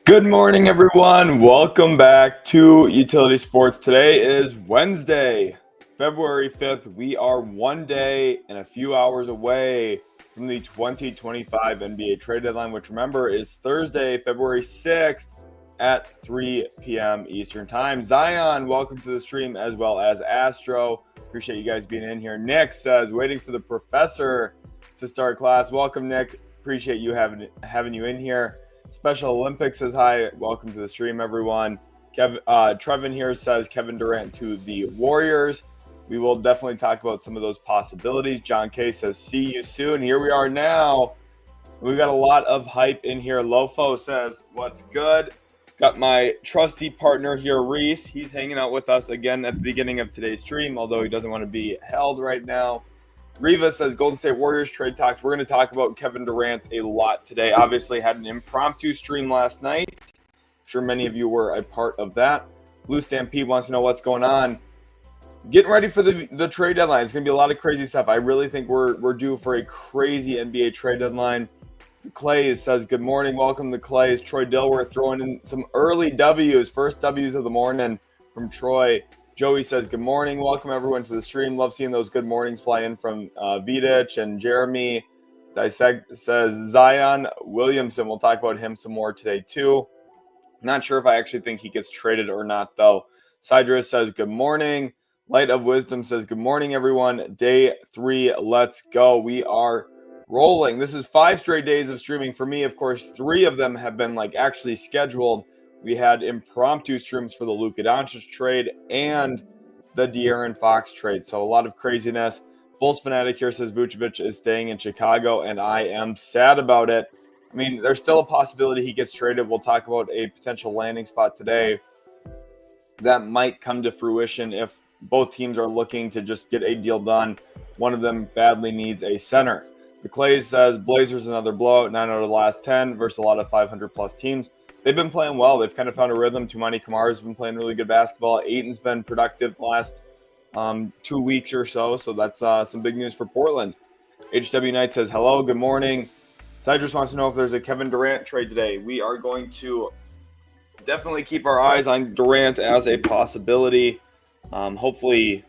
Good morning, everyone. Welcome back to Utility Sports. Today is Wednesday, February 5th. We are one day and a few hours away from the 2025 NBA trade deadline, which remember is Thursday, February 6th at 3 p.m. Eastern Time. Zion, welcome to the stream, as well as Astro. Appreciate you guys being in here. Nick says, waiting for the professor to start class. Welcome, Nick. Appreciate you having you in here. Special Olympics says hi. Welcome to the stream, everyone. Trevin here says Kevin Durant to the Warriors. We will definitely talk about some of those possibilities. John K says, see you soon. Here we are now. We've got a lot of hype in here. Lofo says, what's good? Got my trusty partner here, Reese. He's hanging out with us again at the beginning of today's stream, although he doesn't want to be held right now. Riva says Golden State Warriors trade talks. We're going to talk about Kevin Durant a lot today. Obviously had an impromptu stream last night. I'm sure many of you were a part of that. Blue Stampede wants to know what's going on. Getting ready for the trade deadline. It's going to be a lot of crazy stuff. I really think we're due for a crazy NBA trade deadline. Clays says, good morning. Welcome to Clays. Troy Dilworth throwing in some early W's. First W's of the morning from Troy. Joey says, good morning. Welcome, everyone, to the stream. Love seeing those good mornings fly in from Vidic and Jeremy. Dissect says, Zion Williamson. We'll talk about him some more today, too. Not sure if I actually think he gets traded or not, though. Cydrus says, good morning. Light of Wisdom says, good morning, everyone. Day 3, let's go. We are rolling. This is 5 straight days of streaming. For me, of course, 3 of them have been actually scheduled. We had impromptu streams for the Luka Doncic trade and the De'Aaron Fox trade. So a lot of craziness. Bulls Fanatic here says Vucevic is staying in Chicago, and I am sad about it. I mean, there's still a possibility he gets traded. We'll talk about a potential landing spot today that might come to fruition if both teams are looking to just get a deal done. One of them badly needs a center. The Clays says Blazers another blowout, 9 out of the last 10 versus a lot of 500-plus teams. They've been playing well. They've kind of found a rhythm. Tumani Kamar's been playing really good basketball. Ayton's been productive the last 2 weeks or so. So that's some big news for Portland. HW Knight says, hello, good morning. Cydrus wants to know if there's a Kevin Durant trade today. We are going to definitely keep our eyes on Durant as a possibility. Hopefully,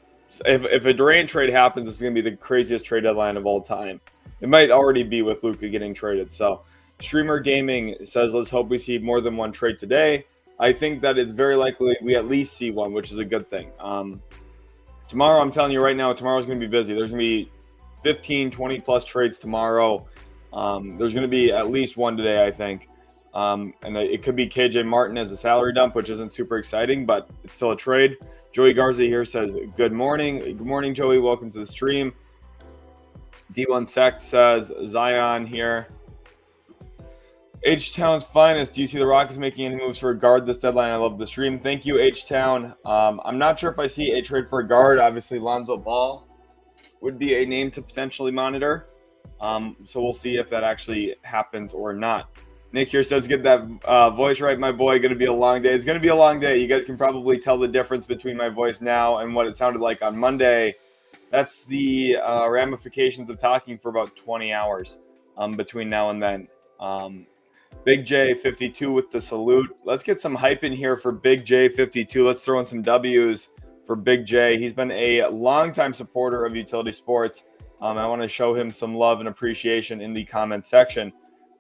if a Durant trade happens, it's going to be the craziest trade deadline of all time. It might already be with Luka getting traded. So Streamer Gaming says, let's hope we see more than one trade today. I think that it's very likely we at least see one, which is a good thing. Tomorrow, I'm telling you right now, tomorrow's going to be busy. There's going to be 15, 20-plus trades tomorrow. There's going to be at least one today, I think. And it could be KJ Martin as a salary dump, which isn't super exciting, but it's still a trade. Joey Garza here says, good morning. Good morning, Joey. Welcome to the stream. D1 Sect says, Zion here. H-Town's finest. Do you see the Rockets making any moves for a guard this deadline? I love the stream. Thank you, H-Town. I'm not sure if I see a trade for a guard. Obviously, Lonzo Ball would be a name to potentially monitor. So we'll see if that actually happens or not. Nick here says, get that voice right, my boy. Going to be a long day. It's going to be a long day. You guys can probably tell the difference between my voice now and what it sounded like on Monday. That's the ramifications of talking for about 20 hours between now and then. Big J52 with the salute. Let's get some hype in here for Big J52. Let's throw in some W's for Big J. He's been a longtime supporter of Utility Sports. I want to show him some love and appreciation in the comment section.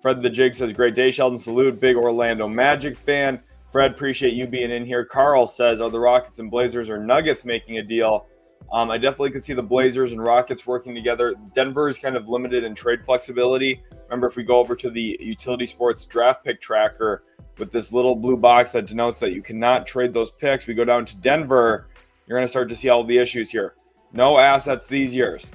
Fred the Jig says, great day, Sheldon. Salute. Big Orlando Magic fan. Fred, appreciate you being in here. Carl says, are the Rockets and Blazers or Nuggets making a deal? I definitely could see the Blazers and Rockets working together. Denver is kind of limited in trade flexibility. Remember, if we go over to the Utility Sports draft pick tracker with this little blue box that denotes that you cannot trade those picks, we go down to Denver, you're going to start to see all the issues here. No assets these years.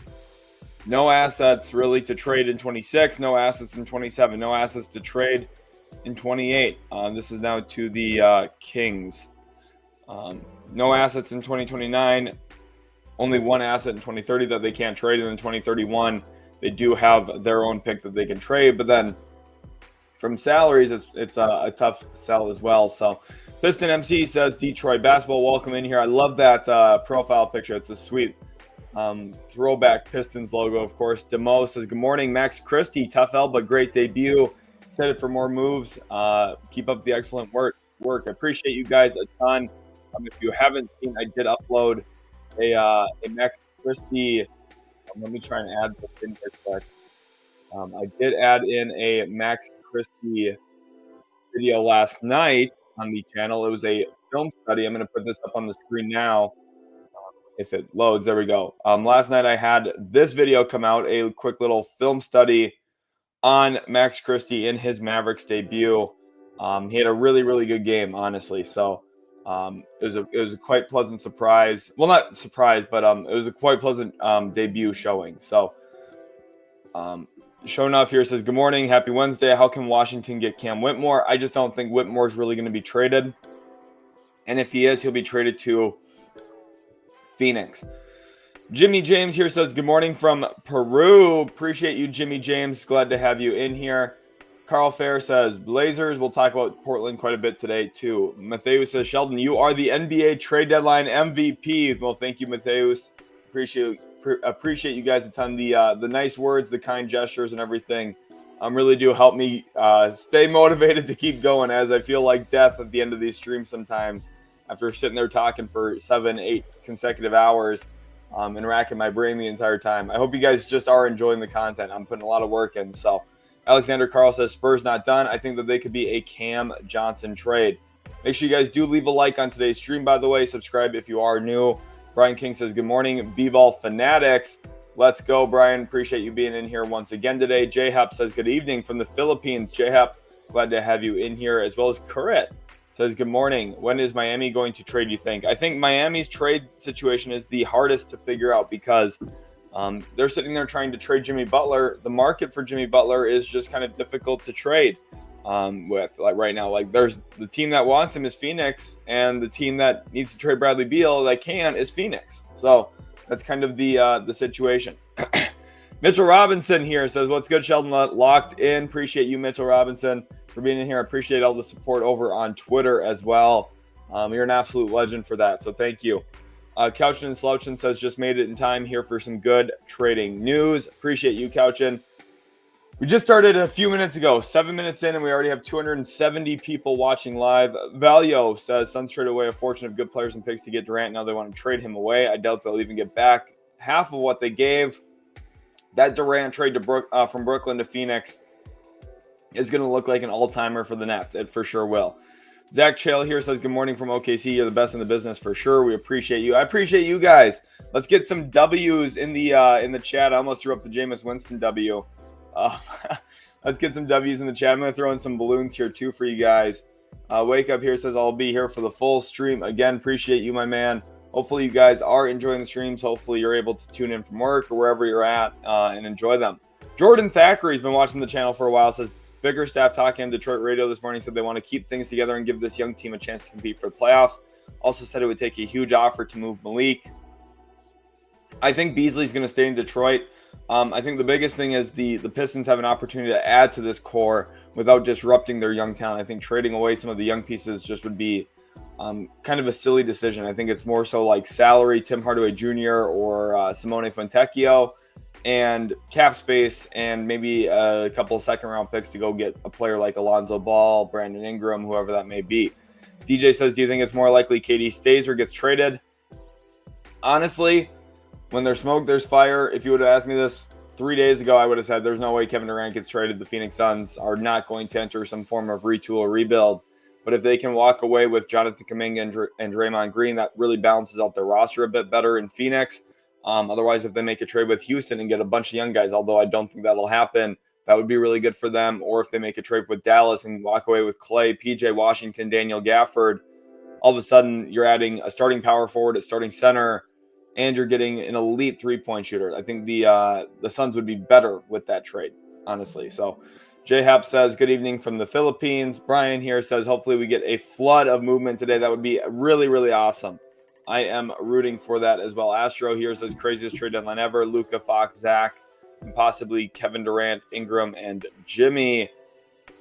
No assets really to trade in 26. No assets in 27. No assets to trade in 28. This is now to the Kings. No assets in 2029. Only one asset in 2030 that they can't trade. And in 2031, they do have their own pick that they can trade. But then from salaries, it's a tough sell as well. So Piston MC says, Detroit basketball, welcome in here. I love that profile picture. It's a sweet throwback Pistons logo, of course. Demo says, good morning, Max Christie. Tough L, but great debut. Excited for more moves. Keep up the excellent work. I appreciate you guys a ton. If you haven't seen, I did upload a Max Christie. Let me try and add this in here quick. I did add in a Max Christie video last night on the channel. It was a film study. I'm going to put this up on the screen now. If it loads, there we go. Last night I had this video come out, a quick little film study on Max Christie in his Mavericks debut. He had a really, really good game, honestly. So it was a quite pleasant surprise. Well, not surprise, but it was a quite pleasant debut showing. So Show Enough here says, good morning, happy Wednesday. How can Washington get Cam Whitmore? I just don't think Whitmore is really going to be traded. And if he is, he'll be traded to Phoenix. Jimmy James here says, good morning from Peru. Appreciate you, Jimmy James. Glad to have you in here. Carl Fair says, Blazers. We'll talk about Portland quite a bit today, too. Mattheus says, Sheldon, you are the NBA trade deadline MVP. Well, thank you, Mattheus. Appreciate you guys a ton. The nice words, the kind gestures, and everything really do help me stay motivated to keep going, as I feel like death at the end of these streams sometimes after sitting there talking for 7-8 consecutive hours and racking my brain the entire time. I hope you guys just are enjoying the content. I'm putting a lot of work in. So Alexander Carl says, Spurs not done. I think that they could be a Cam Johnson trade. Make sure you guys do leave a like on today's stream, by the way. Subscribe if you are new. Brian King says, good morning, B-Ball Fanatics. Let's go, Brian. Appreciate you being in here once again today. J-Hap says, good evening from the Philippines. J-Hap, glad to have you in here, as well as Kurit says, good morning. When is Miami going to trade, you think? I think Miami's trade situation is the hardest to figure out because they're sitting there trying to trade Jimmy Butler. The market for Jimmy Butler is just kind of difficult to trade with, like right now. Like there's the team that wants him is Phoenix, and the team that needs to trade Bradley Beal that can is Phoenix. So that's kind of the situation. Mitchell Robinson here says, what's good, Sheldon? Locked in. Appreciate you, Mitchell Robinson, for being in here. I appreciate all the support over on Twitter as well. You're an absolute legend for that, so thank you. Couchin and Slouchin says, just made it in time here for some good trading news. Appreciate you, Couchin. We just started a few minutes ago, 7 minutes in, and we already have 270 people watching live. Valio says, Suns traded away a fortune of good players and picks to get Durant. Now they want to trade him away. I doubt they'll even get back half of what they gave. That Durant trade to from Brooklyn to Phoenix is going to look like an all-timer for the Nets. It for sure will. Zach Chael here says, good morning from OKC. You're the best in the business for sure. We appreciate you. I appreciate you guys. Let's get some W's in the chat. I almost threw up the Jameis Winston W. Let's get some W's in the chat. I'm going to throw in some balloons here too for you guys. Wake Up here says, I'll be here for the full stream. Again, appreciate you, my man. Hopefully you guys are enjoying the streams. Hopefully you're able to tune in from work or wherever you're at and enjoy them. Jordan Thackeray's been watching the channel for a while. Says, bigger staff talking on Detroit radio this morning said they want to keep things together and give this young team a chance to compete for the playoffs. Also said it would take a huge offer to move Malik. I think Beasley's going to stay in Detroit. I think the biggest thing is the Pistons have an opportunity to add to this core without disrupting their young talent. I think trading away some of the young pieces just would be kind of a silly decision. I think it's more so like salary, Tim Hardaway Jr. or Simone Fontecchio, and cap space, and maybe a couple of second-round picks to go get a player like Alonzo Ball, Brandon Ingram, whoever that may be. DJ says, do you think it's more likely KD stays or gets traded? Honestly, when there's smoke, there's fire. If you would have asked me this 3 days ago, I would have said there's no way Kevin Durant gets traded. The Phoenix Suns are not going to enter some form of retool or rebuild. But if they can walk away with Jonathan Kuminga and Draymond Green, that really balances out their roster a bit better in Phoenix. Otherwise, if they make a trade with Houston and get a bunch of young guys, although I don't think that'll happen, that would be really good for them. Or if they make a trade with Dallas and walk away with Clay, PJ Washington, Daniel Gafford, all of a sudden you're adding a starting power forward, a starting center, and you're getting an elite three-point shooter. I think the Suns would be better with that trade, honestly. So J-Hap says, good evening from the Philippines. Brian here says, hopefully we get a flood of movement today. That would be really, really awesome. I am rooting for that as well. Astro here says, craziest trade deadline ever. Luka, Fox, Zach, and possibly Kevin Durant, Ingram, and Jimmy.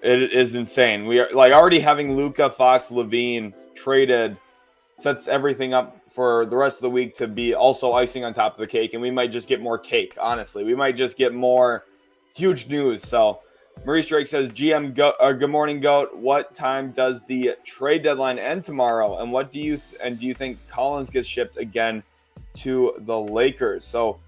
It is insane. We are like already having Luka, Fox, LaVine traded sets everything up for the rest of the week to be also icing on top of the cake. And we might just get more cake, honestly. We might just get more huge news. So Maurice Drake says, GM, good morning, GOAT. What time does the trade deadline end tomorrow? And do you think Collins gets shipped again to the Lakers? So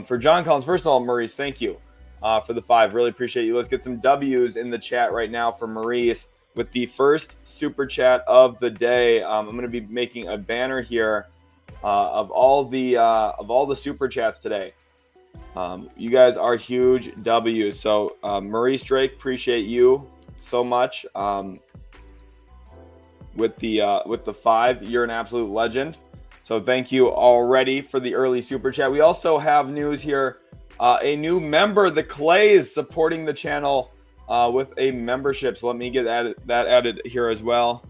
for John Collins, first of all, Maurice, thank you for the 5. Really appreciate you. Let's get some W's in the chat right now for Maurice with the first super chat of the day. I'm going to be making a banner here of all the super chats today. You guys are huge W's. So Maurice Drake, appreciate you so much with the 5. You're an absolute legend. So thank you already for the early super chat. We also have news here. A new member, the Clays, supporting the channel with a membership. So let me get that added here as well.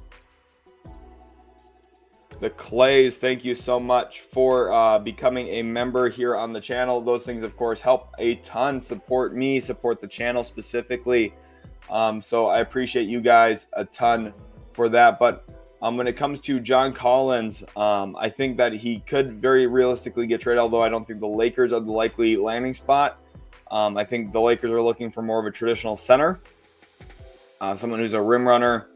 The Clays, thank you so much for becoming a member here on the channel. Those things, of course, help a ton. Support me, support the channel specifically. So I appreciate you guys a ton for that. But when it comes to John Collins, I think that he could very realistically get traded, although I don't think the Lakers are the likely landing spot. I think the Lakers are looking for more of a traditional center, someone who's a rim runner.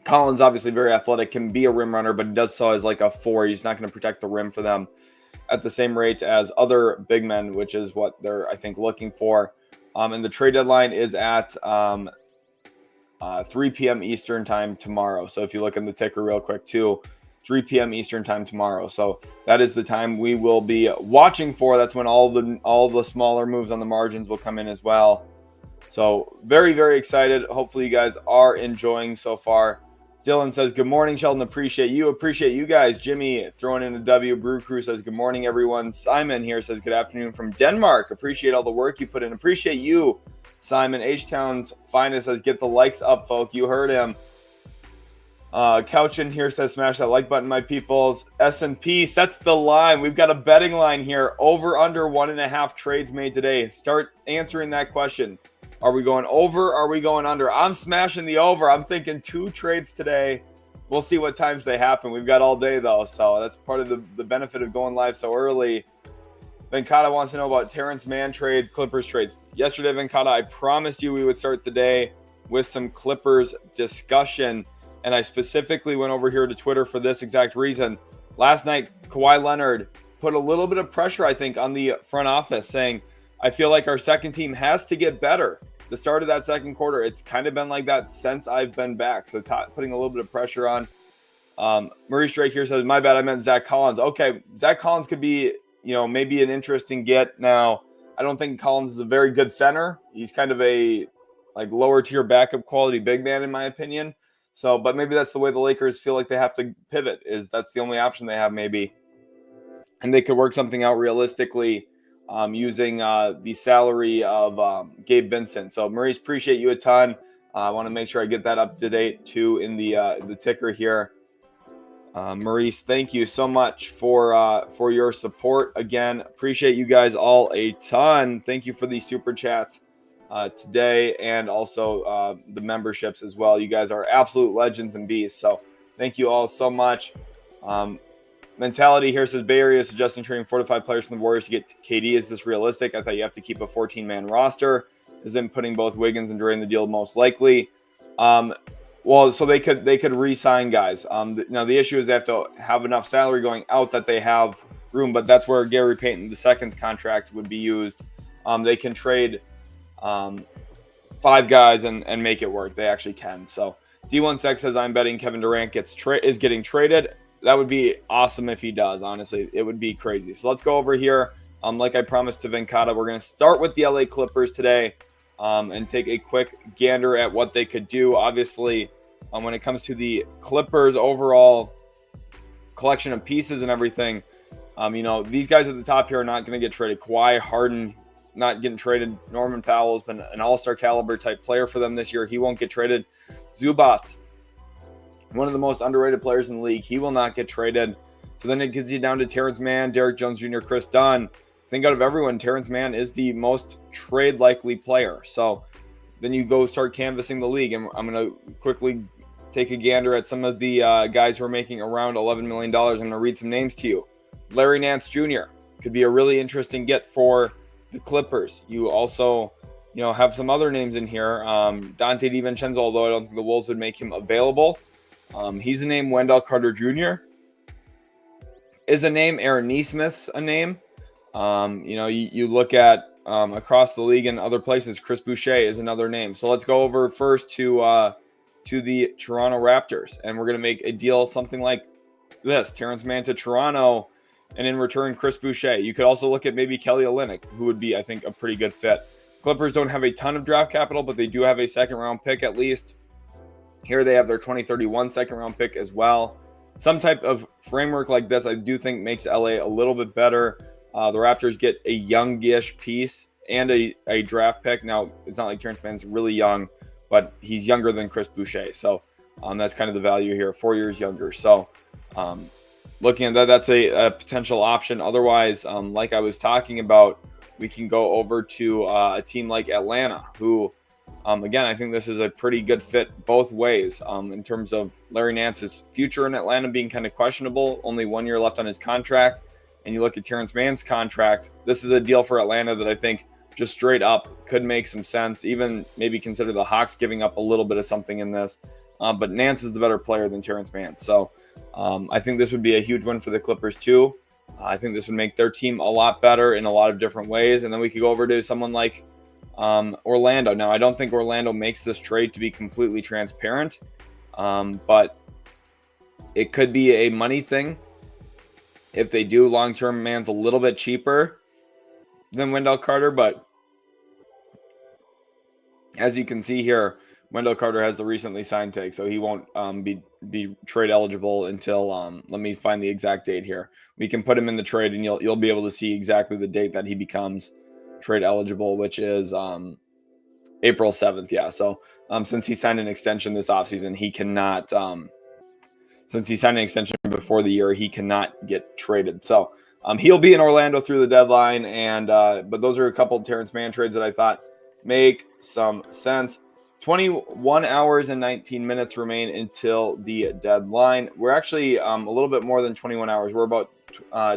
Collins, obviously very athletic, can be a rim runner, but he does so as like a 4. He's not going to protect the rim for them at the same rate as other big men, which is what they're, I think, looking for. And the trade deadline is at 3 p.m. Eastern time tomorrow. So if you look in the ticker real quick too, 3 p.m. Eastern time tomorrow. So that is the time we will be watching for. That's when all the smaller moves on the margins will come in as well. So very, very excited. Hopefully you guys are enjoying so far. Dylan says, good morning, Sheldon. Appreciate you. Appreciate you guys. Jimmy throwing in a W. Brew Crew says, good morning, everyone. Simon here says, good afternoon from Denmark. Appreciate all the work you put in. Appreciate you, Simon. H-Town's finest says, get the likes up, folk. You heard him. Couchin here says, smash that like button, my peoples. S&P sets the line. We've got a betting line here. Over, under 1.5 trades made today. Start answering that question. Are we going over? Are we going under? I'm smashing the over. I'm thinking 2 trades today. We'll see what times they happen. We've got all day, though, so that's part of the benefit of going live so early. Venkata wants to know about Terance Mann trade, Clippers trades. Yesterday, Venkata, I promised you we would start the day with some Clippers discussion, and I specifically went over here to Twitter for this exact reason. Last night, Kawhi Leonard put a little bit of pressure, I think, on the front office, saying, I feel like our second team has to get better. The start of that second quarter, it's kind of been like that since I've been back. So putting a little bit of pressure on. Maurice Drake here says, my bad, I meant Zach Collins. Okay, Zach Collins could be, maybe an interesting get. Now, I don't think Collins is a very good center. He's kind of a lower tier backup quality big man, in my opinion. So, but maybe that's the way the Lakers feel like they have to pivot, is that's the only option they have maybe. And they could work something out realistically using the salary of Gabe Vincent. So, Maurice, appreciate you a ton. I want to make sure I get that up to date too in the ticker here. Maurice, thank you so much for your support. Again, appreciate you guys all a ton. Thank you for the super chats today, and also the memberships as well. You guys are absolute legends and beasts. So, thank you all so much. Mentality here says Bay Area is suggesting trading 4 to 5 players from the Warriors to get KD. Is this realistic? I thought you have to keep a 14-man roster. Isn't putting both Wiggins and Durant in the deal most likely? Well, so they could re-sign guys. Now the issue is they have to have enough salary going out that they have room, but that's where Gary Payton II's contract would be used. They can trade 5 guys and make it work. They actually can. So D1 Sex says, I'm betting Kevin Durant is getting traded. That would be awesome if he does, honestly. It would be crazy. So let's go over here. Like I promised to Venkata, we're going to start with the LA Clippers today and take a quick gander at what they could do. Obviously, when it comes to the Clippers overall collection of pieces and everything, these guys at the top here are not going to get traded. Kawhi, Harden, not getting traded. Norman Powell's been an all-star caliber type player for them this year. He won't get traded. Zubac, one of the most underrated players in the league. He will not get traded. So then it gets you down to Terance Mann, Derek Jones Jr., Khris Dunn. I think out of everyone, Terance Mann is the most trade-likely player. So then you go start canvassing the league. And I'm going to quickly take a gander at some of the guys who are making around $11 million. I'm going to read some names to you. Larry Nance Jr. could be a really interesting get for the Clippers. You also have some other names in here. Dante DiVincenzo, although I don't think the Wolves would make him available. He's a name. Wendell Carter Jr. is a name. Aaron Nesmith's a name. You look at across the league and other places, Chris Boucher is another name. So let's go over first to the Toronto Raptors, and we're going to make a deal something like this: Terance Mann to Toronto, and in return, Chris Boucher. You could also look at maybe Kelly Olynyk, who would be, I think, a pretty good fit. Clippers don't have a ton of draft capital, but they do have a second-round pick at least. Here they have their 2031 second-round pick as well. Some type of framework like this, I do think, makes LA a little bit better. The Raptors get a youngish piece and a draft pick. Now, it's not like Terance Mann's really young, but he's younger than Chris Boucher. So that's kind of the value here, 4 years younger. So looking at that, that's a potential option. Otherwise, like I was talking about, we can go over to a team like Atlanta, who, again, I think this is a pretty good fit both ways in terms of Larry Nance's future in Atlanta being kind of questionable, only 1 year left on his contract. And you look at Terance Mann's contract, this is a deal for Atlanta that I think just straight up could make some sense, even maybe consider the Hawks giving up a little bit of something in this. But Nance is the better player than Terance Mann. So I think this would be a huge win for the Clippers too. I think this would make their team a lot better in a lot of different ways. And then we could go over to someone like Orlando. Now, I don't think Orlando makes this trade to be completely transparent, but it could be a money thing. If they do, long-term, Mann's a little bit cheaper than Wendell Carter, but as you can see here, Wendell Carter has the recently signed tag, so he won't be trade eligible until let me find the exact date here. We can put him in the trade, and you'll be able to see exactly the date that he becomes trade eligible, which is April 7th. Yeah, so since he signed an extension this offseason, he cannot. Since he signed an extension before the year, he cannot get traded. So he'll be in Orlando through the deadline, and but those are a couple of Terance Mann trades that I thought make some sense. 21 hours and 19 minutes remain until the deadline. We're actually a little bit more than 21 hours. We're about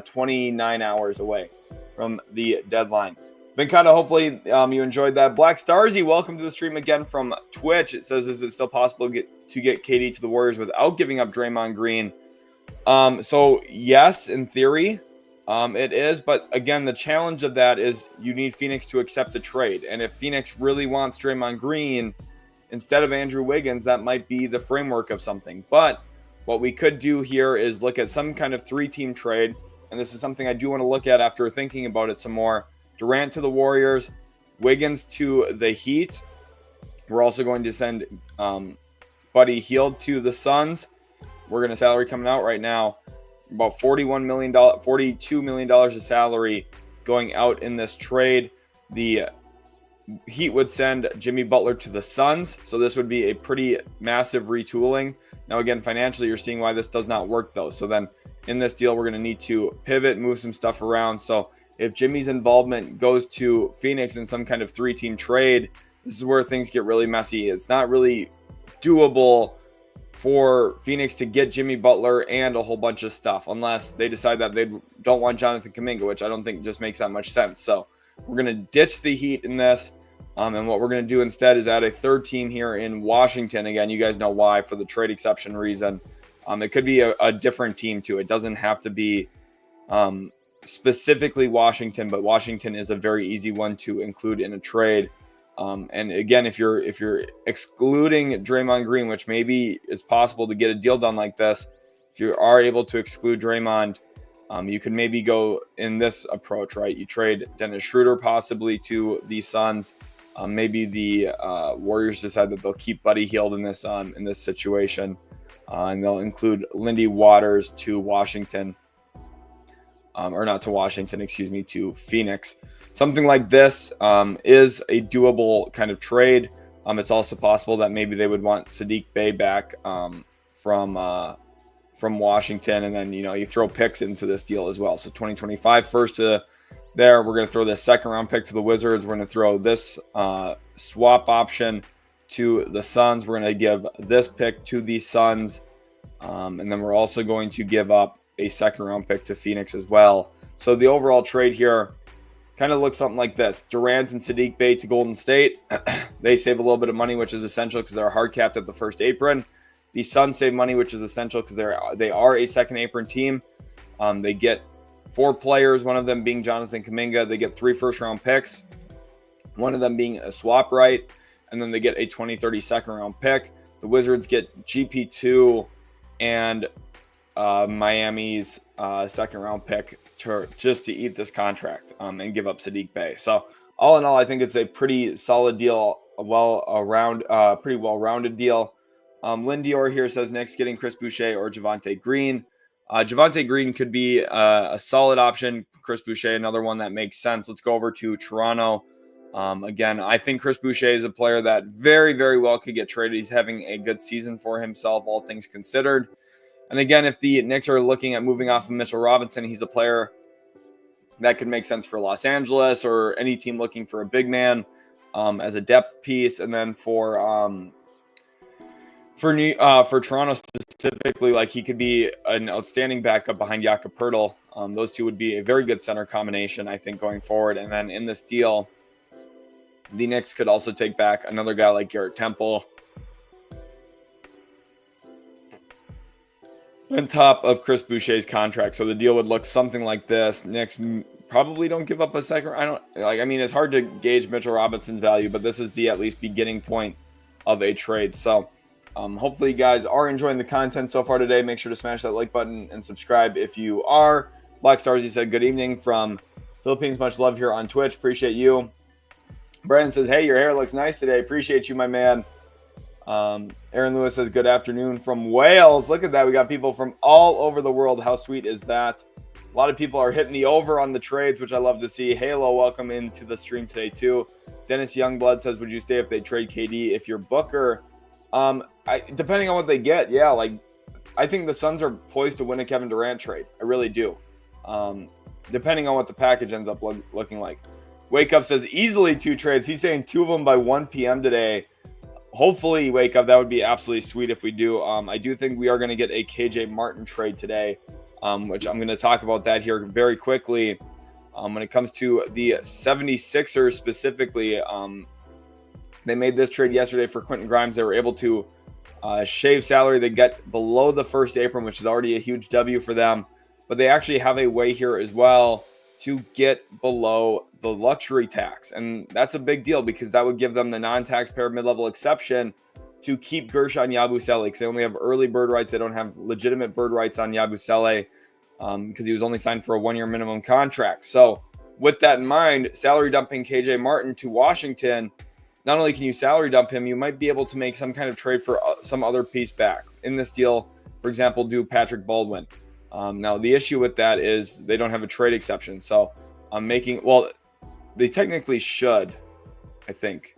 29 hours away from the deadline. Vincata, hopefully you enjoyed that. Black Starsy, welcome to the stream again from Twitch. It says, is it still possible to get KD to the Warriors without giving up Draymond Green? So yes, in theory, it is. But again, the challenge of that is you need Phoenix to accept a trade. And if Phoenix really wants Draymond Green instead of Andrew Wiggins, that might be the framework of something. But what we could do here is look at some kind of 3-team trade. And this is something I do want to look at after thinking about it some more. Durant to the Warriors, Wiggins to the Heat. We're also going to send Buddy Hield to the Suns. We're going to salary coming out right now about $42 million of salary going out in this trade. The Heat would send Jimmy Butler to the Suns, so this would be a pretty massive retooling. Now, again, financially, you're seeing why this does not work, though. So then in this deal, we're going to need to pivot, move some stuff around. So if Jimmy's involvement goes to Phoenix in some kind of 3-team trade, this is where things get really messy. It's not really doable for Phoenix to get Jimmy Butler and a whole bunch of stuff unless they decide that they don't want Jonathan Kuminga, which I don't think just makes that much sense. So we're going to ditch the Heat in this. And what we're going to do instead is add a 3rd team here in Washington. Again, you guys know why, for the trade exception reason. It could be a different team too. It doesn't have to be specifically Washington, but Washington is a very easy one to include in a trade. And again, if you're excluding Draymond Green, which maybe it's possible to get a deal done like this, if you are able to exclude Draymond, you could maybe go in this approach, right? You trade Dennis Schroeder possibly to the Suns. Maybe the Warriors decide that they'll keep Buddy Hield in this situation, and they'll include Lindy Waters to Washington, or not to Washington, to Phoenix. Something like this is a doable kind of trade. It's also possible that maybe they would want Saddiq Bey back from Washington, and then you throw picks into this deal as well. So 2025 first to there. We're going to throw this 2nd-round pick to the Wizards. We're going to throw this swap option to the Suns. We're going to give this pick to the Suns, and then we're also going to give up a 2nd-round pick to Phoenix as well. So the overall trade here kind of looks something like this. Durant and Saddiq Bey to Golden State. They save a little bit of money, which is essential because they're hard capped at the first apron. The Suns save money, which is essential because they are a second apron team. They get 4 players, one of them being Jonathan Kuminga. They get 3 first-round picks, one of them being a swap right, and then they get a 2030 second-round pick. The Wizards get GP2 and Miami's second-round pick just to eat this contract and give up Saddiq Bey. So all in all, I think it's a pretty solid deal, pretty well-rounded deal. Lynn Dior here says Knicks getting Chris Boucher or Javonte Green. Javonte Green could be a solid option. Chris Boucher, another one that makes sense. Let's go over to Toronto. Again, I think Chris Boucher is a player that very, very well could get traded. He's having a good season for himself, all things considered. And again, if the Knicks are looking at moving off of Mitchell Robinson, he's a player that could make sense for Los Angeles or any team looking for a big man as a depth piece. And then for Toronto specifically, like he could be an outstanding backup behind Jakob Poeltl. Those two would be a very good center combination, I think, going forward. And then in this deal, the Knicks could also take back another guy like Garrett Temple on top of Chris Boucher's contract. So the deal would look something like this. Knicks probably don't give up a second. It's hard to gauge Mitchell Robinson's value, but this is the at least beginning point of a trade. So hopefully you guys are enjoying the content so far today. Make sure to smash that like button and subscribe if you are. Black Stars, he said, good evening from Philippines. Much love here on Twitch. Appreciate you. Brandon says, hey, your hair looks nice today. Appreciate you, my man. Aaron Lewis says, good afternoon from Wales. Look at that. We got people from all over the world. How sweet is that? A lot of people are hitting the over on the trades, which I love to see. Halo, welcome into the stream today, too. Dennis Youngblood says, would you stay if they trade KD if you're Booker? Depending on what they get, yeah. Like, I think the Suns are poised to win a Kevin Durant trade. I really do. Depending on what the package ends up looking like. Wake Up says, easily 2 trades. He's saying 2 of them by 1 p.m. today. Hopefully, Wake Up. That would be absolutely sweet if we do. I do think we are going to get a KJ Martin trade today, which I'm going to talk about that here very quickly. When it comes to the 76ers specifically, they made this trade yesterday for Quentin Grimes. They were able to shave salary. They get below the first apron, which is already a huge W for them. But they actually have a way here as well to get below the luxury tax. And that's a big deal because that would give them the non-taxpayer mid-level exception to keep Gershon Yabusele, because they only have early bird rights. They don't have legitimate bird rights on Yabusele because he was only signed for a 1-year minimum contract. So with that in mind, salary dumping KJ Martin to Washington, not only can you salary dump him, you might be able to make some kind of trade for some other piece back. In this deal, for example, do Patrick Baldwin. Now, the issue with that is they don't have a trade exception. So they technically should, I think.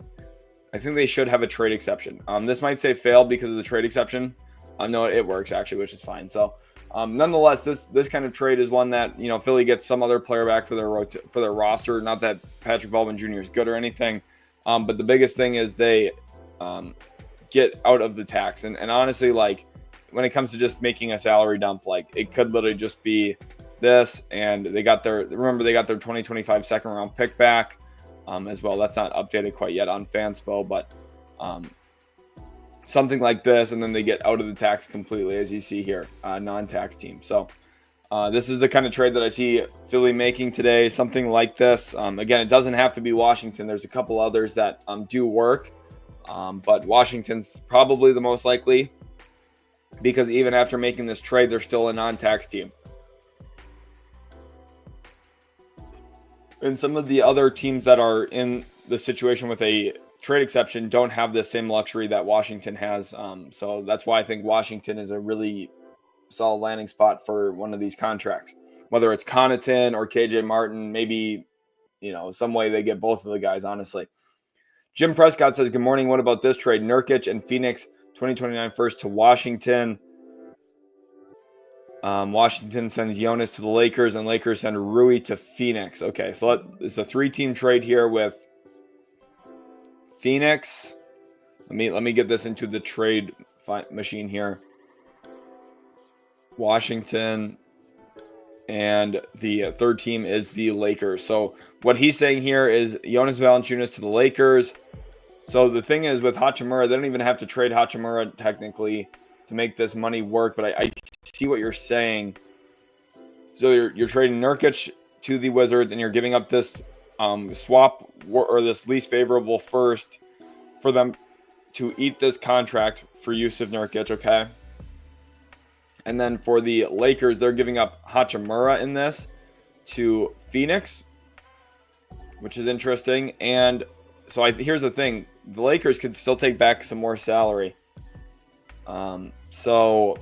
I think they should have a trade exception. This might say failed because of the trade exception. No, it works actually, which is fine. So, nonetheless, this kind of trade is one that, you know, Philly gets some other player back for their roster. Not that Patrick Baldwin Jr. is good or anything, but the biggest thing is they get out of the tax. And honestly, like when it comes to just making a salary dump, like it could literally just be this, and they got their 2025 second round pick back as well. That's not updated quite yet on Fanspo, but something like this, and then they get out of the tax completely, as you see here, non-tax team. So this is the kind of trade that I see Philly making today, something like this. Again, it doesn't have to be Washington. There's a couple others that do work, but Washington's probably the most likely, because even after making this trade, they're still a non-tax team. And some of the other teams that are in the situation with a trade exception don't have the same luxury that Washington has. So that's why I think Washington is a really solid landing spot for one of these contracts. Whether it's Connaughton or KJ Martin, maybe, you know, some way they get both of the guys, honestly. Jim Prescott says, good morning. What about this trade? Nurkic and Phoenix 2029 first to Washington. Washington sends Jonas to the Lakers, and Lakers send Rui to Phoenix. Okay, so it's a 3-team trade here with Phoenix. Let me get this into the trade machine here. Washington, and the third team is the Lakers. So what he's saying here is Jonas Valanciunas to the Lakers. So the thing is with Hachimura, they don't even have to trade Hachimura technically to make this money work, but I see what you're saying. So you're trading Nurkic to the Wizards, and you're giving up this swap or this least favorable first for them to eat this contract for Jusuf Nurkic, okay? And then for the Lakers, they're giving up Hachimura in this to Phoenix, which is interesting. And so here's the thing. The Lakers could still take back some more salary. So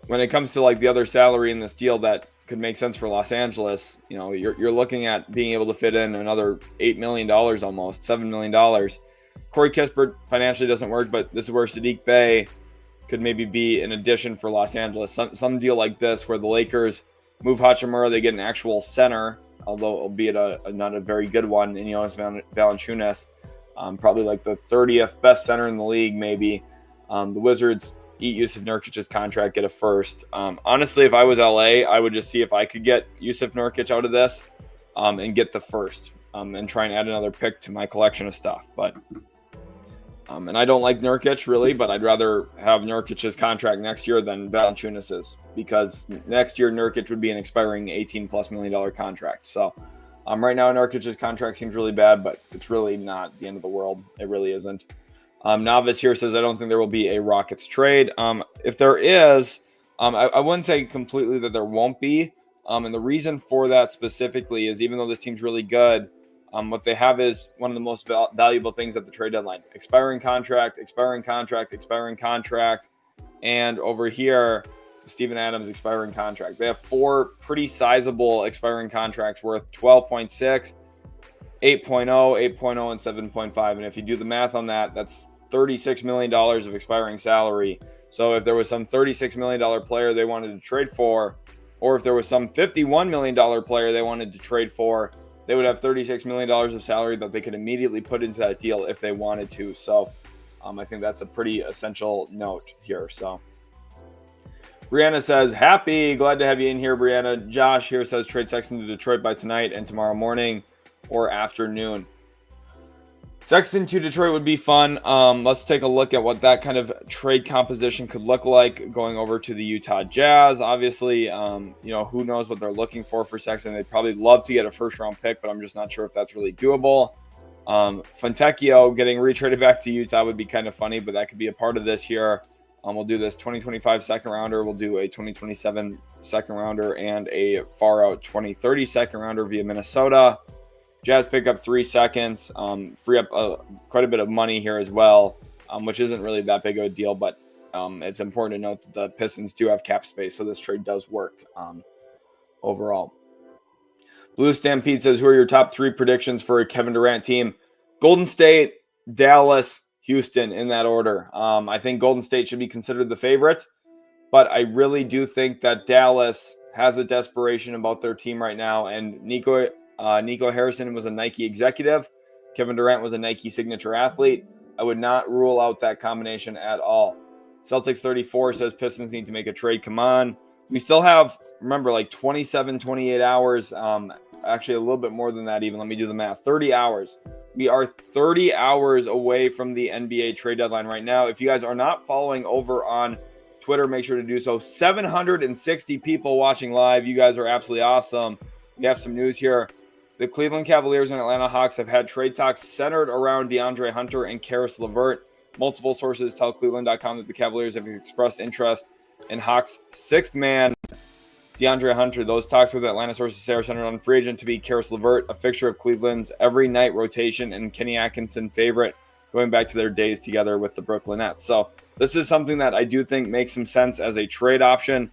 when it comes to like the other salary in this deal that could make sense for Los Angeles, you know, you're looking at being able to fit in another $8 million, almost $7 million. Corey Kispert financially doesn't work, but this is where Saddiq Bey could maybe be an addition for Los Angeles. Some deal like this where the Lakers move Hachimura, they get an actual center, although albeit not a very good one, in Jonas Valanciunas, probably like the 30th best center in the league maybe. The Wizards eat Jusuf Nurkic's contract, get a first. Honestly, if I was LA, I would just see if I could get Jusuf Nurkic out of this and get the first and try and add another pick to my collection of stuff. But and I don't like Nurkic really, but I'd rather have Nurkic's contract next year than Valanciunas's, because next year Nurkic would be an expiring $18+ million contract. So right now Nurkic's contract seems really bad, but it's really not the end of the world. It really isn't. Novice here says, I don't think there will be a Rockets trade. If there is, I wouldn't say completely that there won't be. And the reason for that specifically is even though this team's really good, what they have is one of the most valuable things at the trade deadline. Expiring contract. And over here, Steven Adams expiring contract. They have 4 pretty sizable expiring contracts worth 12.6, 8.0, 8.0, and 7.5. And if you do the math on that, that's $36 million of expiring salary. So if there was some $36 million player they wanted to trade for, or if there was some $51 million player they wanted to trade for, they would have $36 million of salary that they could immediately put into that deal if they wanted to. So I think that's a pretty essential note here. So Brianna says, happy, glad to have you in here, Brianna. Josh here says, trade Sexton to Detroit by tonight and tomorrow morning or afternoon. Sexton to Detroit would be fun. Let's take a look at what that kind of trade composition could look like going over to the Utah Jazz. Obviously, who knows what they're looking for Sexton. They'd probably love to get a first-round pick, but I'm just not sure if that's really doable. Fontecchio getting retraded back to Utah would be kind of funny, but that could be a part of this here. We'll do this 2025 second-rounder. We'll do a 2027 second-rounder and a far-out 2030 second-rounder via Minnesota. Jazz pick up 3 seconds, free up quite a bit of money here as well, which isn't really that big of a deal, but it's important to note that the Pistons do have cap space, so this trade does work overall. Blue Stampede says, who are your top 3 predictions for a Kevin Durant team? Golden State, Dallas, Houston, in that order. I think Golden State should be considered the favorite, but I really do think that Dallas has a desperation about their team right now, and Nico Harrison was a Nike executive. Kevin Durant was a Nike signature athlete. I would not rule out that combination at all. Celtics 34 says Pistons need to make a trade. Come on. We still have, remember, like 27, 28 hours. Actually, a little bit more than that even. Let me do the math. 30 hours. We are 30 hours away from the NBA trade deadline right now. If you guys are not following over on Twitter, make sure to do so. 760 people watching live. You guys are absolutely awesome. We have some news here. The Cleveland Cavaliers and Atlanta Hawks have had trade talks centered around DeAndre Hunter and Caris LeVert. Multiple sources tell Cleveland.com that the Cavaliers have expressed interest in Hawks' 6th man, DeAndre Hunter. Those talks with Atlanta sources say are centered on free agent to be Caris LeVert, a fixture of Cleveland's every night rotation and Kenny Atkinson favorite going back to their days together with the Brooklyn Nets. So this is something that I do think makes some sense as a trade option.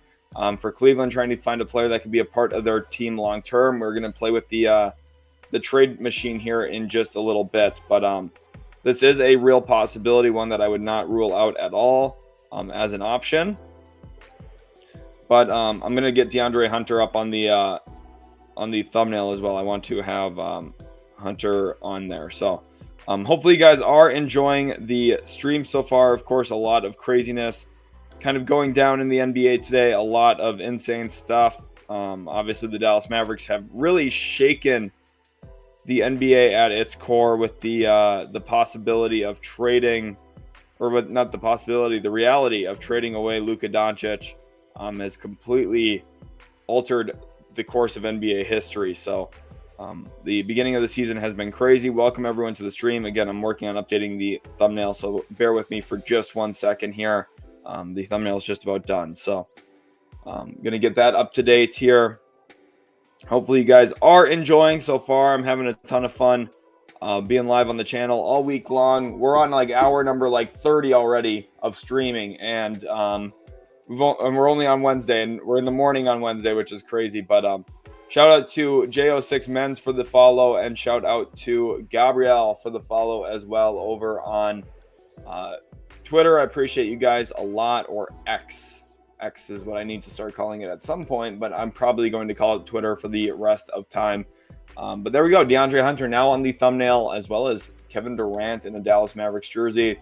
For Cleveland, trying to find a player that could be a part of their team long term. We're going to play with the trade machine here in just a little bit, but this is a real possibility, one that I would not rule out at all as an option. But I'm going to get DeAndre Hunter up on the thumbnail as well. I want to have Hunter on there. So hopefully you guys are enjoying the stream so far. Of course, a lot of craziness kind of going down in the NBA today. A lot of insane stuff Obviously, the Dallas Mavericks have really shaken the NBA at its core with the possibility of trading, not the possibility, the reality of trading away Luka Doncic has completely altered the course of NBA history. So the beginning of the season has been crazy. Welcome everyone to the stream. Again, I'm working on updating the thumbnail, so bear with me for just 1 second here. The thumbnail is just about done. So I'm going to get that up to date here. Hopefully you guys are enjoying so far. I'm having a ton of fun being live on the channel all week long. We're on like hour number 30 already of streaming, and we're only on Wednesday, and we're in the morning on Wednesday, which is crazy. But shout out to Jo6 Men's for the follow, and shout out to Gabrielle for the follow as well over on Twitter. I appreciate you guys a lot, or X. X is what I need to start calling it at some point, but I'm probably going to call it Twitter for the rest of time. But there we go. DeAndre Hunter now on the thumbnail, as well as Kevin Durant in a Dallas Mavericks jersey. A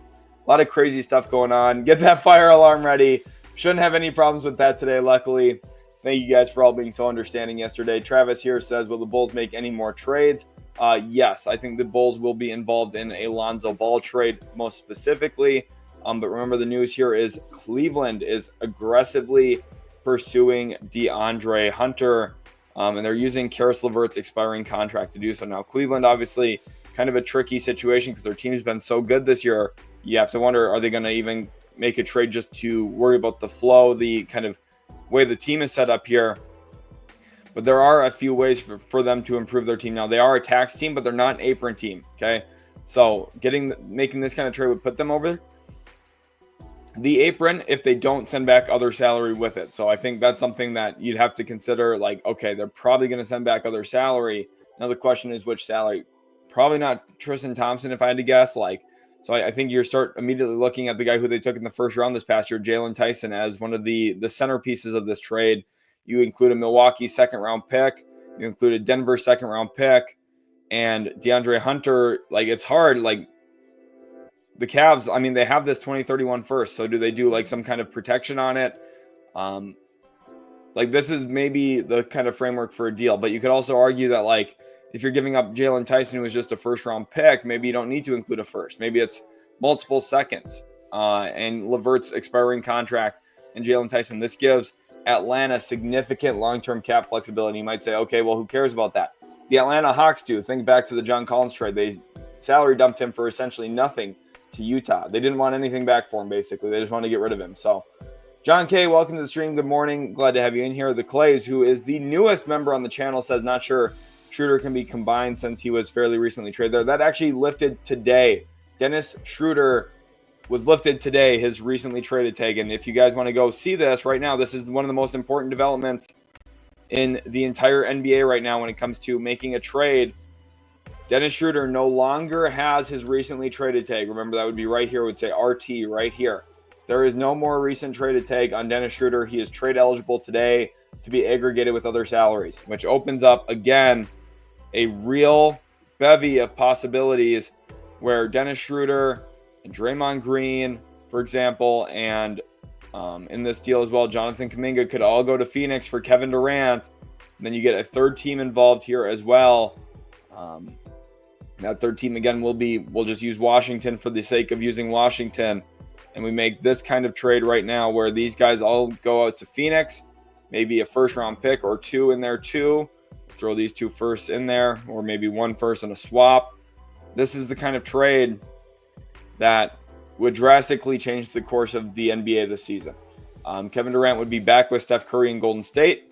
lot of crazy stuff going on. Get that fire alarm ready. Shouldn't have any problems with that today, luckily. Thank you guys for all being so understanding yesterday. Travis here says, will the Bulls make any more trades? Yes, I think the Bulls will be involved in a Lonzo Ball trade most specifically. But remember, the news here is Cleveland is aggressively pursuing DeAndre Hunter, and they're using Caris LeVert's expiring contract to do so. Now, Cleveland, obviously, kind of a tricky situation because their team's been so good this year. You have to wonder, are they going to even make a trade just to worry about the flow, the kind of way the team is set up here? But there are a few ways for them to improve their team. Now, they are a tax team, but they're not an apron team, okay? So making this kind of trade would put them over the apron if they don't send back other salary with it. So I think that's something that you'd have to consider, okay, they're probably going to send back other salary. Now the question is which salary. Probably not Tristan Thompson, if I had to guess. So I think you start immediately looking at the guy who they took in the first round this past year, Jalen Tyson, as one of the centerpieces of this trade. You include a Milwaukee second-round pick. You include a Denver second-round pick. And DeAndre Hunter, it's hard. The Cavs, they have this 2031 first. So do they do some kind of protection on it? This is maybe the kind of framework for a deal. But you could also argue that if you're giving up Jalen Tyson, who is just a first-round pick, maybe you don't need to include a first. Maybe it's multiple seconds and LeVert's expiring contract and Jalen Tyson. This gives Atlanta significant long-term cap flexibility. You might say, okay, well, who cares about that? The Atlanta Hawks do. Think back to the John Collins trade. They salary dumped him for essentially nothing to Utah. They didn't want anything back for him, basically. They just wanted to get rid of him. So, John K., welcome to the stream. Good morning. Glad to have you in here. The Clays, who is the newest member on the channel, says not sure Schroeder can be combined since he was fairly recently traded there. That actually lifted today. Dennis Schroeder was lifted today, his recently traded tag. And if you guys want to go see this right now, this is one of the most important developments in the entire NBA right now when it comes to making a trade. Dennis Schroeder no longer has his recently traded tag. Remember, that would be right here. It would say RT right here. There is no more recent traded tag on Dennis Schroeder. He is trade eligible today to be aggregated with other salaries, which opens up, again, a real bevy of possibilities where Dennis Schroeder and Draymond Green, for example, and in this deal as well, Jonathan Kuminga could all go to Phoenix for Kevin Durant. And then you get a third team involved here as well. That third team, again, we'll just use Washington for the sake of using Washington. And we make this kind of trade right now where these guys all go out to Phoenix, maybe a first-round pick or two in there too. Throw these two firsts in there, or maybe one first and a swap. This is the kind of trade that would drastically change the course of the NBA this season. Kevin Durant would be back with Steph Curry in Golden State.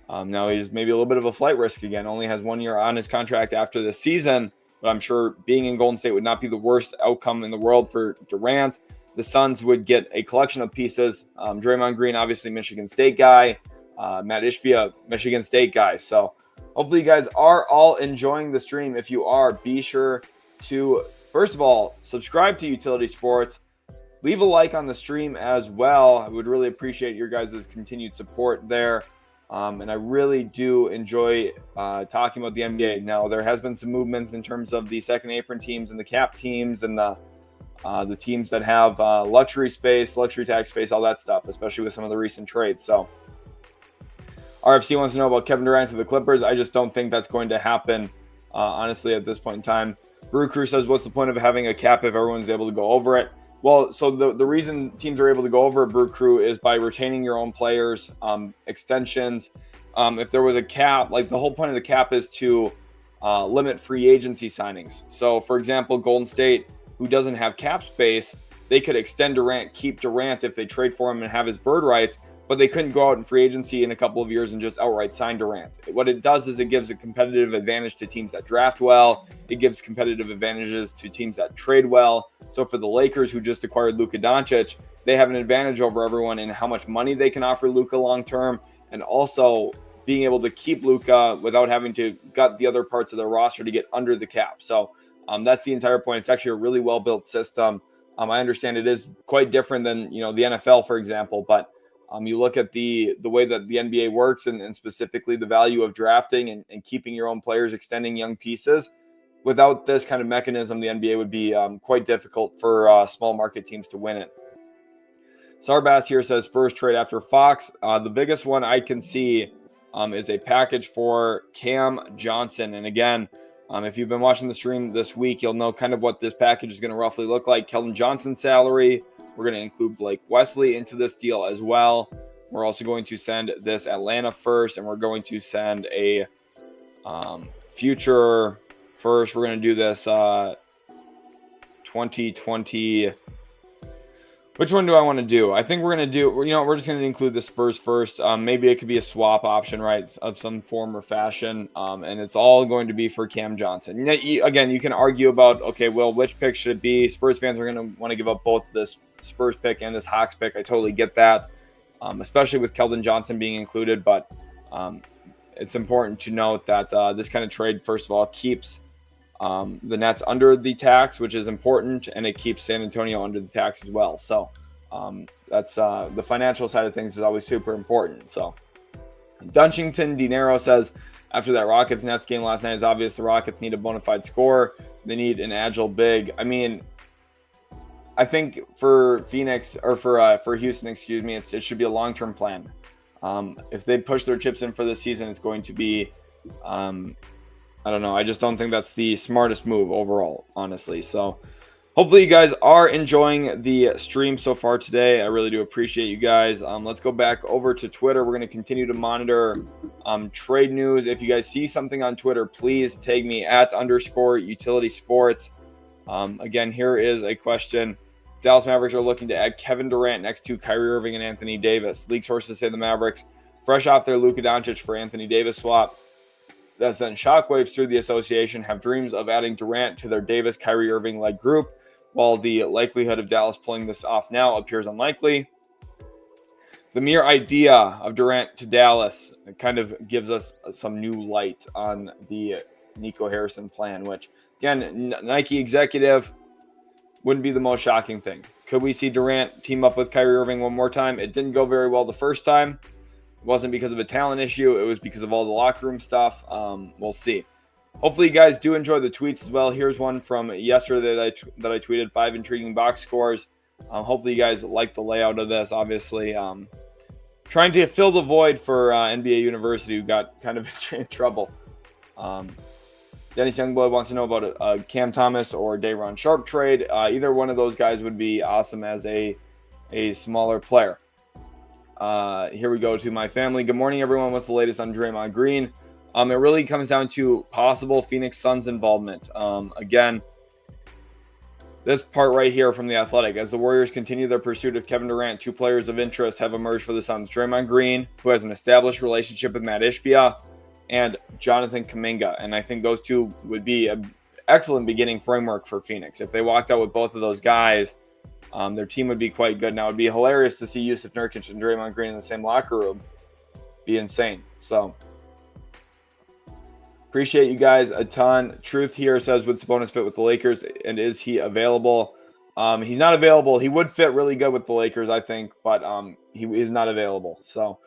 Now he's maybe a little bit of a flight risk again. Only has 1 year on his contract after this season. But I'm sure being in Golden State would not be the worst outcome in the world for Durant. The Suns would get a collection of pieces. Draymond Green, obviously Michigan State guy. Matt Ishbia, Michigan State guy. So hopefully you guys are all enjoying the stream. If you are, be sure to, first of all, subscribe to Utility Sports. Leave a like on the stream as well. I would really appreciate your guys' continued support there. And I really do enjoy talking about the NBA. Now, there has been some movements in terms of the second apron teams and the cap teams and the teams that have luxury space, luxury tax space, all that stuff, especially with some of the recent trades. So RFC wants to know about Kevin Durant to the Clippers. I just don't think that's going to happen, honestly, at this point in time. Brew Crew says, what's the point of having a cap if everyone's able to go over it? Well, so the reason teams are able to go over a Brew Crew is by retaining your own players, extensions. If there was a cap, like the whole point of the cap is to limit free agency signings. So, for example, Golden State, who doesn't have cap space, they could extend Durant, keep Durant if they trade for him and have his bird rights, but they couldn't go out in free agency in a couple of years and just outright sign Durant. What it does is it gives a competitive advantage to teams that draft well. It gives competitive advantages to teams that trade well. So for the Lakers, who just acquired Luka Doncic, they have an advantage over everyone in how much money they can offer Luka long term, and also being able to keep Luka without having to gut the other parts of their roster to get under the cap. So that's the entire point. It's actually a really well-built system. I understand it is quite different than the NFL, for example, but you look at the way that the NBA works and specifically the value of drafting and keeping your own players, extending young pieces. Without this kind of mechanism, the NBA would be quite difficult for small market teams to win it. Sarbass here says Spurs trade after Fox. The biggest one I can see is a package for Cam Johnson. And again, if you've been watching the stream this week, you'll know kind of what this package is going to roughly look like. Keldon Johnson's salary. We're going to include Blake Wesley into this deal as well. We're also going to send this Atlanta first, and we're going to send a future first. We're going to do this 2020. Which one do I want to do? I think we're going to do, we're just going to include the Spurs first. Maybe it could be a swap option, right, of some form or fashion. And it's all going to be for Cam Johnson. Again, you can argue about, okay, well, which pick should it be? Spurs fans are going to want to give up both this Spurs pick and this Hawks pick. I totally get that, especially with Keldon Johnson being included. But it's important to note that this kind of trade, first of all, keeps the Nets under the tax, which is important, and it keeps San Antonio under the tax as well. So that's the financial side of things is always super important. So Dunchington Dinero says, after that Rockets-Nets game last night, it's obvious the Rockets need a bona fide scorer. They need an agile big. I mean, I think for Phoenix or for Houston, excuse me, it should be a long-term plan. If they push their chips in for this season, it's going to be I don't know. I just don't think that's the smartest move overall, honestly. So hopefully you guys are enjoying the stream so far today. I really do appreciate you guys. Let's go back over to Twitter. We're going to continue to monitor trade news. If you guys see something on Twitter, please tag me at _utility sports. Again, here is a question. Dallas Mavericks are looking to add Kevin Durant next to Kyrie Irving and Anthony Davis. League sources say the Mavericks, fresh off their Luka Doncic for Anthony Davis swap, that sent shockwaves through the association, have dreams of adding Durant to their Davis-Kyrie Irving-led group, while the likelihood of Dallas pulling this off now appears unlikely. The mere idea of Durant to Dallas kind of gives us some new light on the Nico Harrison plan, which, again, Nike executive, wouldn't be the most shocking thing. Could we see Durant team up with Kyrie Irving one more time? It didn't go very well the first time. It wasn't because of a talent issue. It was because of all the locker room stuff. We'll see. Hopefully you guys do enjoy the tweets as well. Here's one from yesterday that I tweeted, 5 intriguing box scores. Hopefully you guys like the layout of this. Obviously, trying to fill the void for NBA University, who got kind of in trouble. Dennis Youngboy wants to know about a Cam Thomas or Day'Ron Sharpe trade. Either one of those guys would be awesome as a smaller player. Here we go to my family. Good morning, everyone. What's the latest on Draymond Green? It really comes down to possible Phoenix Suns involvement. Again, this part right here from The Athletic. As the Warriors continue their pursuit of Kevin Durant, 2 players of interest have emerged for the Suns. Draymond Green, who has an established relationship with Matt Ishbia, and Jonathan Kuminga. And I think those two would be an excellent beginning framework for Phoenix. If they walked out with both of those guys, their team would be quite good. Now, it would be hilarious to see Yusuf Nurkic and Draymond Green in the same locker room. Be insane. So, appreciate you guys a ton. Truth here says, would Sabonis fit with the Lakers, and is he available? He's not available. He would fit really good with the Lakers, I think, but he is not available. So,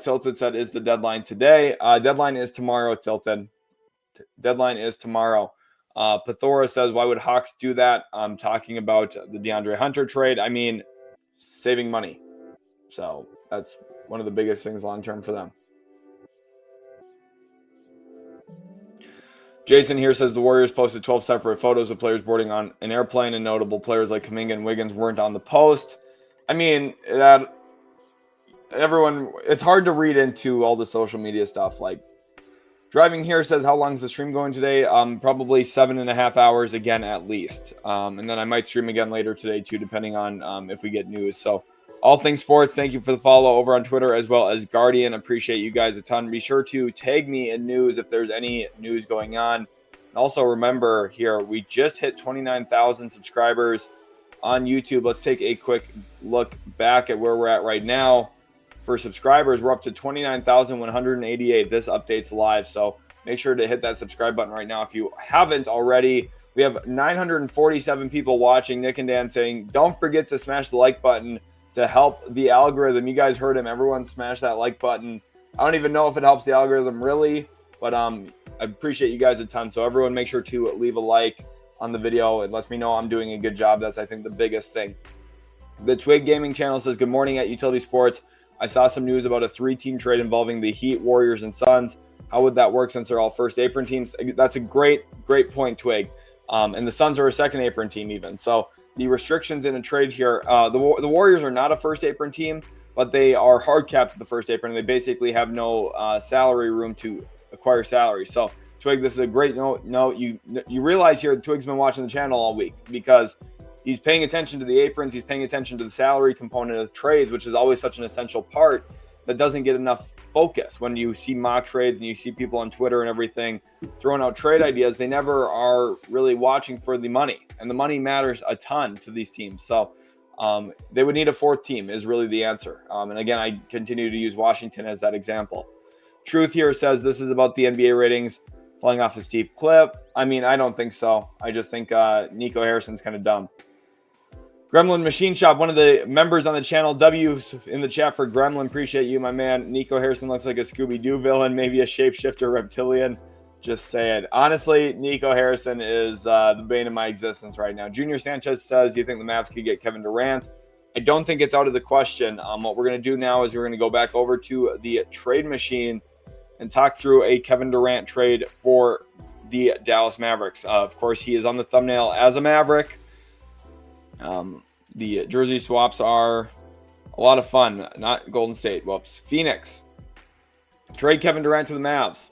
Tilted said, is the deadline today? Deadline is tomorrow, Tilted. Deadline is tomorrow. Pathora says, why would Hawks do that? I'm talking about the DeAndre Hunter trade. I mean, saving money. So that's one of the biggest things long-term for them. Jason here says the Warriors posted 12 separate photos of players boarding on an airplane, and notable players like Kuminga and Wiggins weren't on the post. I mean, it's hard to read into all the social media stuff. Like, Driving Here says, how long is the stream going today? Probably 7.5 hours again, at least. And then I might stream again later today too, depending on if we get news. So all things sports, thank you for the follow over on Twitter as well as Guardian. Appreciate you guys a ton. Be sure to tag me in news if there's any news going on. And also remember here, we just hit 29,000 subscribers on YouTube. Let's take a quick look back at where we're at right now. For subscribers, we're up to 29,188. This update's live, so make sure to hit that subscribe button right now if you haven't already. We have 947 people watching. Nick and Dan saying, don't forget to smash the like button to help the algorithm. You guys heard him. Everyone smash that like button. I don't even know if it helps the algorithm really, but I appreciate you guys a ton. So everyone make sure to leave a like on the video. It lets me know I'm doing a good job. That's, I think, the biggest thing. The Twig Gaming channel says, good morning at Utility Sports. I saw some news about a 3-team trade involving the Heat, Warriors, and Suns. How would that work since they're all first apron teams? That's a great point, Twig. And the Suns are a second apron team even. So the restrictions in a trade here, the Warriors are not a first apron team, but they are hard capped at the first apron. And they basically have no salary room to acquire salary. So Twig, this is a great note. You realize here Twig's been watching the channel all week because he's paying attention to the aprons. He's paying attention to the salary component of trades, which is always such an essential part that doesn't get enough focus. When you see mock trades and you see people on Twitter and everything throwing out trade ideas, they never are really watching for the money. And the money matters a ton to these teams. So they would need a fourth team is really the answer. And again, I continue to use Washington as that example. Truth here says this is about the NBA ratings falling off a steep cliff. I mean, I don't think so. I just think Nico Harrison's kind of dumb. Gremlin Machine Shop, one of the members on the channel, W's in the chat for Gremlin. Appreciate you, my man. Nico Harrison looks like a Scooby-Doo villain, maybe a shapeshifter reptilian. Just saying. Honestly, Nico Harrison is the bane of my existence right now. Junior Sanchez says, do you think the Mavs could get Kevin Durant? I don't think it's out of the question. What we're going to do now is we're going to go back over to the trade machine and talk through a Kevin Durant trade for the Dallas Mavericks. Of course, he is on the thumbnail as a Maverick. The jersey swaps are a lot of fun. Not Golden State. Whoops. Phoenix. Trade Kevin Durant to the Mavs.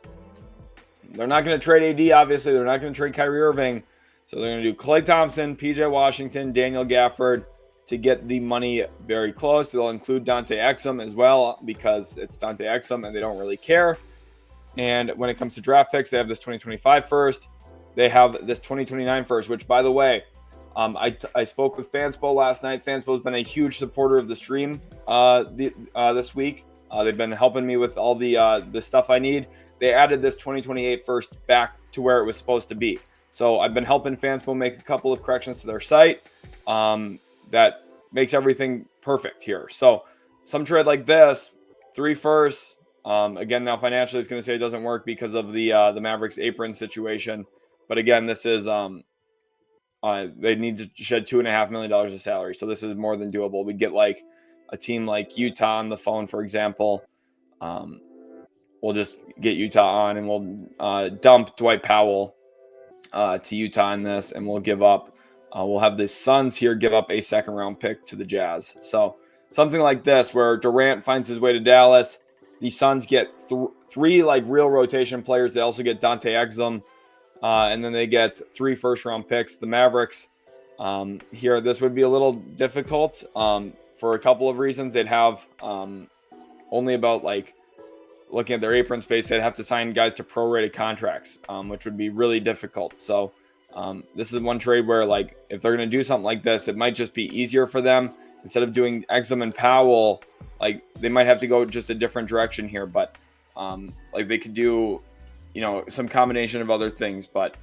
They're not going to trade AD, obviously. They're not going to trade Kyrie Irving. So they're going to do Klay Thompson, PJ Washington, Daniel Gafford to get the money very close. They'll include Dante Exum as well because it's Dante Exum and they don't really care. And when it comes to draft picks, they have this 2025 first. They have this 2029 first, which, by the way, I spoke with Fanspo last night. Fanspo has been a huge supporter of the stream this week. They've been helping me with all the stuff I need. They added this 2028 first back to where it was supposed to be. So I've been helping Fanspo make a couple of corrections to their site that makes everything perfect here. So some trade like this, 3 firsts. Again, now financially it's going to say it doesn't work because of the Mavericks apron situation. But again, this is they need to shed $2.5 million of salary. So this is more than doable. We get like a team like Utah on the phone, for example. We'll just get Utah on and we'll dump Dwight Powell to Utah in this, and we'll give up. We'll have the Suns here give up a second-round pick to the Jazz. So something like this where Durant finds his way to Dallas. The Suns get three like real rotation players. They also get Dante Exum. And then they get 3 first-round picks. The Mavericks here, this would be a little difficult for a couple of reasons. They'd have only about, like, looking at their apron space, they'd have to sign guys to prorated contracts, which would be really difficult. So this is one trade where, like, if they're going to do something like this, it might just be easier for them. Instead of doing Exum and Powell, like, they might have to go just a different direction here. But, like, they could do some combination of other things, but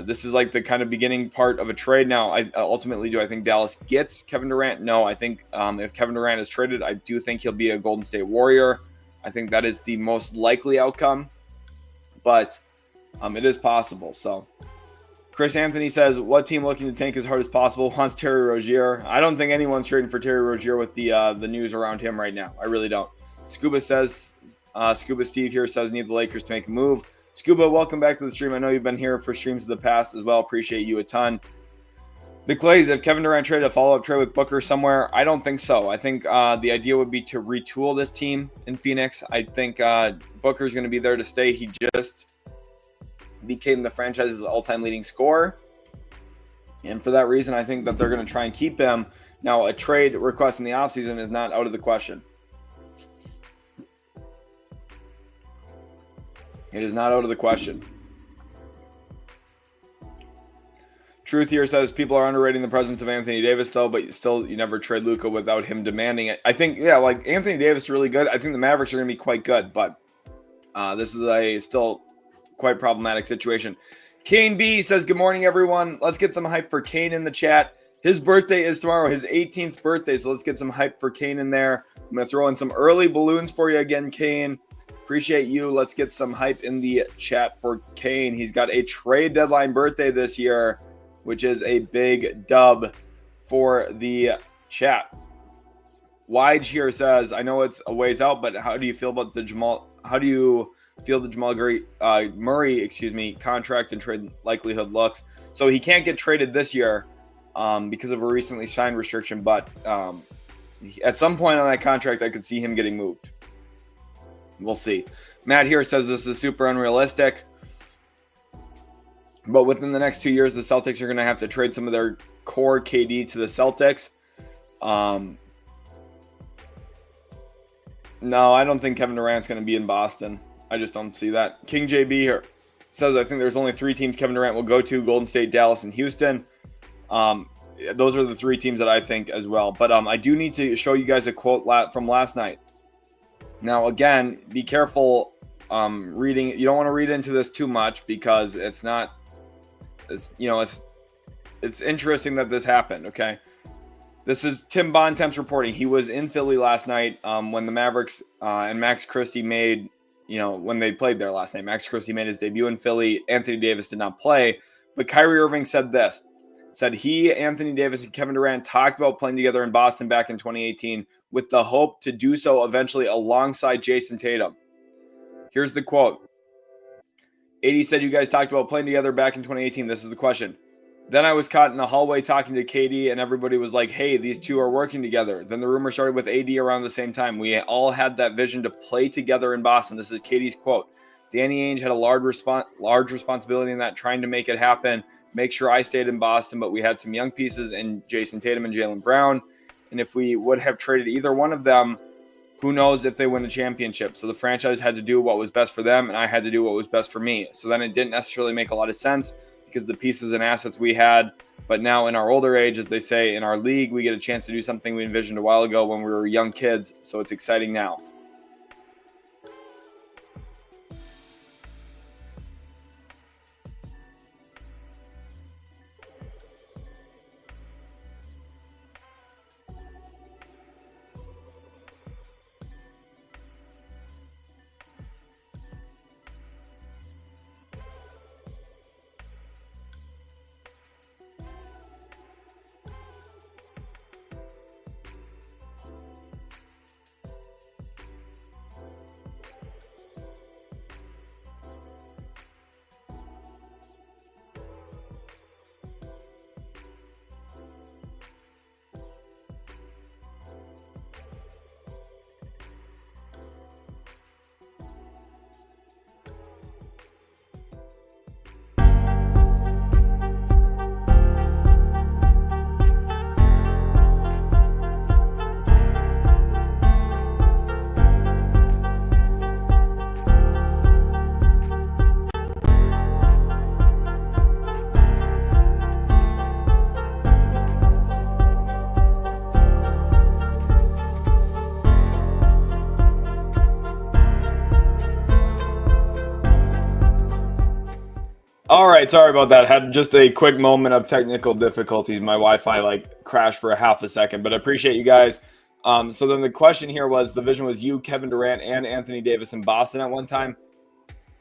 this is like the kind of beginning part of a trade. Now, I think Dallas gets Kevin Durant? No, I think if Kevin Durant is traded, I do think he'll be a Golden State Warrior. I think that is the most likely outcome, but it is possible. So Chris Anthony says, what team looking to tank as hard as possible wants Terry Rozier? I don't think anyone's trading for Terry Rozier with the news around him right now. I really don't. Scuba Steve here says, need the Lakers to make a move. Scuba, welcome back to the stream. I know you've been here for streams in the past as well. Appreciate you a ton. The Clays, if Kevin Durant traded a follow-up trade with Booker somewhere, I don't think so. I think the idea would be to retool this team in Phoenix. I think Booker's going to be there to stay. He just became the franchise's all-time leading scorer. And for that reason, I think that they're going to try and keep him. Now, a trade request in the offseason is not out of the question. It is not out of the question. Truth here says people are underrating the presence of Anthony Davis, though, but still, you never trade Luka without him demanding it. I think, yeah, like Anthony Davis is really good. I think the Mavericks are going to be quite good, but this is a still quite problematic situation. Kane B says, good morning, everyone. Let's get some hype for Kane in the chat. His birthday is tomorrow, his 18th birthday, so let's get some hype for Kane in there. I'm going to throw in some early balloons for you again, Kane. Appreciate you. Let's get some hype in the chat for Kane. He's got a trade deadline birthday this year, which is a big dub for the chat. Wige here says, I know it's a ways out, but how do you feel about the Jamal Murray, contract and trade likelihood looks? So he can't get traded this year because of a recently signed restriction, but at some point on that contract, I could see him getting moved. We'll see. Matt here says this is super unrealistic. But within the next 2 years, the Celtics are going to have to trade some of their core KD to the Celtics. No, I don't think Kevin Durant's going to be in Boston. I just don't see that. King JB here says, I think there's only 3 teams Kevin Durant will go to: Golden State, Dallas, and Houston. Those are the 3 teams that I think as well. But I do need to show you guys a quote from last night. Now, again, be careful reading. You don't want to read into this too much because it's not. It's interesting that this happened, okay? This is Tim Bontemps reporting. He was in Philly last night when the Mavericks and Max Christie made, when they played there last night. Max Christie made his debut in Philly. Anthony Davis did not play. But Kyrie Irving said this. Said he, Anthony Davis, and Kevin Durant talked about playing together in Boston back in 2018 with the hope to do so eventually alongside Jason Tatum. Here's the quote. 80 said, you guys talked about playing together back in 2018. This is the question. Then I was caught in the hallway talking to KD, and everybody was like, hey, these two are working together. Then the rumor started with AD around the same time. We all had that vision to play together in Boston. This is KD's quote. Danny Ainge had a large responsibility in that, trying to make it happen, make sure I stayed in Boston, but we had some young pieces in Jason Tatum and Jaylen Brown. And if we would have traded either one of them, who knows if they win the championship. So the franchise had to do what was best for them, and I had to do what was best for me. So then it didn't necessarily make a lot of sense because the pieces and assets we had. But now in our older age, as they say, in our league, we get a chance to do something we envisioned a while ago when we were young kids. So it's exciting now. All right, sorry about that. Had just a quick moment of technical difficulties. My Wi-Fi crashed for a half a second, but I appreciate you guys. So then the question here was, the vision was you, Kevin Durant, and Anthony Davis in Boston at one time.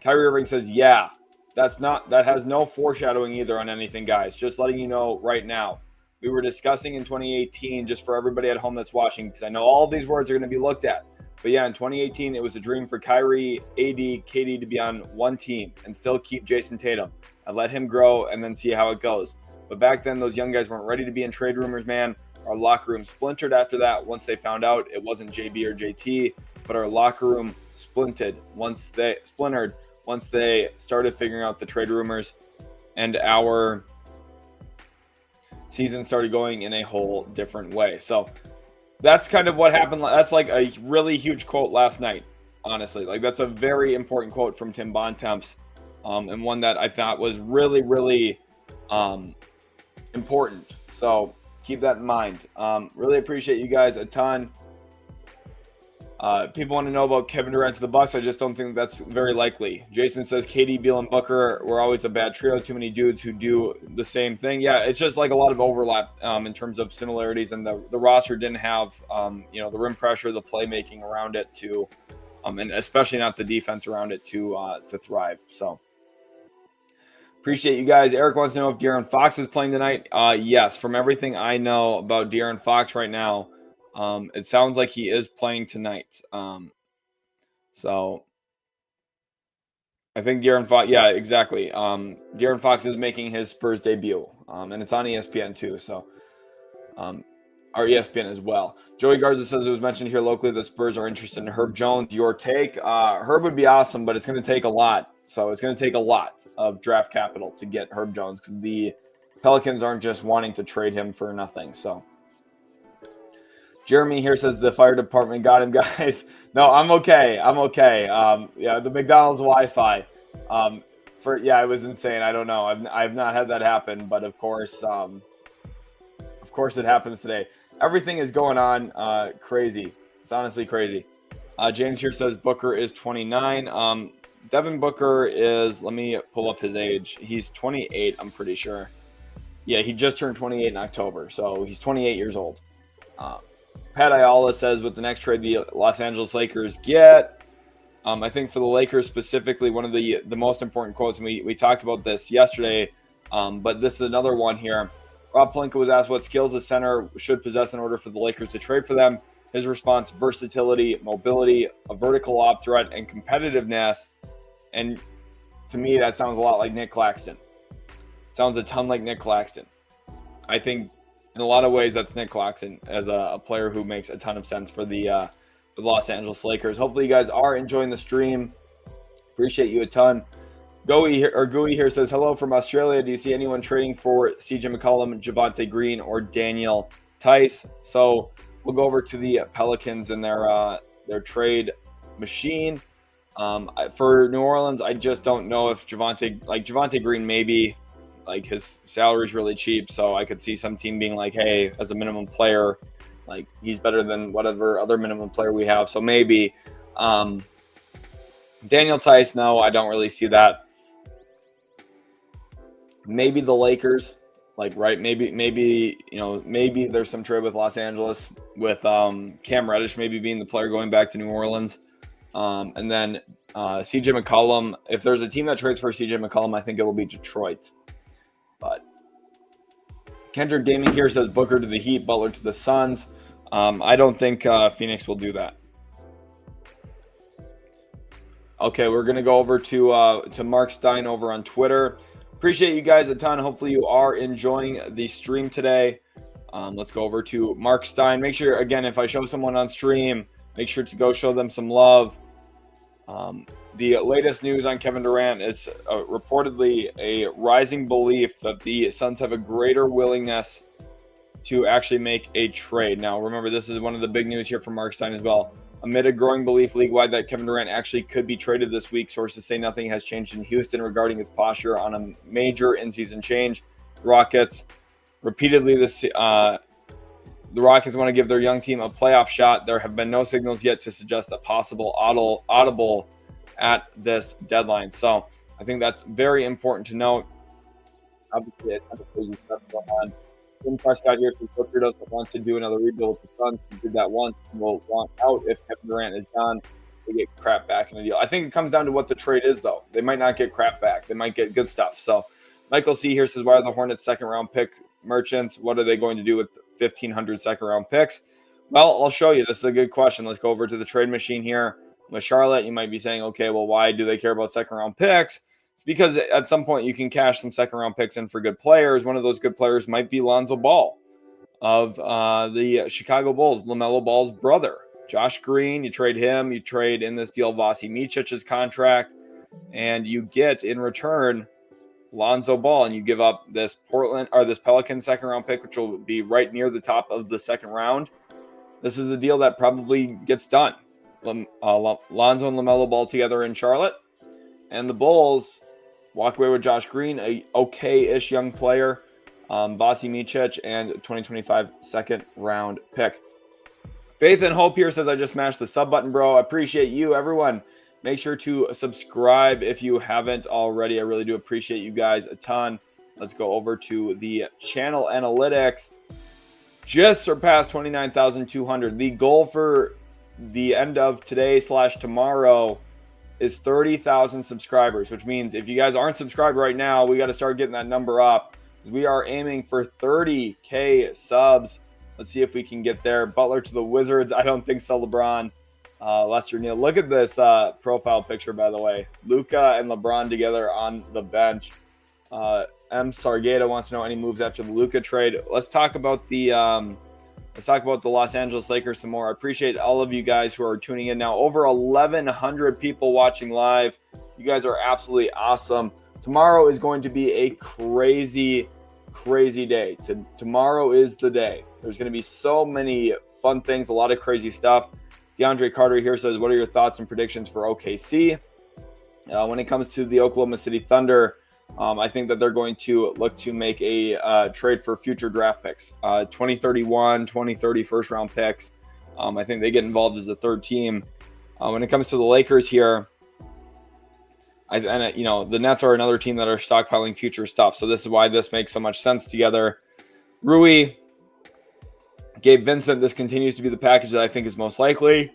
Kyrie Irving says, yeah, that has no foreshadowing either on anything, guys. Just letting you know right now. We were discussing in 2018, just for everybody at home that's watching, because I know all of these words are going to be looked at. But yeah, in 2018, it was a dream for Kyrie, AD, KD to be on one team and still keep Jason Tatum. I let him grow and then see how it goes. But back then, those young guys weren't ready to be in trade rumors, man. Our locker room splintered after that once they found out it wasn't JB or JT, but our locker room splintered once they started figuring out the trade rumors, and our season started going in a whole different way. So that's kind of what happened. That's like a really huge quote last night, honestly. Like, that's a very important quote from Tim Bontemps, and one that I thought was really, really important. So keep that in mind. Really appreciate you guys a ton. People want to know about Kevin Durant to the Bucks. I just don't think that's very likely. Jason says KD, Beal, and Booker were always a bad trio. Too many dudes who do the same thing. Yeah, it's just like a lot of overlap in terms of similarities, and the roster didn't have the rim pressure, the playmaking around it to, and especially not the defense around it to thrive. So appreciate you guys. Eric wants to know if De'Aaron Fox is playing tonight. Yes, from everything I know about De'Aaron Fox right now, it sounds like he is playing tonight. So I think De'Aaron Fox, yeah, exactly. De'Aaron Fox is making his Spurs debut, and it's on ESPN too. So, or ESPN as well. Joey Garza says it was mentioned here locally that Spurs are interested in Herb Jones. Your take? Herb would be awesome, but it's going to take a lot. So it's going to take a lot of draft capital to get Herb Jones, because the Pelicans aren't just wanting to trade him for nothing. So Jeremy here says the fire department got him, guys. No, I'm okay. Yeah, the McDonald's Wi-Fi. It was insane. I don't know. I've not had that happen, but of course it happens today. Everything is going on crazy. It's honestly crazy. James here says Booker is 29. Devin Booker is, let me pull up his age. He's 28, I'm pretty sure. Yeah, he just turned 28 in October, so he's 28 years old. Pat Ayala says with the next trade the Los Angeles Lakers get, I think for the Lakers specifically, one of the most important quotes, and we talked about this yesterday, but this is another one here. Rob Pelinka was asked what skills a center should possess in order for the Lakers to trade for them. His response: versatility, mobility, a vertical lob threat, and competitiveness. And to me, that sounds a lot like Nick Claxton. Sounds a ton like Nick Claxton. I think in a lot of ways that's Nick Claxton as a player who makes a ton of sense for the Los Angeles Lakers. Hopefully you guys are enjoying the stream. Appreciate you a ton. Gooey here says, hello from Australia. Do you see anyone trading for CJ McCollum, Javonte Green, or Daniel Tice? So we'll go over to the Pelicans and their trade machine. For New Orleans, I just don't know if Javonte Green, maybe, like, his salary is really cheap, so I could see some team being like, hey, as a minimum player, like, he's better than whatever other minimum player we have, so maybe. Daniel Tice, no, I don't really see that. Maybe the Lakers, right? Maybe there's some trade with Los Angeles with Cam Reddish maybe being the player going back to New Orleans. And then CJ McCollum, if there's a team that trades for CJ McCollum, I think it will be Detroit. But Kendrick Gaming here says Booker to the Heat, Butler to the Suns. I don't think Phoenix will do that. Okay, we're going to go over to Mark Stein over on Twitter. Appreciate you guys a ton. Hopefully you are enjoying the stream today. Let's go over to Mark Stein. Make sure, again, if I show someone on stream, make sure to go show them some love. The latest news on Kevin Durant is reportedly a rising belief that the Suns have a greater willingness to actually make a trade. Now, remember, this is one of the big news here from Mark Stein as well. Amid a growing belief league-wide that Kevin Durant actually could be traded this week, sources say nothing has changed in Houston regarding its posture on a major in-season change. The Rockets repeatedly the Rockets want to give their young team a playoff shot. There have been no signals yet to suggest a possible audible at this deadline. So I think that's very important to note. Obviously, a ton of crazy stuff going on. Tim Prescott here says Booker doesn't want to do another rebuild with the Suns. He did that once and will want out if Kevin Durant is gone. They get crap back in the deal. I think it comes down to what the trade is, though. They might not get crap back. They might get good stuff. So Michael C. here says, why are the Hornets second-round pick merchants? What are they going to do with 1,500 second-round picks? Well, I'll show you. This is a good question. Let's go over to the trade machine here. With Charlotte, you might be saying, okay, well, why do they care about second-round picks? It's because at some point you can cash some second-round picks in for good players. One of those good players might be Lonzo Ball of the Chicago Bulls, LaMelo Ball's brother. Josh Green, you trade him. You trade in this deal Vasi Micic's contract, and you get in return Lonzo Ball, and you give up this Pelican second-round pick, which will be right near the top of the second round. This is the deal that probably gets done. Lonzo and LaMelo Ball together in Charlotte, and the Bulls walk away with Josh Green, a okay-ish young player, Vasi Micic, and 2025 second-round pick. Faith and Hope here says, I just smashed the sub button, bro. I appreciate you, everyone. Make sure to subscribe if you haven't already. I really do appreciate you guys a ton. Let's go over to the channel analytics. Just surpassed 29,200. The goal for the end of today / tomorrow is 30,000 subscribers, which means if you guys aren't subscribed right now, we got to start getting that number up. We are aiming for 30K subs. Let's see if we can get there. Butler to the Wizards. I don't think so, LeBron. Lester Neal. Look at this profile picture, by the way. Luka and LeBron together on the bench. M. Sargata wants to know any moves after the Luka trade. Let's talk about the Los Angeles Lakers some more. I appreciate all of you guys who are tuning in now. Over 1,100 people watching live. You guys are absolutely awesome. Tomorrow is going to be a crazy day. Tomorrow is the day. There's going to be so many fun things, a lot of crazy stuff. DeAndre Carter here says, what are your thoughts and predictions for OKC? When it comes to the Oklahoma City Thunder, I think that they're going to look to make a trade for future draft picks, 2031, 2030 first-round picks. I think they get involved as a third team. When it comes to the Lakers here, the Nets are another team that are stockpiling future stuff. So this is why this makes so much sense together. Rui, Gabe Vincent, this continues to be the package that I think is most likely.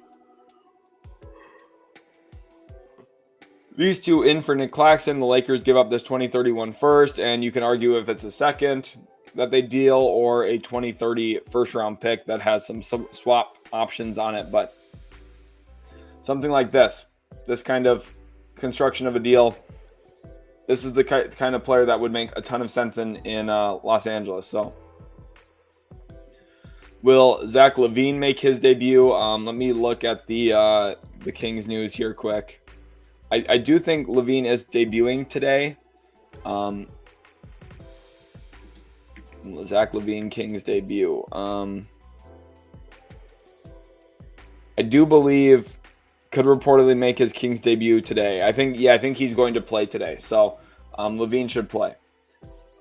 These two in for Nick Claxton. The Lakers give up this 2031 first, and you can argue if it's a second that they deal or a 2030 first-round pick that has some swap options on it. But something like this kind of construction of a deal, this is the kind of player that would make a ton of sense in Los Angeles. So will Zach LaVine make his debut? Let me look at the Kings news here quick. I do think LaVine is debuting today. Zach LaVine, Kings debut. I do believe could reportedly make his Kings debut today. I think he's going to play today. So LaVine should play.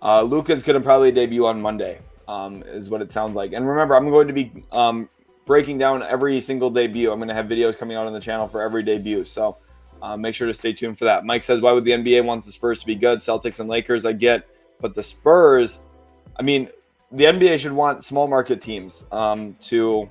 Luka's going to probably debut on Monday, is what it sounds like. And remember, I'm going to be breaking down every single debut. I'm going to have videos coming out on the channel for every debut. So make sure to stay tuned for that. Mike says, why would the NBA want the Spurs to be good? Celtics and Lakers, I get. But the Spurs, the NBA should want small market teams to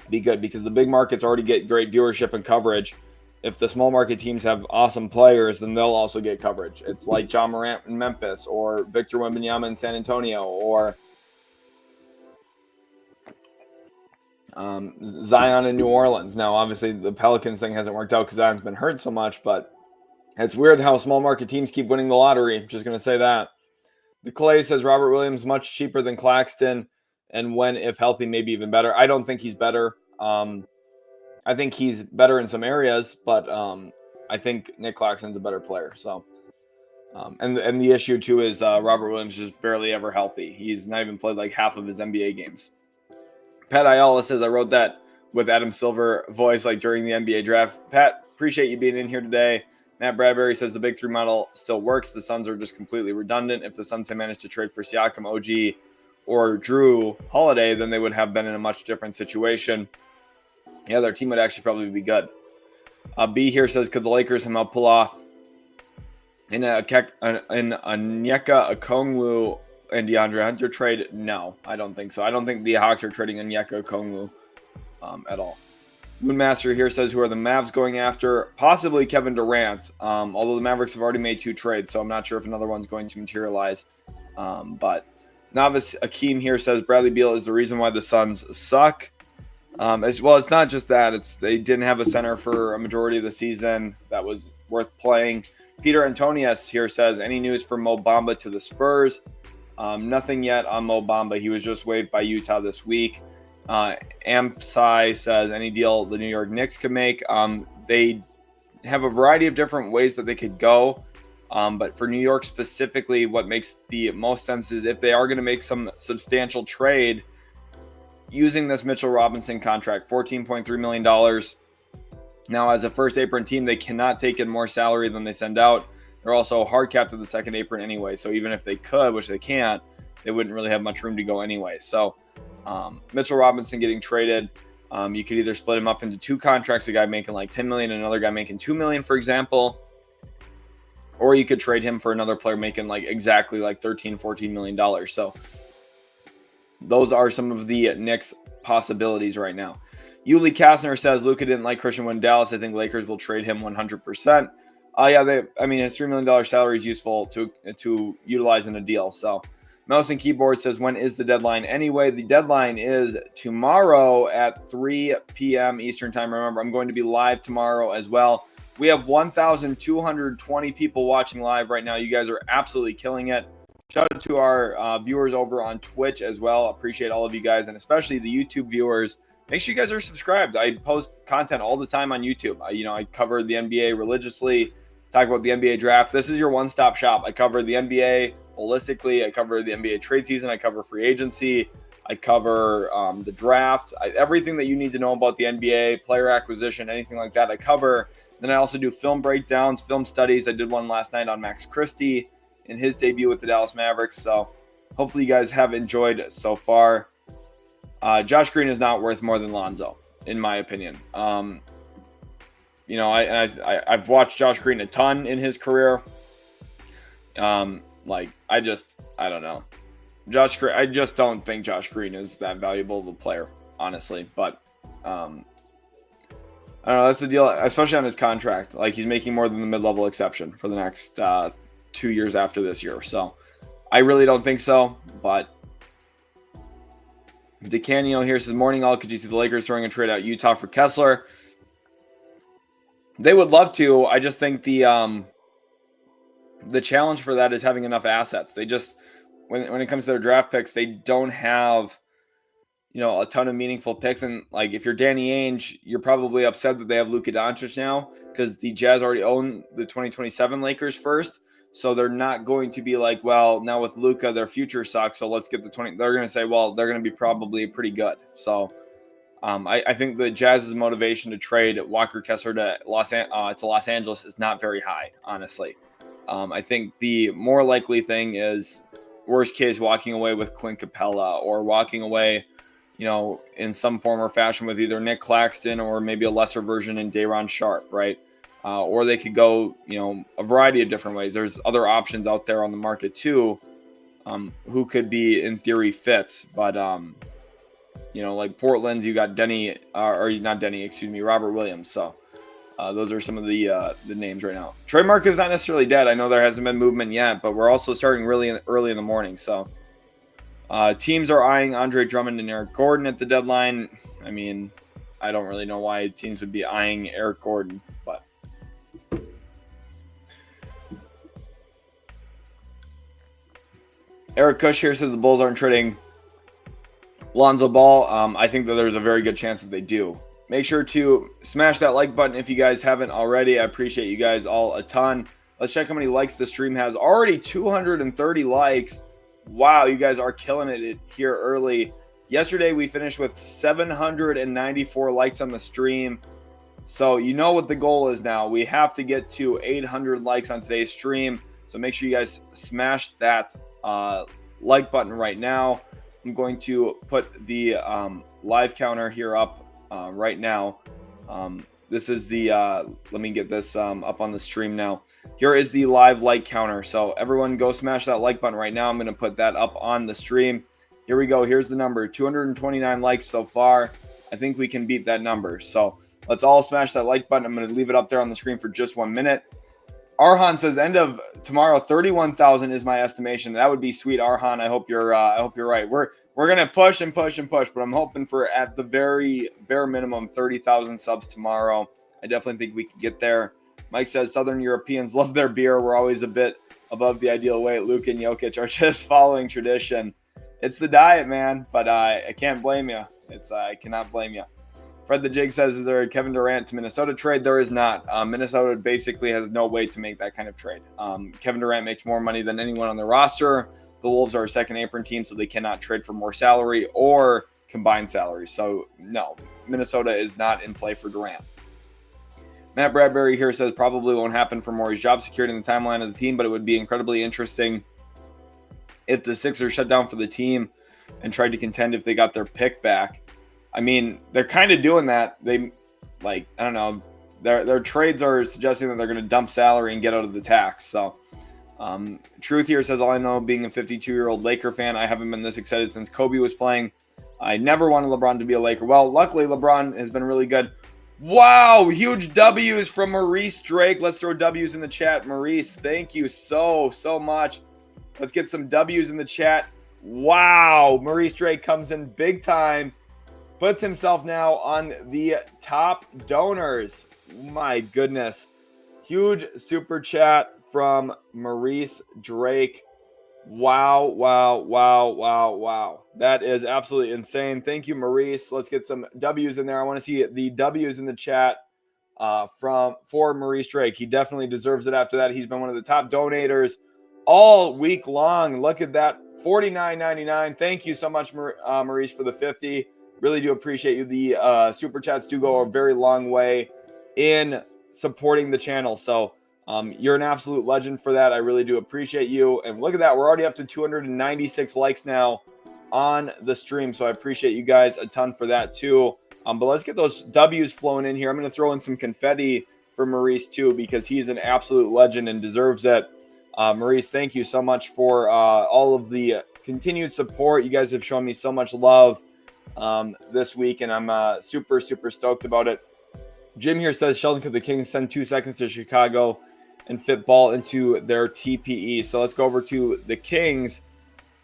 be good because the big markets already get great viewership and coverage. If the small market teams have awesome players, then they'll also get coverage. It's like John Morant in Memphis or Victor Wembanyama in San Antonio or Zion in New Orleans. Now, obviously, the Pelicans thing hasn't worked out because Zion's been hurt so much, but it's weird how small market teams keep winning the lottery. I'm just going to say that. The Clay says Robert Williams much cheaper than Claxton, and when, if healthy, maybe even better. I don't think he's better. I think he's better in some areas, but I think Nick Claxton's a better player. So, and the issue too is Robert Williams is barely ever healthy. He's not even played like half of his NBA games. Pat Ayala says, I wrote that with Adam Silver voice like during the NBA draft. Pat, appreciate you being in here today. Matt Bradbury says the big three model still works. The Suns are just completely redundant. If the Suns had managed to trade for Siakam, OG, or Drew Holiday, then they would have been in a much different situation. Yeah, their team would actually probably be good. B here says, could the Lakers somehow pull off in a Onyeka Okongwu and DeAndre Hunter trade? No, I don't think so. I don't think the Hawks are trading Onyeka Okongwu at all. Moonmaster here says, who are the Mavs going after? Possibly Kevin Durant, although the Mavericks have already made 2 trades, so I'm not sure if another one's going to materialize. But Novice Akeem here says, Bradley Beal is the reason why the Suns suck. As well, it's not just that. They didn't have a center for a majority of the season that was worth playing. Peter Antonius here says, any news for Mo Bamba to the Spurs? Nothing yet on Mo Bamba. He was just waived by Utah this week. Ampsai says, any deal the New York Knicks could make? They have a variety of different ways that they could go. But for New York specifically, what makes the most sense is if they are going to make some substantial trade using this Mitchell Robinson contract, $14.3 million. Now, as a first apron team, they cannot take in more salary than they send out. They're also hard capped to the second apron anyway. So even if they could, which they can't, they wouldn't really have much room to go anyway. So Mitchell Robinson getting traded, you could either split him up into two contracts, a guy making like $10 million and another guy making $2 million, for example. Or you could trade him for another player making like exactly like $13-14 million. So those are some of the Knicks possibilities right now. Yuli Kastner says Luka didn't like Christian when Dallas. I think Lakers will trade him 100%. His $3 million salary is useful to utilize in a deal. So Mouse and Keyboard says, when is the deadline? Anyway, the deadline is tomorrow at 3 p.m. Eastern time. Remember, I'm going to be live tomorrow as well. We have 1,220 people watching live right now. You guys are absolutely killing it. Shout out to our viewers over on Twitch as well. Appreciate all of you guys, and especially the YouTube viewers. Make sure you guys are subscribed. I post content all the time on YouTube. I cover the NBA religiously, talk about the NBA draft. This is your one-stop shop. I cover the NBA holistically. I cover the NBA trade season. I cover free agency. I cover the draft. Everything that you need to know about the NBA, player acquisition, anything like that, I cover. Then I also do film breakdowns, film studies. I did one last night on Max Christie in his debut with the Dallas Mavericks. So hopefully you guys have enjoyed so far. Josh Green is not worth more than Lonzo, in my opinion. I've watched Josh Green a ton in his career. I don't know. I just don't think Josh Green is that valuable of a player, honestly. But I don't know. That's the deal, especially on his contract. Like, he's making more than the mid-level exception for the next 2 years after this year. So I really don't think so. But DeCanio here says, morning all, could you see the Lakers throwing a trade out Utah for Kessler? They would love to. I just think the challenge for that is having enough assets. They just, when it comes to their draft picks, they don't have a ton of meaningful picks. And like, if you're Danny Ainge, you're probably upset that they have Luka Doncic now, because the Jazz already own the 2027 Lakers first. So they're not going to be like, well, now with Luka, their future sucks, so let's get the 20. They're going to say, well, they're going to be probably pretty good. So I think the Jazz's motivation to trade Walker Kessler to Los Angeles is not very high, honestly. I think the more likely thing is, worst case, walking away with Clint Capella, or walking away, in some form or fashion with either Nick Claxton or maybe a lesser version in Day'Ron Sharpe, right? Or they could go, a variety of different ways. There's other options out there on the market too, who could be in theory fits. But, like Portland's, you got Robert Williams. So those are some of the names right now. Trey Mark is not necessarily dead. I know there hasn't been movement yet, but we're also starting really early in the morning. So teams are eyeing Andre Drummond and Eric Gordon at the deadline. I mean, I don't really know why teams would be eyeing Eric Gordon, but Eric Kush here says the Bulls aren't trading Lonzo Ball. I think that there's a very good chance that they do. Make sure to smash that like button if you guys haven't already. I appreciate you guys all a ton. Let's check how many likes the stream has. Already 230 likes. Wow, you guys are killing it here early. Yesterday, we finished with 794 likes on the stream. So you know what the goal is now. We have to get to 800 likes on today's stream. So make sure you guys smash that like button right now. I'm going to put the live counter here up right now. This is the, let me get this up on the stream now. Here is the live like counter. So everyone go smash that like button right now. I'm going to put that up on the stream. Here we go. Here's the number, 229 likes so far. I think we can beat that number. So let's all smash that like button. I'm going to leave it up there on the screen for just 1 minute. Arhan says end of tomorrow, 31,000 is my estimation. That would be sweet, Arhan. I hope you're right. We're we're going to push and push and push, but I'm hoping for at the very bare minimum 30,000 subs tomorrow. I definitely think we can get there. Mike says Southern Europeans love their beer. We're always a bit above the ideal weight. Luka and Jokic are just following tradition. It's the diet, man, but I can't blame you. I cannot blame you. Fred the Jig says, is there a Kevin Durant to Minnesota trade? There is not. Minnesota basically has no way to make that kind of trade. Kevin Durant makes more money than anyone on the roster. The Wolves are a second apron team, so they cannot trade for more salary or combined salary. So, no, Minnesota is not in play for Durant. Matt Bradbury here says probably won't happen for Morey's job security in the timeline of the team, but it would be incredibly interesting if the Sixers shut down for the team and tried to contend if they got their pick back. I mean, they're kind of doing that. They, I don't know, their trades are suggesting that they're going to dump salary and get out of the tax. So, Truth here says, all I know, being a 52-year-old Laker fan, I haven't been this excited since Kobe was playing. I never wanted LeBron to be a Laker. Well, luckily, LeBron has been really good. Wow, huge W's from Maurice Drake. Let's throw W's in the chat. Maurice, thank you so much. Let's get some W's in the chat. Wow, Maurice Drake comes in big time. Puts himself now on the top donors. My goodness. Huge super chat from Maurice Drake. Wow. That is absolutely insane. Thank you, Maurice. Let's get some W's in there. I want to see the W's in the chat for Maurice Drake. He definitely deserves it after that. He's been one of the top donators all week long. Look at that. $49.99. Thank you so much, Maurice, for the 50. Really do appreciate you. The super chats do go a very long way in supporting the channel. So you're an absolute legend for that. I really do appreciate you. And look at that. We're already up to 296 likes now on the stream. So I appreciate you guys a ton for that too. But let's get those W's flowing in here. I'm going to throw in some confetti for Maurice too, because he's an absolute legend and deserves it. Maurice, thank you so much for all of the continued support. You guys have shown me so much love this week, and I'm super stoked about it. Jim here says, Sheldon, could the Kings send 2 seconds to Chicago and fit Ball into their TPE? So let's go over to the Kings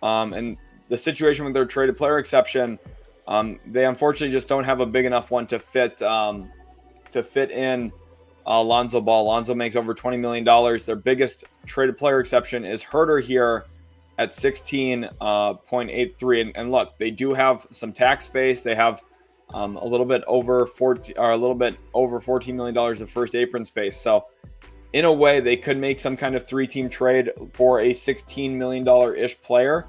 and the situation with their traded player exception. They unfortunately just don't have a big enough one to fit in Lonzo Ball. Lonzo makes over $20 million. Their biggest traded player exception is Huerter here at 16.83. And look, they do have some tax space. They have a little bit over $14 million of first apron space. So in a way, they could make some kind of 3-team trade for a $16 million-ish player,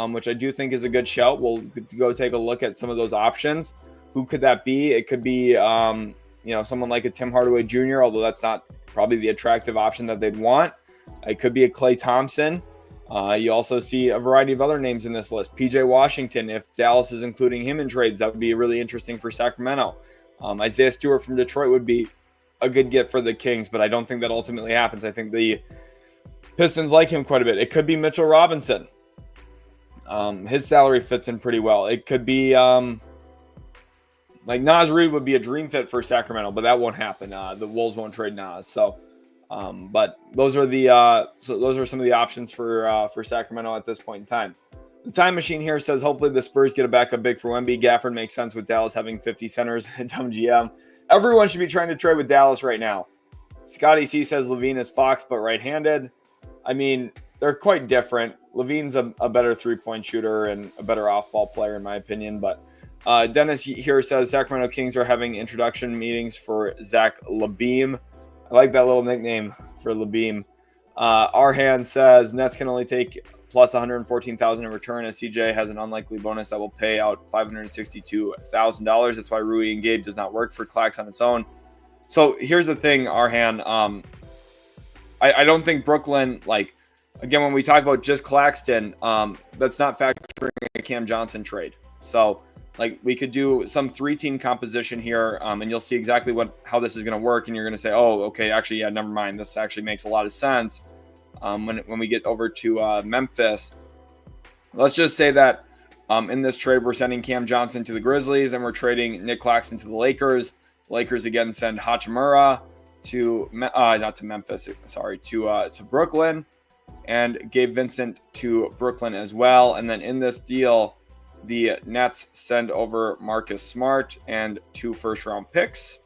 which I do think is a good shout. We'll go take a look at some of those options. Who could that be? It could be someone like a Tim Hardaway Jr., although that's not probably the attractive option that they'd want. It could be a Klay Thompson. You also see a variety of other names in this list. PJ Washington, if Dallas is including him in trades, that would be really interesting for Sacramento. Isaiah Stewart from Detroit would be a good get for the Kings, but I don't think that ultimately happens. I think the Pistons like him quite a bit. It could be Mitchell Robinson. His salary fits in pretty well. It could be Naz Reid would be a dream fit for Sacramento, but that won't happen. The Wolves won't trade Naz. So, but those are some of the options for Sacramento at this point in time. The time machine here says hopefully the Spurs get a backup big for Wemby. Gafford makes sense with Dallas having 50 centers and dumb GM. Everyone should be trying to trade with Dallas right now. Scotty C says LaVine is Fox but right-handed. I mean, they're quite different. LaVine's a better three-point shooter and a better off-ball player in my opinion. But Dennis here says Sacramento Kings are having introduction meetings for Zach LaVine. I like that little nickname for LaVine. Arhan says Nets can only take plus $114,000 in return, as CJ has an unlikely bonus that will pay out $562,000. That's why Rui and Gabe does not work for Clax on its own. So here's the thing, Arhan. I don't think Brooklyn, again, when we talk about just Claxton, that's not factoring a Cam Johnson trade. So we could do some 3-team composition here, and you'll see exactly how this is going to work, and you're going to say, oh, okay, actually, yeah, never mind. This actually makes a lot of sense. When we get over to Memphis, let's just say that in this trade, we're sending Cam Johnson to the Grizzlies and we're trading Nick Claxton to the Lakers. Lakers again send Hachimura to Brooklyn, and Gabe Vincent to Brooklyn as well. And then in this deal, The Nets send over Marcus Smart and 2 first-round picks.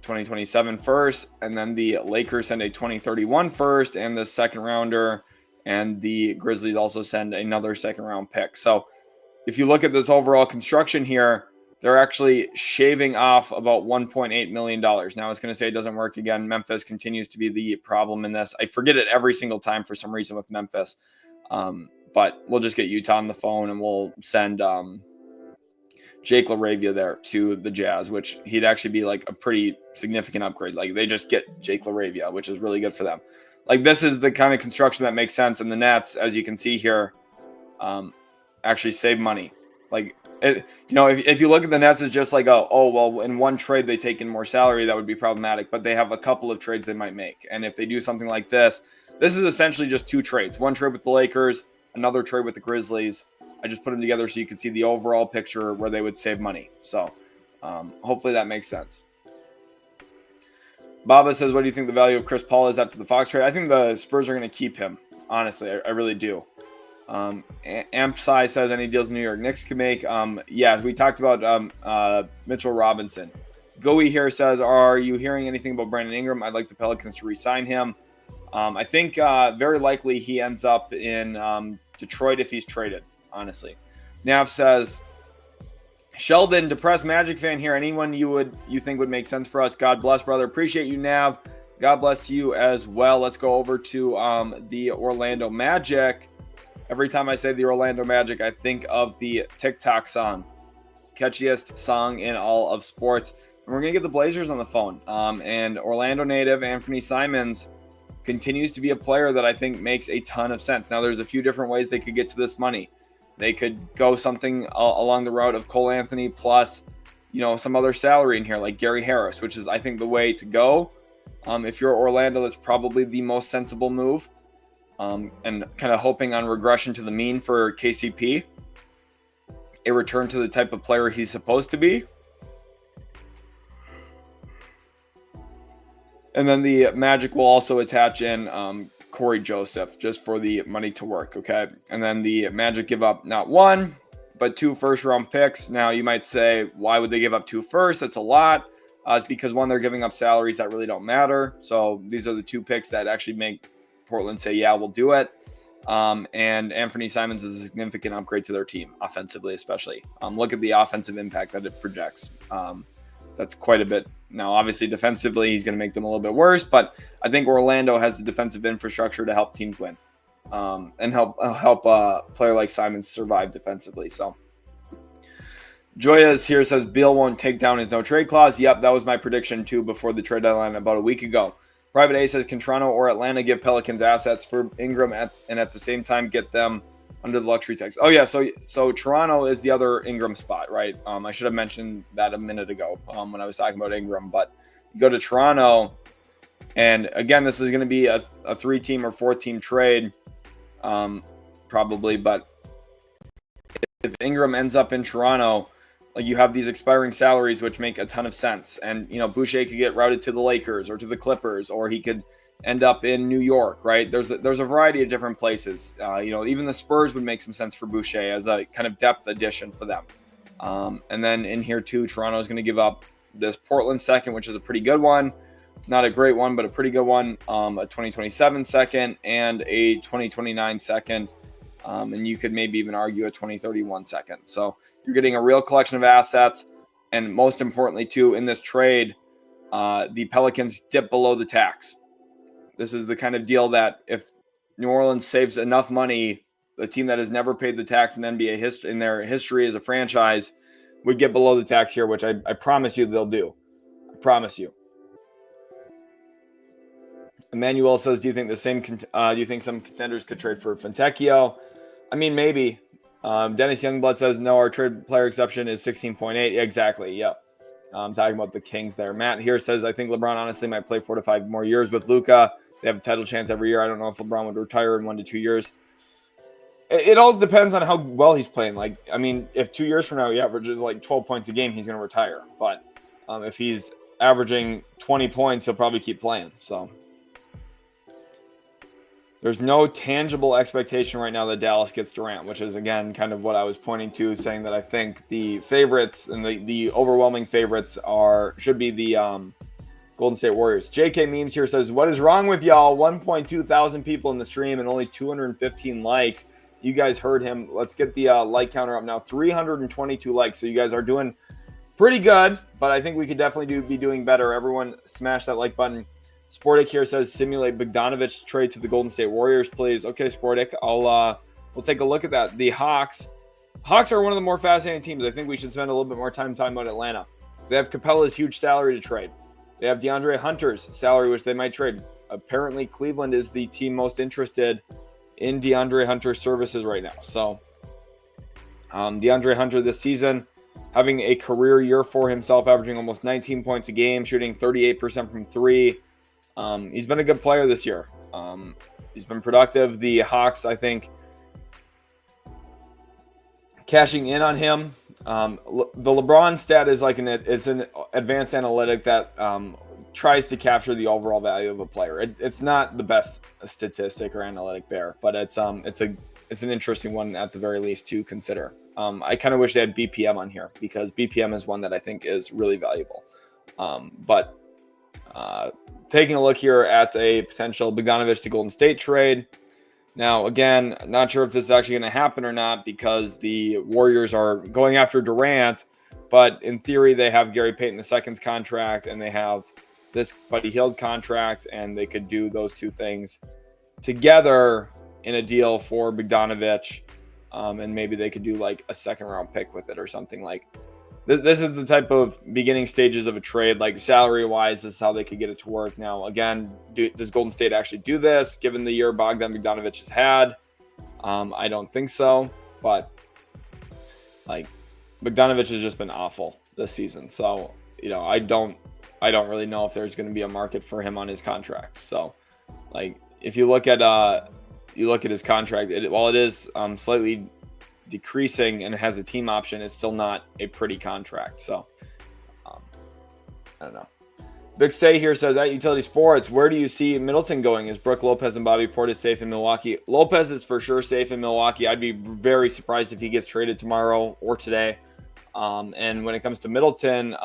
2027 first, and then the Lakers send a 2031 first and the second rounder, and the Grizzlies also send another second round pick. So if you look at this overall construction here, they're actually shaving off about $1.8 million. Now I was going to say it doesn't work again. Memphis continues to be the problem in this. I forget it every single time for some reason with Memphis. But we'll just get Utah on the phone and we'll send Jake LaRavia there to the Jazz, which he'd actually be like a pretty significant upgrade. Like they just get Jake LaRavia, which is really good for them. Like this is the kind of construction that makes sense. And the Nets, as you can see here, actually save money. Like, if you look at the Nets, it's just like, well, in one trade they take in more salary, that would be problematic. But they have a couple of trades they might make. And if they do something like this is essentially just 2 trades. One trade with the Lakers, another trade with the Grizzlies. I just put them together so you can see the overall picture where they would save money. So hopefully that makes sense. Baba says, what do you think the value of Chris Paul is after the Fox trade? I think the Spurs are going to keep him. Honestly, I really do. Ampsci says any deals New York Knicks can make. Yeah, we talked about Mitchell Robinson. Goey here says, are you hearing anything about Brandon Ingram? I'd like the Pelicans to re-sign him. I think very likely he ends up in Detroit if he's traded. Honestly, Nav says, Sheldon, depressed Magic fan here. Anyone you think would make sense for us? God bless, brother. Appreciate you, Nav. God bless to you as well. Let's go over to the Orlando Magic. Every time I say the Orlando Magic, I think of the TikTok song, catchiest song in all of sports. And we're gonna get the Blazers on the phone. And Orlando native Anthony Simons continues to be a player that I think makes a ton of sense. Now, there's a few different ways they could get to this money. They could go something along the route of Cole Anthony plus, some other salary in here like Gary Harris, which is, I think, the way to go. If you're Orlando, that's probably the most sensible move. And kind of hoping on regression to the mean for KCP. A return to the type of player he's supposed to be. And then the Magic will also attach in Corey Joseph just for the money to work, okay? And then the Magic give up not 1, but 2 first-round picks. Now, you might say, why would they give up 2 first? That's a lot. It's because, 1, they're giving up salaries that really don't matter. So these are the 2 picks that actually make Portland say, yeah, we'll do it. And Anthony Simons is a significant upgrade to their team, offensively especially. Look at the offensive impact that it projects. That's quite a bit. Now, obviously, defensively, he's going to make them a little bit worse, but I think Orlando has the defensive infrastructure to help teams win and help a player like Simons survive defensively. So, Joyas here says Beal won't take down his no trade clause. Yep, that was my prediction too before the trade deadline about a week ago. Private A says, can Toronto or Atlanta give Pelicans assets for Ingram and at the same time get them under the luxury tax? Oh, yeah. So Toronto is the other Ingram spot, right? I should have mentioned that a minute ago when I was talking about Ingram. But you go to Toronto, and again, this is going to be a 3-team or 4-team trade probably. But if Ingram ends up in Toronto, like you have these expiring salaries, which make a ton of sense. And, Boucher could get routed to the Lakers or to the Clippers, or he could end up in New York, right? There's a variety of different places. Even the Spurs would make some sense for Boucher as a kind of depth addition for them. And then in here too, Toronto is going to give up this Portland second, which is a pretty good one. Not a great one, but a pretty good one. A 2027 second and a 2029 second. And you could maybe even argue a 2031 second. So you're getting a real collection of assets. And most importantly, too, in this trade, the Pelicans dip below the tax. This is the kind of deal that if New Orleans saves enough money, the team that has never paid the tax in NBA history, in their history as a franchise, would get below the tax here, which I promise you they'll do. I promise you. Emmanuel says, do you think some contenders could trade for Fontecchio? I mean, maybe. Dennis Youngblood says, no, our trade player exception is 16.8. Exactly. Yep. I'm talking about the Kings there. Matt here says, I think LeBron honestly might play 4 to 5 more years with Luka. They have a title chance every year. I don't know if LeBron would retire in 1 to 2 years. It all depends on how well he's playing. Like, I mean, if 2 years from now he averages like 12 points a game, he's going to retire. But if he's averaging 20 points, he'll probably keep playing. So There's no tangible expectation right now that Dallas gets Durant, which is, again, kind of what I was pointing to, saying that I think the favorites and the overwhelming favorites should be the Golden State Warriors. JK Memes here says, what is wrong with y'all? 1.2 thousand people in the stream and only 215 likes. You guys heard him. Let's get the like counter up now. 322 likes. So you guys are doing pretty good, but I think we could definitely be doing better. Everyone smash that like button. Sportic here says, simulate Bogdanovich trade to the Golden State Warriors, please. Okay, Sportic, we'll take a look at that. The Hawks are one of the more fascinating teams. I think we should spend a little bit more time talking about Atlanta. They have Capella's huge salary to trade. They have DeAndre Hunter's salary, which they might trade. Apparently, Cleveland is the team most interested in DeAndre Hunter's services right now. So, DeAndre Hunter this season, having a career year for himself, averaging almost 19 points a game, shooting 38% from three. He's been a good player this year. He's been productive. The Hawks, I think, cashing in on him. The LeBron stat is it's an advanced analytic that tries to capture the overall value of a player. It's not the best statistic or analytic there, but it's an interesting one at the very least to consider. I kind of wish they had BPM on here because BPM is one that I think is really valuable. But taking a look here at a potential Bogdanovich to Golden State trade. Now, again, not sure if this is actually going to happen or not because the Warriors are going after Durant, but in theory, they have Gary Payton II's contract and they have this Buddy Hield contract, and they could do those two things together in a deal for Bogdanovich, and maybe they could do like a second-round pick with it or something like. This is the type of beginning stages of a trade, like salary-wise, this is how they could get it to work. Now, again, does Golden State actually do this, given the year Bogdan Bogdanovich has had? I don't think so, but Bogdanovich has just been awful this season. So, I don't really know if there's going to be a market for him on his contract. So, if you look at his contract, while it is slightly decreasing and it has a team option, it's still not a pretty contract. So I don't know. Vic Say here says, at Utility Sports, where do you see Middleton going? Is Brook Lopez and Bobby Portis safe in Milwaukee? Lopez is for sure safe in Milwaukee. I'd be very surprised if he gets traded tomorrow or today. And when it comes to Middleton,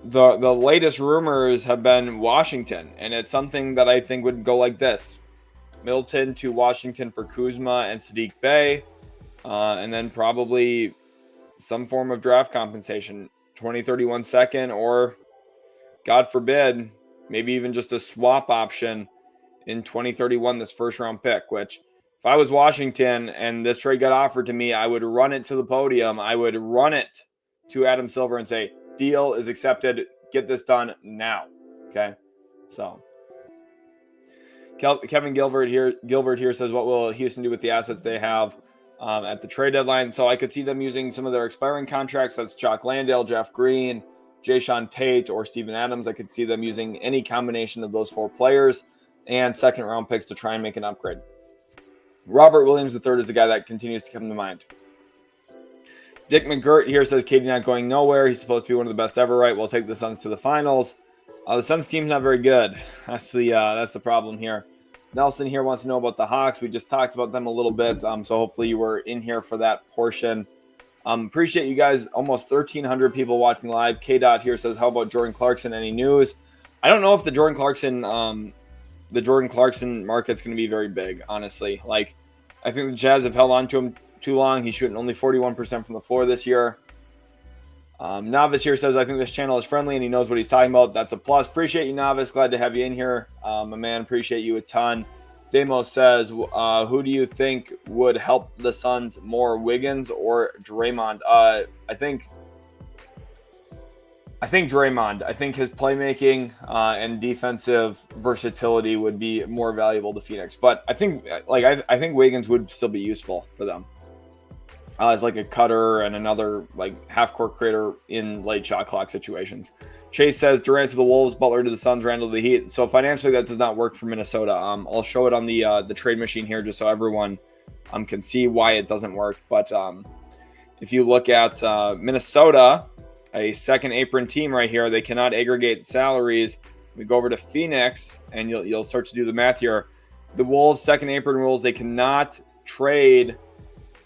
the latest rumors have been Washington, and it's something that I think would go like this. Middleton to Washington for Kuzma and Saddiq Bey, and then probably some form of draft compensation, 2031 second, or God forbid, maybe even just a swap option in 2031, this first round pick, which if I was Washington and this trade got offered to me, I would run it to the podium. I would run it to Adam Silver and say, deal is accepted. Get this done now. Okay. So Kevin Gilbert here says, what will Houston do with the assets they have at the trade deadline? So I could see them using some of their expiring contracts. That's Jock Landale, Jeff Green, Jayshawn Tate, or Steven Adams. I could see them using any combination of those four players and second round picks to try and make an upgrade. Robert Williams III is the guy that continues to come to mind. Dick McGirt here says, KD not going nowhere. He's supposed to be one of the best ever, right? We'll take the Suns to the finals. The Suns team's not very good. That's the problem here. Nelson here wants to know about the Hawks. We just talked about them a little bit, so hopefully you were in here for that portion. Appreciate you guys. Almost 1,300 people watching live. K-Dot here says, how about Jordan Clarkson? Any news? I don't know if the Jordan Clarkson market's going to be very big, honestly. I think the Jazz have held on to him too long. He's shooting only 41% from the floor this year. Novice here says, I think this channel is friendly and he knows what he's talking about. That's a plus. Appreciate you, Novice. Glad to have you in here. My man, appreciate you a ton. Demos says, who do you think would help the Suns more, Wiggins or Draymond? I think Draymond. I think his playmaking and defensive versatility would be more valuable to Phoenix. But I think Wiggins would still be useful for them. As a cutter and another half-court creator in late shot clock situations. Chase says, Durant to the Wolves, Butler to the Suns, Randall to the Heat. So financially, that does not work for Minnesota. I'll show it on the trade machine here just so everyone can see why it doesn't work. But if you look at Minnesota, a second apron team right here, they cannot aggregate salaries. We go over to Phoenix, and you'll start to do the math here. The Wolves' second apron rules, they cannot trade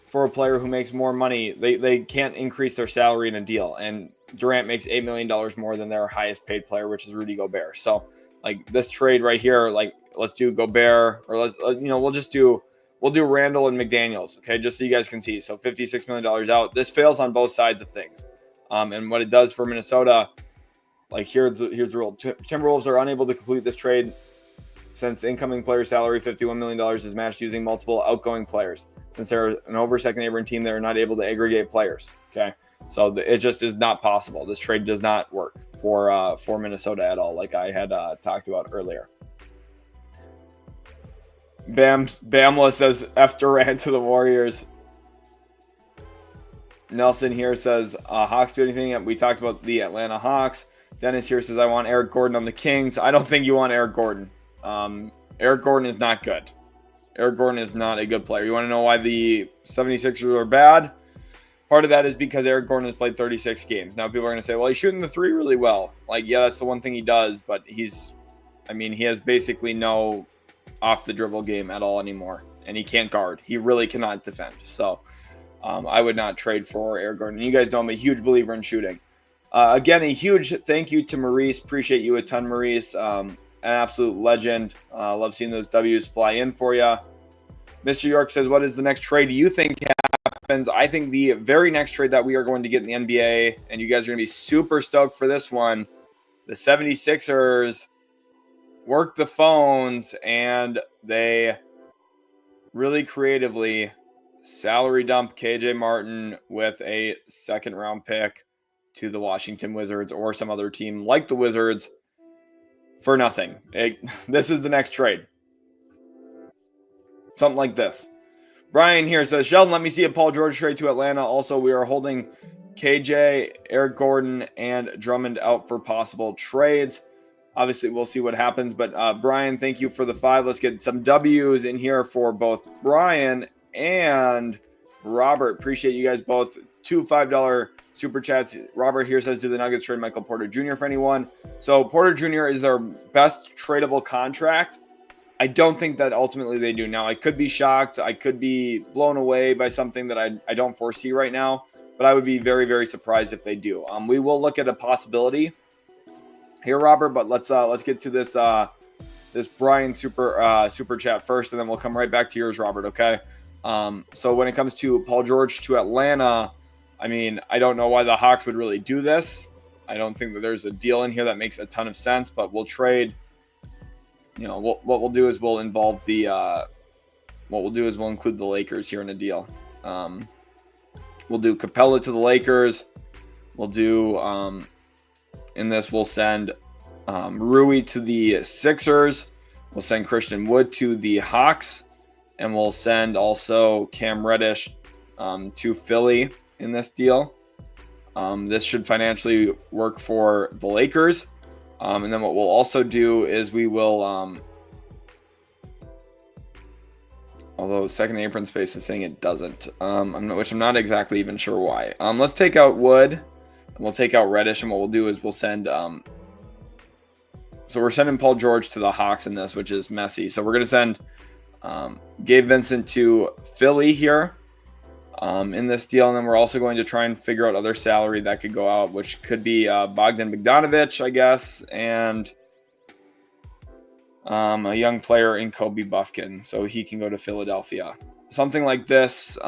for a player who makes more money. They can't increase their salary in a deal. And Durant makes $8 million more than their highest paid player, which is Rudy Gobert. So, like, this trade right here, like, let's do Gobert, or we'll do Randall and McDaniels, okay, just so you guys can see. So $56 million out. This fails on both sides of things. And what it does for Minnesota, like, here's the rule. Timberwolves are unable to complete this trade since incoming player salary, $51 million, is matched using multiple outgoing players. Since they're an over second apron team, they're not able to aggregate players, okay? So it just is not possible. This trade does not work for Minnesota at all, like I had talked about earlier. Bamla says F Durant to the Warriors. Nelson here says Hawks do anything. We talked about the Atlanta Hawks. Dennis here says I want Eric Gordon on the Kings. I don't think you want Eric Gordon. Eric Gordon is not good. Eric Gordon is not a good player. You want to know why the 76ers are bad? Part of that is because Eric Gordon has played 36 games. Now people are going to say, well, he's shooting the three really well. Like, yeah, that's the one thing he does, but he has basically no off the dribble game at all anymore, and he can't guard. He really cannot defend. So I would not trade for Eric Gordon. You guys know I'm a huge believer in shooting. Again, a huge thank you to Maurice. Appreciate you a ton, Maurice. An absolute legend. Love seeing those W's fly in for you. Mr. York says, what is the next trade you think happens? I think the very next trade that we are going to get in the NBA, and you guys are going to be super stoked for this one, the 76ers work the phones, and they really creatively salary dump KJ Martin with a second round pick to the Washington Wizards or some other team like the Wizards for nothing. This is the next trade. Something like this. Brian here says, Sheldon, let me see a Paul George trade to Atlanta. Also, we are holding KJ, Eric Gordon, and Drummond out for possible trades. Obviously, we'll see what happens. But Brian, thank you for the 5. Let's get some W's in here for both Brian and Robert. Appreciate you guys both. 2 $5 super chats. Robert here says, do the Nuggets trade Michael Porter Jr. for anyone? So Porter Jr. is their best tradable contract. I don't think that ultimately they do. Now, I could be shocked. I could be blown away by something that I don't foresee right now. But I would be very, very surprised if they do. We will look at a possibility here, Robert. But let's get to this this Brian super chat first, and then we'll come right back to yours, Robert. Okay. So when it comes to Paul George to Atlanta, I mean, I don't know why the Hawks would really do this. I don't think that there's a deal in here that makes a ton of sense. But we'll trade. You know, what we'll do is we'll involve the we'll include the Lakers here in a deal. We'll do Capella to the Lakers. We'll do in this we'll send Rui to the Sixers. We'll send Christian Wood to the Hawks, and we'll send also Cam Reddish to Philly in this deal. This should financially work for the Lakers. And then what we'll also do is we will, although second apron space is saying it doesn't, which I'm not exactly even sure why. Let's take out Wood, and we'll take out Reddish, and what we'll do is we'll send, so we're sending Paul George to the Hawks in this, which is messy. So we're going to send Gabe Vincent to Philly here in this deal, and then we're also going to try and figure out other salary that could go out, which could be Bogdan Bogdanovic, I guess, and a young player in Kobe Buffkin, so he can go to Philadelphia. Something like this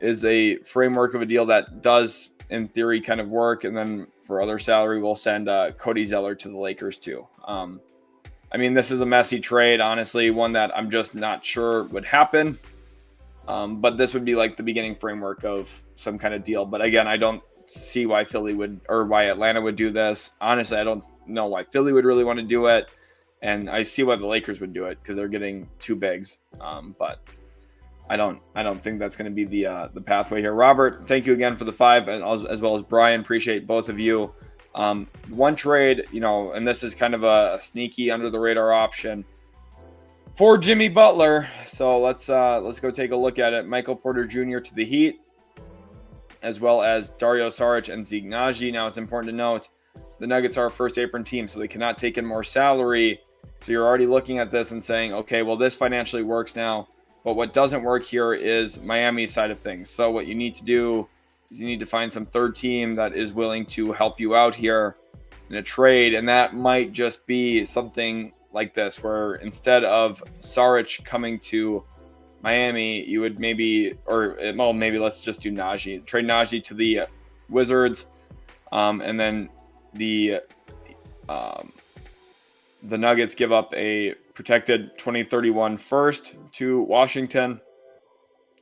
is a framework of a deal that does, in theory, kind of work, and then for other salary, we'll send Cody Zeller to the Lakers too. I mean, this is a messy trade, honestly, one that I'm just not sure would happen. But this would be like the beginning framework of some kind of deal. But again, I don't see why Philly would, or why Atlanta would do this. Honestly, I don't know why Philly would really want to do it. And I see why the Lakers would do it because they're getting 2 bigs. But I don't think that's going to be the pathway here. Robert, thank you again for the 5, and as well as Brian. Appreciate both of you. One trade, you know, and this is kind of a sneaky under the radar option for Jimmy Butler. So let's go take a look at it. Michael Porter Jr. to the Heat, as well as Dario Saric and Zeke Naji. Now it's important to note the Nuggets are a first apron team, so they cannot take in more salary. So you're already looking at this and saying, okay, well, this financially works now. But what doesn't work here is Miami's side of things. So what you need to do is you need to find some third team that is willing to help you out here in a trade. And that might just be something like this, where instead of Saric coming to Miami, you would maybe let's just do Najee. Trade Najee to the Wizards, and then the Nuggets give up a protected 2031 first to Washington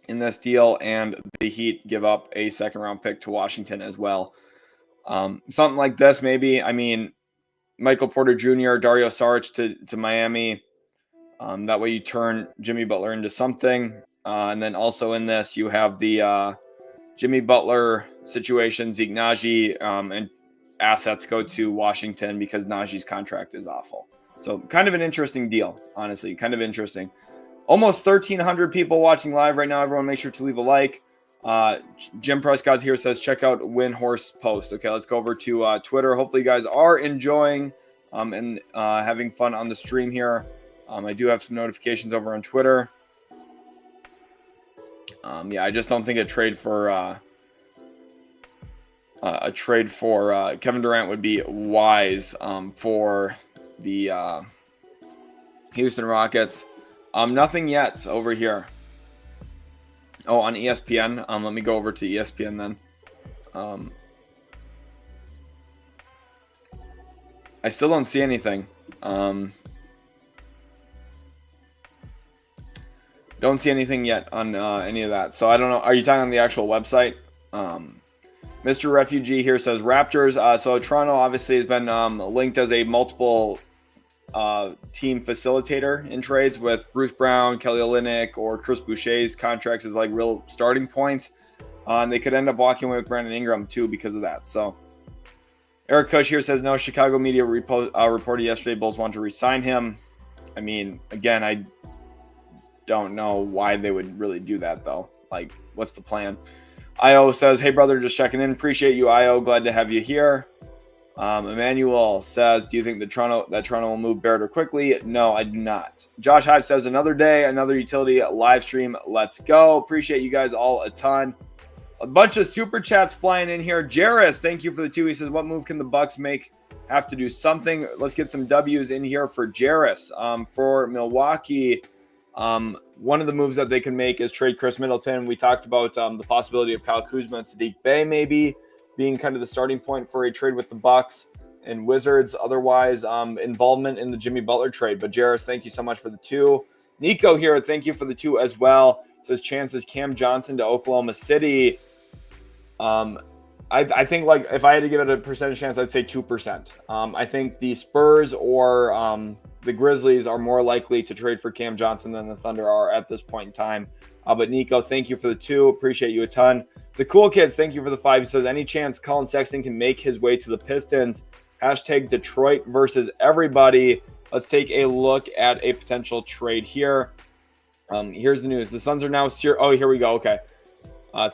in this deal, and the Heat give up a second-round pick to Washington as well. Something like this, maybe. I mean, Michael Porter Jr., Dario Saric to Miami. That way you turn Jimmy Butler into something. And then also in this, you have the Jimmy Butler situation, Zeke Najee, and assets go to Washington because Najee's contract is awful. So kind of an interesting deal, honestly. Kind of interesting. Almost 1,300 people watching live right now. Everyone make sure to leave a like. Jim Prescott here says, check out Windhorse post. Okay, let's go over to Twitter. Hopefully you guys are enjoying and having fun on the stream here. I do have some notifications over on Twitter. I just don't think a trade for Kevin Durant would be wise for the Houston Rockets. Nothing yet over here. Oh, on ESPN. Let me go over to ESPN then. I still don't see anything. Don't see anything yet on any of that. So I don't know. Are you talking on the actual website? Mr. Refugee here says Raptors. So Toronto obviously has been linked as a multiple team facilitator in trades with Bruce Brown, Kelly Olynyk, or Chris Boucher's contracts as like real starting points. And they could end up walking away with Brandon Ingram too because of that. So Eric Kush here says no. Chicago media reported yesterday Bulls want to re-sign him. I mean, again, I don't know why they would really do that though. Like, what's the plan? Io says, hey brother, just checking in. Appreciate you, Io. Glad to have you here. Emmanuel says, do you think that Toronto will move Barrett quickly? No, I do not. Josh Hive says, another day, another utility live stream. Let's go. Appreciate you guys all a ton. A bunch of super chats flying in here. Jairus, thank you for the 2. He says, what move can the Bucks make? Have to do something. Let's get some W's in here for Jairus. For Milwaukee, one of the moves that they can make is trade Khris Middleton. We talked about the possibility of Kyle Kuzma and Saddiq Bey maybe being kind of the starting point for a trade with the Bucks and Wizards. Otherwise, involvement in the Jimmy Butler trade. But Jairus, thank you so much for the 2. Nico here, thank you for the 2 as well. Says chances Cam Johnson to Oklahoma City. I think, like, if I had to give it a percentage chance, I'd say 2%. I think the Spurs or the Grizzlies are more likely to trade for Cam Johnson than the Thunder are at this point in time. But Nico, thank you for the 2. Appreciate you a ton. The Cool Kids, thank you for the 5. He says, any chance Collins Sexton can make his way to the Pistons? Hashtag Detroit versus everybody. Let's take a look at a potential trade here. Here's the news. The Suns are now oh, here we go. Okay.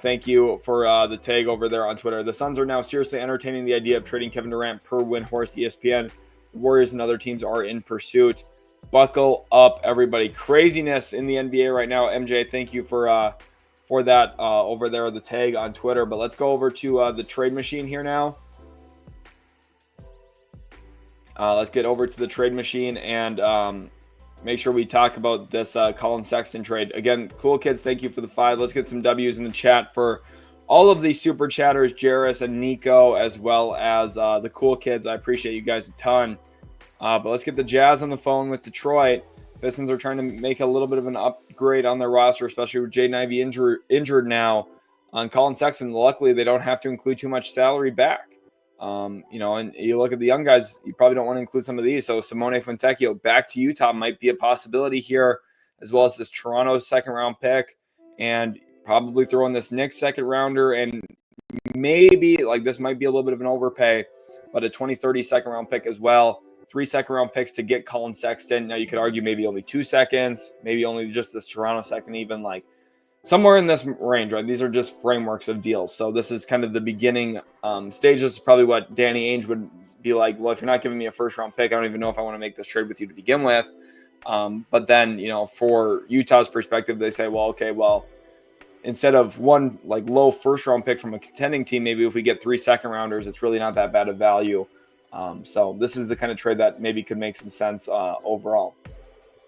Thank you for the tag over there on Twitter. The Suns are now seriously entertaining the idea of trading Kevin Durant per Windhorse ESPN. The Warriors and other teams are in pursuit. Buckle up, everybody. Craziness in the NBA right now. MJ, thank you for that over there, the tag on Twitter. But let's go over to the trade machine here now. Let's get over to the trade machine and make sure we talk about this Collins Sexton trade. Again, Cool Kids, thank you for the 5. Let's get some W's in the chat for all of these super chatters, Jairus and Nico, as well as the Cool Kids. I appreciate you guys a ton. But let's get the Jazz on the phone with Detroit. Pistons are trying to make a little bit of an upgrade on their roster, especially with Jaden Ivey injured now. On Collins Sexton, luckily they don't have to include too much salary back. And you look at the young guys, you probably don't want to include some of these. So Simone Fontecchio back to Utah might be a possibility here, as well as this Toronto second-round pick, and probably throw in this Knicks second-rounder, and maybe, like, this might be a little bit of an overpay, but a 2030 second-round pick as well. 3 second-round picks to get Collins Sexton. Now, you could argue maybe only 2 seconds, maybe only just this Toronto second, even, like, somewhere in this range, right? These are just frameworks of deals. So this is kind of the beginning stages. This is probably what Danny Ainge would be like, well, if you're not giving me a first round pick, I don't even know if I want to make this trade with you to begin with. But then, for Utah's perspective, they say, well, okay, well, instead of one like low first round pick from a contending team, maybe if we get 3 second rounders, it's really not that bad of value. So this is the kind of trade that maybe could make some sense overall.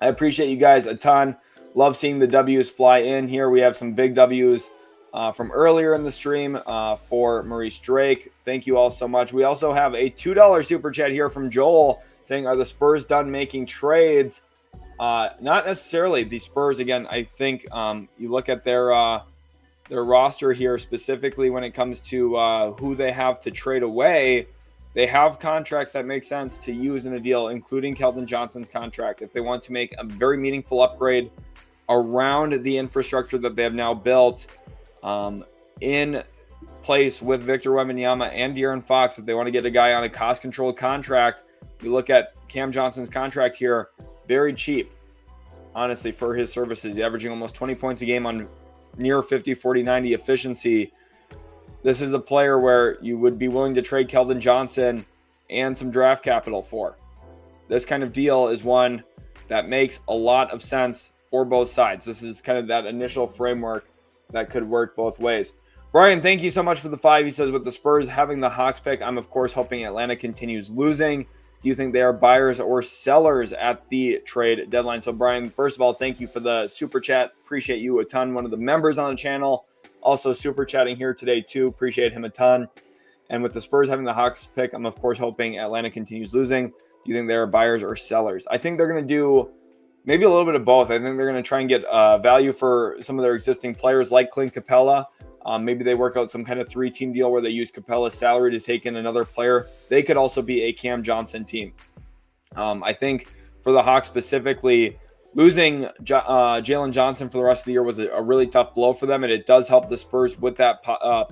I appreciate you guys a ton. Love seeing the W's fly in here. We have some big W's from earlier in the stream for Maurice Drake. Thank you all so much. We also have a $2 super chat here from Joel saying, are the Spurs done making trades? Not necessarily. The Spurs, again, I think you look at their roster here specifically when it comes to who they have to trade away. They have contracts that make sense to use in a deal, including Keldon Johnson's contract. If they want to make a very meaningful upgrade around the infrastructure that they have now built in place with Victor Wembanyama and De'Aaron Fox, if they want to get a guy on a cost-controlled contract, you look at Cam Johnson's contract here, very cheap, honestly, for his services. He's averaging almost 20 points a game on near 50, 40, 90 efficiency. This is a player where you would be willing to trade Keldon Johnson and some draft capital for. This kind of deal is one that makes a lot of sense for both sides. This is kind of that initial framework that could work both ways. Brian, thank you so much for the 5. He says, with the Spurs having the Hawks pick, I'm of course hoping Atlanta continues losing. Do you think they are buyers or sellers at the trade deadline? So Brian, first of all, thank you for the super chat. Appreciate you a ton. One of the members on the channel also super chatting here today too. Appreciate him a ton. And with the Spurs having the Hawks pick, I'm of course hoping Atlanta continues losing. Do you think they are buyers or sellers? I think they're going to do maybe a little bit of both. I think they're going to try and get value for some of their existing players like Clint Capella. Maybe they work out some kind of 3-team deal where they use Capella's salary to take in another player. They could also be a Cam Johnson team. I think for the Hawks specifically, losing Jalen Johnson for the rest of the year was a really tough blow for them, and it does help the Spurs with that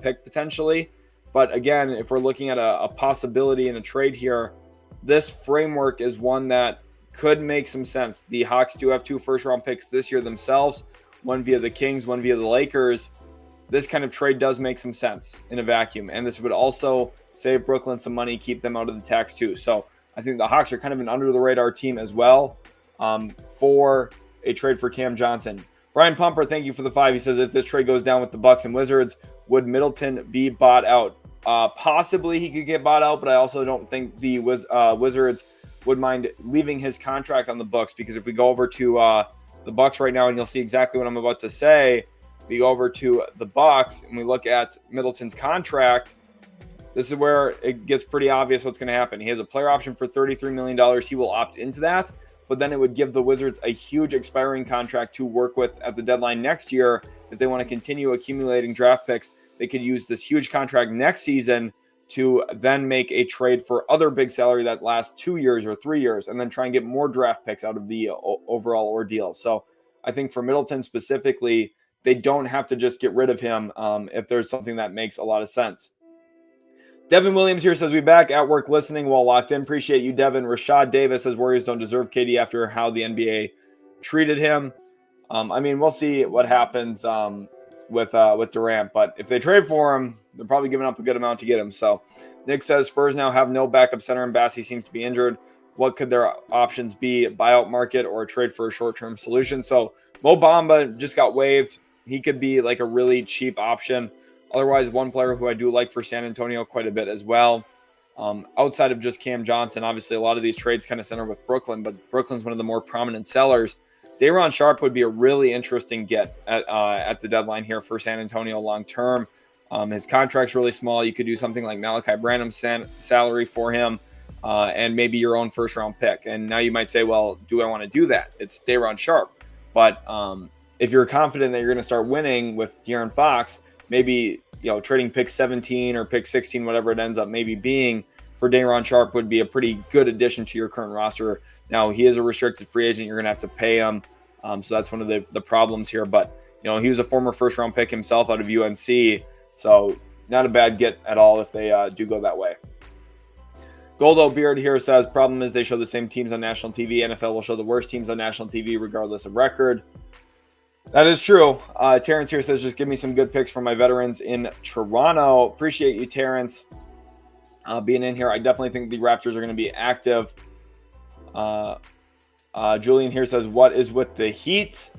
pick potentially. But again, if we're looking at a possibility in a trade here, this framework is one that could make some sense. The Hawks do have 2 first-round picks this year themselves, one via the Kings, one via the Lakers. This kind of trade does make some sense in a vacuum, and this would also save Brooklyn some money, keep them out of the tax too. So I think the Hawks are kind of an under-the-radar team as well for a trade for Cam Johnson. Brian Pumper, thank you for the 5. He says, if this trade goes down with the Bucks and Wizards, would Middleton be bought out? Possibly he could get bought out, but I also don't think the Wizards would mind leaving his contract on the books, because if we go over to the Bucks right now, and you'll see exactly what I'm about to say, we go over to the Bucks and we look at Middleton's contract. This is where it gets pretty obvious what's going to happen. He has a player option for $33 million. He will opt into that, but then it would give the Wizards a huge expiring contract to work with at the deadline next year. If they want to continue accumulating draft picks, they could use this huge contract next season to then make a trade for other big salary that lasts 2 years or 3 years, and then try and get more draft picks out of the overall ordeal. So I think for Middleton specifically, they don't have to just get rid of him if there's something that makes a lot of sense. Devin Williams here says, we back at work listening while locked in. Appreciate you, Devin. Rashad Davis says, Warriors don't deserve KD after how the NBA treated him. I mean, we'll see what happens with Durant, but if they trade for him, they're probably giving up a good amount to get him. So Nick says, Spurs now have no backup center and Bassey seems to be injured. What could their options be? Buyout market or a trade for a short-term solution? So Mo Bamba just got waived. He could be like a really cheap option. Otherwise, one player who I do like for San Antonio quite a bit as well. Outside of just Cam Johnson, obviously a lot of these trades kind of center with Brooklyn, but Brooklyn's one of the more prominent sellers. Day'Ron Sharpe would be a really interesting get at the deadline here for San Antonio long term. His contract's really small. You could do something like Malachi Branham's salary for him and maybe your own first-round pick. And now you might say, well, do I want to do that? It's Day'Ron Sharpe. But if you're confident that you're going to start winning with De'Aaron Fox, maybe trading pick 17 or pick 16, whatever it ends up maybe being, for Day'Ron Sharpe would be a pretty good addition to your current roster. Now, he is a restricted free agent. You're going to have to pay him. So that's one of the problems here. But, he was a former first-round pick himself out of UNC. So not a bad get at all if they do go that way. Goldo Beard here says, problem is they show the same teams on national TV. NFL will show the worst teams on national TV regardless of record. That is true. Terance here says, just give me some good picks for my veterans in Toronto. Appreciate you, Terance. being in here. I definitely think the Raptors are going to be active. Julian here says, what is with the Heat?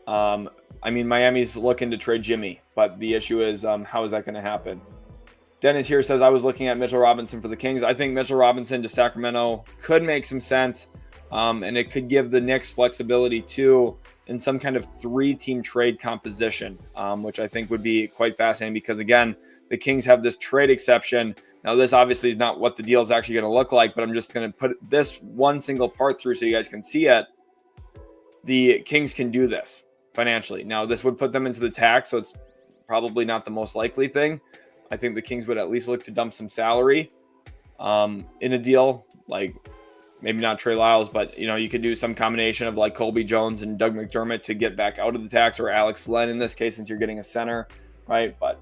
Miami's looking to trade Jimmy, but the issue is how is that going to happen? Dennis here says, I was looking at Mitchell Robinson for the Kings. I think Mitchell Robinson to Sacramento could make some sense, and it could give the Knicks flexibility too in some kind of 3-team trade composition, which I think would be quite fascinating because, again, the Kings have this trade exception. Now, this obviously is not what the deal is actually going to look like, but I'm just going to put this one single part through so you guys can see it. The Kings can do this financially. Now, this would put them into the tax, so it's probably not the most likely thing. I think the Kings would at least look to dump some salary in a deal, like maybe not Trey Lyles, but you could do some combination of like Colby Jones and Doug McDermott to get back out of the tax, or Alex Len in this case, since you're getting a center, right? But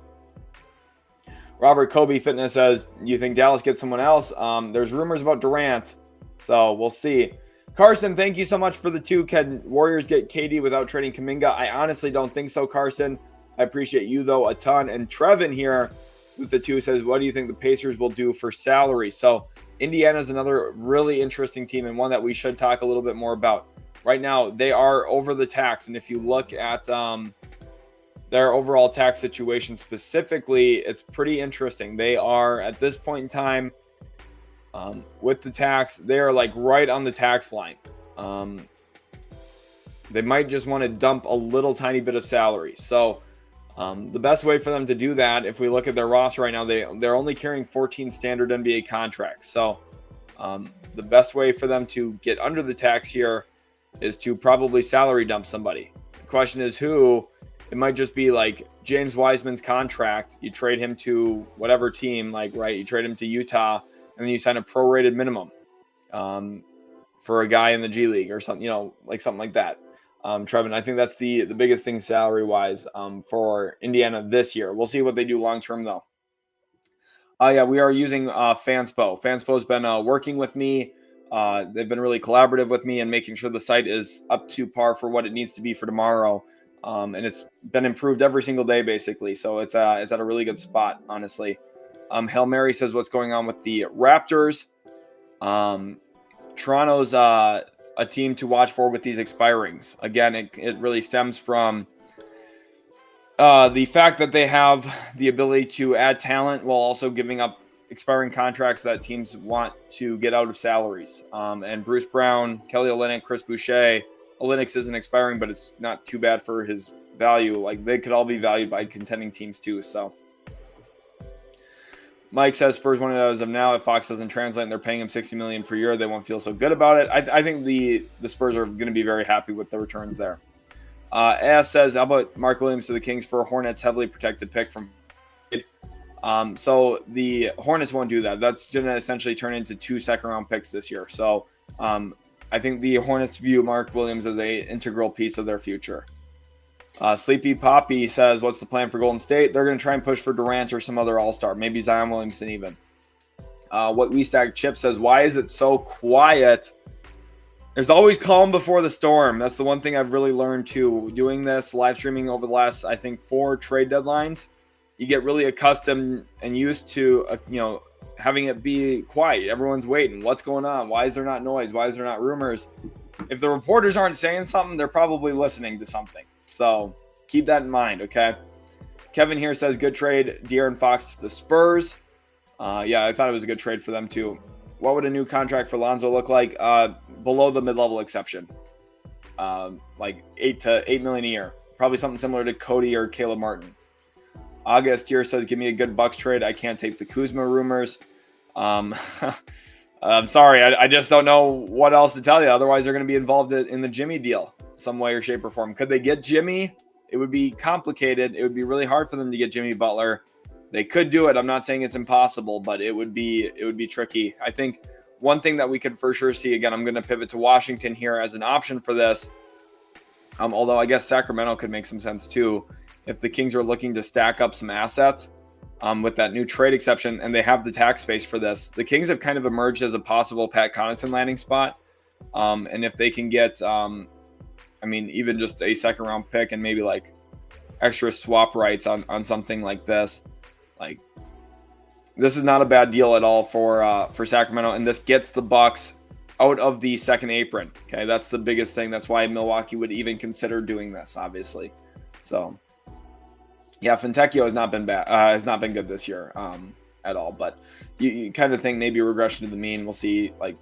Robert Kobe Fitness says, you think Dallas gets someone else? There's rumors about Durant, so we'll see. Carson, thank you so much for the 2. Can Warriors get KD without trading Kuminga? I honestly don't think so, Carson. I appreciate you, though, a ton. And Trevin here with the 2 says, what do you think the Pacers will do for salary? So Indiana is another really interesting team and one that we should talk a little bit more about. Right now, they are over the tax. And if you look at their overall tax situation specifically, it's pretty interesting. They are, at this point in time, with the tax, they are like right on the tax line. They might just want to dump a little tiny bit of salary. So the best way for them to do that, if we look at their roster right now, they're only carrying 14 standard NBA contracts. So the best way for them to get under the tax here is to probably salary dump somebody. The question is who. It might just be like James Wiseman's contract. You trade him to whatever team, you trade him to Utah, and then you sign a prorated minimum for a guy in the G League or something, something like that. Trevin, I think that's the biggest thing salary-wise for Indiana this year. We'll see what they do long-term, though. We are using Fanspo. Fanspo's been working with me. They've been really collaborative with me and making sure the site is up to par for what it needs to be for tomorrow. And it's been improved every single day, basically. So it's at a really good spot, honestly. Hail Mary says, what's going on with the Raptors? Toronto's a team to watch for with these expirings. Again, it really stems from the fact that they have the ability to add talent while also giving up expiring contracts that teams want to get out of salaries. And Bruce Brown, Kelly Olynyk, Chris Boucher. Olynyk isn't expiring, but it's not too bad for his value. Like, they could all be valued by contending teams too. So Mike says Spurs want it as of now. If Fox doesn't translate and they're paying him $60 million per year, they won't feel so good about it. I think the Spurs are going to be very happy with the returns there. As says, how about Mark Williams to the Kings for a Hornets heavily protected pick from so the Hornets won't do that. That's going to essentially turn into 2 second-round picks this year. So I think the Hornets view Mark Williams as an integral piece of their future. Sleepy Poppy says, what's the plan for Golden State? They're going to try and push for Durant or some other all-star, maybe Zion Williamson even. What We Stack Chip says, why is it so quiet? There's always calm before the storm. That's the one thing I've really learned too. Doing this, live streaming over the last, I think, 4 trade deadlines, you get really accustomed and used to, having it be quiet. Everyone's waiting. What's going on? Why is there not noise? Why is there not rumors? If the reporters aren't saying something, they're probably listening to something. So keep that in mind, okay? Kevin here says, good trade, De'Aaron Fox to the Spurs. I thought it was a good trade for them too. What would a new contract for Lonzo look like? Below the mid-level exception. Like $8 million a year. Probably something similar to Cody or Caleb Martin. August here says, give me a good Bucks trade. I can't take the Kuzma rumors. I'm sorry. I just don't know what else to tell you. Otherwise, they're going to be involved in the Jimmy deal some way or shape or form. Could they get Jimmy? It would be complicated. It would be really hard for them to get Jimmy Butler. They could do it. I'm not saying it's impossible, but it would be tricky. I think one thing that we could for sure see, again, I'm going to pivot to Washington here as an option for this. Although I guess Sacramento could make some sense too. If the Kings are looking to stack up some assets with that new trade exception and they have the tax space for this, the Kings have kind of emerged as a possible Pat Connaughton landing spot. And if they can get, even just a second round pick and maybe like extra swap rights on something like this, like this is not a bad deal at all for Sacramento, and this gets the Bucks out of the second apron. Okay, that's the biggest thing. That's why Milwaukee would even consider doing this, obviously. So, yeah, Fontecchio has not been bad. Has not been good this year at all. But you kind of think maybe a regression to the mean. We'll see. Like,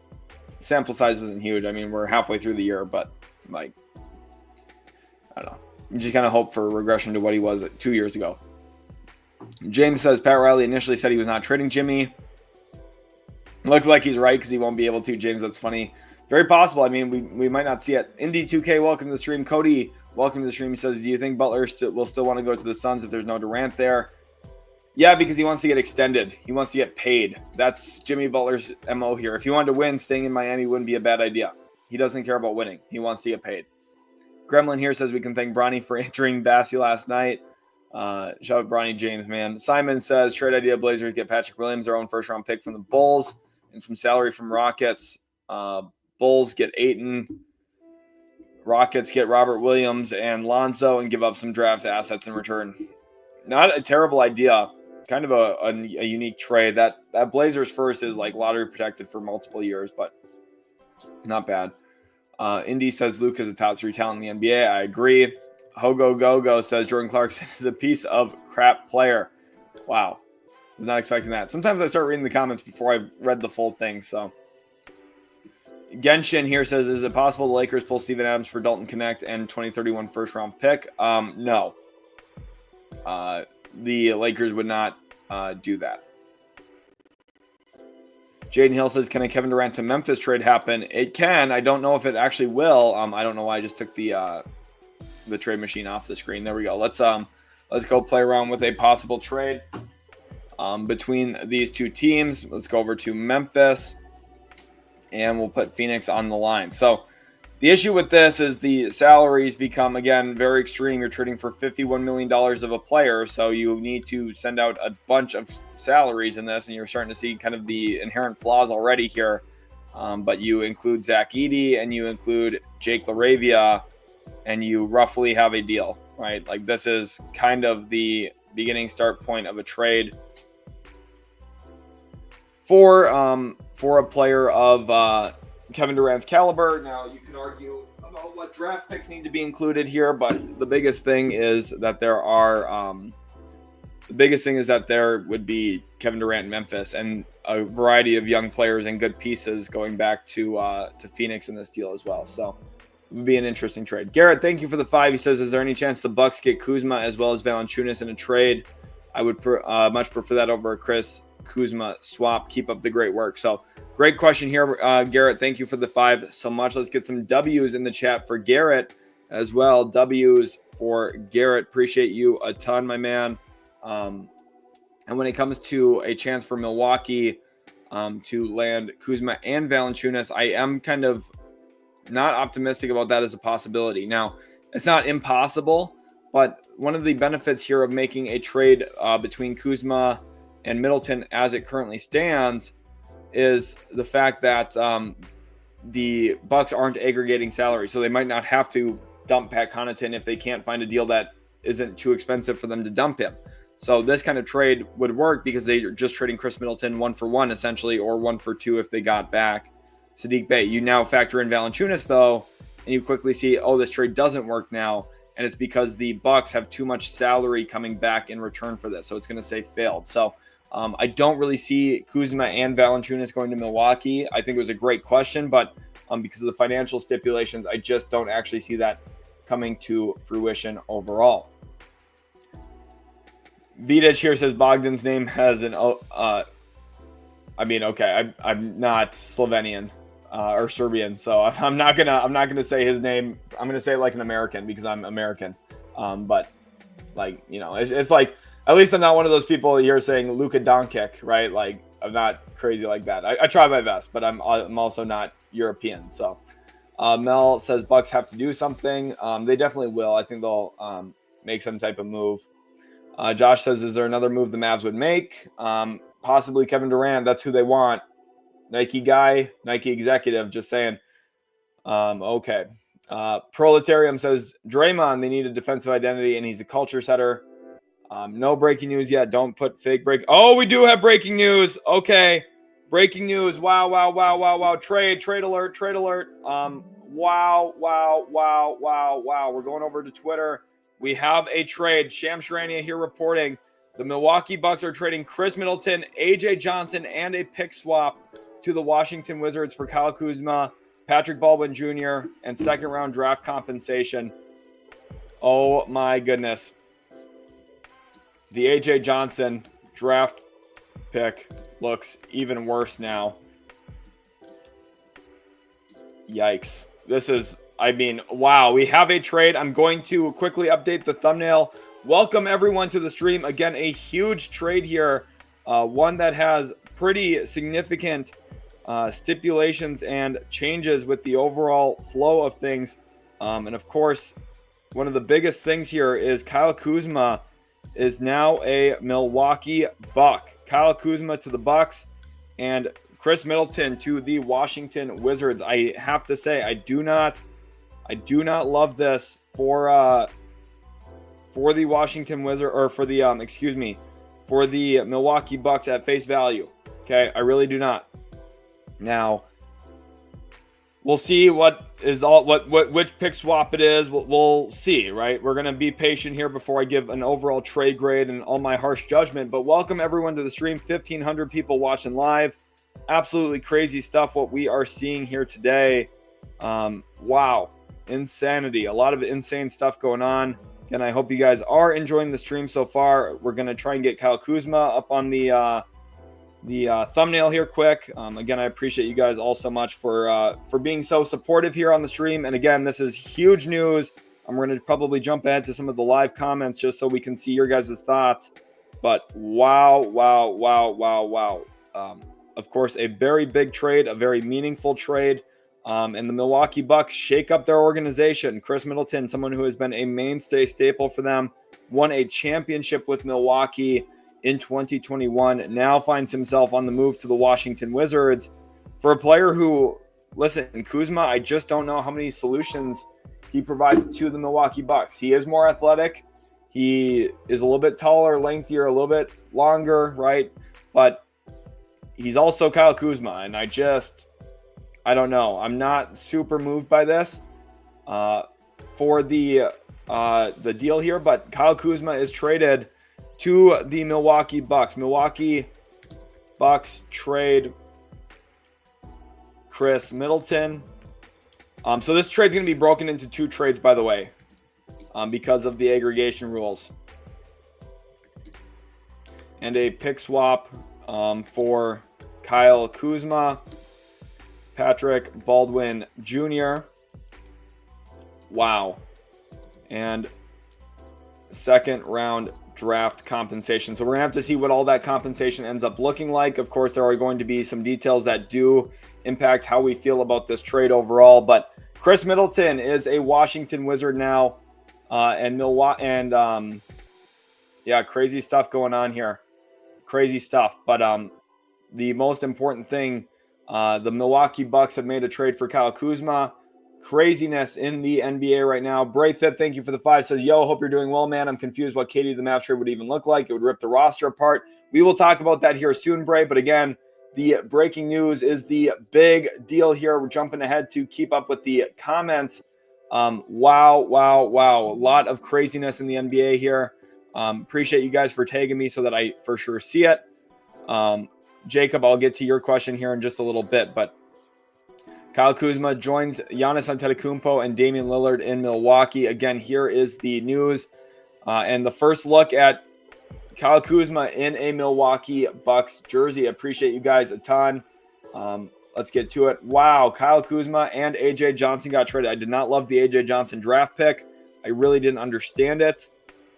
sample size isn't huge. I mean, we're halfway through the year, but like, I don't know. You just kind of hope for a regression to what he was 2 years ago. James says Pat Riley initially said he was not trading Jimmy. Looks like he's right because he won't be able to. James, that's funny. Very possible. I mean, we might not see it. Indy 2K, welcome to the stream. Cody, welcome to the stream. He says, do you think Butler will still want to go to the Suns if there's no Durant there? Yeah, because he wants to get extended. He wants to get paid. That's Jimmy Butler's MO here. If he wanted to win, staying in Miami wouldn't be a bad idea. He doesn't care about winning. He wants to get paid. Gremlin here says we can thank Bronny for entering Bassie last night. Shout out Bronny James, man. Simon says trade idea: Blazers get Patrick Williams, their own first-round pick from the Bulls, and some salary from Rockets. Bulls get Ayton. Rockets get Robert Williams and Lonzo and give up some draft assets in return. Not a terrible idea. Kind of a unique trade. That Blazers first is like lottery protected for multiple years, but not bad. Indy says Luke is a top 3 talent in the NBA. I agree. Hogo Gogo says Jordan Clarkson is a piece of crap player. Wow. Was not expecting that. Sometimes I start reading the comments before I've read the full thing. So Genshin here says, is it possible the Lakers pull Steven Adams for Dalton Connect and 2031 first round pick? No. The Lakers would not do that. Jaden Hill says, can a Kevin Durant to Memphis trade happen? It can. I don't know if it actually will. I don't know why I just took the trade machine off the screen. There we go. Let's go play around with a possible trade between these two teams. Let's go over to Memphis, and we'll put Phoenix on the line. So the issue with this is the salaries become, again, very extreme. You're trading for $51 million of a player, so you need to send out a bunch of salaries in this, and you're starting to see kind of the inherent flaws already here. But you include Zach Edey, and you include Jake LaRavia, and you roughly have a deal, right? Like, this is kind of the beginning start point of a trade for a player of Kevin Durant's caliber. Now, you can argue about what draft picks need to be included here, but the biggest thing is that there would be Kevin Durant in Memphis and a variety of young players and good pieces going back to Phoenix in this deal as well. So it would be an interesting trade. Garrett, thank you for the 5. He says, is there any chance the Bucks get Kuzma as well as Valanciunas in a trade? I would much prefer that over a Khris Kuzma swap. Keep up the great work. So great question here, Garrett. Thank you for the 5 so much. Let's get some W's in the chat for Garrett as well. W's for Garrett. Appreciate you a ton, my man. And when it comes to a chance for Milwaukee to land Kuzma and Valanciunas, I am kind of not optimistic about that as a possibility. Now, it's not impossible, but one of the benefits here of making a trade between Kuzma and Middleton as it currently stands is the fact that the Bucks aren't aggregating salary, so they might not have to dump Pat Connaughton if they can't find a deal that isn't too expensive for them to dump him. So this kind of trade would work because they're just trading Khris Middleton 1 for 1 essentially, or 1 for 2 if they got back Saddiq Bey. You now factor in Valanciunas though, and you quickly see, oh, this trade doesn't work now, and it's because the Bucks have too much salary coming back in return for this, so it's going to say failed. So I don't really see Kuzma and Valanciunas going to Milwaukee. I think it was a great question, but because of the financial stipulations, I just don't actually see that coming to fruition overall. Vidic here says Bogdan's name has an I'm not Slovenian or Serbian, so I'm not gonna say his name. I'm gonna say it like an American because I'm American. But like, you know, it's like, at least I'm not one of those people here saying Luka Doncic, right? Like, I'm not crazy like that. I try my best, but I'm also not European. So Mel says Bucks have to do something. They definitely will. I think they'll make some type of move. Josh says, is there another move the Mavs would make? Possibly Kevin Durant. That's who they want. Nike guy, Nike executive, just saying. Okay. Proletarium says, Draymond, they need a defensive identity, and he's a culture setter. No breaking news yet. Don't put fake break. Oh, we do have breaking news. Okay. Breaking news. Wow. Trade alert. Wow. We're going over to Twitter. We have a trade. Sham Sharania here reporting. The Milwaukee Bucks are trading Khris Middleton, AJ Johnson, and a pick swap to the Washington Wizards for Kyle Kuzma, Patrick Baldwin Jr., and second-round draft compensation. Oh, my goodness. The AJ Johnson draft pick looks even worse now. Yikes. This is, wow. We have a trade. I'm going to quickly update the thumbnail. Welcome, everyone, to the stream. Again, a huge trade here. One that has pretty significant stipulations and changes with the overall flow of things. And, of course, one of the biggest things here is Kyle Kuzma is now a Milwaukee Buck. Kyle Kuzma to the Bucks and Khris Middleton to the Washington Wizards. I have to say, I do not love this for the Washington Wizards, or for the for the Milwaukee Bucks at face value. Okay, I really do not. Now, we'll see which pick swap it is. We'll see, right? We're going to be patient here before I give an overall trade grade and all my harsh judgment. But welcome everyone to the stream. 1,500 people watching live. Absolutely crazy stuff what we are seeing here today. Wow. Insanity. A lot of insane stuff going on. And I hope you guys are enjoying the stream so far. We're going to try and get Kyle Kuzma up on the thumbnail here quick. Again, I appreciate you guys all so much for being so supportive here on the stream. And again, this is huge news. I'm going to probably jump ahead to some of the live comments just so we can see your guys' thoughts. But wow. Of course, a very big trade, a very meaningful trade. And the Milwaukee Bucks shake up their organization. Khris Middleton, someone who has been a mainstay staple for them, won a championship with Milwaukee in 2021, now finds himself on the move to the Washington Wizards for a player who, listen, Kuzma, I just don't know how many solutions he provides to the Milwaukee Bucks. He is more athletic. He is a little bit taller, lengthier, a little bit longer, right? But he's also Kyle Kuzma, and I don't know. I'm not super moved by this for the deal here, but Kyle Kuzma is traded to the Milwaukee Bucks. Milwaukee Bucks trade Khris Middleton. So this trade's going to be broken into two trades, by the way, because of the aggregation rules. And a pick swap for Kyle Kuzma, Patrick Baldwin Jr. Wow. And second round draft compensation. So we're going to have to see what all that compensation ends up looking like. Of course, there are going to be some details that do impact how we feel about this trade overall. But Khris Middleton is a Washington Wizard now. Yeah, crazy stuff going on here. Crazy stuff. But the most important thing, the Milwaukee Bucks have made a trade for Kyle Kuzma. Craziness in the NBA right now. Braythip, thank you for the 5. Says, yo, hope you're doing well, man. I'm confused what KD the Mavs trade would even look like. It would rip the roster apart. We will talk about that here soon, Bray. But again, the breaking news is the big deal here. We're jumping ahead to keep up with the comments. Wow. A lot of craziness in the NBA here. Appreciate you guys for tagging me so that I for sure see it. Jacob, I'll get to your question here in just a little bit, but Kyle Kuzma joins Giannis Antetokounmpo and Damian Lillard in Milwaukee. Again, here is the news and the first look at Kyle Kuzma in a Milwaukee Bucks jersey. Appreciate you guys a ton. Let's get to it. Wow, Kyle Kuzma and AJ Johnson got traded. I did not love the AJ Johnson draft pick. I really didn't understand it.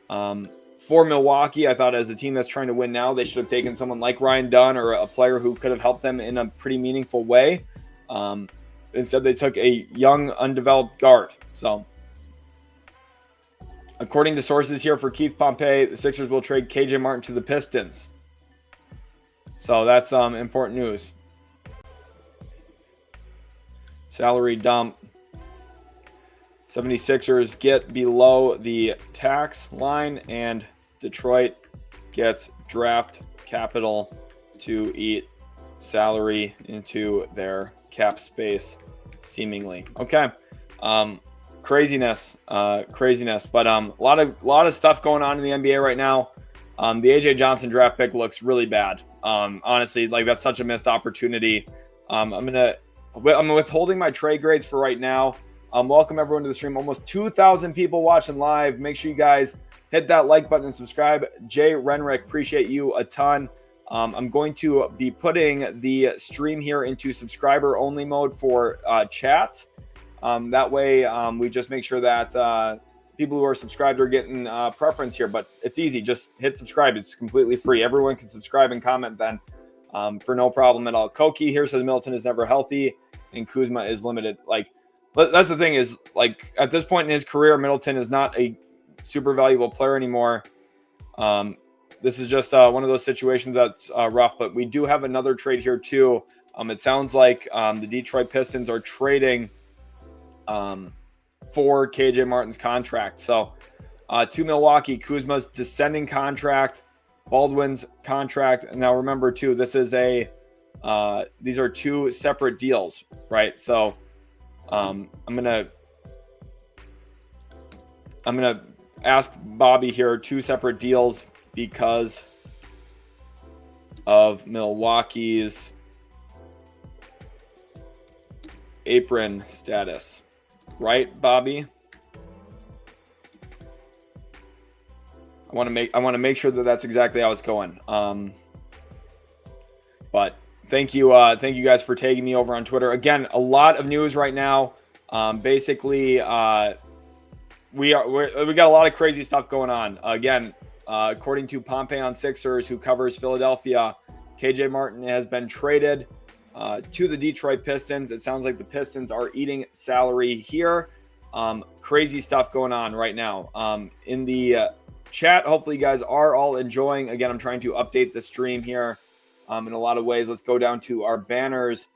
For Milwaukee, I thought as a team that's trying to win now, they should have taken someone like Ryan Dunn or a player who could have helped them in a pretty meaningful way. Instead, they took a young, undeveloped guard. So, according to sources here for Keith Pompey, the Sixers will trade KJ Martin to the Pistons. So, that's important news. Salary dump. 76ers get below the tax line and Detroit gets draft capital to eat salary into their cap space, seemingly. Okay. Craziness. But a lot of stuff going on in the NBA right now. The AJ Johnson draft pick looks really bad. Honestly, like that's such a missed opportunity. I'm withholding my trade grades for right now. Welcome everyone to the stream. Almost 2,000 people watching live. Make sure you guys hit that like button and subscribe. Jay Renrick, appreciate you a ton. I'm going to be putting the stream here into subscriber only mode for chats. That way we just make sure that people who are subscribed are getting preference here, but it's easy. Just hit subscribe. It's completely free. Everyone can subscribe and comment then for no problem at all. Koki here says Middleton is never healthy and Kuzma is limited. Like, that's the thing is, like, at this point in his career, Middleton is not a super valuable player anymore. This is just one of those situations that's rough, but we do have another trade here too. It sounds like the Detroit Pistons are trading for KJ Martin's contract. So to Milwaukee, Kuzma's descending contract, Baldwin's contract. And now remember too, this is these are two separate deals, right? So I'm gonna ask Bobby here, two separate deals because of Milwaukee's apron status. Right, Bobby? I want to make sure that that's exactly how it's going. But thank you guys for tagging me over on Twitter. Again, a lot of news right now. Basically, we got a lot of crazy stuff going on. Again, according to Pompey on Sixers, who covers Philadelphia, KJ Martin has been traded to the Detroit Pistons. It sounds like the Pistons are eating salary here. Crazy stuff going on right now. In the chat, hopefully you guys are all enjoying. Again, I'm trying to update the stream here in a lot of ways. Let's go down to our banners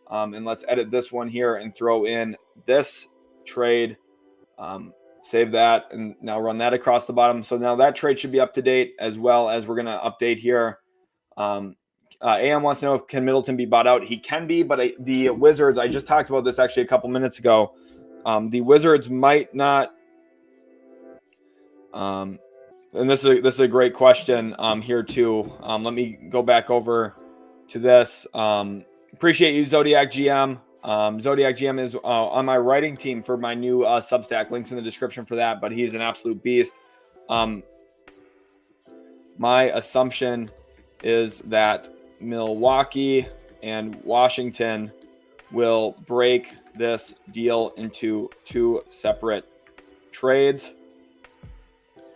and let's edit this one here and throw in this trade. Save that and now run that across the bottom. So now that trade should be up to date, as well as we're going to update here. AM wants to know if can Middleton be bought out. He can be, but the Wizards, I just talked about this actually a couple minutes ago. The Wizards might not. And this is a great question here too. Let me go back over to this. Appreciate you, Zodiac GM. Zodiac GM is on my writing team for my new Substack. Links in the description for that, but he's an absolute beast. My assumption is that Milwaukee and Washington will break this deal into two separate trades.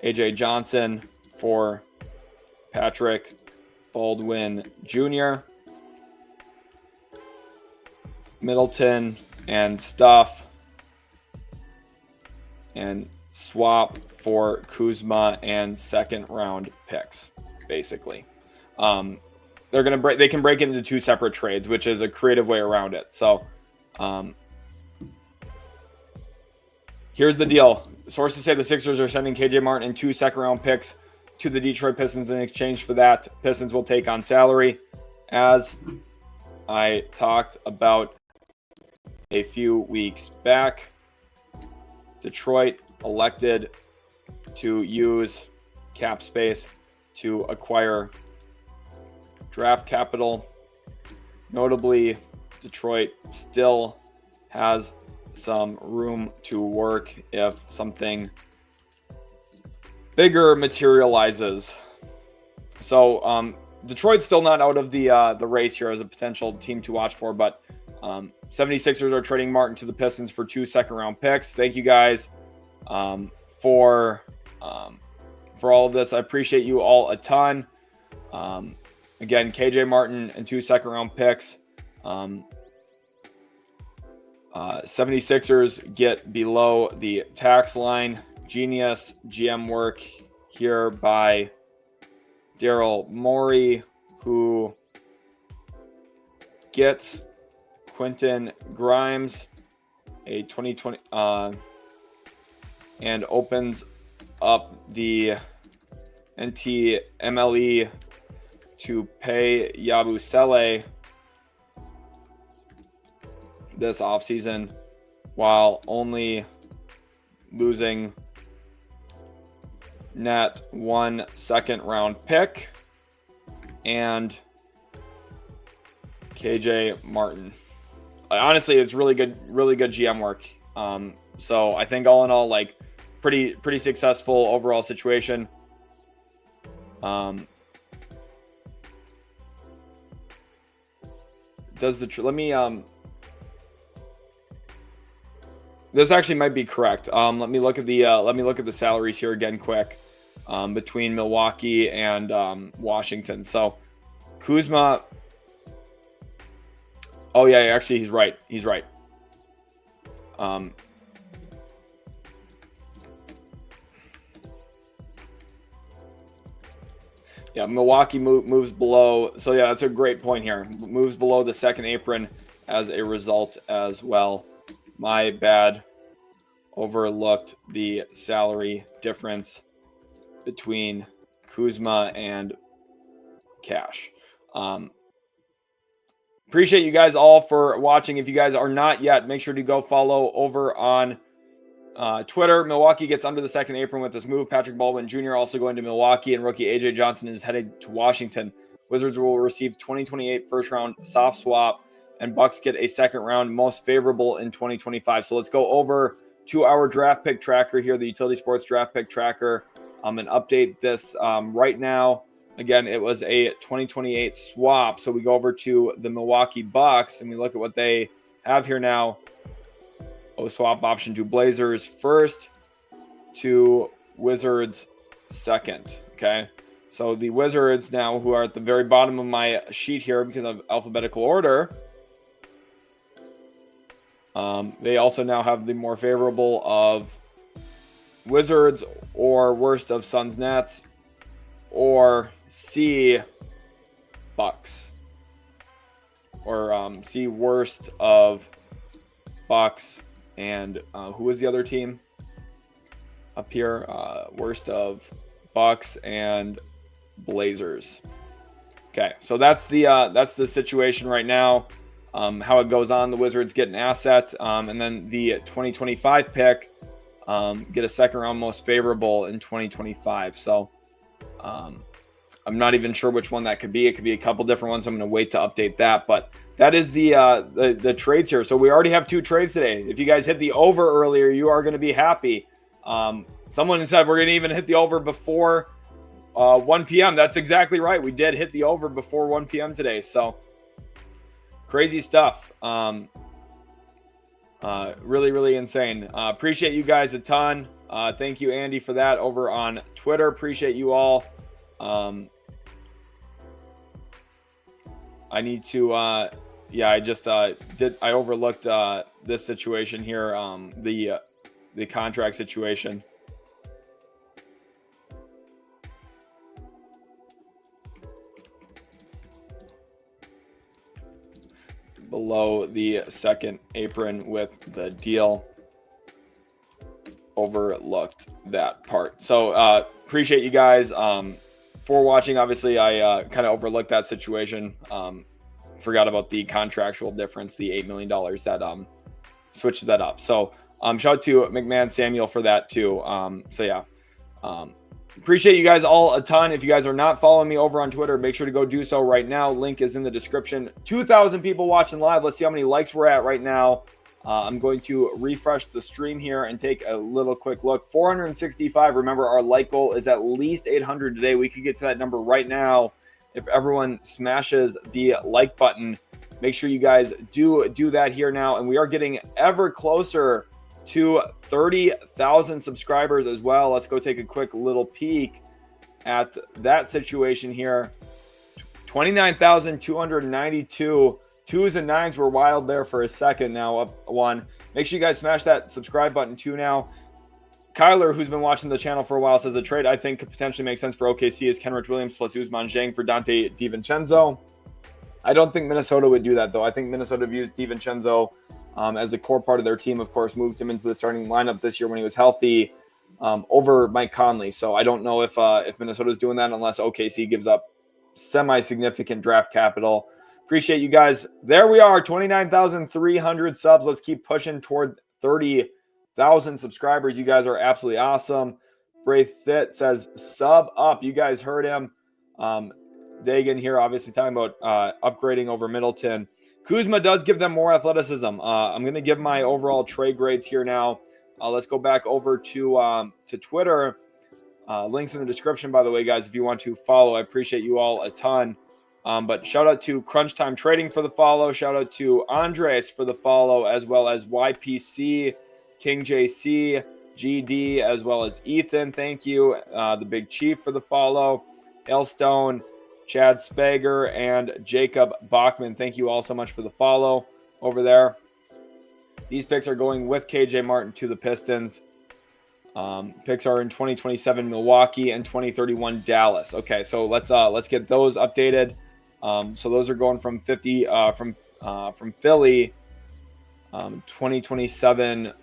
AJ Johnson for Patrick Baldwin Jr. Middleton and stuff, and swap for Kuzma and second round picks, basically. They can break it into two separate trades, which is a creative way around it. So here's the deal. Sources say the Sixers are sending KJ Martin and 2 second-round picks to the Detroit Pistons in exchange for that. Pistons will take on salary. As I talked about a few weeks back, Detroit elected to use cap space to acquire draft capital. Notably, Detroit still has some room to work if something bigger materializes. So Detroit's still not out of the race here as a potential team to watch for, but 76ers are trading Martin to the Pistons for 2 second-round picks. Thank you guys for all of this. I appreciate you all a ton. Again, KJ Martin and 2 second-round picks. 76ers get below the tax line. Genius GM work here by Daryl Morey, who gets Quentin Grimes, a 2020, and opens up the MLE to pay Yabusele this offseason while only losing net 1 second-round pick and KJ Martin. Honestly, it's really good GM work. So I think all in all, like pretty successful overall situation. This actually might be correct. Let me look at the salaries here again quick, between Milwaukee and Washington. So Kuzma. Oh yeah, actually he's right. Yeah, Milwaukee moves below. So yeah, that's a great point here. Moves below the second apron as a result as well. My bad. Overlooked the salary difference between Kuzma and Cash. Appreciate you guys all for watching. If you guys are not yet, make sure to go follow over on Twitter. Milwaukee gets under the second apron with this move. Patrick Baldwin Jr. also going to Milwaukee, and rookie AJ Johnson is headed to Washington. Wizards will receive 2028 first round soft swap, and Bucks get a second round most favorable in 2025. So let's go over to our draft pick tracker here, the Utility Sports draft pick tracker, and update this right now. Again, it was a 2028 swap. So we go over to the Milwaukee Bucks and we look at what they have here now. Swap option to Blazers first, to Wizards second. Okay. So the Wizards now, who are at the very bottom of my sheet here because of alphabetical order, they also now have the more favorable of Wizards or worst of Suns Nets or C Bucks or C worst of Bucks and who was the other team up here? Worst of Bucks and Blazers. Okay, so that's the situation right now. How it goes on, the Wizards get an asset, and then the 2025 pick get a second round most favorable in 2025. So I'm not even sure which one that could be. It could be a couple different ones. I'm going to wait to update that, but that is the trades here. So we already have 2 trades today. If you guys hit the over earlier, you are going to be happy. Someone said we're going to even hit the over before 1 p.m. That's exactly right. We did hit the over before 1 p.m. today. So crazy stuff. Really insane. Appreciate you guys a ton. Thank you, Andy, for that over on Twitter. Appreciate you all. I need to, I overlooked this situation here, the contract situation. Below the second apron with the deal. Overlooked that part. So appreciate you guys for watching. Obviously, I kind of overlooked that situation. Forgot about the contractual difference, the $8 million that switches that up. So shout out to McMahon Samuel for that too. Appreciate you guys all a ton. If you guys are not following me over on Twitter, make sure to go do so right now. Link is in the description. 2,000 people watching live. Let's see how many likes we're at right now. I'm going to refresh the stream here and take a little quick look. 465. Remember, our like goal is at least 800 today. We could get to that number right now if everyone smashes the like button. Make sure you guys do that here now. And we are getting ever closer to 30,000 subscribers as well. Let's go take a quick little peek at that situation here. 29,292. 2s and 9s were wild there for a second. Now up 1. Make sure you guys smash that subscribe button too now. Kyler, who's been watching the channel for a while, says a trade I think could potentially make sense for OKC is Kenrich Williams plus Ousmane Dieng for Dante DiVincenzo. I don't think Minnesota would do that, though. I think Minnesota views DiVincenzo as a core part of their team. Of course, moved him into the starting lineup this year when he was healthy. over Mike Conley. So I don't know if Minnesota's doing that unless OKC gives up semi-significant draft capital. Appreciate you guys. There we are, 29,300 subs. Let's keep pushing toward 30,000 subscribers. You guys are absolutely awesome. Braith Thitt says, sub up. You guys heard him. Dagan here, obviously talking about upgrading over Middleton. Kuzma does give them more athleticism. I'm going to give my overall trade grades here now. Let's go back over to Twitter. Links in the description, by the way, guys, if you want to follow. I appreciate you all a ton. But shout out to Crunch Time Trading for the follow. Shout out to Andres for the follow, as well as YPC, King JC, GD, as well as Ethan. Thank you. The Big Chief for the follow. Hailstone, Chad Spager, and Jacob Bachman. Thank you all so much for the follow over there. These picks are going with KJ Martin to the Pistons. Picks are in 2027 Milwaukee and 2031 Dallas. Okay, so let's get those updated. So those are going from 50 from Philly. 2027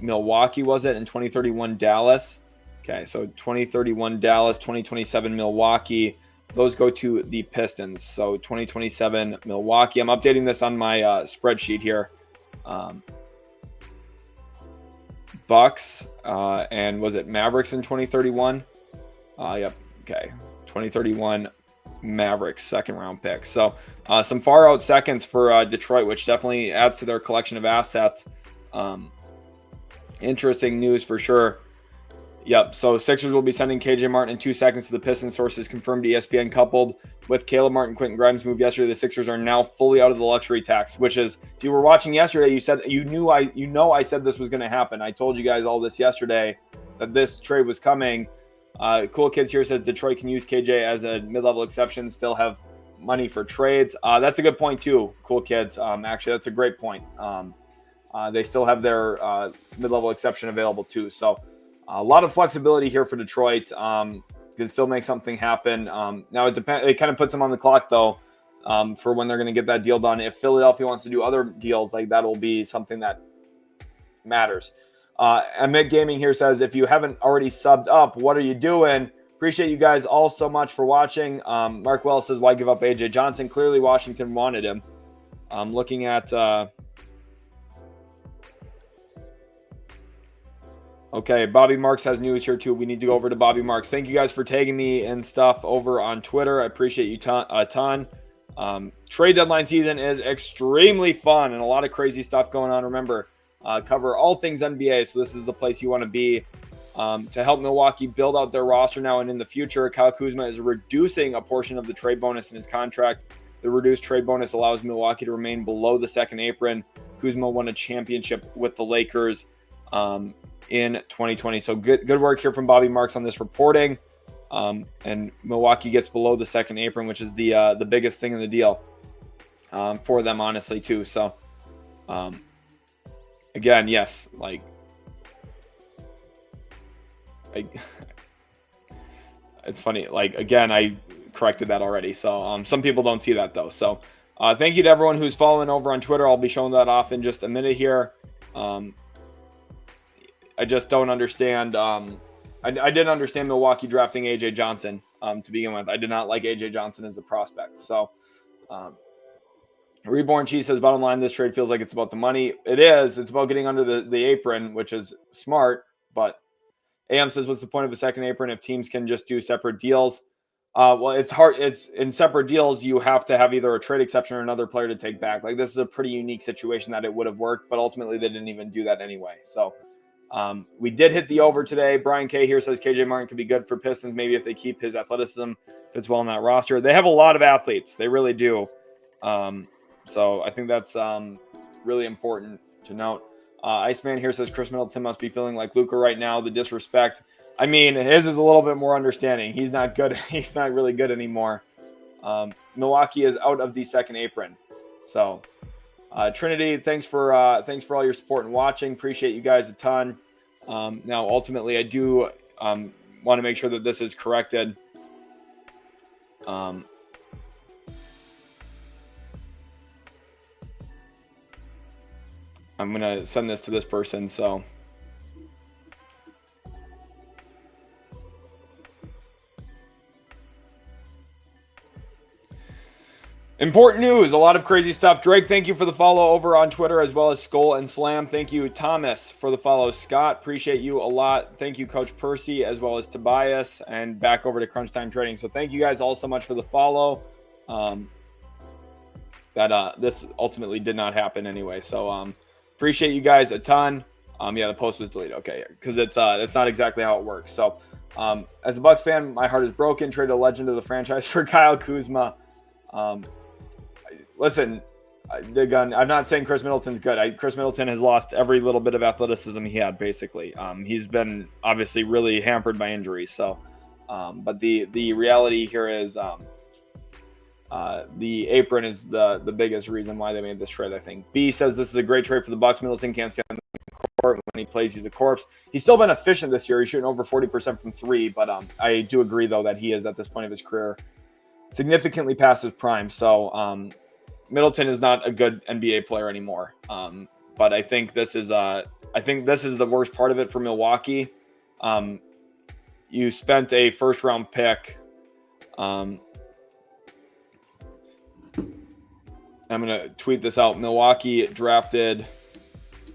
Milwaukee was it, and 2031 Dallas. Okay, so 2031 Dallas, 2027 Milwaukee. Those go to the Pistons. So 2027 Milwaukee. I'm updating this on my spreadsheet here. Bucks and was it Mavericks in 2031? Yep. Okay. 2031 Mavericks second round pick. So some far out seconds for Detroit, which definitely adds to their collection of assets. Interesting news for sure. Yep. So Sixers will be sending KJ Martin in 2 seconds to the Pistons. Sources confirmed to ESPN. Coupled with Caleb Martin, Quentin Grimes' move yesterday, the Sixers are now fully out of the luxury tax. Which is, if you were watching yesterday, you said I said this was going to happen. I told you guys all this yesterday that this trade was coming. Cool Kids here says Detroit can use KJ as a mid-level exception, still have money for trades. That's a good point too. Cool Kids. Actually, that's a great point. They still have their mid-level exception available too. So. A lot of flexibility here for Detroit. Can still make something happen. Now it depends. It kind of puts them on the clock though, for when they're going to get that deal done. If Philadelphia wants to do other deals, like that'll be something that matters. Mick Gaming here says, if you haven't already subbed up, what are you doing? Appreciate you guys all so much for watching. Mark Wells says, why give up AJ Johnson? Clearly Washington wanted him. Looking at. Okay, Bobby Marks has news here too. We need to go over to Bobby Marks. Thank you guys for tagging me and stuff over on Twitter. I appreciate you a ton. Trade deadline season is extremely fun and a lot of crazy stuff going on. Remember, cover all things NBA, so this is the place you want to be to help Milwaukee build out their roster now and in the future. Kyle Kuzma is reducing a portion of the trade bonus in his contract. The reduced trade bonus allows Milwaukee to remain below the second apron. Kuzma won a championship with the Lakers in 2020. So good work here from Bobby Marks on this reporting. And Milwaukee gets below the second apron, which is the biggest thing in the deal for them, honestly, too. So again, yes, it's funny. Again, I corrected that already. So some people don't see that though. So thank you to everyone who's following over on Twitter. I'll be showing that off in just a minute here. I just don't understand. I didn't understand Milwaukee drafting AJ Johnson to begin with. I did not like AJ Johnson as a prospect. So, Reborn Cheese says, bottom line, this trade feels like it's about the money. It is. It's about getting under the apron, which is smart. But AM says, what's the point of a second apron if teams can just do separate deals? Well, it's hard. It's in separate deals. You have to have either a trade exception or another player to take back. This is a pretty unique situation that it would have worked, but ultimately they didn't even do that anyway. So. We did hit the over today. Brian K here says KJ Martin could be good for Pistons. Maybe if they keep his athleticism, fits well in that roster. They have a lot of athletes. They really do. So I think that's really important to note. Iceman here says Khris Middleton must be feeling like Luka right now. The disrespect. I mean, his is a little bit more understanding. He's not good. He's not really good anymore. Milwaukee is out of the second apron. So. Trinity, thanks for all your support and watching. Appreciate you guys a ton. Now, ultimately, I do want to make sure that this is corrected. I'm going to send this to this person. So, Important news, a lot of crazy stuff. Drake, thank you for the follow over on Twitter, as well as Skull and Slam. Thank you, Thomas, for the follow. Scott, appreciate you a lot. Thank you, Coach Percy, as well as Tobias, and back over to Crunch Time Trading. So thank you guys all so much for the follow. This ultimately did not happen anyway. So appreciate you guys a ton. Yeah, the post was deleted. Okay, because it's not exactly how it works. So as a Bucks fan, my heart is broken. Traded a legend of the franchise for Kyle Kuzma. Listen, I'm not saying Khris Middleton's good. Khris Middleton has lost every little bit of athleticism he had, basically. He's been obviously really hampered by injuries. So, but the reality here is the apron is the biggest reason why they made this trade, I think. B says this is a great trade for the Bucks. Middleton can't stand the court. When he plays, he's a corpse. He's still been efficient this year. He's shooting over 40% from three. But I do agree, though, that he is, at this point of his career, significantly past his prime. So, Middleton is not a good NBA player anymore. But I think this is the worst part of it for Milwaukee. You spent a first round pick. I'm going to tweet this out. Milwaukee drafted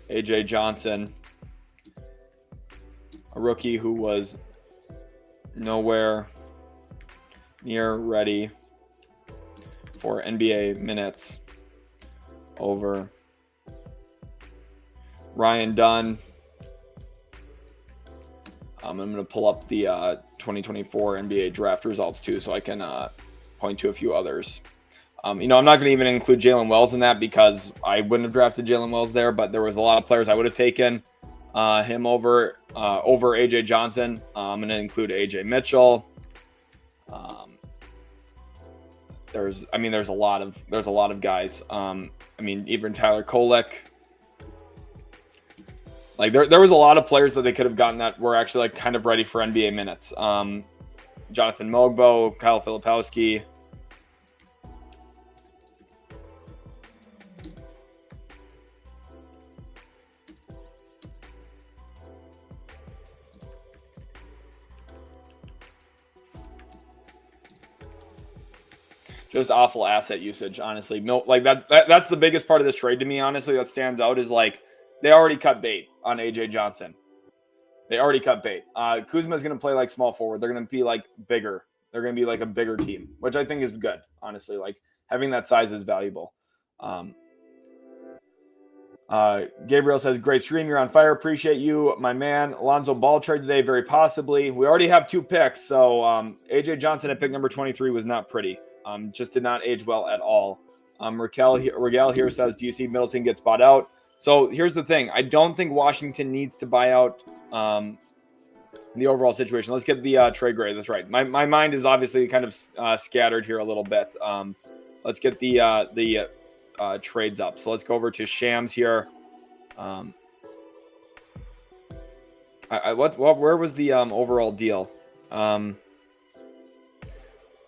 AJ Johnson, a rookie who was nowhere near ready for NBA minutes, over Ryan Dunn. I'm going to pull up the 2024 NBA draft results too, so I can point to a few others. I'm not going to even include Jalen Wells in that because I wouldn't have drafted Jalen Wells there, but there was a lot of players I would have taken him over AJ Johnson. I'm going to include AJ Mitchell. There's a lot of guys. Even Tyler Kolek. Like there was a lot of players that they could have gotten that were actually kind of ready for NBA minutes. Jonathan Mogbo, Kyle Filipowski. Just awful asset usage, honestly. That's the biggest part of this trade to me, honestly, that stands out is they already cut bait on AJ Johnson. They already cut bait. Kuzma's going to play like small forward. They're going to be bigger. They're going to be a bigger team, which I think is good, honestly. Having that size is valuable. Gabriel says, great stream. You're on fire. Appreciate you, my man. Alonzo Ball trade today, very possibly. We already have 2 picks, so AJ Johnson at pick number 23 was not pretty. Just did not age well at all. Raquel here says, do you see Middleton gets bought out? So here's the thing. I don't think Washington needs to buy out the overall situation. Let's get the trade grade. That's right. My mind is obviously kind of scattered here a little bit. Let's get the trades up. So let's go over to Shams here. Where was the overall deal?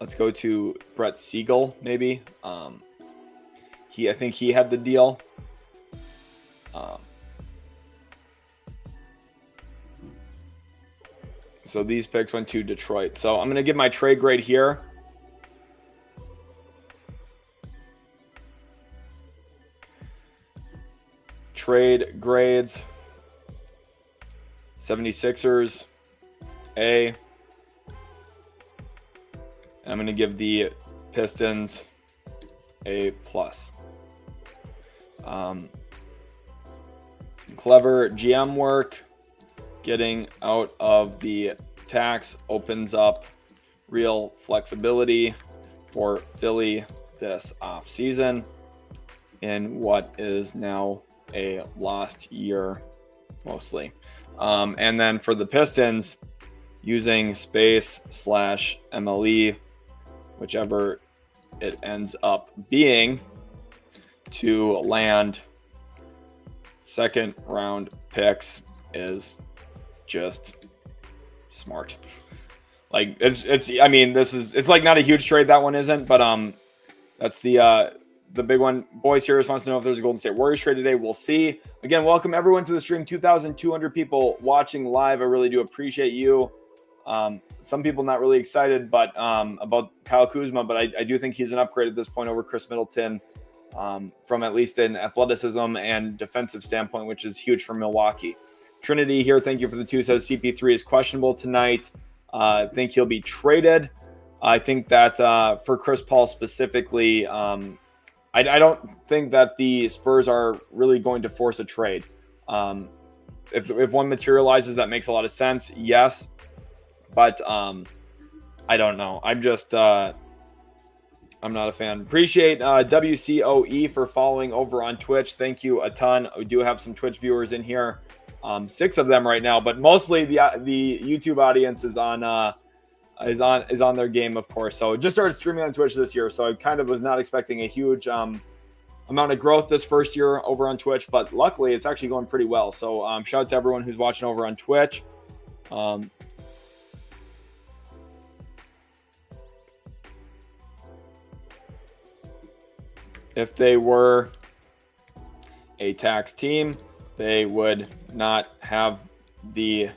Let's go to Brett Siegel, maybe. I think he had the deal. So these picks went to Detroit. So I'm going to give my trade grade here. Trade grades. 76ers, A. I'm going to give the Pistons A+. Clever GM work. Getting out of the tax opens up real flexibility for Philly this offseason in what is now a lost year, mostly. And then for the Pistons, using space/MLE, whichever it ends up being, to land second round picks is just smart. It's not a huge trade. That one isn't, but that's the big one. Boys here wants to know if there's a Golden State Warriors trade today. We'll see. Again, welcome everyone to the stream. 2,200 people watching live. I really do appreciate you. Some people not really excited, but about Kyle Kuzma, but I do think he's an upgrade at this point over Khris Middleton, from at least an athleticism and defensive standpoint, which is huge for Milwaukee. Trinity here, thank you for the 2, says CP3 is questionable tonight. I think he'll be traded. I think that for Chris Paul specifically, I don't think that the Spurs are really going to force a trade. If one materializes, that makes a lot of sense, yes. But I don't know. I'm not a fan. Appreciate WCOE for following over on Twitch. Thank you a ton. We do have some Twitch viewers in here. 6 of them right now, but mostly the YouTube audience is on their game, of course. So just started streaming on Twitch this year, so I kind of was not expecting a huge amount of growth this first year over on Twitch, but luckily it's actually going pretty well. So shout out to everyone who's watching over on Twitch. If they were a tax team, they would not have the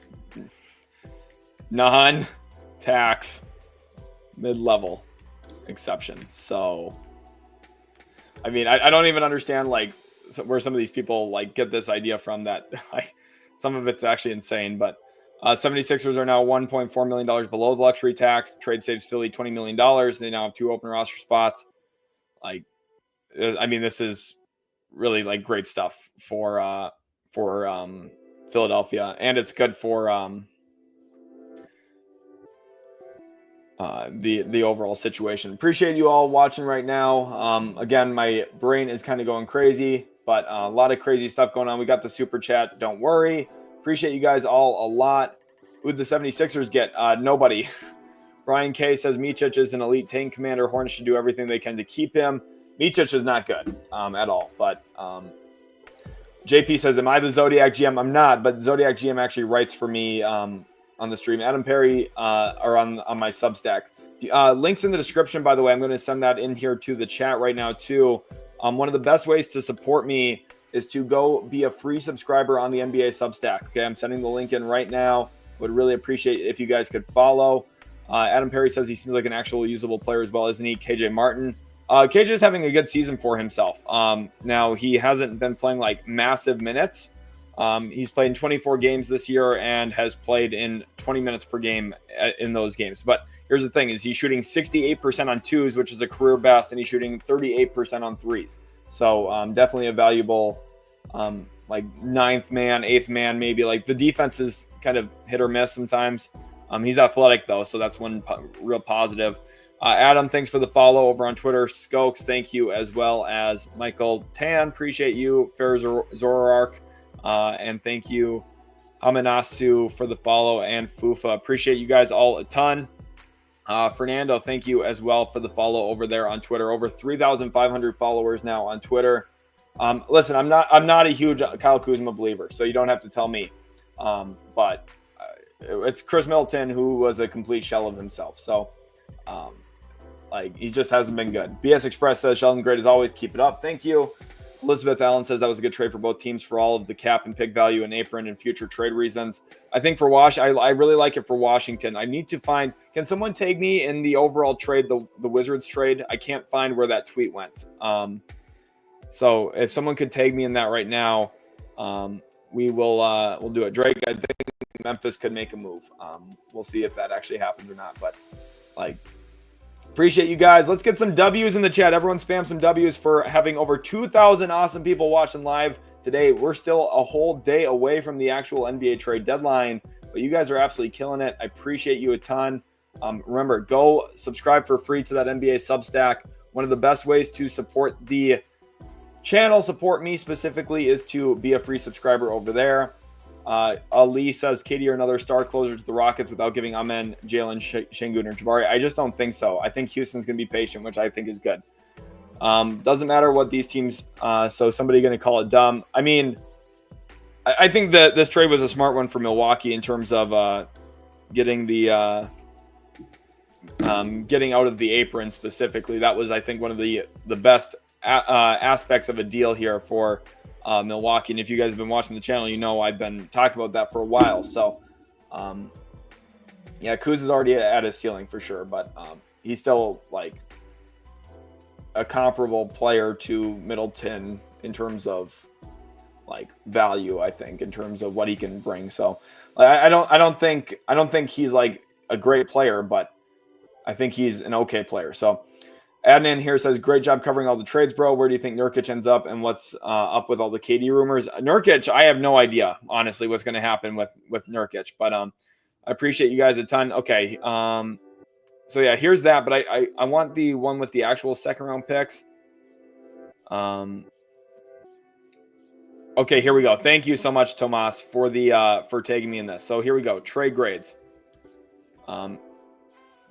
non-tax mid-level exception. So, I mean, I don't even understand like where some of these people like get this idea from. That like some of it's actually insane. But 76ers are now $1.4 million below the luxury tax. Trade saves Philly $20 million. They now have 2 open roster spots. Like, I mean, this is really like great stuff for Philadelphia, and it's good for the overall situation. Appreciate you all watching right now. Again, my brain is kind of going crazy, but a lot of crazy stuff going on. We got the super chat. Don't worry. Appreciate you guys all a lot. Who'd the 76ers get? Nobody. Brian K says Micic is an elite tank commander. Hornets should do everything they can to keep him. Micic is not good at all, but JP says, am I the Zodiac GM? I'm not, but Zodiac GM actually writes for me on the stream. Adam Perry are on my Substack. Links in the description, by the way. I'm going to send that in here to the chat right now, too. One of the best ways to support me is to go be a free subscriber on the NBA Substack. Okay, I'm sending the link in right now. Would really appreciate it if you guys could follow. Adam Perry says he seems like an actual usable player as well, isn't he? KJ Martin. KJ is having a good season for himself. Now, he hasn't been playing like massive minutes. He's played in 24 games this year and has played in 20 minutes per game in those games. But here's the thing, is he's shooting 68% on twos, which is a career best, and he's shooting 38% on threes. So definitely a valuable like 9th man, 8th man, maybe. Like the defense is kind of hit or miss sometimes. He's athletic, though, so that's one real positive. Adam, thanks for the follow over on Twitter. Skokes, thank you, as well as Michael Tan. Appreciate you. Fair Zorark. And thank you, Haminasu, for the follow, and Fufa. Appreciate you guys all a ton. Fernando, thank you as well for the follow over there on Twitter. Over 3,500 followers now on Twitter. Listen, I'm not a huge Kyle Kuzma believer, so you don't have to tell me. But it's Khris Middleton, who was a complete shell of himself. So, like, he just hasn't been good. BS Express says, Sheldon, great as always. Keep it up. Thank you. Elizabeth Allen says that was a good trade for both teams for all of the cap and pick value and apron and future trade reasons. I think for I really like it for Washington. I need to find, can someone tag me in the overall trade, the Wizards trade? I can't find where that tweet went. So if someone could tag me in that right now, we'll do it. Drake, I think Memphis could make a move. We'll see if that actually happens or not. But like, appreciate you guys. Let's get some W's in the chat. Everyone spam some W's for having over 2,000 awesome people watching live today. We're still a whole day away from the actual NBA trade deadline, but you guys are absolutely killing it. I appreciate you a ton. Remember, go subscribe for free to that NBA Substack. One of the best ways to support the channel, support me specifically, is to be a free subscriber over there. Ali says, KD or another star closer to the Rockets without giving Amen, Jalen, Şengün, or Jabari. I just don't think so. I think Houston's going to be patient, which I think is good. Doesn't matter what these teams, so somebody going to call it dumb. I mean, I think that this trade was a smart one for Milwaukee in terms of getting the getting out of the apron specifically. That was, I think, one of the best aspects of a deal here for Milwaukee. And if you guys have been watching the channel, you know I've been talking about that for a while. So Yeah, Kuz is already at his ceiling for sure, but he's still like a comparable player to Middleton in terms of like value, I think, in terms of what he can bring. So I don't think he's like a great player, but I think he's an okay player. So Adnan here says, great job covering all the trades, bro. Where do you think Nurkic ends up, and what's up with all the KD rumors? Nurkic, I have no idea, honestly, what's going to happen with Nurkic, but I appreciate you guys a ton. Okay, so yeah, here's that, but I want the one with the actual second round picks. Okay, here we go. Thank you so much, Tomas, for the for tagging me in this. So here we go. Trade grades.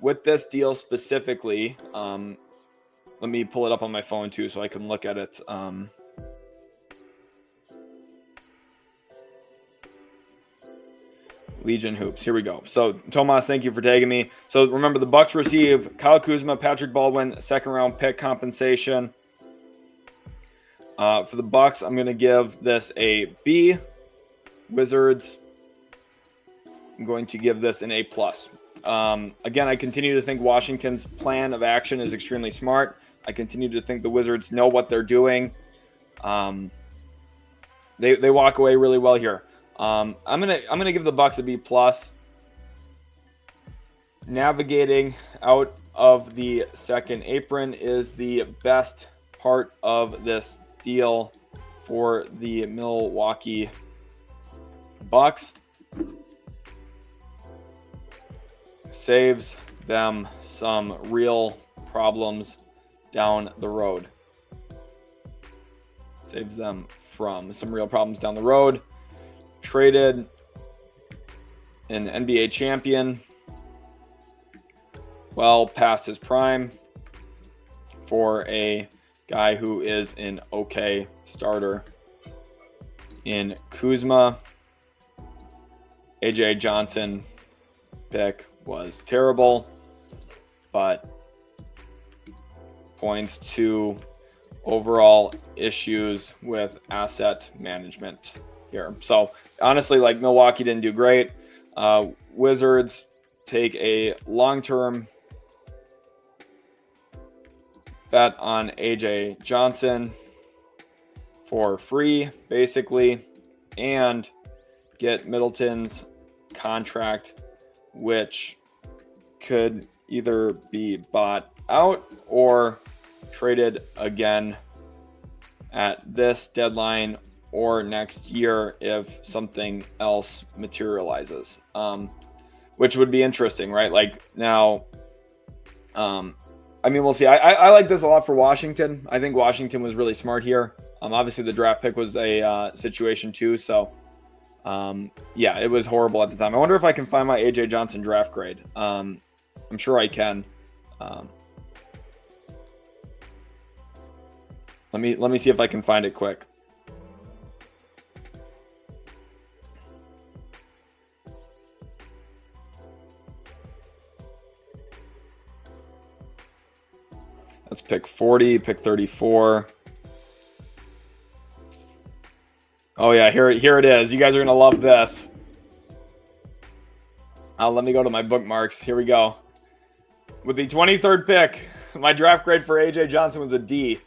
With this deal specifically, let me pull it up on my phone too so I can look at it. Legion Hoops. Here we go. So, Tomas, thank you for tagging me. So, remember, the Bucks receive Kyle Kuzma, Patrick Baldwin, second-round pick compensation. For the Bucks, I'm going to give this a B. Wizards, I'm going to give this an A+. Again, I continue to think Washington's plan of action is extremely smart. I continue to think the Wizards know what they're doing. They walk away really well here. I'm gonna give the Bucks a B+. Navigating out of the second apron is the best part of this deal for the Milwaukee Bucks. Saves them some real problems down the road. Saves them from some real problems down the road. Traded an NBA champion well past his prime for a guy who is an okay starter in Kuzma. AJ Johnson pick was terrible, but points to overall issues with asset management here. So honestly, like, Milwaukee didn't do great. Wizards take a long-term bet on AJ Johnson for free, basically, and get Middleton's contract, which could either be bought out or traded again at this deadline or next year if something else materializes, which would be interesting, right? Like, now, I mean, we'll see. I like this a lot for Washington. I think Washington was really smart here. Obviously, the draft pick was a situation too, so yeah, it was horrible at the time. I wonder if I can find my AJ Johnson draft grade. I'm sure I can. Let me see if I can find it quick. That's pick 40, pick 34. Oh yeah, here it is. You guys are gonna love this. Let me go to my bookmarks. Here we go. With the 23rd pick, my draft grade for AJ Johnson was a D.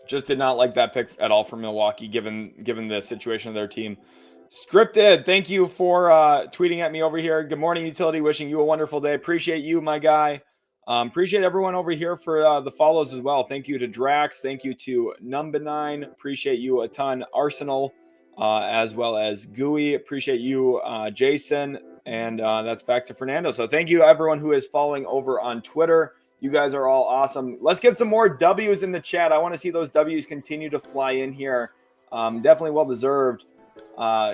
Just did not like that pick at all for Milwaukee, given the situation of their team. Scripted, thank you for tweeting at me over here. Good morning, Utility. Wishing you a wonderful day. Appreciate you, my guy. Appreciate everyone over here for the follows as well. Thank you to Drax. Thank you to Number9. Appreciate you a ton. Arsenal, as well as Gooey. Appreciate you, Jason. And that's back to Fernando. So thank you, everyone who is following over on Twitter. You guys are all awesome. Let's get some more W's in the chat. I want to see those W's continue to fly in here. Definitely well-deserved.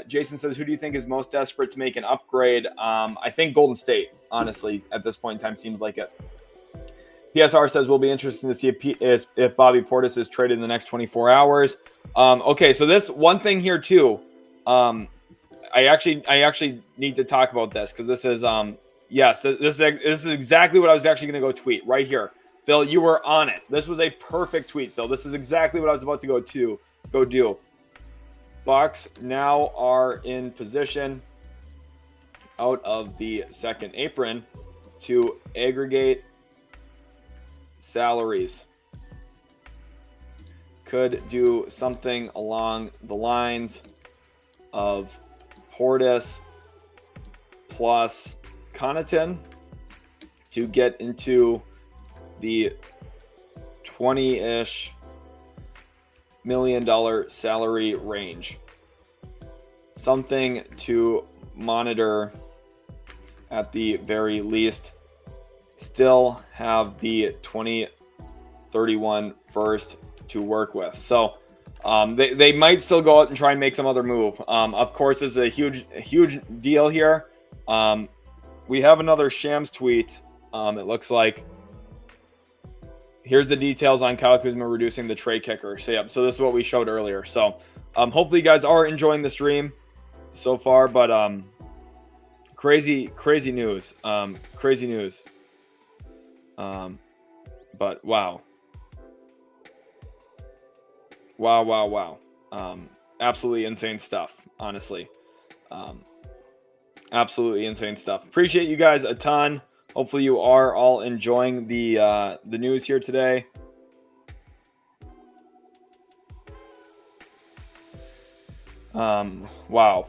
Jason says, who do you think is most desperate to make an upgrade? I think Golden State, honestly, at this point in time, seems like it. PSR says, will be interesting to see if Bobby Portis is traded in the next 24 hours. Okay, so this one thing here, too. I actually need to talk about this because this is, Yes, this is exactly what I was actually going to go tweet right here. Phil, you were on it. This was a perfect tweet, Phil. This is exactly what I was about to go do. Bucks now are in position out of the second apron to aggregate salaries. Could do something along the lines of Portis plus Connaughton to get into the $20-ish million salary range. Something to monitor at the very least. Still have the 2031 first to work with. So they might still go out and try and make some other move. Of course, it's a huge deal here. We have another Shams tweet. It looks like. Here's the details on Kyle Kuzma reducing the trade kicker. So this is what we showed earlier. So hopefully you guys are enjoying the stream so far, but crazy news. Crazy news. But wow. Absolutely insane stuff, honestly. Absolutely insane stuff. Appreciate you guys a ton. Hopefully you are all enjoying the news here today. Wow.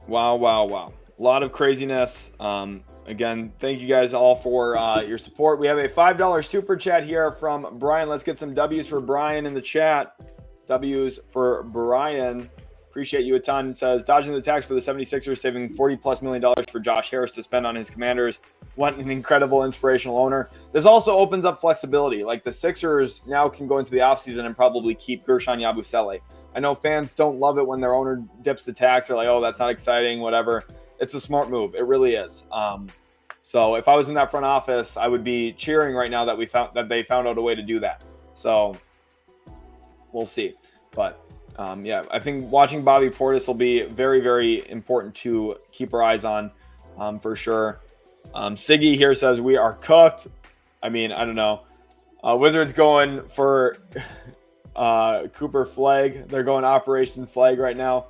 A lot of craziness. Again, thank you guys all for your support. We have a $5 super chat here from Brian. Let's get some W's for Brian in the chat. W's for Brian. Appreciate you a ton. It says, dodging the tax for the 76ers, saving $40+ million for Josh Harris to spend on his Commanders. What an incredible, inspirational owner. This also opens up flexibility. Like the Sixers now can go into the offseason and probably keep Gershon Yabusele. I know fans don't love it when their owner dips the tax. They're like, oh, that's not exciting, whatever. It's a smart move. It really is. So if I was in that front office, I would be cheering right now that they found out a way to do that. So we'll see. But I think watching Bobby Portis will be very, very important to keep our eyes on for sure. Siggy here says we are cooked. I mean, I don't know. Wizards going for Cooper Flag. They're going Operation Flag right now.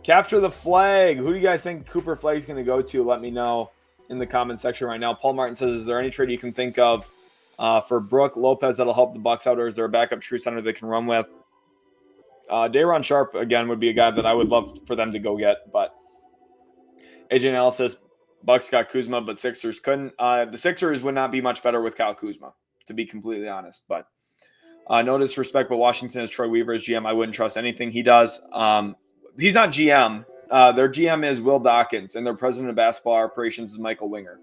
Capture the flag. Who do you guys think Cooper Flag is going to go to? Let me know in the comment section right now. Paul Martin says, is there any trade you can think of for Brook Lopez that'll help the Bucks out, or is there a backup true center they can run with? Day'Ron Sharp, again, would be a guy that I would love for them to go get. But AJ Analysis, Bucks got Kuzma, but Sixers couldn't. The Sixers would not be much better with Kyle Kuzma, to be completely honest. But no disrespect, but Washington is Troy Weaver as GM. I wouldn't trust anything he does. He's not GM. Their GM is Will Dawkins, and their president of basketball operations is Michael Winger.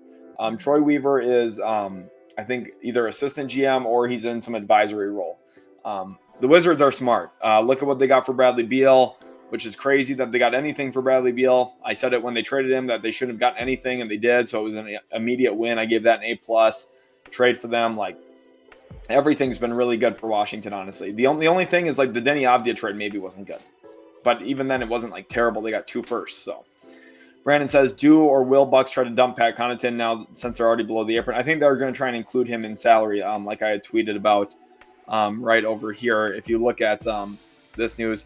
Troy Weaver is, I think, either assistant GM or he's in some advisory role. The Wizards are smart. Look at what they got for Bradley Beal, which is crazy that they got anything for Bradley Beal. I said it when they traded him that they shouldn't have gotten anything, and they did, so it was an immediate win. I gave that an A+ trade for them. Like, everything's been really good for Washington, honestly. The only thing is, like, the Denny Avdia trade maybe wasn't good. But even then, it wasn't, like, terrible. They got 2 firsts, so. Brandon says, do or will Bucks try to dump Pat Connaughton now since they're already below the apron? I think they're going to try and include him in salary, like I had tweeted about right over here. If you look at this news,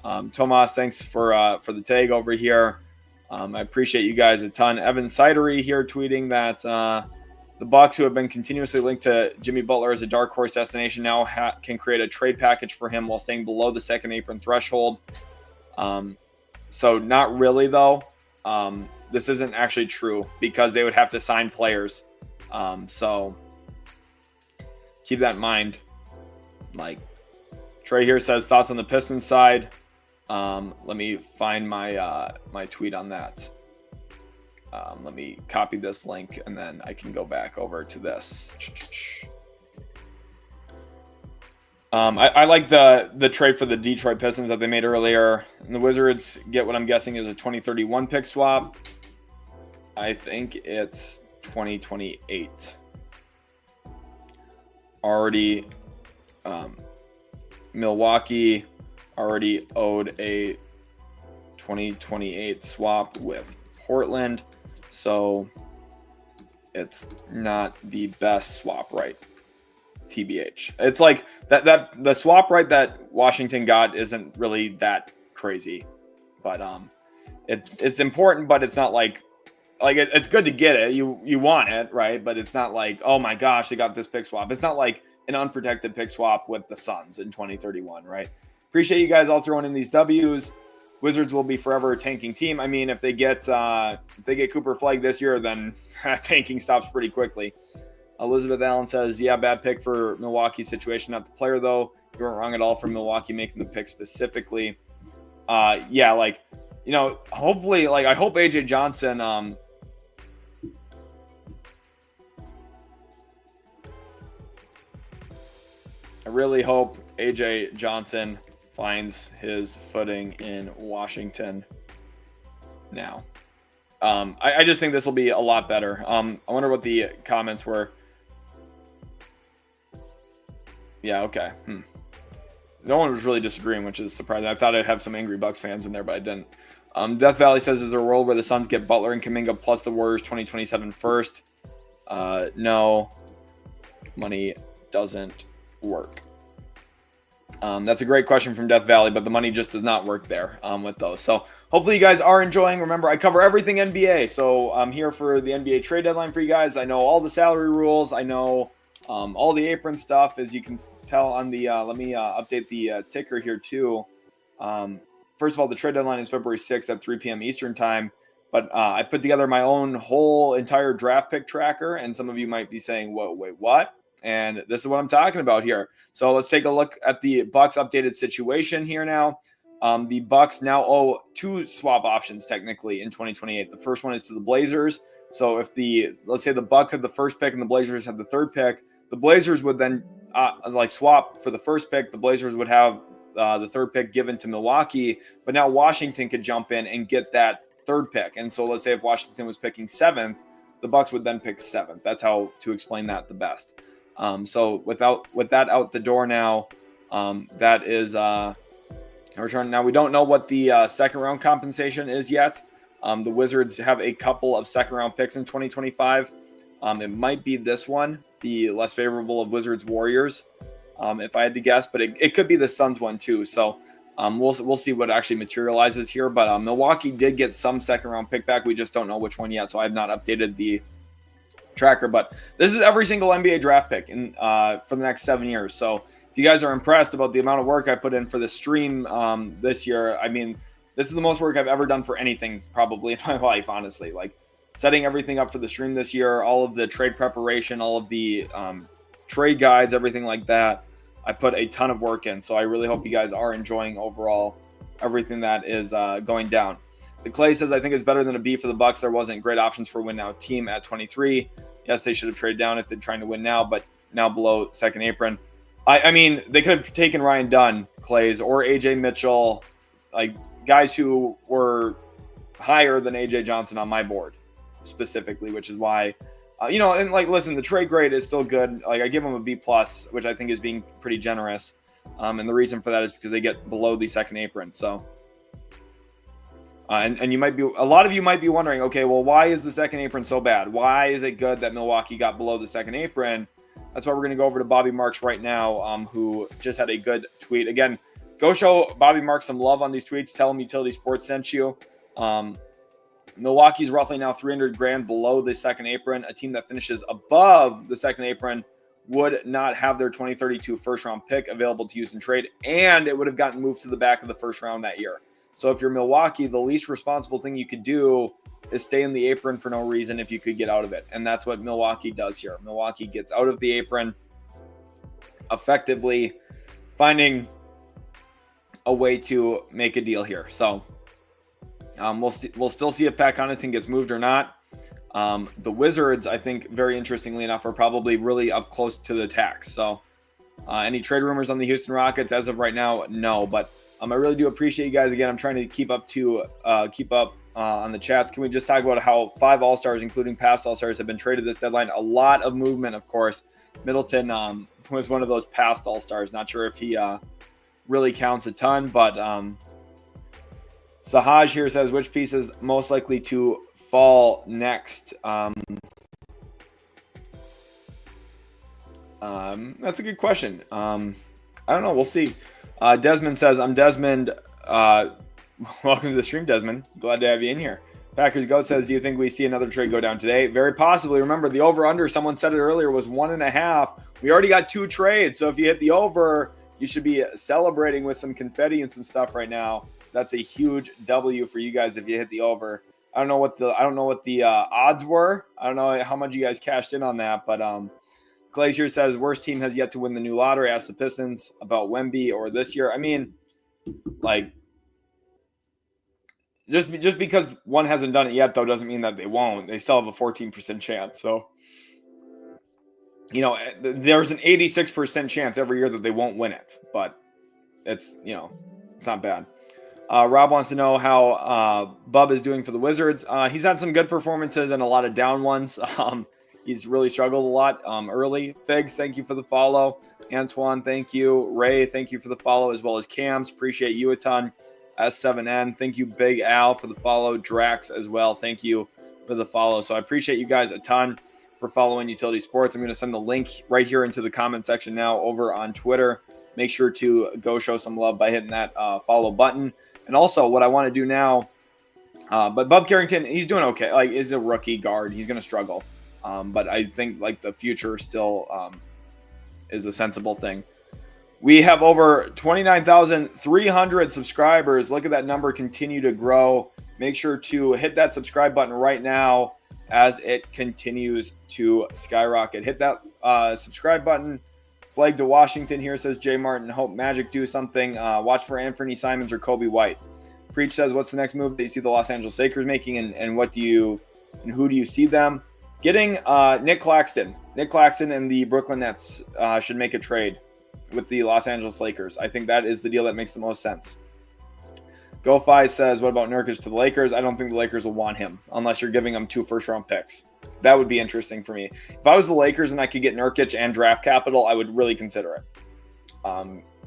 Tomas, thanks for the tag over here. I appreciate you guys a ton. Evan Sidery here tweeting that the Bucks, who have been continuously linked to Jimmy Butler as a dark horse destination, now can create a trade package for him while staying below the second apron threshold. So not really, though. This isn't actually true because they would have to sign players. So keep that in mind. Like Trey here says, thoughts on the Pistons side. Let me find my my tweet on that. Let me copy this link and then I can go back over to this. I like the trade for the Detroit Pistons that they made earlier. And the Wizards get what I'm guessing is a 2031 pick swap. I think it's 2028. Already, Milwaukee already owed a 2028 swap with Portland. So it's not the best swap right, TBH. It's like that the swap right that Washington got isn't really that crazy, but it's important, but it's not like it's good to get it. You want it, right? But it's not like, oh my gosh, they got this pick swap. It's not like an unprotected pick swap with the Suns in 2031, right? Appreciate you guys all throwing in these W's. Wizards will be forever a tanking team. I mean, if they get Cooper Flagg this year, then tanking stops pretty quickly. Elizabeth Allen says, yeah, bad pick for Milwaukee's situation. Not the player, though. You weren't wrong at all for Milwaukee making the pick specifically. Yeah, like, you know, hopefully, like, I hope AJ Johnson I really hope AJ Johnson finds his footing in Washington now. I just think this will be a lot better. I wonder what the comments were. Yeah, okay. No one was really disagreeing, which is surprising. I thought I'd have some angry Bucks fans in there, but I didn't. Death Valley says, is there a world where the Suns get Butler and Kuminga plus the Warriors 2027 first? No. Money doesn't work. That's a great question from Death Valley, but the money just does not work there with those. So hopefully you guys are enjoying. Remember, I cover everything NBA, so I'm here for the NBA trade deadline for you guys. I know all the salary rules. I know all the apron stuff, as you can tell on the let me update the ticker here too. First of all, the trade deadline is February 6th at 3 p.m. Eastern time, but I put together my own whole entire draft pick tracker, and some of you might be saying, whoa, wait, what? And this is what I'm talking about here. So let's take a look at the Bucks updated situation here now. The Bucks now owe 2 swap options technically in 2028. The first one is to the Blazers. So if let's say the Bucks had the first pick and the Blazers had the third pick, the Blazers would then swap for the first pick. The Blazers would have the third pick given to Milwaukee, but now Washington could jump in and get that third pick. And so let's say if Washington was picking 7th, the Bucks would then pick 7th. That's how to explain that the best. So with that out the door now, that is a return. Now we don't know what the second round compensation is yet. The Wizards have a couple of second round picks in 2025. It might be this one, the less favorable of Wizards Warriors, if I had to guess, but it could be the Suns one too. So we'll see what actually materializes here. But Milwaukee did get some second round pick back. We just don't know which one yet. So I have not updated the tracker, but this is every single NBA draft pick in for the next 7 years. So if you guys are impressed about the amount of work I put in for the stream this year, I mean, this is the most work I've ever done for anything probably in my life, honestly. Like setting everything up for the stream this year, all of the trade preparation, all of the trade guides, everything like that. I put a ton of work in. So I really hope you guys are enjoying overall everything that is going down. The Clay says, I think it's better than a B for the Bucks. There wasn't great options for win now team at 23. Yes, they should have traded down if they're trying to win now, but now below second apron. I mean, they could have taken Ryan Dunn, Clays, or AJ Mitchell, like guys who were higher than AJ Johnson on my board specifically, which is why, and like, listen, the trade grade is still good. Like I give them a B+, which I think is being pretty generous. And the reason for that is because they get below the second apron. So, and a lot of you might be wondering, okay, well, why is the second apron so bad? Why is it good that Milwaukee got below the second apron? That's why we're going to go over to Bobby Marks right now, who just had a good tweet. Again, go show Bobby Marks some love on these tweets. Tell him Utility Sports sent you. Milwaukee's roughly now $300,000 below the second apron. A team that finishes above the second apron would not have their 2032 first-round pick available to use in trade, and it would have gotten moved to the back of the first round that year. So if you're Milwaukee, the least responsible thing you could do is stay in the apron for no reason if you could get out of it. And that's what Milwaukee does here. Milwaukee gets out of the apron, effectively finding a way to make a deal here. So we'll still see if Pat Connaughton gets moved or not. The Wizards, I think, very interestingly enough, are probably really up close to the tax. So any trade rumors on the Houston Rockets as of right now? No, but I really do appreciate you guys. Again, I'm trying to keep up on the chats. Can we just talk about how 5 All-Stars, including past All-Stars, have been traded this deadline? A lot of movement, of course. Middleton was one of those past All-Stars. Not sure if he really counts a ton, but Sahaj here says, which piece is most likely to fall next? That's a good question. I don't know. We'll see. Desmond says, I'm Desmond. Welcome to the stream, Desmond. Glad to have you in here. Packers Goat says, do you think we see another trade go down today? Very possibly. Remember, the over-under, someone said it earlier, was 1.5. We already got 2 trades. So if you hit the over, you should be celebrating with some confetti and some stuff right now. That's a huge W for you guys if you hit the over. I don't know what the odds were. I don't know how much you guys cashed in on that, but Glacier says worst team has yet to win the new lottery. Ask the Pistons about Wemby or this year. I mean, like, just because one hasn't done it yet, though, doesn't mean that they won't. They still have a 14% chance. So, you know, there's an 86% chance every year that they won't win it. But it's, you know, it's not bad. Rob wants to know how Bub is doing for the Wizards. He's had some good performances and a lot of down ones. He's really struggled a lot early. Figs, thank you for the follow. Antoine, thank you. Ray, thank you for the follow, as well as Cams. Appreciate you a ton. S7N, thank you. Big Al for the follow. Drax as well, thank you for the follow. So I appreciate you guys a ton for following Utility Sports. I'm going to send the link right here into the comment section now over on Twitter. Make sure to go show some love by hitting that follow button. And also what I want to do now, but Bub Carrington, he's doing okay. Like, is a rookie guard. He's going to struggle. But I think like the future still is a sensible thing. We have over 29,300 subscribers. Look at that number continue to grow. Make sure to hit that subscribe button right now as it continues to skyrocket. Hit that subscribe button. Flag to Washington here, says Jay Martin. Hope Magic do something. Watch for Anthony Simons or Kobe White. Preach says, what's the next move that you see the Los Angeles Lakers making, and who do you see them getting? Nick Claxton. Nick Claxton and the Brooklyn Nets should make a trade with the Los Angeles Lakers. I think that is the deal that makes the most sense. GoFi says, what about Nurkic to the Lakers? I don't think the Lakers will want him unless you're giving them 2 first-round picks. That would be interesting for me. If I was the Lakers and I could get Nurkic and draft capital, I would really consider it.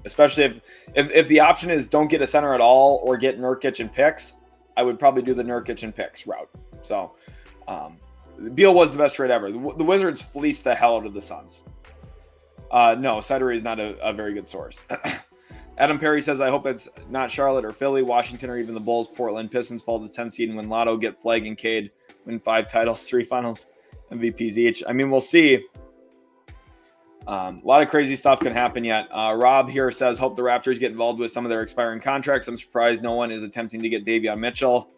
Especially if the option is don't get a center at all or get Nurkic and picks, I would probably do the Nurkic and picks route. So Beal was the best trade ever. The Wizards fleeced the hell out of the Suns. No, Cidery is not a very good source. Adam Perry says, I hope it's not Charlotte or Philly, Washington, or even the Bulls. Portland Pistons fall to 10 seed and win Lotto, get Flag and Cade, win 5 titles, 3 finals, MVPs each. I mean, we'll see. A lot of crazy stuff can happen yet. Rob here says, hope the Raptors get involved with some of their expiring contracts. I'm surprised no one is attempting to get Davion Mitchell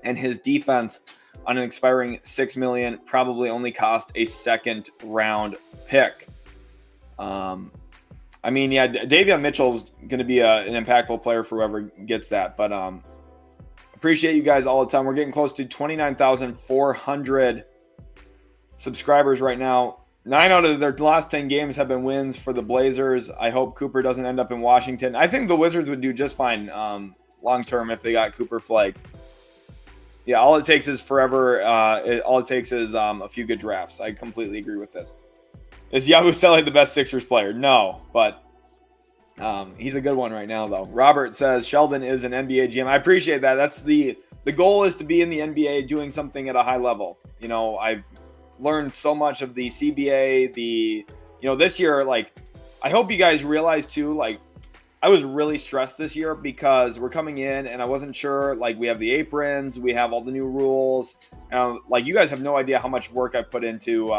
and his defense on an expiring $6 million, probably only cost a second-round pick. I mean, yeah, Davion Mitchell's going to be an impactful player for whoever gets that. But appreciate you guys all the time. We're getting close to 29,400 subscribers right now. 9 out of their last 10 games have been wins for the Blazers. I hope Cooper doesn't end up in Washington. I think the Wizards would do just fine long-term if they got Cooper Flag. Yeah, all it takes is forever. All it takes is a few good drafts. I completely agree with this. Is Yabusele the best Sixers player? No, but he's a good one right now, though. Robert says Sheldon is an NBA GM. I appreciate that. That's the goal is to be in the NBA doing something at a high level. You know, I've learned so much of the CBA, this year, like, I hope you guys realize too, like, I was really stressed this year because we're coming in and I wasn't sure, like, we have the aprons, we have all the new rules. Like, you guys have no idea how much work I put into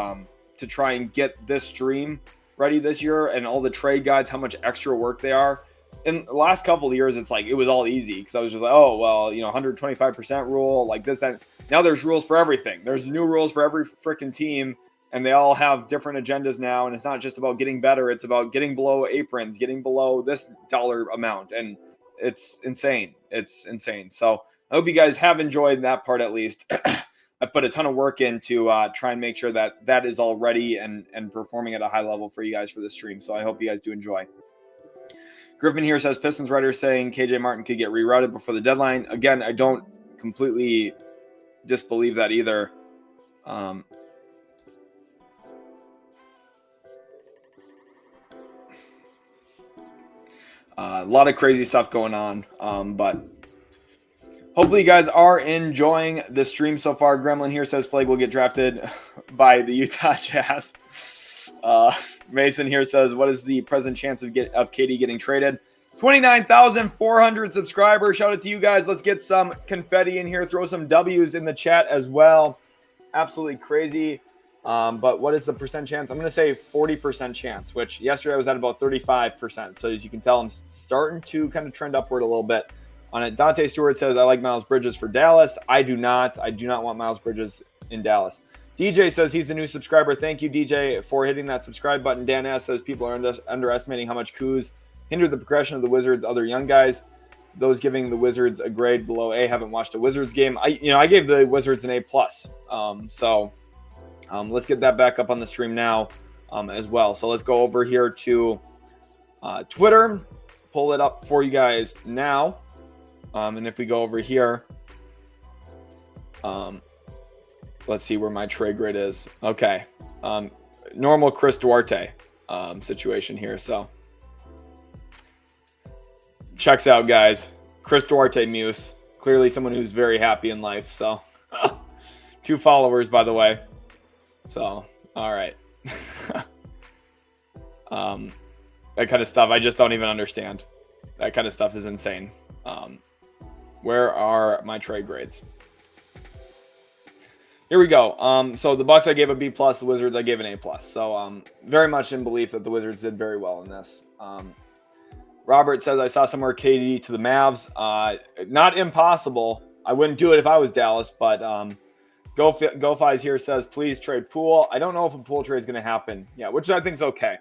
to try and get this stream ready this year, and all the trade guides, how much extra work they are. In the last couple of years, it's like it was all easy because I was just like, oh, well, 125% rule, like this, that. Now there's rules for everything. There's new rules for every freaking team, and they all have different agendas now. And it's not just about getting better. It's about getting below aprons, getting below this dollar amount. And it's insane. It's insane. So I hope you guys have enjoyed that part at least. I put a ton of work in to try and make sure that that is all ready and performing at a high level for you guys for the stream. So I hope you guys do enjoy. Griffin here says Pistons writer saying KJ Martin could get rerouted before the deadline. Again, I don't completely disbelieve that either. A lot of crazy stuff going on, but Hopefully you guys are enjoying the stream so far. Gremlin here says Flake will get drafted by the Utah Jazz. Mason here says, what is the present chance of KD getting traded? 29,400 subscribers. Shout out to you guys. Let's get some confetti in here. Throw some W's in the chat as well. Absolutely crazy. But what is the percent chance? I'm going to say 40% chance, which yesterday I was at about 35%. So as you can tell, I'm starting to kind of trend upward a little bit on it. Dante Stewart says, I like Miles Bridges for Dallas. I do not. I do not want Miles Bridges in Dallas. DJ says he's a new subscriber. Thank you, DJ, for hitting that subscribe button. Dan S says people are underestimating how much Kuz hindered the progression of the Wizards' other young guys. Those giving the Wizards a grade below A haven't watched a Wizards game. I gave the Wizards an A+. Let's get that back up on the stream now as well. So let's go over here to Twitter. Pull it up for you guys now. And if we go over here, let's see where my trade grid is. Okay. Normal Chris Duarte situation here. So checks out, guys. Chris Duarte Muse. Clearly someone who's very happy in life. So 2 followers, by the way. So, all right. That kind of stuff, I just don't even understand. That kind of stuff is insane. Where are my trade grades? Here we go. So the Bucks I gave a B+, the Wizards I gave an A+. So very much in belief that the Wizards did very well in this. Robert says, I saw somewhere KD to the Mavs. Not impossible. I wouldn't do it if I was Dallas, but GoFi's here says, please trade Poole. I don't know if a Poole trade is going to happen. Yeah, which I think is okay.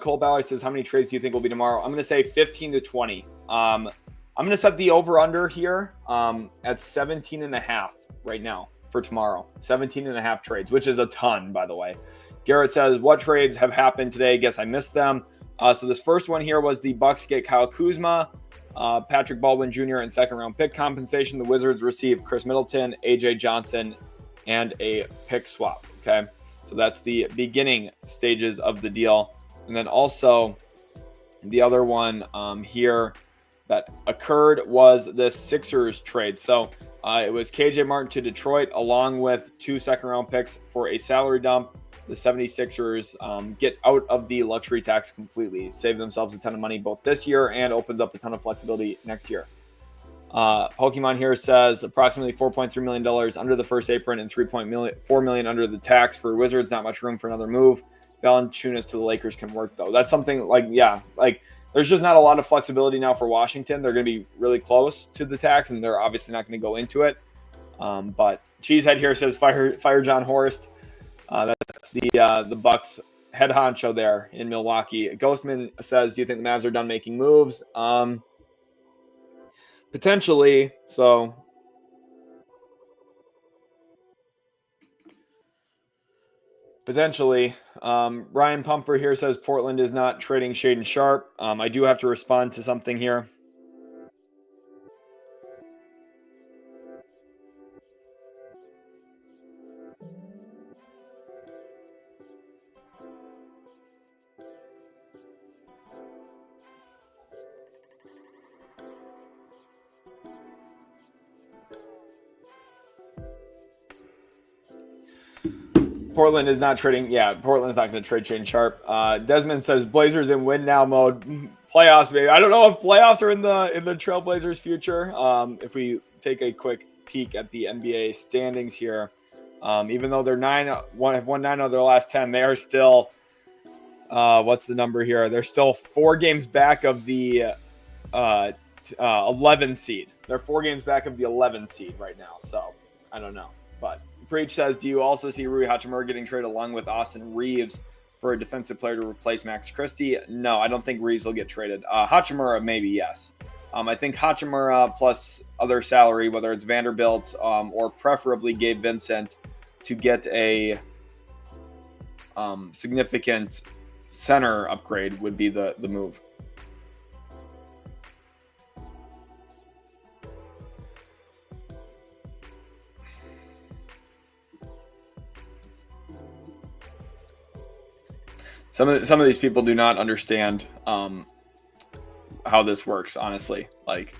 Cole Ballard says, how many trades do you think will be tomorrow? I'm going to say 15 to 20. I'm going to set the over-under here at 17.5 right now for tomorrow. 17.5 trades, which is a ton, by the way. Garrett says, what trades have happened today? Guess I missed them. So this first one here was the Bucks get Kyle Kuzma, Patrick Baldwin Jr. and second-round pick compensation. The Wizards receive Khris Middleton, A.J. Johnson, and a pick swap, okay? So that's the beginning stages of the deal. And then also the other one here that occurred was the Sixers trade. So it was KJ Martin to Detroit along with 2 second-round picks for a salary dump. The 76ers get out of the luxury tax completely, save themselves a ton of money both this year and opens up a ton of flexibility next year. Pokemon here says approximately $4.3 million under the first apron and $4 million under the tax for Wizards. Not much room for another move. Valanciunas to the Lakers can work though. That's something there's just not a lot of flexibility now for Washington. They're going to be really close to the tax, and they're obviously not going to go into it. But Cheesehead here says fire John Horst. That's the Bucks head honcho there in Milwaukee. Ghostman says, do you think the Mavs are done making moves? Potentially. So potentially. Ryan Pumper here says Portland is not trading Shaedon Sharpe. I do have to respond to something here. Portland is not trading. Yeah, Portland's not going to trade Shaedon Sharpe. Desmond says Blazers in win now mode. Playoffs, maybe. I don't know if playoffs are in the Trailblazers' future. If we take a quick peek at the NBA standings here, even though they're have won 9 of their last 10, they are still. What's the number here? They're still 4 games back of the 11 seed. They're 4 games back of the 11 seed right now. So I don't know, but. Preach says, do you also see Rui Hachimura getting traded along with Austin Reeves for a defensive player to replace Max Christie? No, I don't think Reeves will get traded. Hachimura, maybe, yes. I think Hachimura plus other salary, whether it's Vanderbilt or preferably Gabe Vincent, to get a significant center upgrade would be the move. Some of these people do not understand how this works, honestly. Like,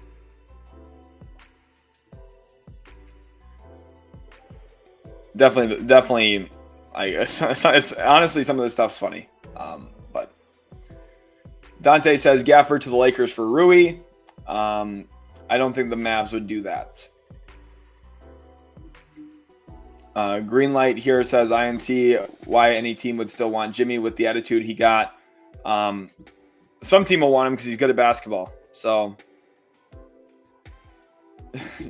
definitely. It's honestly, some of this stuff's funny. But Dante says Gafford to the Lakers for Rui. I don't think the Mavs would do that. Greenlight here says I can see why any team would still want Jimmy with the attitude he got. Some team will want him because he's good at basketball. So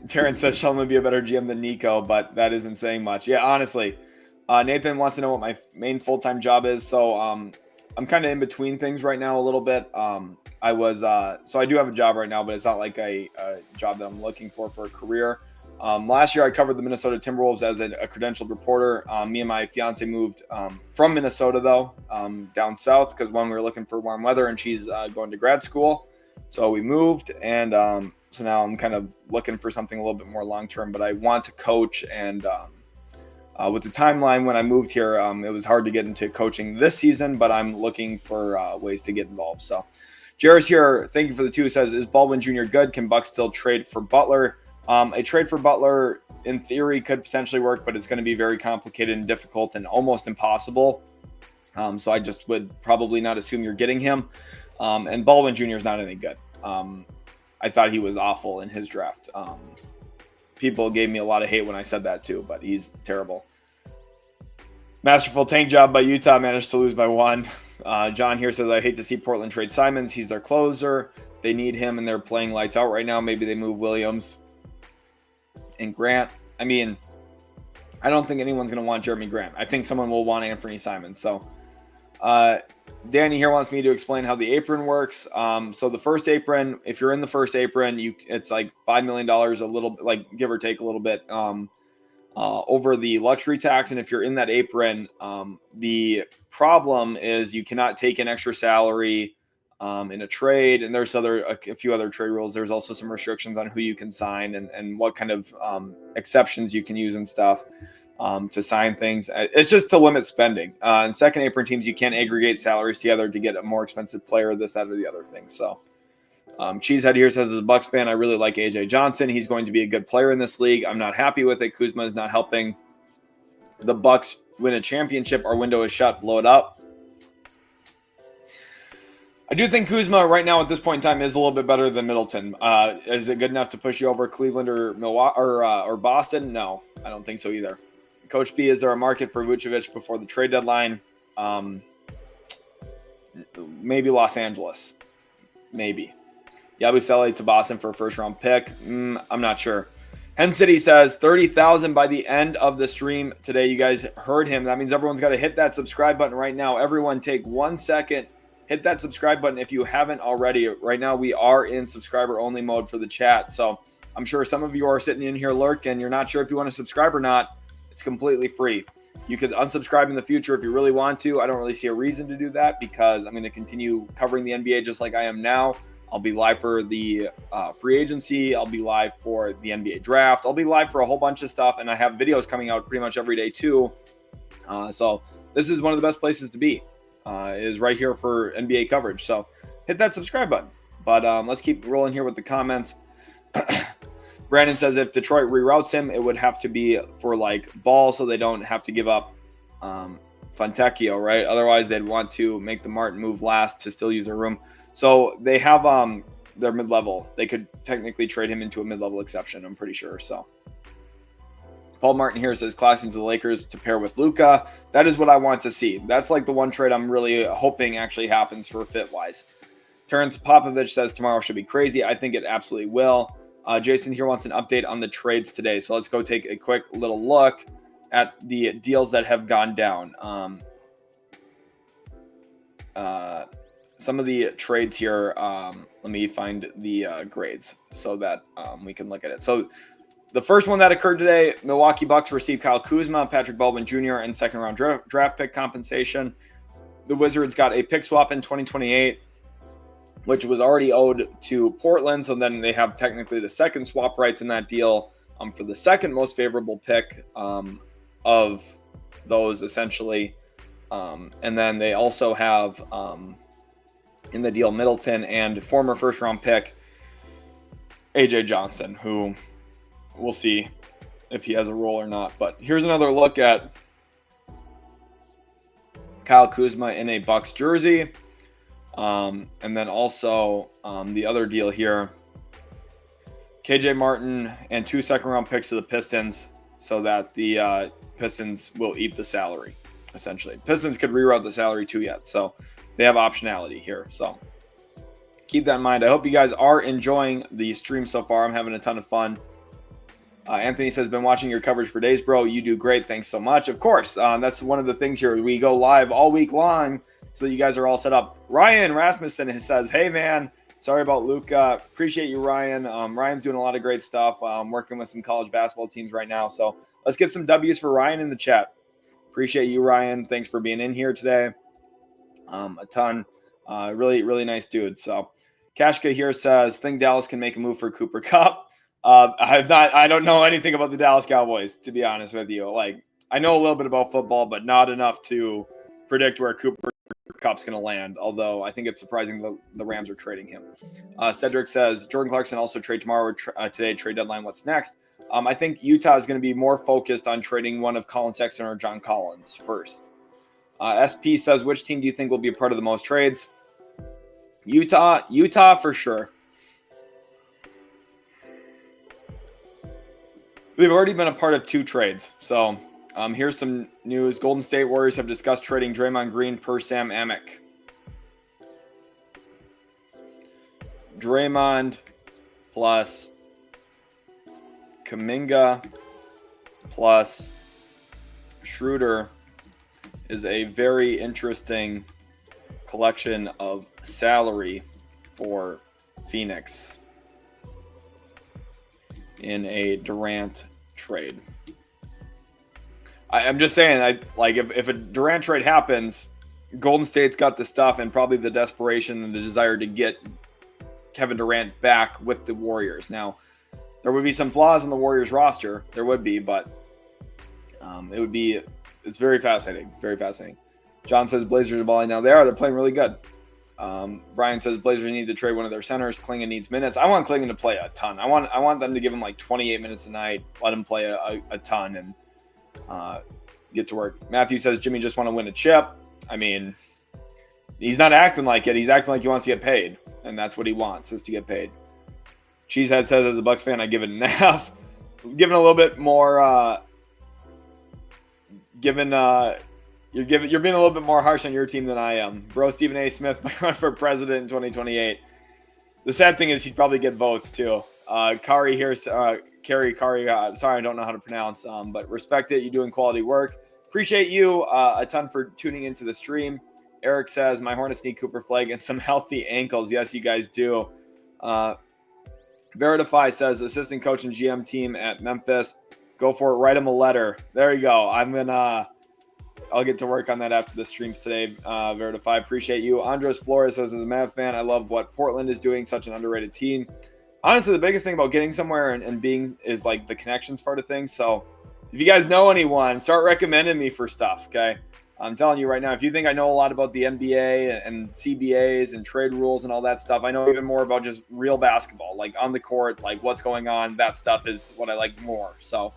Terance says Sheldon would be a better GM than Nico, but that isn't saying much. Yeah, honestly. Nathan wants to know what my main full-time job is. So I'm kind of in between things right now a little bit. So I do have a job right now, but it's not like a job that I'm looking for a career. Last year I covered the Minnesota Timberwolves as a credentialed reporter. Me and my fiance moved from Minnesota though, down south because one, we were looking for warm weather and she's going to grad school. So we moved and so now I'm kind of looking for something a little bit more long-term, but I want to coach and with the timeline when I moved here, it was hard to get into coaching this season, but I'm looking for ways to get involved. So Jairus here, thank you for the 2, says, is Baldwin Jr. good? Can Bucks still trade for Butler? A trade for Butler, in theory, could potentially work, but it's going to be very complicated and difficult and almost impossible. So I just would probably not assume you're getting him. And Baldwin Jr. is not any good. I thought he was awful in his draft. People gave me a lot of hate when I said that too, but he's terrible. Masterful tank job by Utah, managed to lose by 1. John here says, I hate to see Portland trade Simons. He's their closer. They need him, and they're playing lights out right now. Maybe they move Williams and Grant. I mean, I don't think anyone's going to want Jeremy Grant. I think someone will want Anthony Simons. So Danny here wants me to explain how the apron works. So the first apron, if you're in the first apron, it's like $5 million, a little, like give or take a little bit over the luxury tax. And if you're in that apron, the problem is you cannot take an extra salary in a trade. And there's a few other trade rules. There's also some restrictions on who you can sign and what kind of exceptions you can use and stuff. To sign things. It's just to limit spending. In second apron teams, you can't aggregate salaries together to get a more expensive player, this, that, or the other thing. So Cheesehead here says, as a Bucks fan, I really like AJ Johnson. He's going to be a good player in this league. I'm not happy with it. Kuzma is not helping the Bucks win a championship. Our window is shut. Blow it up. I do think Kuzma right now at this point in time is a little bit better than Middleton. Is it good enough to push you over Cleveland or Milwaukee or Boston? No, I don't think so either. Coach B, is there a market for Vucevic before the trade deadline? Maybe Los Angeles. Maybe. Yabusele to Boston for a first-round pick. I'm not sure. Hen City says 30,000 by the end of the stream today. You guys heard him. That means everyone's got to hit that subscribe button right now. Everyone take 1 second. Hit that subscribe button if you haven't already. Right now we are in subscriber-only mode for the chat. So I'm sure some of you are sitting in here lurking. You're not sure if you want to subscribe or not. It's completely free. You could unsubscribe in the future if you really want to. I don't really see a reason to do that because I'm going to continue covering the NBA just like I am now. I'll be live for the free agency. I'll be live for the NBA draft. I'll be live for a whole bunch of stuff, and I have videos coming out pretty much every day too. So this is one of the best places to be, is right here for NBA coverage. So hit that subscribe button. But let's keep rolling here with the comments. Brandon says if Detroit reroutes him, it would have to be for like Ball so they don't have to give up Fontecchio, right? Otherwise, they'd want to make the Martin move last to still use their room. So they have their mid-level. They could technically trade him into a mid-level exception, I'm pretty sure. So Paul Martin here says Claxton to the Lakers to pair with Luka. That is what I want to see. That's like the one trade I'm really hoping actually happens for fit-wise. Terrence Popovich says tomorrow should be crazy. I think it absolutely will. Jason here wants an update on the trades today. So let's go take a quick little look at the deals that have gone down. Some of the trades here, let me find the grades so that we can look at it. So the first one that occurred today, Milwaukee Bucks received Kyle Kuzma, Patrick Baldwin Jr., and second-round draft pick compensation. The Wizards got a pick swap in 2028, which was already owed to Portland. So then they have technically the second swap rights in that deal for the second most favorable pick of those, essentially. And then they also have in the deal Middleton and former first-round pick AJ Johnson, who we'll see if he has a role or not. But here's another look at Kyle Kuzma in a Bucks jersey. And then also the other deal here, KJ Martin and 2 second-round picks to the Pistons so that the Pistons will eat the salary, essentially. Pistons could reroute the salary too yet, so they have optionality here. So keep that in mind. I hope you guys are enjoying the stream so far. I'm having a ton of fun. Anthony says, been watching your coverage for days, bro. You do great. Thanks so much. Of course, that's one of the things here. We go live all week long so that you guys are all set up. Ryan Rasmussen says, hey, man, sorry about Luka. Appreciate you, Ryan. Ryan's doing a lot of great stuff. Working with some college basketball teams right now. So let's get some W's for Ryan in the chat. Appreciate you, Ryan. Thanks for being in here today. A ton. Really, really nice dude. So Kashka here says, think Dallas can make a move for Cooper Kupp. I don't know anything about the Dallas Cowboys, to be honest with you. Like, I know a little bit about football, but not enough to predict where Cooper Kupp's going to land. Although I think it's surprising the Rams are trading him. Cedric says Jordan Clarkson also trade tomorrow. Today trade deadline. What's next? I think Utah is going to be more focused on trading one of Colin Sexton or John Collins first. SP says, which team do you think will be a part of the most trades? Utah for sure. They've already been a part of 2 trades. So here's some news. Golden State Warriors have discussed trading Draymond Green per Sam Amick. Draymond plus Kuminga plus Schroeder is a very interesting collection of salary for Phoenix in a Durant trade. I'm just saying, if a Durant trade happens, Golden State's got the stuff and probably the desperation and the desire to get Kevin Durant back with the Warriors. Now, there would be some flaws in the Warriors roster. There would be, but it's very fascinating. Very fascinating. John says Blazers are balling now. They're playing really good. Brian says Blazers need to trade one of their centers. Klingon needs minutes. I want Klingon to play a ton. I want them to give him like 28 minutes a night. Let him play a ton and get to work. Matthew says Jimmy just want to win a chip. I mean, he's not acting like it. He's acting like he wants to get paid, and that's what he wants, is to get paid. Cheesehead says, as a Bucks fan, I give it an F. Giving a little bit more. You're being a little bit more harsh on your team than I am. Bro, Stephen A. Smith might run for president in 2028. The sad thing is he'd probably get votes too. Kari here, Kari, sorry, I don't know how to pronounce, but respect it. You're doing quality work. Appreciate you a ton for tuning into the stream. Eric says, my Hornets need Cooper Flagg and some healthy ankles. Yes, you guys do. Veritify says, assistant coach and GM team at Memphis. Go for it. Write him a letter. There you go. I'll get to work on that after the streams today. Verify, appreciate you. Andres Flores says, as a Mav fan, I love what Portland is doing. Such an underrated team. Honestly, the biggest thing about getting somewhere and being is like the connections part of things. So if you guys know anyone, start recommending me for stuff, okay? I'm telling you right now, if you think I know a lot about the NBA and CBAs and trade rules and all that stuff, I know even more about just real basketball, like on the court, like what's going on. That stuff is what I like more. So,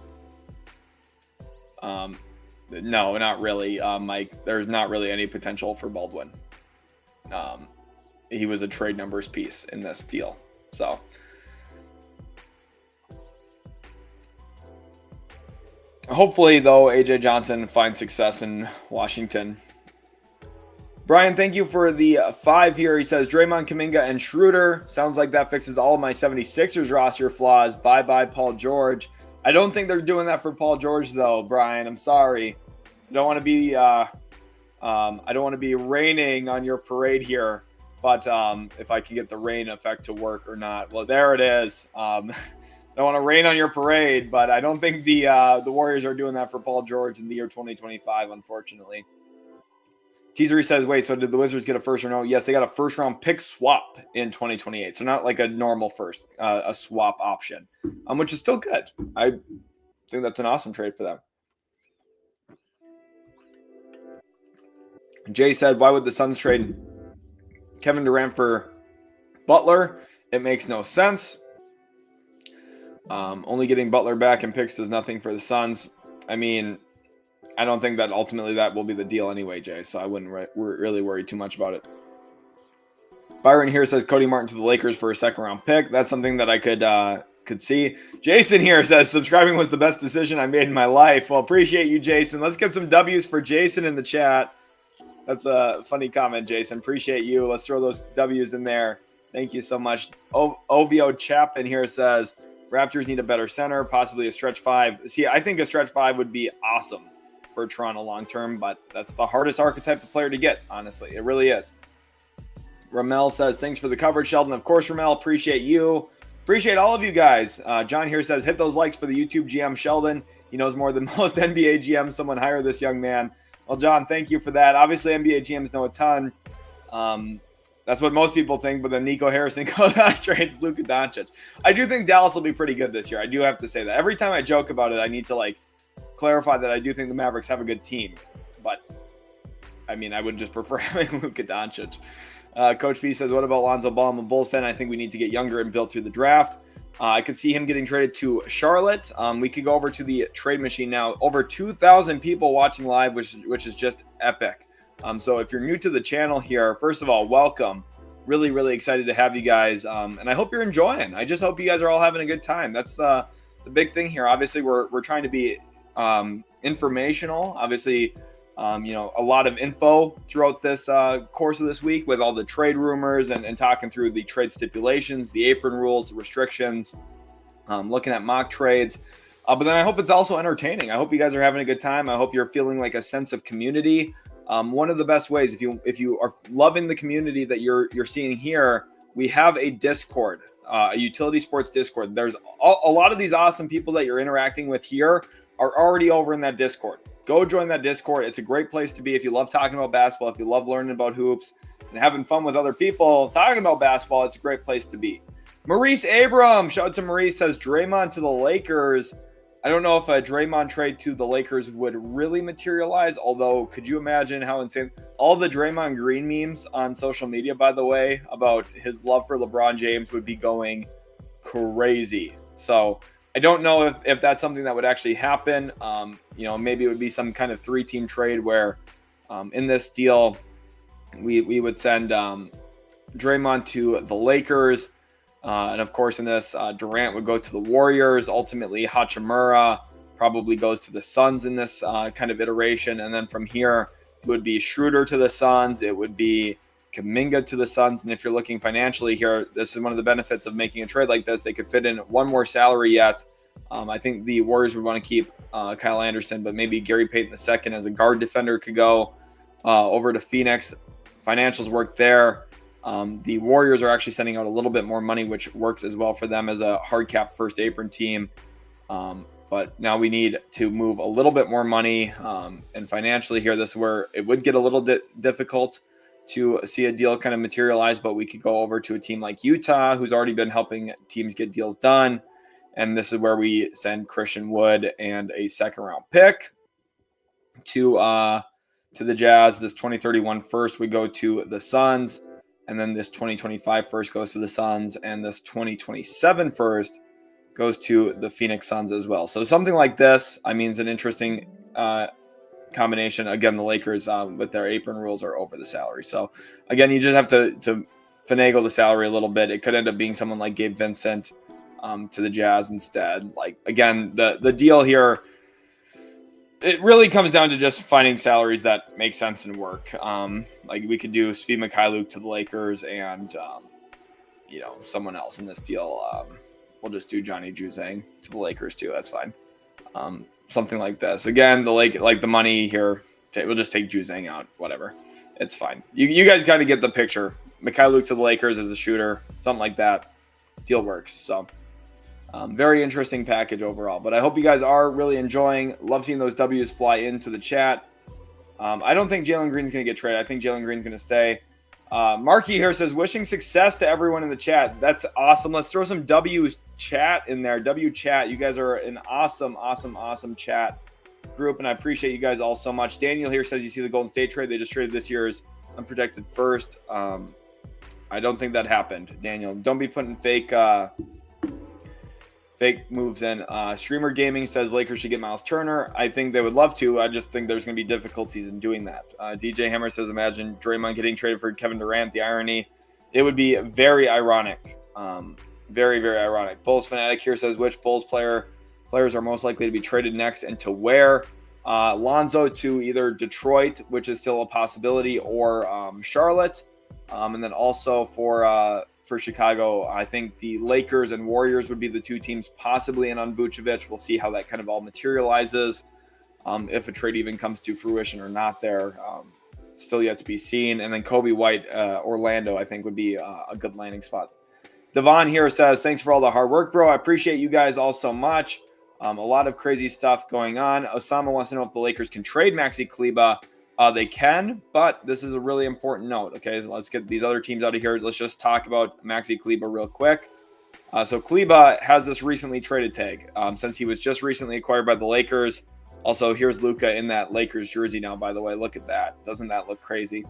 no, not really, Mike. There's not really any potential for Baldwin. He was a trade numbers piece in this deal. So, hopefully, though, AJ Johnson finds success in Washington. Brian, thank you for the 5 here. He says, Draymond, Kuminga, and Schroeder. Sounds like that fixes all of my 76ers roster flaws. Bye-bye, Paul George. I don't think they're doing that for Paul George, though, Brian. I'm sorry. I don't want to be raining on your parade here, but if I can get the rain effect to work or not. Well, there it is. I don't want to rain on your parade, but I don't think the Warriors are doing that for Paul George in the year 2025, unfortunately. Teasery says, wait, so did the Wizards get a first or no? Yes, they got a first-round pick swap in 2028. So not like a normal first, a swap option, which is still good. I think that's an awesome trade for them. Jay said, why would the Suns trade Kevin Durant for Butler? It makes no sense. Only getting Butler back and picks does nothing for the Suns. I mean, I don't think that ultimately that will be the deal anyway, Jay, so I wouldn't really worry too much about it. Byron here says Cody Martin to the Lakers for a second-round pick. That's something that I could see. Jason here says subscribing was the best decision I made in my life. Well, appreciate you, Jason. Let's get some W's for Jason in the chat. That's a funny comment, Jason. Appreciate you. Let's throw those W's in there. Thank you so much. OVO Chapin here says Raptors need a better center, possibly a stretch 5. See, I think a stretch 5 would be awesome for Toronto long term, but that's the hardest archetype of player to get, honestly. It really is. Ramel says, thanks for the coverage, Sheldon. Of course, Ramel, appreciate you. Appreciate all of you guys. John here says, hit those likes for the YouTube GM Sheldon. He knows more than most NBA GMs. Someone hire this young man. Well, John, thank you for that. Obviously, NBA GMs know a ton. That's what most people think, but then Nico Harrison goes out and trades Luka Doncic. I do think Dallas will be pretty good this year. I do have to say that. Every time I joke about it, I need to clarify that I do think the Mavericks have a good team. But, I mean, I would just prefer having Luka Doncic. Coach P says, what about Lonzo Ball? I'm a Bulls fan. I think we need to get younger and build through the draft. I could see him getting traded to Charlotte. We could go over to the trade machine now. Over 2,000 people watching live, which is just epic. So if you're new to the channel here, first of all, welcome. Really, really excited to have you guys. And I hope you're enjoying. I just hope you guys are all having a good time. That's the big thing here. Obviously, we're trying to be informational. Obviously, a lot of info throughout this course of this week with all the trade rumors and talking through the trade stipulations, the apron rules, the restrictions, looking at mock trades. But then I hope it's also entertaining. I hope you guys are having a good time. I hope you're feeling like a sense of community. One of the best ways, if you are loving the community that you're seeing here, we have a Discord, a utility sports Discord. There's a lot of these awesome people that you're interacting with here are already over in that Discord. Go join that Discord. It's a great place to be if you love talking about basketball, if you love learning about hoops and having fun with other people talking about basketball. It's a great place to be. Maurice Abram, shout out to Maurice, says Draymond to the Lakers. I don't know if a Draymond trade to the Lakers would really materialize, although could you imagine how insane all the Draymond Green memes on social media, by the way, about his love for LeBron James would be going crazy. So I don't know if that's something that would actually happen. Maybe it would be some kind of 3-team trade where in this deal, we would send Draymond to the Lakers. And of course, in this, Durant would go to the Warriors. Ultimately, Hachimura probably goes to the Suns in this kind of iteration. And then from here, it would be Schroeder to the Suns. It would be Kuminga to the Suns. And if you're looking financially here, this is one of the benefits of making a trade like this. They could fit in one more salary yet. I think the Warriors would want to keep Kyle Anderson, but maybe Gary Payton II as a guard defender could go over to Phoenix. Financials work there. The Warriors are actually sending out a little bit more money, which works as well for them as a hard cap first apron team. But now we need to move a little bit more money. And financially here, this is where it would get a little bit difficult to see a deal kind of materialize, but we could go over to a team like Utah, who's already been helping teams get deals done. And this is where we send Christian Wood and a second-round pick to the Jazz. This 2031 first would go to the Suns. And then this 2025 first goes to the Suns. And this 2027 first goes to the Phoenix Suns as well. So something like this, I mean, is an interesting combination. Again, the Lakers with their apron rules are over the salary. So again, you just have to finagle the salary a little bit. It could end up being someone like Gabe Vincent to the Jazz instead. Like, again, the deal here, it really comes down to just finding salaries that make sense and work. Like we could do Svi Mikhailuk to the Lakers and, someone else in this deal. We'll just do Johnny Juzang to the Lakers too. That's fine. Something like this. Again, the money here, we'll just take Juzang out, whatever. It's fine. You guys got to get the picture. Mikhailuk to the Lakers as a shooter, something like that. Deal works. So very interesting package overall. But I hope you guys are really enjoying. Love seeing those W's fly into the chat. I don't think Jalen Green's going to get traded. I think Jalen Green's going to stay. Marky here says, wishing success to everyone in the chat. That's awesome. Let's throw some W's chat in there. W chat. You guys are an awesome chat group, and I appreciate you guys all so much. Daniel here says, you see the Golden State trade? They just traded this year's unprotected first. I don't think that happened, Daniel. Don't be putting fake fake moves in. Streamer Gaming says Lakers should get Miles Turner. I think they would love to. I just think there's going to be difficulties in doing that. DJ Hammer says, imagine Draymond getting traded for Kevin Durant. The irony, it would be very ironic. Very, very ironic. Bulls Fanatic here says, which Bulls players are most likely to be traded next and to where? Lonzo to either Detroit, which is still a possibility, or Charlotte. And then also for Chicago, I think the Lakers and Warriors would be the two teams possibly in on Vucevic. We'll see how that kind of all materializes. If a trade even comes to fruition or not there. Still yet to be seen. And then Kobe White, Orlando, I think would be a good landing spot. Devon here says, thanks for all the hard work, bro. I appreciate you guys all so much. A lot of crazy stuff going on. Osama wants to know if the Lakers can trade Maxi Kleber. They can, but this is a really important note. Okay, so let's get these other teams out of here. Let's just talk about Maxi Kleber real quick. So Kleber has this recently traded tag since he was just recently acquired by the Lakers. Also, here's Luka in that Lakers jersey now, by the way. Look at that. Doesn't that look crazy?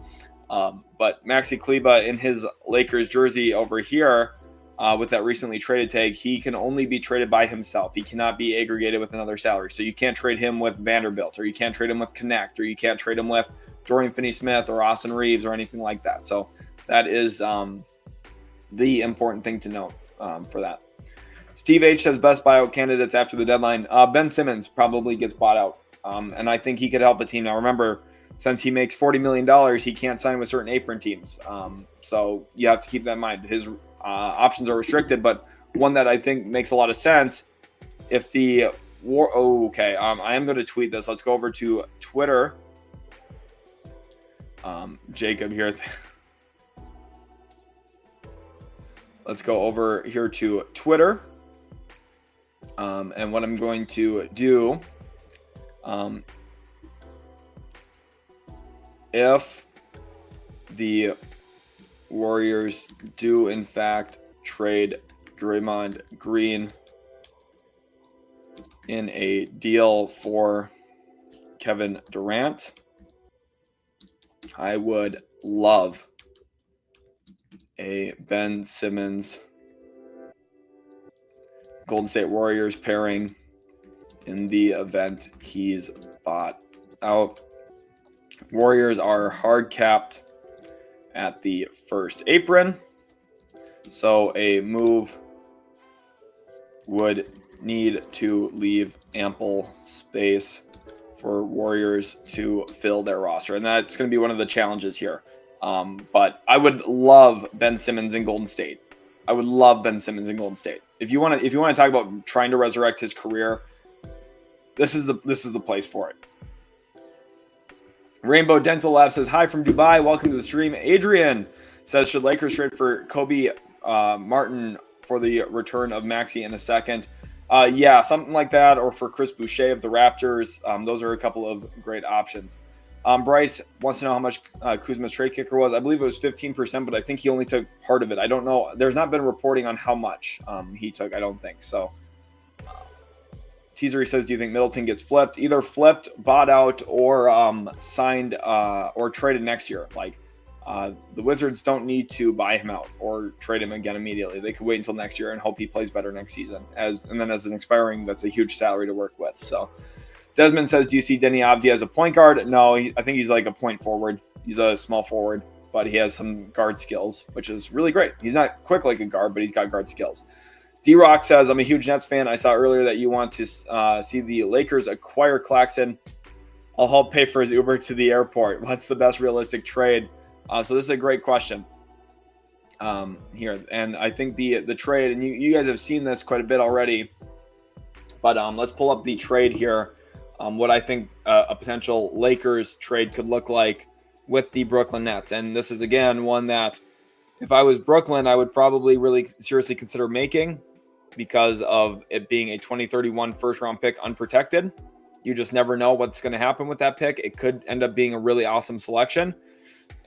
But Maxi Kleber in his Lakers jersey over here, with that recently traded tag, he can only be traded by himself. He cannot be aggregated with another salary. So you can't trade him with Vanderbilt, or you can't trade him with Connect, or you can't trade him with Dorian Finney-Smith or Austin Reeves or anything like that. So that is the important thing to note for that. Steve H says best buyout candidates after the deadline. Ben Simmons probably gets bought out. And I think he could help a team. Now remember, since he makes $40 million, he can't sign with certain apron teams. So you have to keep that in mind. His options are restricted, but one that I think makes a lot of sense. If the war, I am going to tweet this. Let's go over to Twitter. Jacob here. Let's go over here to Twitter. And what I'm going to do, if the Warriors do in fact trade Draymond Green in a deal for Kevin Durant, I would love a Ben Simmons Golden State Warriors pairing in the event he's bought out. Warriors are hard capped at the first apron, so a move would need to leave ample space for Warriors to fill their roster, and that's going to be one of the challenges here. But I would love Ben Simmons in Golden State. I would love Ben Simmons in Golden State. If you want to talk about trying to resurrect his career, this is the place for it. Rainbow Dental Lab says, hi from Dubai. Welcome to the stream. Adrian says, should Lakers trade for Kobe Martin for the return of Maxi in a second? Yeah, something like that, or for Chris Boucher of the Raptors. Those are a couple of great options. Bryce wants to know how much Kuzma's trade kicker was. I believe it was 15%, but I think he only took part of it. I don't know. There's not been reporting on how much he took, I don't think. So, Teaser says, do you think Middleton gets flipped? Either flipped, bought out, or signed or traded next year. Like, the Wizards don't need to buy him out or trade him again immediately. They could wait until next year and hope he plays better next season. And then as an expiring, that's a huge salary to work with. So, Desmond says, do you see Denny Avdia as a point guard? No, I think he's like a point forward. He's a small forward, but he has some guard skills, which is really great. He's not quick like a guard, but he's got guard skills. D-Rock says, I'm a huge Nets fan. I saw earlier that you want to see the Lakers acquire Claxton. I'll help pay for his Uber to the airport. What's the best realistic trade? So this is a great question here. And I think the trade, and you guys have seen this quite a bit already, but let's pull up the trade here. What I think a potential Lakers trade could look like with the Brooklyn Nets. And this is, again, one that if I was Brooklyn, I would probably really seriously consider making, because of it being a 2031 first-round pick unprotected. You just never know what's going to happen with that pick. It could end up being a really awesome selection.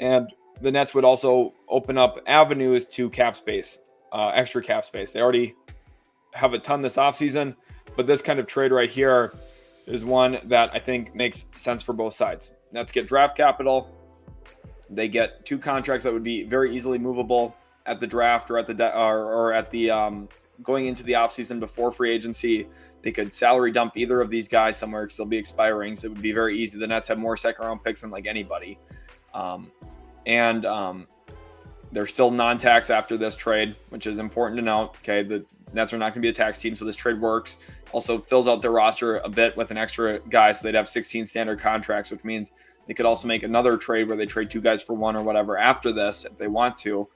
And the Nets would also open up avenues to cap space, extra cap space. They already have a ton this offseason, but this kind of trade right here is one that I think makes sense for both sides. Nets get draft capital. They get two contracts that would be very easily movable at the draft or at the going into the offseason before free agency. They could salary dump either of these guys somewhere because they'll be expiring. So it would be very easy. The Nets have more second-round picks than like anybody. They're still non-tax after this trade, which is important to note. Okay, the Nets are not going to be a tax team, so this trade works. Also fills out their roster a bit with an extra guy, so they'd have 16 standard contracts, which means they could also make another trade where they trade 2 guys for 1 or whatever after this if they want to.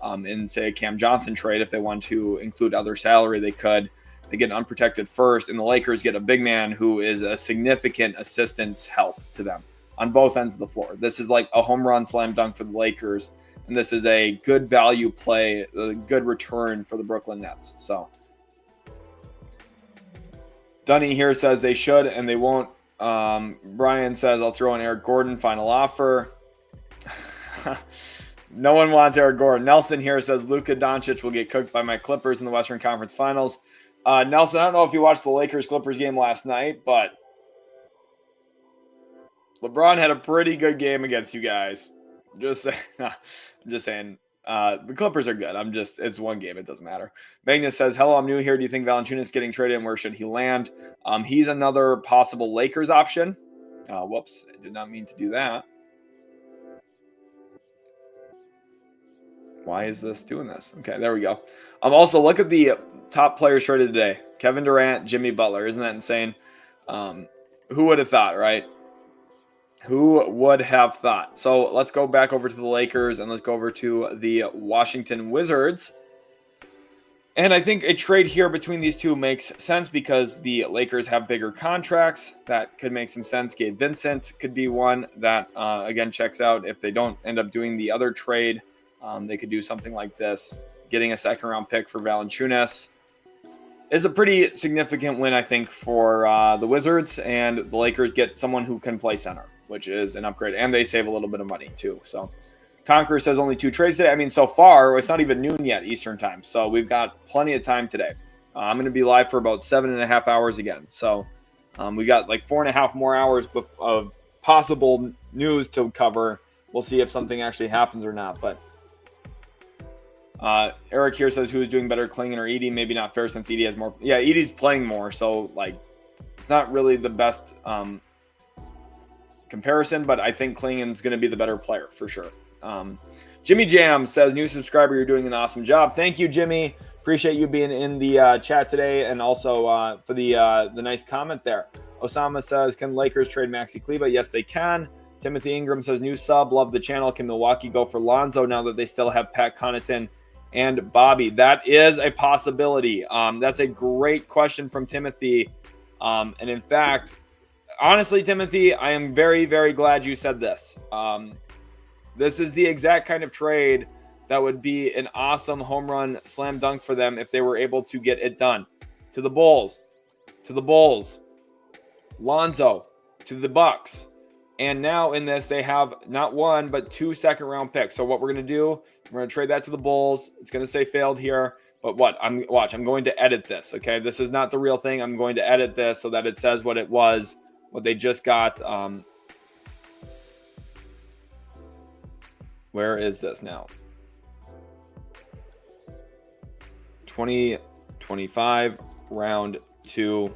In, say, a Cam Johnson trade, if they want to include other salary, they could. They get an unprotected first, and the Lakers get a big man who is a significant assistance help to them on both ends of the floor. This is like a home run slam dunk for the Lakers, and this is a good value play, a good return for the Brooklyn Nets. So Dunny here says they should and they won't. Brian says, I'll throw in Eric Gordon, final offer. No one wants Eric Gordon. Nelson here says Luka Doncic will get cooked by my Clippers in the Western Conference Finals. Nelson, I don't know if you watched the Lakers-Clippers game last night, but LeBron had a pretty good game against you guys. I'm just saying. The Clippers are good. It's one game. It doesn't matter. Magnus says, hello, I'm new here. Do you think Valanciunas getting traded and where should he land? He's another possible Lakers option. Whoops. I did not mean to do that. Why is this doing this? Okay, there we go. Also, look at the top players traded today. Kevin Durant, Jimmy Butler. Isn't that insane? Who would have thought, right? Who would have thought? So let's go back over to the Lakers and let's go over to the Washington Wizards. And I think a trade here between these two makes sense because the Lakers have bigger contracts. That could make some sense. Gabe Vincent could be one that, again, checks out. If they don't end up doing the other trade, they could do something like this. Getting a second-round pick for Valanciunas is a pretty significant win, I think, for the Wizards. And the Lakers get someone who can play center, which is an upgrade. And they save a little bit of money, too. So Conqueror says only 2 trades today. I mean, so far, it's not even noon yet, Eastern time. So we've got plenty of time today. I'm going to be live for about 7.5 hours again. So we got like 4.5 more hours of possible news to cover. We'll see if something actually happens or not. But Eric here says who is doing better, Klingon or Edey? Maybe not fair since Edey has more. Yeah, Edey's playing more. So, like, it's not really the best comparison. But I think Klingon's going to be the better player for sure. Jimmy Jam says, new subscriber, you're doing an awesome job. Thank you, Jimmy. Appreciate you being in the chat today and also for the nice comment there. Osama says, can Lakers trade Maxi Kleber? Yes, they can. Timothy Ingram says, new sub, love the channel. Can Milwaukee go for Lonzo now that they still have Pat Connaughton and Bobby? That is a possibility. That's a great question from Timothy. And in fact, honestly, Timothy, I am very, very glad you said this. This is the exact kind of trade that would be an awesome home run slam dunk for them if they were able to get it done. To the Bulls. Lonzo. To the Bucks. And now in this, they have not 1, but 2 second-round picks. So what we're going to do, we're going to trade that to the Bulls. It's going to say failed here. But what? I'm going to edit this, okay? This is not the real thing. I'm going to edit this so that it says what it was, what they just got. Where is this now? 2025 round 2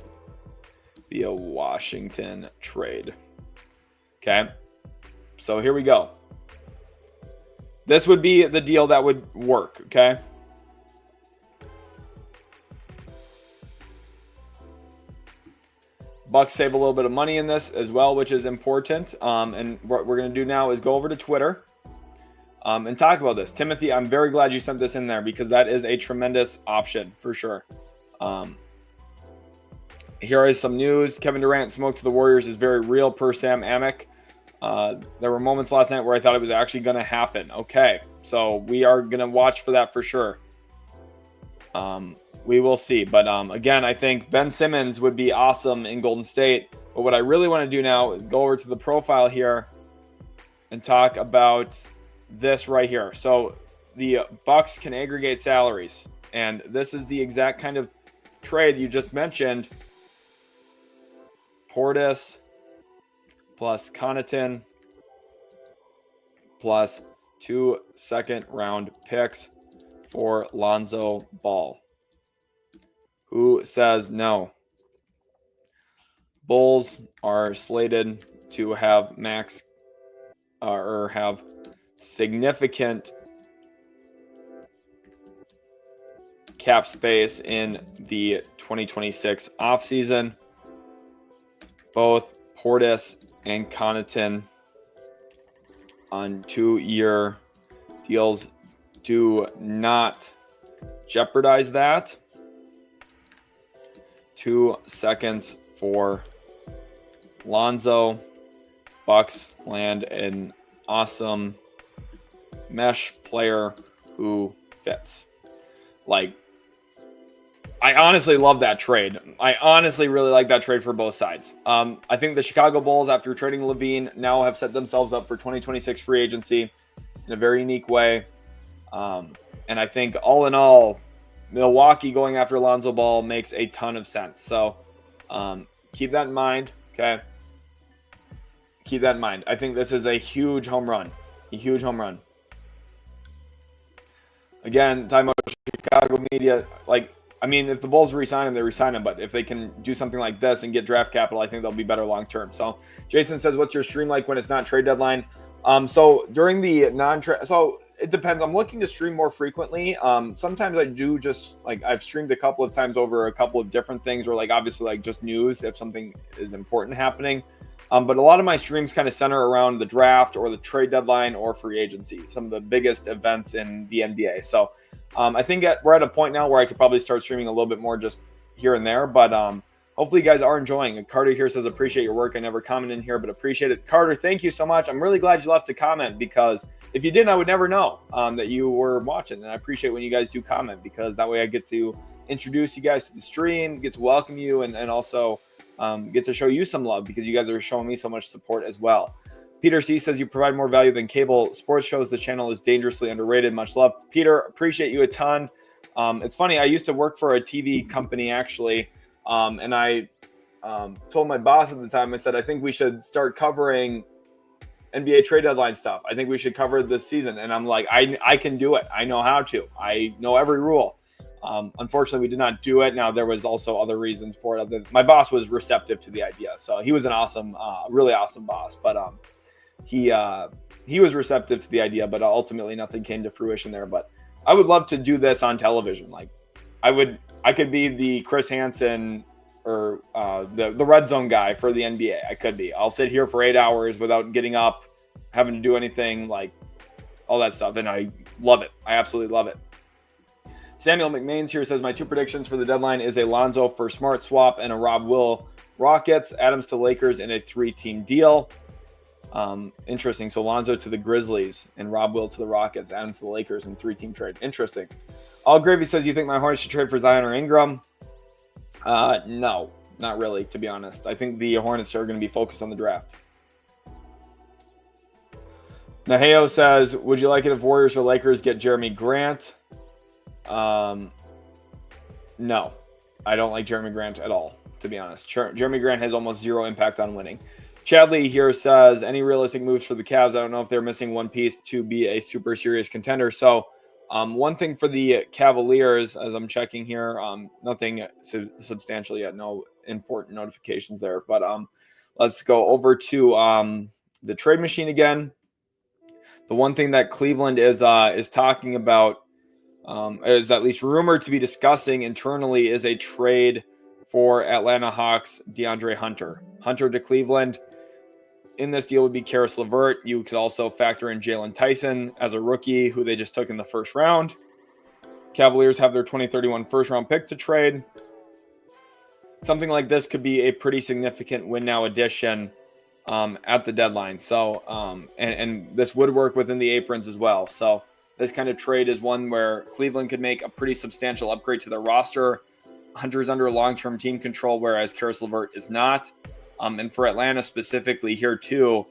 via Washington trade. Okay. So here we go. This would be the deal that would work. Okay. Bucks save a little bit of money in this as well, which is important. And what we're going to do now is go over to Twitter. And talk about this. Timothy, I'm very glad you sent this in there because that is a tremendous option for sure. Here is some news. Kevin Durant smoke to the Warriors is very real per Sam Amick. There were moments last night where I thought it was actually going to happen. Okay, so we are going to watch for that for sure. We will see. But again, I think Ben Simmons would be awesome in Golden State. But what I really want to do now is go over to the profile here and talk about this right here. So the Bucks can aggregate salaries, and this is the exact kind of trade you just mentioned. Portis plus Connaughton plus 2 second-round picks for Lonzo Ball. who says no. Bulls are slated to have max or have significant cap space in the 2026 offseason. Both Portis and Connaughton on 2-year deals do not jeopardize that. 2 seconds for Lonzo. Bucks land an awesome mesh player who fits. I honestly love that trade. I honestly really like that trade for both sides. I think the Chicago Bulls, after trading LaVine, now have set themselves up for 2026 free agency in a very unique way. And I think all in all, Milwaukee going after Lonzo Ball makes a ton of sense. So keep that in mind, okay? Keep that in mind. I think this is a huge home run. A huge home run. Again, talking about Chicago media, if the Bulls re-sign him, they re-sign him. But if they can do something like this and get draft capital, I think they'll be better long-term. So Jason says, what's your stream like when it's not trade deadline? So during the non-trade, so it depends. I'm looking to stream more frequently. Sometimes I do just, I've streamed a couple of times over a couple of different things, or obviously just news if something is important happening. But a lot of my streams kind of center around the draft or the trade deadline or free agency, some of the biggest events in the NBA. So I think we're at a point now where I could probably start streaming a little bit more just here and there. But hopefully you guys are enjoying it. Carter here says, appreciate your work. I never commented in here, but appreciate it. Carter, thank you so much. I'm really glad you left a comment, because if you didn't, I would never know that you were watching. And I appreciate when you guys do comment, because that way I get to introduce you guys to the stream, get to welcome you, and also get to show you some love, because you guys are showing me so much support as well. Peter C says, you provide more value than cable sports shows. The channel is dangerously underrated. Much love. Peter, appreciate you a ton. It's funny. I used to work for a TV company, actually. And I told my boss at the time, I said, I think we should start covering NBA trade deadline stuff. I think we should cover this season. And I'm like, I can do it. I know how to. I know every rule. Unfortunately, we did not do it. Now, there was also other reasons for it. My boss was receptive to the idea. So he was an awesome, really awesome boss. But he was receptive to the idea, but ultimately nothing came to fruition there. But I would love to do this on television. I could be the Chris Hansen or the red zone guy for the NBA. I could be. I'll sit here for 8 hours without getting up, having to do anything, all that stuff. And I love it. I absolutely love it. Samuel McMains here says, my 2 predictions for the deadline is a Lonzo for Smart swap and a Rob Will Rockets, Adams to Lakers in a 3-team deal. Interesting. So Lonzo to the Grizzlies and Rob Will to the Rockets, Adams to the Lakers in 3-team trade. Interesting. All Gravy says, you think my Hornets should trade for Zion or Ingram? No, not really, to be honest. I think the Hornets are going to be focused on the draft. Naheo says, would you like it if Warriors or Lakers get Jeremy Grant? No, I don't like Jeremy Grant at all, to be honest. Jeremy Grant has almost zero impact on winning. Chadley here says, any realistic moves for the Cavs? I don't know if they're missing one piece to be a super serious contender. So one thing for the Cavaliers, as I'm checking here, nothing substantial yet, no important notifications there. But let's go over to the trade machine again. The one thing that Cleveland is talking about, is at least rumored to be discussing internally, is a trade for Atlanta Hawks DeAndre Hunter. Hunter to Cleveland. In this deal would be Caris LeVert. You could also factor in Jalen Tyson as a rookie who they just took in the first round. Cavaliers have their 2031 first-round pick to trade. Something like this could be a pretty significant win-now addition at the deadline. So, and this would work within the aprons as well. So this kind of trade is one where Cleveland could make a pretty substantial upgrade to their roster. Hunter's under long-term team control, whereas Caris LeVert is not. And for Atlanta specifically here too,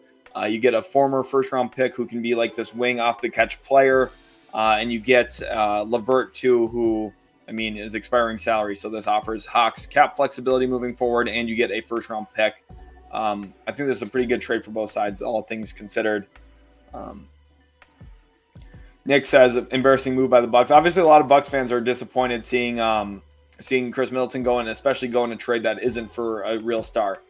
you get a former first-round pick who can be like this wing off-the-catch player, and you get LeVert too, who, is expiring salary. So this offers Hawks cap flexibility moving forward, and you get a first-round pick. I think this is a pretty good trade for both sides, all things considered. Nick says, embarrassing move by the Bucks. Obviously, a lot of Bucks fans are disappointed seeing seeing Khris Middleton go and especially go in a trade that isn't for a real star.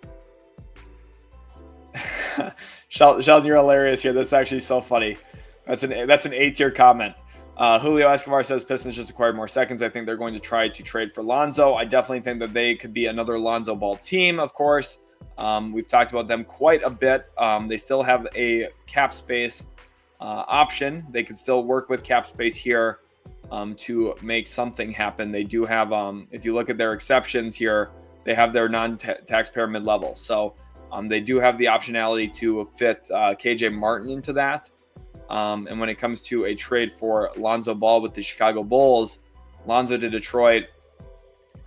Sheldon, you're hilarious here. That's actually so funny. That's an A-tier comment. Julio Escobar says Pistons just acquired more seconds. I think they're going to try to trade for Lonzo. I definitely think that they could be another Lonzo Ball team, of course. We've talked about them quite a bit. They still have a cap space option. They could still work with cap space here to make something happen. They do have, if you look at their exceptions here, they have their non-taxpayer mid-level. So they do have the optionality to fit KJ Martin into that. And when it comes to a trade for Lonzo Ball with the Chicago Bulls, Lonzo to Detroit,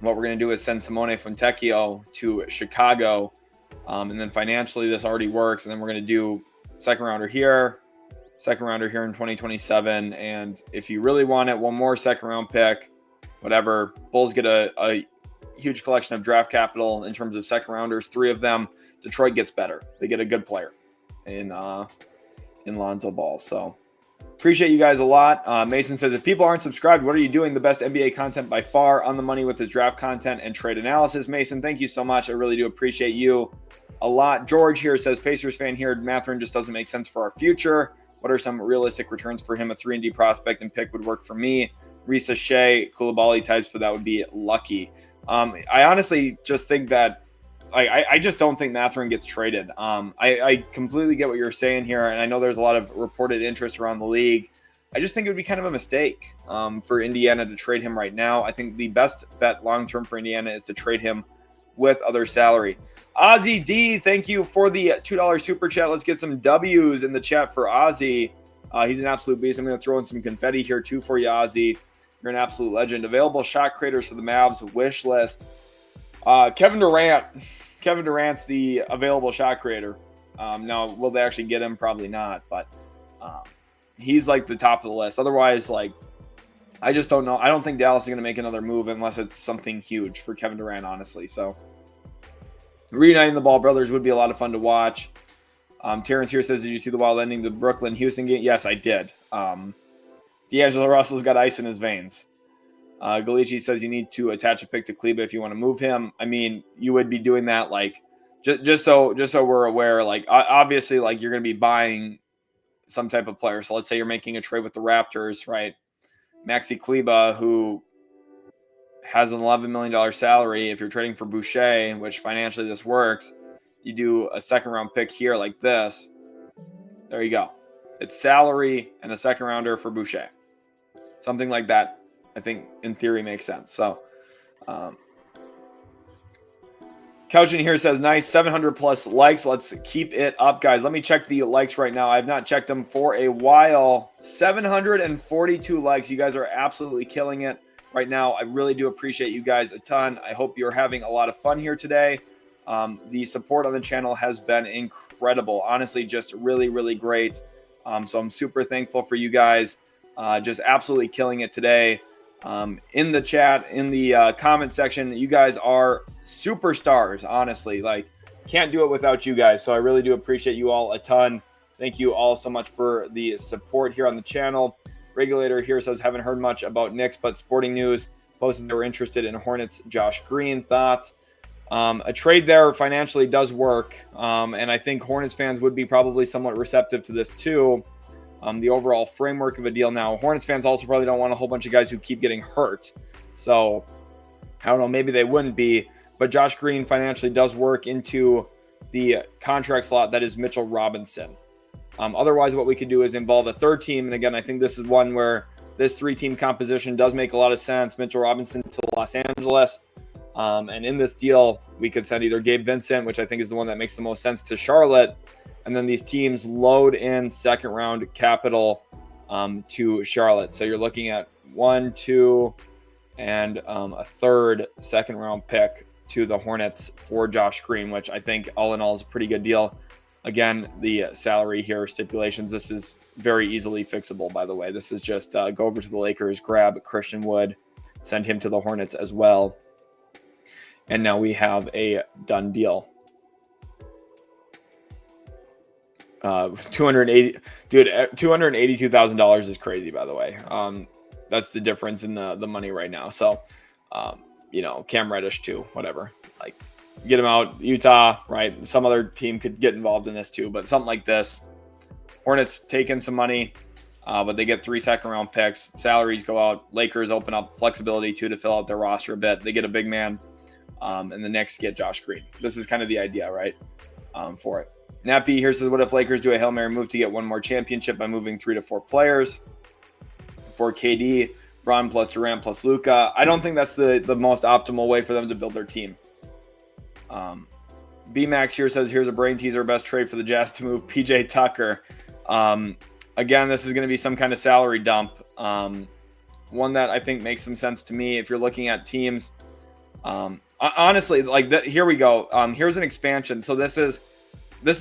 what we're going to do is send Simone Fontecchio to Chicago. And then financially, this already works. And then we're going to do second rounder here in 2027. And if you really want it, one more second round pick, whatever. Bulls get a huge collection of draft capital in terms of second rounders, 3 of them. Detroit gets better. They get a good player in Lonzo Ball. So appreciate you guys a lot. Mason says, if people aren't subscribed, what are you doing? The best NBA content by far, on the money with his draft content and trade analysis. Mason, thank you so much. I really do appreciate you a lot. George here says, Pacers fan here, Mathurin just doesn't make sense for our future. What are some realistic returns for him? A 3-and-D prospect and pick would work for me. Risa Shea, Koulibaly types, but that would be lucky. I honestly just think that I just don't think Mathurin gets traded. I completely get what you're saying here, and I know there's a lot of reported interest around the league. I just think it would be kind of a mistake for Indiana to trade him right now. I think the best bet long-term for Indiana is to trade him with other salary. Ozzy D, thank you for the $2 super chat. Let's get some W's in the chat for Ozzy. He's an absolute beast. I'm going to throw in some confetti here too for you, Ozzy. You're an absolute legend. Available shot creators for the Mavs wish list. Kevin Durant. Kevin Durant's the available shot creator. Now, will they actually get him? Probably not, but he's like the top of the list. Otherwise, I just don't know. I don't think Dallas is going to make another move unless it's something huge for Kevin Durant, honestly. So reuniting the Ball brothers would be a lot of fun to watch. Terrence here says, did you see the Wild ending the Brooklyn-Houston game? Yes, I did. D'Angelo Russell's got ice in his veins. Galici says you need to attach a pick to Kleber if you want to move him. I mean, you would be doing that just so we're aware. Obviously, you're going to be buying some type of player. So let's say you're making a trade with the Raptors, right? Maxi Kleber, who has an $11 million salary. If you're trading for Boucher, which financially this works, you do a second round pick here like this. There you go. It's salary and a second rounder for Boucher. Something like that, I think, in theory, makes sense. So, Couchin here says, nice, 700 plus likes. Let's keep it up, guys. Let me check the likes right now. I have not checked them for a while. 742 likes. You guys are absolutely killing it right now. I really do appreciate you guys a ton. I hope you're having a lot of fun here today. The support on the channel has been incredible. Honestly, just really, really great. So I'm super thankful for you guys. Just absolutely killing it today. In the chat, in the comment section, you guys are superstars, honestly. Can't do it without you guys. So I really do appreciate you all a ton. Thank you all so much for the support here on the channel. Regulator here says, haven't heard much about Knicks, but Sporting News posted they were interested in Hornets Josh Green. Thoughts? A trade there financially does work. And I think Hornets fans would be probably somewhat receptive to this too. The overall framework of a deal now. Hornets fans also probably don't want a whole bunch of guys who keep getting hurt. So I don't know, maybe they wouldn't be. But Josh Green financially does work into the contract slot that is Mitchell Robinson. Otherwise, what we could do is involve a third team. And again, I think this is one where this 3-team composition does make a lot of sense. Mitchell Robinson to Los Angeles. And in this deal, we could send either Gabe Vincent, which I think is the one that makes the most sense, to Charlotte. And then these teams load in second round capital to Charlotte. So you're looking at 1, 2, and a third second round pick to the Hornets for Josh Green, which I think all in all is a pretty good deal. Again, the salary here stipulations, this is very easily fixable, by the way. This is just go over to the Lakers, grab Christian Wood, send him to the Hornets as well. And now we have a done deal. 282,000 is crazy, by the way. That's the difference in the money right now. So Cam Reddish too, whatever. Like, get him out. Utah, right? Some other team could get involved in this too, but something like this. Hornets taking some money, but they get 3 second-round picks. Salaries go out. Lakers open up flexibility too to fill out their roster a bit. They get a big man, and the Knicks get Josh Green. This is kind of the idea, right, for it. Nappy here says, what if Lakers do a Hail Mary move to get one more championship by moving 3 to 4 players for KD, Bron plus Durant plus Luka? I don't think that's the most optimal way for them to build their team. B-Max here says, here's a brain teaser, best trade for the Jazz to move PJ Tucker. Again, this is going to be some kind of salary dump. One that I think makes some sense to me if you're looking at teams. Honestly, here we go. Here's an expansion. So this is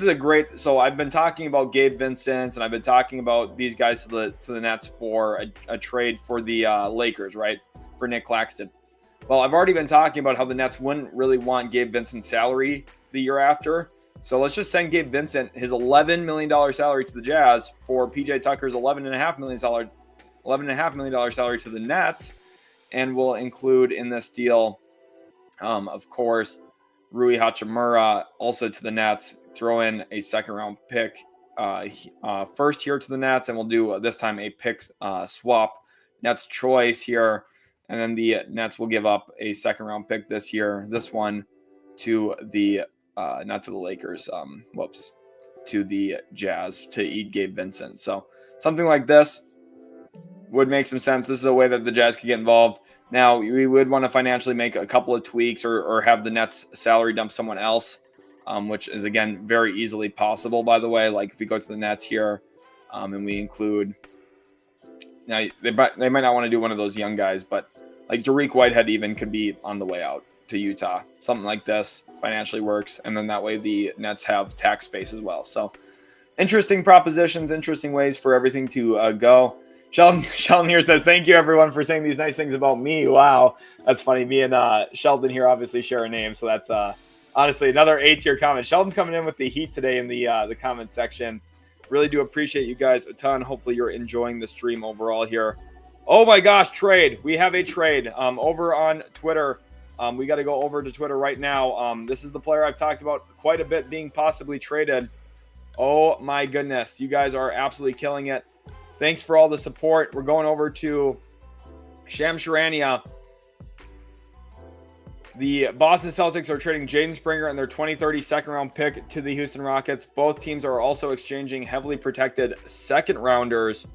a great. So I've been talking about Gabe Vincent, and I've been talking about these guys to the Nets for a trade for the Lakers, right? For Nick Claxton. Well, I've already been talking about how the Nets wouldn't really want Gabe Vincent's salary the year after. So let's just send Gabe Vincent his $11 million salary to the Jazz for PJ Tucker's $11.5 million salary to the Nets, and we'll include in this deal, of course, Rui Hachimura also to the Nets. Throw in a second-round pick first here to the Nets, and we'll do this time a pick swap. Nets choice here, and then the Nets will give up a second-round pick this year. This one to the not to the Lakers, to the Jazz to eat Gabe Vincent. So something like this would make some sense. This is a way that the Jazz could get involved. Now, we would want to financially make a couple of tweaks or have the Nets salary dump someone else, which is, again, very easily possible, by the way. Like, if we go to the Nets here and we include – now, they might not want to do one of those young guys, but like Dariq Whitehead even could be on the way out to Utah. Something like this financially works, and then that way the Nets have tax space as well. So interesting propositions, interesting ways for everything to go. Sheldon here says, thank you everyone for saying these nice things about me. Wow, that's funny. Me and Sheldon here obviously share a name, so that's honestly another A-tier comment. Sheldon's coming in with the heat today in the comment section. Really do appreciate you guys a ton. Hopefully you're enjoying the stream overall here. Oh my gosh, trade. We have a trade over on Twitter. We got to go over to Twitter right now. This is the player I've talked about quite a bit being possibly traded. Oh my goodness. You guys are absolutely killing it. Thanks for all the support. We're going over to Sham Sharania. The Boston Celtics are trading Jaden Springer and their 2030 second-round pick to the Houston Rockets. Both teams are also exchanging heavily protected second-rounders.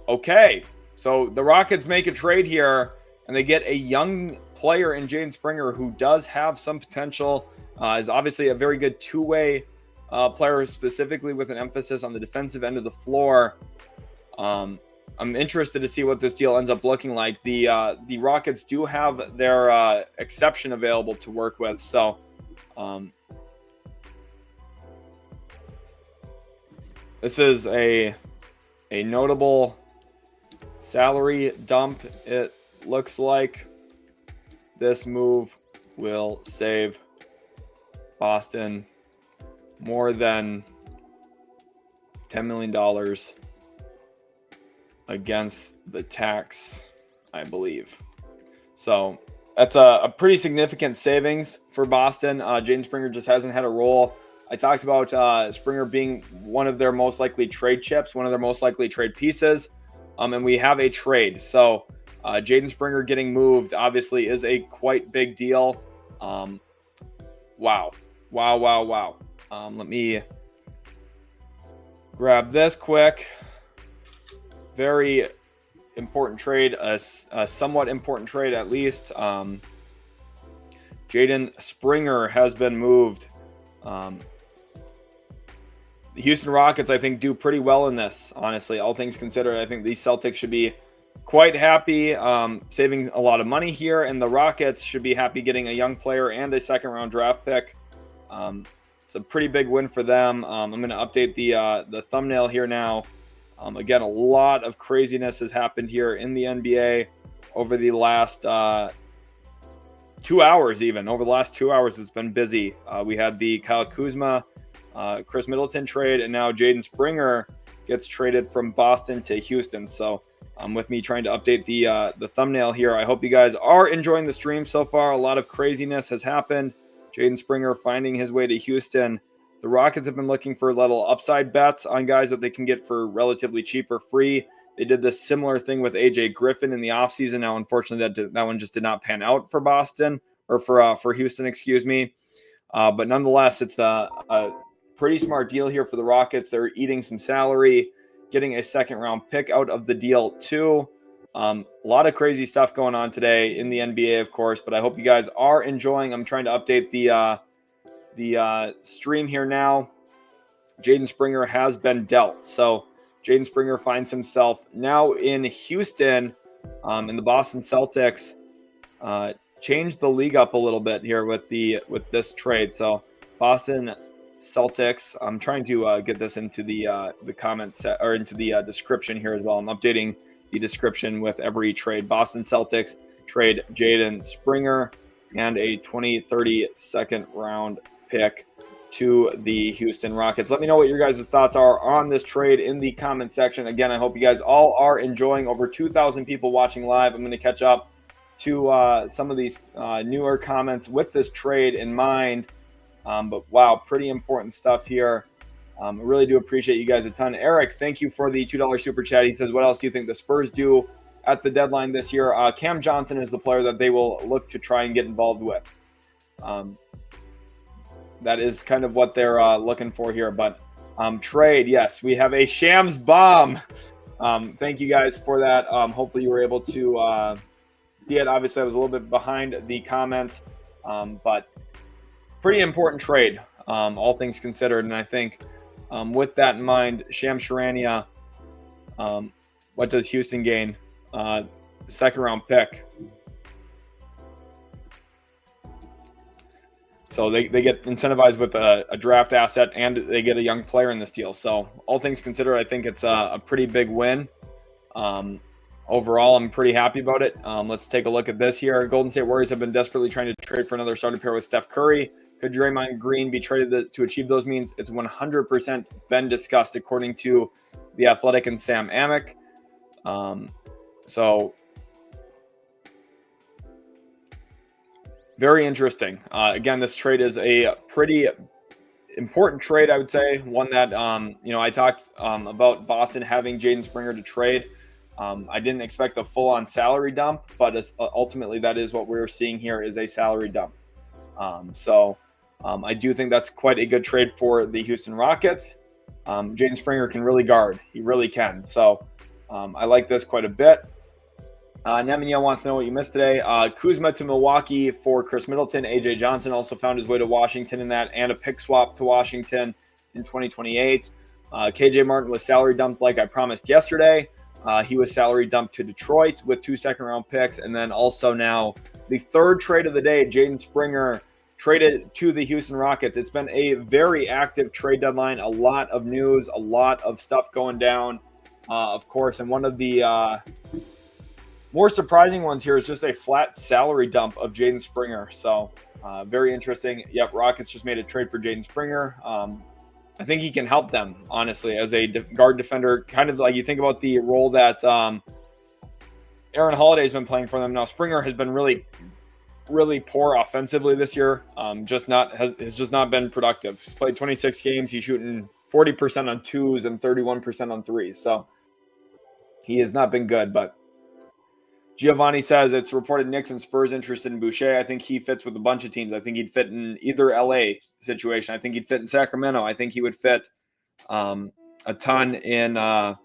Okay, so the Rockets make a trade here, and they get a young player in Jaden Springer who does have some potential, is obviously a very good two-way player, specifically with an emphasis on the defensive end of the floor. I'm interested to see what this deal ends up looking like. The Rockets do have their exception available to work with, so this is a notable salary dump. It looks like this move will save Boston more than $10 million against the tax, I believe. So that's a pretty significant savings for Boston. Jaden Springer just hasn't had a role. I talked about Springer being one of their most likely trade chips, one of their most likely trade pieces. And we have a trade. So Jaden Springer getting moved obviously is a quite big deal. Wow. Let me grab this quick. Very important trade, a somewhat important trade at least. Jaden Springer has been moved. The Houston Rockets, I think, do pretty well in this, honestly. All things considered, I think the Celtics should be quite happy saving a lot of money here, and the Rockets should be happy getting a young player and a second-round draft pick. It's a pretty big win for them. I'm going to update the thumbnail here now. Again, a lot of craziness has happened here in the NBA over the last 2 hours even. Over the last 2 hours, it's been busy. We had the Kyle Kuzma, Khris Middleton trade, and now Jaden Springer gets traded from Boston to Houston. So with me trying to update the thumbnail here. I hope you guys are enjoying the stream so far. A lot of craziness has happened. Jaden Springer finding his way to Houston. The Rockets have been looking for little upside bets on guys that they can get for relatively cheap or free. They did this similar thing with AJ Griffin in the offseason. Now, unfortunately, that one just did not pan out for Boston, or for Houston, excuse me. But nonetheless, it's a pretty smart deal here for the Rockets. They're eating some salary, getting a second-round pick out of the deal too. A lot of crazy stuff going on today in the NBA, of course, but I hope you guys are enjoying. I'm trying to update the stream here now. Jaden Springer has been dealt. So Jaden Springer finds himself now in Houston, and the Boston Celtics changed the league up a little bit here with this trade. So Boston Celtics, I'm trying to get this into the comments or into the description here as well. I'm updating the description with every trade. Boston Celtics trade Jaden Springer and a 2030 second round pick to the Houston Rockets. Let me know what your guys' thoughts are on this trade in the comment section. Again, I hope you guys all are enjoying. Over 2,000 people watching live. I'm going to catch up to some of these newer comments with this trade in mind. But wow, pretty important stuff here. I really do appreciate you guys a ton. Eric, thank you for the $2 super chat. He says, what else do you think the Spurs do at the deadline this year? Cam Johnson is the player that they will look to try and get involved with. That is kind of what they're looking for here. But trade, yes, we have a Shams bomb. Thank you guys for that. Hopefully you were able to see it. Obviously, I was a little bit behind the comments, but pretty important trade, all things considered. And I think with that in mind, Shams Charania, what does Houston gain? Second round pick. So they get incentivized with a draft asset, and they get a young player in this deal. So all things considered, I think it's a pretty big win. Overall, I'm pretty happy about it. Let's take a look at this here. Golden State Warriors have been desperately trying to trade for another starting pair with Steph Curry. Could Draymond Green be traded to achieve those means? It's 100% been discussed, according to The Athletic and Sam Amick. So very interesting. Again, this trade is a pretty important trade, I would say. One that, I talked about Boston having Jaden Springer to trade. I didn't expect a full-on salary dump, but ultimately that is what we're seeing here, is a salary dump. I do think that's quite a good trade for the Houston Rockets. Jaden Springer can really guard. He really can. So I like this quite a bit. Nemanja wants to know what you missed today. Kuzma to Milwaukee for Khris Middleton. AJ Johnson also found his way to Washington in that, and a pick swap to Washington in 2028. KJ Martin was salary dumped like I promised yesterday. He was salary dumped to Detroit with 2 second-round picks. And then also now the third trade of the day, Jaden Springer traded to the Houston Rockets. It's been a very active trade deadline, a lot of news, a lot of stuff going down, of course. And one of the more surprising ones here is just a flat salary dump of Jaden Springer. So very interesting. Yep, Rockets just made a trade for Jaden Springer. I think he can help them, honestly, as a guard defender. Kind of like you think about the role that Aaron Holiday has been playing for them. Now, Springer has been really, really poor offensively this year. Has just not been productive. He's played 26 games. He's shooting 40% on twos and 31% on threes. So he has not been good. But Giovanni says it's reported Knicks and Spurs interested in Boucher. I think he fits with a bunch of teams. I think he'd fit in either LA situation. I think he'd fit in Sacramento. I think he would fit a ton in. I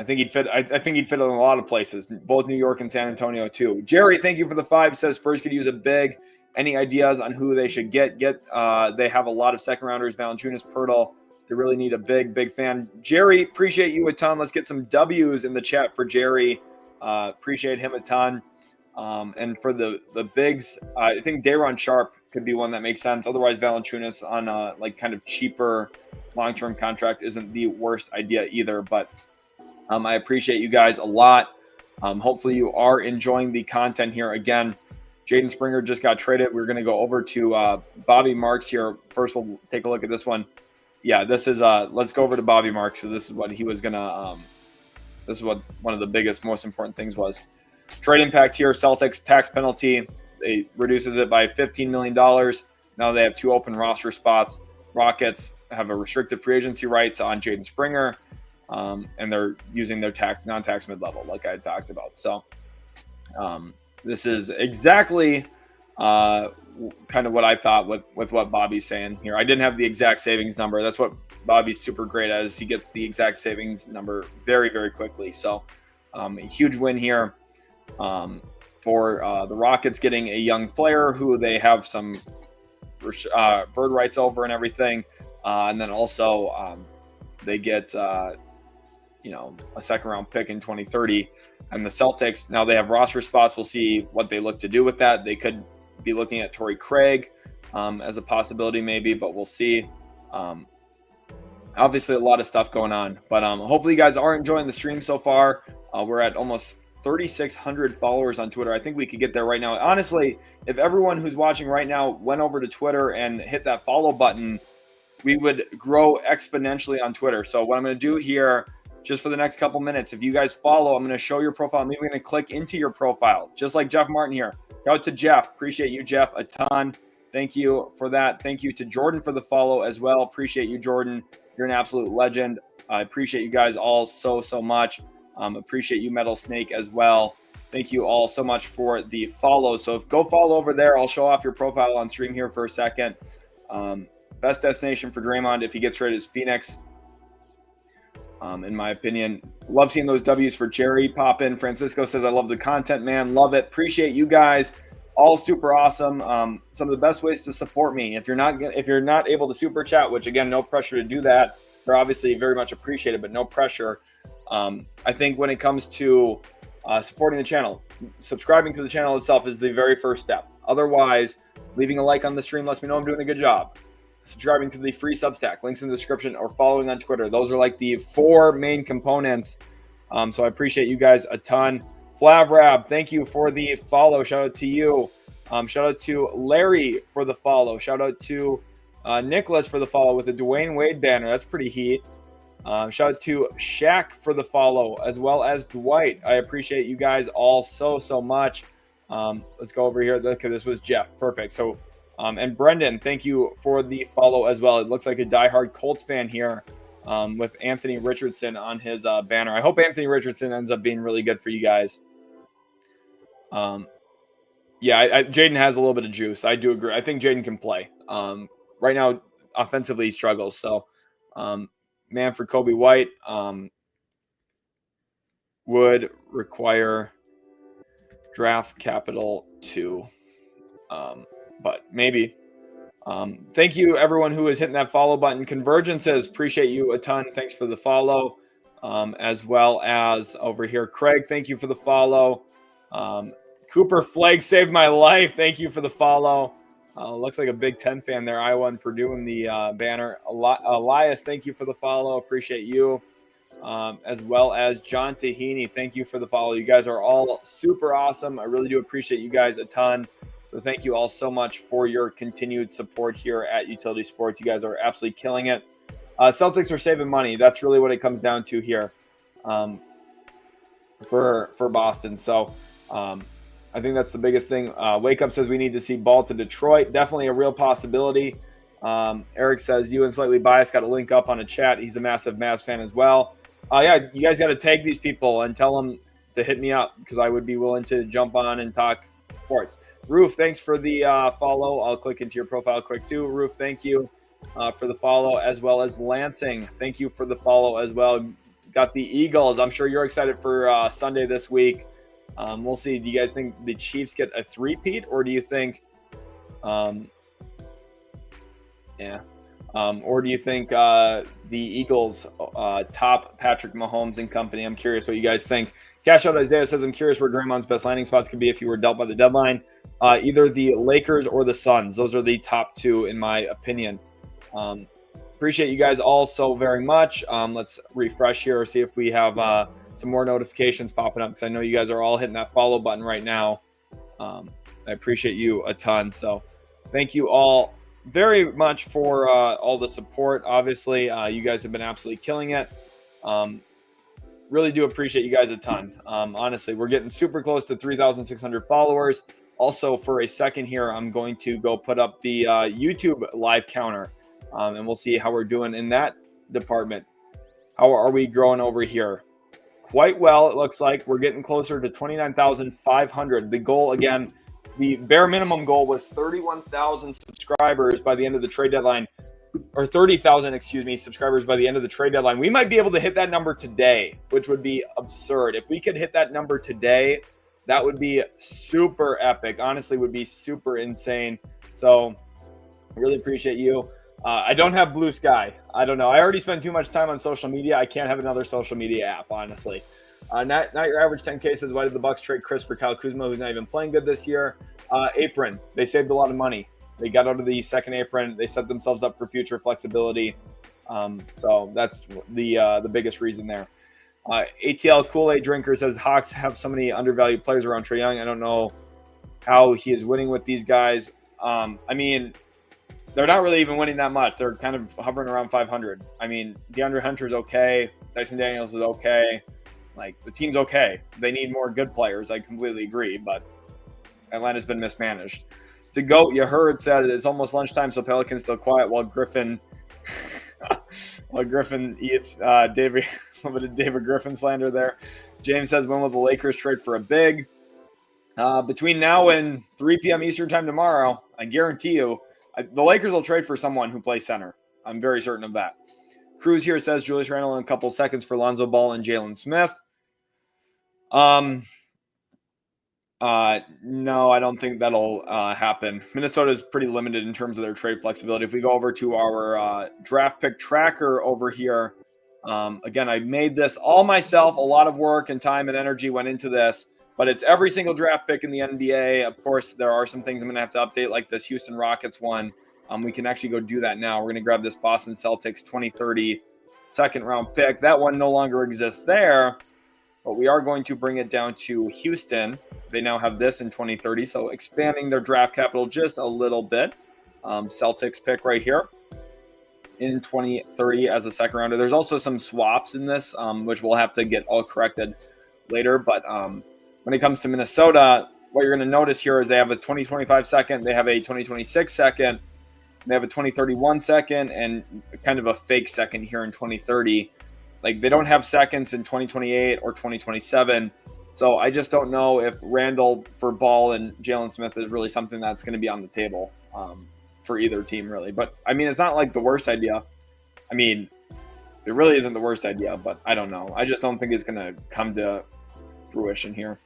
think he'd fit in a lot of places, both New York and San Antonio too. Jerry, thank you for the 5. Says Spurs could use a big. Any ideas on who they should get? They have a lot of second rounders. Valanciunas, Pirtle. They really need a big fan. Jerry, appreciate you a ton. Let's get some W's in the chat for Jerry. Appreciate him a ton. And for the bigs, I think Day'Ron Sharp could be one that makes sense. Otherwise, Valanciunas on a kind of cheaper long-term contract isn't the worst idea either. But I appreciate you guys a lot. Hopefully you are enjoying the content here. Again, Jaden Springer just got traded. We're going to go over to Bobby Marks here. First, we'll take a look at this one. Yeah, this is let's go over to Bobby Marks. So this is what he was going to this is what one of the biggest, most important things was. Trade impact here, Celtics tax penalty. It reduces it by $15 million. Now they have 2 open roster spots. Rockets have a restricted free agency rights on Jaden Springer, and they're using their non-tax mid-level, like I talked about. So this is exactly kind of what I thought with what Bobby's saying here. I didn't have the exact savings number. That's what Bobby's super great at, is he gets the exact savings number very, very quickly. So a huge win here for the Rockets, getting a young player who they have some bird rights over and everything. And then also they get, a second-round pick in 2030. And the Celtics, now they have roster spots. We'll see what they look to do with that. They could be looking at Torrey Craig as a possibility maybe, but we'll see. Obviously, a lot of stuff going on. But hopefully you guys are enjoying the stream so far. We're at almost 3,600 followers on Twitter. I think we could get there right now. Honestly, if everyone who's watching right now went over to Twitter and hit that follow button, we would grow exponentially on Twitter. So what I'm going to do here, just for the next couple minutes, if you guys follow, I'm going to show your profile. I'm even going to click into your profile, just like Jeff Martin here. Shout out to Jeff. Appreciate you, Jeff, a ton. Thank you for that. Thank you to Jordan for the follow as well. Appreciate you, Jordan. You're an absolute legend. I appreciate you guys all so much. Appreciate you, Metal Snake, as well. Thank you all so much for the follow. So go follow over there. I'll show off your profile on stream here for a second. Best destination for Draymond if he gets traded is Phoenix. In my opinion, love seeing those W's for Jerry pop in. Francisco says, I love the content, man. Love it. Appreciate you guys. All super awesome. Some of the best ways to support me. If you're not able to super chat, which again, no pressure to do that. They're obviously very much appreciated, but no pressure. I think when it comes to supporting the channel, subscribing to the channel itself is the very first step. Otherwise, leaving a like on the stream lets me know I'm doing a good job. Subscribing to the free Substack, links in the description, or following on Twitter. Those are like the 4 main components. So I appreciate you guys a ton. Flavrab, thank you for the follow. Shout out to you. Shout out to Larry for the follow. Shout out to Nicholas for the follow with the Dwayne Wade banner. That's pretty heat. Shout out to Shaq for the follow, as well as Dwight. I appreciate you guys all so much. Let's go over here. Okay, this was Jeff. Perfect. So, and Brendan, thank you for the follow as well. It looks like a diehard Colts fan here with Anthony Richardson on his banner. I hope Anthony Richardson ends up being really good for you guys. Jaden has a little bit of juice. I do agree. I think Jaden can play. Right now, offensively, he struggles. So, man for Kobe White would require draft capital too. But maybe. Thank you, everyone who is hitting that follow button. Convergences, appreciate you a ton. Thanks for the follow. As well as over here, Craig, thank you for the follow. Cooper Flake saved my life. Thank you for the follow. Looks like a Big Ten fan there. Iowa and Purdue in the banner. Elias, thank you for the follow. Appreciate you. As well as John Tahini, thank you for the follow. You guys are all super awesome. I really do appreciate you guys a ton. So thank you all so much for your continued support here at Utility Sports. You guys are absolutely killing it. Celtics are saving money. That's really what it comes down to here for Boston. So I think that's the biggest thing. Wake Up says we need to see Ball to Detroit. Definitely a real possibility. Eric says you and Slightly Biased got a link up on a chat. He's a massive Mavs fan as well. You guys got to tag these people and tell them to hit me up because I would be willing to jump on and talk sports. Roof, thanks for the follow. I'll click into your profile quick too. Roof, thank you for the follow, as well as Lansing. Thank you for the follow as well. Got the Eagles. I'm sure you're excited for Sunday this week. We'll see. Do you guys think the Chiefs get a three-peat, or do you think or do you think the Eagles top Patrick Mahomes and company? I'm curious what you guys think. Cash Out Isaiah says, I'm curious where Draymond's best landing spots could be if he were dealt by the deadline. Either the Lakers or the Suns. Those are the top 2, in my opinion. Appreciate you guys all so very much. Let's refresh here or see if we have some more notifications popping up because I know you guys are all hitting that follow button right now. I appreciate you a ton. So thank you all very much for all the support. Obviously, you guys have been absolutely killing it. Really do appreciate you guys a ton. Honestly, we're getting super close to 3,600 followers. Also, for a second here, I'm going to go put up the YouTube live counter, and we'll see how we're doing in that department. How are we growing over here? Quite well, it looks like. We're getting closer to 29,500. The goal, again, the bare minimum goal was 31,000 subscribers by the end of the trade deadline, or 30,000, subscribers by the end of the trade deadline. We might be able to hit that number today, which would be absurd. If we could hit that number today, that would be super epic. Honestly, would be super insane. So really appreciate you. I don't have Blue Sky. I don't know. I already spent too much time on social media. I can't have another social media app, honestly. Not your average 10K says, why did the Bucks trade Khris for Kyle Kuzma, who's not even playing good this year? Apron. They saved a lot of money. They got out of the second apron. They set themselves up for future flexibility. So that's the biggest reason there. ATL Kool-Aid Drinker says, Hawks have so many undervalued players around Tre Young. I don't know how he is winning with these guys. I mean, they're not really even winning that much. They're kind of hovering around 500. I mean, DeAndre Hunter's okay. Dyson Daniels is okay. Like, the team's okay. They need more good players. I completely agree, but Atlanta's been mismanaged. The GOAT, you heard, said it's almost lunchtime, so Pelican's still quiet while Griffin eats David, a little bit of David Griffin slander there. James says, when will the Lakers trade for a big? Between now and 3 p.m. Eastern time tomorrow, I guarantee you, the Lakers will trade for someone who plays center. I'm very certain of that. Cruz here says Julius Randle in a couple seconds for Lonzo Ball and Jalen Smith. No, I don't think that'll happen. Minnesota is pretty limited in terms of their trade flexibility. If we go over to our draft pick tracker over here, again, I made this all myself. A lot of work and time and energy went into this. But it's every single draft pick in the NBA. Of course, there are some things I'm going to have to update, like this Houston Rockets one. We can actually go do that now. We're going to grab this Boston Celtics 2030 second-round pick. That one no longer exists there, but we are going to bring it down to Houston. They now have this in 2030, so expanding their draft capital just a little bit. Celtics pick right here in 2030 as a second-rounder. There's also some swaps in this, which we'll have to get all corrected later, but when it comes to Minnesota, what you're going to notice here is they have a 2025 second, they have a 2026 second, they have a 2031 second, and kind of a fake second here in 2030. Like, they don't have seconds in 2028 or 2027. So I just don't know if Randall for Ball and Jalen Smith is really something that's going to be on the table for either team, really. But, I mean, it's not like the worst idea. I mean, it really isn't the worst idea, but I don't know. I just don't think it's going to come to fruition here.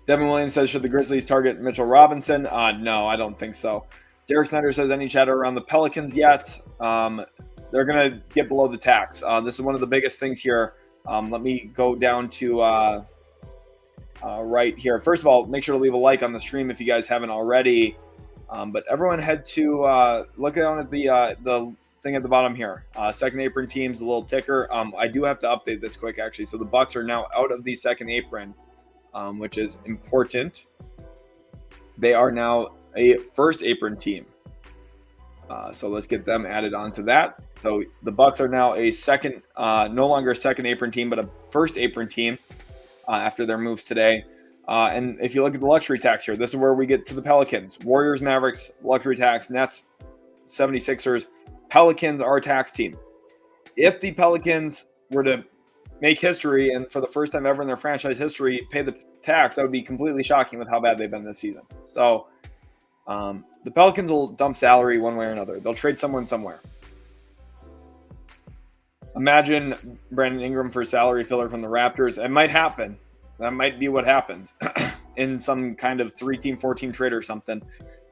Devin Williams says, should the Grizzlies target Mitchell Robinson? No, I don't think so. Derek Snyder says, any chatter around the Pelicans yet? They're going to get below the tax. This is one of the biggest things here. Let me go down to right here. First of all, make sure to leave a like on the stream if you guys haven't already. But everyone head to look down at the thing at the bottom here. Second apron teams, the little ticker. I do have to update this quick, actually. So the Bucks are now out of the second apron, which is important. They are now a first apron team. So let's get them added onto that. So the Bucks are now a second, no longer a second apron team, but a first apron team after their moves today. And if you look at the luxury tax here, this is where we get to the Pelicans. Warriors, Mavericks, luxury tax, Nets, 76ers. Pelicans are a tax team. If the Pelicans were to make history and for the first time ever in their franchise history pay the tax, that would be completely shocking with how bad they've been this season. So the Pelicans will dump salary one way or another. They'll trade someone somewhere. Imagine Brandon Ingram for salary filler from the Raptors. It might happen. That might be what happens in some kind of 3-team, 4-team trade or something.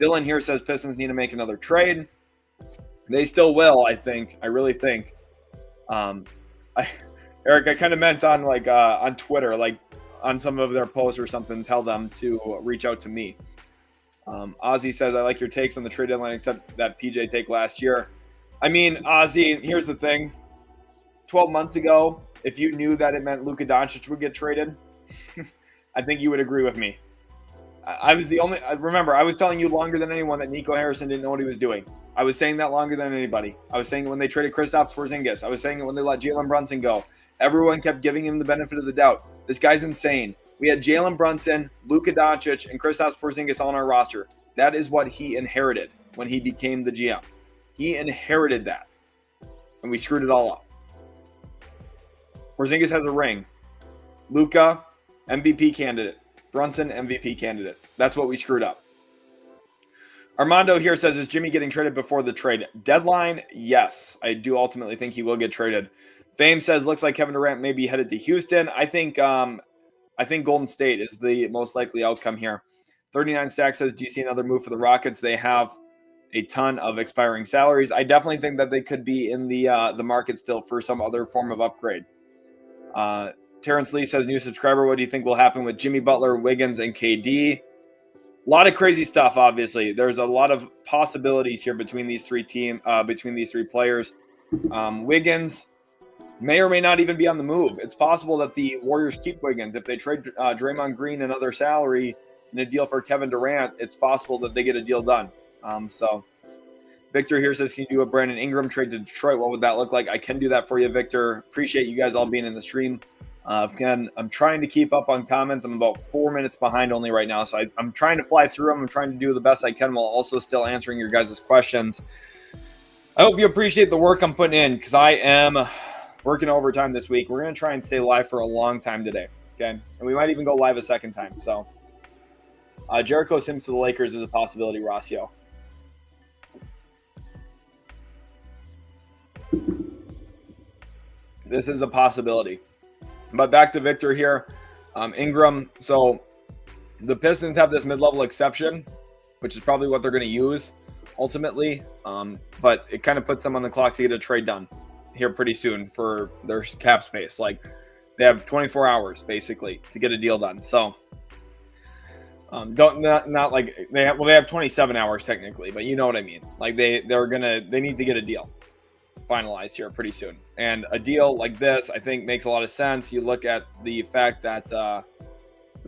Dylan here says Pistons need to make another trade. They still will, I think. I really think. Eric, I kind of meant on on Twitter, like on some of their posts or something, tell them to reach out to me. Ozzy says, I like your takes on the trade deadline, except that PJ take last year. I mean, Ozzy, here's the thing. 12 months ago, if you knew that it meant Luka Doncic would get traded, I think you would agree with me. I was the only – remember, I was telling you longer than anyone that Nico Harrison didn't know what he was doing. I was saying that longer than anybody. I was saying it when they traded Kristaps Porzingis. I was saying it when they let Jalen Brunson go. Everyone kept giving him the benefit of the doubt. This guy's insane. We had Jalen Brunson, Luka Doncic, and Kristaps Porzingis on our roster. That is what he inherited when he became the GM. He inherited that, and we screwed it all up. Porzingis has a ring. Luka, MVP candidate. Brunson, MVP candidate. That's what we screwed up. Armando here says, is Jimmy getting traded before the trade deadline? Yes, I do ultimately think he will get traded. Fame says, looks like Kevin Durant may be headed to Houston. I think Golden State is the most likely outcome here. 39 Stacks says, do you see another move for the Rockets? They have a ton of expiring salaries. I definitely think that they could be in the market still for some other form of upgrade. Terrence Lee says, new subscriber, what do you think will happen with Jimmy Butler, Wiggins, and KD? A lot of crazy stuff, obviously. There's a lot of possibilities here between these three players. Wiggins may or may not even be on the move. It's possible that the Warriors keep Wiggins. If they trade Draymond Green another salary in a deal for Kevin Durant, it's possible that they get a deal done. So Victor here says, can you do a Brandon Ingram trade to Detroit? What would that look like? I can do that for you, Victor. Appreciate you guys all being in the stream. Again, I'm trying to keep up on comments. I'm about 4 minutes behind only right now, so I'm trying to fly through them. I'm trying to do the best I can while also still answering your guys' questions. I hope you appreciate the work I'm putting in because I am working overtime this week. We're going to try and stay live for a long time today, okay? And we might even go live a second time. So Jericho Sims to the Lakers is a possibility, Rossio. This is a possibility. But back to Victor here. Ingram. So the Pistons have this mid-level exception, which is probably what they're going to use ultimately. But it kind of puts them on the clock to get a trade done here pretty soon for their cap space. Like they have 24 hours basically to get a deal done. So not like they have 27 hours technically, but you know what I mean. Like they need to get a deal finalized here pretty soon. And a deal like this, I think, makes a lot of sense. You look at the fact that the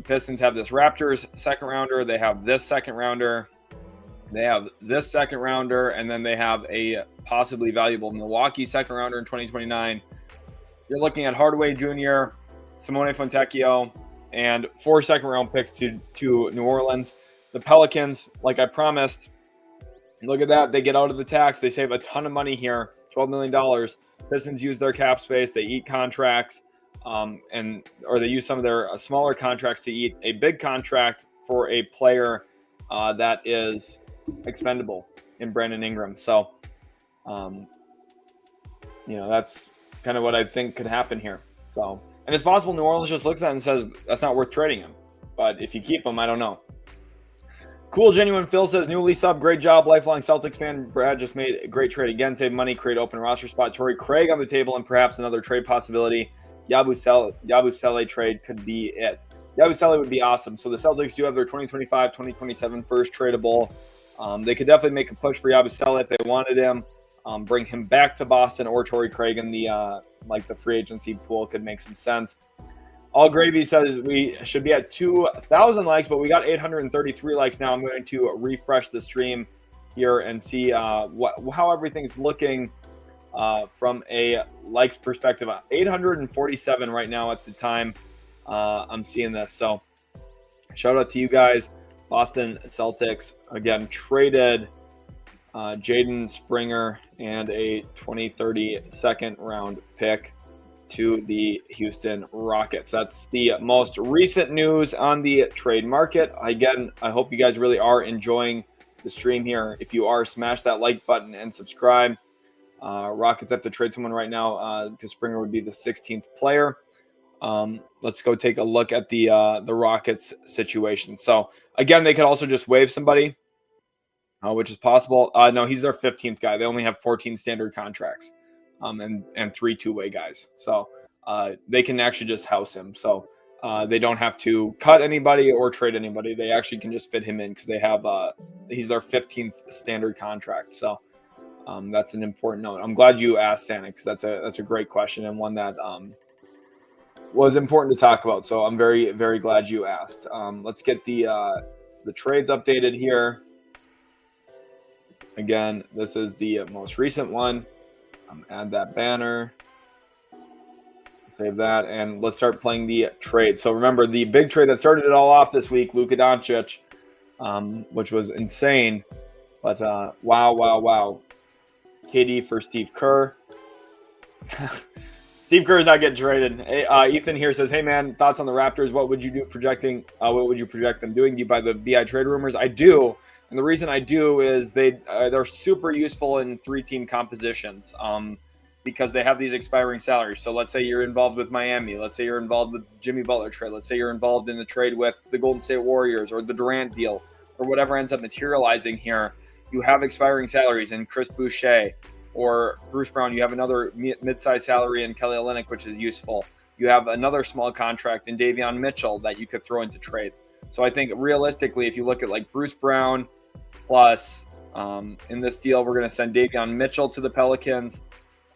Pistons have this Raptors second rounder, they have this second rounder, they have this second rounder, and then they have a possibly valuable Milwaukee second rounder in 2029. You're looking at Hardaway Jr., Simone Fontecchio, and 4 second-round picks to New Orleans. The Pelicans, like I promised, look at that. They get out of the tax. They save a ton of money here, $12 million. Pistons use their cap space. They eat contracts, or they use some of their smaller contracts to eat a big contract for a player that is expendable in Brandon Ingram. So, that's kind of what I think could happen here. So, and it's possible New Orleans just looks at it and says, that's not worth trading him. But if you keep him, I don't know. Cool Genuine Phil says, newly sub, great job. Lifelong Celtics fan. Brad just made a great trade again. Save money, create open roster spot. Torrey Craig on the table, and perhaps another trade possibility. Yabusele trade could be it. Yabusele would be awesome. So the Celtics do have their 2025, 2027 first tradable. They could definitely make a push for Yabusele if they wanted him. Bring him back to Boston, or Torrey Craig in the free agency pool could make some sense. All Gravy says we should be at 2,000 likes, but we got 833 likes now. I'm going to refresh the stream here and see how everything's looking from a likes perspective. 847 right now at the time I'm seeing this. So shout out to you guys. Boston Celtics, again, traded Jaden Springer and a 2030 second round pick to the Houston Rockets. That's the most recent news on the trade market. Again, I hope you guys really are enjoying the stream here. If you are, smash that like button and subscribe. Rockets have to trade someone right now because Springer would be the 16th player. Let's go take a look at the Rockets situation. So again, they could also just waive somebody, which is possible. No, he's their 15th guy. They only have 14 standard contracts. And 3 two-way guys. So they can actually just house him. So they don't have to cut anybody or trade anybody. They actually can just fit him in because they have he's their 15th standard contract. So that's an important note. I'm glad you asked, Santa, because that's a great question and one that was important to talk about. So I'm very, very glad you asked. Let's get the trades updated here. Again, this is the most recent one. Add that banner. Save that, and let's start playing the trade. So remember, the big trade that started it all off this week, Luka Doncic, which was insane. But wow. KD for Steve Kerr. Steve Kerr is not getting traded. Ethan here says, "Hey man, thoughts on the Raptors? What would you do projecting? What would you project them doing? Do you buy the BI trade rumors?" I do, and the reason I do is they're super useful in 3-team compositions. Because they have these expiring salaries. So let's say you're involved with Miami. Let's say you're involved with Jimmy Butler trade. Let's say you're involved in the trade with the Golden State Warriors or the Durant deal or whatever ends up materializing here. You have expiring salaries in Chris Boucher or Bruce Brown. You have another mid-sized salary in Kelly Olynyk, which is useful. You have another small contract in Davion Mitchell that you could throw into trades. So I think realistically, if you look at like Bruce Brown plus in this deal, we're going to send Davion Mitchell to the Pelicans.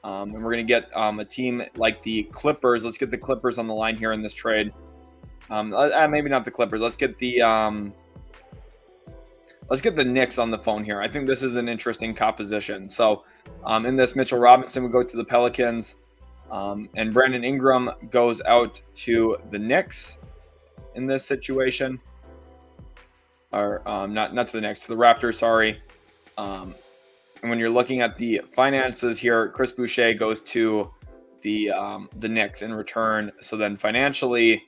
And we're going to get a team like the Clippers. Let's get the Clippers on the line here in this trade. Maybe not the Clippers. Let's get the Knicks on the phone here. I think this is an interesting composition. So in this, Mitchell Robinson would go to the Pelicans, and Brandon Ingram goes out to the Knicks in this situation. Or not to the Knicks, to the Raptors, sorry. And when you're looking at the finances here, Chris Boucher goes to the Knicks in return. So then financially,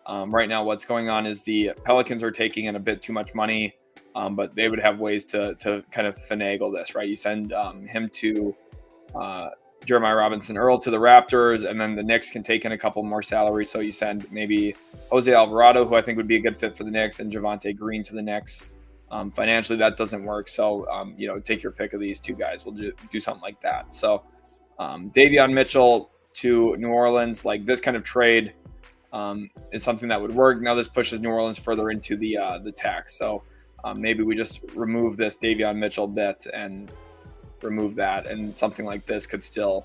right now what's going on is the Pelicans are taking in a bit too much money, but they would have ways to kind of finagle this, right? You send him to Jeremiah Robinson-Earl to the Raptors, and then the Knicks can take in a couple more salaries. So you send maybe Jose Alvarado, who I think would be a good fit for the Knicks, and Javonte Green to the Knicks. Financially, that doesn't work. So, take your pick of these two guys. We'll do something like that. So, Davion Mitchell to New Orleans, like this kind of trade is something that would work. Now this pushes New Orleans further into the tax. So, maybe we just remove this Davion Mitchell bit and remove that, and something like this could still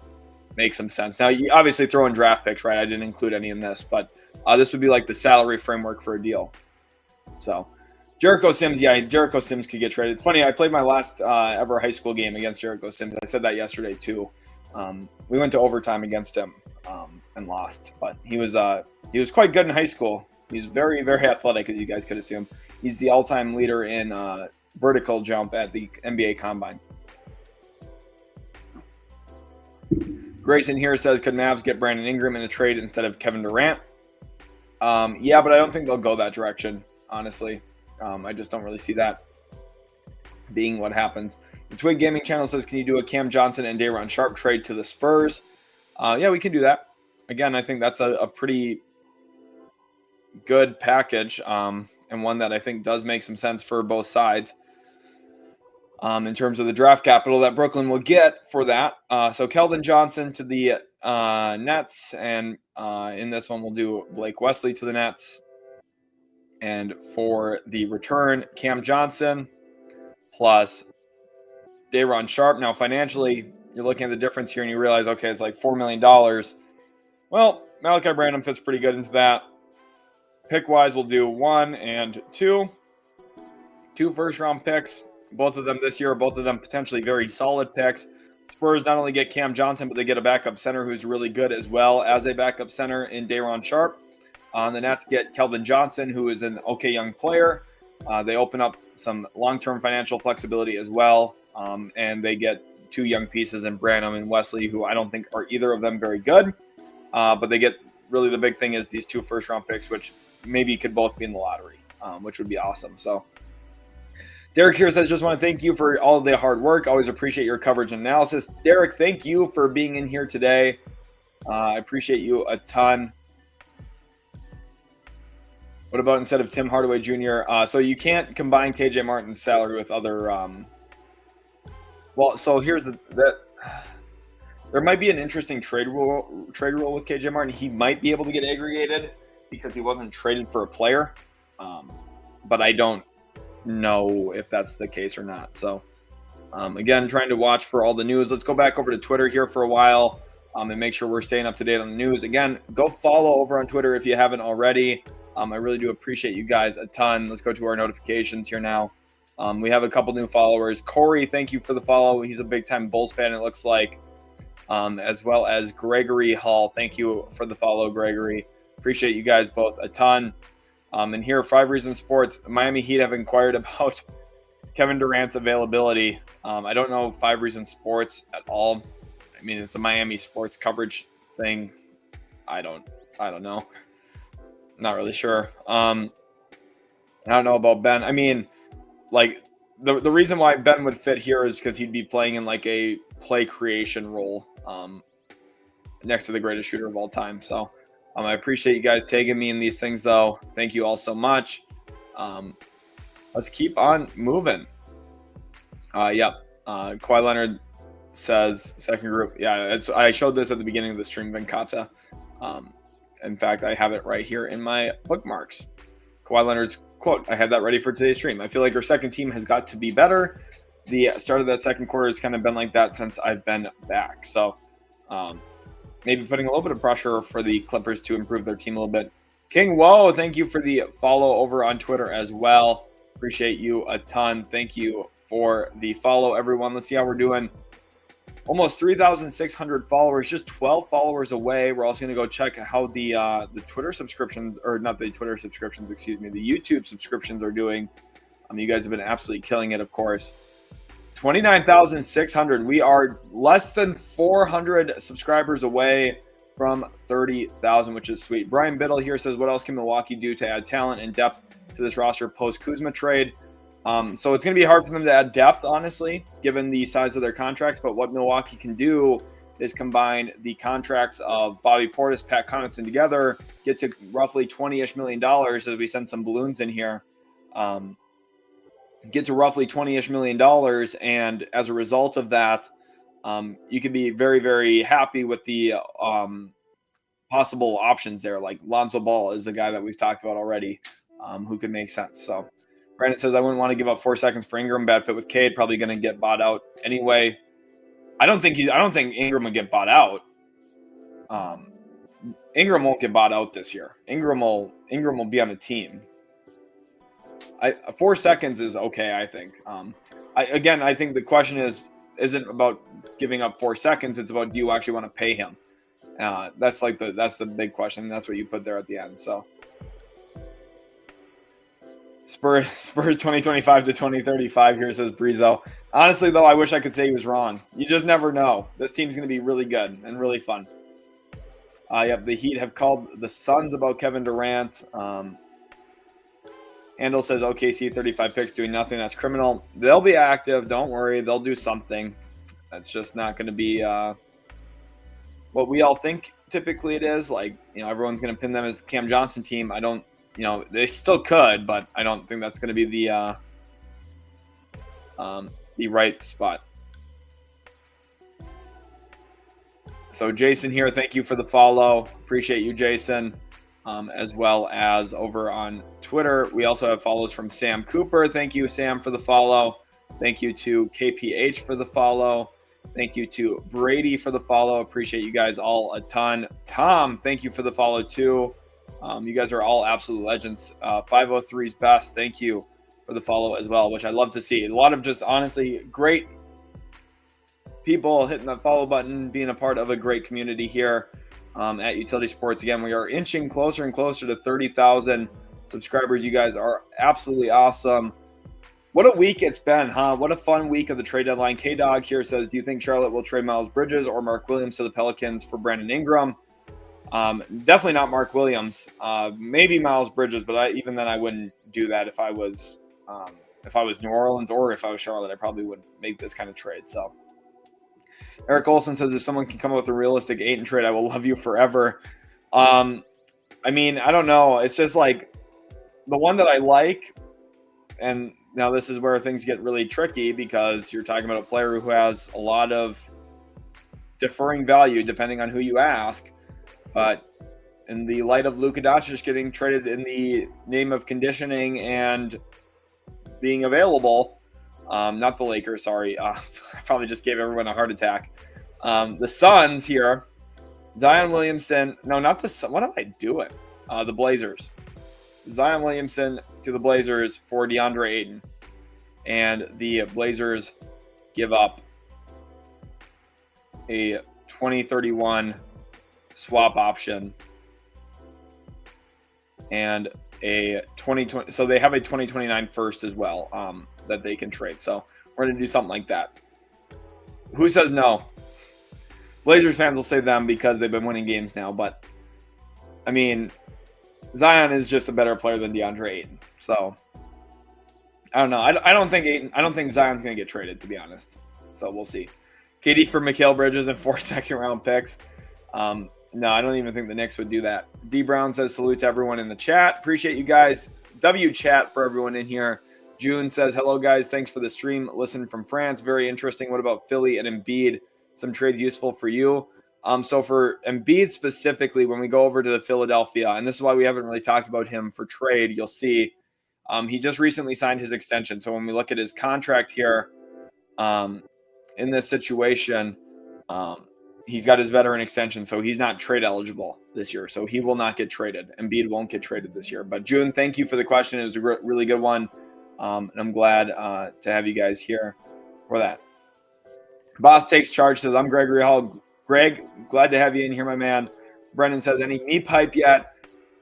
make some sense. Now, you obviously throw in draft picks, right? I didn't include any in this, but this would be like the salary framework for a deal. So, Jericho Sims could get traded. It's funny, I played my last ever high school game against Jericho Sims. I said that yesterday too. We went to overtime against him and lost, but he was quite good in high school. He's very, very athletic, as you guys could assume. He's the all-time leader in vertical jump at the NBA Combine. Grayson here says, could Mavs get Brandon Ingram in a trade instead of Kevin Durant? Yeah, but I don't think they'll go that direction, honestly. I just don't really see that being what happens. The Twig Gaming channel says, can you do a Cam Johnson and Day'Ron Sharpe trade to the Spurs? Yeah, we can do that. Again, I think that's a pretty good package, and one that I think does make some sense for both sides in terms of the draft capital that Brooklyn will get for that. So Keldon Johnson to the Nets, and in this one we'll do Blake Wesley to the Nets. And for the return, Cam Johnson plus Day'Ron Sharpe. Now, financially, you're looking at the difference here and you realize, okay, it's like $4 million. Well, Malachi Branham fits pretty good into that. Pick-wise, we'll do 1 and 2. 2 first-round picks. Both of them this year, both of them potentially very solid picks. Spurs not only get Cam Johnson, but they get a backup center who's really good as well as a backup center in Day'Ron Sharpe. The Nets get Keldon Johnson, who is an okay young player. They open up some long-term financial flexibility as well, and they get 2 young pieces in Branham and Wesley, who I don't think are either of them very good. But they get, really the big thing is these 2 first-round picks, which maybe could both be in the lottery, which would be awesome. So Derek here says, just want to thank you for all of the hard work. Always appreciate your coverage and analysis. Derek, thank you for being in here today. I appreciate you a ton. What about instead of Tim Hardaway Jr.? So you can't combine KJ Martin's salary with other. So here's that. There might be an interesting trade rule with KJ Martin. He might be able to get aggregated because he wasn't traded for a player, but I don't know if that's the case or not. So again, trying to watch for all the news. Let's go back over to Twitter here for a while and make sure we're staying up to date on the news. Again, go follow over on Twitter if you haven't already. I really do appreciate you guys a ton. Let's go to our notifications here now. We have a couple new followers. Corey, thank you for the follow. He's a big-time Bulls fan, it looks like. as well as Gregory Hall. Thank you for the follow, Gregory. Appreciate you guys both a ton. And here, 5 Reasons Sports, Miami Heat have inquired about Kevin Durant's availability. I don't know 5 Reasons Sports at all. I mean, it's a Miami sports coverage thing. I don't know. Not really sure. I don't know about Ben. I mean, like the reason why Ben would fit here is because he'd be playing in like a play creation role next to the greatest shooter of all time. So I appreciate you guys tagging me in these things, though. Thank you all so much. Let's keep on moving. Kawhi Leonard says second group. Yeah, I showed this at the beginning of the stream, Venkata. In fact, I have it right here in my bookmarks. Kawhi Leonard's quote. I had that ready for today's stream. I feel like our second team has got to be better. The start of that second quarter has kind of been like that since I've been back. So maybe putting a little bit of pressure for the Clippers to improve their team a little bit. King Woe, thank you for the follow over on Twitter as well. Appreciate you a ton. Thank you for the follow, everyone. Let's see how we're doing. Almost 3,600 followers, just 12 followers away. We're also going to go check how the Twitter subscriptions, or not the Twitter subscriptions, excuse me, the YouTube subscriptions are doing. You guys have been absolutely killing it, of course. 29,600. We are less than 400 subscribers away from 30,000, which is sweet. Brian Biddle here says, what else can Milwaukee do to add talent and depth to this roster post-Kuzma trade? So it's going to be hard for them to add depth, honestly, given the size of their contracts. But what Milwaukee can do is combine the contracts of Bobby Portis, Pat Connaughton together, get to roughly $20-ish million as we send some balloons in here. Get to roughly $20-ish million. And as a result of that, you can be very, very happy with the possible options there. Like Lonzo Ball is a guy that we've talked about already who could make sense. So Brandon says, I wouldn't want to give up 4 seconds for Ingram. Bad fit with Cade. Probably going to get bought out anyway. I don't think Ingram would get bought out. Ingram won't get bought out this year. Ingram will be on the team. 4 seconds is okay, I think. I think the question isn't about giving up 4 seconds. It's about, do you actually want to pay him? That's the big question. That's what you put there at the end. So Spurs 2025 to 2035 here, says Brizo. Honestly, though, I wish I could say he was wrong. You just never know. This team's going to be really good and really fun. The Heat have called the Suns about Kevin Durant. Handel says OKC 35 picks doing nothing. That's criminal. They'll be active. Don't worry. They'll do something. That's just not going to be what we all think typically it is. Like, everyone's going to pin them as the Cam Johnson team. I don't, they still could, but I don't think that's going to be the right spot. So Jason here, thank you for the follow. Appreciate you, Jason. As well as over on Twitter. We also have follows from Sam Cooper. Thank you, Sam, for the follow. Thank you to KPH for the follow. Thank you to Brady for the follow. Appreciate you guys all a ton. Tom, thank you for the follow too. You guys are all absolute legends. 503's best. Thank you for the follow as well, which I love to see. A lot of just honestly great people hitting the follow button, being a part of a great community here. At Utility Sports. Again, we are inching closer and closer to 30,000 subscribers. You guys are absolutely awesome. What a week it's been, huh? What a fun week of the trade deadline. K-Dog here says, do you think Charlotte will trade Miles Bridges or Mark Williams to the Pelicans for Brandon Ingram? Definitely not Mark Williams. Maybe Miles Bridges, but even then I wouldn't do that if I was New Orleans or if I was Charlotte. I probably would make this kind of trade. So Eric Olson says, if someone can come up with a realistic 8 and trade, I will love you forever. I don't know. It's just like the one that I like, and now this is where things get really tricky because you're talking about a player who has a lot of differing value depending on who you ask. But in the light of Luka Doncic getting traded in the name of conditioning and being available, not the Lakers, sorry. I probably just gave everyone a heart attack. The Suns here, Zion Williamson. No, not the Suns. What am I doing? The Blazers. Zion Williamson to the Blazers for DeAndre Ayton. And the Blazers give up a 2031 swap option and a 2020. So they have a 2029 first as well that they can trade. So we're going to do something like that. Who says no? Blazers fans will say them because they've been winning games now. But, I mean, Zion is just a better player than DeAndre Ayton. So, I don't know. I don't think Zion's going to get traded, to be honest. So, we'll see. KD for Mikal Bridges and 4 second-round picks. No, I don't even think the Knicks would do that. D. Brown says, salute to everyone in the chat. Appreciate you guys. W chat for everyone in here. June says, hello, guys. Thanks for the stream. Listen from France. Very interesting. What about Philly and Embiid? Some trades useful for you. So for Embiid specifically, when we go over to the Philadelphia, and this is why we haven't really talked about him for trade, you'll see he just recently signed his extension. So when we look at his contract here in this situation, he's got his veteran extension, so he's not trade eligible this year. So he will not get traded. Embiid won't get traded this year. But June, thank you for the question. It was a really good one. And I'm glad to have you guys here for that. Boss takes charge, says, I'm Gregory Hall. Greg, glad to have you in here, my man. Brendan says, any meat pipe yet?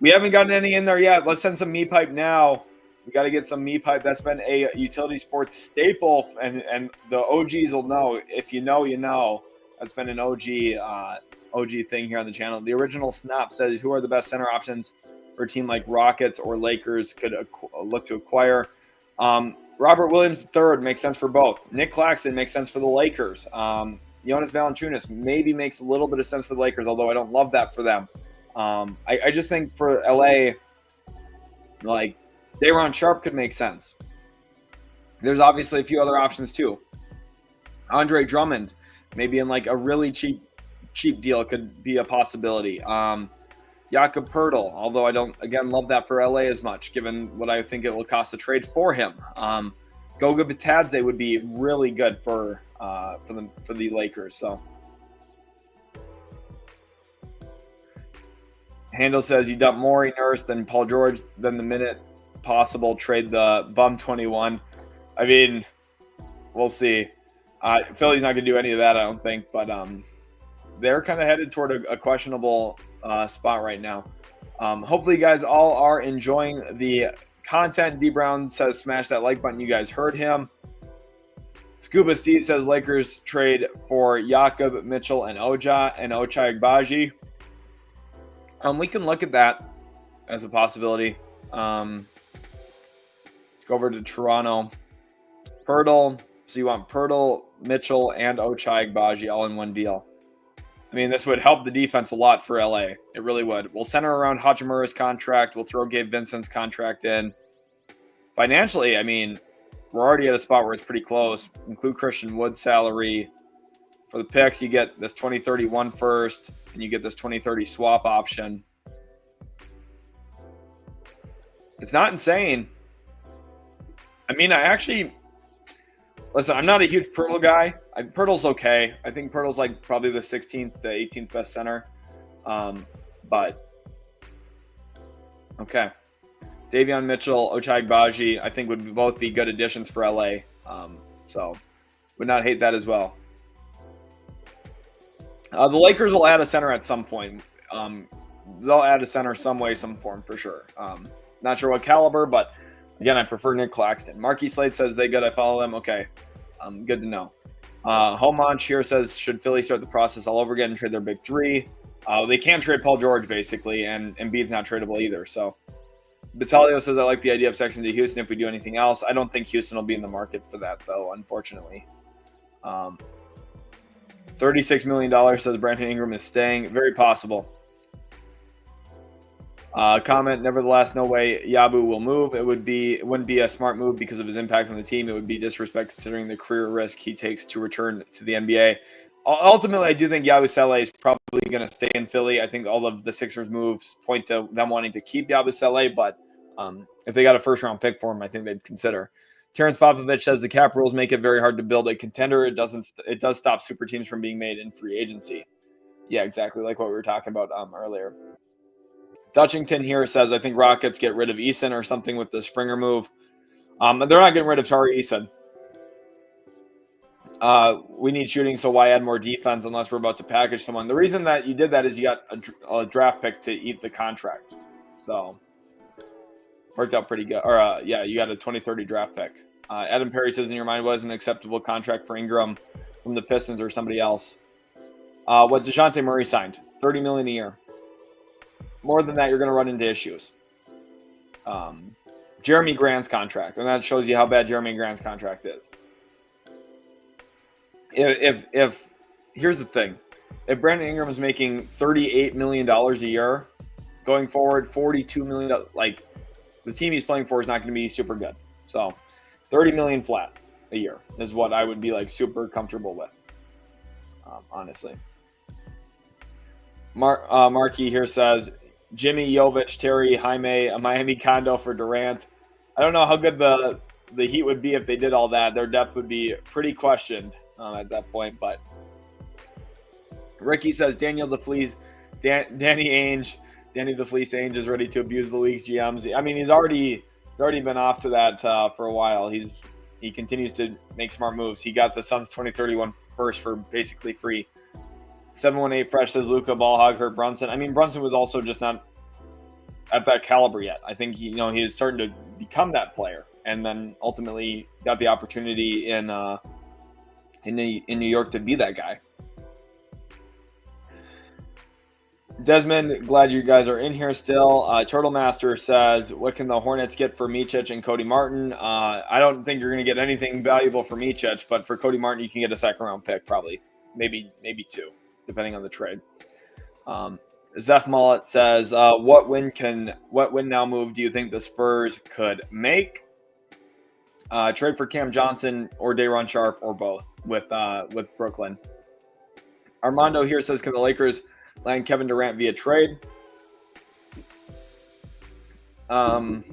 We haven't gotten any in there yet. Let's send some meat pipe now. We got to get some meat pipe. That's been a utility sports staple, and the OGs will know. If you know, you know. That's been an OG thing here on the channel. The original Snap says, who are the best center options for a team like Rockets or Lakers could look to acquire? Robert Williams III makes sense for both. Nick Claxton makes sense for the Lakers. Jonas Valanciunas maybe makes a little bit of sense for the Lakers, although I don't love that for them. I just think for LA, like Day'Ron Sharpe could make sense. There's obviously a few other options too. Andre Drummond, maybe in like a really cheap deal, could be a possibility. Jakob Poeltl, although I don't, again, love that for LA as much, given what I think it will cost to trade for him. Goga Bitadze would be really good for the Lakers. So, Handel says you dump Morey, Nurse, then Paul George, then the minute possible trade the bum 21. I mean, we'll see. Philly's not going to do any of that, I don't think, but they're kind of headed toward a questionable spot right now. Hopefully you guys all are enjoying the content. D Brown says smash that like button. You guys heard him. Scuba Steve says Lakers trade for Jakob, Mitchell, and Ochai Agbaji. We can look at that as a possibility. Let's go over to Toronto. Poeltl. So you want Poeltl, Mitchell, and Ochai Agbaji all in one deal. I mean, this would help the defense a lot for LA. It really would. We'll center around Hachimura's contract. We'll throw Gabe Vincent's contract in. Financially, I mean, we're already at a spot where it's pretty close. Include Christian Wood's salary. For the picks, you get this 2031 first, and you get this 2030 swap option. It's not insane. I mean, listen, I'm not a huge Poeltl guy. Poeltl's okay. I think Poeltl's like probably the 16th to 18th best center. But okay. Davion Mitchell, Ochai Agbaji, I think would both be good additions for LA. So would not hate that as well. The Lakers will add a center at some point. They'll add a center some way, some form for sure. Not sure what caliber, but again, I prefer Nick Claxton. Marky Slade says they good. I follow them. Okay. Good to know. Homanch here says, should Philly start the process all over again and trade their big three? They can't trade Paul George, basically, and Embiid's not tradable either. So, Batalio says, I like the idea of Sexton to Houston if we do anything else. I don't think Houston will be in the market for that, though, unfortunately. $36 million says Brandon Ingram is staying. Very possible. Comment, nevertheless, no way Yabu will move. It wouldn't be a smart move because of his impact on the team. It would be disrespect considering the career risk he takes to return to the NBA. Ultimately, I do think Yabusele is probably going to stay in Philly. I think all of the Sixers moves point to them wanting to keep Yabusele, but if they got a first-round pick for him, I think they'd consider. Terrence Popovich says the cap rules make it very hard to build a contender. It does stop super teams from being made in free agency. Yeah, exactly like what we were talking about earlier. Dutchington here says, I think Rockets get rid of Eason or something with the Springer move. They're not getting rid of Tari Eason. We need shooting, so why add more defense unless we're about to package someone? The reason that you did that is you got a draft pick to eat the contract. So, worked out pretty good. Or, you got a 2030 draft pick. Adam Perry says, in your mind, what is an acceptable contract for Ingram from the Pistons or somebody else? What DeJounte Murray signed, $30 million a year. More than that, you're going to run into issues. Jeremy Grant's contract, and that shows you how bad Jeremy Grant's contract is. If here's the thing, if Brandon Ingram is making $38 million a year, going forward, $42 million, like the team he's playing for is not going to be super good. So, $30 million flat a year is what I would be like super comfortable with, honestly. Markieff here says Jimmy, Jovic, Terry, Jaime, a Miami condo for Durant. I don't know how good the Heat would be if they did all that. Their depth would be pretty questioned at that point. But Ricky says Daniel the Fleece, Danny the Fleece Ainge is ready to abuse the league's GMs. I mean, he's already been off to that for a while. He continues to make smart moves. He got the Suns 2031 first for basically free. 718 Fresh says Luka, ball hog, hurt Brunson. I mean, Brunson was also just not at that caliber yet. I think he is starting to become that player, and then ultimately got the opportunity in New York to be that guy. Desmond, glad you guys are in here still. Turtle Master says, what can the Hornets get for Micic and Cody Martin? I don't think you're going to get anything valuable for Micic, but for Cody Martin, you can get a second-round pick, probably. Maybe two, depending on the trade. Zeph Mullet says, what win now move do you think the Spurs could make? Trade for Cam Johnson or Day'Ron Sharpe or both with Brooklyn. Armando here says, can the Lakers land Kevin Durant via trade? No,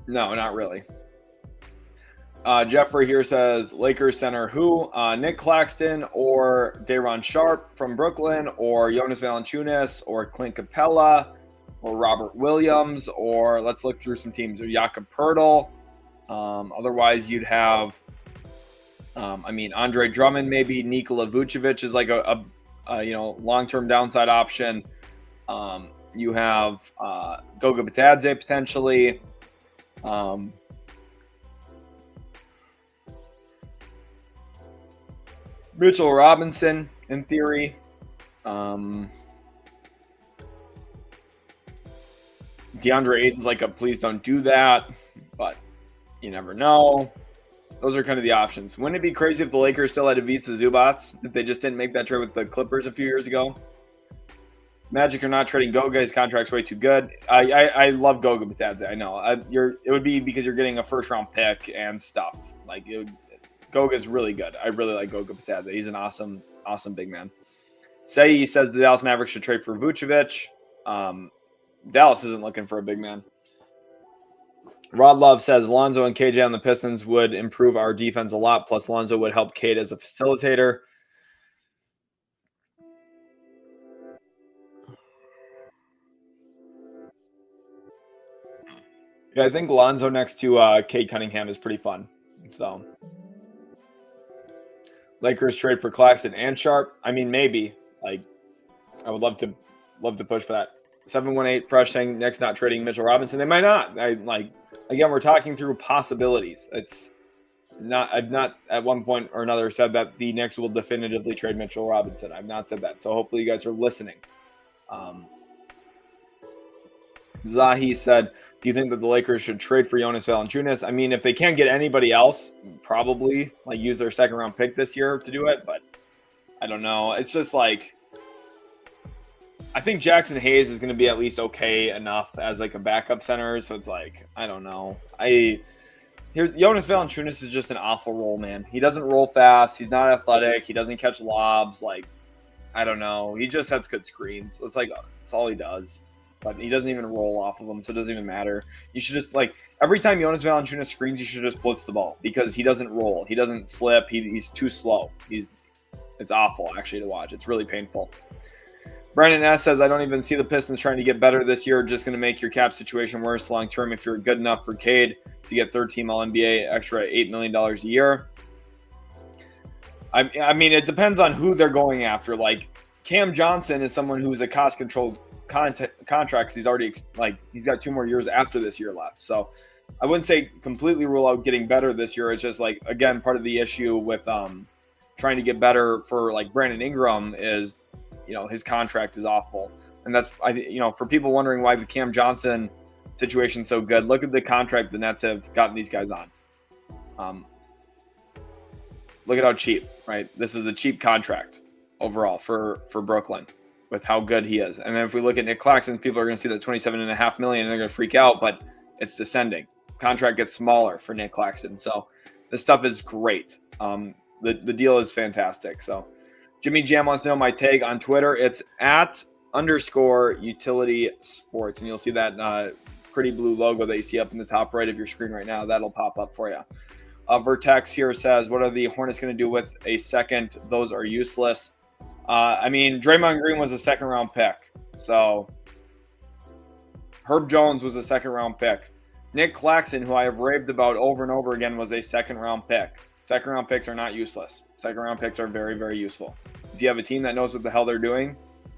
not really. Jeffrey here says Lakers center who? Nick Claxton or Day'Ron Sharpe from Brooklyn, or Jonas Valanciunas or Clint Capella or Robert Williams, or let's look through some teams, or Jakob Poeltl. Otherwise, you'd have Andre Drummond, maybe Nikola Vucevic is like a long-term downside option. You have Goga Bitadze potentially. Mitchell Robinson, in theory. DeAndre Ayton's like a please don't do that, but you never know. Those are kind of the options. Wouldn't it be crazy if the Lakers still had Ivica Zubac, if they just didn't make that trade with the Clippers a few years ago? Magic are not trading Goga. His contract's way too good. I love Goga Bitadze. I know. It would be because you're getting a first-round pick and stuff. Goga's really good. I really like Goga Bitadze. He's an awesome big man. He says the Dallas Mavericks should trade for Vucevic. Dallas isn't looking for a big man. Rod Love says Lonzo and KJ on the Pistons would improve our defense a lot. Plus, Lonzo would help Cade as a facilitator. Yeah, I think Lonzo next to Cade Cunningham is pretty fun. So, Lakers trade for Claxton and Sharpe. I mean, maybe. I would love to push for that. 718 Fresh saying Knicks not trading Mitchell Robinson. They might not. Again, we're talking through possibilities. I've not at one point or another said that the Knicks will definitively trade Mitchell Robinson. I've not said that. So hopefully you guys are listening. Zahi said, do you think that the Lakers should trade for Jonas Valanciunas? I mean, if they can't get anybody else, probably use their second round pick this year to do it. But I don't know. It's just I think Jackson Hayes is going to be at least okay enough as a backup center. So it's I don't know. Jonas Valanciunas is just an awful roll man. He doesn't roll fast. He's not athletic. He doesn't catch lobs. I don't know. He just sets good screens. That's all he does. But he doesn't even roll off of them, so it doesn't even matter. You should just every time Jonas Valanciunas screens, you should just blitz the ball because he doesn't roll. He doesn't slip. He's too slow. It's awful actually to watch. It's really painful. Brandon S. says, I don't even see the Pistons trying to get better this year. Just going to make your cap situation worse long term if you're good enough for Cade to get third-team All-NBA extra $8 million a year. I mean, it depends on who they're going after. Like, Cam Johnson is someone who's a cost-controlled contract because he's already, he's got 2 more years after this year left. So I wouldn't say completely rule out getting better this year. It's just, again, part of the issue with trying to get better for, Brandon Ingram is – his contract is awful. And that's, for people wondering why the Cam Johnson situation's so good, look at the contract the Nets have gotten these guys on. Look at how cheap, right? This is a cheap contract overall for Brooklyn with how good he is. And then if we look at Nick Claxton, people are going to see that $27.5 million and they're going to freak out, but it's descending. Contract gets smaller for Nick Claxton. So this stuff is great. The deal is fantastic. So Jimmy Jam wants to know my tag on Twitter. It's @_utility sports. And you'll see that pretty blue logo that you see up in the top right of your screen right now. That'll pop up for you. Vertex here says, what are the Hornets going to do with a second? Those are useless. Draymond Green was a second-round pick. So Herb Jones was a second-round pick. Nick Claxton, who I have raved about over and over again, was a second-round pick. Second-round picks are not useless. Second-round picks are very, very useful. If you have a team that knows what the hell they're doing,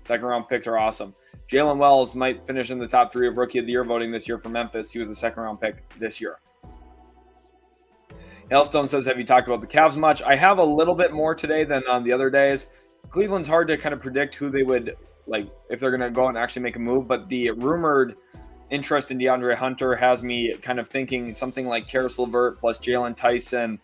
second-round picks are awesome. Jalen Wells might finish in the top 3 of Rookie of the Year voting this year for Memphis. He was a second-round pick this year. Hailstone says, have you talked about the Cavs much? I have a little bit more today than on the other days. Cleveland's hard to kind of predict who they would, if they're going to go and actually make a move. But the rumored interest in DeAndre Hunter has me kind of thinking something like Karis LeVert plus Jalen Tyson,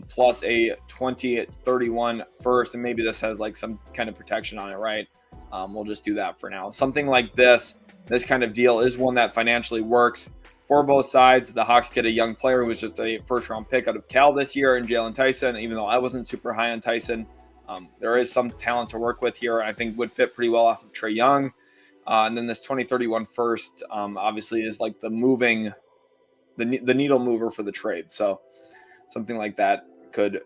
plus a 2031 first, and maybe this has some kind of protection on it, right? We'll just do that for now. Something like this kind of deal is one that financially works for both sides. The Hawks get a young player who was just a first-round pick out of Cal this year, and Jalen Tyson, even though I wasn't super high on Tyson, there is some talent to work with here. I think would fit pretty well off of Trae Young. And then this 2031 first, obviously, is the needle mover for the trade. So something like that could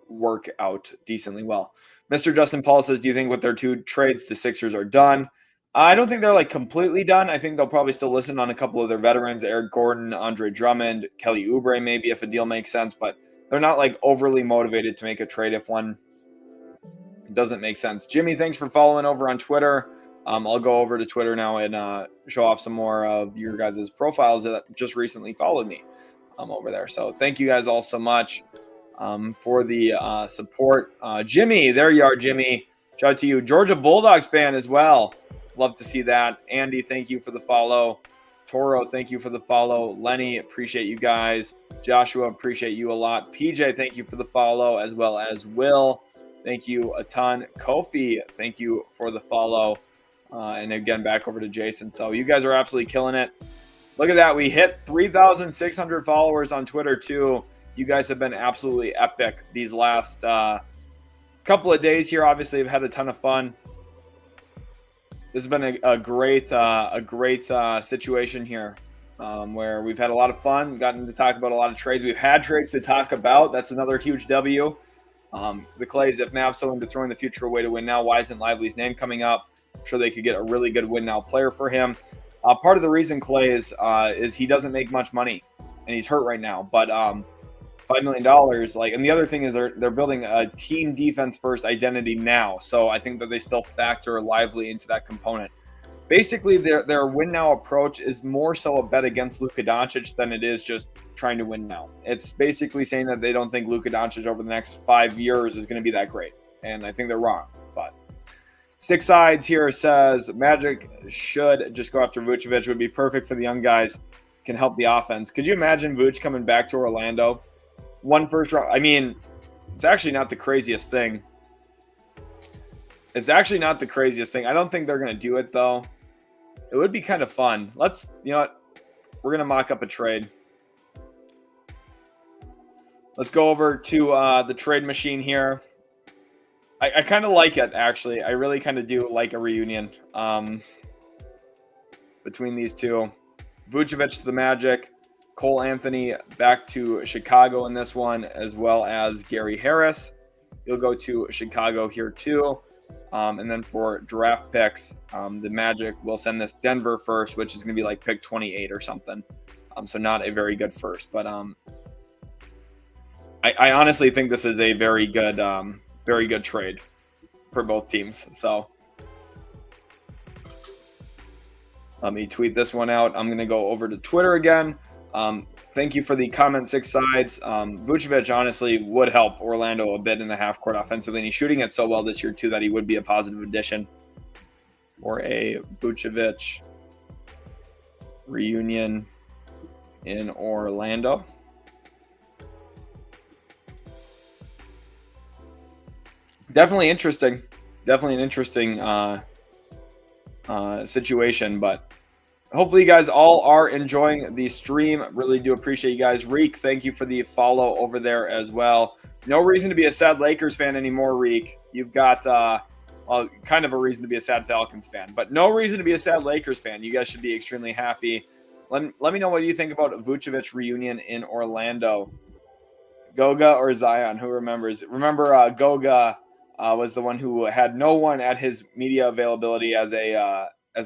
work out decently well. Mr. Justin Paul says, do you think with their 2 trades, the Sixers are done? I don't think they're completely done. I think they'll probably still listen on a couple of their veterans, Eric Gordon, Andre Drummond, Kelly Oubre, maybe if a deal makes sense, but they're not overly motivated to make a trade if one doesn't make sense. Jimmy, thanks for following over on Twitter. I'll go over to Twitter now and show off some more of your guys' profiles that just recently followed me over there. So thank you guys all so much for the support. Jimmy, there you are, Jimmy. Shout out to you. Georgia Bulldogs fan as well. Love to see that. Andy, thank you for the follow. Toro, thank you for the follow. Lenny, appreciate you guys. Joshua, appreciate you a lot. PJ, thank you for the follow, as well as Will. Thank you a ton. Kofi, thank you for the follow. And again, back over to Jason. So you guys are absolutely killing it. Look at that. We hit 3,600 followers on Twitter, too. You guys have been absolutely epic these last couple of days here. Obviously, I've had a ton of fun. This has been a great situation here where we've had a lot of fun. We've gotten to talk about a lot of trades. We've had trades to talk about. That's another huge W. The Clays, if Mavs so into throwing the future away to win now, why isn't Lively's name coming up? I'm sure they could get a really good win now player for him. Part of the reason, Clay, is he doesn't make much money, and he's hurt right now. But $5 million, and the other thing is they're building a team defense first identity now. So I think that they still factor Lively into that component. Basically, their win now approach is more so a bet against Luka Doncic than it is just trying to win now. It's basically saying that they don't think Luka Doncic over the next 5 years is going to be that great, and I think they're wrong. But Six Sides here says Magic should just go after Vucevic. Would be perfect for the young guys. Can help the offense. Could you imagine Vuce coming back to Orlando? 1 first round. I mean, it's actually not the craziest thing. I don't think they're going to do it, though. It would be kind of fun. You know what? We're going to mock up a trade. Let's go over to the trade machine here. I kind of like it, actually. I really kind of do like a reunion between these two. Vucevic to the Magic. Cole Anthony back to Chicago in this one, as well as Gary Harris. He'll go to Chicago here too. And then for draft picks, the Magic will send this Denver first, which is going to be like pick 28 or something. So not a very good first. But I honestly think this is a very good trade for both teams. So let me tweet this one out. I'm going to go over to Twitter again. Thank you for the comment, Six Sides. Vucevic honestly would help Orlando a bit in the half court offensively, and he's shooting it so well this year too that he would be a positive addition for a Vucevic reunion in Orlando. Definitely interesting. Definitely an interesting situation, but hopefully you guys all are enjoying the stream. Really do appreciate you guys. Reek, thank you for the follow over there as well. No reason to be a sad Lakers fan anymore, Reek. You've got kind of a reason to be a sad Falcons fan, but no reason to be a sad Lakers fan. You guys should be extremely happy. Let me know what you think about a Vucevic reunion in Orlando. Goga or Zion? Who remembers? Remember Goga was the one who had no one at his media availability as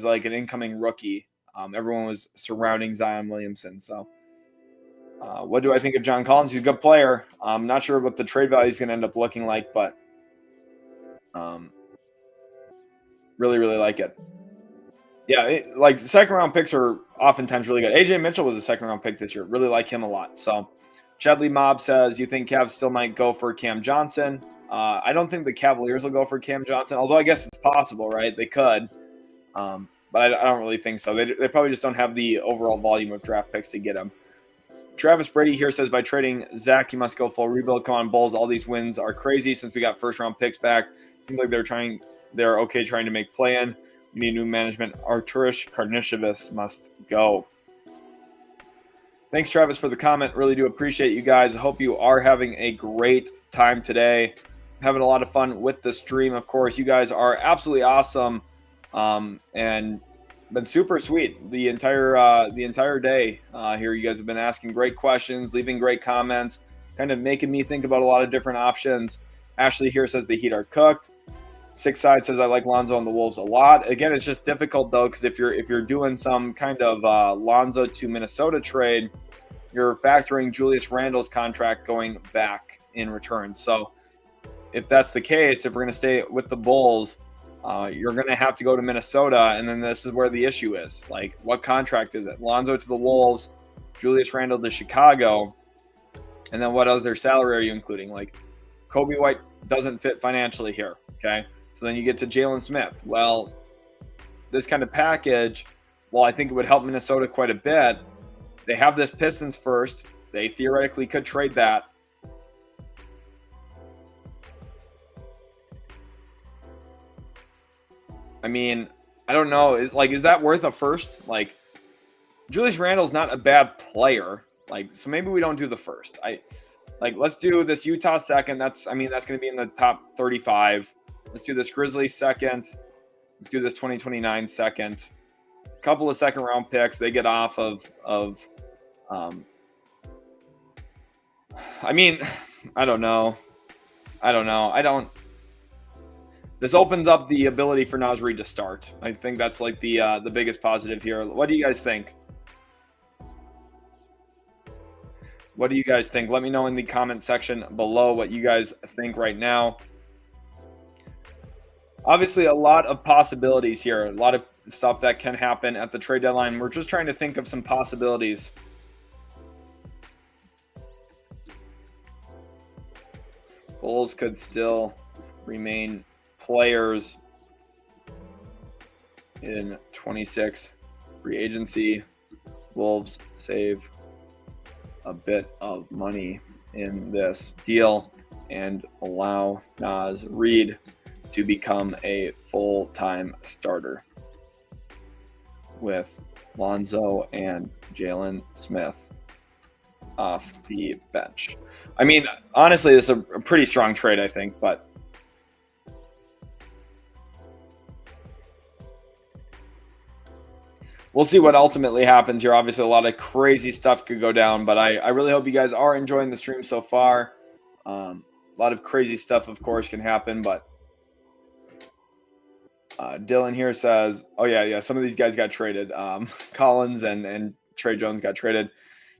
like an incoming rookie. Everyone was surrounding Zion Williamson. So what do I think of John Collins? He's a good player. I'm not sure what the trade value is going to end up looking like, but really, really like it. Yeah, like second-round picks are oftentimes really good. AJ Mitchell was a second-round pick this year. Really like him a lot. So Chadley Mob says, you think Cavs still might go for Cam Johnson? I don't think the Cavaliers will go for Cam Johnson, although I guess it's possible, right? They could. But I don't really think so. They probably just don't have the overall volume of draft picks to get him. Travis Brady here says, by trading Zach, you must go full rebuild. Come on, Bulls. All these wins are crazy since we got first-round picks back. Seems like they're okay trying to make play-in. We need new management. Arturas Karnisovas must go. Thanks, Travis, for the comment. Really do appreciate you guys. I hope you are having a great time today. Having a lot of fun with the stream, of course. You guys are absolutely awesome. And been super sweet the entire day here. You guys have been asking great questions, leaving great comments, kind of making me think about a lot of different options. Ashley here says the Heat are cooked. Six Side says I like Lonzo and the Wolves a lot. Again, it's just difficult though, because if you're doing some kind of Lonzo to Minnesota trade, you're factoring Julius Randle's contract going back in return. So if that's the case, if we're going to stay with the Bulls, you're going to have to go to Minnesota, and then this is where the issue is. Like, what contract is it? Lonzo to the Wolves, Julius Randle to Chicago, and then what other salary are you including? Like, Kobe White doesn't fit financially here, okay? So then you get to Jalen Smith. Well, this kind of package, well, I think it would help Minnesota quite a bit. They have this Pistons first. They theoretically could trade that. I mean, I don't know. Is that worth a first? Like, Julius Randle's not a bad player. Like, so maybe we don't do the first. Let's do this Utah second. That's going to be in the top 35. Let's do this Grizzlies second. Let's do this 2029 second. A couple of second round picks. They get off of I don't know. This opens up the ability for Naz Reid to start. I think that's like the biggest positive here. What do you guys think? What do you guys think? Let me know in the comment section below what you guys think right now. Obviously, a lot of possibilities here. A lot of stuff that can happen at the trade deadline. We're just trying to think of some possibilities. Bulls could still remain players in 26 free agency. Wolves save a bit of money in this deal and allow Naz Reid to become a full-time starter with Lonzo and Jalen Smith off the bench. I mean, honestly, this is a pretty strong trade, I think, but we'll see what ultimately happens here. Obviously, a lot of crazy stuff could go down, but I really hope you guys are enjoying the stream so far. A lot of crazy stuff, of course, can happen, but Dylan here says, oh, yeah, some of these guys got traded. Collins and Tre Jones got traded.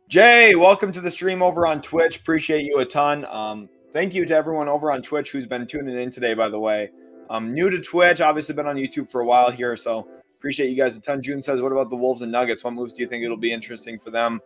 Jay, welcome to the stream over on Twitch. Appreciate you a ton. Thank you to everyone over on Twitch who's been tuning in today, by the way. I'm new to Twitch, obviously been on YouTube for a while here, so appreciate you guys a ton. June says, what about the Wolves and Nuggets? What moves do you think it'll be interesting for them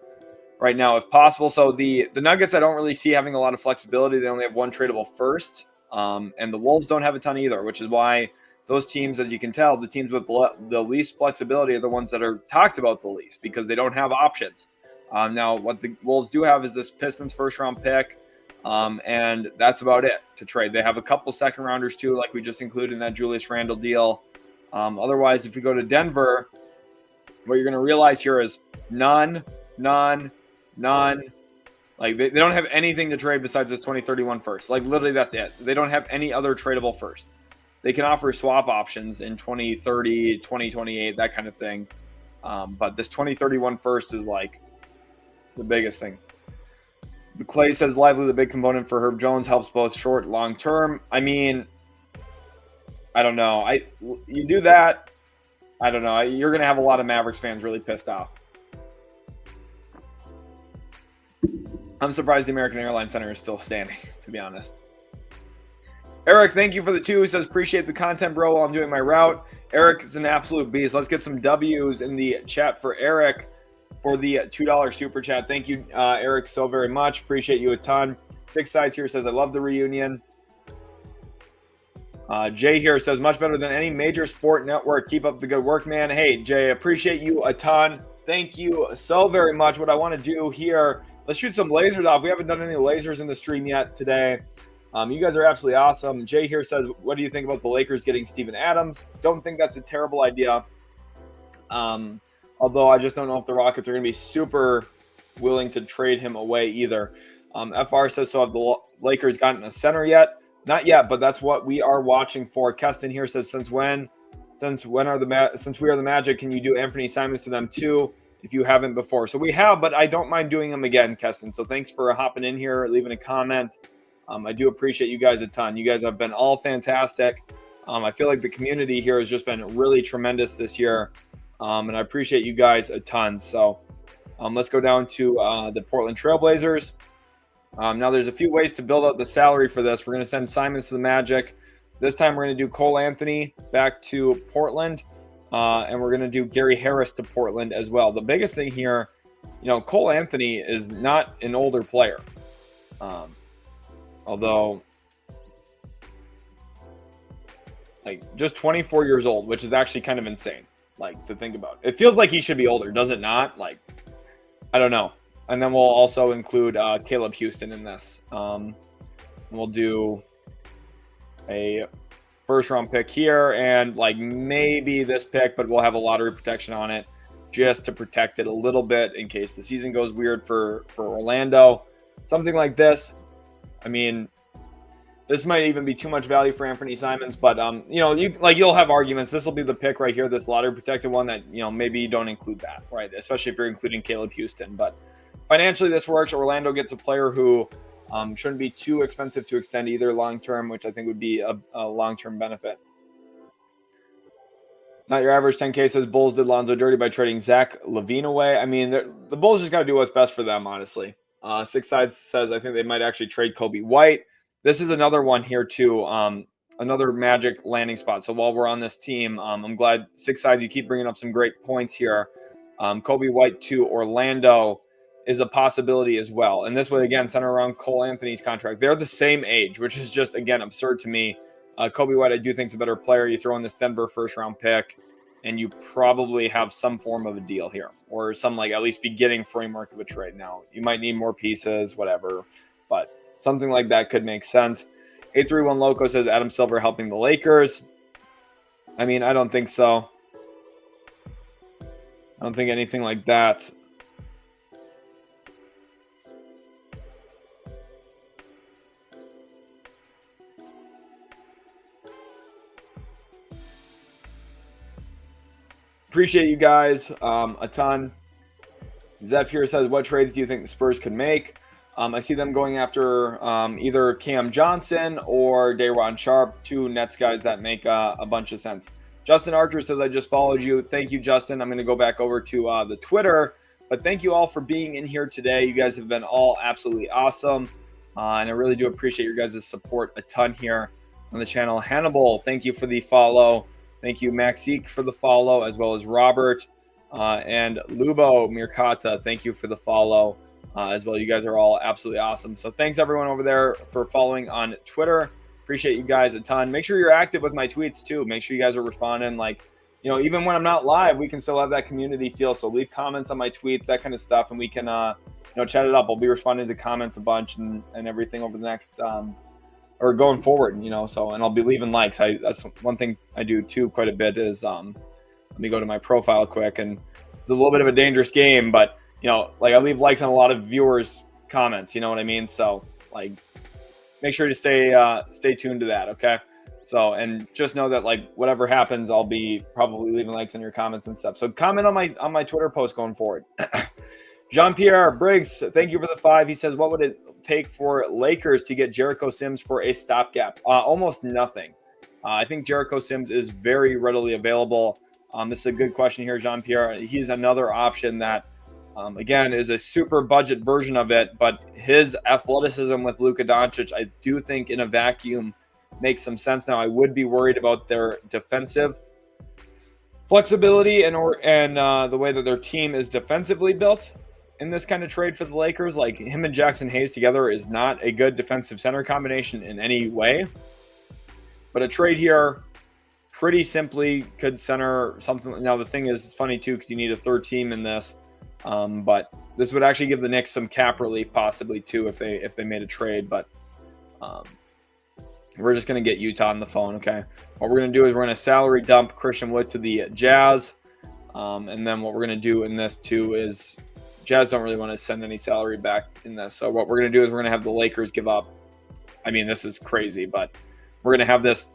right now, if possible? So the Nuggets, I don't really see having a lot of flexibility. They only have one tradable first, and the Wolves don't have a ton either, which is why those teams, as you can tell, the teams with the least flexibility are the ones that are talked about the least because they don't have options. Now, what the Wolves do have is this Pistons first-round pick, and that's about it to trade. They have a couple second-rounders, too, like we just included in that Julius Randle deal. Otherwise, if you go to Denver, what you're going to realize here is none. Like, they don't have anything to trade besides this 2031 first. Like, literally, that's it. They don't have any other tradable first. They can offer swap options in 2030, 2028, that kind of thing. But this 2031 first is, like, the biggest thing. The Clay says Lively, the big component for Herb Jones, helps both short and long term. I mean, I don't know. You do that, I don't know. You're going to have a lot of Mavericks fans really pissed off. I'm surprised the American Airlines Center is still standing, to be honest. Eric, thank you for the 2. He says, appreciate the content, bro, while I'm doing my route. Eric is an absolute beast. Let's get some W's in the chat for Eric for the $2 super chat. Thank you, Eric, so very much. Appreciate you a ton. Six Sides here says, I love the reunion. Jay here says, much better than any major sport network. Keep up the good work, man. Hey, Jay, appreciate you a ton. Thank you so very much. What I want to do here, let's shoot some lasers off. We haven't done any lasers in the stream yet today. You guys are absolutely awesome. Jay here says, what do you think about the Lakers getting Steven Adams? Don't think that's a terrible idea. Although I just don't know if the Rockets are going to be super willing to trade him away either. FR says, so have the Lakers gotten a center yet? Not yet, but that's what we are watching for. Keston here says, since we are the Magic, can you do Anthony Simons to them too if you haven't before? So we have, but I don't mind doing them again, Keston. So thanks for hopping in here, leaving a comment. I do appreciate you guys a ton. You guys have been all fantastic. I feel like the community here has just been really tremendous this year. And I appreciate you guys a ton. So let's go down to the Portland Trailblazers. Now there's a few ways to build out the salary for this. We're going to send Simons to the Magic. This time we're going to do Cole Anthony back to Portland. And we're going to do Gary Harris to Portland as well. The biggest thing here, Cole Anthony is not an older player. Although, just 24 years old, which is actually kind of insane, to think about. It feels like he should be older, does it not? I don't know. And then we'll also include Caleb Houston in this. We'll do a first-round pick here and, maybe this pick, but we'll have a lottery protection on it just to protect it a little bit in case the season goes weird for Orlando. Something like this. I mean, this might even be too much value for Anthony Simons, but you'll have arguments. This will be the pick right here, this lottery protected one that maybe you don't include that, right? Especially if you're including Caleb Houston. But financially, this works. Orlando gets a player who shouldn't be too expensive to extend either long term, which I think would be a long term benefit. Not your average 10K says Bulls did Lonzo dirty by trading Zach LaVine away. I mean, the Bulls just got to do what's best for them, honestly. Six Sides says, I think they might actually trade Kobe White. This is another one here, too. Another Magic landing spot. So while we're on this team, I'm glad, Six Sides, you keep bringing up some great points here. Kobe White to Orlando is a possibility as well. And this would, again, center around Cole Anthony's contract. They're the same age, which is just, again, absurd to me. Kobe White, I do think, is a better player. You throw in this Denver first-round pick, and you probably have some form of a deal here or some, at least beginning framework of a trade. Now, you might need more pieces, whatever, but something like that could make sense. 831 Loco says Adam Silver helping the Lakers. I mean, I don't think so. I don't think anything like that. Appreciate you guys a ton. Zeph here says, what trades do you think the Spurs could make? I see them going after either Cam Johnson or Day'Ron Sharpe, two Nets guys that make a bunch of sense. Justin Archer says, I just followed you. Thank you, Justin. I'm going to go back over to the Twitter. But thank you all for being in here today. You guys have been all absolutely awesome. And I really do appreciate your guys' support a ton here on the channel. Hannibal, thank you for the follow. Thank you, Maxi, for the follow, as well as Robert. And Lubo Mirkata, thank you for the follow as well. You guys are all absolutely awesome. So thanks, everyone over there, for following on Twitter. Appreciate you guys a ton. Make sure you're active with my tweets, too. Make sure you guys are responding. Like, even when I'm not live, we can still have that community feel. So leave comments on my tweets, that kind of stuff, and we can, chat it up. I'll be responding to comments a bunch and everything over the next or going forward, and I'll be leaving likes. That's one thing I do too quite a bit is let me go to my profile quick, and it's a little bit of a dangerous game, but I leave likes on a lot of viewers' comments. You know what I mean? So make sure to stay tuned to that. Okay. So, and just know that whatever happens, I'll be probably leaving likes in your comments and stuff. So comment on my Twitter post going forward. Jean-Pierre Briggs, thank you for the 5. He says, what would it take for Lakers to get Jericho Sims for a stopgap? Almost nothing. I think Jericho Sims is very readily available. This is a good question here, Jean-Pierre. He's another option that, again, is a super budget version of it, but his athleticism with Luka Doncic, I do think in a vacuum makes some sense. Now, I would be worried about their defensive flexibility and the way that their team is defensively built in this kind of trade for the Lakers. Like him and Jackson Hayes together is not a good defensive center combination in any way. But a trade here pretty simply could center something. Now, the thing is, it's funny too, because you need a third team in this. But this would actually give the Knicks some cap relief possibly too if they made a trade. But we're just going to get Utah on the phone, okay? What we're going to do is we're going to salary dump Christian Wood to the Jazz. And then what we're going to do in this too is Jazz don't really want to send any salary back in this. So what we're going to do is we're going to have the Lakers give up. I mean, this is crazy, but we're going to have this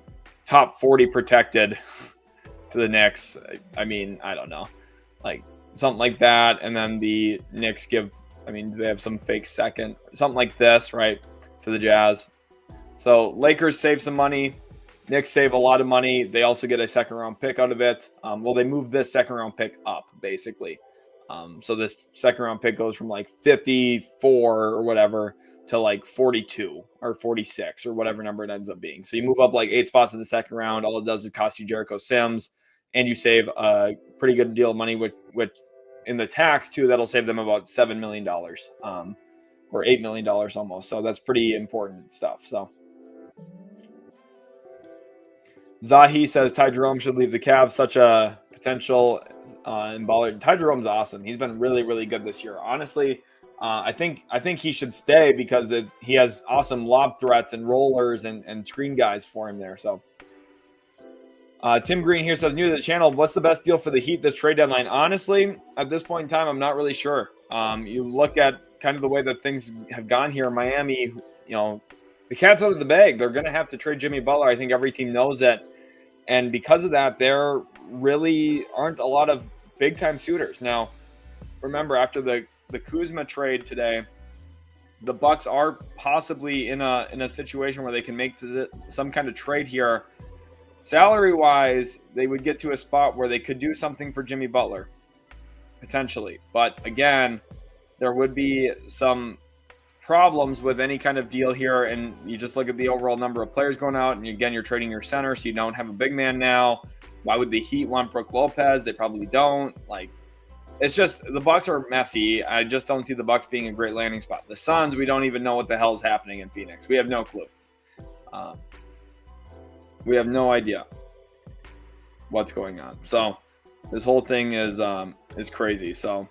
top 40 protected to the Knicks. I mean, I don't know. Something like that. And then the Knicks give, do they have some fake second? Something like this, right, to the Jazz. So Lakers save some money. Knicks save a lot of money. They also get a second-round pick out of it. They move this second-round pick up, basically. So this second-round pick goes from 54 or whatever to 42 or 46 or whatever number it ends up being. So you move up 8 spots in the second round. All it does is cost you Jericho Sims, and you save a pretty good deal of money, which in the tax, too, that'll save them about $7 million or $8 million almost. So that's pretty important stuff. So Zahi says Ty Jerome should leave the Cavs. Such a potential and baller. Ty Jerome's awesome. He's been really, really good this year. Honestly, I think he should stay because he has awesome lob threats and rollers and screen guys for him there. So Tim Green here says, new to the channel, what's the best deal for the Heat this trade deadline? Honestly, at this point in time, I'm not really sure. You look at kind of the way that things have gone here in Miami, the cat's out of the bag. They're going to have to trade Jimmy Butler. I think every team knows that. And because of that, there really aren't a lot of big-time suitors. Now, remember, after the Kuzma trade today, the Bucks are possibly in a situation where they can make some kind of trade here. Salary-wise, they would get to a spot where they could do something for Jimmy Butler, potentially. But again, there would be some problems with any kind of deal here, and you just look at the overall number of players going out, and again, you're trading your center, so you don't have a big man now. Why would the Heat want Brook Lopez? They probably don't. It's just the Bucks are messy. I just don't see the Bucks being a great landing spot. The Suns, we don't even know what the hell is happening in Phoenix. We have no clue. We have no idea what's going on. So this whole thing is crazy. So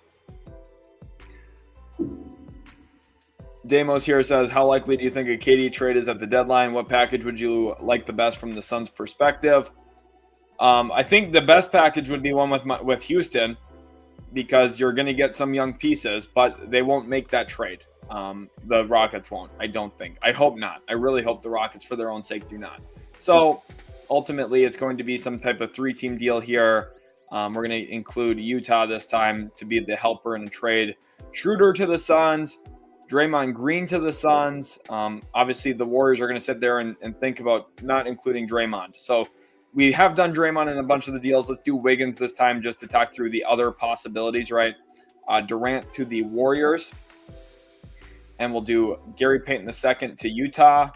Damos here says, how likely do you think a KD trade is at the deadline? What package would you like the best from the Suns' perspective? I think the best package would be one with Houston, because you're going to get some young pieces, but they won't make that trade. The Rockets won't, I don't think. I hope not. I really hope the Rockets, for their own sake, do not. So ultimately, it's going to be some type of 3-team deal here. We're going to include Utah this time to be the helper in a trade. Schroeder to the Suns, Draymond Green to the Suns. Obviously, the Warriors are going to sit there and think about not including Draymond. So we have done Draymond in a bunch of the deals. Let's do Wiggins this time just to talk through the other possibilities, right? Durant to the Warriors. And we'll do Gary Payton II to Utah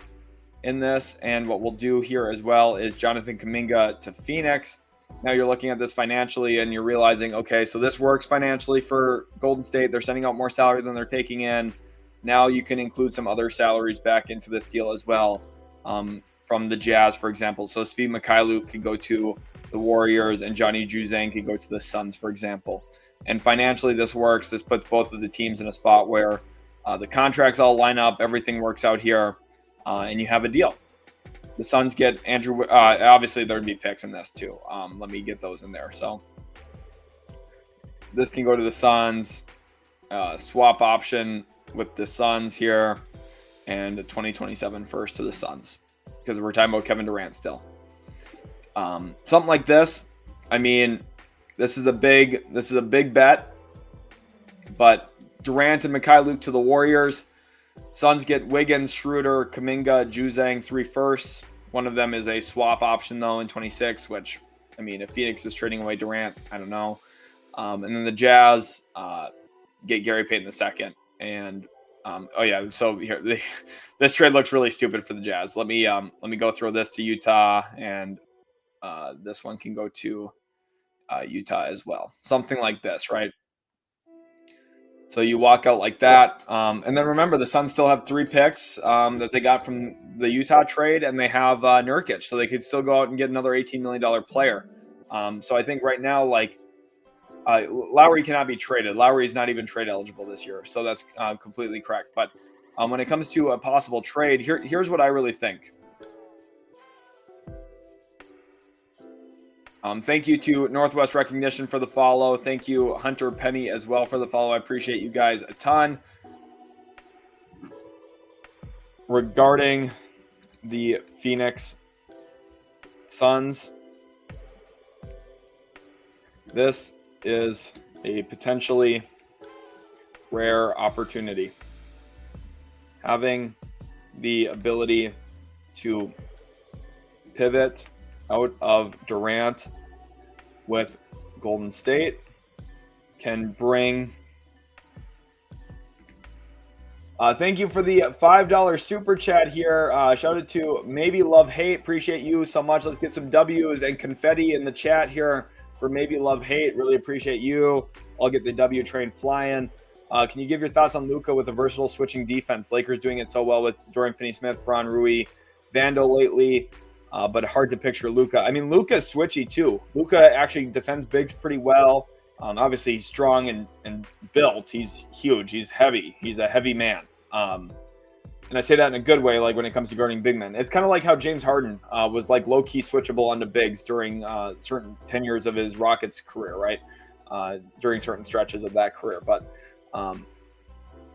in this. And what we'll do here as well is Jonathan Kuminga to Phoenix. Now you're looking at this financially and you're realizing, okay, so this works financially for Golden State. They're sending out more salary than they're taking in. Now you can include some other salaries back into this deal as well, from the Jazz, for example. So Svi Mykhailiuk could go to the Warriors and Johnny Juzang could go to the Suns, for example. And financially this works. This puts both of the teams in a spot where the contracts all line up, everything works out here, and you have a deal. The Suns get Andrew. Obviously, there'd be picks in this too. Let me get those in there. So this can go to the Suns. Swap option with the Suns here, and a 2027 first to the Suns because we're talking about Kevin Durant still. Something like this. I mean, this is a big bet, but Durant and Mykhailiuk to the Warriors. Suns get Wiggins, Schroeder, Kuminga, Juzang, 3 firsts. One of them is a swap option, though, in 26, which, I mean, if Phoenix is trading away Durant, I don't know. And then the Jazz get Gary Payton II. And, so here, this trade looks really stupid for the Jazz. Let me go throw this to Utah, and this one can go to Utah as well. Something like this, right? So you walk out like that. And then remember, the Suns still have 3 picks that they got from the Utah trade, and they have Nurkic. So they could still go out and get another $18 million player. So I think right now, Lowry cannot be traded. Lowry is not even trade eligible this year. So that's completely correct. But when it comes to a possible trade, here's what I really think. Thank you to Northwest Recognition for the follow. Thank you, Hunter Penny, as well for the follow. I appreciate you guys a ton. Regarding the Phoenix Suns, this is a potentially rare opportunity. Having the ability to pivot out of Durant with Golden State can bring. Thank you for the $5 super chat here. Shout out to Maybe Love Hate. Appreciate you so much. Let's get some W's and confetti in the chat here for Maybe Love Hate. Really appreciate you. I'll get the W train flying. Can you give your thoughts on Luka with a versatile switching defense? Lakers doing it so well with Dorian Finney-Smith, Bron Rui, Vando lately. But hard to picture Luka. I mean, Luka's switchy too. Luka actually defends bigs pretty well. Obviously, he's strong and built. He's huge. He's heavy. He's a heavy man. And I say that in a good way, like when it comes to guarding big men. It's kind of like how James Harden was like low-key switchable onto bigs during certain tenures of his Rockets career, right? During certain stretches of that career. But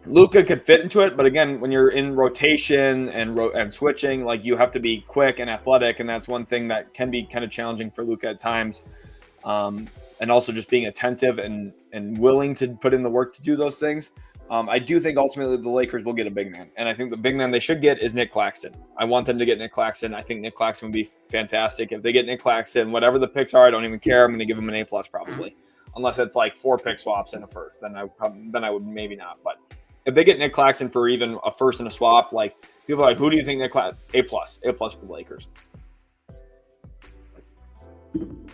Luka could fit into it, but again, when you're in rotation and switching, like you have to be quick and athletic, and that's one thing that can be kind of challenging for Luka at times. And also just being attentive and willing to put in the work to do those things. I do think ultimately the Lakers will get a big man, and I think the big man they should get is Nick Claxton. I want them to get Nick Claxton. I think Nick Claxton would be fantastic. If they get Nick Claxton, whatever the picks are, I don't even care. I'm going to give him an A+ probably, unless it's like 4 pick swaps and a first. Then I would maybe not, but. If they get Nick Claxton for even a first and a swap, like people are like, who do you think Nick Claxton? A+ for the Lakers.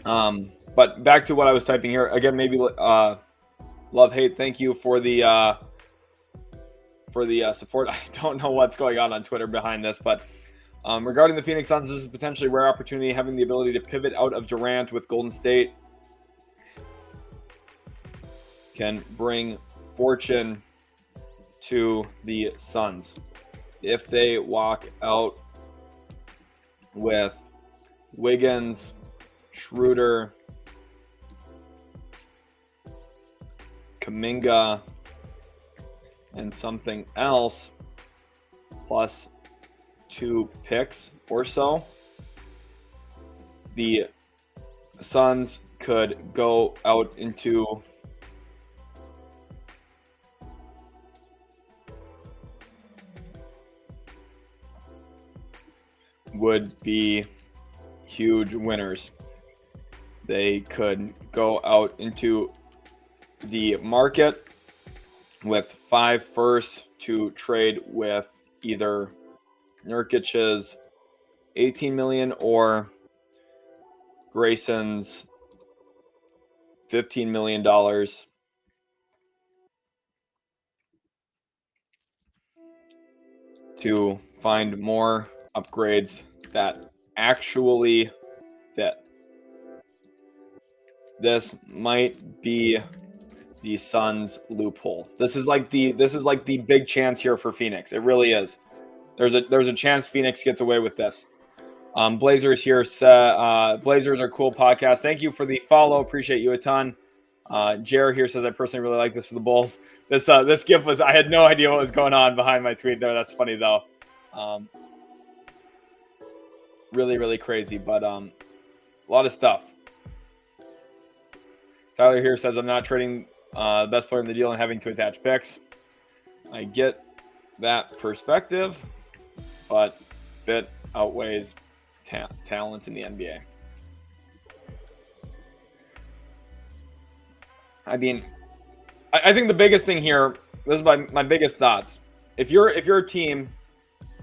But back to what I was typing here again. Maybe Love Hate. Thank you for the support. I don't know what's going on Twitter behind this, but regarding the Phoenix Suns, this is potentially a rare opportunity, having the ability to pivot out of Durant with Golden State can bring fortune to the Suns. If they walk out with Wiggins, Schroeder, Kuminga, and something else, plus 2 picks or so, the Suns could go out into would be huge winners. They could go out into the market with 5 firsts to trade with either Nurkic's $18 million or Grayson's $15 million to find more upgrades that actually fit. This might be the Suns' loophole. This is like the big chance here for Phoenix. It really is. There's a chance Phoenix gets away with this. Blazers here said Blazers are cool podcast. Thank you for the follow. Appreciate you a ton. Jer here says I personally really like this for the Bulls. This GIF was, I had no idea what was going on behind my tweet there. That's funny though. Really, really crazy, but a lot of stuff. Tyler here says I'm not trading the best player in the deal and having to attach picks. I get that perspective, but fit outweighs talent in the NBA. I mean, I think the biggest thing here, this is my biggest thoughts. If you're a team,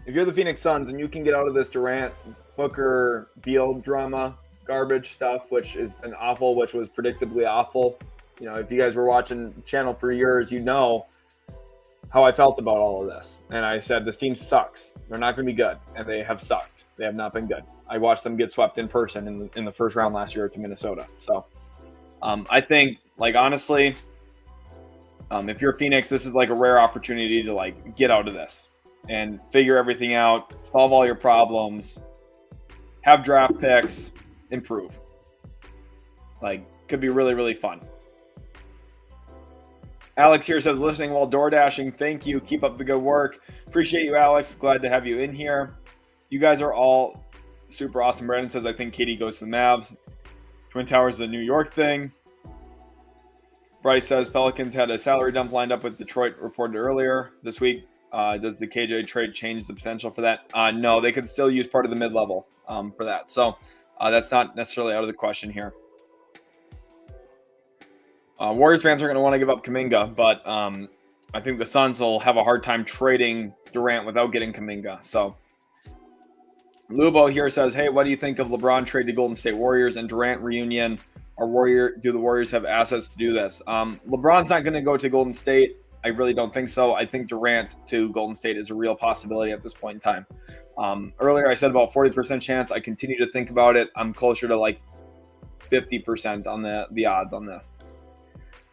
if you're the Phoenix Suns and you can get out of this Durant, Booker, Beal drama, garbage stuff, which was predictably awful. You know, if you guys were watching the channel for years, you know how I felt about all of this. And I said, this team sucks. They're not going to be good. And they have sucked. They have not been good. I watched them get swept in person in the first round last year to Minnesota. So I think, like, honestly, if you're Phoenix, this is like a rare opportunity to like get out of this and figure everything out, solve all your problems, have draft picks, improve. Like, could be really, really fun. Alex here says, listening while door dashing. Thank you. Keep up the good work. Appreciate you, Alex. Glad to have you in here. You guys are all super awesome. Brandon says, I think KD goes to the Mavs. Twin Towers is a New York thing. Bryce says, Pelicans had a salary dump lined up with Detroit reported earlier this week. Does the KJ trade change the potential for that? No, they could still use part of the mid-level for that. So that's not necessarily out of the question here. Warriors fans are going to want to give up Kuminga, but I think the Suns will have a hard time trading Durant without getting Kuminga. So Lubo here says, hey, what do you think of LeBron trade to Golden State Warriors and Durant reunion? Do the Warriors have assets to do this? LeBron's not going to go to Golden State. I really don't think so. I think Durant to Golden State is a real possibility at this point in time. Earlier I said about 40% chance. I continue to think about it. I'm closer to like 50% on the odds on this.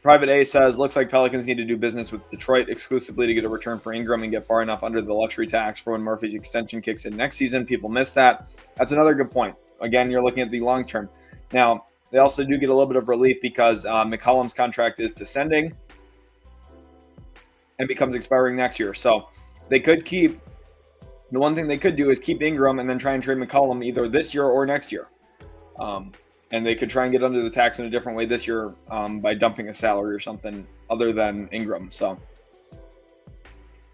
Private A says, looks like Pelicans need to do business with Detroit exclusively to get a return for Ingram and get far enough under the luxury tax for when Murphy's extension kicks in next season. People miss that. That's another good point. Again, you're looking at the long term. Now, they also do get a little bit of relief because McCollum's contract is descending and becomes expiring next year. So they could keep – the one thing they could do is keep Ingram and then try and trade McCollum either this year or next year. And they could try and get under the tax in a different way this year by dumping a salary or something other than Ingram. So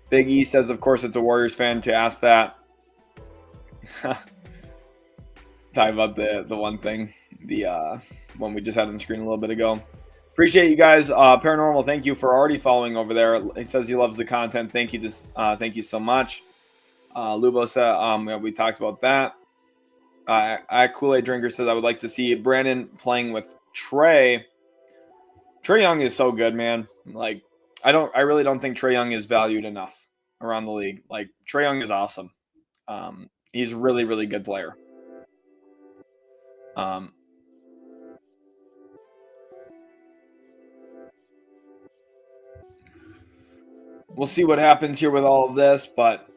Big E says, of course, it's a Warriors fan to ask that. Talk about the one thing, the one we just had on the screen a little bit ago. Appreciate you guys. Paranormal, thank you for already following over there. He says he loves the content. Thank you. Thank you so much. Lubo said, we talked about that. Kool-Aid Drinker says, I would like to see Brandon playing with Tre. Tre Young is so good, man. Like, I really don't think Tre Young is valued enough around the league. Like, Tre Young is awesome. He's a really, really good player. We'll see what happens here with all of this, but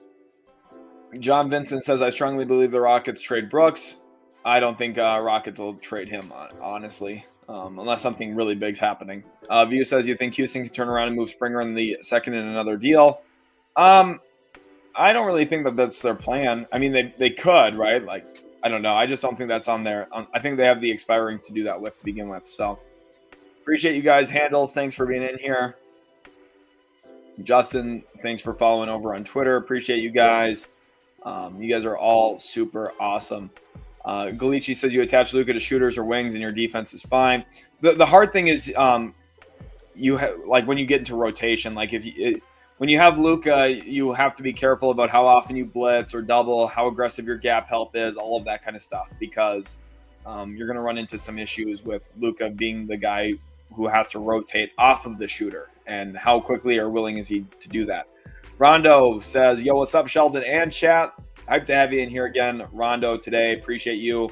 John Vincent says, I strongly believe the Rockets trade Brooks. I don't think Rockets will trade him, honestly, unless something really big's happening. View says, you think Houston can turn around and move Springer in the second in another deal? I don't really think that that's their plan. I mean, they could, right? Like, I don't know. I just don't think that's on there. I think they have the expirings to do that with to begin with. So appreciate you guys. Handles, thanks for being in here. Justin, thanks for following over on Twitter. Appreciate you guys. You guys are all super awesome. Galici says you attach Luka to shooters or wings and your defense is fine. The hard thing is like when you get into rotation, like when you have Luka, you have to be careful about how often you blitz or double, how aggressive your gap help is, all of that kind of stuff, because you're going to run into some issues with Luka being the guy who has to rotate off of the shooter, and how quickly or willing is he to do that. Rondo says, yo, what's up, Sheldon and chat? Hyped to have you in here again, Rondo, today. Appreciate you.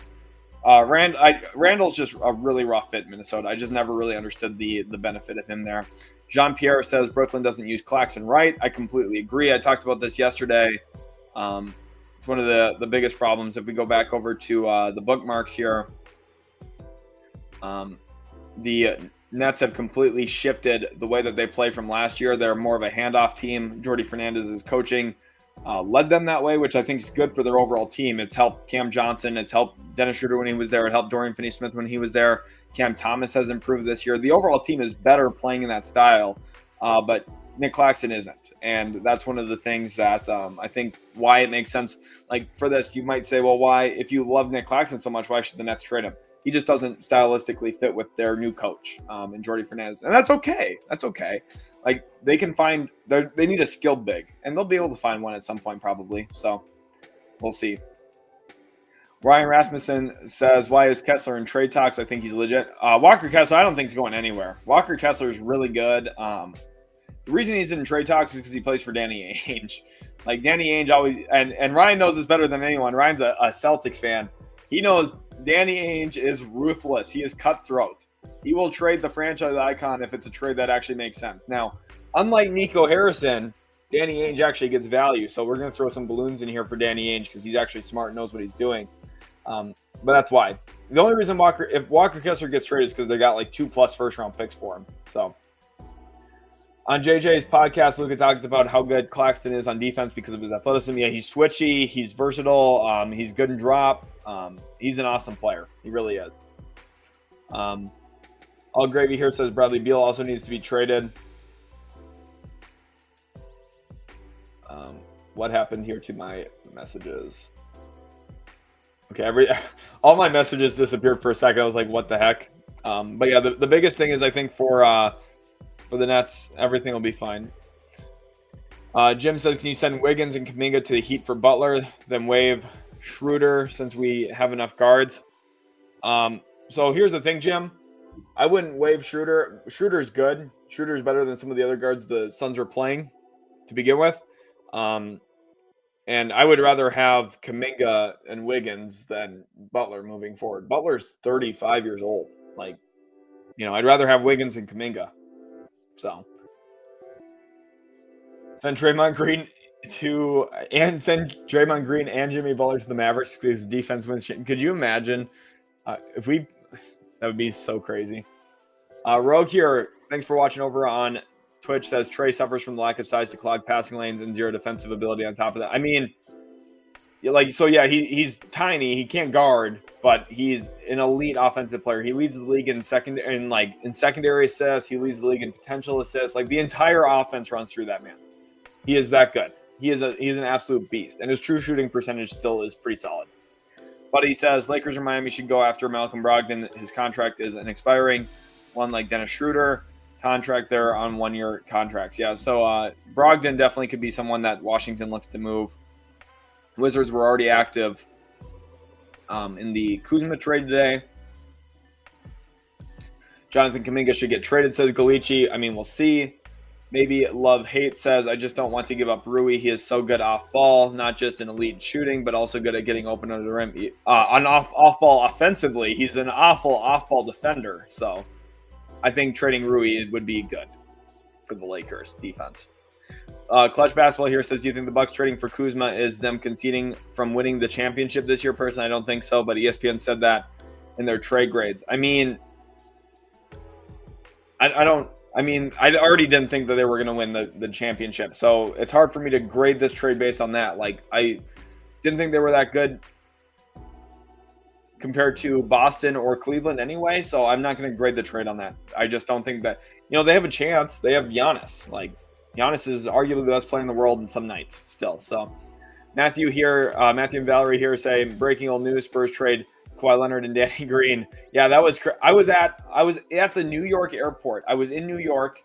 Randall's just a really rough fit in Minnesota. I just never really understood the benefit of him there. Jean-Pierre says Brooklyn doesn't use Claxton right. I completely agree. I talked about this yesterday. It's one of the biggest problems. If we go back over to the bookmarks here, the Nets have completely shifted the way that they play from last year. They're more of a handoff team. Jordi Fernandez's coaching led them that way, which I think is good for their overall team. It's helped Cam Johnson. It's helped Dennis Schroeder when he was there. It helped Dorian Finney-Smith when he was there. Cam Thomas has improved this year. The overall team is better playing in that style, but Nick Claxton isn't. And that's one of the things that I think why it makes sense. Like for this, you might say, well, why, if you love Nick Claxton so much, why should the Nets trade him? He just doesn't stylistically fit with their new coach and Jordi Fernandez. And that's okay. That's okay. Like they can find, they need a skilled big, and they'll be able to find one at some point probably. So we'll see. Ryan Rasmussen says, why is Kessler in trade talks? I think he's legit. Walker Kessler, I don't think he's going anywhere. Walker Kessler is really good. The reason he's in trade talks is because he plays for Danny Ainge. Like Danny Ainge always, and Ryan knows this better than anyone. Ryan's a Celtics fan. He knows Danny Ainge is ruthless. He is cutthroat. He will trade the franchise icon if it's a trade that actually makes sense. Now, unlike Nico Harrison, Danny Ainge actually gets value. So we're going to throw some balloons in here for Danny Ainge because he's actually smart and knows what he's doing. But that's why. The only reason if Walker Kessler gets traded is because they got like 2+ first-round picks for him. So on JJ's podcast, Luka talked about how good Claxton is on defense because of his athleticism. Yeah, he's switchy. He's versatile. He's good in drop. He's an awesome player. He really is. All Gravy here says Bradley Beal also needs to be traded. What happened here to my messages? Okay, all my messages disappeared for a second. I was like, what the heck? But yeah, the biggest thing is I think for the Nets, everything will be fine. Jim says, can you send Wiggins and Kuminga to the Heat for Butler, then waive Schroeder since we have enough guards? So here's the thing, Jim. I wouldn't waive Schroeder. Schroeder's good. Schroeder's better than some of the other guards the Suns are playing to begin with. And I would rather have Kuminga and Wiggins than Butler moving forward. Butler's 35 years old. Like, I'd rather have Wiggins and Kuminga. So send Draymond Green and Jimmy Butler to the Mavericks because the defense wins. Could you imagine if we? That would be so crazy. Rogue here, thanks for watching over on Twitch, says Trey suffers from the lack of size to clog passing lanes and zero defensive ability on top of that. I mean, he's tiny. He can't guard, but he's an elite offensive player. He leads the league in secondary assists. He leads the league in potential assists. Like the entire offense runs through that man. He is that good. He's an absolute beast, and his true shooting percentage still is pretty solid. But he says Lakers or Miami should go after Malcolm Brogdon. His contract is an expiring one like Dennis Schroeder. Contract there on 1-year contracts. Yeah, so Brogdon definitely could be someone that Washington looks to move. Wizards were already active in the Kuzma trade today. Jonathan Kuminga should get traded, says Galici. I mean, we'll see. Maybe Love Hate says, I just don't want to give up Rui. He is so good off ball, not just in elite shooting, but also good at getting open under the rim. On off ball offensively, he's an awful off ball defender. So I think trading Rui would be good for the Lakers defense. Clutch Basketball here says, do you think the Bucks trading for Kuzma is them conceding from winning the championship this year? Personally, I don't think so, but ESPN said that in their trade grades. I mean, I already didn't think that they were going to win the championship. So it's hard for me to grade this trade based on that. Like, I didn't think they were that good compared to Boston or Cleveland anyway. So I'm not going to grade the trade on that. I just don't think that, they have a chance. They have Giannis. Like, Giannis is arguably the best player in the world in some nights still. So Matthew and Valerie here say breaking old news: Spurs trade Kawhi Leonard and Danny Green. Yeah, that was. I was at the New York airport. I was in New York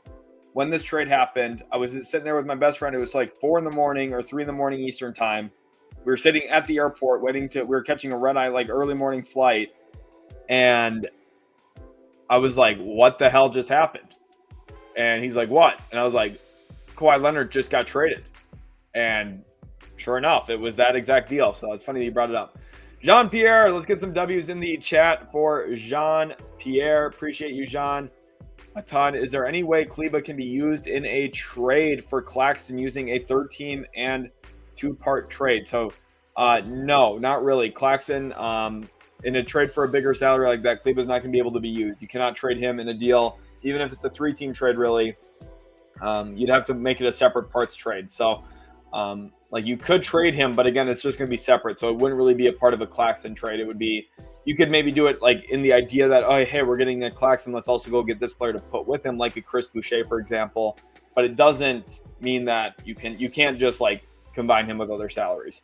when this trade happened. I was sitting there with my best friend. It was like 4 a.m. or 3 a.m. Eastern time. We were sitting at the airport we were catching a red eye like early morning flight, and I was like, "What the hell just happened?" And he's like, "What?" And I was like, "Kawhi Leonard just got traded," and sure enough, it was that exact deal. So it's funny that you brought it up. Jean-Pierre, let's get some W's in the chat for Jean-Pierre. Appreciate you, Jean, a ton. Is there any way Kleber can be used in a trade for Claxton using a third team and 2-part trade? So no, not really. Claxton, in a trade for a bigger salary like that, Kleber's not going to be able to be used. You cannot trade him in a deal, even if it's a 3-team trade, really. You'd have to make it a separate parts trade. So, like you could trade him, but again, it's just going to be separate. So it wouldn't really be a part of a Claxton trade. It would be, you could maybe do it like in the idea that, oh, hey, we're getting a Claxton. Let's also go get this player to put with him, like a Khris Boucher, for example. But it doesn't mean that you can't just like combine him with other salaries.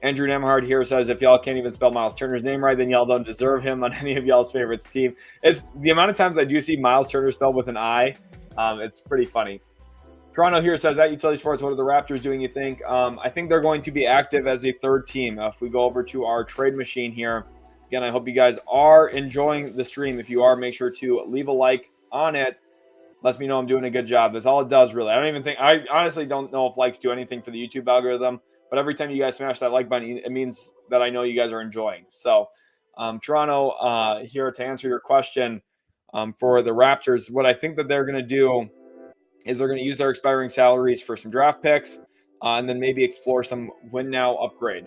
Andrew Nemhard here says, if y'all can't even spell Miles Turner's name right, then y'all don't deserve him on any of y'all's favorites team. It's the amount of times I do see Miles Turner spelled with an I. It's pretty funny. Toronto here says, at Utility Sports, what are the Raptors doing, you think? I think they're going to be active as a third team. If we go over to our trade machine here, again, I hope you guys are enjoying the stream. If you are, make sure to leave a like on it. Lets me know I'm doing a good job. That's all it does, really. I honestly don't know if likes do anything for the YouTube algorithm, but every time you guys smash that like button, it means that I know you guys are enjoying. So, Toronto, here to answer your question for the Raptors, what I think that they're going to do is they're going to use their expiring salaries for some draft picks and then maybe explore some win now upgrade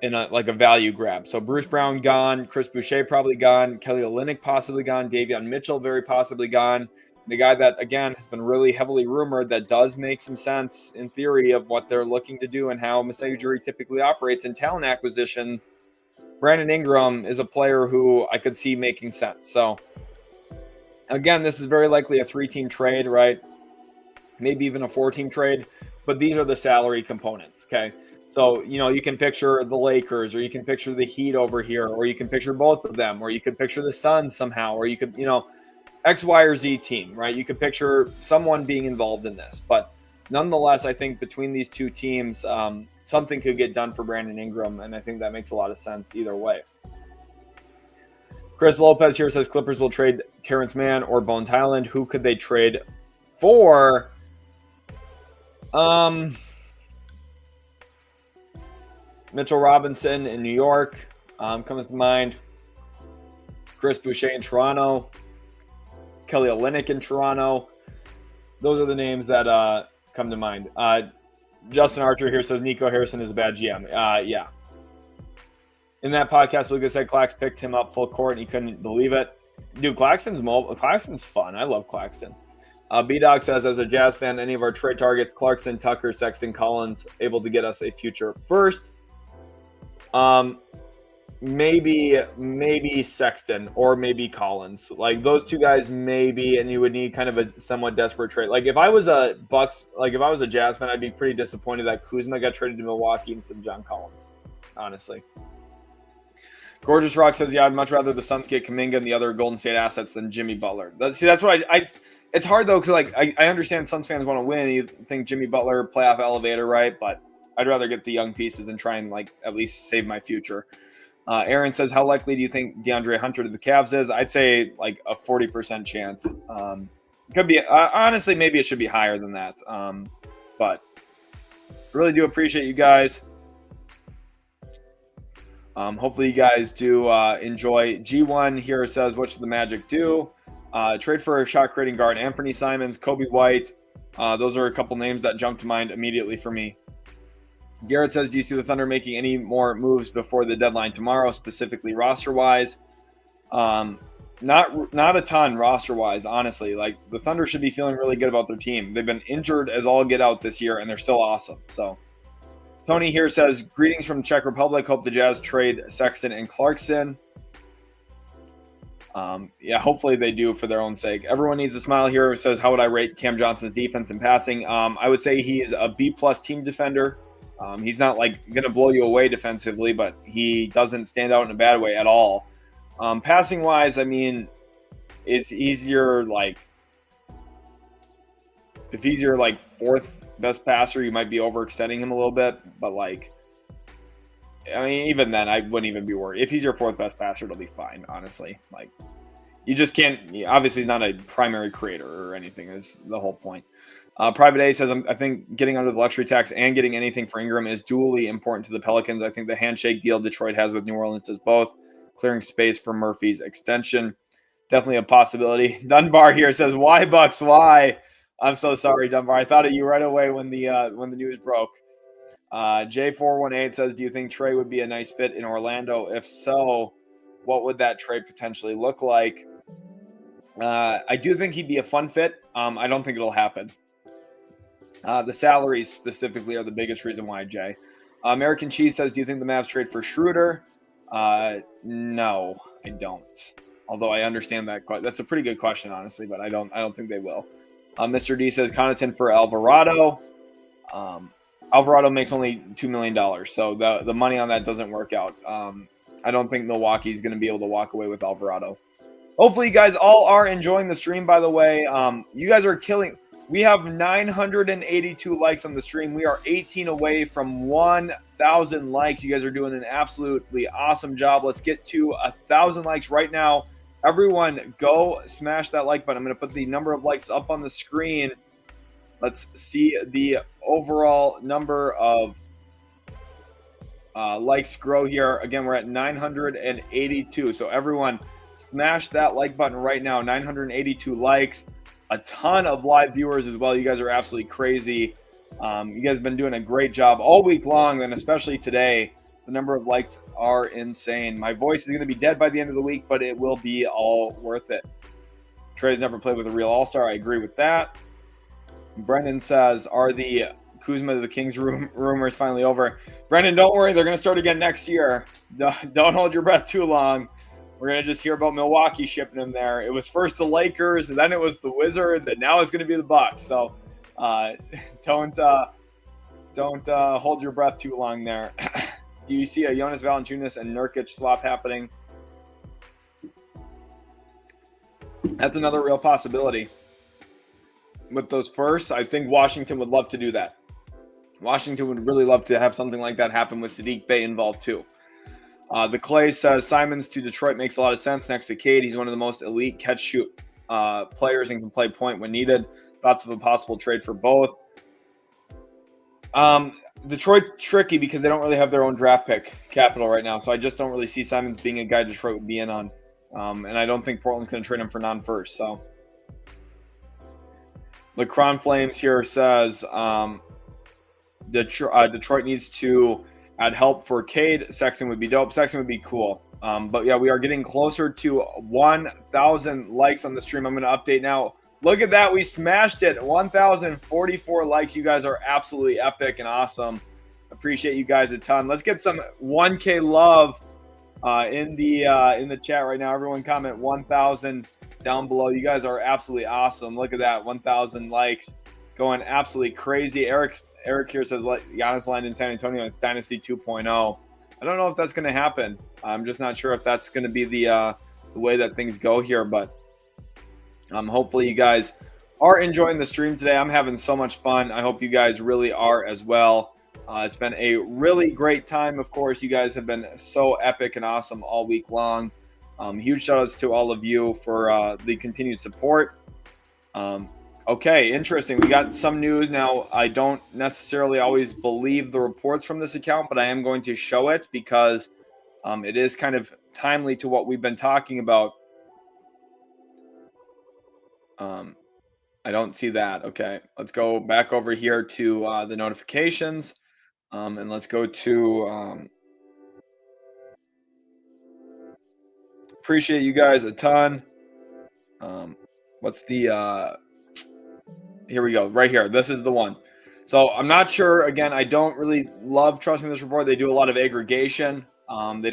in a value grab. So Bruce Brown gone, Khris Boucher probably gone, Kelly Olynyk possibly gone, Davion Mitchell very possibly gone. The guy that, again, has been really heavily rumored that does make some sense in theory of what they're looking to do and how Masai Ujiri typically operates in talent acquisitions. Brandon Ingram is a player who I could see making sense. So, again, this is very likely a 3-team trade, right? Maybe even a 4-team trade, but these are the salary components, okay? So, you can picture the Lakers, or you can picture the Heat over here, or you can picture both of them, or you could picture the Suns somehow, or you could, X, Y, or Z team, right? You could picture someone being involved in this, but nonetheless, I think between these two teams, something could get done for Brandon Ingram, and I think that makes a lot of sense either way. Chris Lopez here says Clippers will trade Terance Mann or Bones Highland. Who could they trade for? Mitchell Robinson in New York comes to mind. Khris Boucher in Toronto. Kelly Olynyk in Toronto. Those are the names that come to mind. Justin Archer here says Nico Harrison is a bad GM. Yeah. In that podcast, Luka said Clax picked him up full court and he couldn't believe it. Dude, Claxton's fun. I love Claxton. B-Dog says, as a Jazz fan, any of our trade targets, Clarkson, Tucker, Sexton, Collins, able to get us a future first? Maybe Sexton or maybe Collins. Like those two guys, maybe, and you would need kind of a somewhat desperate trade. Like if I was a Jazz fan, I'd be pretty disappointed that Kuzma got traded to Milwaukee instead of John Collins, honestly. Gorgeous Rock says, yeah, I'd much rather the Suns get Kuminga and the other Golden State assets than Jimmy Butler. That's what I it's hard, though, because I understand Suns fans want to win. You think Jimmy Butler, playoff elevator, right? But I'd rather get the young pieces and try and, at least save my future. Aaron says, how likely do you think DeAndre Hunter to the Cavs is? I'd say, a 40% chance. Could be honestly, maybe it should be higher than that. But really do appreciate you guys. Hopefully you guys do enjoy. G1 here says, what should the Magic do? Trade for a shot creating guard, Anthony Simons, Kobe White. Those are a couple names that jump to mind immediately for me. Garrett says, do you see the Thunder making any more moves before the deadline tomorrow, specifically roster-wise? Not a ton roster-wise, honestly. The Thunder should be feeling really good about their team. They've been injured as all get out this year, and they're still awesome. So Tony here says, greetings from Czech Republic. Hope the Jazz trade Sexton and Clarkson. Yeah, hopefully they do for their own sake. Everyone needs a smile here. It says, how would I rate Cam Johnson's defense and passing? I would say he's a B-plus team defender. He's not like going to blow you away defensively, but he doesn't stand out in a bad way at all. Passing wise, I mean, it's easier like if he's your like fourth best passer, you might be overextending him a little bit, but like, I mean, even then, I wouldn't even be worried. If he's your fourth best passer, it'll be fine, honestly. Like, you just can't, obviously, he's not a primary creator or anything, is the whole point. Private A says, I think getting under the luxury tax and getting anything for Ingram is dually important to the Pelicans. I think the handshake deal Detroit has with New Orleans does both, clearing space for Murphy's extension. Definitely a possibility. Dunbar here says, why Bucks? Why? I'm so sorry, Dunbar. I thought of you right away when the news broke. J418 says, do you think Tre would be a nice fit in Orlando? If so, what would that trade potentially look like? I do think he'd be a fun fit. I don't think it'll happen. The salaries specifically are the biggest reason why, Jay. American Cheese says, do you think the Mavs trade for Schroeder? No, I don't. Although I understand that. That's a pretty good question, honestly, but I don't think they will. Mr. D says, Connaughton for Alvarado. Alvarado makes only $2 million, so the money on that doesn't work out. I don't think Milwaukee's going to be able to walk away with Alvarado. Hopefully, you guys all are enjoying the stream, by the way. You guys are killing. We have 982 likes on the stream. We are 18 away from 1,000 likes. You guys are doing an absolutely awesome job. Let's get to 1,000 likes right now. Everyone, go smash that like button. I'm going to put the number of likes up on the screen. Let's see the overall number of likes grow here. Again, we're at 982. So everyone, smash that like button right now. 982 likes. A ton of live viewers as well. You guys are absolutely crazy. You guys have been doing a great job all week long, and especially today. The number of likes are insane. My voice is going to be dead by the end of the week, but it will be all worth it. Tre's never played with a real all-star. I agree with that. Brendan says, are the Kuzma to the Kings rumors finally over? Brendan, don't worry. They're going to start again next year. Don't hold your breath too long. We're going to just hear about Milwaukee shipping him there. It was first the Lakers, and then it was the Wizards, and now it's going to be the Bucks. So don't hold your breath too long there. Do you see a Jonas Valanciunas and Nurkic swap happening? That's another real possibility. With those firsts, I think Washington would love to do that. Washington would really love to have something like that happen with Saddiq Bey involved too. The Clay says Simons to Detroit makes a lot of sense next to Cade. He's one of the most elite catch-shoot players and can play point when needed. Thoughts of a possible trade for both. Detroit's tricky because they don't really have their own draft pick capital right now. So I just don't really see Simons being a guy Detroit would be in on. And I don't think Portland's going to trade him for non-first. So the Cron Flames here says Detroit needs to add help for Cade. Sexton would be dope. Sexton would be cool. But yeah, we are getting closer to 1,000 likes on the stream. I'm going to update now. Look at that. We smashed it. 1,044 likes. You guys are absolutely epic and awesome. Appreciate you guys a ton. Let's get some 1K love in the chat right now. Everyone comment 1,000 down below. You guys are absolutely awesome. Look at that. 1,000 likes. Going absolutely crazy. Eric here says Giannis line in San Antonio. It's Dynasty 2.0. I don't know if that's going to happen. I'm just not sure if that's going to be the way that things go here, but hopefully you guys are enjoying the stream today. I'm having so much fun. I hope you guys really are as well. It's been a really great time. Of course, you guys have been so epic and awesome all week long. Huge shout outs to all of you for the continued support. Okay, interesting. We got some news now. I don't necessarily always believe the reports from this account, but I am going to show it because it is kind of timely to what we've been talking about. I don't see that. Okay, let's go back over here to the notifications, and let's go to appreciate you guys a ton. What's the here we go, right here. This is the one. So I'm not sure. Again, I don't really love trusting this report. They do a lot of aggregation. They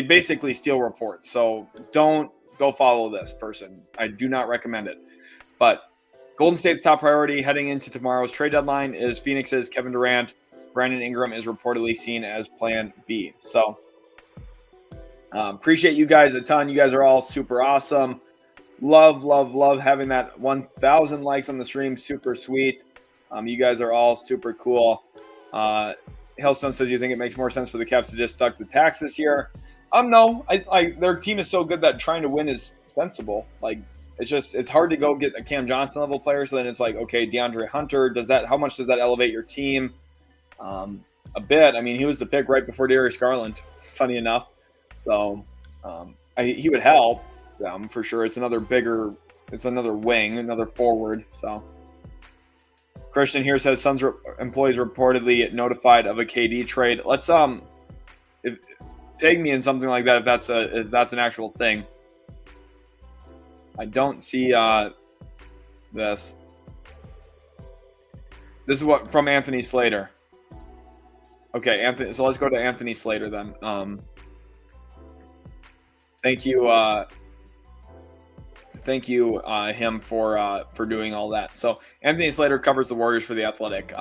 basically steal reports. So don't go follow this person. I do not recommend it. But Golden State's top priority heading into tomorrow's trade deadline is Phoenix's Kevin Durant. Brandon Ingram is reportedly seen as plan B. So appreciate you guys a ton. You guys are all super awesome. Love having that 1,000 likes on the stream. Super sweet. You guys are all super cool. Hailstone says, you think it makes more sense for the Cavs to just duck the tax this year? No. Their team is so good that trying to win is sensible. Like, it's hard to go get a Cam Johnson level player. So then it's like, okay, DeAndre Hunter, how much does that elevate your team? A bit. I mean, he was the pick right before Darius Garland, funny enough. So he would help for sure. It's another wing, another forward. So Christian here says Suns employees reportedly notified of a KD trade. Let's tag me in something like that if that's an actual thing. I don't see this. This is what from Anthony Slater. Okay, Anthony. So let's go to Anthony Slater then. Thank you him for doing all that. So Anthony Slater covers the Warriors for The Athletic.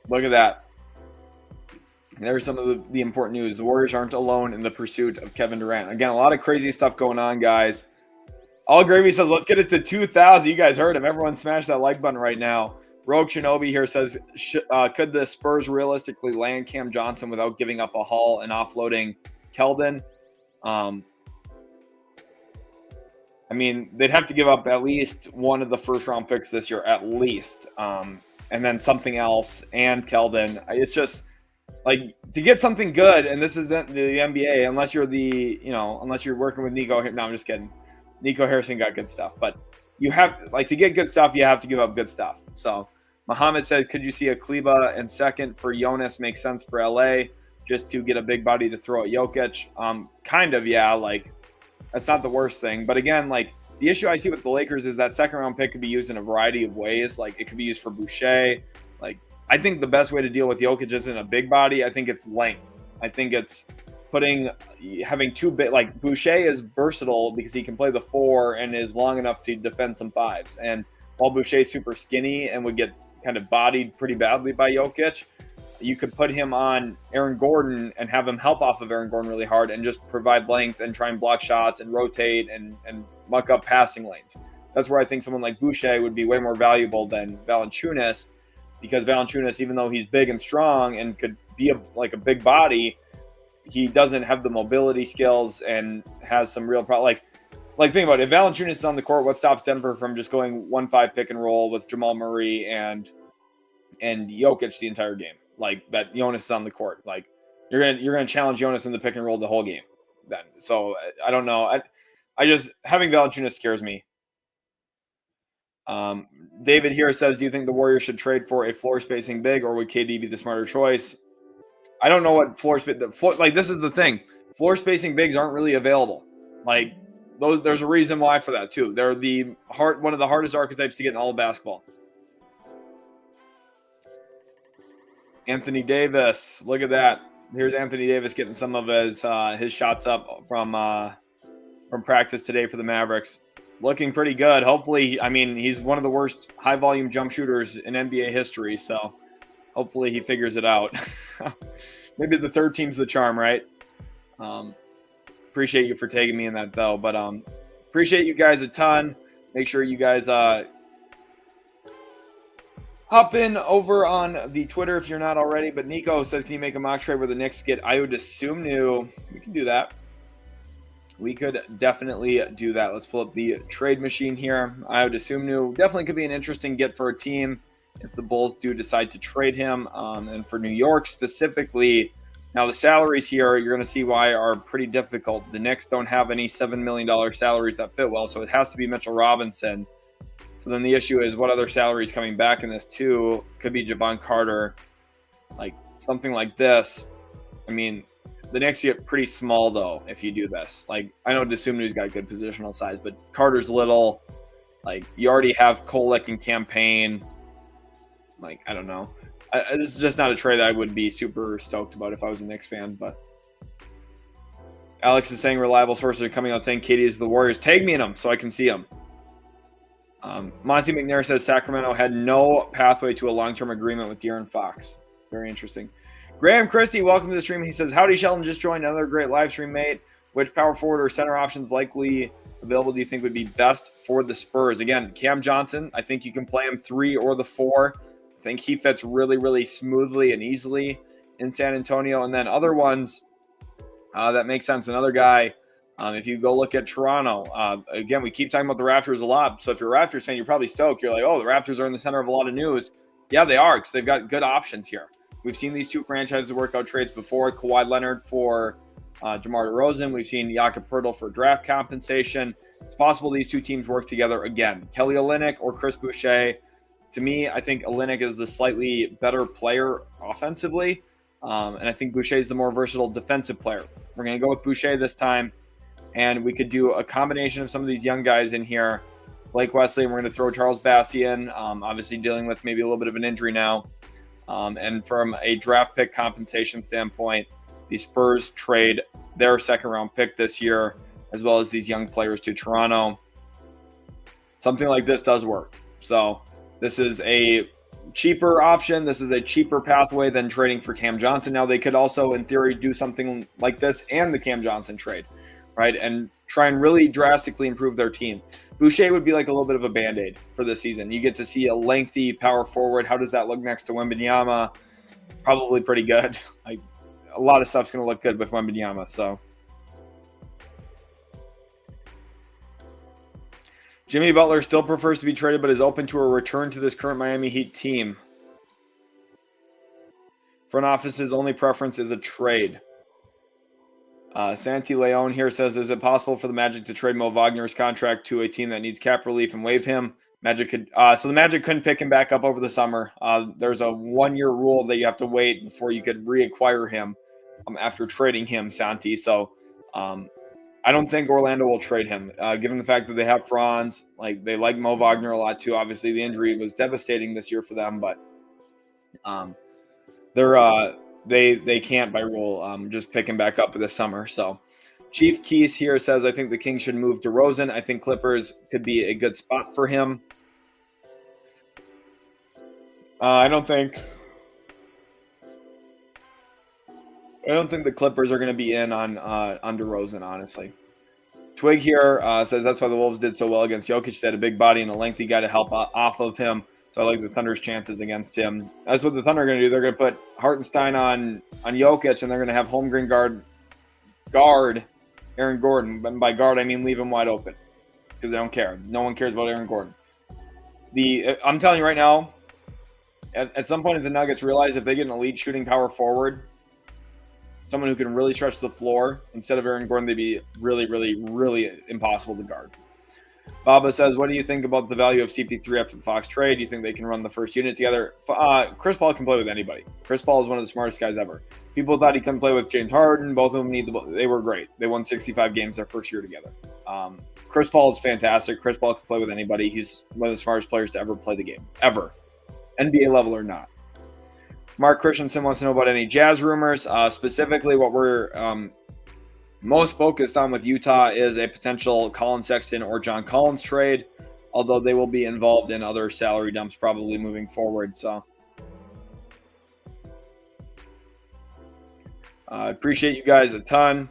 Look at that. There's some of the important news. The Warriors aren't alone in the pursuit of Kevin Durant. Again, a lot of crazy stuff going on, guys. All Gravy says, let's get it to 2,000. You guys heard him. Everyone smash that like button right now. Rogue Shinobi here says, could the Spurs realistically land Cam Johnson without giving up a haul and offloading Keldon? I mean, they'd have to give up at least one of the first-round picks this year, at least. And then something else and Keldon. It's just, like, to get something good, and this isn't the NBA, unless you're working with Nico. No, I'm just kidding. Nico Harrison got good stuff. But you have, to get good stuff, you have to give up good stuff. So Muhammad said, could you see a Kleber and second for Jonas make sense for LA just to get a big body to throw at Jokic? Kind of, yeah. That's not the worst thing. But again, the issue I see with the Lakers is that second round pick could be used in a variety of ways. It could be used for Boucher. I think the best way to deal with Jokic isn't a big body. I think it's length. I think it's having two big, Boucher is versatile because he can play the four and is long enough to defend some fives. And while Boucher is super skinny and would get kind of bodied pretty badly by Jokic, you could put him on Aaron Gordon and have him help off of Aaron Gordon really hard and just provide length and try and block shots and rotate and muck up passing lanes. That's where I think someone like Boucher would be way more valuable than Valanciunas, because Valanciunas, even though he's big and strong and could be a big body, he doesn't have the mobility skills and has some real problem. Think about it. If Valanciunas is on the court, what stops Denver from just going 1-5 pick and roll with Jamal Murray and Jokic the entire game? That Jonas is on the court. You're gonna challenge Jonas in the pick and roll the whole game. Then, so I don't know. I just having Valanciunas scares me. David here says, do you think the Warriors should trade for a floor spacing big, or would KD be the smarter choice? I don't know what this is the thing. Floor spacing bigs aren't really available. There's a reason why for that too. They're one of the hardest archetypes to get in all of basketball. Anthony Davis, look at that. Here's Anthony Davis getting some of his shots up from practice today for the Mavericks. Looking pretty good. Hopefully, he's one of the worst high-volume jump shooters in NBA history, so hopefully he figures it out. Maybe the third team's the charm, right? Appreciate you for taking me in that, though. But appreciate you guys a ton. Make sure you guys hop in over on the Twitter if you're not already. But Nico says, can you make a mock trade where the Knicks get I would assume new? We can do that. We could definitely do that. Let's pull up the trade machine here. I would assume new definitely could be an interesting get for a team if the Bulls do decide to trade him. And for New York specifically, now the salaries here, you're going to see why are pretty difficult. The Knicks don't have any $7 million salaries that fit well, so it has to be Mitchell Robinson. So then the issue is what other salaries coming back in this too? Could be Javon Carter, something like this. The Knicks get pretty small, though, if you do this. I know Desumnu's got good positional size, but Carter's little. You already have Kolek and Campaign. I don't know. This is just not a trade I would be super stoked about if I was a Knicks fan. But Alex is saying reliable sources are coming out saying KD is the Warriors. Tag me in them so I can see them. Monty McNair says Sacramento had no pathway to a long-term agreement with De'Aaron Fox. Very interesting. Graham Christie, welcome to the stream. He says, howdy, Sheldon. Just joined, another great live stream, mate. Which power forward or center options likely available do you think would be best for the Spurs? Again, Cam Johnson, I think you can play him 3 or the 4. I think he fits really, really smoothly and easily in San Antonio. And then other ones that make sense. Another guy, if you go look at Toronto, again, we keep talking about the Raptors a lot. So if you're a Raptors fan, you're probably stoked. You're like, oh, the Raptors are in the center of a lot of news. Yeah, they are, because they've got good options here. We've seen these two franchises work out trades before. Kawhi Leonard for DeMar DeRozan. We've seen Jakob Poeltl for draft compensation. It's possible these two teams work together again. Kelly Olynyk or Chris Boucher. To me, I think Olynyk is the slightly better player offensively. And I think Boucher is the more versatile defensive player. We're going to go with Boucher this time. And we could do a combination of some of these young guys in here. Blake Wesley, and we're going to throw Charles Bassey in. Obviously dealing with maybe a little bit of an injury now. And from a draft pick compensation standpoint, the Spurs trade their second-round pick this year, as well as these young players to Toronto. Something like this does work. So this is a cheaper option. This is a cheaper pathway than trading for Cam Johnson. Now, they could also, in theory, do something like this and the Cam Johnson trade, right? And try and really drastically improve their team. Boucher would be like a little bit of a Band-Aid for this season. You get to see a lengthy power forward. How does that look next to Wembanyama? Probably pretty good. Like, a lot of stuff's going to look good with Wembanyama. So, Jimmy Butler still prefers to be traded, but is open to a return to this current Miami Heat team. Front office's only preference is a trade. Santi Leon here says, is it possible for the Magic to trade Mo Wagner's contract to a team that needs cap relief and waive him? Magic could. So the Magic couldn't pick him back up over the summer. There's a 1-year rule that you have to wait before you could reacquire him after trading him, Santi. So I don't think Orlando will trade him, given the fact that they have Franz. Like, they like Mo Wagner a lot too. Obviously, the injury was devastating this year for them, but they can't by rule just pick him back up this summer. So Chief Keys here says, I think the Kings should move DeRozan. I think Clippers could be a good spot for him. I don't think the Clippers are going to be in on DeRozan, honestly. Twig here says that's why the Wolves did so well against Jokic. They had a big body and a lengthy guy to help off of him. So I like the Thunder's chances against him. That's what the Thunder are going to do. They're going to put Hartenstein on Jokic, and they're going to have Holmgren guard Aaron Gordon. And by guard, I mean leave him wide open because they don't care. No one cares about Aaron Gordon. I'm telling you right now, at some point, if the Nuggets realize if they get an elite shooting power forward, someone who can really stretch the floor instead of Aaron Gordon, they'd be really, really, really impossible to guard. Baba says, what do you think about the value of CP3 after the Fox trade? Do you think they can run the first unit together? Chris Paul can play with anybody. Chris Paul is one of the smartest guys ever. People thought he couldn't play with James Harden. Both of them they were great. They won 65 games their first year together. Chris Paul is fantastic. Chris Paul can play with anybody. He's one of the smartest players to ever play the game, ever. NBA level or not. Mark Christensen wants to know about any Jazz rumors. Specifically, what we're most focused on with Utah is a potential Colin Sexton or John Collins trade, although they will be involved in other salary dumps probably moving forward. So I appreciate you guys a ton.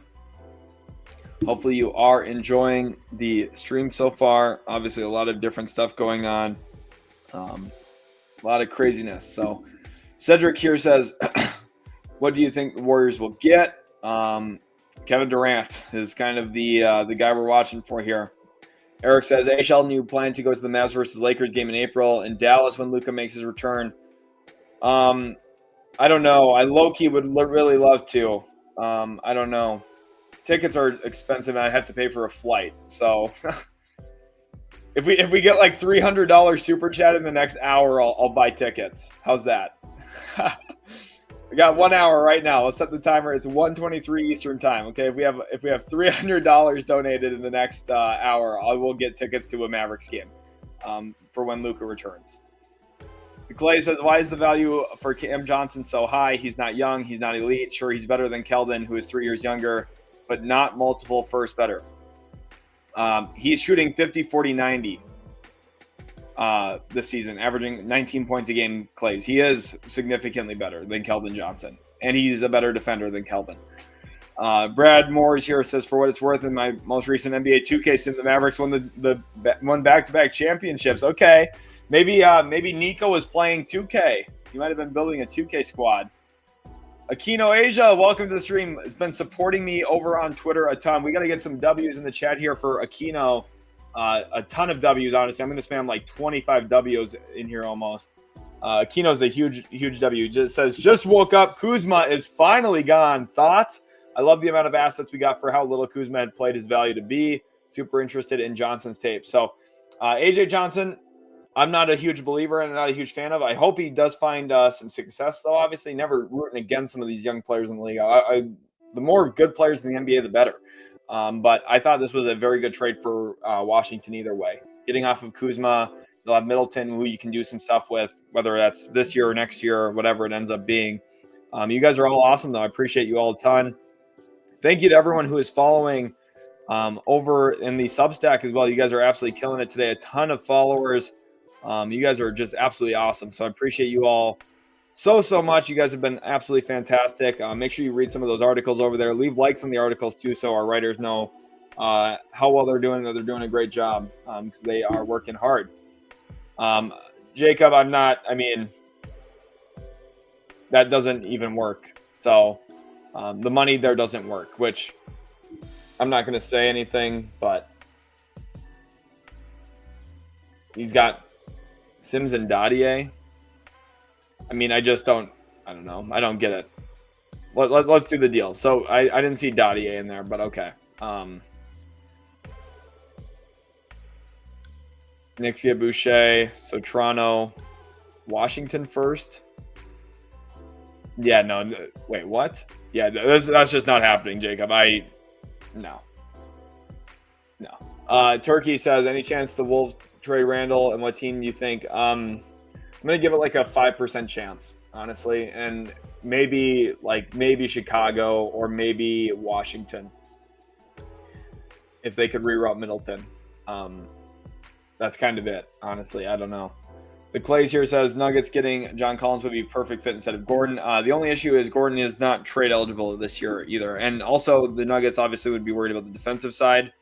Hopefully you are enjoying the stream so far. Obviously, a lot of different stuff going on. A lot of craziness. So Cedric here says, what do you think the Warriors will get? Kevin Durant is kind of the guy we're watching for here. Eric says, hey, Sheldon, you plan to go to the Mavs versus Lakers game in April in Dallas when Luka makes his return? I don't know. I low-key would really love to. I don't know. Tickets are expensive, and I'd have to pay for a flight. So if we get like $300 super chat in the next hour, I'll buy tickets. How's that? We got 1 hour right now. Let's set the timer. It's 1:23 Eastern time. Okay, if we have $300 donated in the next hour, I will get tickets to a Mavericks game for when Luka returns. Clay says, why is the value for Cam Johnson so high? He's not young. He's not elite. Sure, he's better than Keldon, who is 3 years younger. but not multiple first better. He's shooting 50, 40, 90 this season, averaging 19 points a game, Clays. He is significantly better than Keldon Johnson, and he's a better defender than Keldon. Brad Moores here says, for what it's worth, in my most recent NBA 2K sim, the Mavericks won back-to-back championships. Okay, maybe Nico was playing 2K. He might have been building a 2K squad. Aquino Asia, welcome to the stream. It's been supporting me over on Twitter a ton. We got to get some W's in the chat here for Aquino. A ton of W's, honestly. I'm going to spam like 25 W's in here almost. Aquino's a huge W. Just says, just woke up. Kuzma is finally gone. Thoughts? I love the amount of assets we got for how little Kuzma had played his value to be. Super interested in Johnson's tape. So, AJ Johnson, I'm not a huge believer and not a huge fan of. I hope he does find some success, though. Obviously, never rooting against some of these young players in the league. The more good players in the NBA, the better. But I thought this was a very good trade for Washington either way. Getting off of Kuzma, they'll have Middleton, who you can do some stuff with, whether that's this year or next year or whatever it ends up being. You guys are all awesome, though. I appreciate you all a ton. Thank you to everyone who is following over in the Substack as well. You guys are absolutely killing it today. A ton of followers. You guys are just absolutely awesome. So I appreciate you all so much. You guys have been absolutely fantastic. Make sure you read some of those articles over there. Leave likes on the articles too, so our writers know how well they're doing. They're doing a great job because they are working hard. Jacob, that doesn't even work. So the money there doesn't work, which I'm not going to say anything, but he's got Sims and Dadier. I don't know. I don't get it. Let's do the deal. So I didn't see Dadier in there, but okay. Knicks via Boucher. So Toronto, Washington first. Yeah, no. Wait, what? Yeah, that's just not happening, Jacob. No. Turkey says, any chance the Wolves trade Randall, and what team do you think? I'm going to give it like a 5% chance, honestly. And maybe Chicago or maybe Washington. If they could reroute Middleton. That's kind of it, honestly. I don't know. The Clays here says, Nuggets getting John Collins would be perfect fit instead of Gordon. The only issue is Gordon is not trade eligible this year either. And also the Nuggets obviously would be worried about the defensive side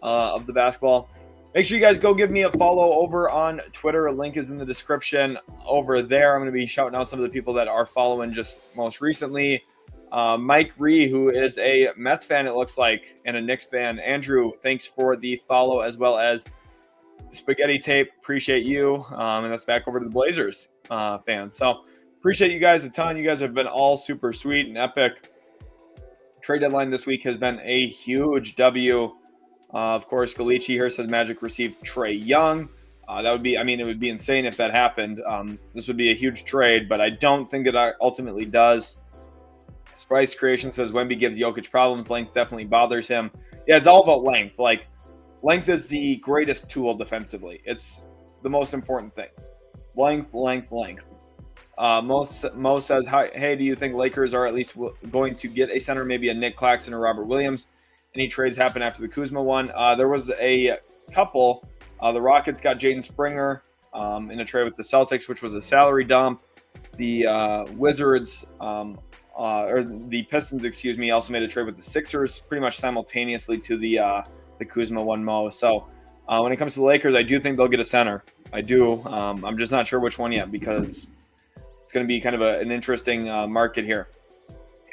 of the basketball. Make sure you guys go give me a follow over on Twitter. A link is in the description over there. I'm going to be shouting out some of the people that are following just most recently. Mike Ree, who is a Mets fan, it looks like, and a Knicks fan. Andrew, thanks for the follow, as well as Spaghetti Tape. Appreciate you. And that's back over to the Blazers fans. So appreciate you guys a ton. You guys have been all super sweet and epic. Trade deadline this week has been a huge W. Of course, Galici here says Magic received Tre Young. That would be, it would be insane if that happened. This would be a huge trade, but I don't think it ultimately does. Sprice Creation says Wemby gives Jokic problems. Length definitely bothers him. Yeah, it's all about length. Like, length is the greatest tool defensively. It's the most important thing. Length. Mo says, hey, do you think Lakers are at least going to get a center, maybe a Nick Claxton or Robert Williams? Any trades happen after the Kuzma one? There was a couple. The Rockets got Jaden Springer in a trade with the Celtics, which was a salary dump. The Wizards, or the Pistons, also made a trade with the Sixers pretty much simultaneously to the Kuzma one, Mo. So when it comes to the Lakers, I do think they'll get a center. I do. I'm just not sure which one yet because it's going to be kind of an interesting market here.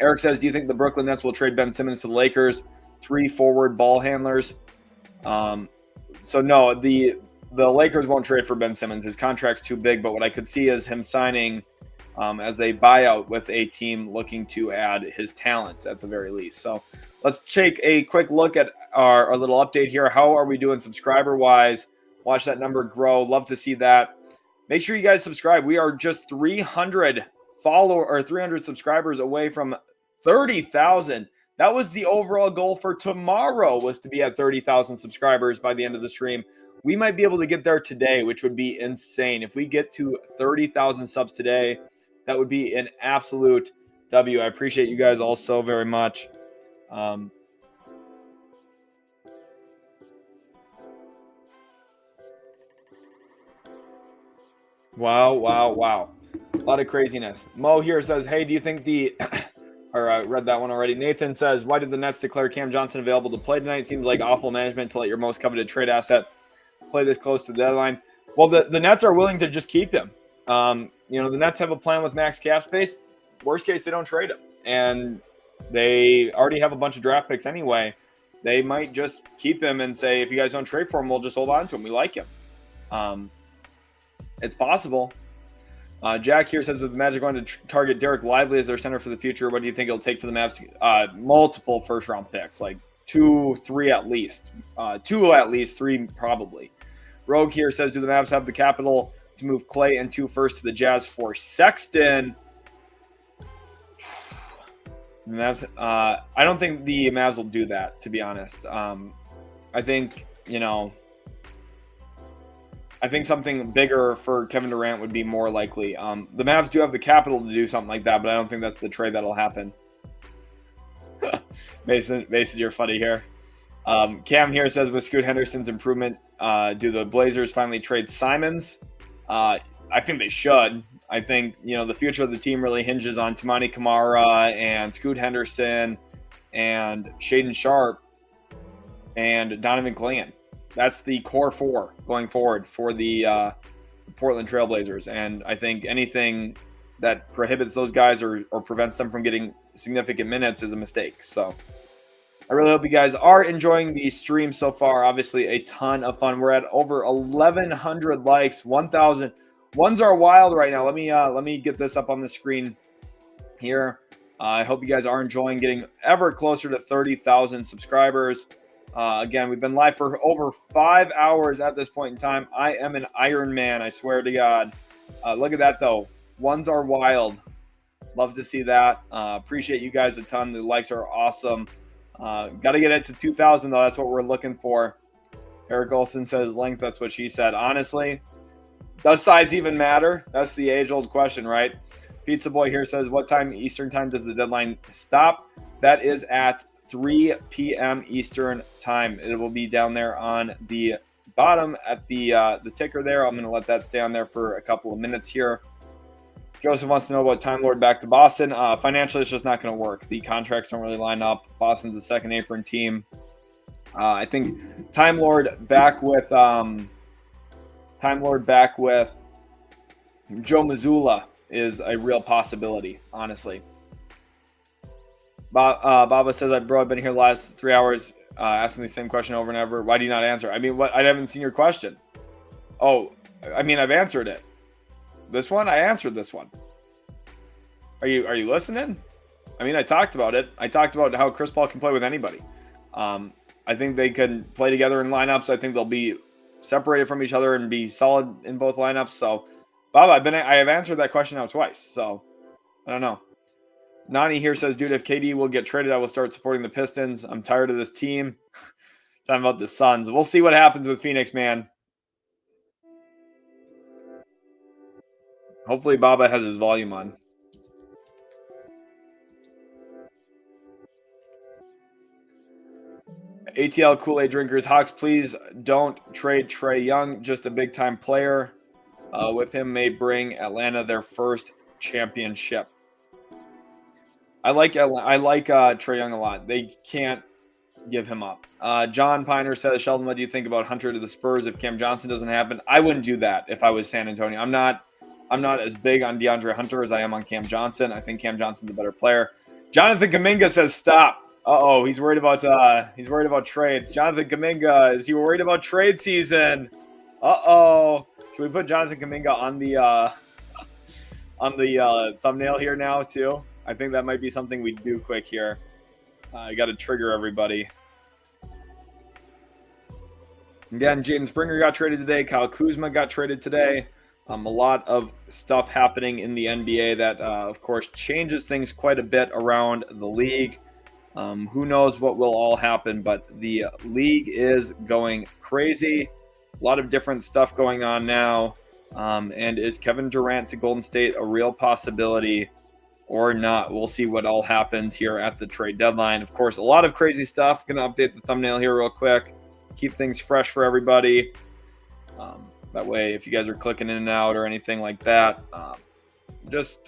Eric says, do you think the Brooklyn Nets will trade Ben Simmons to the Lakers? 3 forward ball handlers. So no, the Lakers won't trade for Ben Simmons. His contract's too big, but what I could see is him signing as a buyout with a team looking to add his talent at the very least. So let's take a quick look at our little update here. How are we doing subscriber-wise? Watch that number grow. Love to see that. Make sure you guys subscribe. We are just 300 subscribers away from 30,000. That was the overall goal for tomorrow, was to be at 30,000 subscribers by the end of the stream. We might be able to get there today, which would be insane. If we get to 30,000 subs today, that would be an absolute W. I appreciate you guys all so very much. Wow. A lot of craziness. Mo here says, hey, do you think or I read that one already. Nathan says, why did the Nets declare Cam Johnson available to play tonight? Seems like awful management to let your most coveted trade asset play this close to the deadline. Well, the Nets are willing to just keep him. The Nets have a plan with max cap space. Worst case, they don't trade him. And they already have a bunch of draft picks anyway. They might just keep him and say, if you guys don't trade for him, we'll just hold on to him. We like him. It's possible. Jack here says that the Magic want to target Derek Lively as their center for the future. What do you think it'll take for the Mavs? Multiple first-round picks, like 2, 3 at least. 2 at least, 3 probably. Rogue here says, do the Mavs have the capital to move Clay and 2 first to the Jazz for Sexton? The Mavs, I don't think the Mavs will do that, to be honest. I think, I think something bigger for Kevin Durant would be more likely. The Mavs do have the capital to do something like that, but I don't think that's the trade that'll happen. Mason, you're funny here. Cam here says, with Scoot Henderson's improvement, do the Blazers finally trade Simons? I think they should. I think, the future of the team really hinges on Toumani Camara and Scoot Henderson and Shaedon Sharpe and Donovan Clingan. That's the core 4 going forward for the Portland Trailblazers. And I think anything that prohibits those guys or prevents them from getting significant minutes is a mistake. So I really hope you guys are enjoying the stream so far. Obviously, a ton of fun. We're at over 1,100 likes, 1,000. Ones are wild right now. Let me get this up on the screen here. I hope you guys are enjoying getting ever closer to 30,000 subscribers. Again, we've been live for over 5 hours at this point in time. I am an Iron Man, I swear to God. Look at that, though. Ones are wild. Love to see that. Appreciate you guys a ton. The likes are awesome. Got to get it to 2,000, though. That's what we're looking for. Eric Olson says length. That's what she said. Honestly, does size even matter? That's the age-old question, right? Pizza Boy here says, what time Eastern time does the deadline stop? That is at 3 p.m. Eastern time. It will be down there on the bottom at the ticker there. I'm going to let that stay on there for a couple of minutes here. Joseph wants to know about Time Lord back to Boston. Financially, it's just not going to work. The contracts don't really line up. Boston's a second apron team. I think Time Lord back with Joe Mazzulla is a real possibility, honestly. Baba says, I've been here the last 3 hours asking the same question over and over. Why do you not answer? I mean, what? I haven't seen your question. Oh, I mean, I've answered it. This one? I answered this one. Are you listening? I mean, I talked about it. I talked about how Chris Paul can play with anybody. I think they can play together in lineups. I think they'll be separated from each other and be solid in both lineups. So, Bob, I have answered that question now twice. So, I don't know. Nani here says, dude, if KD will get traded, I will start supporting the Pistons. I'm tired of this team. Talking about the Suns. We'll see what happens with Phoenix, man. Hopefully Baba has his volume on. ATL Kool-Aid drinkers, Hawks, please don't trade Trae Young. Just a big-time player. With him may bring Atlanta their first championship. I like Trae Young a lot. They can't give him up. John Piner says, Sheldon, what do you think about Hunter to the Spurs if Cam Johnson doesn't happen? I wouldn't do that if I was San Antonio. I'm not as big on DeAndre Hunter as I am on Cam Johnson. I think Cam Johnson's a better player. Jonathan Kuminga says stop. Uh-oh, he's worried about trades. Jonathan Kuminga, is he worried about trade season? Uh-oh. Should we put Jonathan Kuminga on the thumbnail here now too? I think that might be something we do quick here. I got to trigger everybody. Again, Jaden Springer got traded today. Kyle Kuzma got traded today. A lot of stuff happening in the NBA that, of course, changes things quite a bit around the league. Who knows what will all happen, but the league is going crazy. A lot of different stuff going on now. And is Kevin Durant to Golden State a real possibility or not? We'll see what all happens here at the trade deadline. Of course, a lot of crazy stuff. Going to update the thumbnail here real quick. Keep things fresh for everybody. That way, if you guys are clicking in and out or anything like that, just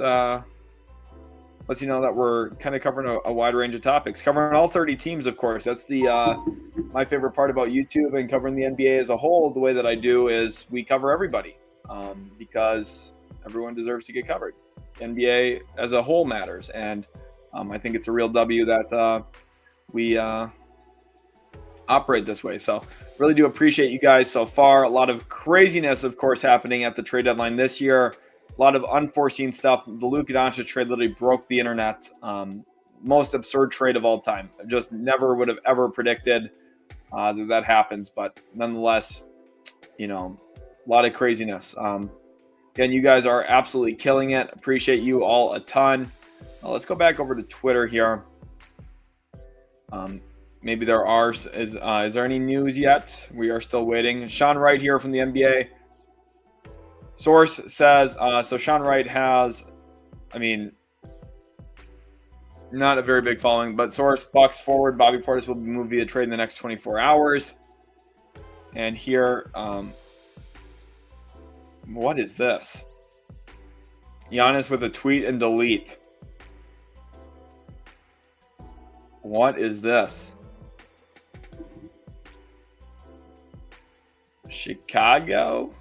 lets you know that we're kind of covering a wide range of topics, covering all 30 teams, of course. That's the my favorite part about YouTube and covering the NBA as a whole. The way that I do is we cover everybody because everyone deserves to get covered. NBA as a whole matters, and I think it's a real W that we operate this way. So really do appreciate you guys so far. A lot of craziness, of course, happening at the trade deadline this year. A lot of unforeseen stuff. The Luka Doncic trade literally broke the internet. Most absurd trade of all time. Just never would have ever predicted that happens. But nonetheless, a lot of craziness. Again, you guys are absolutely killing it. Appreciate you all a ton. Let's go back over to Twitter here. Maybe there are. Is there any news yet? We are still waiting. Sean Wright here from the NBA. Source says, so Sean Wright has, not a very big following, but source, Bucks forward Bobby Portis will be moved via trade in the next 24 hours. And here, what is this? Giannis with a tweet and delete. What is this? Chicago?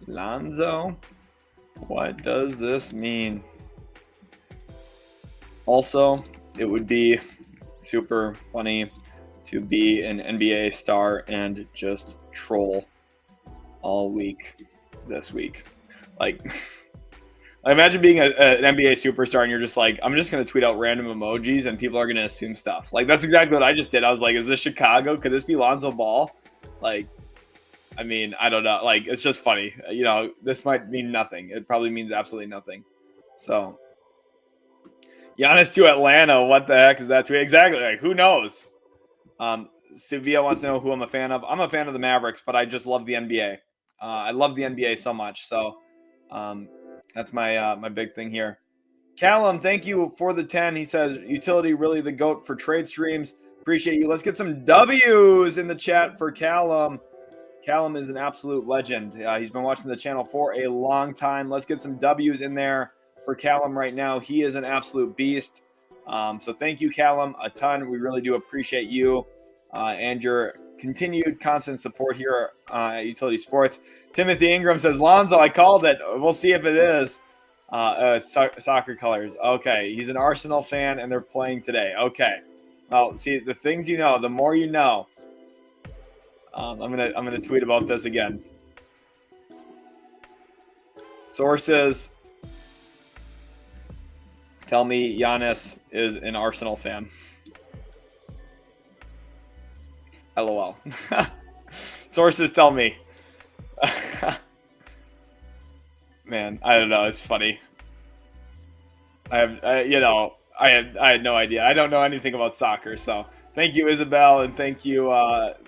Lonzo? What does this mean? Also, it would be super funny to be an NBA star and just troll all week this week. Like, I imagine being an NBA superstar and you're just like, I'm just going to tweet out random emojis and people are going to assume stuff. Like, that's exactly what I just did. I was like, is this Chicago? Could this be Lonzo Ball? Like, I don't know. Like, it's just funny. This might mean nothing. It probably means absolutely nothing. So, Giannis to Atlanta. What the heck is that tweet? Exactly. Like, who knows? Sevilla wants to know who I'm a fan of. I'm a fan of the Mavericks, but I just love the NBA. I love the NBA so much. So, that's my big thing here. Callum, thank you for the 10. He says, utility really the GOAT for trade streams. Appreciate you. Let's get some W's in the chat for Callum. Callum is an absolute legend. He's been watching the channel for a long time. Let's get some W's in there for Callum right now. He is an absolute beast. So thank you, Callum, a ton. We really do appreciate you and your continued constant support here at Utility Sports. Timothy Ingram says, Lonzo, I called it. We'll see if it is. Soccer colors. Okay, he's an Arsenal fan, and they're playing today. Okay. Well, see, the things you know, the more you know. I'm gonna tweet about this again. Sources tell me Giannis is an Arsenal fan. LOL. Sources tell me. Man, I don't know. It's funny. I had no idea. I don't know anything about soccer, so. Thank you, Isabel, and thank you,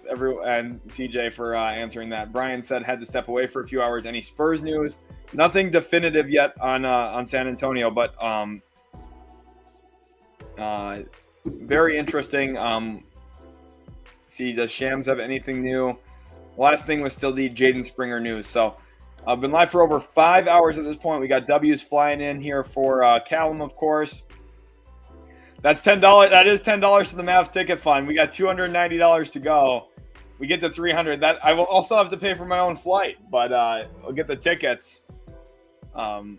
everyone, and CJ for answering that. Brian said had to step away for a few hours. Any Spurs news? Nothing definitive yet on San Antonio, but very interesting. See, does Shams have anything new? Last thing was still the Jaden Springer news. So I've been live for over 5 hours at this point. We got W's flying in here for Callum, of course. That's $10. That is $10 to the Mavs ticket fund. We got $290 to go. We get to $300. That I will also have to pay for my own flight, but I'll get the tickets. I'll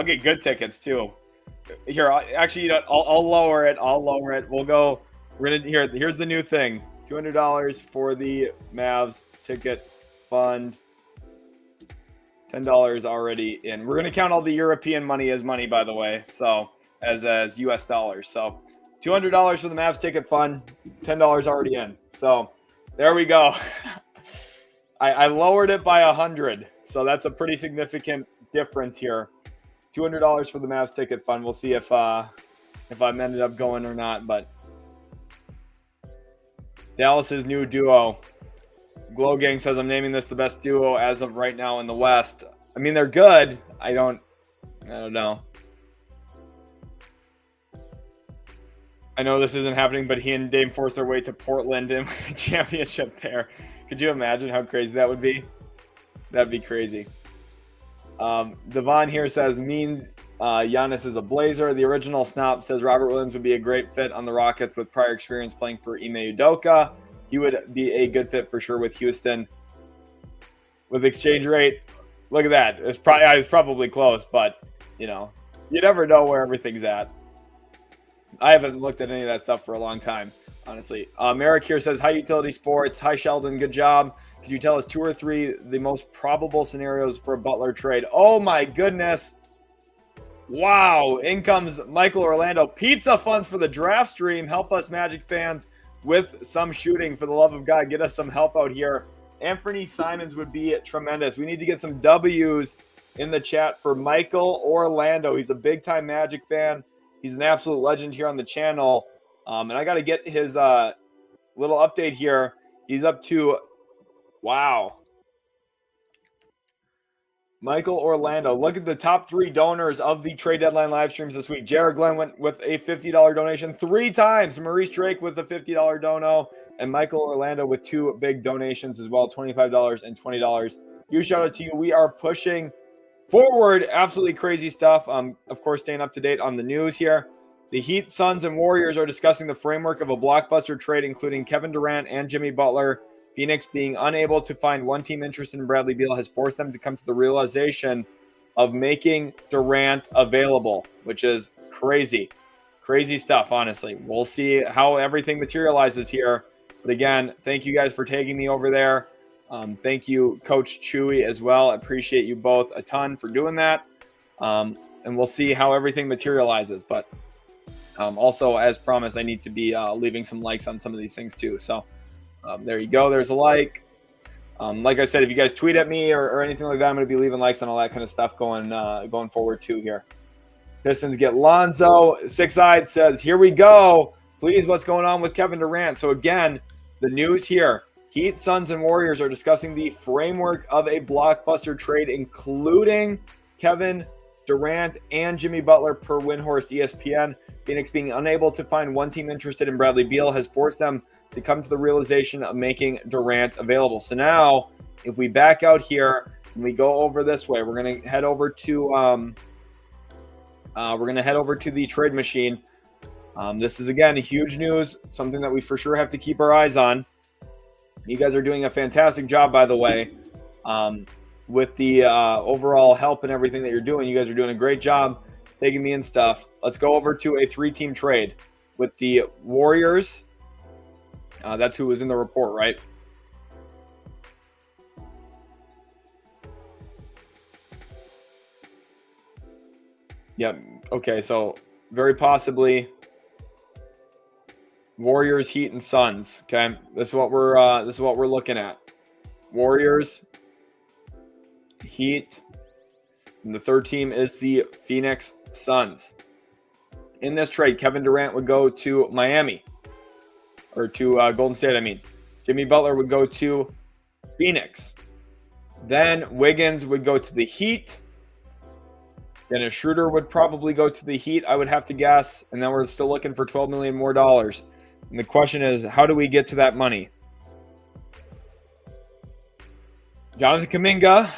get good tickets too. Here, I'll lower it. I'll lower it. We'll go. We're gonna here. Here's the new thing: $200 for the Mavs ticket fund. $10 already in. We're gonna count all the European money as money, by the way. So. As US dollars. So $200 for the Mavs ticket fund, $10 already in. So there we go. I lowered it by 100. So that's a pretty significant difference here. $200 for the Mavs ticket fund. We'll see if I'm ended up going or not. But Dallas's new duo. Glow Gang says I'm naming this the best duo as of right now in the West. I mean, they're good. I don't know. I know this isn't happening, but he and Dame forced their way to Portland in a championship there. Could you imagine how crazy that would be? That'd be crazy. Devon here says, Giannis is a Blazer. The original Snop says Robert Williams would be a great fit on the Rockets with prior experience playing for Ime Udoka. He would be a good fit for sure with Houston. With exchange rate, look at that. It's probably close, but, you never know where everything's at. I haven't looked at any of that stuff for a long time, honestly. Merrick here says, hi, Utility Sports. Hi, Sheldon. Good job. Could you tell us 2 or 3 the most probable scenarios for a Butler trade? Oh, my goodness. Wow. In comes Michael Orlando. Pizza funds for the draft stream. Help us, Magic fans, with some shooting. For the love of God, get us some help out here. Anthony Simons would be tremendous. We need to get some W's in the chat for Michael Orlando. He's a big-time Magic fan. He's an absolute legend here on the channel. And I got to get his little update here. He's up to, wow. Michael Orlando. Look at the top 3 donors of the trade deadline live streams this week. Jared Glenn went with a $50 donation 3 times. Maurice Drake with a $50 dono. And Michael Orlando with 2 big donations as well, $25 and $20. Huge shout out to you. We are pushing forward. Absolutely crazy stuff. Of course, staying up to date on the news here. The Heat, Suns, and Warriors are discussing the framework of a blockbuster trade, including Kevin Durant and Jimmy Butler. Phoenix, being unable to find one team interested in Bradley Beal, has forced them to come to the realization of making Durant available, which is crazy. Crazy stuff, honestly. We'll see how everything materializes here. But again, thank you guys for taking me over there. Thank you, Coach Chewy, as well. I appreciate you both a ton for doing that. And we'll see how everything materializes. But also, as promised, I need to be leaving some likes on some of these things too. So there you go. There's a like. Like I said, if you guys tweet at me or anything like that, I'm going to be leaving likes on all that kind of stuff going forward too here. Pistons get Lonzo. Six-Eyed says, here we go. Please, what's going on with Kevin Durant? So again, the news here. Heat, Suns, and Warriors are discussing the framework of a blockbuster trade, including Kevin Durant and Jimmy Butler, per Windhorst ESPN. Phoenix, being unable to find one team interested in Bradley Beal, has forced them to come to the realization of making Durant available. So now, if we back out here and we go over this way, we're going to head over to the trade machine. This is, again, huge news, something that we for sure have to keep our eyes on. You guys are doing a fantastic job, by the way, with the overall help and everything that you're doing. You guys are doing a great job taking me in stuff. Let's go over to a 3-team trade with the Warriors. That's who was in the report, right? Yep. Okay, so very possibly Warriors, Heat, and Suns. Okay, this is what we're looking at. Warriors, Heat, and the third team is the Phoenix Suns. In this trade, Kevin Durant would go to Miami, or to Golden State. I mean, Jimmy Butler would go to Phoenix. Then Wiggins would go to the Heat. Dennis Schroeder would probably go to the Heat, I would have to guess. And then we're still looking for $12 million more. And the question is, how do we get to that money? Jonathan Kuminga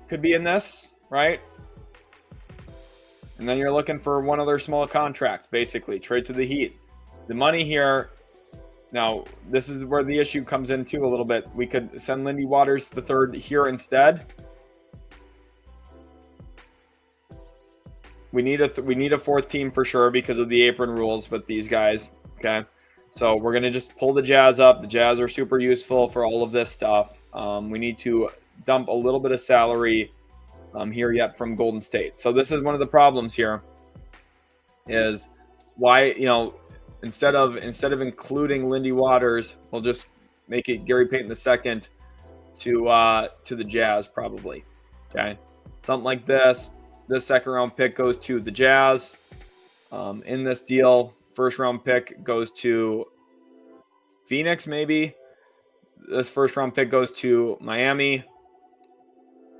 could be in this, right? And then you're looking for one other small contract, basically. Trade to the Heat. The money here, now, this is where the issue comes in too a little bit. We could send Lindy Waters III here instead. We need a fourth team for sure because of the apron rules with these guys. Okay, so we're gonna just pull the Jazz up. The Jazz are super useful for all of this stuff. We need to dump a little bit of salary here yet from Golden State. So this is one of the problems here. Is why instead of including Lindy Waters, we'll just make it Gary Payton II to the Jazz probably. Okay, something like this. This second round pick goes to the Jazz. In this deal, first round pick goes to Phoenix, maybe. This first round pick goes to Miami.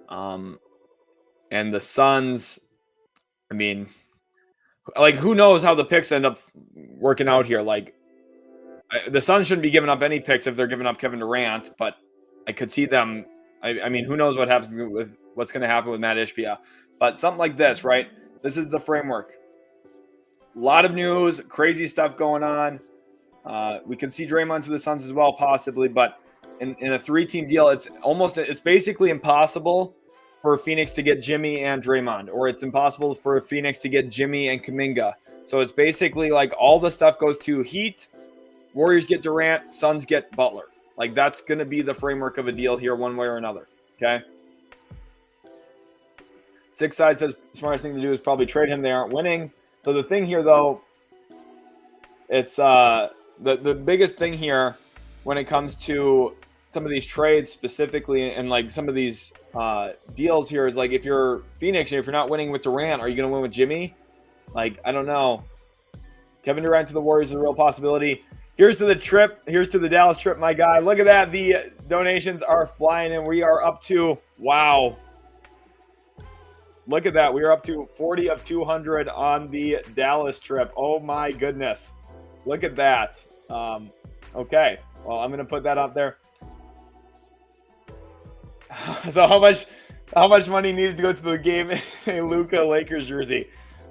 And the Suns, I mean, like, who knows how the picks end up working out here? Like, the Suns shouldn't be giving up any picks if they're giving up Kevin Durant, but I could see them. I mean, who knows what happens with what's going to happen with Matt Ishbia, but something like this, right? This is the framework. A lot of news, crazy stuff going on. We can see Draymond to the Suns as well, possibly, but in a 3-team deal, it's basically impossible for Phoenix to get Jimmy and Draymond, or it's impossible for Phoenix to get Jimmy and Kuminga. So it's basically like all the stuff goes to Heat, Warriors get Durant, Suns get Butler. Like that's going to be the framework of a deal here one way or another, okay? Six Side says smartest thing to do is probably trade him. They aren't winning. So the thing here, though, it's the biggest thing here when it comes to some of these trades specifically and like some of these deals here is like if you're Phoenix and if you're not winning with Durant, are you going to win with Jimmy? Like, I don't know. Kevin Durant to the Warriors is a real possibility. Here's to the trip. Here's to the Dallas trip, my guy. Look at that. The donations are flying in. We are up to, wow. Look at that. We are up to 40 of 200 on the Dallas trip. Oh, my goodness. Look at that. Okay. Well, I'm going to put that up there. So how much money needed to go to the game in a Luka Lakers jersey?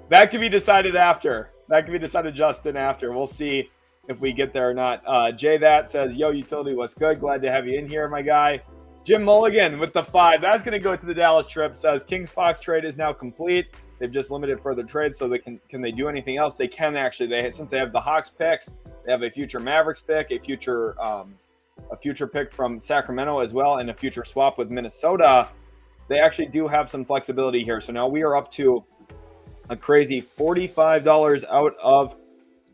That could be decided after. That could be decided, Justin, after. We'll see if we get there or not. Jay That says, yo, utility, what's good? Glad to have you in here, my guy. Jim Mulligan with the 5. That's going to go to the Dallas trip. Says Kings Fox trade is now complete. They've just limited further trades, so they can they do anything else? They can actually. Since they have the Hawks picks, they have a future Mavericks pick, a future pick from Sacramento as well, and a future swap with Minnesota. They actually do have some flexibility here. So now we are up to a crazy $45 out of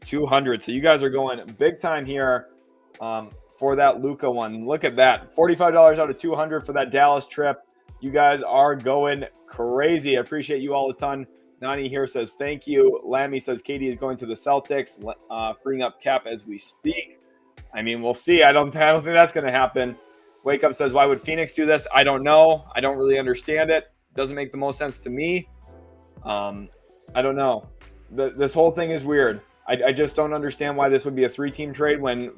200. So you guys are going big time here for that Luka one. Look at that. $45 out of 200 for that Dallas trip. You guys are going crazy. I appreciate you all a ton. Nani here says thank you. Lammy says KD is going to the Celtics, freeing up cap as we speak. I mean, we'll see. I don't think that's going to happen. Wake Up says, why would Phoenix do this? I don't know. I don't really understand it. Doesn't make the most sense to me. I don't know. This whole thing is weird. I just don't understand why this would be a 3-team trade when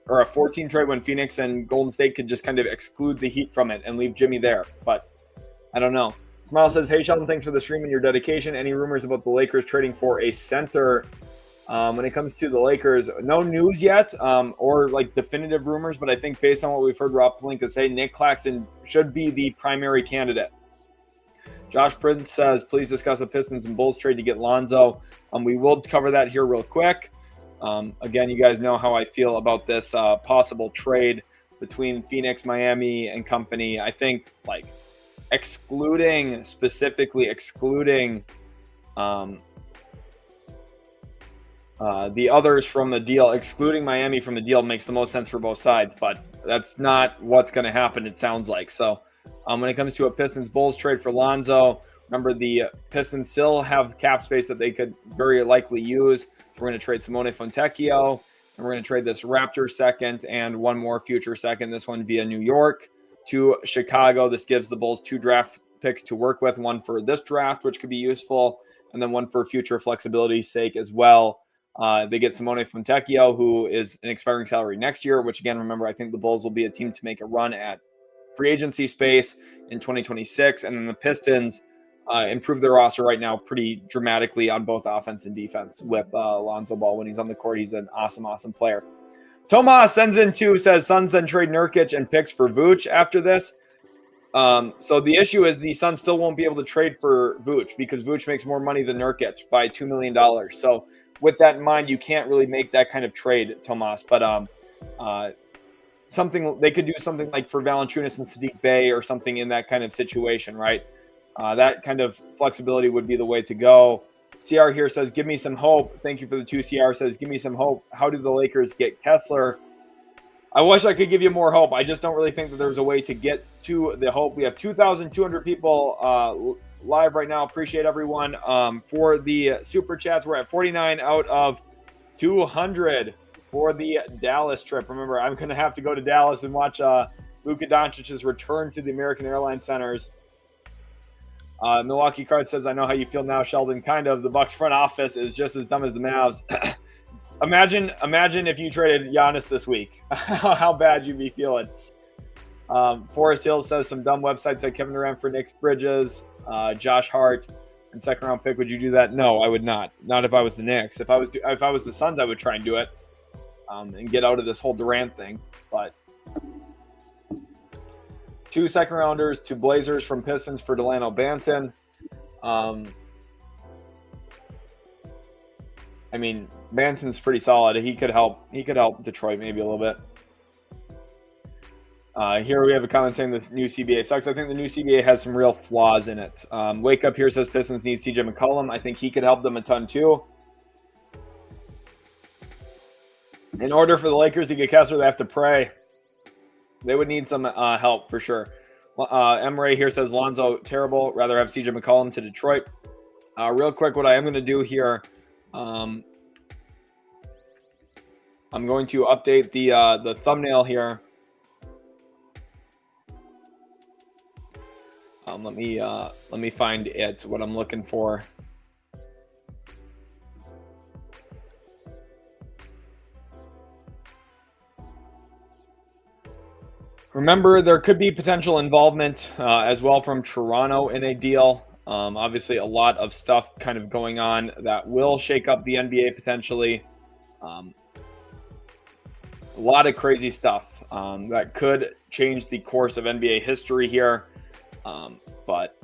or a 4-team trade when Phoenix and Golden State could just kind of exclude the Heat from it and leave Jimmy there. But I don't know. Smile says, hey, Sheldon, thanks for the stream and your dedication. Any rumors about the Lakers trading for a center? When it comes to the Lakers, no news yet or like definitive rumors, but I think based on what we've heard Rob Pelinka say, Nick Claxton should be the primary candidate. Josh Prince says, please discuss a Pistons and Bulls trade to get Lonzo. We will cover that here real quick. Again, you guys know how I feel about this possible trade between Phoenix, Miami, and company. I think like specifically excluding the others from the deal, excluding Miami from the deal makes the most sense for both sides, but that's not what's going to happen, it sounds like. So when it comes to a Pistons-Bulls trade for Lonzo, remember the Pistons still have cap space that they could very likely use. So we're going to trade Simone Fontecchio, and we're going to trade this Raptors second and one more future second, this one via New York, to Chicago. This gives the Bulls 2 draft picks to work with, one for this draft, which could be useful, and then one for future flexibility's sake as well. They get Simone Fontecchio, who is an expiring salary next year, which again, remember, I think the Bulls will be a team to make a run at free agency space in 2026. And then the Pistons improve their roster right now pretty dramatically on both offense and defense with Lonzo Ball. When he's on the court, he's an awesome, awesome player. Tomas sends in 2, says Suns then trade Nurkic and picks for Vooch after this. So the issue is the Suns still won't be able to trade for Vooch because Vooch makes more money than Nurkic by $2 million. So with that in mind, you can't really make that kind of trade, Tomas. But they could do something like for Valanciunas and Sadiq Bey or something in that kind of situation, right? That kind of flexibility would be the way to go. CR here says, give me some hope. Thank you for the 2. CR says, give me some hope. How do the Lakers get Kessler? I wish I could give you more hope. I just don't really think that there's a way to get to the hope. We have 2,200 people live right now. Appreciate everyone. For the super chats, we're at 49 out of 200 for the Dallas trip. Remember, I'm going to have to go to Dallas and watch Luka Doncic's return to the American Airlines Centers. Milwaukee Card says, I know how you feel now, Sheldon. Kind of. The Bucks front office is just as dumb as the Mavs. Imagine if you traded Giannis this week. How bad you'd be feeling. Forest Hill says some dumb websites like Kevin Durant for Knicks Bridges, Josh Hart, and second round pick. Would you do that? No, I would not. Not if I was the Knicks. If I was the Suns, I would try and do it and get out of this whole Durant thing. But 2 second rounders to Blazers from Pistons for Delano Banton. I mean, Banton's pretty solid. He could help Detroit maybe a little bit. Here we have a comment saying this new CBA sucks. I think the new CBA has some real flaws in it. Wake Up here says Pistons need CJ McCollum. I think he could help them a ton too. In order for the Lakers to get Kessler, they have to pray. They would need some help for sure. Ray here says Lonzo terrible. Rather have CJ McCollum to Detroit. Real quick, what I am going to do here, I'm going to update the thumbnail here. Let me find it. What I'm looking for. Remember, there could be potential involvement as well from Toronto in a deal. Obviously, a lot of stuff kind of going on that will shake up the NBA potentially. A lot of crazy stuff that could change the course of NBA history here. But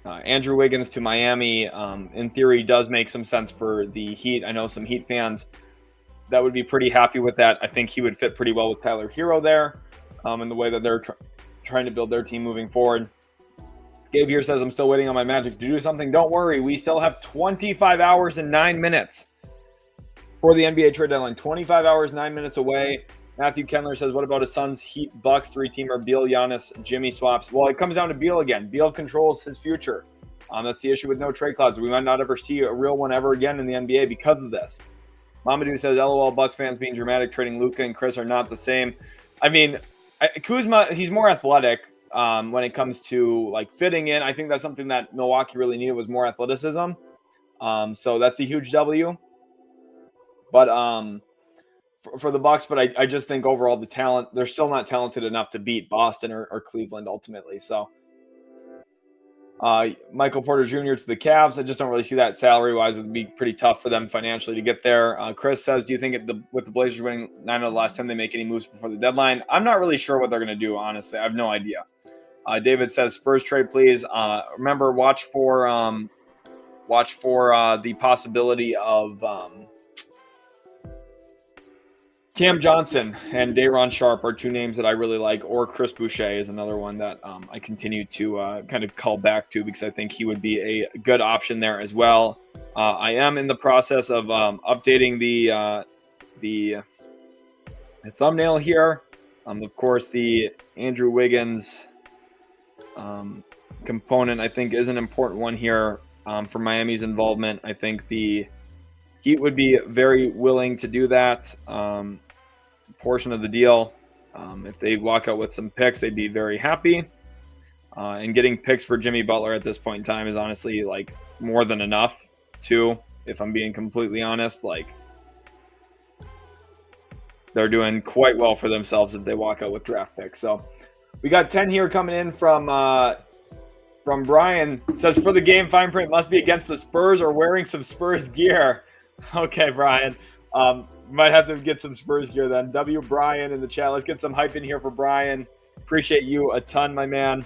Andrew Wiggins to Miami, in theory, does make some sense for the Heat. I know some Heat fans that would be pretty happy with that. I think he would fit pretty well with Tyler Hero there. In the way that they're trying to build their team moving forward. Gabe here says, I'm still waiting on my Magic to do something. Don't worry. We still have 25 hours and 9 minutes for the NBA trade deadline. 25 hours, 9 minutes away. Matthew Kendler says, what about a Suns, Heat, Bucks, 3-teamer, Beal, Giannis, Jimmy swaps? Well, it comes down to Beal again. Beal controls his future. That's the issue with no trade clauses. We might not ever see a real one ever again in the NBA because of this. Mamadou says, LOL, Bucks fans being dramatic. Trading Luka and Khris are not the same. I mean, Kuzma, he's more athletic when it comes to like fitting in. I think that's something that Milwaukee really needed was more athleticism. So that's a huge W. But for the Bucks, but I just think overall the talent, they're still not talented enough to beat Boston or Cleveland ultimately. So Michael Porter Jr. to the Cavs. I just don't really see that salary-wise. It would be pretty tough for them financially to get there. Chris says, do you think with the Blazers winning 9 of the last 10, they make any moves before the deadline? I'm not really sure what they're going to do, honestly. I have no idea. David says, Spurs trade, please. Remember, watch for the possibility of Cam Johnson and Day'Ron Sharpe are 2 names that I really like, or Chris Boucher is another one that I continue to kind of call back to because I think he would be a good option there as well. I am in the process of updating the thumbnail here. Of course, the Andrew Wiggins component I think is an important one here for Miami's involvement. I think the Heat would be very willing to do that portion of the deal. If they walk out with some picks, they'd be very happy. And getting picks for Jimmy Butler at this point in time is honestly like more than enough too, if I'm being completely honest. Like they're doing quite well for themselves if they walk out with draft picks. So we got 10 here coming in from Brian. It says, for the game, fine print must be against the Spurs or wearing some Spurs gear. Okay, Brian. Might have to get some Spurs gear then. W. Brian in the chat. Let's get some hype in here for Brian. Appreciate you a ton, my man.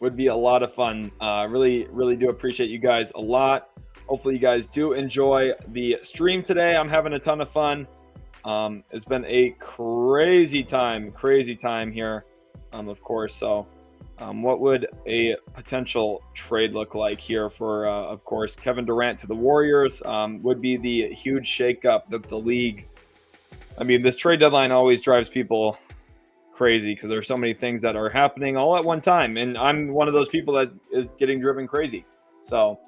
Would be a lot of fun. Really, really do appreciate you guys a lot. Hopefully you guys do enjoy the stream today. I'm having a ton of fun. It's been a crazy time here, of course. So what would a potential trade look like here for, of course, Kevin Durant to the Warriors? Would be the huge shakeup that the league. I mean, this trade deadline always drives people crazy because there's so many things that are happening all at one time. And I'm one of those people that is getting driven crazy. So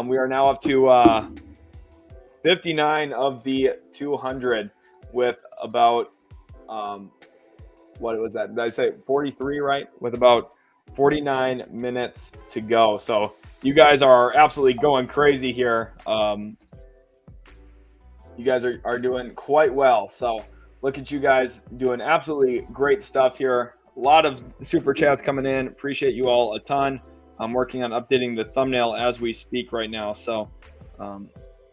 we are now up to 59 of the 200 with about, what was that? Did I say 43, right? With about 49 minutes to go. So you guys are absolutely going crazy here. You guys are doing quite well. So Look at you guys doing absolutely great stuff here. A lot of super chats coming in. Appreciate you all a ton. I'm working on updating the thumbnail as we speak right now. So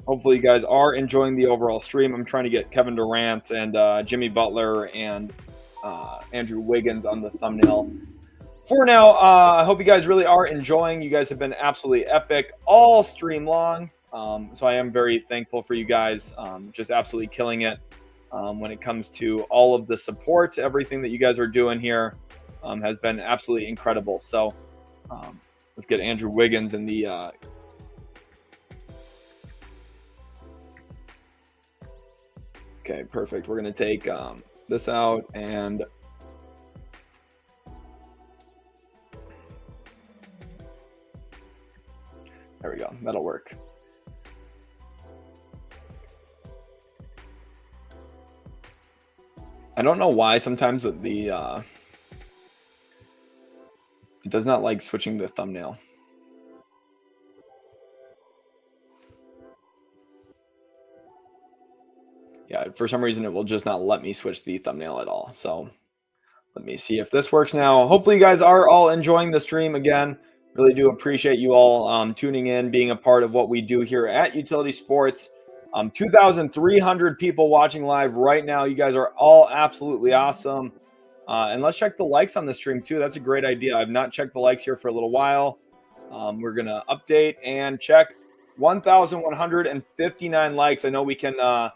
hopefully you guys are enjoying the overall stream. I'm trying to get Kevin Durant and Jimmy Butler and Andrew Wiggins on the thumbnail. For now, I hope you guys really are enjoying. You guys have been absolutely epic all stream long. So I am very thankful for you guys. Just absolutely killing it when it comes to all of the support. Everything that you guys are doing here has been absolutely incredible. So let's get Andrew Wiggins in the okay, perfect. We're going to take this out and there we go. That'll work. I don't know why sometimes with the it does not like switching the thumbnail. Yeah, for some reason it will just not let me switch the thumbnail at all. So let me see if this works now. Hopefully you guys are all enjoying the stream again. Really do appreciate you all tuning in, being a part of what we do here at Utility Sports. 2,300 people watching live right now. You guys are all absolutely awesome. And let's check the likes on the stream too. That's a great idea. I've not checked the likes here for a little while. We're going to update and check 1,159 likes. I know we can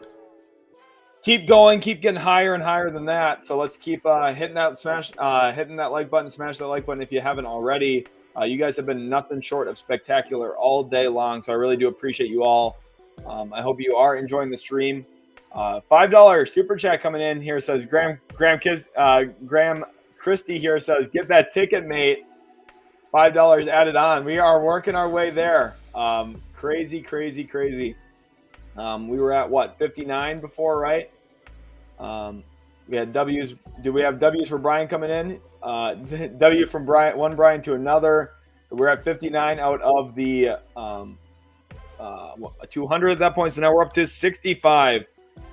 keep going, keep getting higher and higher than that. So let's keep hitting that like button, smash that like button if you haven't already. You guys have been nothing short of spectacular all day long. So I really do appreciate you all. I hope you are enjoying the stream. $5 super chat coming in here says Graham Christie here says, get that ticket, mate. $5 added on. We are working our way there. Crazy. We were at what, 59 before, right? We had W's. Do we have W's for Brian coming in? W from Brian, one Brian to another. We're at 59 out of the 200 at that point. So now we're up to 65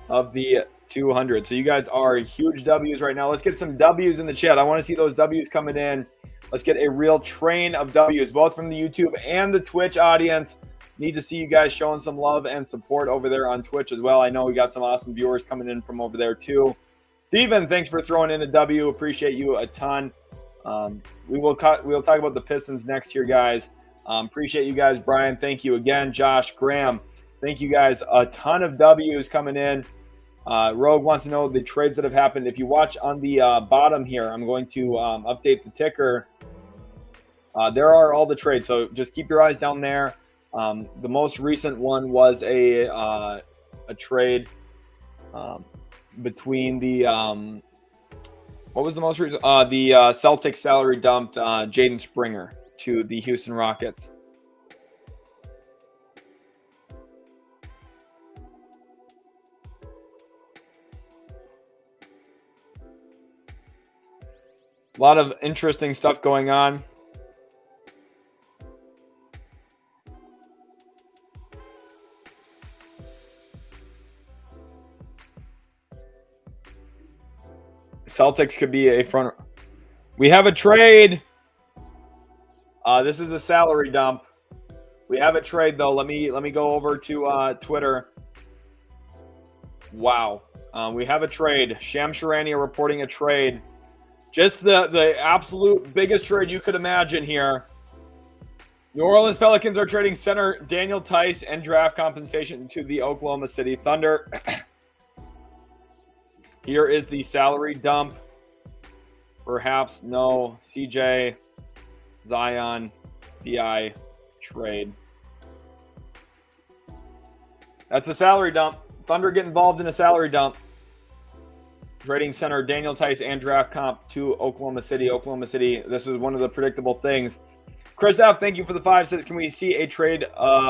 of the 200. So you guys are huge W's right now. Let's get some W's in the chat. I want to see those W's coming in. Let's get a real train of W's, both from the YouTube and the Twitch audience. Need to see you guys showing some love and support over there on Twitch as well. I know we got some awesome viewers coming in from over there too. Steven, thanks for throwing in a W. Appreciate you a ton. We'll talk about the Pistons next here, guys. Appreciate you guys. Brian, thank you again. Josh, Graham, thank you guys. A ton of W's coming in. Rogue wants to know the trades that have happened. If you watch on the bottom here, I'm going to update the ticker. There are all the trades, so just keep your eyes down there. The most recent one was a trade between the what was the most recent? The Celtics salary dumped Jaden Springer to the Houston Rockets. A lot of interesting stuff going on. Celtics could be a front. We have a trade. This is a salary dump. We have a trade though. Let me go over to Twitter. Wow. We have a trade. Sham Sharania reporting a trade. Just the absolute biggest trade you could imagine here. New Orleans Pelicans are trading center Daniel Tice and draft compensation to the Oklahoma City Thunder. Here is the salary dump. Perhaps no CJ, Zion, BI trade. That's a salary dump. Thunder get involved in a salary dump. Trading center Daniel Tice and draft comp to Oklahoma City. Oklahoma City, this is one of the predictable things. Chris F., thank you for the 5. Says, can we see a trade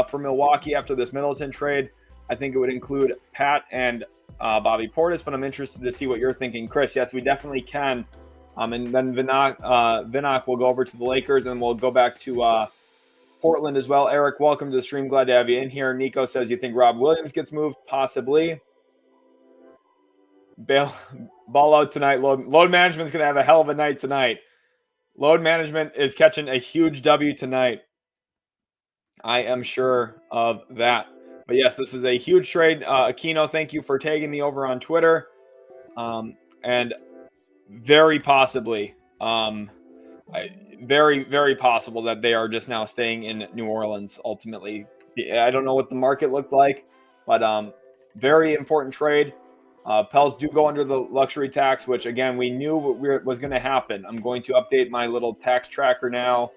for Milwaukee after this Middleton trade? I think it would include Pat and Bobby Portis, but I'm interested to see what you're thinking. Chris, yes, we definitely can. And then Vinok will go over to the Lakers, and we'll go back to Portland as well. Eric, welcome to the stream. Glad to have you in here. Nico says, you think Rob Williams gets moved? Possibly. Ball out tonight. Load management's going to have a hell of a night tonight. Load management is catching a huge W tonight. I am sure of that. But yes, this is a huge trade. Aquino, thank you for tagging me over on Twitter. And very possibly, very, very possible that they are just now staying in New Orleans ultimately. I don't know what the market looked like, but very important trade. Pels do go under the luxury tax, which, again, we knew was going to happen. I'm going to update my little tax tracker now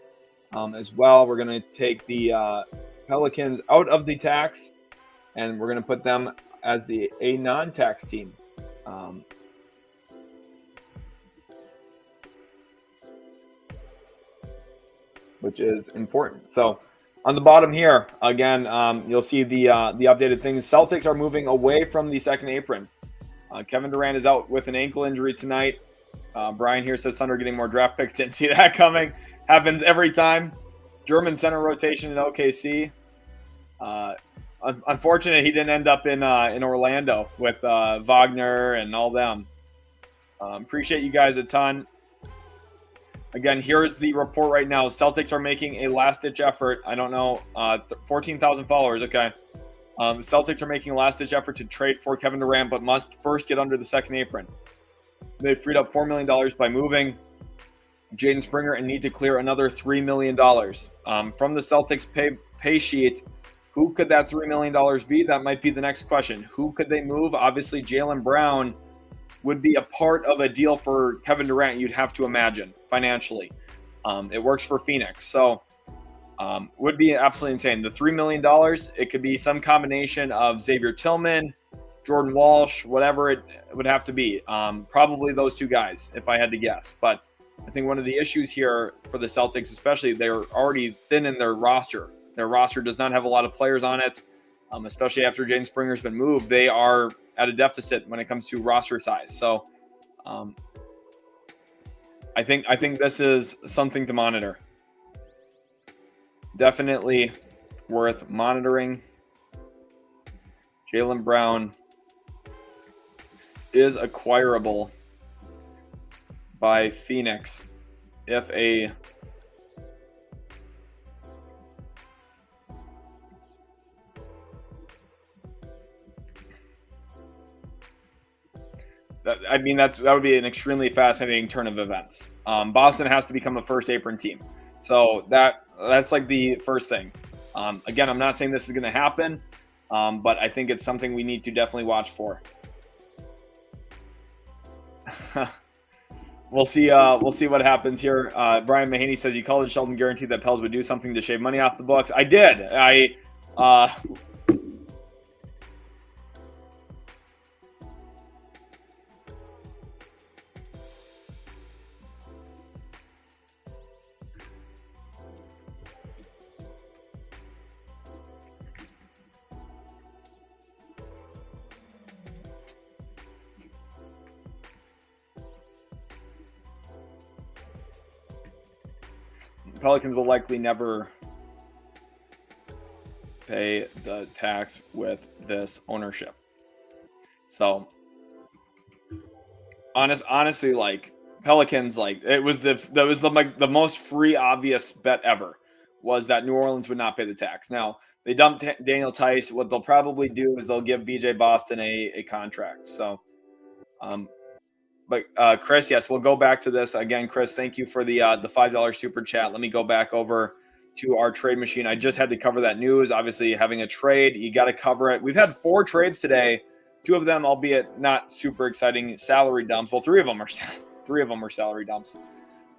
as well. We're going to take the Pelicans out of the tax, and we're going to put them as a non-tax team. Which is important. So on the bottom here, again, you'll see the updated things. Celtics are moving away from the second apron. Kevin Durant is out with an ankle injury tonight. Brian here says Thunder getting more draft picks. Didn't see that coming. Happens every time. German center rotation in OKC. Unfortunate he didn't end up in Orlando with Wagner and all them. Appreciate you guys a ton. Again, here's the report right now. Celtics are making a last-ditch effort. I don't know, 14,000 followers. Okay. Celtics are making a last-ditch effort to trade for Kevin Durant, but must first get under the second apron. They freed up $4 million by moving Jaden Springer and need to clear another $3 million. From the Celtics pay sheet, who could that $3 million be? That might be the next question. Who could they move? Obviously, Jaylen Brown would be a part of a deal for Kevin Durant, you'd have to imagine, financially. It works for Phoenix. So would be absolutely insane. The $3 million, it could be some combination of Xavier Tillman, Jordan Walsh, whatever it would have to be. Probably those two guys, if I had to guess. But I think one of the issues here for the Celtics, especially, they're already thin in their roster. Their roster does not have a lot of players on it, especially after Jaden Springer's been moved. They are at a deficit when it comes to roster size. So I think this is something to monitor. Definitely worth monitoring. Jaylen Brown is acquirable by Phoenix if a that would be an extremely fascinating turn of events. Boston has to become a first apron team. So that's like the first thing. Again, I'm not saying this is going to happen, but I think it's something we need to definitely watch for. We'll see what happens here. Brian Mahaney says, you called it Sheldon guaranteed that Pels would do something to shave money off the books. I did. Pelicans will likely never pay the tax with this ownership. So honestly, like Pelicans, like that was the most free obvious bet ever, was that New Orleans would not pay the tax. Now they dumped Daniel Tice. What they'll probably do is they'll give BJ Boston a contract. So But Chris, yes, we'll go back to this again. Chris, thank you for the $5 super chat. Let me go back over to our trade machine. I just had to cover that news. Obviously, having a trade, you got to cover it. We've had 4 trades today. 2 of them, albeit not super exciting, salary dumps. Well, 3 of them are salary dumps.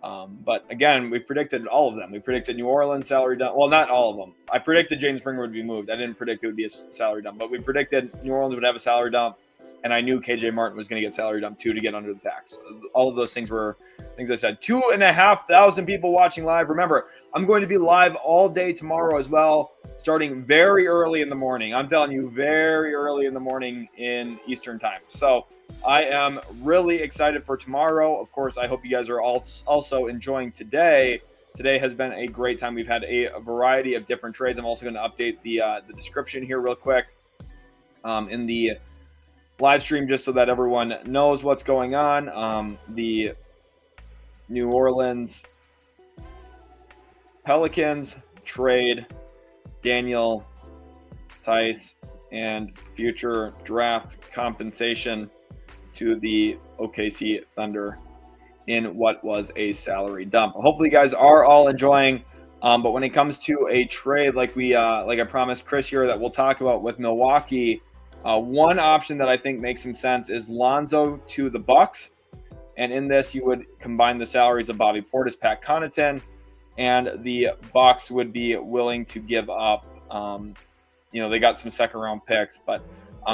But again, we predicted all of them. We predicted New Orleans salary dump. Well, not all of them. I predicted Jaden Springer would be moved. I didn't predict it would be a salary dump, but we predicted New Orleans would have a salary dump. And I knew KJ Martin was going to get salary dump too to get under the tax. All of those things were things I said. 2,500 people watching live. Remember, I'm going to be live all day tomorrow as well, starting very early in the morning. I'm telling you, very early in the morning in Eastern time. So I am really excited for tomorrow. Of course, I hope you guys are also enjoying today. Today has been a great time. We've had a variety of different trades. I'm also going to update the description here real quick. In the live stream just so that everyone knows what's going on. The New Orleans Pelicans trade Daniel Tice and future draft compensation to the OKC Thunder in what was a salary dump. Hopefully you guys are all enjoying. But when it comes to a trade like I promised Khris here that we'll talk about with Milwaukee, one option that I think makes some sense is Lonzo to the Bucks. And in this, you would combine the salaries of Bobby Portis, Pat Connaughton, and the Bucks would be willing to give up. They got some second-round picks, but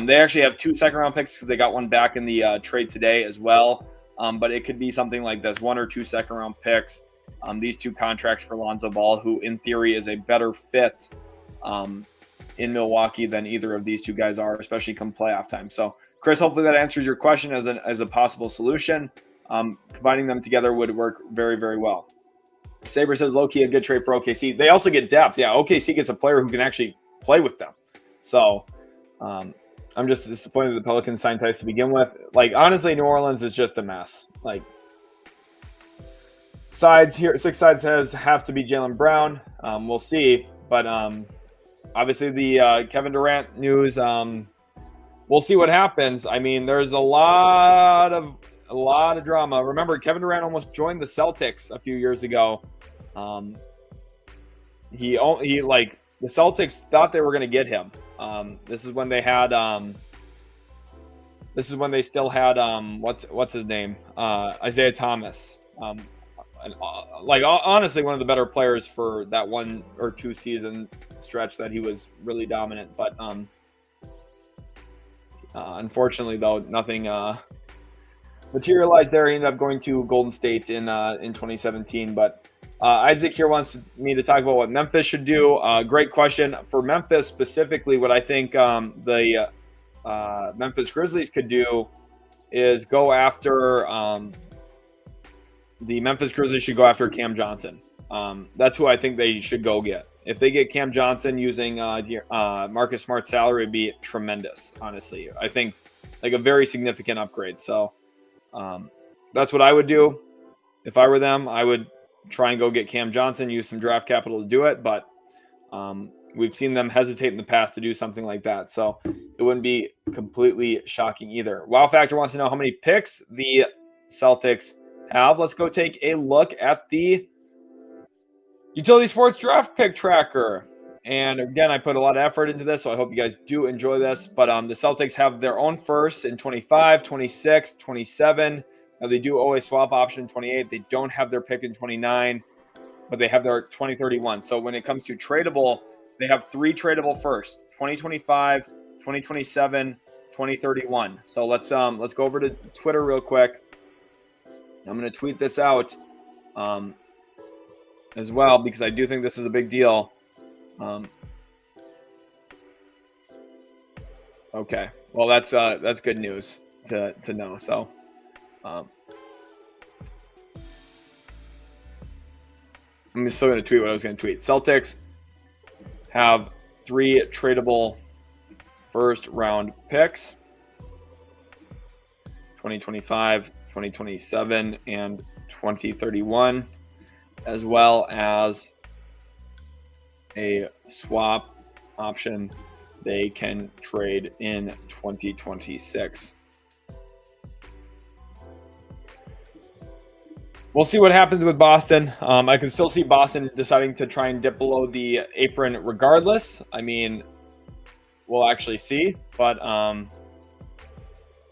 they actually have 2 second-round picks because they got one back in the trade today as well. But it could be something like this, 1 or 2 second-round picks. These 2 contracts for Lonzo Ball, who in theory is a better fit in Milwaukee than either of these 2 guys are, especially come playoff time. So, Khris, hopefully that answers your question as a possible solution. Combining them together would work very, very well. Saber says low-key a good trade for OKC. They also get depth. Yeah, OKC gets a player who can actually play with them. So I'm just disappointed the Pelicans signed Tice to begin with. Honestly, New Orleans is just a mess. Sides here, 6 sides have to be Jaylen Brown. We'll see. But obviously the Kevin Durant news, we'll see what happens. I mean, there's a lot of drama. Remember, Kevin Durant almost joined the Celtics a few years ago. The Celtics thought they were going to get him. This is when they still had what's his name, Isaiah Thomas. Honestly, one of the better players for that 1 or 2 season stretch that he was really dominant. But unfortunately, though, nothing materialized there. He ended up going to Golden State in 2017. But Isaac here wants me to talk about what Memphis should do. Great question. For Memphis specifically, what I think the Memphis Grizzlies could do is go after the Memphis Grizzlies should go after Cam Johnson. That's who I think they should go get. If they get Cam Johnson using Marcus Smart's salary, it'd be tremendous, honestly. I think a very significant upgrade. So that's what I would do. If I were them, I would try and go get Cam Johnson, use some draft capital to do it. But we've seen them hesitate in the past to do something like that. So it wouldn't be completely shocking either. Wow Factor wants to know how many picks the Celtics have. Let's go take a look at the Utility Sports Draft Pick Tracker. And again, I put a lot of effort into this, so I hope you guys do enjoy this. But the Celtics have their own firsts in 25, 26, 27. Now, they do owe a swap option in 28. They don't have their pick in 29, but they have their 2031. So when it comes to tradable, they have 3 tradable firsts, 2025, 2027, 2031. So let's go over to Twitter real quick. I'm going to tweet this out as well because I do think this is a big deal. Okay. Well, that's good news to know. So, I'm still going to tweet what I was going to tweet. Celtics have 3 tradable first round picks, 2025, 2027, and 2031, as well as a swap option they can trade in 2026. We'll see what happens with Boston. I can still see Boston deciding to try and dip below the apron regardless. I mean, we'll actually see. But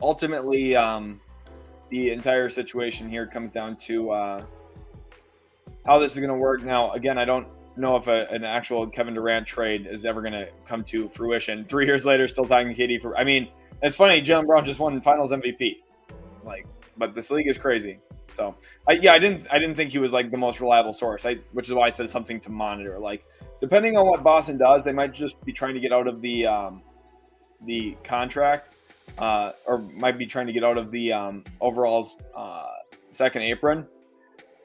ultimately, the entire situation here comes down to how this is going to work. Now, again, I don't know if an actual Kevin Durant trade is ever going to come to fruition. 3 years later, still talking KD for. I mean, it's funny. Jalen Brown just won Finals MVP. But this league is crazy. So, I didn't think he was the most reliable source. Which is why I said something to monitor. Depending on what Boston does, they might just be trying to get out of the contract, or might be trying to get out of the overalls second apron.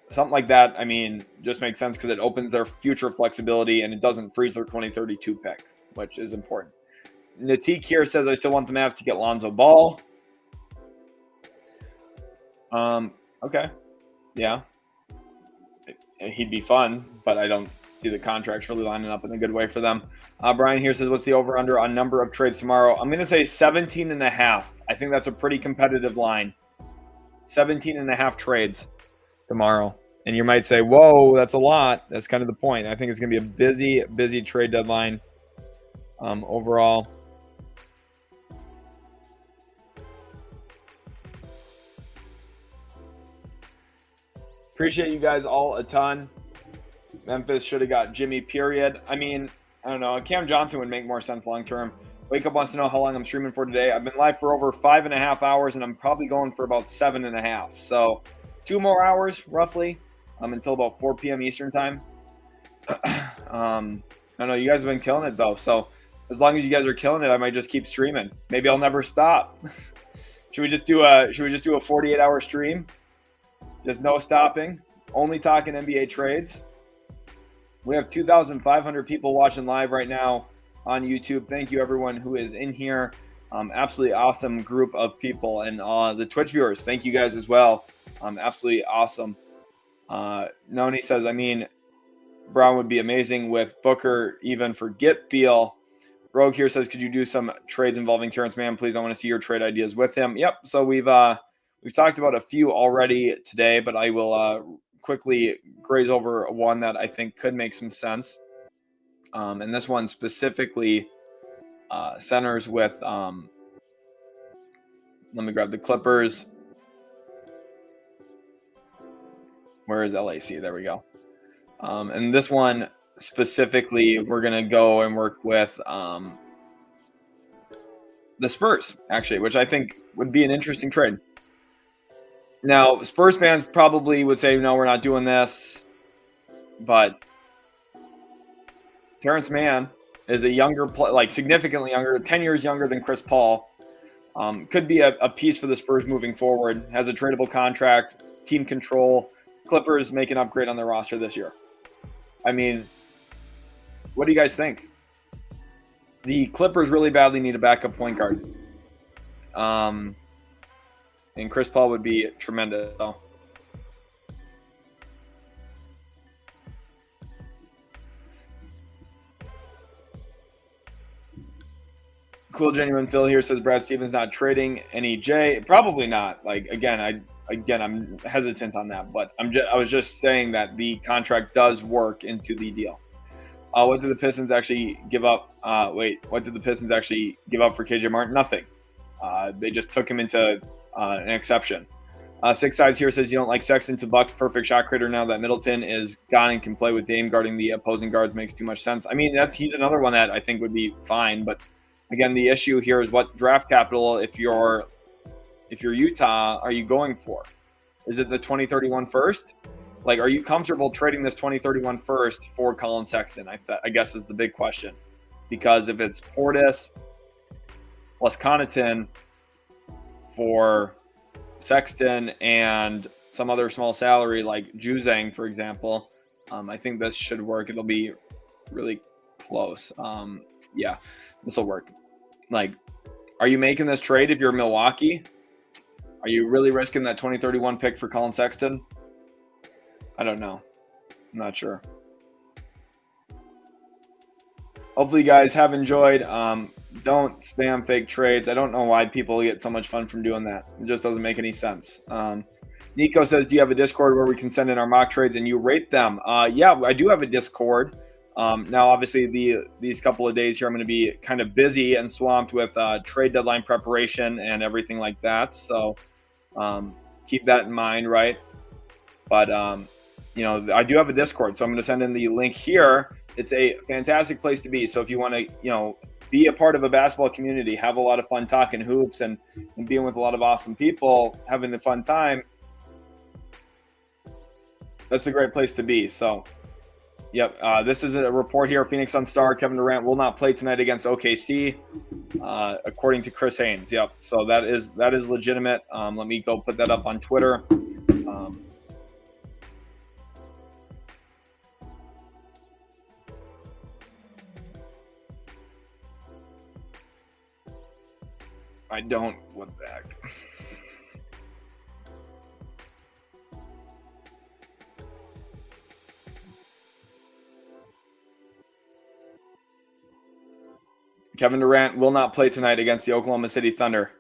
Something like that, I mean, just makes sense because it opens their future flexibility and it doesn't freeze their 2032 pick, which is important. Natik here says, I still want the Mavs to get Lonzo Ball. Okay. Yeah. He'd be fun, but I don't see the contracts really lining up in a good way for them. Brian here says, what's the over-under on number of trades tomorrow? I'm going to say 17.5. I think that's a pretty competitive line. 17.5 trades tomorrow. And you might say, whoa, that's a lot. That's kind of the point. I think it's going to be a busy, busy trade deadline overall. Appreciate you guys all a ton. Memphis should have got Jimmy, period. I mean, I don't know. Cam Johnson would make more sense long term. Wake Up wants to know how long I'm streaming for today. I've been live for over 5.5 hours, and I'm probably going for about 7.5. So 2 more hours, roughly, until about 4 p.m. Eastern time. I don't know. You guys have been killing it, though. So as long as you guys are killing it, I might just keep streaming. Maybe I'll never stop. Should we just do a 48-hour stream? Just no stopping. Only talking NBA trades. We have 2,500 people watching live right now on YouTube. Thank you, everyone who is in here. Absolutely awesome group of people. And the Twitch viewers, thank you guys as well. Absolutely awesome. Noni says, I mean, Brown would be amazing with Booker, even for Get Beal. Rogue here says, could you do some trades involving Terance Mann, please? I want to see your trade ideas with him. Yep. So we've talked about a few already today, but I will quickly graze over one that I think could make some sense. And this one specifically centers with, let me grab the Clippers. Where is LAC? There we go. And this one specifically, we're going to go and work with the Spurs, actually, which I think would be an interesting trade. Now, Spurs fans probably would say, no, we're not doing this. But Terance Mann is a younger, significantly younger, 10 years younger than Chris Paul. Could be a piece for the Spurs moving forward. Has a tradable contract, team control. Clippers make an upgrade on their roster this year. I mean, what do you guys think? The Clippers really badly need a backup point guard. And Chris Paul would be tremendous. Cool Genuine Phil here says Brad Stevens not trading any J. Probably not. I'm hesitant on that, but I was just saying that the contract does work into the deal. What did the Pistons actually give up? What did the Pistons actually give up for KJ Martin? Nothing. They just took him into an exception. Six Sides here says you don't like Sexton to Bucks perfect shot creator now that Middleton is gone and can play with Dame guarding the opposing guards makes too much sense. I mean, he's another one that I think would be fine, but again, the issue here is what draft capital, if you're Utah, are you going for? Is it the 2031 first? Are you comfortable trading this 2031 first for Colin Sexton? I guess is the big question. Because if it's Portis plus Connaughton for Sexton and some other small salary like Juzang, for example, I think this should work. It'll be really close. Yeah, this will work. Are you making this trade if you're Milwaukee? Are you really risking that 2031 pick for Colin Sexton? I don't know. I'm not sure. Hopefully you guys have enjoyed. Don't spam fake trades. I don't know why people get so much fun from doing that. It just doesn't make any sense. Nico says, do you have a Discord where we can send in our mock trades and you rate them? Yeah, I do have a Discord. Now, obviously, these couple of days here, I'm going to be kind of busy and swamped with trade deadline preparation and everything like that. So keep that in mind, right? But, I do have a Discord, so I'm going to send in the link here. It's a fantastic place to be. So if you want to, be a part of a basketball community, have a lot of fun talking hoops and being with a lot of awesome people, having a fun time, that's a great place to be. So, yep, this is a report here. Phoenix Sun star Kevin Durant will not play tonight against OKC, according to Chris Haynes. Yep, so that is legitimate. Let me go put that up on Twitter. I don't. What the heck? Kevin Durant will not play tonight against the Oklahoma City Thunder.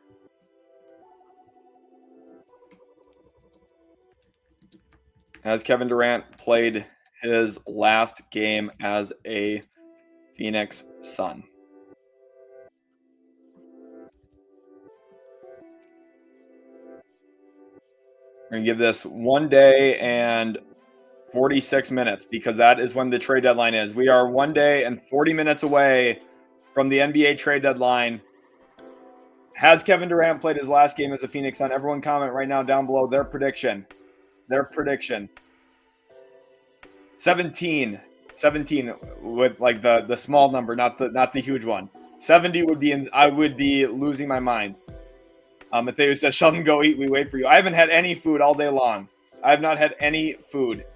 Has Kevin Durant played his last game as a Phoenix Sun? We're going to give this 1 day and 46 minutes because that is when the trade deadline is. We are 1 day and 40 minutes away from the NBA trade deadline. Has Kevin Durant played his last game as a Phoenix Sun? Everyone comment right now down below their prediction. 17 with like the small number, not the huge one. 70 would be I would be losing my mind. If they said, Sheldon, go eat, we wait for you. I haven't had any food all day long. I have not had any food.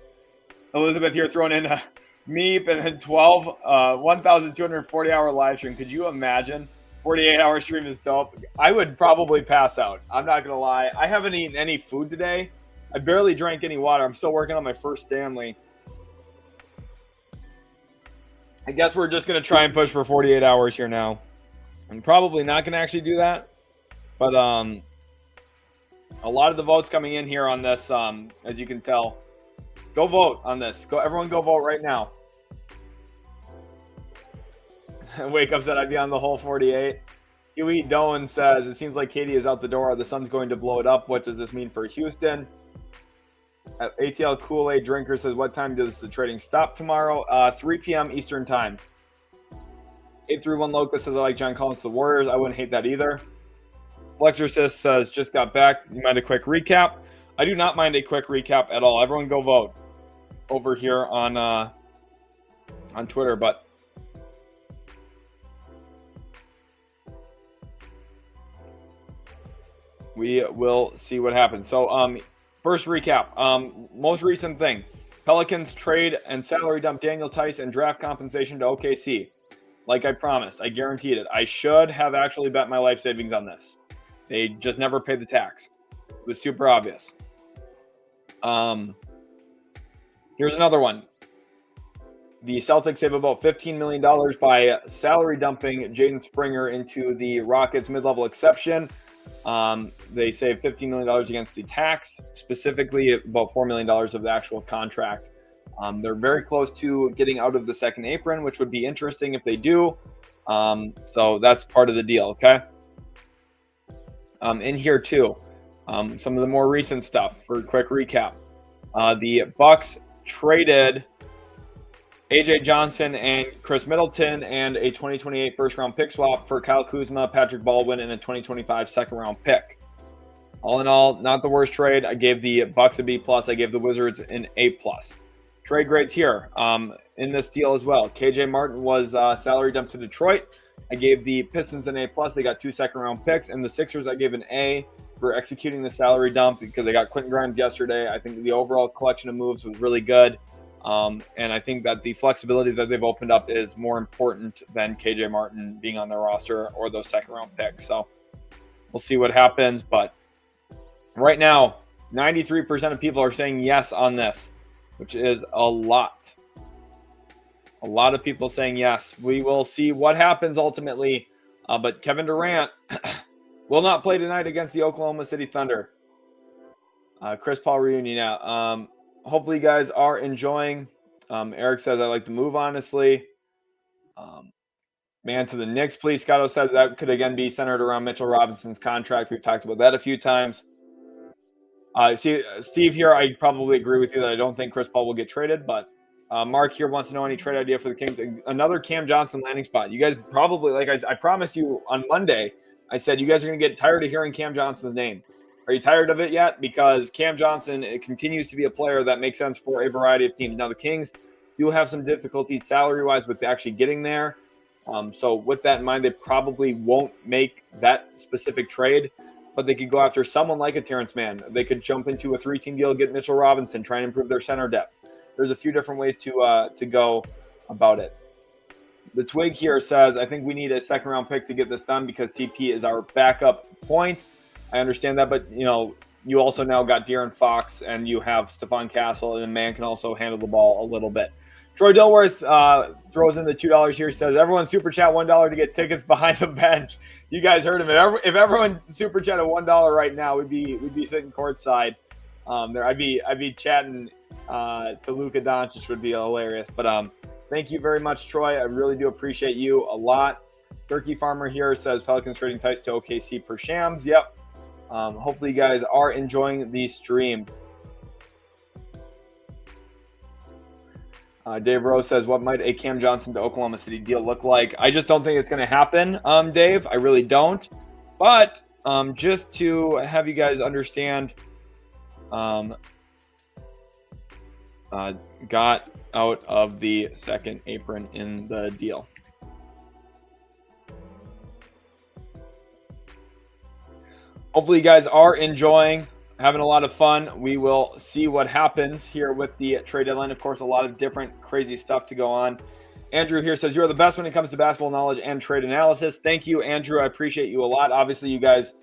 Elizabeth here throwing in a Meep and 1,240 hour live stream. Could you imagine? 48 hour stream is dope. I would probably pass out. I'm not going to lie. I haven't eaten any food today. I barely drank any water. I'm still working on my first Stanley. I guess we're just going to try and push for 48 hours here now. I'm probably not going to actually do that. But a lot of the votes coming in here on this, as you can tell. Go vote on this. Everyone go vote right now. Wake Up said I'd be on the whole 48. Huey Doan says, it seems like Katie is out the door. The Sun's going to blow it up. What does this mean for Houston? ATL Kool-Aid Drinker says, what time does the trading stop tomorrow? 3 p.m. Eastern time. 831 Locust says, I like John Collins to the Warriors. I wouldn't hate that either. Flexorcist says, just got back. You mind a quick recap? I do not mind a quick recap at all. Everyone go vote over here on Twitter. But we will see what happens. So first recap. Most recent thing. Pelicans trade and salary dump Daniel Tice and draft compensation to OKC. Like I promised. I guaranteed it. I should have actually bet my life savings on this. They just never paid the tax. It was super obvious. Here's another one. The Celtics save about $15 million by salary dumping Jaden Springer into the Rockets mid-level exception. They save $15 million against the tax, specifically about $4 million of the actual contract. They're very close to getting out of the second apron, which would be interesting if they do. So that's part of the deal, okay? In here too, some of the more recent stuff for a quick recap. The Bucks traded AJ Johnson and Khris Middleton and a 2028 first-round pick swap for Kyle Kuzma, Patrick Baldwin, and a 2025 second-round pick. All in all, not the worst trade. I gave the Bucks a B+. I gave the Wizards an A+. Trade grades here in this deal as well. KJ Martin was salary dumped to Detroit. I gave the Pistons an A+. They got 2 second-round picks. And the Sixers, I gave an A for executing the salary dump because they got Quentin Grimes yesterday. I think the overall collection of moves was really good. And I think that the flexibility that they've opened up is more important than KJ Martin being on their roster or those second-round picks. So we'll see what happens. But right now, 93% of people are saying yes on this, which is a lot. A lot of people saying yes. We will see what happens ultimately. But Kevin Durant will not play tonight against the Oklahoma City Thunder. Chris Paul reunion now. Hopefully you guys are enjoying. Eric says, I like the move, honestly. Man to the Knicks, please. Scotto said that could again be centered around Mitchell Robinson's contract. We've talked about that a few times. See, Steve here, I probably agree with you that I don't think Chris Paul will get traded, but Mark here wants to know any trade idea for the Kings. Another Cam Johnson landing spot. You guys probably, like I promised you on Monday, I said you guys are going to get tired of hearing Cam Johnson's name. Are you tired of it yet? Because Cam Johnson continues to be a player that makes sense for a variety of teams. Now, the Kings do have some difficulties salary-wise with actually getting there. So with that in mind, they probably won't make that specific trade, but they could go after someone like a Terance Mann. They could jump into a 3-team deal, get Mitchell Robinson, try and improve their center depth. There's a few different ways to go about it. The Twig here says, I think we need a second round pick to get this done because CP is our backup point. I understand that, but you also now got De'Aaron Fox and you have Stephon Castle, and Mann can also handle the ball a little bit. Troy Dilworth throws in the $2 here. Says, everyone super chat $1 to get tickets behind the bench. You guys heard him. If everyone super chatted $1 right now, we'd be sitting courtside. There, I'd be chatting to Luka Doncic. Would be hilarious. But thank you very much, Troy. I really do appreciate you a lot. Turkey Farmer here says Pelicans trading Tice to OKC per Shams. Yep. Hopefully you guys are enjoying the stream. Dave Rose says, what might a Cam Johnson to Oklahoma City deal look like? I just don't think it's going to happen, Dave. I really don't. But just to have you guys understand, got out of the second apron in the deal. Hopefully you guys are enjoying, having a lot of fun. We will see what happens here with the trade deadline. Of course, a lot of different crazy stuff to go on. Andrew here says, you are the best when it comes to basketball knowledge and trade analysis. Thank you, Andrew. I appreciate you a lot. Obviously, you guys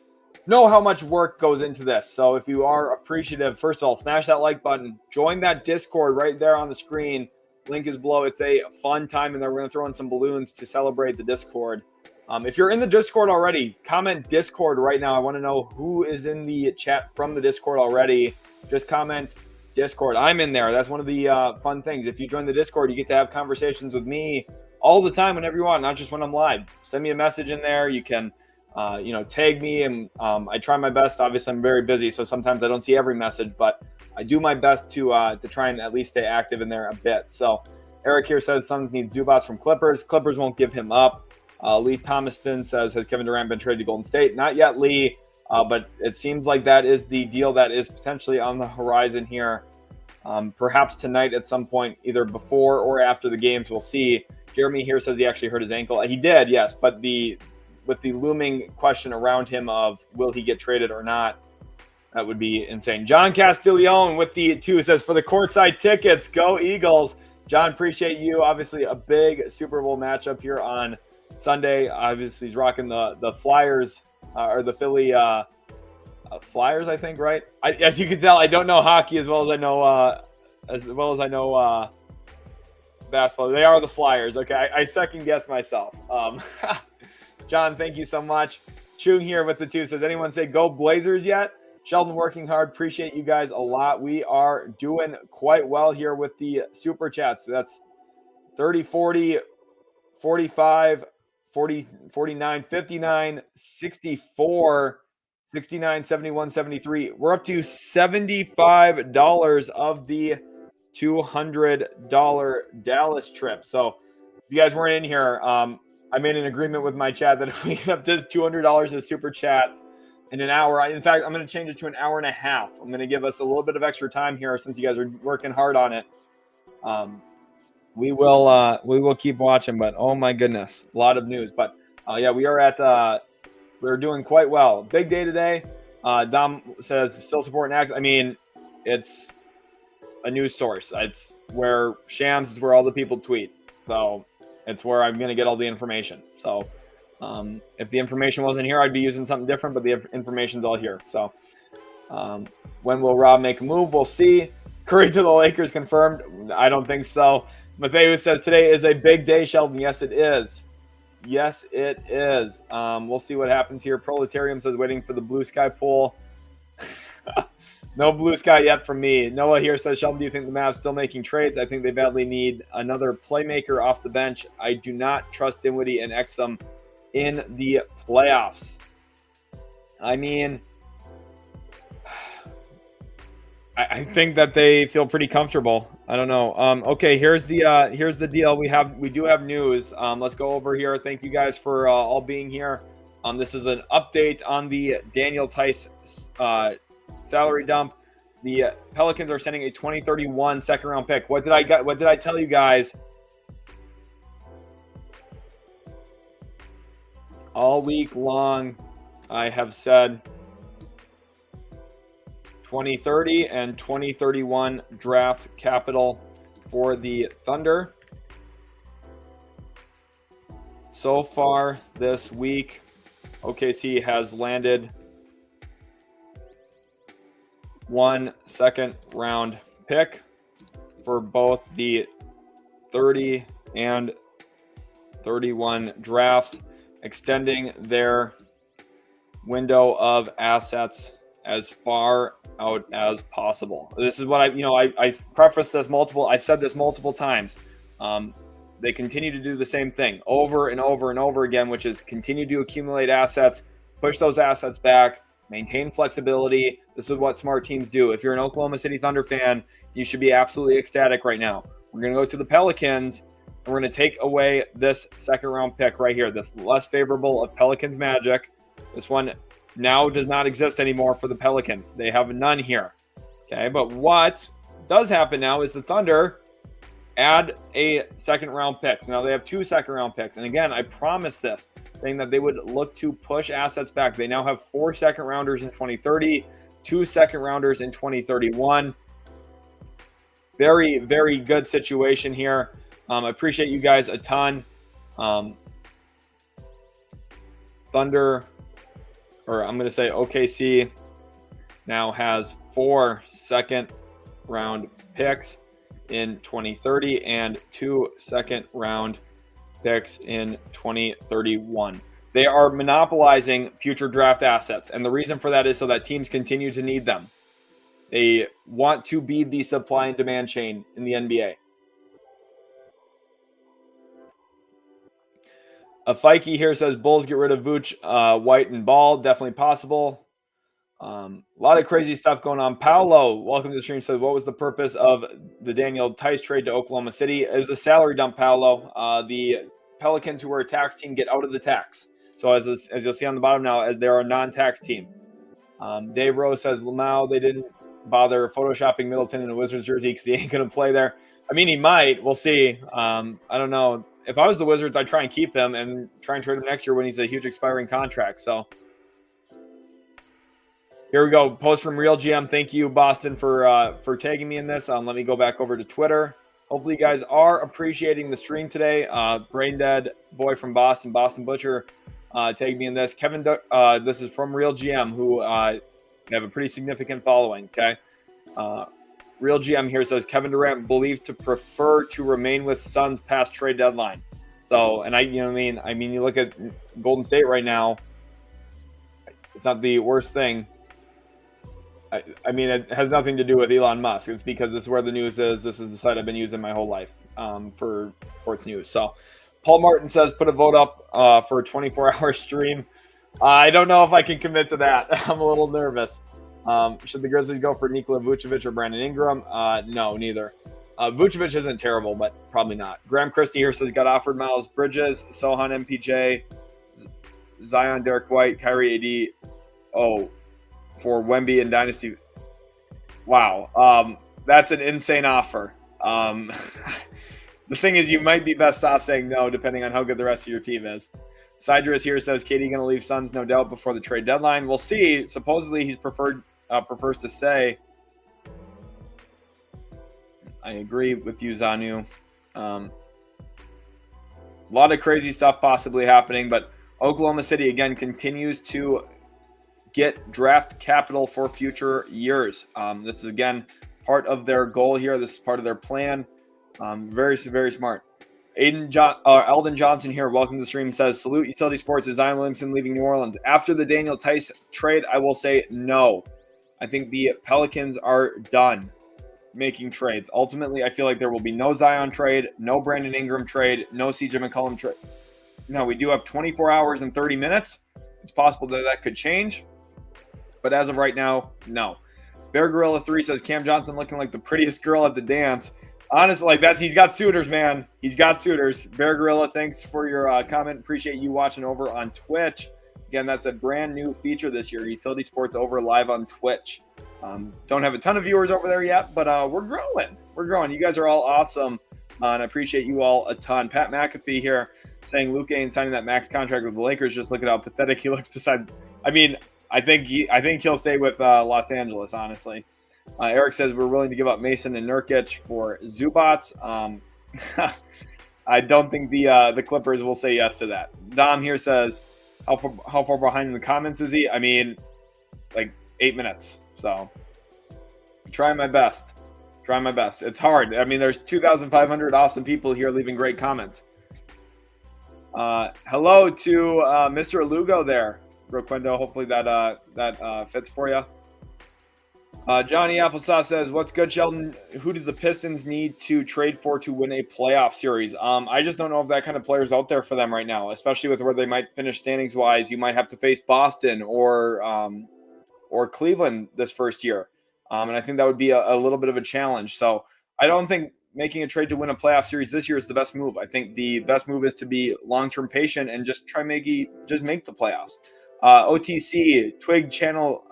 know how much work goes into this. So if you are appreciative, first of all, smash that like button. Join that Discord right there on the screen. Link is below. It's a fun time, and then we're going to throw in some balloons to celebrate the Discord. If you're in the Discord already, comment Discord right now. I want to know who is in the chat from the Discord already. Just comment Discord. I'm in there. That's one of the fun things. If you join the Discord, you get to have conversations with me all the time whenever you want, not just when I'm live. Send me a message in there. You can, tag me, and I try my best. Obviously, I'm very busy, so sometimes I don't see every message, but I do my best to try and at least stay active in there a bit. So Eric here says Suns need Zubats from Clippers. Clippers won't give him up. Lee Thomaston says, has Kevin Durant been traded to Golden State? Not yet, Lee, but it seems like that is the deal that is potentially on the horizon here. Perhaps tonight at some point, either before or after the games, we'll see. Jeremy here says he actually hurt his ankle. He did, yes, but with the looming question around him of will he get traded or not, that would be insane. John Castiglione with the 2 says, for the courtside tickets, go Eagles. John, appreciate you. Obviously, a big Super Bowl matchup here on Sunday. Obviously, he's rocking the Flyers or the Philly Flyers, I think, right? As you can tell, I don't know hockey as well as I know basketball. They are the Flyers. Okay, I second guess myself. John, thank you so much. Chung here with the 2 says, anyone say go Blazers yet? Sheldon working hard. Appreciate you guys a lot. We are doing quite well here with the super chats. So that's 30, 40, 45, 40, 49, 59, 64, 69, 71, 73. We're up to $75 of the $200 Dallas trip. So if you guys weren't in here, I made an agreement with my chat that if we get up to $200 of super chat in an hour, in fact, I'm going to change it to an hour and a half. I'm going to give us a little bit of extra time here since you guys are working hard on it. We will keep watching, but oh my goodness, a lot of news. But yeah, we're doing quite well. Big day today. Dom says still supporting Axe. I mean, it's a news source. It's where Shams is where all the people tweet. So it's where I'm going to get all the information. So if the information wasn't here, I'd be using something different, but the information's all here. So when will Rob make a move? We'll see. Curry to the Lakers confirmed. I don't think so. Matthew says today is a big day, Sheldon. Yes, it is. Yes, it is. We'll see what happens here. Proletarium says waiting for the blue sky poll. No blue sky yet from me. Noah here says, Sheldon, do you think the Mavs still making trades? I think they badly need another playmaker off the bench. I do not trust Dinwiddie and Exum in the playoffs. I mean, I think that they feel pretty comfortable. I don't know. Okay, here's the deal. We do have news. Let's go over here. Thank you guys for all being here. This is an update on the Daniel Tice salary dump. The Pelicans are sending a 2031 second round pick. What did I tell you guys? All week long, I have said 2030 and 2031 draft capital for the Thunder. so far this week, OKC has landed 1 second-round pick for both the 30 and 31 drafts, extending their window of assets as far out as possible. This is what I preface this I've said this multiple times. They continue to do the same thing over and over and over again, which is continue to accumulate assets, push those assets back, maintain flexibility. This is what smart teams do. If you're an Oklahoma City Thunder fan, you should be absolutely ecstatic right now. We're going to go to the Pelicans, and we're going to take away this second-round pick right here, this less favorable of Pelicans Magic. This one now does not exist anymore for the Pelicans. They have none here. Okay, but what does happen now is the Thunder add a second-round pick. So now they have 2 second-round picks. And again, I promised this, saying that they would look to push assets back. They now have 4 second-rounders in 2030, 2 second-rounders in 2031. Very, very good situation here. I appreciate you guys a ton. Thunder, or I'm going to say OKC, now has 4 second-round picks in 2030 and 2 second-round picks in 2031. They are monopolizing future draft assets, and the reason for that is so that teams continue to need them. They want to be the supply and demand chain in the NBA. A Fikey here says Bulls get rid of Vooch, White, and Ball. Definitely possible. A lot of crazy stuff going on. Paolo, welcome to the stream, says, what was the purpose of the Daniel Tice trade to Oklahoma City? It was a salary dump, Paolo. The Pelicans, who were a tax team, get out of the tax. So as you'll see on the bottom now, they're a non-tax team. Dave Rose says, Lamau, they didn't bother photoshopping Middleton in a Wizards jersey because he ain't going to play there. I mean, he might. We'll see. I don't know. If I was the Wizards, I'd try and keep him and try and trade him next year when he's a huge expiring contract. So here we go. Post from Real GM. Thank you, Boston, for tagging me in this. Let me go back over to Twitter. Hopefully you guys are appreciating the stream today. Brain Dead Boy from Boston, Boston Butcher, tagged me in this. Kevin, this is from Real GM, who have a pretty significant following, okay? Real GM here says Kevin Durant believed to prefer to remain with Suns past trade deadline. So, and you know what I mean? I mean, you look at Golden State right now, it's not the worst thing. I mean, it has nothing to do with Elon Musk. It's because this is where the news is. This is the site I've been using my whole life for sports news. So, Paul Martin says, put a vote up for a 24-hour stream. I don't know if I can commit to that. I'm a little nervous. Should the Grizzlies go for Nikola Vucevic or Brandon Ingram? No, neither. Vucevic isn't terrible, but probably not. Graham Christie here says got offered Miles Bridges, Sohan MPJ, Zion, Derek White, Kyrie AD. Oh, for Wemby and Dynasty. Wow. That's an insane offer. The thing is, you might be best off saying no, depending on how good the rest of your team is. Cydrus here says KD going to leave Suns, no doubt, before the trade deadline. We'll see. Supposedly, he's prefers to say. I agree with you, Zanu. A lot of crazy stuff possibly happening, but Oklahoma City, again, continues to get draft capital for future years. This is, again, part of their goal here. This is part of their plan. Very, very smart. Eldon Johnson here, welcome to the stream, says, salute Utility Sports. Is Zion Williamson leaving New Orleans? After the Daniel Tice trade, I will say no. I think the Pelicans are done making trades. Ultimately, I feel like there will be no Zion trade, no Brandon Ingram trade, no CJ McCollum trade. No, we do have 24 hours and 30 minutes. It's possible that could change. But as of right now, no. Bear Gorilla 3 says, Cam Johnson looking like the prettiest girl at the dance. Honestly, he's got suitors, man. He's got suitors. Bear Gorilla, thanks for your comment. Appreciate you watching over on Twitch. Again, that's a brand new feature this year. Utility Sports over live on Twitch. Don't have a ton of viewers over there yet, but we're growing. We're growing. You guys are all awesome, and I appreciate you all a ton. Pat McAfee here saying Luka ain't signing that max contract with the Lakers. Just look at how pathetic he looks beside. I mean, I think he'll stay with Los Angeles, honestly. Eric says we're willing to give up Mason and Nurkic for Zubats. I don't think the Clippers will say yes to that. Dom here says, how far behind in the comments is he? I mean, like 8 minutes. So trying my best. It's hard. I mean, there's 2,500 awesome people here leaving great comments. Hello to Mr. Lugo there, Roquendo. Hopefully that fits for you. Johnny Applesauce says, "What's good, Sheldon? Who do the Pistons need to trade for to win a playoff series?" I just don't know if that kind of player is out there for them right now, especially with where they might finish standings wise. You might have to face Boston or Cleveland this first year, and I think that would be a little bit of a challenge. So I don't think making a trade to win a playoff series this year is the best move. I think the best move is to be long-term patient and just try make the playoffs. OTC, Twig Channel,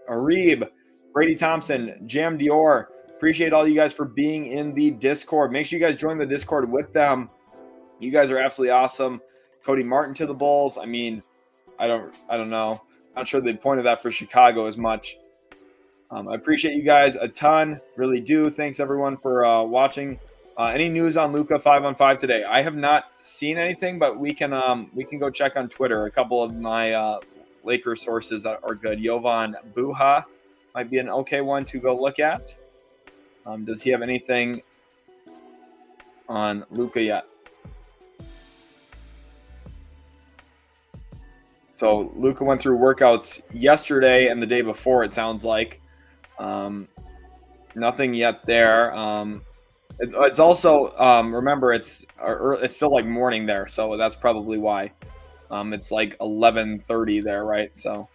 Arib, Brady Thompson, Jam Dior. Appreciate all you guys for being in the Discord. Make sure you guys join the Discord with them. You guys are absolutely awesome. Cody Martin to the Bulls. I mean, I don't know. Not sure they pointed that for Chicago as much. I appreciate you guys a ton. Really do. Thanks everyone for watching. Any news on Luka 5-on-5 today? I have not seen anything, but we can go check on Twitter. A couple of my Lakers sources are good. Jovan Buha might be an okay one to go look at. Does he have anything on Luka yet? So Luka went through workouts yesterday and the day before, it sounds like. Nothing yet there. It's also remember it's still like morning there, so that's probably why. It's like 11:30 there, right? So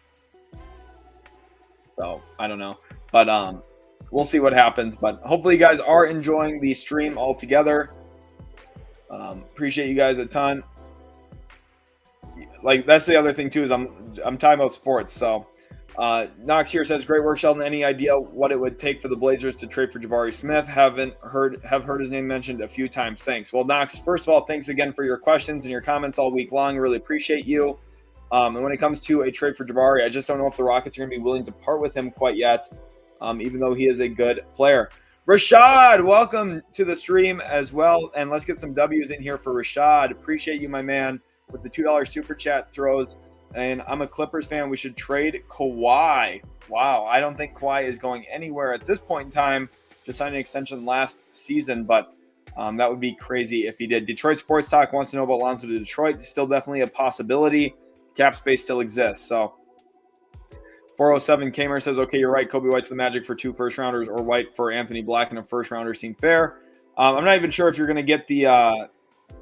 I don't know, but we'll see what happens. But hopefully you guys are enjoying the stream altogether. Appreciate you guys a ton. Like that's the other thing too is I'm talking about sports. So Knox here says, "Great work, Sheldon. Any idea what it would take for the Blazers to trade for Jabari Smith? Have heard his name mentioned a few times. Thanks." Well, Knox, first of all, thanks again for your questions and your comments all week long. Really appreciate you. And when it comes to a trade for Jabari, I just don't know if the Rockets are going to be willing to part with him quite yet, even though he is a good player. Rashad, welcome to the stream as well. And let's get some W's in here for Rashad. Appreciate you, my man, with the $2 super chat throws. And I'm a Clippers fan. We should trade Kawhi. Wow, I don't think Kawhi is going anywhere at this point in time. Just signed an extension last season, but that would be crazy if he did. Detroit Sports Talk wants to know about Lonzo to Detroit. Still definitely a possibility. Cap space still exists. So 407 Kamer says, "Okay, you're right. Kobe White to the Magic for 2 first-rounders or White for Anthony Black and a first-rounder seem fair." I'm not even sure if you're going to get the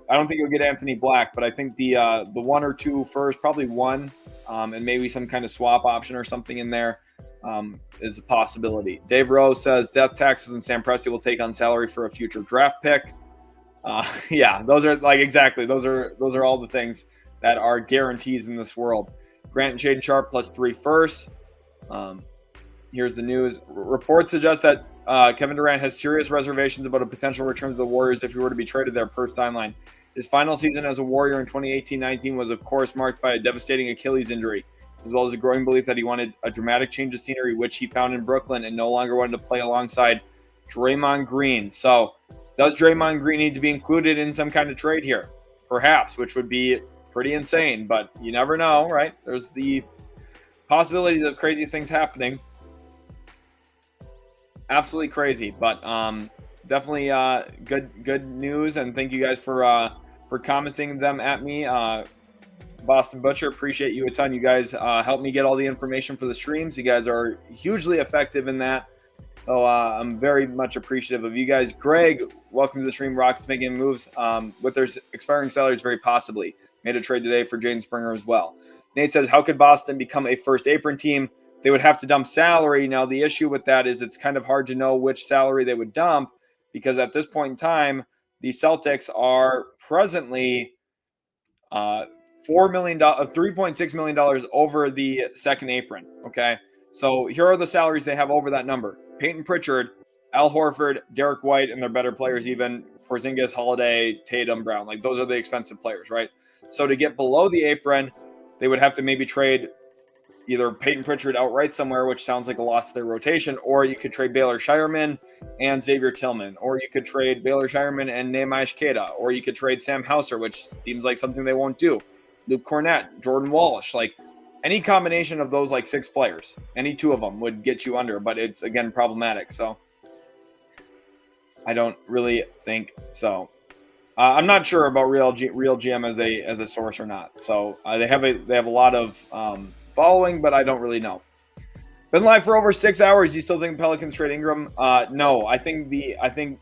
I don't think you'll get Anthony Black, but I think the 1 or 2 first, probably 1, and maybe some kind of swap option or something in there is a possibility. Dave Rose says death taxes and Sam Presti will take on salary for a future draft pick. Yeah, those are like exactly those are all the things that are guarantees in this world. Grant and Shaden Sharp plus 3 firsts. Here's the news. Reports suggest that Kevin Durant has serious reservations about a potential return to the Warriors if he were to be traded there per timeline. His final season as a Warrior in 2018-19 was, of course, marked by a devastating Achilles injury, as well as a growing belief that he wanted a dramatic change of scenery, which he found in Brooklyn, and no longer wanted to play alongside Draymond Green. So does Draymond Green need to be included in some kind of trade here? Perhaps, which would be pretty insane, but you never know, right? There's the possibilities of crazy things happening. Absolutely crazy, but definitely good news, and thank you guys for commenting them at me. Boston Butcher, appreciate you a ton. You guys help me get all the information for the streams. You guys are hugely effective in that, so I'm very much appreciative of you guys. Greg, welcome to the stream. Rockets making moves with their expiring salaries, very possibly. Made a trade today for Jaden Springer as well. Nate says, how could Boston become a first apron team? They would have to dump salary. Now, the issue with that is it's kind of hard to know which salary they would dump because at this point in time, the Celtics are presently $3.6 million over the second apron. Okay, so here are the salaries they have over that number: Peyton Pritchard, Al Horford, Derek White, and their better players, even Porzingis, Holiday, Tatum, Brown. Like those are the expensive players, right? So to get below the apron, they would have to maybe trade, either Peyton Pritchard outright somewhere, which sounds like a loss to their rotation, or you could trade Baylor Shireman and Xavier Tillman, or you could trade Baylor Shireman and Nehemiah Shkeda, or you could trade Sam Hauser, which seems like something they won't do. Luke Cornett, Jordan Walsh, like any combination of those like 6 players, any 2 of them would get you under, but it's again problematic. So I don't really think so. I'm not sure about Real GM as a source or not. So they have a lot of following, but I don't really know. Been live for over 6 hours. Do you still think the Pelicans trade Ingram? No, I think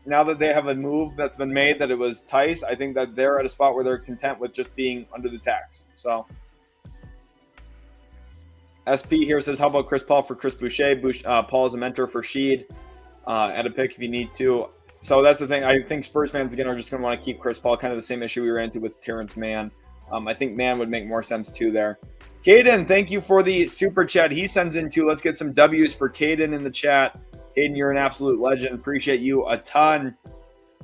now that they have a move that's been made that it was Tice, I think that they're at a spot where they're content with just being under the tax. So SP here says, how about Chris Paul for Chris Boucher? Paul is a mentor for Sheed. Add a pick if you need to. So that's the thing. I think Spurs fans, again, are just going to want to keep Chris Paul, kind of the same issue we ran into with Terance Mann. I think Mann would make more sense too there. Caden, thank you for the super chat. He sends in 2. Let's get some W's for Caden in the chat. Caden, you're an absolute legend. Appreciate you a ton.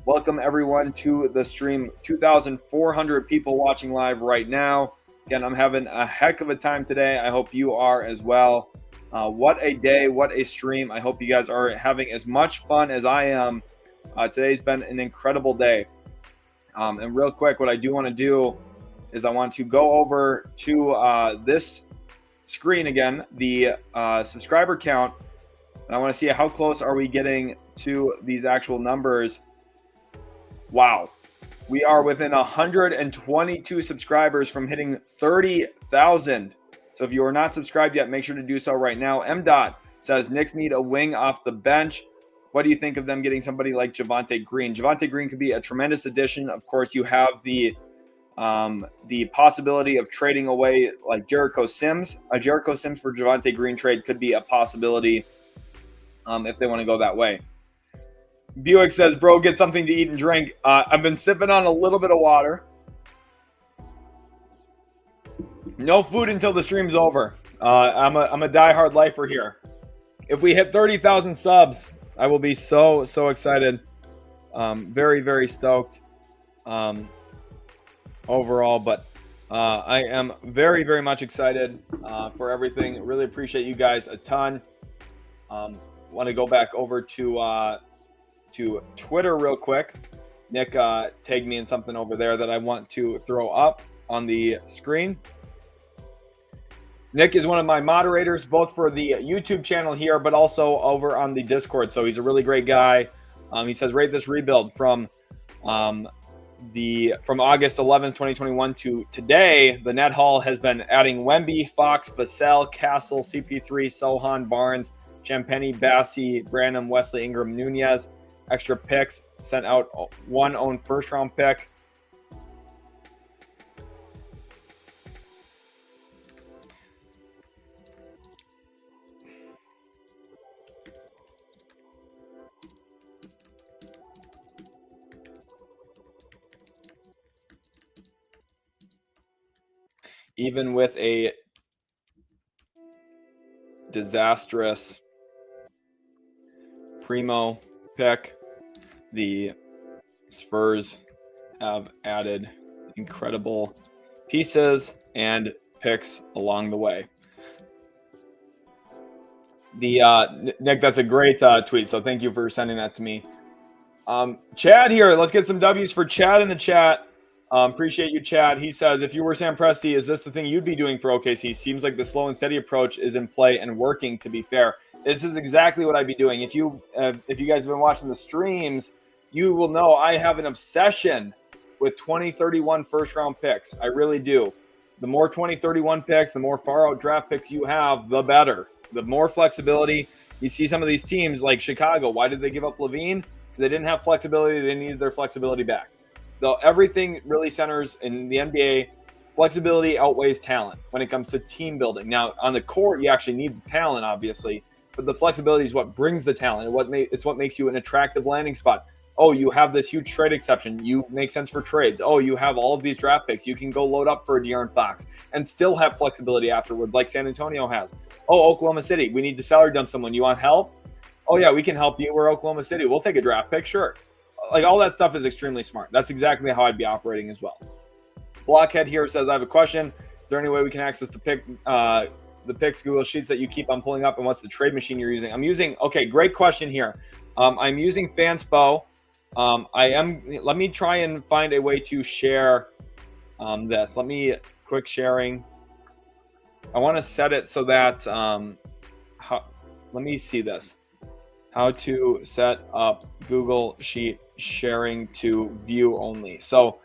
Welcome, everyone, to the stream. 2,400 people watching live right now. Again, I'm having a heck of a time today. I hope you are as well. What a day. What a stream. I hope you guys are having as much fun as I am. Today's been an incredible day. And real quick, what I do want to do is I want to go over to this screen again, the subscriber count. And I want to see how close are we getting to these actual numbers. Wow. We are within 122 subscribers from hitting 30,000. So if you are not subscribed yet, make sure to do so right now. M. Dot says, Knicks need a wing off the bench. What do you think of them getting somebody like Javonte Green? Javonte Green could be a tremendous addition. Of course, you have the possibility of trading away like Jericho Sims. A Jericho Sims for Javonte Green trade could be a possibility if they want to go that way. Buick says, bro, get something to eat and drink. I've been sipping on a little bit of water. No food until the stream's over. I'm a diehard lifer here. If we hit 30,000 subs, I will be so excited. Very, very stoked overall. But I am very, very much excited for everything. Really appreciate you guys a ton. Want to go back over to Twitter real quick. Nick tagged me in something over there that I want to throw up on the screen. Nick is one of my moderators, both for the YouTube channel here, but also over on the Discord. So he's a really great guy. He says, rate this rebuild from August 11th, 2021 to today. The net haul has been adding Wemby, Fox, Vassell, Castle, CP3, Sohan, Barnes, Champagny, Bassi, Branham, Wesley, Ingram, Nunez. Extra picks, sent out one owned first-round pick. Even with a disastrous primo pick, the Spurs have added incredible pieces and picks along the way. Nick, that's a great tweet, so thank you for sending that to me. Chad here, let's get some W's for Chad in the chat. Appreciate you, Chad. He says, if you were Sam Presti, is this the thing you'd be doing for OKC? Seems like the slow and steady approach is in play and working, to be fair. This is exactly what I'd be doing. If you guys have been watching the streams, you will know I have an obsession with 2031 first-round picks. I really do. The more 2031 picks, the more far-out draft picks you have, the better. The more flexibility. You see some of these teams like Chicago. Why did they give up LaVine? Because they didn't have flexibility. They needed their flexibility back. Though everything really centers in the NBA, flexibility outweighs talent when it comes to team building. Now, on the court, you actually need the talent, obviously, but the flexibility is what brings the talent. It's what makes you an attractive landing spot. Oh, you have this huge trade exception. You make sense for trades. Oh, you have all of these draft picks. You can go load up for a De'Aaron Fox and still have flexibility afterward, like San Antonio has. Oh, Oklahoma City, we need to salary dump someone. You want help? Oh, yeah, we can help you. We're Oklahoma City. We'll take a draft pick, sure. Like, all that stuff is extremely smart. That's exactly how I'd be operating as well. Blockhead here says, I have a question. Is there any way we can access the pick the picks Google Sheets that you keep on pulling up, and what's the trade machine you're using? I'm using, okay, great question here. I'm using Fanspo. Let me try and find a way to share this. Let me quick sharing. I want to set it so that, let me see this. How to set up Google Sheet sharing to view only. So,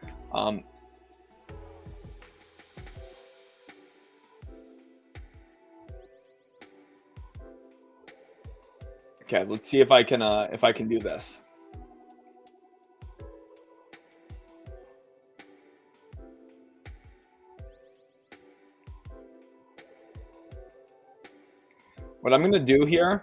okay, let's see if I can do this. What I'm going to do here,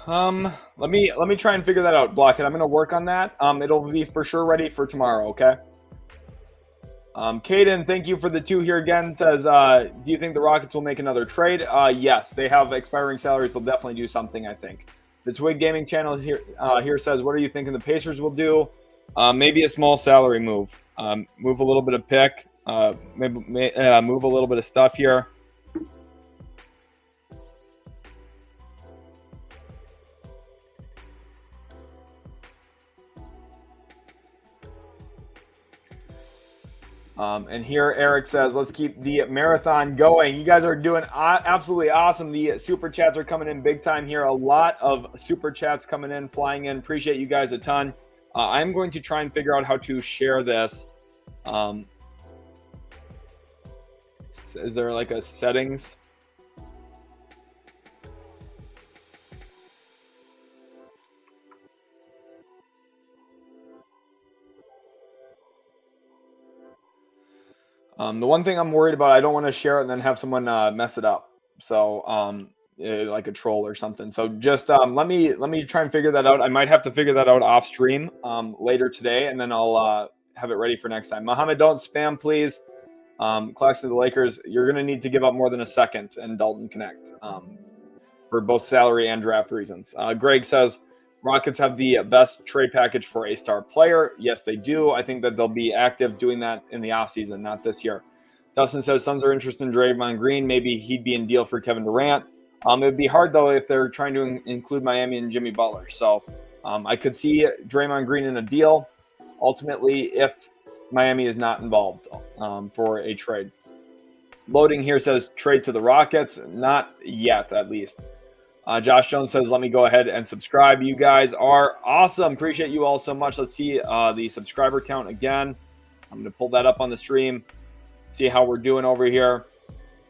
let me try and figure that out. Block it. I'm going to work on that. It'll be for sure ready for tomorrow. Okay. Caden, thank you for the 2 here again. Says, do you think the Rockets will make another trade? Yes, they have expiring salaries. They'll definitely do something, I think. The Twig Gaming channel here says, what are you thinking the Pacers will do? Maybe a small salary move. Move a little bit of pick. Maybe move a little bit of stuff here. And here Eric says, let's keep the marathon going. You guys are doing absolutely awesome. The super chats are coming in big time here. A lot of super chats coming in, flying in. Appreciate you guys a ton. I'm going to try and figure out how to share this. Is there like a settings? The one thing I'm worried about, I don't want to share it and then have someone mess it up. So like a troll or something. So just let me try and figure that out. I might have to figure that out off stream later today, and then I'll have it ready for next time. Mohammed, don't spam, please. Class of the Lakers, you're going to need to give up more than a second and Dalton Connect for both salary and draft reasons. Greg says, Rockets have the best trade package for a star player. Yes, they do. I think that they'll be active doing that in the offseason, not this year. Dustin says Suns are interested in Draymond Green. Maybe he'd be in deal for Kevin Durant. It would be hard, though, if they're trying to include Miami and Jimmy Butler. So I could see Draymond Green in a deal, ultimately, if Miami is not involved for a trade. Loading here says trade to the Rockets. Not yet, at least. Josh Jones says, let me go ahead and subscribe. You guys are awesome. Appreciate you all so much. Let's see the subscriber count again. I'm going to pull that up on the stream. See how we're doing over here.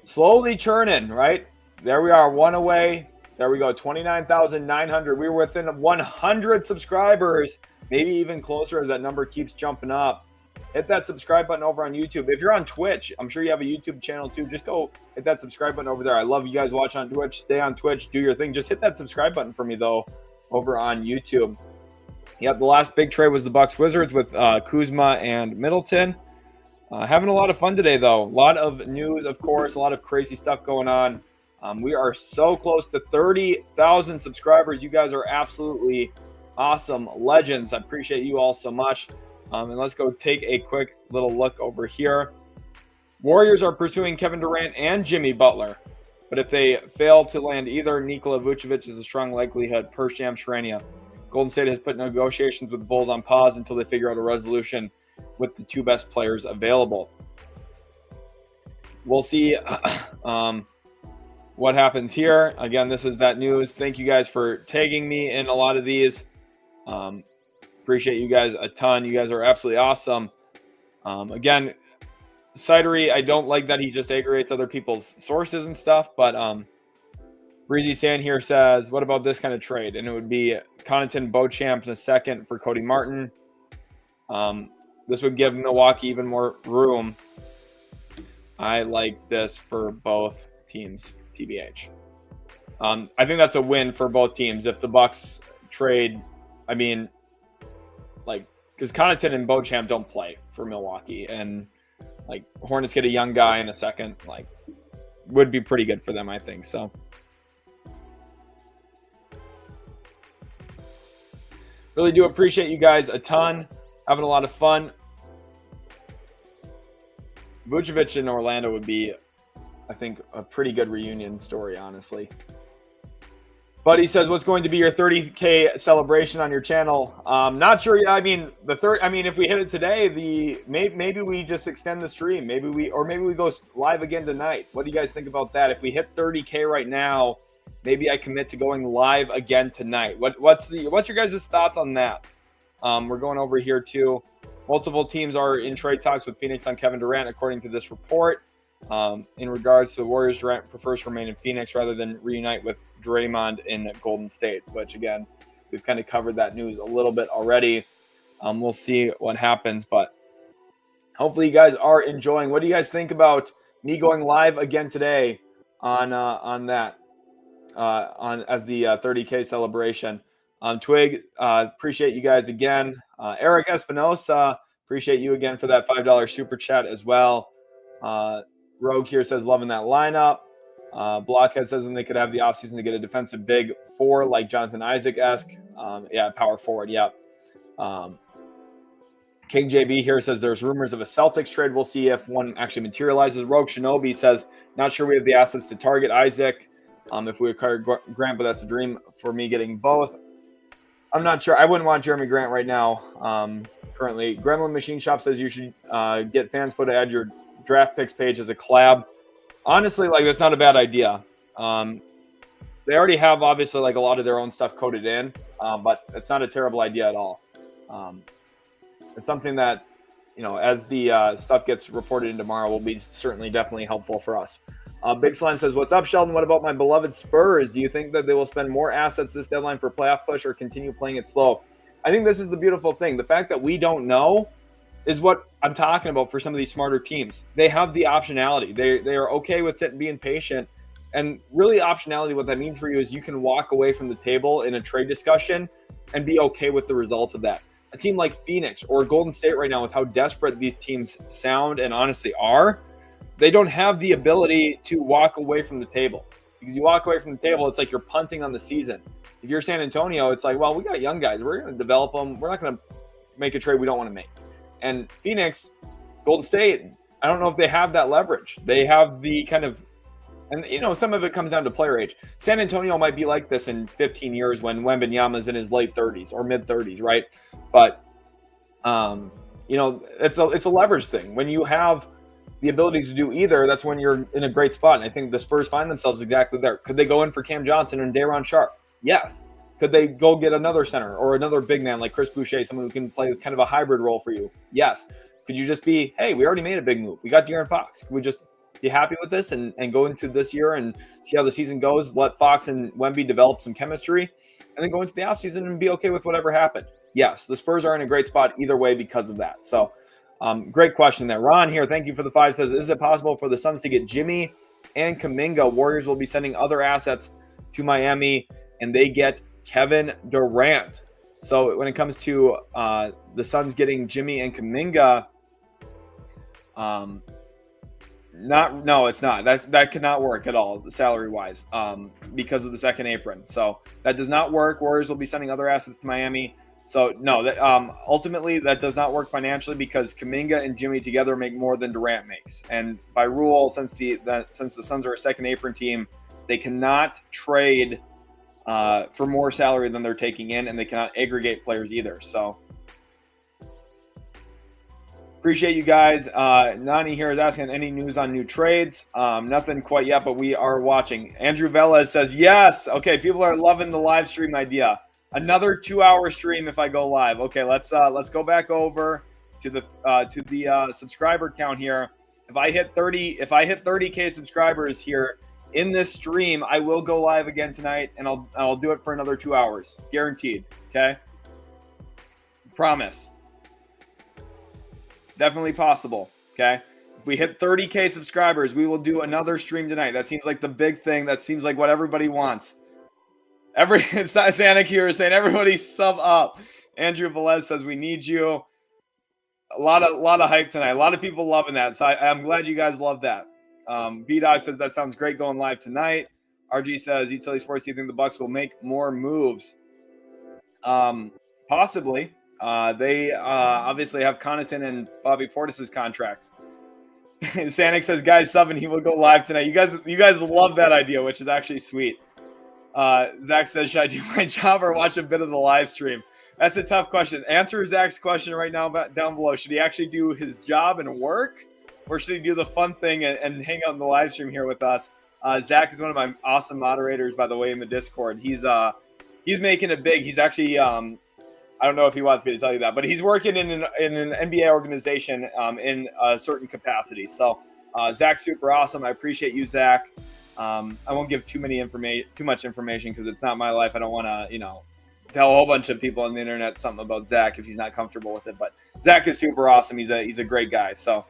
Slowly churning, right? There we are, one away. There we go, 29,900. We were within 100 subscribers, maybe even closer as that number keeps jumping up. Hit that subscribe button over on YouTube. If you're on Twitch, I'm sure you have a YouTube channel too. Just go hit that subscribe button over there. I love you guys watching on Twitch. Stay on Twitch. Do your thing. Just hit that subscribe button for me, though, over on YouTube. Yep, the last big trade was the Bucks Wizards with Kuzma and Middleton. Having a lot of fun today, though. A lot of news, of course. A lot of crazy stuff going on. We are so close to 30,000 subscribers. You guys are absolutely awesome legends. I appreciate you all so much. And let's go take a quick little look over here. Warriors are pursuing Kevin Durant and Jimmy Butler. But if they fail to land either, Nikola Vucevic is a strong likelihood per Shams Charania. Golden State has put negotiations with the Bulls on pause until they figure out a resolution with the 2 best players available. We'll see what happens here. Again, this is that news. Thank you guys for tagging me in a lot of these. Appreciate you guys a ton. You guys are absolutely awesome. Again, Sidery, I don't like that he just aggravates other people's sources and stuff, but Breezy Sand here says, what about this kind of trade? And it would be Connaughton, Beauchamp in a second for Cody Martin. This would give Milwaukee even more room. I like this for both teams, TBH. I think that's a win for both teams. If the Bucks trade, I mean, like, because Connaughton and Beauchamp don't play for Milwaukee, and like Hornets get a young guy in a second, like, would be pretty good for them, I think. So Really do appreciate you guys a ton. Having a lot of fun. Vucevic in Orlando would be, I think, a pretty good reunion story, honestly. Buddy says, "What's going to be your 30K celebration on your channel?" Not sure. I mean, if we hit it today, maybe we just extend the stream. Maybe we go live again tonight. What do you guys think about that? If we hit 30K right now, maybe I commit to going live again tonight. What's your guys' thoughts on that? We're going over here too. Multiple teams are in trade talks with Phoenix on Kevin Durant, according to this report. In regards to the Warriors, Durant prefers to remain in Phoenix rather than reunite with Draymond in Golden State, which, again, we've kind of covered that news a little bit already. We'll see what happens, but hopefully you guys are enjoying. What do you guys think about me going live again today on that as the 30K celebration? Twig, appreciate you guys again. Eric Espinosa, appreciate you again for that $5 super chat as well. Rogue here says, loving that lineup. Blockhead says they could have the offseason to get a defensive big four like Jonathan Isaac-esque. Power forward, yep. King JB here says there's rumors of a Celtics trade. We'll see if one actually materializes. Rogue Shinobi says, not sure we have the assets to target Isaac if we acquire Grant, but that's a dream for me getting both. I'm not sure. I wouldn't want Jeremy Grant right now. Currently, Gremlin Machine Shop says you should get Fanspo to add your draft picks page as a collab. Honestly, that's not a bad idea. They already have obviously a lot of their own stuff coded in, but it's not a terrible idea at all. It's something that, as the stuff gets reported in tomorrow, will be certainly definitely helpful for us. Big Slime says, what's up, Sheldon? What about my beloved Spurs? Do you think that they will spend more assets this deadline for playoff push or continue playing it slow? I think this is the beautiful thing. The fact that we don't know is what I'm talking about for some of these smarter teams. They have the optionality. They are okay with being patient. And really, optionality, what that means for you is you can walk away from the table in a trade discussion and be okay with the results of that. A team like Phoenix or Golden State right now, with how desperate these teams sound and honestly are, they don't have the ability to walk away from the table. Because you walk away from the table, it's like you're punting on the season. If you're San Antonio, it's like, well, we got young guys. We're going to develop them. We're not going to make a trade we don't want to make. And Phoenix, Golden State, I don't know if they have that leverage. They have the kind of, and some of it comes down to player age. San Antonio might be like this in 15 years when Wembanyama's in his late 30s or mid 30s, right? But it's a leverage thing. When you have the ability to do either, that's when you're in a great spot. And I think the Spurs find themselves exactly there. Could they go in for Cam Johnson and Day'Ron Sharpe? Yes. Could they go get another center or another big man like Chris Boucher, someone who can play kind of a hybrid role for you? Yes. Could you just be, hey, we already made a big move. We got De'Aaron Fox. Could we just be happy with this and go into this year and see how the season goes, let Fox and Wemby develop some chemistry, and then go into the offseason and be okay with whatever happened? Yes, the Spurs are in a great spot either way because of that. So great question there. Ron here, thank you for the 5, says, is it possible for the Suns to get Jimmy and Kuminga? Warriors will be sending other assets to Miami, and they get Kevin Durant. So when it comes to the Suns getting Jimmy and Kuminga, no, it's not. That could not work at all, salary-wise, because of the second apron. So that does not work. Warriors will be sending other assets to Miami. So no, ultimately that does not work financially because Kuminga and Jimmy together make more than Durant makes. And by rule, since the Suns are a second apron team, they cannot trade for more salary than they're taking in, and they cannot aggregate players either. So appreciate you guys. Nani here is asking any news on new trades. Nothing quite yet, but we are watching. Andrew Velez says yes. Okay, people are loving the live stream idea. Another 2-hour stream if I go live. Okay, let's go back over to the subscriber count here. If I hit 30K subscribers here in this stream, I will go live again tonight, and I'll do it for another 2 hours, guaranteed. Okay, promise. Definitely possible. Okay, if we hit 30K subscribers, we will do another stream tonight. That seems like the big thing. That seems like what everybody wants. Sanic here is saying everybody sub up. Andrew Velez says we need you. A lot of hype tonight. A lot of people loving that. So I'm glad you guys love that. B-Dog says that sounds great going live tonight. RG says, Utility Sports, do you think the Bucks will make more moves? Possibly. They obviously have Connaughton and Bobby Portis's contracts. Sanic says, guys, sub and he will go live tonight. You guys love that idea, which is actually sweet. Zach says, should I do my job or watch a bit of the live stream? That's a tough question. Answer Zach's question right now down below. Should he actually do his job and work, or should he do the fun thing and hang out in the live stream here with us? Zach is one of my awesome moderators, by the way, in the Discord. He's making it big. He's actually I don't know if he wants me to tell you that, but he's working in an NBA organization in a certain capacity. So Zach's super awesome. I appreciate you, Zach. I won't give too much information because it's not my life. I don't want to, tell a whole bunch of people on the internet something about Zach if he's not comfortable with it. But Zach is super awesome. He's a great guy. So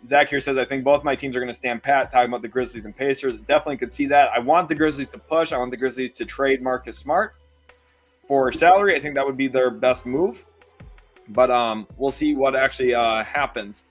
Zach here says, I think both my teams are going to stand pat, talking about the Grizzlies and Pacers. Definitely could see that. I want the Grizzlies to push. I want the Grizzlies to trade Marcus Smart for salary. I think that would be their best move. But we'll see what actually happens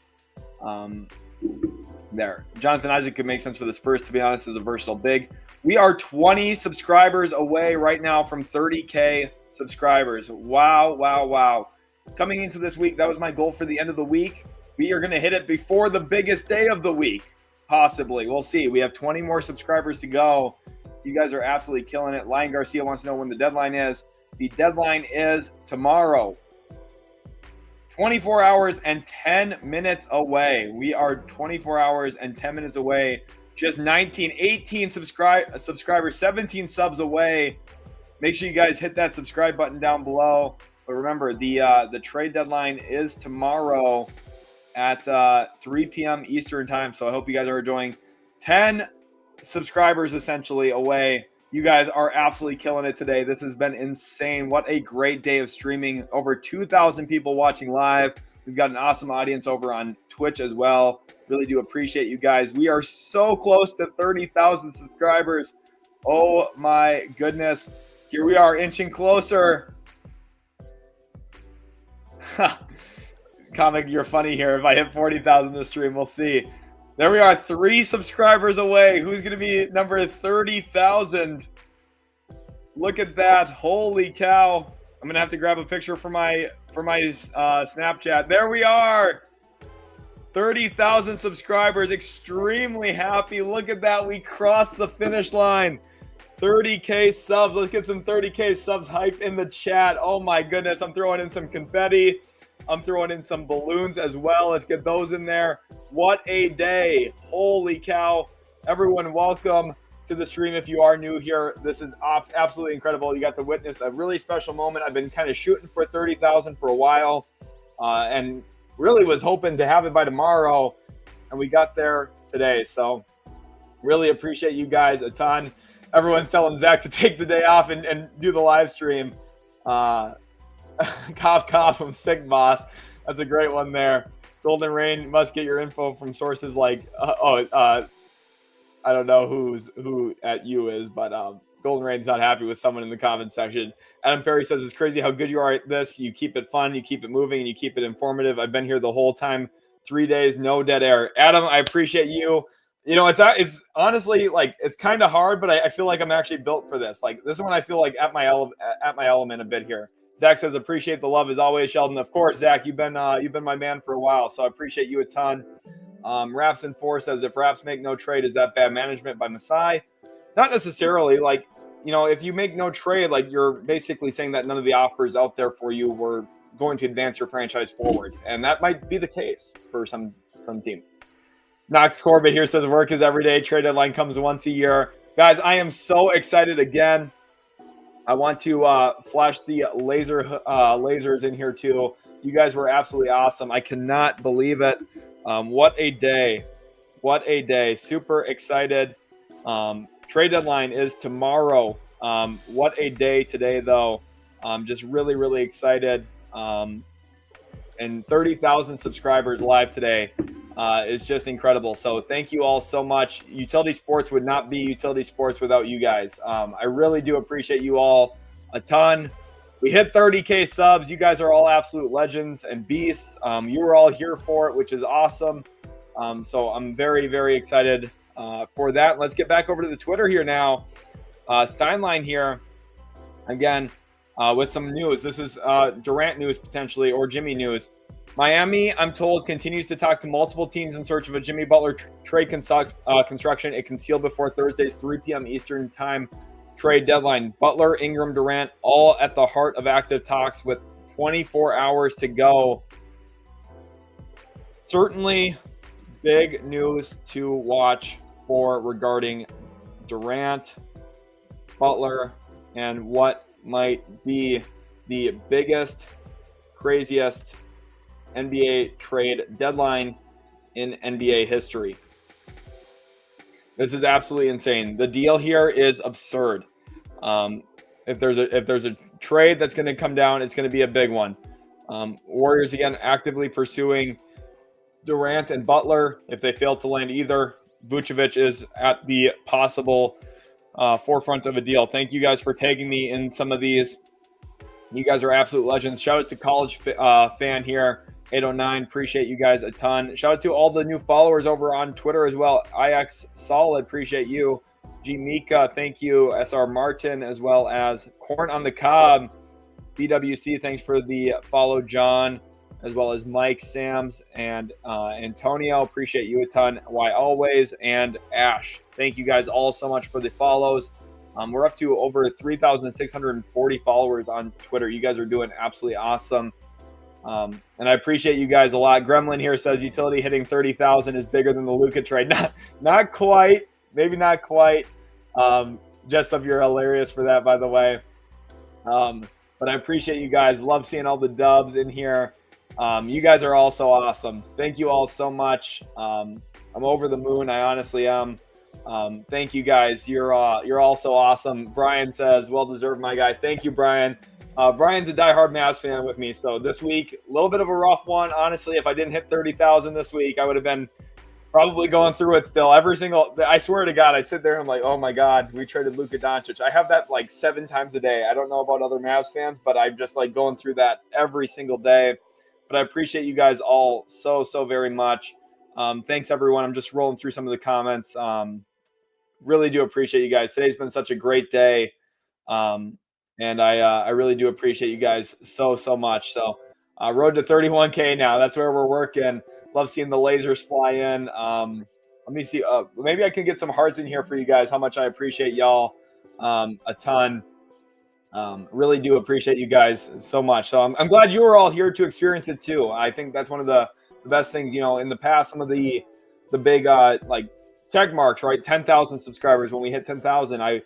there. Jonathan Isaac could make sense for the Spurs, to be honest, as a versatile big. We are 20 subscribers away right now from 30K subscribers. Wow. Coming into this week, that was my goal for the end of the week. We are going to hit it before the biggest day of the week, possibly. We'll see. We have 20 more subscribers to go. You guys are absolutely killing it. Lion Garcia wants to know when the deadline is. The deadline is tomorrow. 24 hours and 10 minutes away. We are 24 hours and 10 minutes away. Just 18 subscribers, 17 subs away. Make sure you guys hit that subscribe button down below. But remember, the trade deadline is tomorrow at 3 p.m. Eastern time. So I hope you guys are enjoying. 10 subscribers essentially away. You guys are absolutely killing it today. This has been insane. What a great day of streaming. Over 2,000 people watching live. We've got an awesome audience over on Twitch as well. Really do appreciate you guys. We are so close to 30,000 subscribers. Oh my goodness. Here we are inching closer. Comic, you're funny here. If I hit 40,000 this stream, we'll see. There we are, 3 subscribers away. Who's going to be number 30,000? Look at that. Holy cow. I'm going to have to grab a picture for my Snapchat. There we are. 30,000 subscribers. Extremely happy. Look at that. We crossed the finish line. 30K subs. Let's get some 30K subs hype in the chat. Oh my goodness. I'm throwing in some confetti. I'm throwing in some balloons as well. Let's get those in there. What a day. Holy cow. Everyone, welcome to the stream if you are new here. This is absolutely incredible. You got to witness a really special moment. I've been kind of shooting for 30,000 for a while and really was hoping to have it by tomorrow, and we got there today. So really appreciate you guys a ton. Everyone's telling Zach to take the day off and do the live stream. Cough from Sick Boss. That's a great one there. Golden Rain must get your info from sources like I don't know who at you is, but Golden Rain's not happy with someone in the comment section. Adam Perry says it's crazy how good you are at this. You keep it fun, you keep it moving, and you keep it informative. I've been here the whole time, 3 days, no dead air. Adam, I appreciate you. It's honestly like it's kind of hard, but I feel like I'm actually built for this. Like this is when I feel like at my element a bit here. Zach says, appreciate the love as always, Sheldon. Of course, Zach, you've been my man for a while, so I appreciate you a ton. Raps and 4 says, if Raps make no trade, is that bad management by Masai? Not necessarily. Like, if you make no trade, like you're basically saying that none of the offers out there for you were going to advance your franchise forward. And that might be the case for some teams. Knox Corbett here says, work is every day. Trade deadline comes once a year. Guys, I am so excited again. I want to flash the lasers in here too. You guys were absolutely awesome. I cannot believe it. What a day. What a day. Super excited. Trade deadline is tomorrow. What a day today, though. Just really, really excited. And 30,000 subscribers live today is just incredible. So thank you all so much. Utility Sports would not be Utility Sports without you guys. I really do appreciate you all a ton. We hit 30K subs. You guys are all absolute legends and beasts. You were all here for it, which is awesome. So I'm very, very excited for that. Let's get back over to the Twitter here now. Steinlein here. Again, with some news. This is Durant news potentially, or Jimmy news. Miami, I'm told, continues to talk to multiple teams in search of a Jimmy Butler trade construction. It can seal before Thursday's 3 p.m. Eastern time trade deadline. Butler, Ingram, Durant, all at the heart of active talks with 24 hours to go. Certainly big news to watch for regarding Durant, Butler, and what might be the biggest, craziest NBA trade deadline in NBA history. This is absolutely insane. The deal here is absurd. If there's a trade that's going to come down, it's going to be a big one. Warriors again actively pursuing Durant and Butler. If they fail to land either, Vucevic is at the possible forefront of a deal. Thank you guys for tagging me in some of these. You guys are absolute legends. Shout out to college fan here, 809. Appreciate you guys a ton. Shout out to all the new followers over on Twitter as well. IX Solid, appreciate you. G Mika, thank you. SR Martin, as well as Corn on the Cob. BWC, thanks for the follow. John, as well as Mike, Sams, and Antonio. Appreciate you a ton. Why always. And Ash. Thank you guys all so much for the follows. We're up to over 3,640 followers on Twitter. You guys are doing absolutely awesome. And I appreciate you guys a lot. Gremlin here says utility hitting 30,000 is bigger than the Luka trade. Not quite. Maybe not quite. Jessup, you're hilarious for that, by the way. But I appreciate you guys. Love seeing all the dubs in here. You guys are all so awesome. Thank you all so much. I'm over the moon. I honestly am. Thank you guys. You're all so awesome. Brian says, well deserved, my guy. Thank you, Brian. Brian's a diehard Mavs fan with me. So this week, a little bit of a rough one. Honestly, if I didn't hit 30,000 this week, I would have been probably going through it still. I swear to God, I sit there and I'm like, oh my God, we traded Luka Doncic. I have that like 7 times a day. I don't know about other Mavs fans, but I'm just like going through that every single day. But I appreciate you guys all so very much. Thanks, everyone. I'm just rolling through some of the comments. Really do appreciate you guys. Today's been such a great day. And I really do appreciate you guys so much. So road to 31K now. That's where we're working. Love seeing the lasers fly in. Let me see. Maybe I can get some hearts in here for you guys. How much I appreciate y'all a ton. Really do appreciate you guys so much. So I'm glad you were all here to experience it too. I think that's one of the best things. You know, in the past, some of the big like check marks, right? 10,000 subscribers. When we hit 10,000, I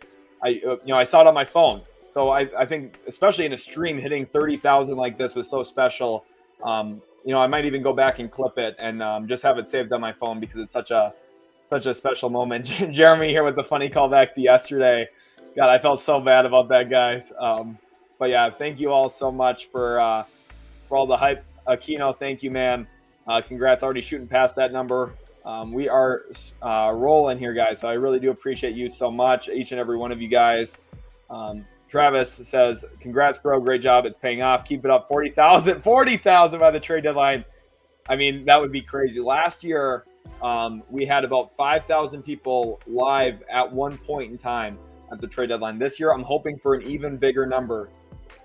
saw it on my phone. So I think, especially in a stream, hitting 30,000 like this was so special. I might even go back and clip it and just have it saved on my phone because it's such a special moment. Jeremy here with the funny callback to yesterday. God, I felt so bad about that, guys. But yeah, thank you all so much for all the hype. Aquino, thank you, man. Congrats, already shooting past that number. We are rolling here, guys. So I really do appreciate you so much, each and every one of you guys. Travis says, congrats, bro. Great job. It's paying off. Keep it up. 40,000 by the trade deadline. I mean, that would be crazy. Last year, we had about 5,000 people live at one point in time at the trade deadline. This year, I'm hoping for an even bigger number.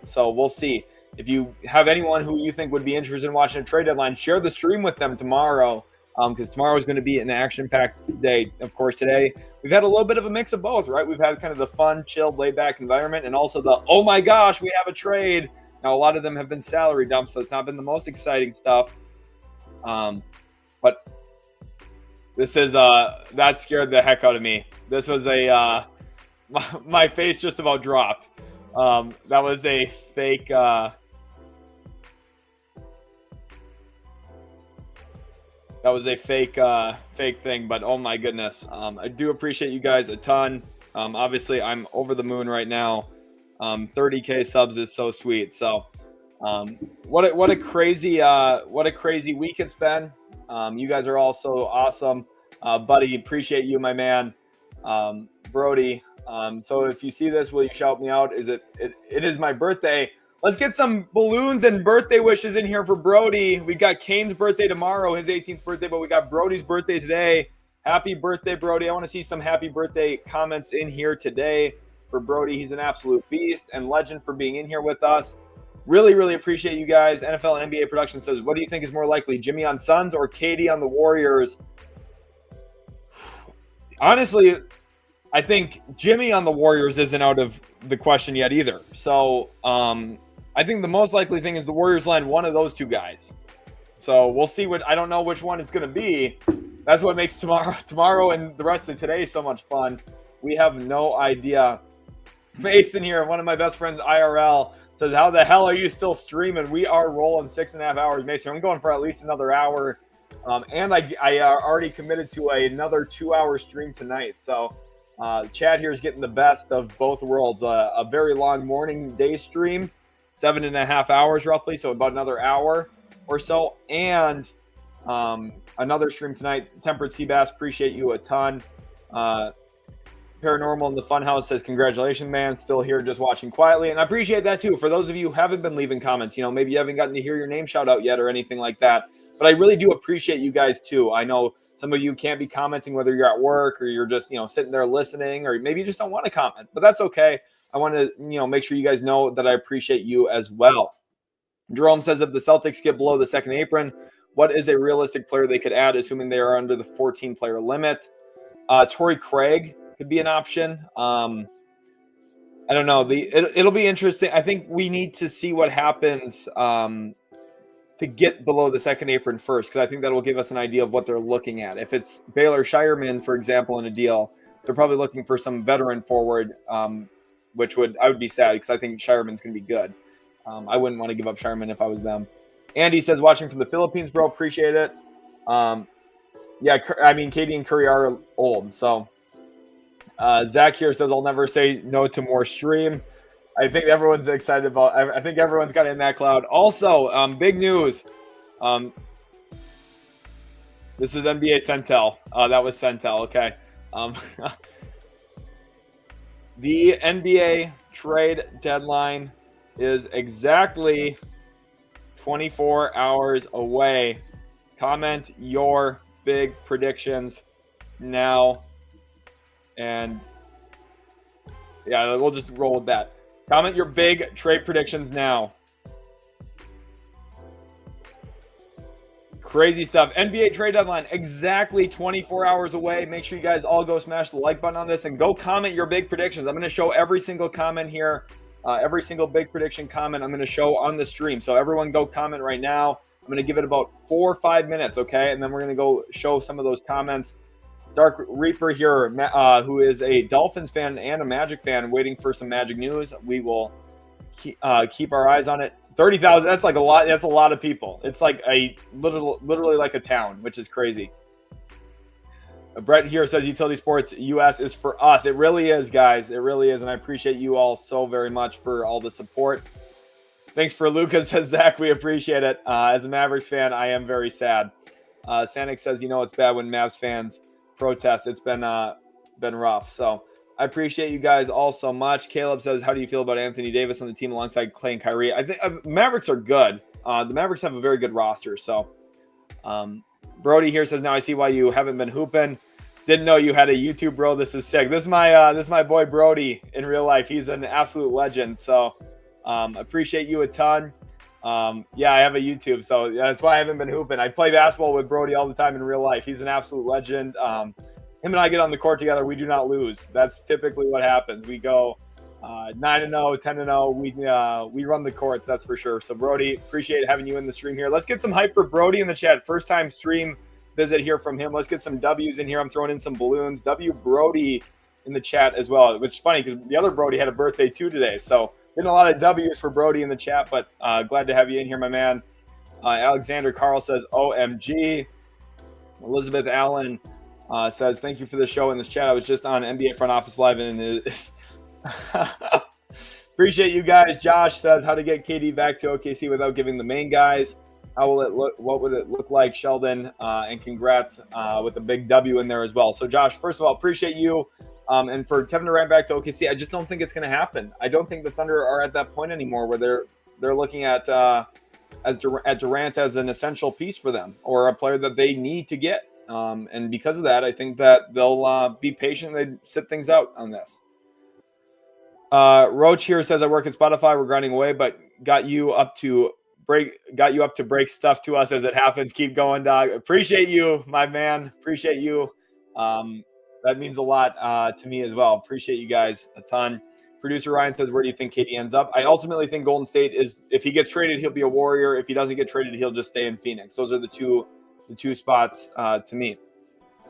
So we'll see. If you have anyone who you think would be interested in watching a trade deadline, share the stream with them tomorrow. Because tomorrow is going to be an action-packed day. Of course, today we've had a little bit of a mix of both, right? We've had kind of the fun, chilled, laid-back environment, and also the, oh my gosh, we have a trade. Now, a lot of them have been salary dumps, so it's not been the most exciting stuff. But this is, that scared the heck out of me. This was my face just about dropped. That was a fake, That was a fake thing, but oh my goodness. I do appreciate you guys a ton. Obviously, I'm over the moon right now. 30K subs is so sweet. So what a crazy week it's been. You guys are all so awesome. Buddy, appreciate you, my man. Brody. So if you see this, will you shout me out? It is my birthday. Let's get some balloons and birthday wishes in here for Brody. We got Kane's birthday tomorrow, his 18th birthday, but we got Brody's birthday today. Happy birthday, Brody. I want to see some happy birthday comments in here today. for Brody. He's an absolute beast and legend for being in here with us. Really, really appreciate you guys. NFL and NBA Production says, what do you think is more likely, Jimmy on Suns or KD on the Warriors? Honestly, I think Jimmy on the Warriors isn't out of the question yet either. So I think the most likely thing is the Warriors land one of those two guys. So we'll see I don't know which one it's going to be. That's what makes tomorrow and the rest of today so much fun. We have no idea. Mason here, one of my best friends, IRL, says, how the hell are you still streaming? We are rolling 6.5 hours. Mason, I'm going for at least another hour. And I already committed to another 2-hour stream tonight. So Chad here is getting the best of both worlds. A very long morning day stream, 7.5 hours roughly, so about another hour or so. And another stream tonight. Tempered Seabass, appreciate you a ton. Paranormal in the Funhouse says, congratulations, man. Still here just watching quietly. And I appreciate that too. For those of you who haven't been leaving comments, maybe you haven't gotten to hear your name shout out yet or anything like that. But I really do appreciate you guys too. I know some of you can't be commenting whether you're at work or you're just, sitting there listening, or maybe you just don't want to comment, but that's okay. I want to, make sure you guys know that I appreciate you as well. Jerome says, if the Celtics get below the second apron, what is a realistic player they could add, assuming they are under the 14-player limit? Torrey Craig could be an option. I don't know. It'll be interesting. I think we need to see what happens to get below the second apron first, because I think that will give us an idea of what they're looking at. If it's Baylor Shireman, for example, in a deal, they're probably looking for some veteran forward, which I would be sad because I think Shireman's going to be good. I wouldn't want to give up Shireman if I was them. Andy says, watching from the Philippines, bro, appreciate it. Yeah, I mean, Katie and Curry are old, so Zach here says, I'll never say no to more stream. I think everyone's excited about. I think everyone's got in that cloud. Also, big news. This is NBA Centel. That was Centel. Okay. The NBA trade deadline is exactly 24 hours away. Comment your big predictions now, and yeah, we'll just roll with that. Comment your big trade predictions now. Crazy stuff. NBA trade deadline, exactly 24 hours away. Make sure you guys all go smash the like button on this and go comment your big predictions. I'm going to show every single comment here, every single big prediction comment I'm going to show on the stream. So everyone go comment right now. I'm going to give it about 4 or 5 minutes, okay? And then we're going to go show some of those comments. Dark Reaper here, who is a Dolphins fan and a Magic fan, waiting for some Magic news. We will keep our eyes on it. 30,000, that's like a lot. That's a lot of people. It's like literally like a town, which is crazy. Brett here says Utility Sports US is for us. It really is, guys. It really is, and I appreciate you all so very much for all the support. Thanks for Luka, says Zach. We appreciate it. As a Mavericks fan, I am very sad. Sanic says, it's bad when Mavs fans protest. It's been rough. So I appreciate you guys all so much. Caleb says, how do you feel about Anthony Davis on the team alongside Clay and Kyrie? I think Mavericks are good. The Mavericks have a very good roster. So Brody here says, now I see why you haven't been hooping. Didn't know you had a YouTube, bro. This is sick. This is my boy Brody in real life. He's an absolute legend. So appreciate you a ton. Yeah, I have a YouTube, so that's why I haven't been hooping. I play basketball with Brody all the time in real life. He's an absolute legend. Him and I get on the court together. We do not lose. That's typically what happens. We go 9-0, 10-0. We run the courts, that's for sure. So, Brody, appreciate having you in the stream here. Let's get some hype for Brody in the chat. First time stream visit here from him. Let's get some W's in here. I'm throwing in some balloons. W Brody in the chat as well, which is funny because the other Brody had a birthday too today. So, getting a lot of W's for Brody in the chat, but glad to have you in here, my man. Alexander Carl says, OMG. Elizabeth Allen says, thank you for the show in this chat. I was just on NBA Front Office Live, and it's appreciate you guys. Josh says, how to get KD back to OKC without giving the main guys. How will it look? What would it look like, Sheldon? And congrats with a big W in there as well. So, Josh, first of all, appreciate you. And for Kevin Durant back to OKC, I just don't think it's going to happen. I don't think the Thunder are at that point anymore where they're looking at Durant as an essential piece for them or a player that they need to get. And because of that, I think that they'll be patient. They sit things out on this. Roach here says, I work at Spotify. We're grinding away, but got you up to break stuff to us as it happens. Keep going, dog. Appreciate you, my man. Appreciate you. That means a lot to me as well. Appreciate you guys a ton. Producer Ryan says, where do you think KD ends up? I ultimately think Golden State is, if he gets traded, he'll be a Warrior. If he doesn't get traded, he'll just stay in Phoenix. Those are the two spots to me.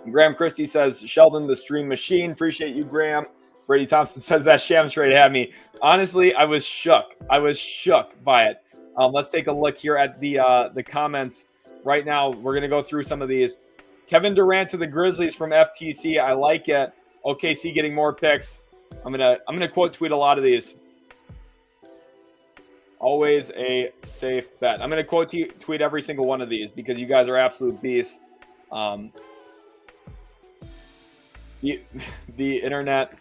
And Graham Christie says, Sheldon, the stream machine. Appreciate you, Graham. Brady Thompson says that Shams trade had me. Honestly, I was shook. I was shook by it. Let's take a look here at the comments right now. We're going to go through some of these. Kevin Durant to the Grizzlies from FTC. I like it. OKC getting more picks. I'm gonna quote tweet a lot of these. Always a safe bet. I'm gonna quote tweet every single one of these because you guys are absolute beasts. The internet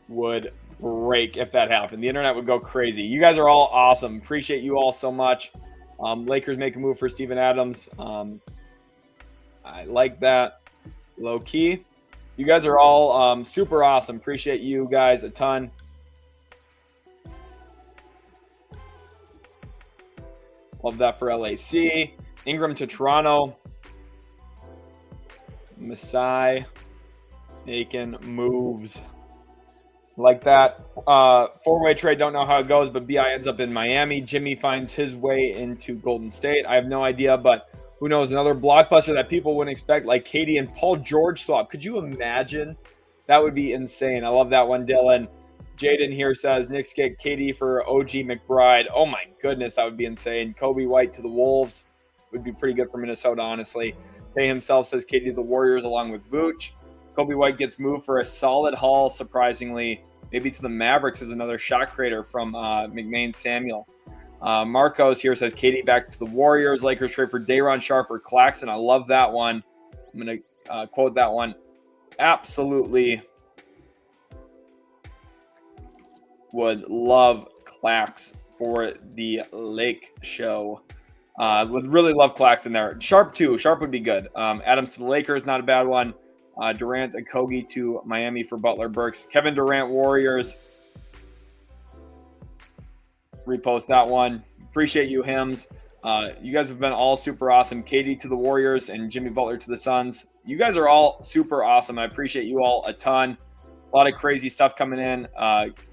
would break if that happened. The internet would go crazy. You guys are all awesome. Appreciate you all so much. Lakers make a move for Steven Adams. I like that. Low key. You guys are all super awesome. Appreciate you guys a ton. Love that for LAC. Ingram to Toronto. Masai making moves. Like that. Four-way trade, don't know how it goes, but BI ends up in Miami. Jimmy finds his way into Golden State. I have no idea, but who knows? Another blockbuster that people wouldn't expect, like KD and Paul George swap. Could you imagine? That would be insane. I love that one, Dylan. Jaden here says, Knicks get KD for OG McBride. Oh, my goodness, that would be insane. Kobe White to the Wolves would be pretty good for Minnesota, honestly. Tay himself says KD to the Warriors along with Vooch. Kobe White gets moved for a solid haul, surprisingly. Maybe to the Mavericks is another shot creator from McMahon Samuel. Marcos here says KD back to the Warriors. Lakers trade for Day'Ron Sharpe or Claxton. I love that one. I'm going to quote that one. Absolutely would love Clax for the Lake show. Would really love Claxton there. Sharpe too. Sharpe would be good. Adams to the Lakers, not a bad one. Durant and Kogi to Miami for Butler Burks. Kevin Durant Warriors. Repost that one. Appreciate you, Hims. You guys have been all super awesome. KD to the Warriors and Jimmy Butler to the Suns. You guys are all super awesome. I appreciate you all a ton. A lot of crazy stuff coming in.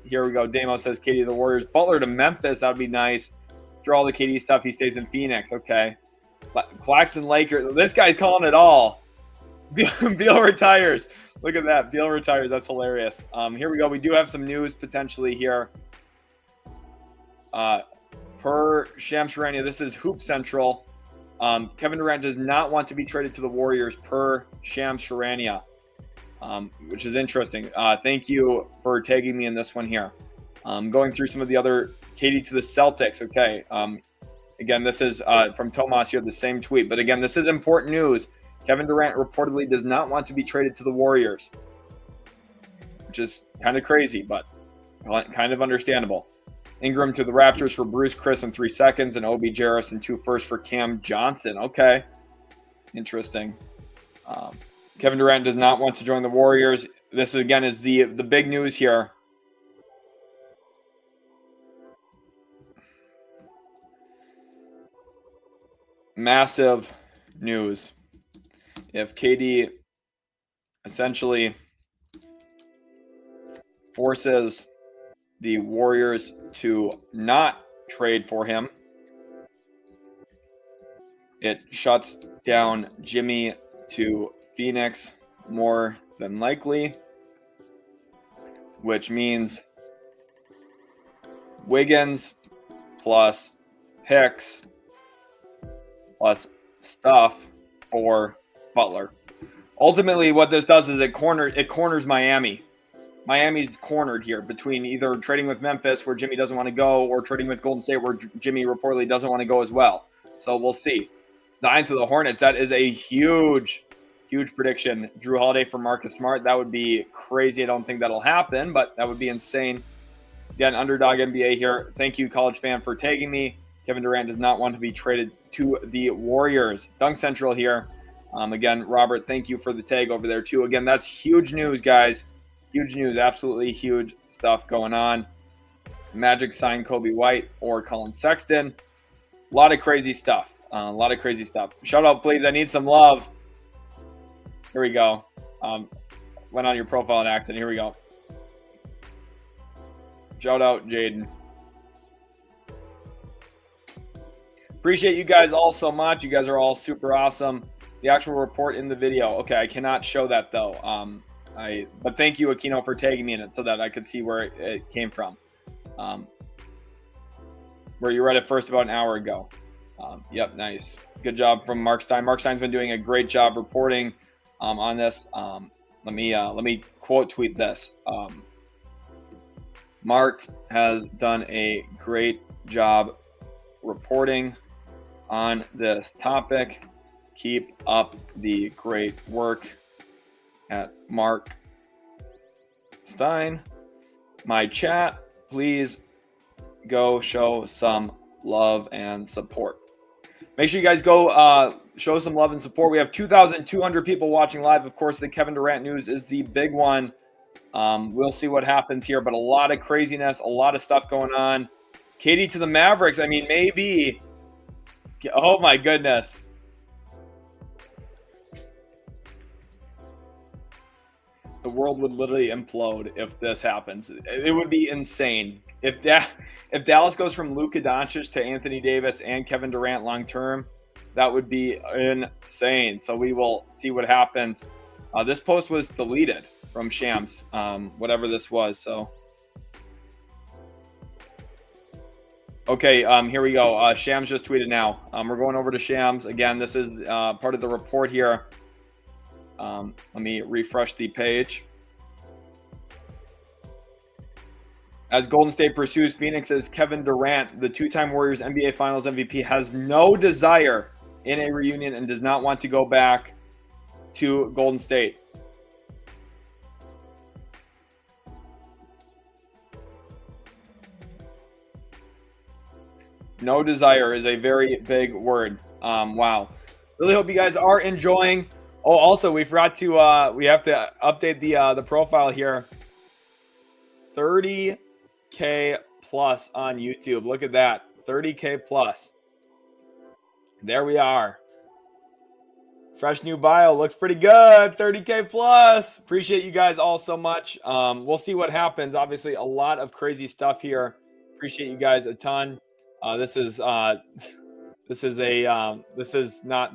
Here we go. Damo says KD to the Warriors. Butler to Memphis. That would be nice. Through all the KD stuff, he stays in Phoenix. Okay. Claxton Lakers. This guy's calling it all. Beal retires. Look at that. Beal retires. That's hilarious. Here we go. We do have some news potentially here. Per Shams Charania, this is Hoop Central. Kevin Durant does not want to be traded to the Warriors per Shams Charania, which is interesting. Thank you for tagging me in this one here. Going through some of the other KD to the Celtics. Okay. Again, this is from Tomas here, the same tweet. But again, this is important news. Kevin Durant reportedly does not want to be traded to the Warriors, which is kind of crazy, but kind of understandable. Ingram to the Raptors for Bruce Khris in 3 seconds, and Obi Jarris and 2 firsts for Cam Johnson. Okay. Interesting. Kevin Durant does not want to join the Warriors. This, again, is the big news here. Massive news. If KD essentially forces the Warriors to not trade for him, it shuts down Jimmy to Phoenix more than likely, which means Wiggins plus picks plus stuff for Butler. Ultimately, what this does is it corners Miami. Miami's cornered here between either trading with Memphis, where Jimmy doesn't want to go, or trading with Golden State, where Jimmy reportedly doesn't want to go as well. So we'll see. Zion to the Hornets. That is a huge prediction. Drew Holiday for Marcus Smart. That would be crazy. I don't think that'll happen, but that would be insane. Again, Underdog NBA here. Thank you, college fan, for tagging me. Kevin Durant does not want to be traded to the Warriors. Dunk Central here. Again, Robert, thank you for the tag over there too. Again, that's huge news, guys. Huge news. Absolutely huge stuff going on. Magic signed Kobe White or Colin Sexton. A lot of crazy stuff. Shout out, please. I need some love. Here we go. Went on your profile in accident. Here we go. Shout out, Jaden. Appreciate you guys all so much. You guys are all super awesome. The actual report in the video. Okay, I cannot show that though. But thank you, Aquino, for tagging me in it so that I could see where it came from. Where you read it first about an hour ago. Yep, nice. Good job from Mark Stein. Mark Stein's been doing a great job reporting on this. Let me quote tweet this. Mark has done a great job reporting on this topic. Keep up the great work at Mark Stein. My chat, please go show some love and support. Make sure you guys go show some love and support. We have 2,200 people watching live. Of course, the Kevin Durant news is the big one. We'll see what happens here, but a lot of craziness, a lot of stuff going on. KD to the Mavericks. I mean, maybe. Oh, my goodness. The world would literally implode if this happens. It would be insane. If Dallas goes from Luka Doncic to Anthony Davis and Kevin Durant long term, that would be insane. So we will see what happens. This post was deleted from Shams, whatever this was. So, okay, here we go. Shams just tweeted now. We're going over to Shams again. This is part of the report here. Let me refresh the page. As Golden State pursues Phoenix's Kevin Durant, the two-time Warriors NBA Finals MVP has no desire in a reunion and does not want to go back to Golden State. No desire is a very big word. Wow. Really hope you guys are enjoying. Oh, also, we forgot to we have to update the profile here. 30K plus on YouTube. Look at that. 30K plus. There we are. Fresh new bio. Looks pretty good. 30K plus. Appreciate you guys all so much. We'll see what happens. Obviously, a lot of crazy stuff here. Appreciate you guys a ton. This is not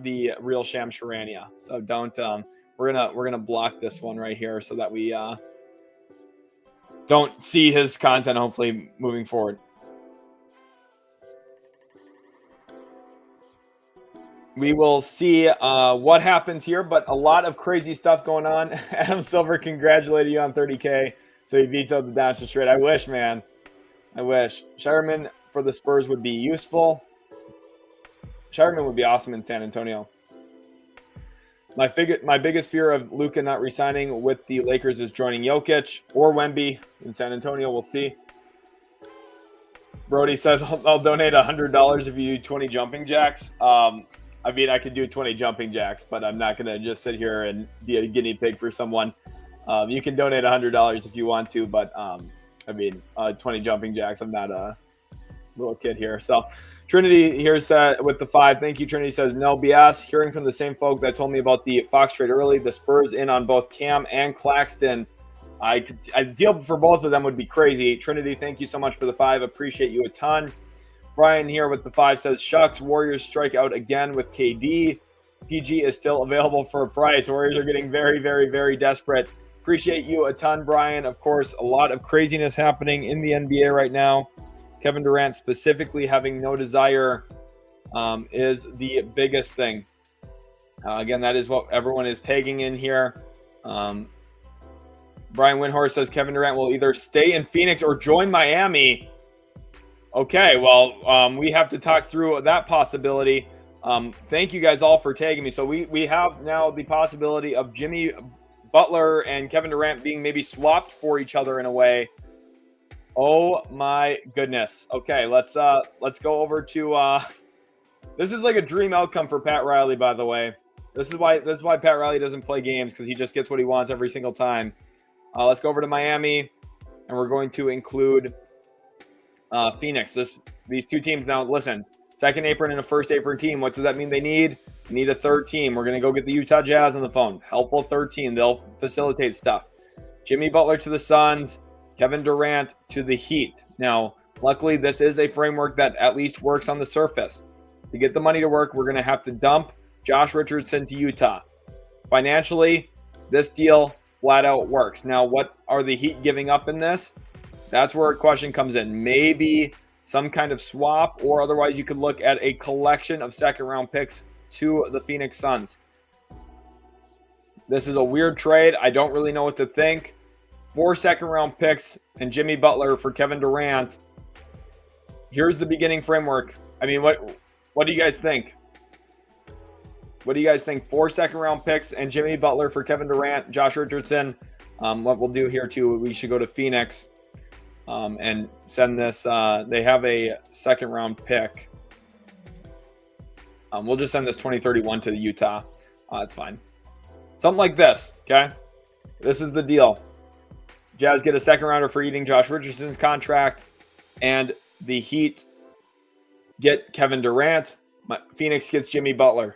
the real Sham Charania. So don't we're gonna block this one right here so that we don't see his content hopefully moving forward. We will see what happens here, but a lot of crazy stuff going on. Adam Silver congratulated you on 30K, so he vetoed the Doncic trade. I wish, man. I wish. Shireman for the Spurs would be useful. Shireman would be awesome in San Antonio. My biggest fear of Luka not re-signing with the Lakers is joining Jokic or Wemby in San Antonio. We'll see. Brody says, I'll donate $100 if you do 20 jumping jacks. I mean, I could do 20 jumping jacks, but I'm not going to just sit here and be a guinea pig for someone. You can donate $100 if you want to, but I mean, 20 jumping jacks. I'm not a little kid here. So Trinity here said with the 5. Thank you. Trinity says no BS. Hearing from the same folks that told me about the Fox trade early, the Spurs in on both Cam and Claxton. I deal for both of them would be crazy. Trinity, thank you so much for the 5. Appreciate you a ton. Brian here with the 5 says, shucks, Warriors strike out again with KD. PG is still available for a price. Warriors are getting very, very, very desperate. Appreciate you a ton, Brian. Of course, a lot of craziness happening in the NBA right now. Kevin Durant specifically having no desire is the biggest thing. Again, that is what everyone is tagging in here. Brian Windhorst says Kevin Durant will either stay in Phoenix or join Miami. Okay, well, we have to talk through that possibility. Thank you guys all for tagging me. So we have now the possibility of Jimmy Butler and Kevin Durant being maybe swapped for each other in a way. Oh my goodness. Okay, let's go over to this is like a dream outcome for Pat Riley, by the way. This is why Pat Riley doesn't play games, because he just gets what he wants every single time. Let's go over to Miami, and we're going to include Phoenix. These two teams now, listen, second apron and a first apron team. What does that mean they need? They need a third team. We're going to go get the Utah Jazz on the phone. Helpful third team. They'll facilitate stuff. Jimmy Butler to the Suns. Kevin Durant to the Heat. Now, luckily, this is a framework that at least works on the surface. To get the money to work, we're going to have to dump Josh Richardson to Utah. Financially, this deal flat out works. Now, what are the Heat giving up in this? That's where a question comes in. Maybe some kind of swap, or otherwise you could look at a collection of second-round picks to the Phoenix Suns. This is a weird trade. I don't really know what to think. 4 second-round picks and Jimmy Butler for Kevin Durant. Here's the beginning framework. I mean, what do you guys think? What do you guys think? 4 second-round picks and Jimmy Butler for Kevin Durant, Josh Richardson. What we'll do here, too, we should go to Phoenix and send this. They have a second-round pick. We'll just send this 2031 to the Utah. That's fine. Something like this, okay? This is the deal. Jazz get a second-rounder for eating Josh Richardson's contract, and the Heat get Kevin Durant. Phoenix gets Jimmy Butler.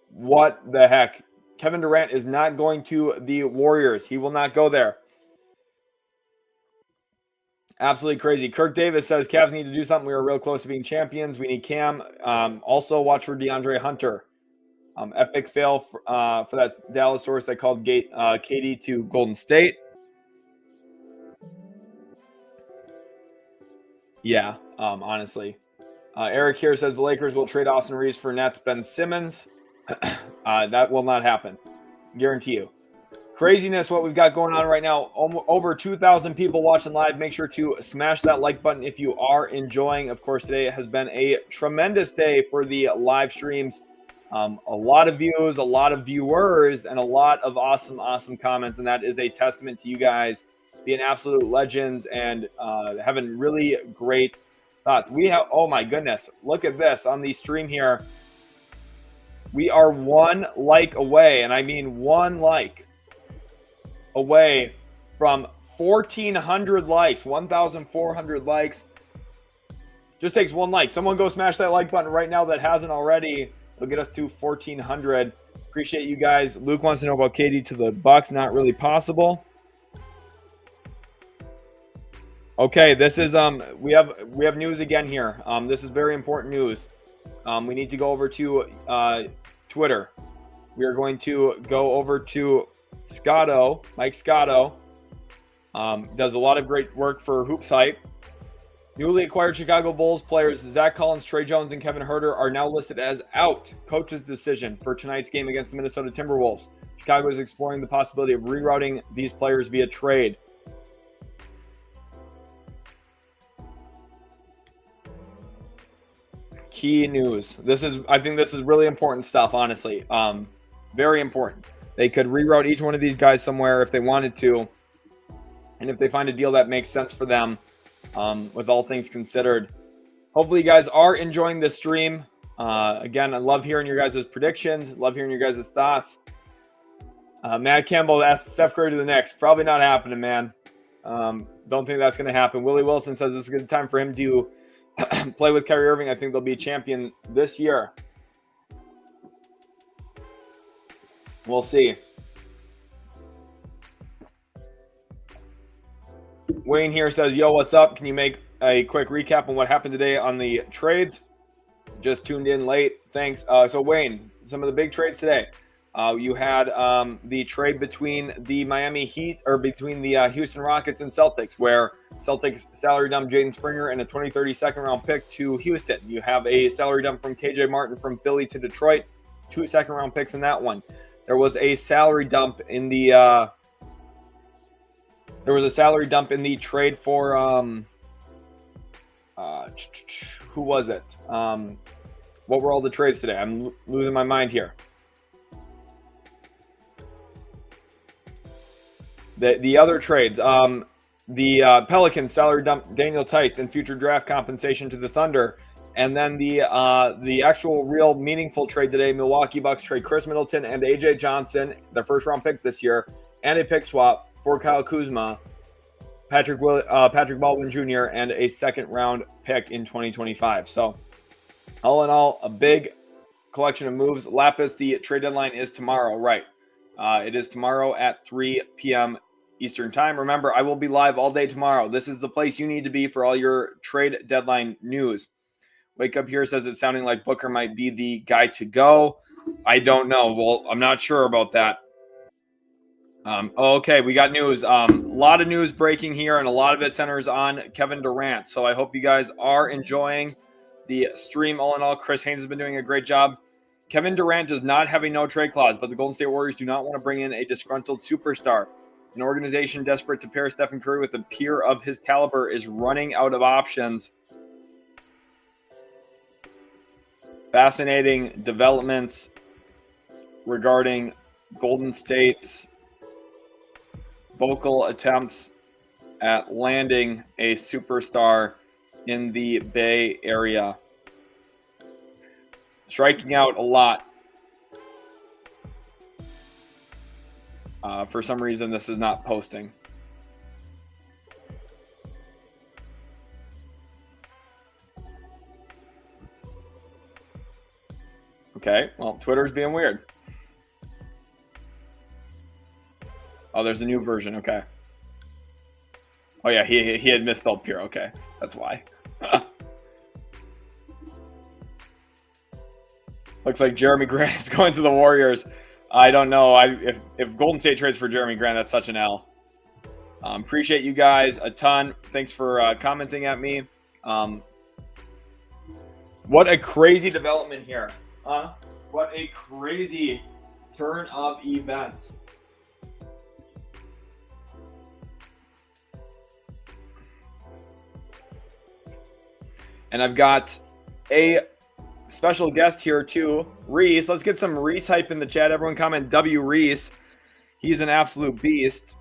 What the heck? Kevin Durant is not going to the Warriors. He will not go there. Absolutely crazy. Kirk Davis says Cavs need to do something. We are real close to being champions. We need Cam. Also, watch for DeAndre Hunter. Epic fail for that Dallas source that called KD to Golden State. Yeah, honestly. Eric here says the Lakers will trade Austin Reeves for Nets Ben Simmons. That will not happen. Guarantee you. Craziness what we've got going on right now. Over 2,000 people watching live. Make sure to smash that like button if you are enjoying. Of course, today has been a tremendous day for the live streams. A lot of views, a lot of viewers, and a lot of awesome comments. And that is a testament to you guys being absolute legends and having really great thoughts. We have, oh my goodness, look at this on the stream here. We are 1 like away, and I mean 1 like away from 1,400 likes, 1,400 likes. Just takes 1 like. Someone go smash that like button right now that hasn't already. It'll get us to 1,400. Appreciate you guys. Luke wants to know about KD to the Bucks. Not really possible. Okay, this is we have news again here. This is very important news. We need to go over to Twitter. We are going to go over to Scotto, Mike Scotto. Does a lot of great work for Hoops Hype. Newly acquired Chicago Bulls players Zach Collins, Tre Jones, and Kevin Huerter are now listed as out. Coach's decision for tonight's game against the Minnesota Timberwolves. Chicago is exploring the possibility of rerouting these players via trade. Key news. I think this is really important stuff, honestly. Very important. They could reroute each one of these guys somewhere if they wanted to. And if they find a deal that makes sense for them, with all things considered. Hopefully you guys are enjoying this stream. Again, I love hearing your guys' predictions. Love hearing your guys' thoughts. Matt Campbell asked Steph Curry to the Knicks. Probably not happening, man. Don't think that's going to happen. Willie Wilson says this is a good time for him to play with Kyrie Irving. I think they'll be a champion this year. We'll see. Wayne here says, yo, what's up? Can you make a quick recap on what happened today on the trades? Just tuned in late. Thanks. So, Wayne, some of the big trades today. You had the trade between the Miami Heat, or between the Houston Rockets and Celtics, where Celtics salary dump Jaden Springer and a 2030 second-round pick to Houston. You have a salary dump from KJ Martin from Philly to Detroit, 2 second-round picks in that one. There was a salary dump in the trade for who was it? What were all the trades today? I'm losing my mind here. The other trades, the Pelicans salary dump Daniel Tice and future draft compensation to the Thunder, and then the actual real meaningful trade today, Milwaukee Bucks trade Khris Middleton and AJ Johnson, their first round pick this year, and a pick swap for Kyle Kuzma. Patrick Baldwin Jr. and a second-round pick in 2025. So, all in all, a big collection of moves. Lapis, the trade deadline is tomorrow, right? It is tomorrow at 3 p.m. Eastern time. Remember, I will be live all day tomorrow. This is the place you need to be for all your trade deadline news. Wake Up Here says it's sounding like Booker might be the guy to go. I don't know. Well, I'm not sure about that. Okay, we got news. A lot of news breaking here, and a lot of it centers on Kevin Durant. So I hope you guys are enjoying the stream. All in all, Chris Haynes has been doing a great job. Kevin Durant does not have a no-trade clause, but the Golden State Warriors do not want to bring in a disgruntled superstar. An organization desperate to pair Stephen Curry with a peer of his caliber is running out of options. Fascinating developments regarding Golden State's vocal attempts at landing a superstar in the Bay Area. Striking out a lot. For some reason, this is not posting. Okay, well, Twitter's being weird. Oh, there's a new version. Okay. Oh, yeah, he had misspelled pure. Okay, that's why. Looks like Jeremy Grant is going to the Warriors. I don't know. If Golden State trades for Jeremy Grant, that's such an L. Appreciate you guys a ton. Thanks for commenting at me. What a crazy development here. What a crazy turn of events. And I've got a special guest here too, Reese. Let's get some Reese hype in the chat. Everyone comment W Reese. He's an absolute beast.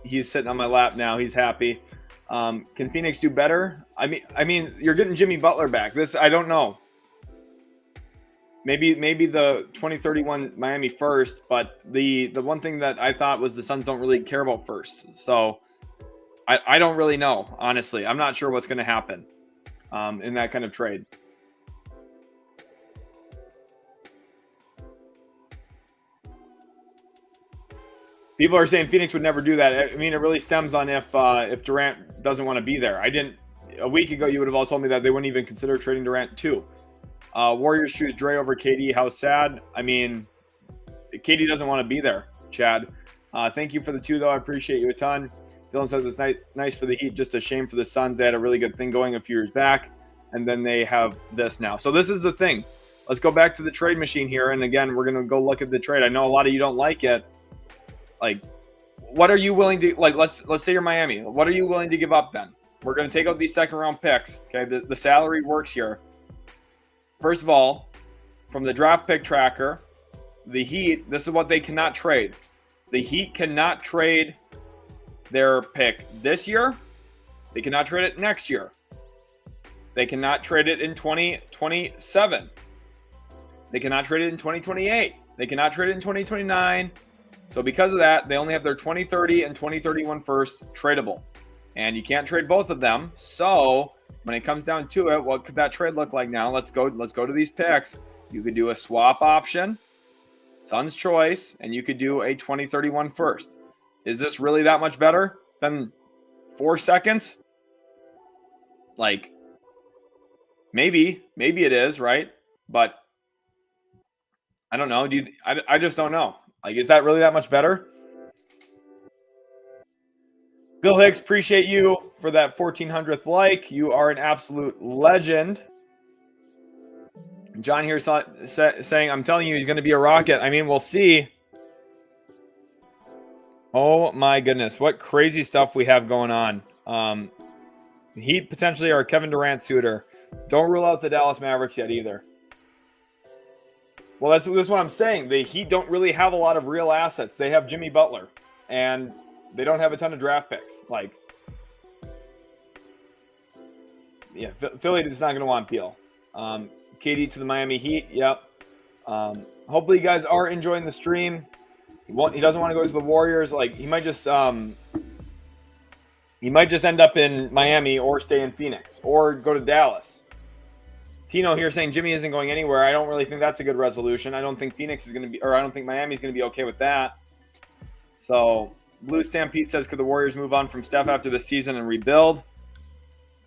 He's sitting on my lap now. He's happy. Can Phoenix do better? I mean, you're getting Jimmy Butler back. This, I don't know. Maybe the 2031 Miami first, but the one thing that I thought was the Suns don't really care about first. So I don't really know, honestly. I'm not sure what's going to happen in that kind of trade. People are saying Phoenix would never do that. I mean, it really stems on if Durant doesn't want to be there. A week ago, you would have all told me that they wouldn't even consider trading Durant too. Warriors choose Dre over KD. How sad. I mean, KD doesn't want to be there, Chad. Thank you for the 2, though. I appreciate you a ton. Dylan says it's nice for the Heat. Just a shame for the Suns. They had a really good thing going a few years back, and then they have this now. So this is the thing. Let's go back to the trade machine here. And again, we're going to go look at the trade. I know a lot of you don't like it. Like, what are you willing to, like, let's say you're Miami. What are you willing to give up then? We're going to take out these second-round picks. Okay, the salary works here. First of all, from the draft pick tracker, the Heat, this is what they cannot trade. The Heat cannot trade their pick this year. They cannot trade it next year. They cannot trade it in 2027. They cannot trade it in 2028. They cannot trade it in 2029. So because of that, they only have their 2030 and 2031 first tradable. And you can't trade both of them. So when it comes down to it, what could that trade look like now? Let's go to these picks. You could do a swap option, Sun's choice, and you could do a 2031 first. Is this really that much better than 4 seconds? Like, maybe it is, right? But I don't know. I just don't know. Like, is that really that much better? Bill Hicks, appreciate you for that 1400th like. You are an absolute legend. John here saying, I'm telling you, he's going to be a rocket. I mean, we'll see. Oh, my goodness. What crazy stuff we have going on. Heat potentially are Kevin Durant suitor. Don't rule out the Dallas Mavericks yet either. Well, that's what I'm saying. The Heat don't really have a lot of real assets. They have Jimmy Butler, and they don't have a ton of draft picks. Like, yeah, Philly is not going to want Beal. KD to the Miami Heat. Yep. Hopefully you guys are enjoying the stream. He doesn't want to go to the Warriors. Like, he might just He might just end up in Miami or stay in Phoenix or go to Dallas. Tino here saying Jimmy isn't going anywhere. I don't really think that's a good resolution. I don't think Phoenix is going to be, or I don't think Miami's going to be okay with that. So Blue Stampede says, could the Warriors move on from Steph after the season and rebuild?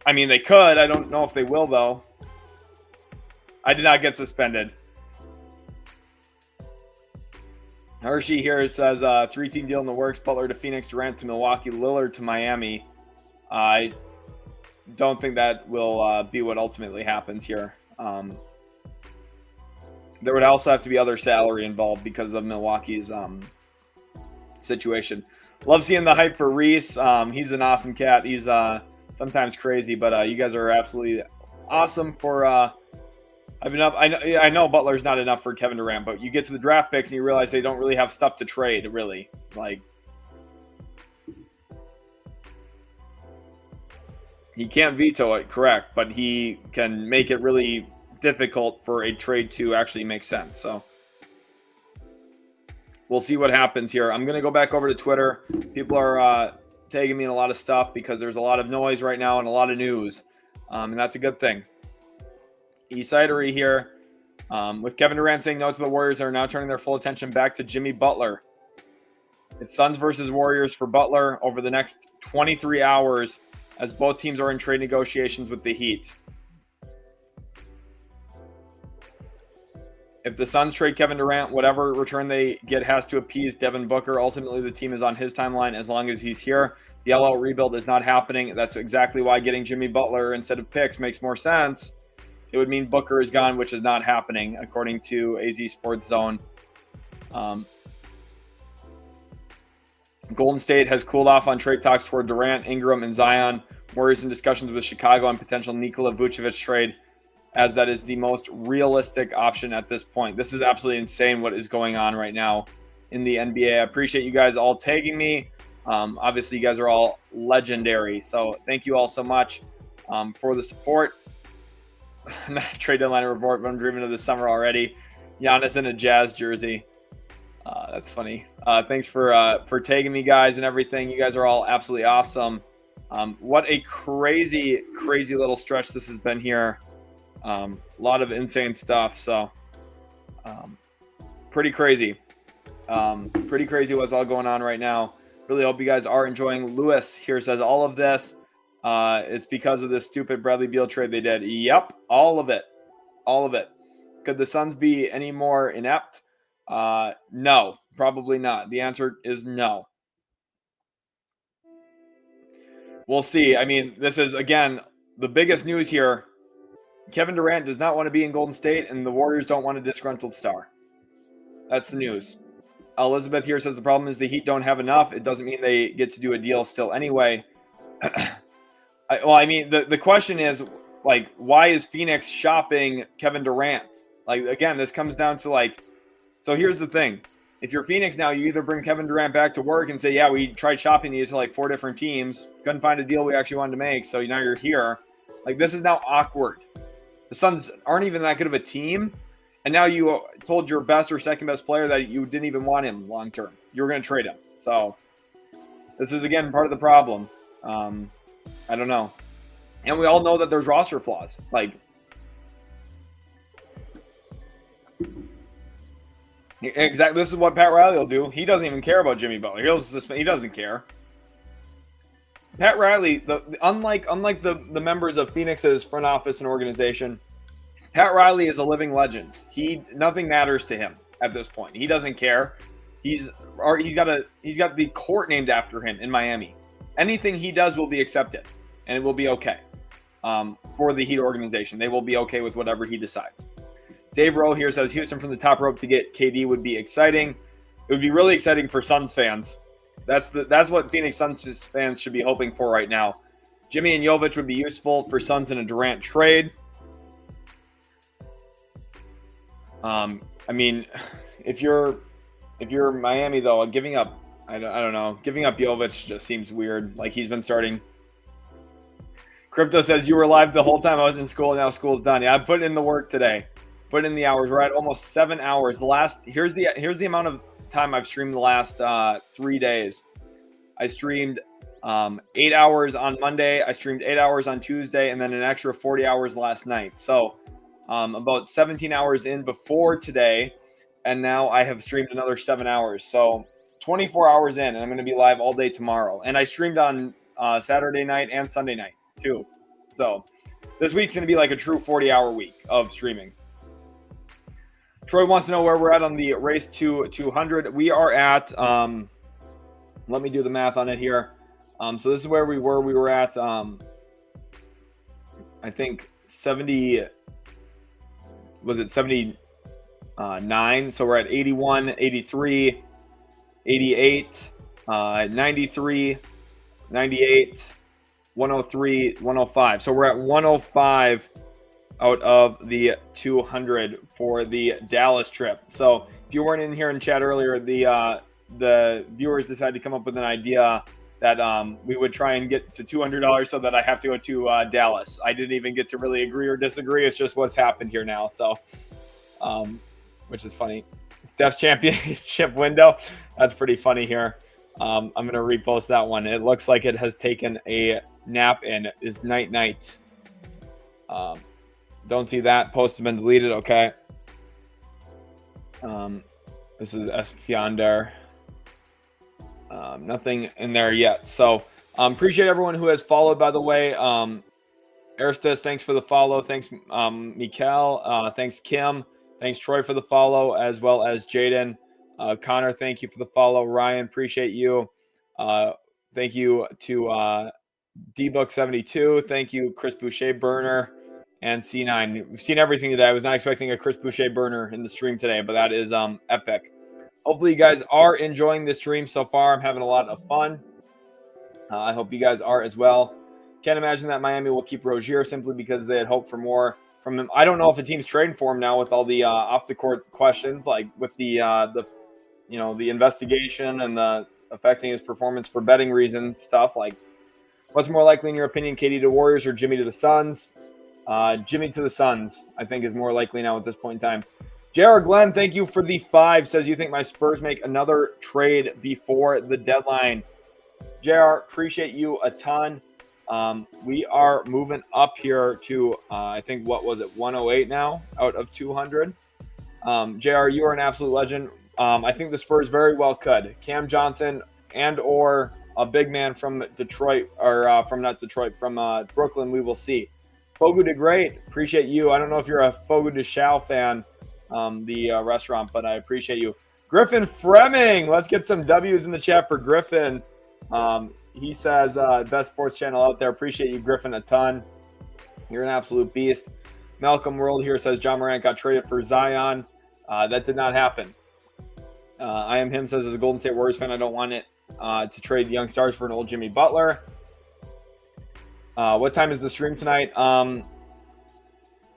I mean, they could. I don't know if they will, though. I did not get suspended. Hershey here says, 3-team deal in the works. Butler to Phoenix, Durant to Milwaukee, Lillard to Miami. I don't think that will be what ultimately happens here. There would also have to be other salary involved because of Milwaukee's situation. Love seeing the hype for Reese. He's an awesome cat. He's sometimes crazy, but you guys are absolutely awesome for I've been up. I know Butler's not enough for Kevin Durant, but you get to the draft picks and you realize they don't really have stuff to trade, really. Like, he can't veto it, correct, but he can make it really difficult for a trade to actually make sense. So we'll see what happens here. I'm going to go back over to Twitter. People are tagging me in a lot of stuff because there's a lot of noise right now and a lot of news, and that's a good thing. Esidery here, with Kevin Durant saying no to the Warriors, are now turning their full attention back to Jimmy Butler. It's Suns versus Warriors for Butler over the next 23 hours as both teams are in trade negotiations with the Heat. If the Suns trade Kevin Durant, whatever return they get has to appease Devin Booker. Ultimately, the team is on his timeline as long as he's here. The LL rebuild is not happening. That's exactly why getting Jimmy Butler instead of picks makes more sense. It would mean Booker is gone, which is not happening, according to AZ Sports Zone. Golden State has cooled off on trade talks toward Durant, Ingram, and Zion. Warriors in discussions with Chicago on potential Nikola Vucevic trade, as that is the most realistic option at this point. This is absolutely insane what is going on right now in the NBA. I appreciate you guys all tagging me. Obviously, you guys are all legendary. So thank you all so much for the support. Trade deadline report, but I'm dreaming of this summer already. Giannis in a Jazz jersey. That's funny. Thanks for tagging me, guys, and everything. You guys are all absolutely awesome. What a crazy, crazy little stretch this has been here. A lot of insane stuff. So pretty crazy. Pretty crazy what's all going on right now. Really hope you guys are enjoying. Lewis here says all of this. It's because of this stupid Bradley Beal trade they did. Yep, all of it. All of it. Could the Suns be any more inept? No, probably not. The answer is no. We'll see. I mean, this is, again, the biggest news here. Kevin Durant does not want to be in Golden State, and the Warriors don't want a disgruntled star. That's the news. Elizabeth here says the problem is the Heat don't have enough. It doesn't mean they get to do a deal still anyway. The question is, like, why is Phoenix shopping Kevin Durant? Like, again, this comes down to, so here's the thing. If you're Phoenix now, you either bring Kevin Durant back to work and say, yeah, we tried shopping you to, 4 different teams. Couldn't find a deal we actually wanted to make, so now you're here. This is now awkward. The Suns aren't even that good of a team, and now you told your best or second best player that you didn't even want him long term. You were going to trade him. So this is, again, part of the problem. I don't know. And we all know that there's roster flaws. Exactly. This is what Pat Riley will do. He doesn't even care about Jimmy Butler. He doesn't care. Pat Riley, unlike the members of Phoenix's front office and organization, Pat Riley is a living legend. Nothing matters to him at this point. He doesn't care. He's got the court named after him in Miami. Anything he does will be accepted, and it will be okay for the Heat organization. They will be okay with whatever he decides. Dave Rowe here says Houston from the top rope to get KD would be exciting. It would be really exciting for Suns fans. That's what Phoenix Suns fans should be hoping for right now. Jimmy and Jovic would be useful for Suns in a Durant trade. If you're Miami though, giving up, I don't know, giving up Jovic just seems weird. He's been starting. Crypto says you were live the whole time I was in school. Now school's done. Yeah, I put in the work today. Put in the hours. We're at almost 7 hours. Here's the amount of time I've streamed the last 3 days. I streamed 8 hours on Monday. I streamed 8 hours on Tuesday, and then an extra 40 hours last night. So about 17 hours in before today, and now I have streamed another 7 hours. So 24 hours in, and I'm going to be live all day tomorrow. And I streamed on Saturday night and Sunday night too. So this week's going to be like a true 40-hour week of streaming. Troy wants to know where we're at on the race to 200. We are at, let me do the math on it here. So this is where we were. We were at, I think 70, was it 79? So we're at 81, 83, 88, 93, 98, 103, 105. So we're at 105 out of the 200 for the Dallas trip. So if you weren't in here in chat earlier, the viewers decided to come up with an idea that we would try and get to $200 so that I have to go to Dallas. I didn't even get to really agree or disagree. It's just what's happened here now. So, which is funny. Steph's championship window. That's pretty funny here. I'm going to repost that one. It looks like it has taken a nap and is night. Don't see that. Post has been deleted. Okay. This is Esfiander. Nothing in there yet. So appreciate everyone who has followed, by the way. Aristus, thanks for the follow. Thanks, Mikael. Thanks, Kim. Thanks, Troy, for the follow, as well as Jaden. Connor, thank you for the follow. Ryan, appreciate you. Thank you to dbook72. Thank you, Chris Boucher burner and C9. We've seen everything today. I was not expecting a Chris Boucher burner in the stream today, but that is epic. Hopefully you guys are enjoying this stream so far. I'm having a lot of fun. I hope you guys are as well. Can't imagine that Miami will keep Rozier simply because they had hoped for more from him. I don't know if the team's trading for him now with all the off the court questions, like with the investigation and the affecting his performance for betting reasons stuff. Like, what's more likely in your opinion, KD to Warriors or Jimmy to the Suns? Jimmy to the Suns, I think, is more likely now at this point in time. J.R. Glenn, thank you for the 5. Says you think my Spurs make another trade before the deadline. JR, appreciate you a ton. We are moving up here to, I think, what was it, 108 now out of 200. JR, you are an absolute legend. I think the Spurs very well could. Cam Johnson and or a big man from Detroit, or from Brooklyn, we will see. Fogu de Great, appreciate you. I don't know if you're a Fogu de Chao fan, the restaurant, but I appreciate you. Griffin Fremming, let's get some W's in the chat for Griffin. He says, best sports channel out there. Appreciate you, Griffin, a ton. You're an absolute beast. Malcolm World here says John Morant got traded for Zion. That did not happen. I am him says, as a Golden State Warriors fan, I don't want it to trade young stars for an old Jimmy Butler. What time is the stream tonight?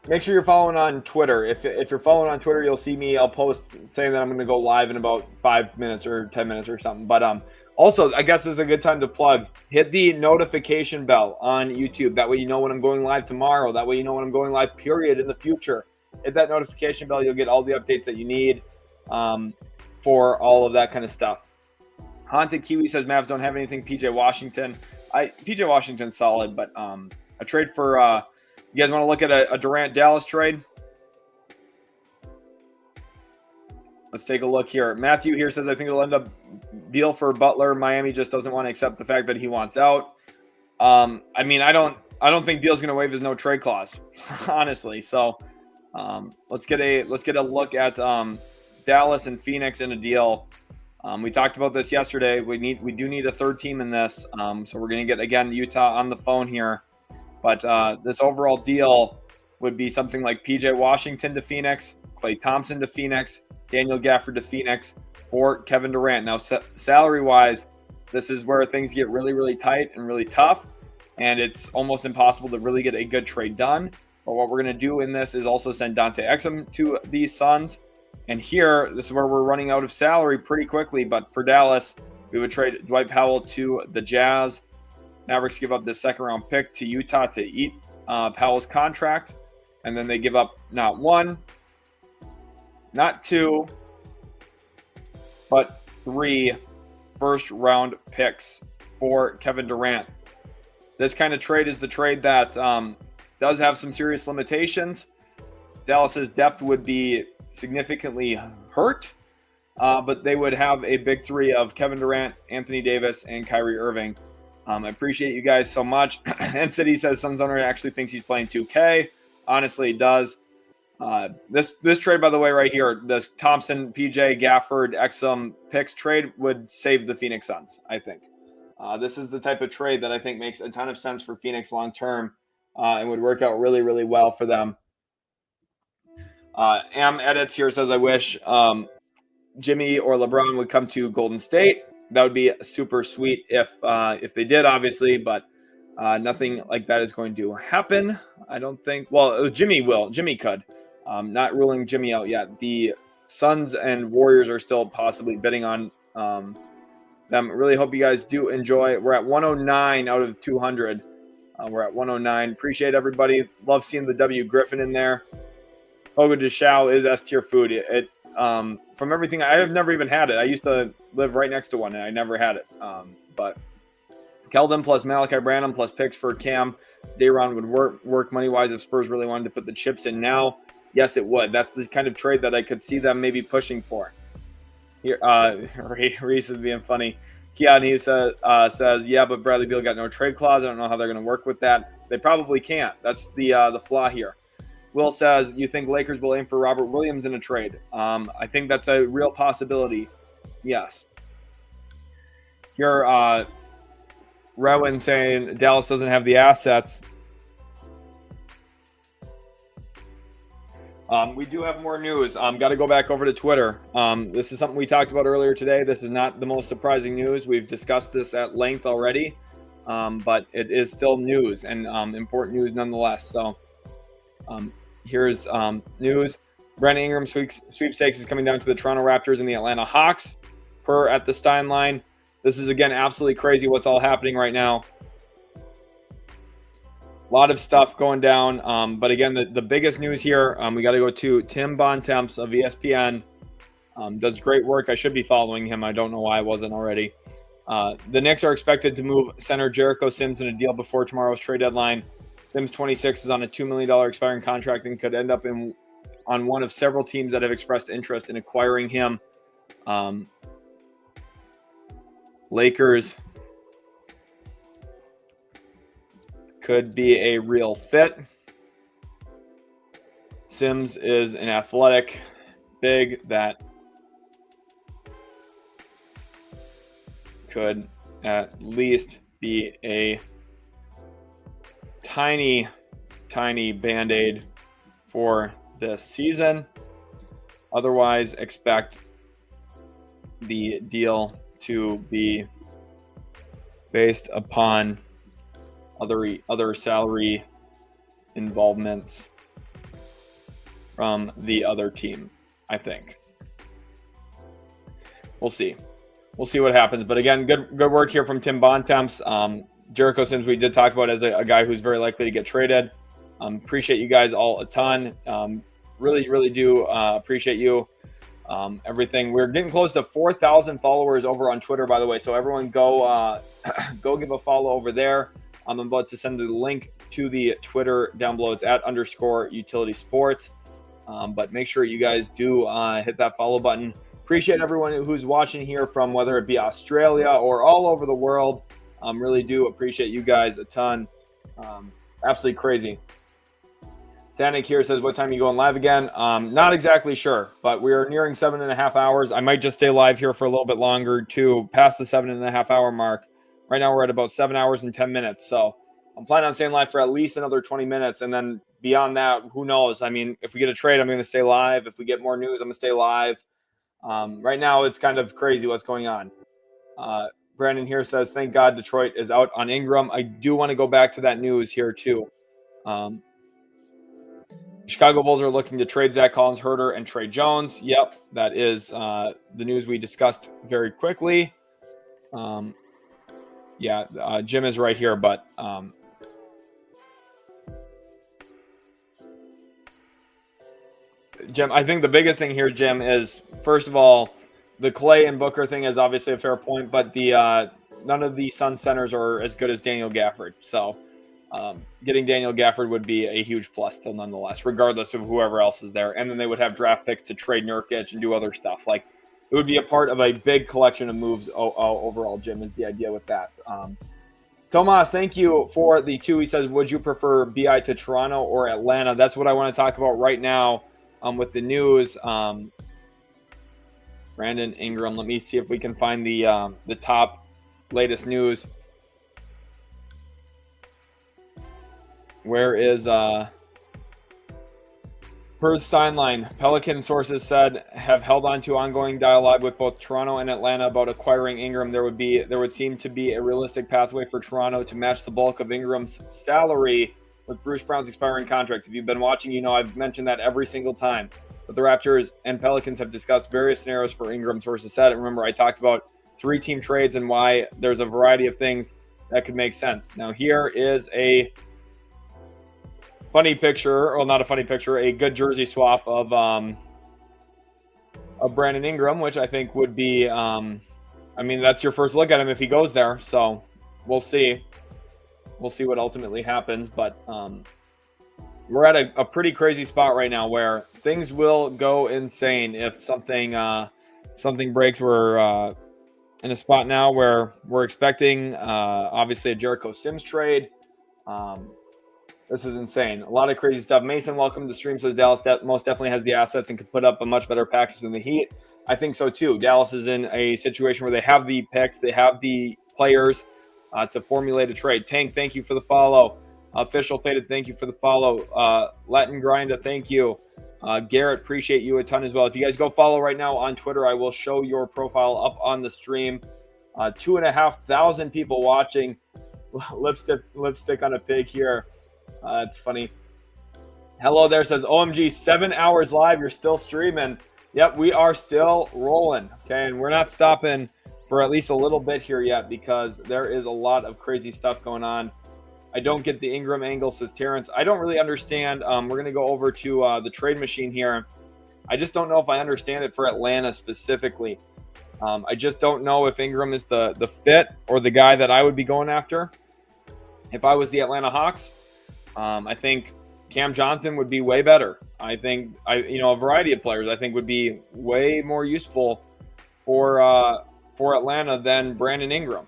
Make sure you're following on Twitter. If you're following on Twitter, you'll see me. I'll post saying that I'm going to go live in about 5 minutes or 10 minutes or something. But also, I guess this is a good time to plug. Hit the notification bell on YouTube. That way you know when I'm going live tomorrow. That way you know when I'm going live, period, in the future. Hit that notification bell. You'll get all the updates that you need for all of that kind of stuff. Haunted Kiwi says Mavs don't have anything. PJ Washington. PJ Washington's solid, but a trade for you guys want to look at a Durant Dallas trade? Let's take a look here. Matthew here says I think it'll end up Beal for Butler. Miami just doesn't want to accept the fact that he wants out. I mean, I don't think Beal's going to waive his no trade clause, honestly. So let's get a look at Dallas and Phoenix in a deal. We talked about this yesterday. We do need a third team in this. So we're going to get, again, Utah on the phone here. But this overall deal would be something like PJ Washington to Phoenix, Klay Thompson to Phoenix, Daniel Gafford to Phoenix, or Kevin Durant. Now, salary-wise, this is where things get really, really tight and really tough, and it's almost impossible to really get a good trade done. But what we're going to do in this is also send Dante Exum to the Suns. And here, this is where we're running out of salary pretty quickly. But for Dallas, we would trade Dwight Powell to the Jazz. Mavericks give up the second-round pick to Utah to eat Powell's contract. And then they give up not one, not two, but 3 first-round picks for Kevin Durant. This kind of trade is the trade that does have some serious limitations. Dallas's depth would be significantly hurt, but they would have a big three of Kevin Durant, Anthony Davis, and Kyrie Irving. I appreciate you guys so much. And Sidy says Suns owner actually thinks he's playing 2K. Honestly, he does. This trade, by the way, right here, this Thompson, PJ, Gafford, Exum picks trade would save the Phoenix Suns, I think. This is the type of trade that I think makes a ton of sense for Phoenix long term and would work out really, really well for them. Am Edits here says, I wish Jimmy or LeBron would come to Golden State. That would be super sweet if they did, obviously, but nothing like that is going to happen, I don't think. Well, Jimmy will. Jimmy could. Not ruling Jimmy out yet. The Suns and Warriors are still possibly bidding on them. Really hope you guys do enjoy. We're at 109 out of 200. We're at 109. Appreciate everybody. Love seeing the W Griffin in there. Fogo de Chao is S tier food. It from everything, I have never even had it. I used to live right next to one, and I never had it. But Keldon plus Malachi Branham plus picks for Cam Dayron would work money-wise if Spurs really wanted to put the chips in now. Yes, it would. That's the kind of trade that I could see them maybe pushing for. Here, Reese is being funny. Keanu says, yeah, but Bradley Beal got no trade clause. I don't know how they're going to work with that. They probably can't. That's the flaw here. Will says, you think Lakers will aim for Robert Williams in a trade? I think that's a real possibility. Yes. Here, Rowan saying Dallas doesn't have the assets. We do have more news. Got to go back over to Twitter. This is something we talked about earlier today. This is not the most surprising news. We've discussed this at length already, but it is still news and important news nonetheless. So here's news. Brandon Ingram sweepstakes is coming down to the Toronto Raptors and the Atlanta Hawks per at the Stein line. This is, again, absolutely crazy what's all happening right now. A lot of stuff going down. But again, the biggest news here, we got to go to Tim Bontemps of ESPN. Does great work. I should be following him. I don't know why I wasn't already. The Knicks are expected to move center Jericho Sims in a deal before tomorrow's trade deadline. Sims, 26, is on a $2 million expiring contract and could end up on one of several teams that have expressed interest in acquiring him. Lakers could be a real fit. Sims is an athletic big that could at least be a tiny Band-Aid for this season. Otherwise, expect the deal to be based upon other salary involvements from the other team, I think. We'll see. We'll see what happens. But again, good work here from Tim Bontemps. Jericho Sims, we did talk about as a guy who's very likely to get traded. Appreciate you guys all a ton. Really do appreciate you. Everything. We're getting close to 4,000 followers over on Twitter, by the way. So everyone go give a follow over there. I'm about to send the link to the Twitter down below. It's at _utility sports. But make sure you guys do hit that follow button. Appreciate everyone who's watching here from whether it be Australia or all over the world. Really do appreciate you guys a ton. Absolutely crazy. Sanik here says, what time are you going live again? Not exactly sure, but we are nearing 7.5 hours. I might just stay live here for a little bit longer to pass the 7.5 hour mark. Right now we're at about 7 hours and 10 minutes. So I'm planning on staying live for at least another 20 minutes. And then beyond that, who knows? I mean, if we get a trade, I'm going to stay live. If we get more news, I'm going to stay live. Right now it's kind of crazy what's going on. Brandon here says, thank God Detroit is out on Ingram. I do want to go back to that news here too. Chicago Bulls are looking to trade Zach Collins, Huerter, and Tre Jones. Yep, that is the news we discussed very quickly. Jim is right here, but Jim, I think the biggest thing here, Jim, is first of all, the Clay and Booker thing is obviously a fair point, but the none of the Sun centers are as good as Daniel Gafford. So getting Daniel Gafford would be a huge plus still nonetheless, regardless of whoever else is there. And then they would have draft picks to trade Nurkic and do other stuff. Like, it would be a part of a big collection of moves overall, Jim, is the idea with that. Tomas, thank you for the 2. He says, would you prefer BI to Toronto or Atlanta? That's what I want to talk about right now with the news. Brandon Ingram, let me see if we can find the top latest news. Where is per Steinline? Pelican sources said have held on to ongoing dialogue with both Toronto and Atlanta about acquiring Ingram. There would seem to be a realistic pathway for Toronto to match the bulk of Ingram's salary with Bruce Brown's expiring contract. If you've been watching, you know I've mentioned that every single time. But the Raptors and Pelicans have discussed various scenarios for Ingram, sources said. And remember, I talked about 3-team trades and why there's a variety of things that could make sense. Now, here is a funny picture, well, not a funny picture, a good jersey swap of Brandon Ingram, which I think would be, that's your first look at him if he goes there. So we'll see. We'll see what ultimately happens. But we're at a pretty crazy spot right now where things will go insane if something breaks. We're in a spot now where we're expecting, obviously, a Jericho Sims trade. This is insane. A lot of crazy stuff. Mason, welcome to the stream. Says Dallas most definitely has the assets and could put up a much better package than the Heat. I think so too. Dallas is in a situation where they have the picks, they have the players to formulate a trade. Tank, thank you for the follow. Official Faded, thank you for the follow. Latin Grinder, thank you. Garrett, appreciate you a ton as well. If you guys go follow right now on Twitter, I will show your profile up on the stream. 2,500 people watching. Lipstick on a pig here. It's funny. Hello there, says OMG, 7 hours live. You're still streaming. Yep, we are still rolling. Okay, and we're not stopping for at least a little bit here yet because there is a lot of crazy stuff going on. I don't get the Ingram angle, says Terance. I don't really understand. We're going to go over to the trade machine here. I just don't know if I understand it for Atlanta specifically. I just don't know if Ingram is the fit or the guy that I would be going after. If I was the Atlanta Hawks, I think Cam Johnson would be way better. I think a variety of players I think would be way more useful for Atlanta than Brandon Ingram.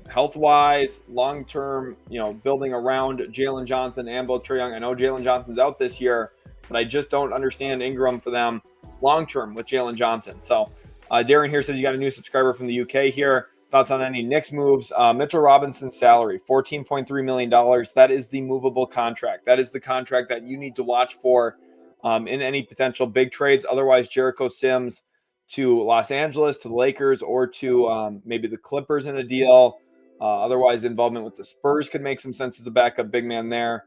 Health-wise, long-term, building around Jalen Johnson and both Tre Young. I know Jalen Johnson's out this year, but I just don't understand Ingram for them long-term with Jalen Johnson. So Darren here says you got a new subscriber from the UK here. Thoughts on any Knicks moves? Mitchell Robinson's salary, $14.3 million. That is the movable contract. That is the contract that you need to watch for in any potential big trades. Otherwise, Jericho Sims to Los Angeles, to the Lakers, or to maybe the Clippers in a deal. Otherwise, involvement with the Spurs could make some sense as a backup big man there.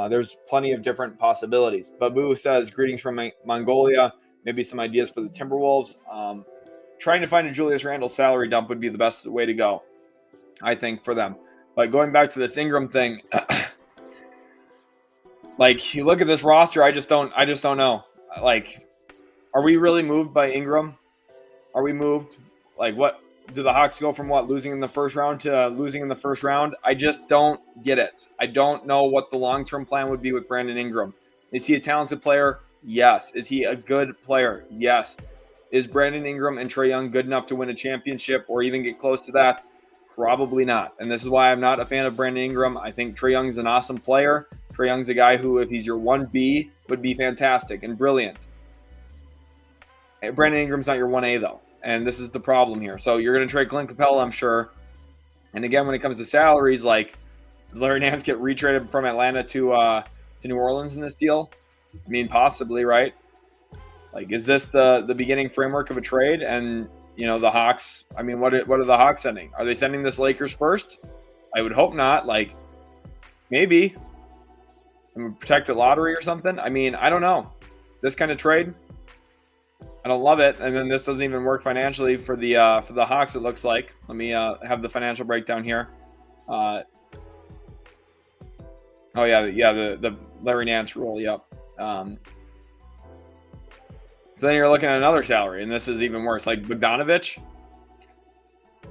There's plenty of different possibilities. Babu says, greetings from Mongolia. Maybe some ideas for the Timberwolves. Trying to find a Julius Randle salary dump would be the best way to go, I think, for them. But going back to this Ingram thing, like, you look at this roster, I just don't know. Like, are we really moved by Ingram? Are we moved? Like, what do the Hawks go from losing in the first round to losing in the first round? I just don't get it. I don't know what the long-term plan would be with Brandon Ingram. Is he a talented player? Yes. Is he a good player? Yes. Is Brandon Ingram and Tre Young good enough to win a championship or even get close to that? Probably not. And this is why I'm not a fan of Brandon Ingram. I think Tre Young is an awesome player. Tre Young's a guy who, if he's your 1B, would be fantastic and brilliant. Brandon Ingram's not your 1A, though. And this is the problem here. So you're going to trade Clint Capella, I'm sure. And again, when it comes to salaries, like, does Larry Nance get retraded from Atlanta to New Orleans in this deal? I mean, possibly, right? Like, is this the beginning framework of a trade? And, the Hawks, I mean, what are the Hawks sending? Are they sending this Lakers first? I would hope not. Like, maybe. Protect the lottery or something? I mean, I don't know. This kind of trade, I don't love it. And then this doesn't even work financially for the Hawks, it looks like. Let me have the financial breakdown here. The Larry Nance rule, yep. So then you're looking at another salary, and this is even worse. Like Bogdanovich,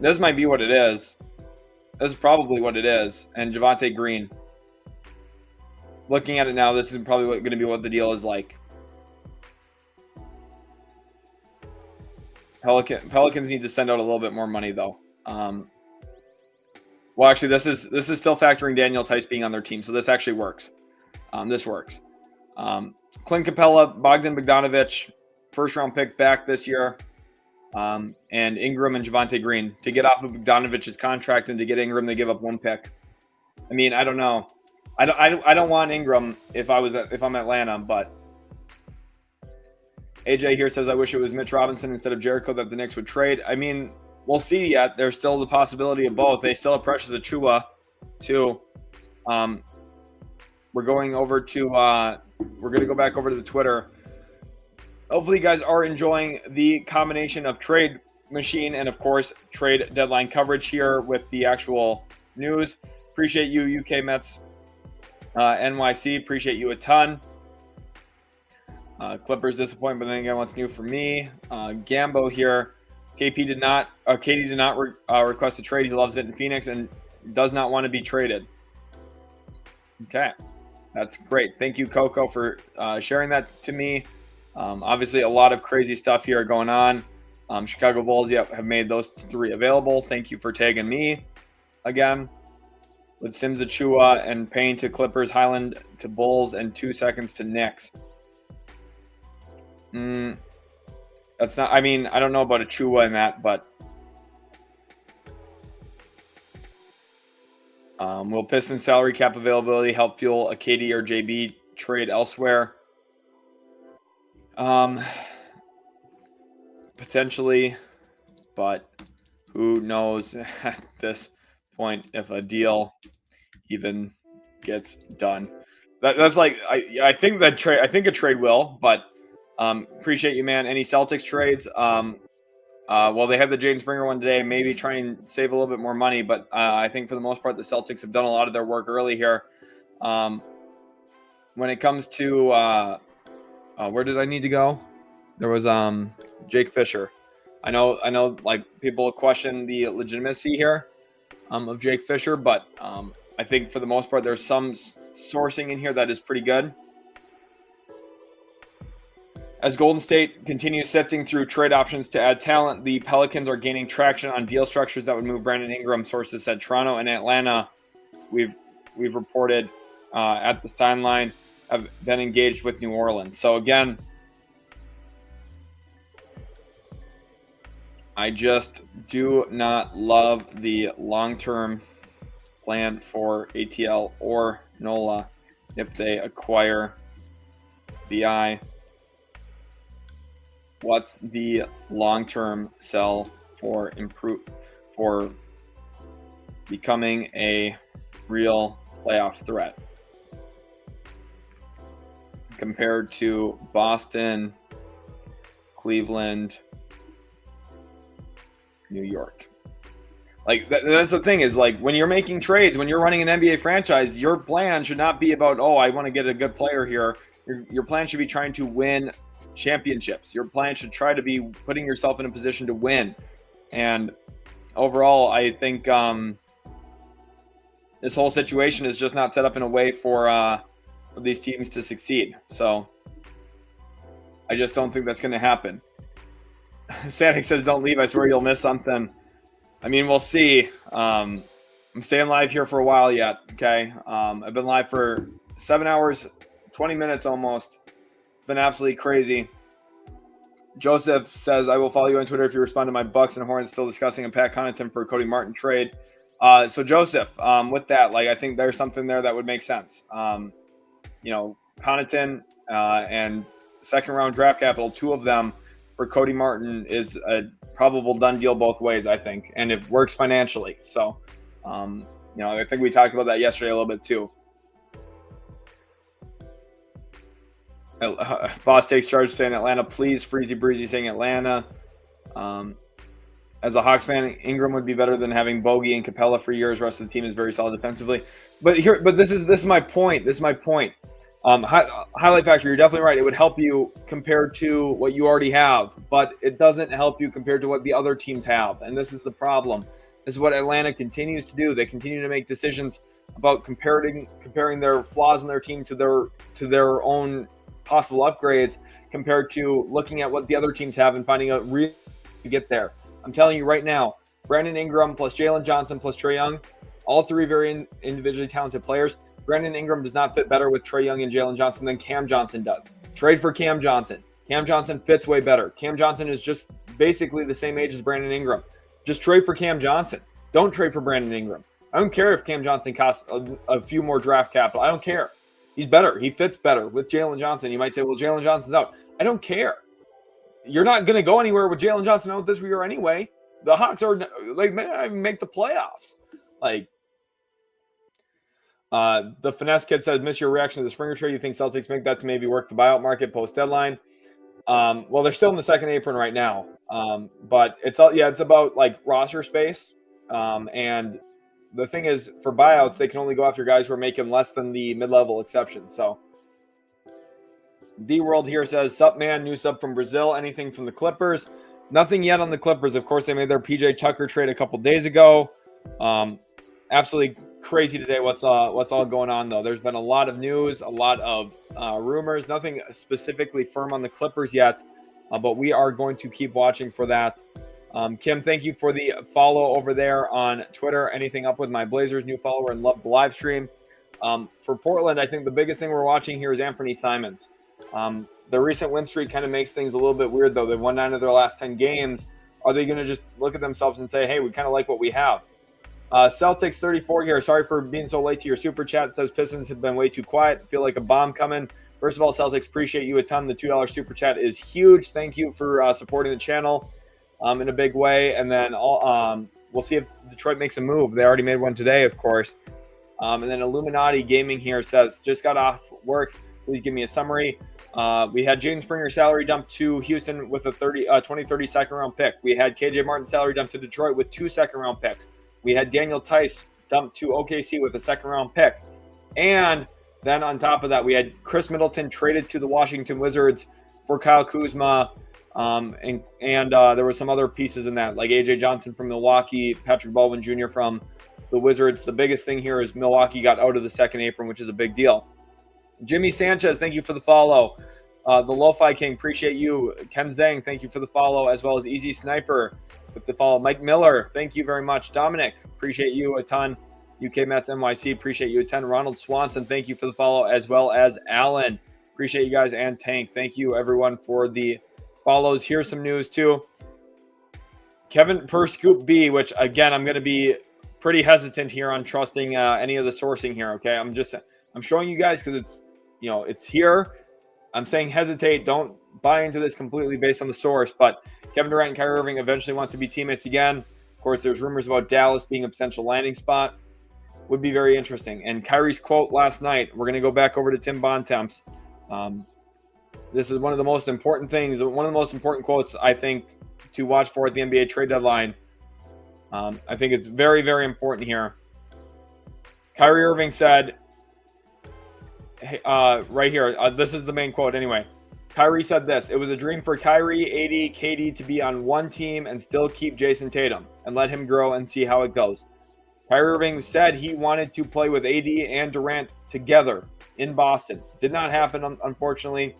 this might be what it is. This is probably what it is. And Javonte Green. Looking at it now, this is probably going to be what the deal is like. Pelicans need to send out a little bit more money, though. Well, actually, this is still factoring Daniel Tice being on their team, so this actually works. This works. Clint Capella, Bogdan Bogdanovic, first-round pick back this year, and Ingram and Javonte Green to get off of Bogdanovic's contract, and to get Ingram, they give up 1 pick. I mean, I don't know. I don't want Ingram if I'm Atlanta, but AJ here says, I wish it was Mitch Robinson instead of Jericho that the Knicks would trade. I mean, we'll see yet. There's still the possibility of both. They still have Precious Achiuwa, too. We're going over to we're going to go back over to the Twitter. Hopefully you guys are enjoying the combination of trade machine and, of course, trade deadline coverage here with the actual news. Appreciate you, UK Mets, NYC. Appreciate you a ton. Clippers disappointed, but then again, what's new for me? Gambo here. KD did not request a trade. He loves it in Phoenix and does not want to be traded. Okay, that's great. Thank you, Coco, for sharing that to me. Obviously, a lot of crazy stuff here going on. Chicago Bulls, have made those 3 available. Thank you for tagging me again. With Sims Achua and Payne to Clippers, Highland to Bulls, and 2 seconds to Knicks. That's not. I mean, I don't know about Achua in that, but will Pistons salary cap availability help fuel a KD or JB trade elsewhere? Potentially, but who knows at this point if a deal even gets done. That's like I think that trade. I think a trade will, but. Appreciate you, man. Any Celtics trades? Well, they have the Jaden Springer one today. Maybe try and save a little bit more money, but I think for the most part, the Celtics have done a lot of their work early here. When it comes to where did I need to go? There was Jake Fisher. I know. Like people question the legitimacy here of Jake Fisher, but I think for the most part, there's some sourcing in here that is pretty good. As Golden State continues sifting through trade options to add talent, the Pelicans are gaining traction on deal structures that would move Brandon Ingram. Sources said Toronto and Atlanta, we've reported at the timeline, have been engaged with New Orleans. So again, I just do not love the long-term plan for ATL or NOLA if they acquire BI. What's the long-term sell for becoming a real playoff threat compared to Boston, Cleveland, New York? Like that's the thing is like when you're making trades, when you're running an NBA franchise, your plan should not be about, oh, I want to get a good player here. Your plan should be trying to win championships. Your plan should try to be putting yourself in a position to win. And overall, I think this whole situation is just not set up in a way for these teams to succeed. So I just don't think that's going to happen. Sanic says, don't leave. I swear you'll miss something. I mean, we'll see. I'm staying live here for a while yet. Okay. I've been live for 7 hours, 20 minutes almost. Been absolutely crazy. Joseph says, I will follow you on Twitter if you respond to my Bucks and Hornets still discussing a Pat Connaughton for Cody Martin trade. So Joseph, with that, like I think there's something there that would make sense. Connaughton and second round draft capital, 2 of them for Cody Martin is a probable done deal both ways, I think, and it works financially. So, I think we talked about that yesterday a little bit too. Boss takes charge saying Atlanta, please. Freezy Breezy saying Atlanta. As a Hawks fan, Ingram would be better than having Bogey and Capella for years. The rest of the team is very solid defensively. But this is my point. This is my point. Highlight factor, you're definitely right. It would help you compared to what you already have, but it doesn't help you compared to what the other teams have. And this is the problem. This is what Atlanta continues to do. They continue to make decisions about comparing their flaws in their team to their own possible upgrades, compared to looking at what the other teams have and finding a real to get there. I'm telling you right now, Brandon Ingram plus Jalen Johnson plus Trae Young, all three very individually talented players. Brandon Ingram does not fit better with Trae Young and Jalen Johnson than Cam Johnson does. Trade for Cam Johnson. Cam Johnson fits way better. Cam Johnson is just basically the same age as Brandon Ingram. Just trade for Cam Johnson. Don't trade for Brandon Ingram. I don't care if Cam Johnson costs a few more draft capital. I don't care. He's better. He fits better with Jalen Johnson. You might say, well, Jalen Johnson's out. I don't care. You're not going to go anywhere with Jalen Johnson out this year anyway. The Hawks are like, may not even make the playoffs. Like, the Finesse Kid says, miss your reaction to the Springer trade. You think Celtics make that to maybe work the buyout market post deadline? Well, they're still in the second apron right now. But it's about like roster space. And the thing is, for buyouts, they can only go after guys who are making less than the mid-level exception. So D-World here says, sup, man, new sub from Brazil. Anything from the Clippers? Nothing yet on the Clippers. Of course, they made their PJ Tucker trade a couple days ago. Absolutely crazy today what's all going on, though. There's been a lot of news, a lot of rumors. Nothing specifically firm on the Clippers yet, but we are going to keep watching for that. Kim, thank you for the follow over there on Twitter. Anything up with my Blazers? New follower and love the live stream. For Portland, I think the biggest thing we're watching here is Anthony Simons. The recent win streak kind of makes things a little bit weird, though. They've won 9 of their last 10 games. Are they going to just look at themselves and say, hey, we kind of like what we have? Celtics 34 here. Sorry for being so late to your super chat. It says Pistons have been way too quiet. Feel like a bomb coming. First of all, Celtics, appreciate you a ton. The $2 super chat is huge. Thank you for supporting the channel in a big way. And then we'll see if Detroit makes a move. They already made one today, of course. And then Illuminati Gaming here says, just got off work. Please give me a summary. We had Jaden Springer's salary dumped to Houston with a 2030 second-round pick. We had KJ Martin's salary dumped to Detroit with 2 second-round picks. We had Daniel Tice dumped to OKC with a second-round pick. And then on top of that, we had Khris Middleton traded to the Washington Wizards for Kyle Kuzma. And there were some other pieces in that, like AJ Johnson from Milwaukee, Patrick Baldwin Jr. from the Wizards. The biggest thing here is Milwaukee got out of the second apron, which is a big deal. Jimmy Sanchez, thank you for the follow. The Lo-Fi King, appreciate you. Ken Zhang, thank you for the follow, as well as Easy Sniper with the follow. Mike Miller, thank you very much. Dominic, appreciate you a ton. UK Mets NYC, appreciate you a ton. Ronald Swanson, thank you for the follow, as well as Alan. Appreciate you guys, and Tank. Thank you, everyone, for the follows. Here's some news, too. Kevin per Scoop B, which, again, I'm going to be pretty hesitant here on trusting any of the sourcing here, okay? I'm showing you guys because it's here. I'm saying hesitate. Don't buy into this completely based on the source. But Kevin Durant and Kyrie Irving eventually want to be teammates again. Of course, there's rumors about Dallas being a potential landing spot. Would be very interesting. And Kyrie's quote last night, we're going to go back over to Tim Bontemps. This is one of the most important things, one of the most important quotes, I think, to watch for at the NBA trade deadline. I think it's very, very important here. Kyrie Irving said, right here, this is the main quote anyway. Kyrie said this: it was a dream for Kyrie, AD, KD to be on one team and still keep Jason Tatum and let him grow and see how it goes. Kyrie Irving said he wanted to play with AD and Durant together in Boston. Did not happen, unfortunately,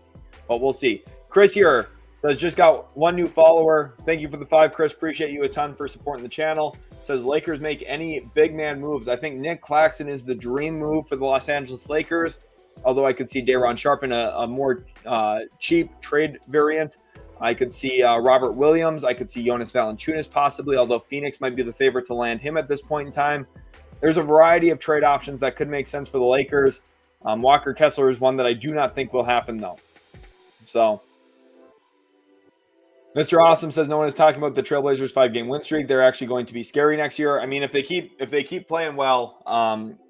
but we'll see. Chris here says, just got one new follower. Thank you for the 5, Chris. Appreciate you a ton for supporting the channel. Says, Lakers make any big man moves. I think Nick Claxton is the dream move for the Los Angeles Lakers, although I could see Daron Sharp in a more cheap trade variant. I could see Robert Williams. I could see Jonas Valanciunas possibly, although Phoenix might be the favorite to land him at this point in time. There's a variety of trade options that could make sense for the Lakers. Walker Kessler is one that I do not think will happen, though. So, Mr. Awesome says no one is talking about the Trailblazers 5-game win streak. They're actually going to be scary next year. I mean, if they keep playing well,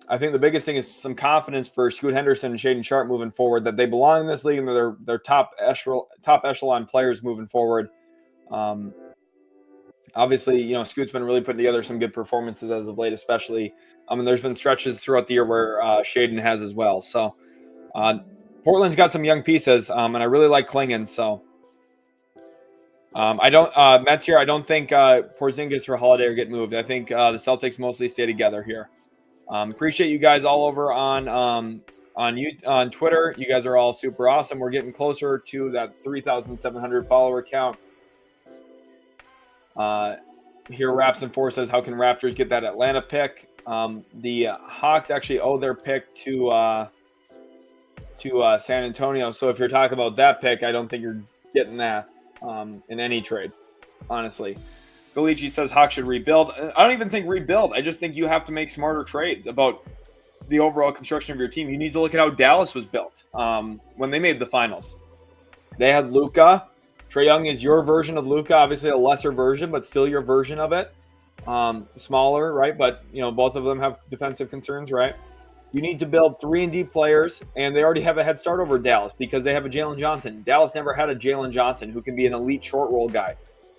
I think the biggest thing is some confidence for Scoot Henderson and Shaedon Sharpe moving forward, that they belong in this league and they're top echelon players moving forward. Obviously, Scoot's been really putting together some good performances as of late, especially. And there's been stretches throughout the year where Shaedon has as well. So Portland's got some young pieces, and I really like Klingon. So I don't Mets here. I don't think Porzingis or Holiday are getting moved. I think the Celtics mostly stay together here. Appreciate you guys all over on Twitter. You guys are all super awesome. We're getting closer to that 3,700 follower count. Here, Raps and 4 says, how can Raptors get that Atlanta pick? The Hawks actually owe their pick to San Antonio. So if you're talking about that pick, I don't think you're getting that in any trade, honestly. Galici says Hawks should rebuild. I don't even think rebuild. I just think you have to make smarter trades about the overall construction of your team. You need to look at how Dallas was built when they made the finals. They had Luka. Trae Young is your version of Luka, obviously a lesser version, but still your version of it. Smaller, right? But, both of them have defensive concerns, right? You need to build 3-and-D players, and they already have a head start over Dallas because they have a Jalen Johnson. Dallas never had a Jalen Johnson who can be an elite short roll guy.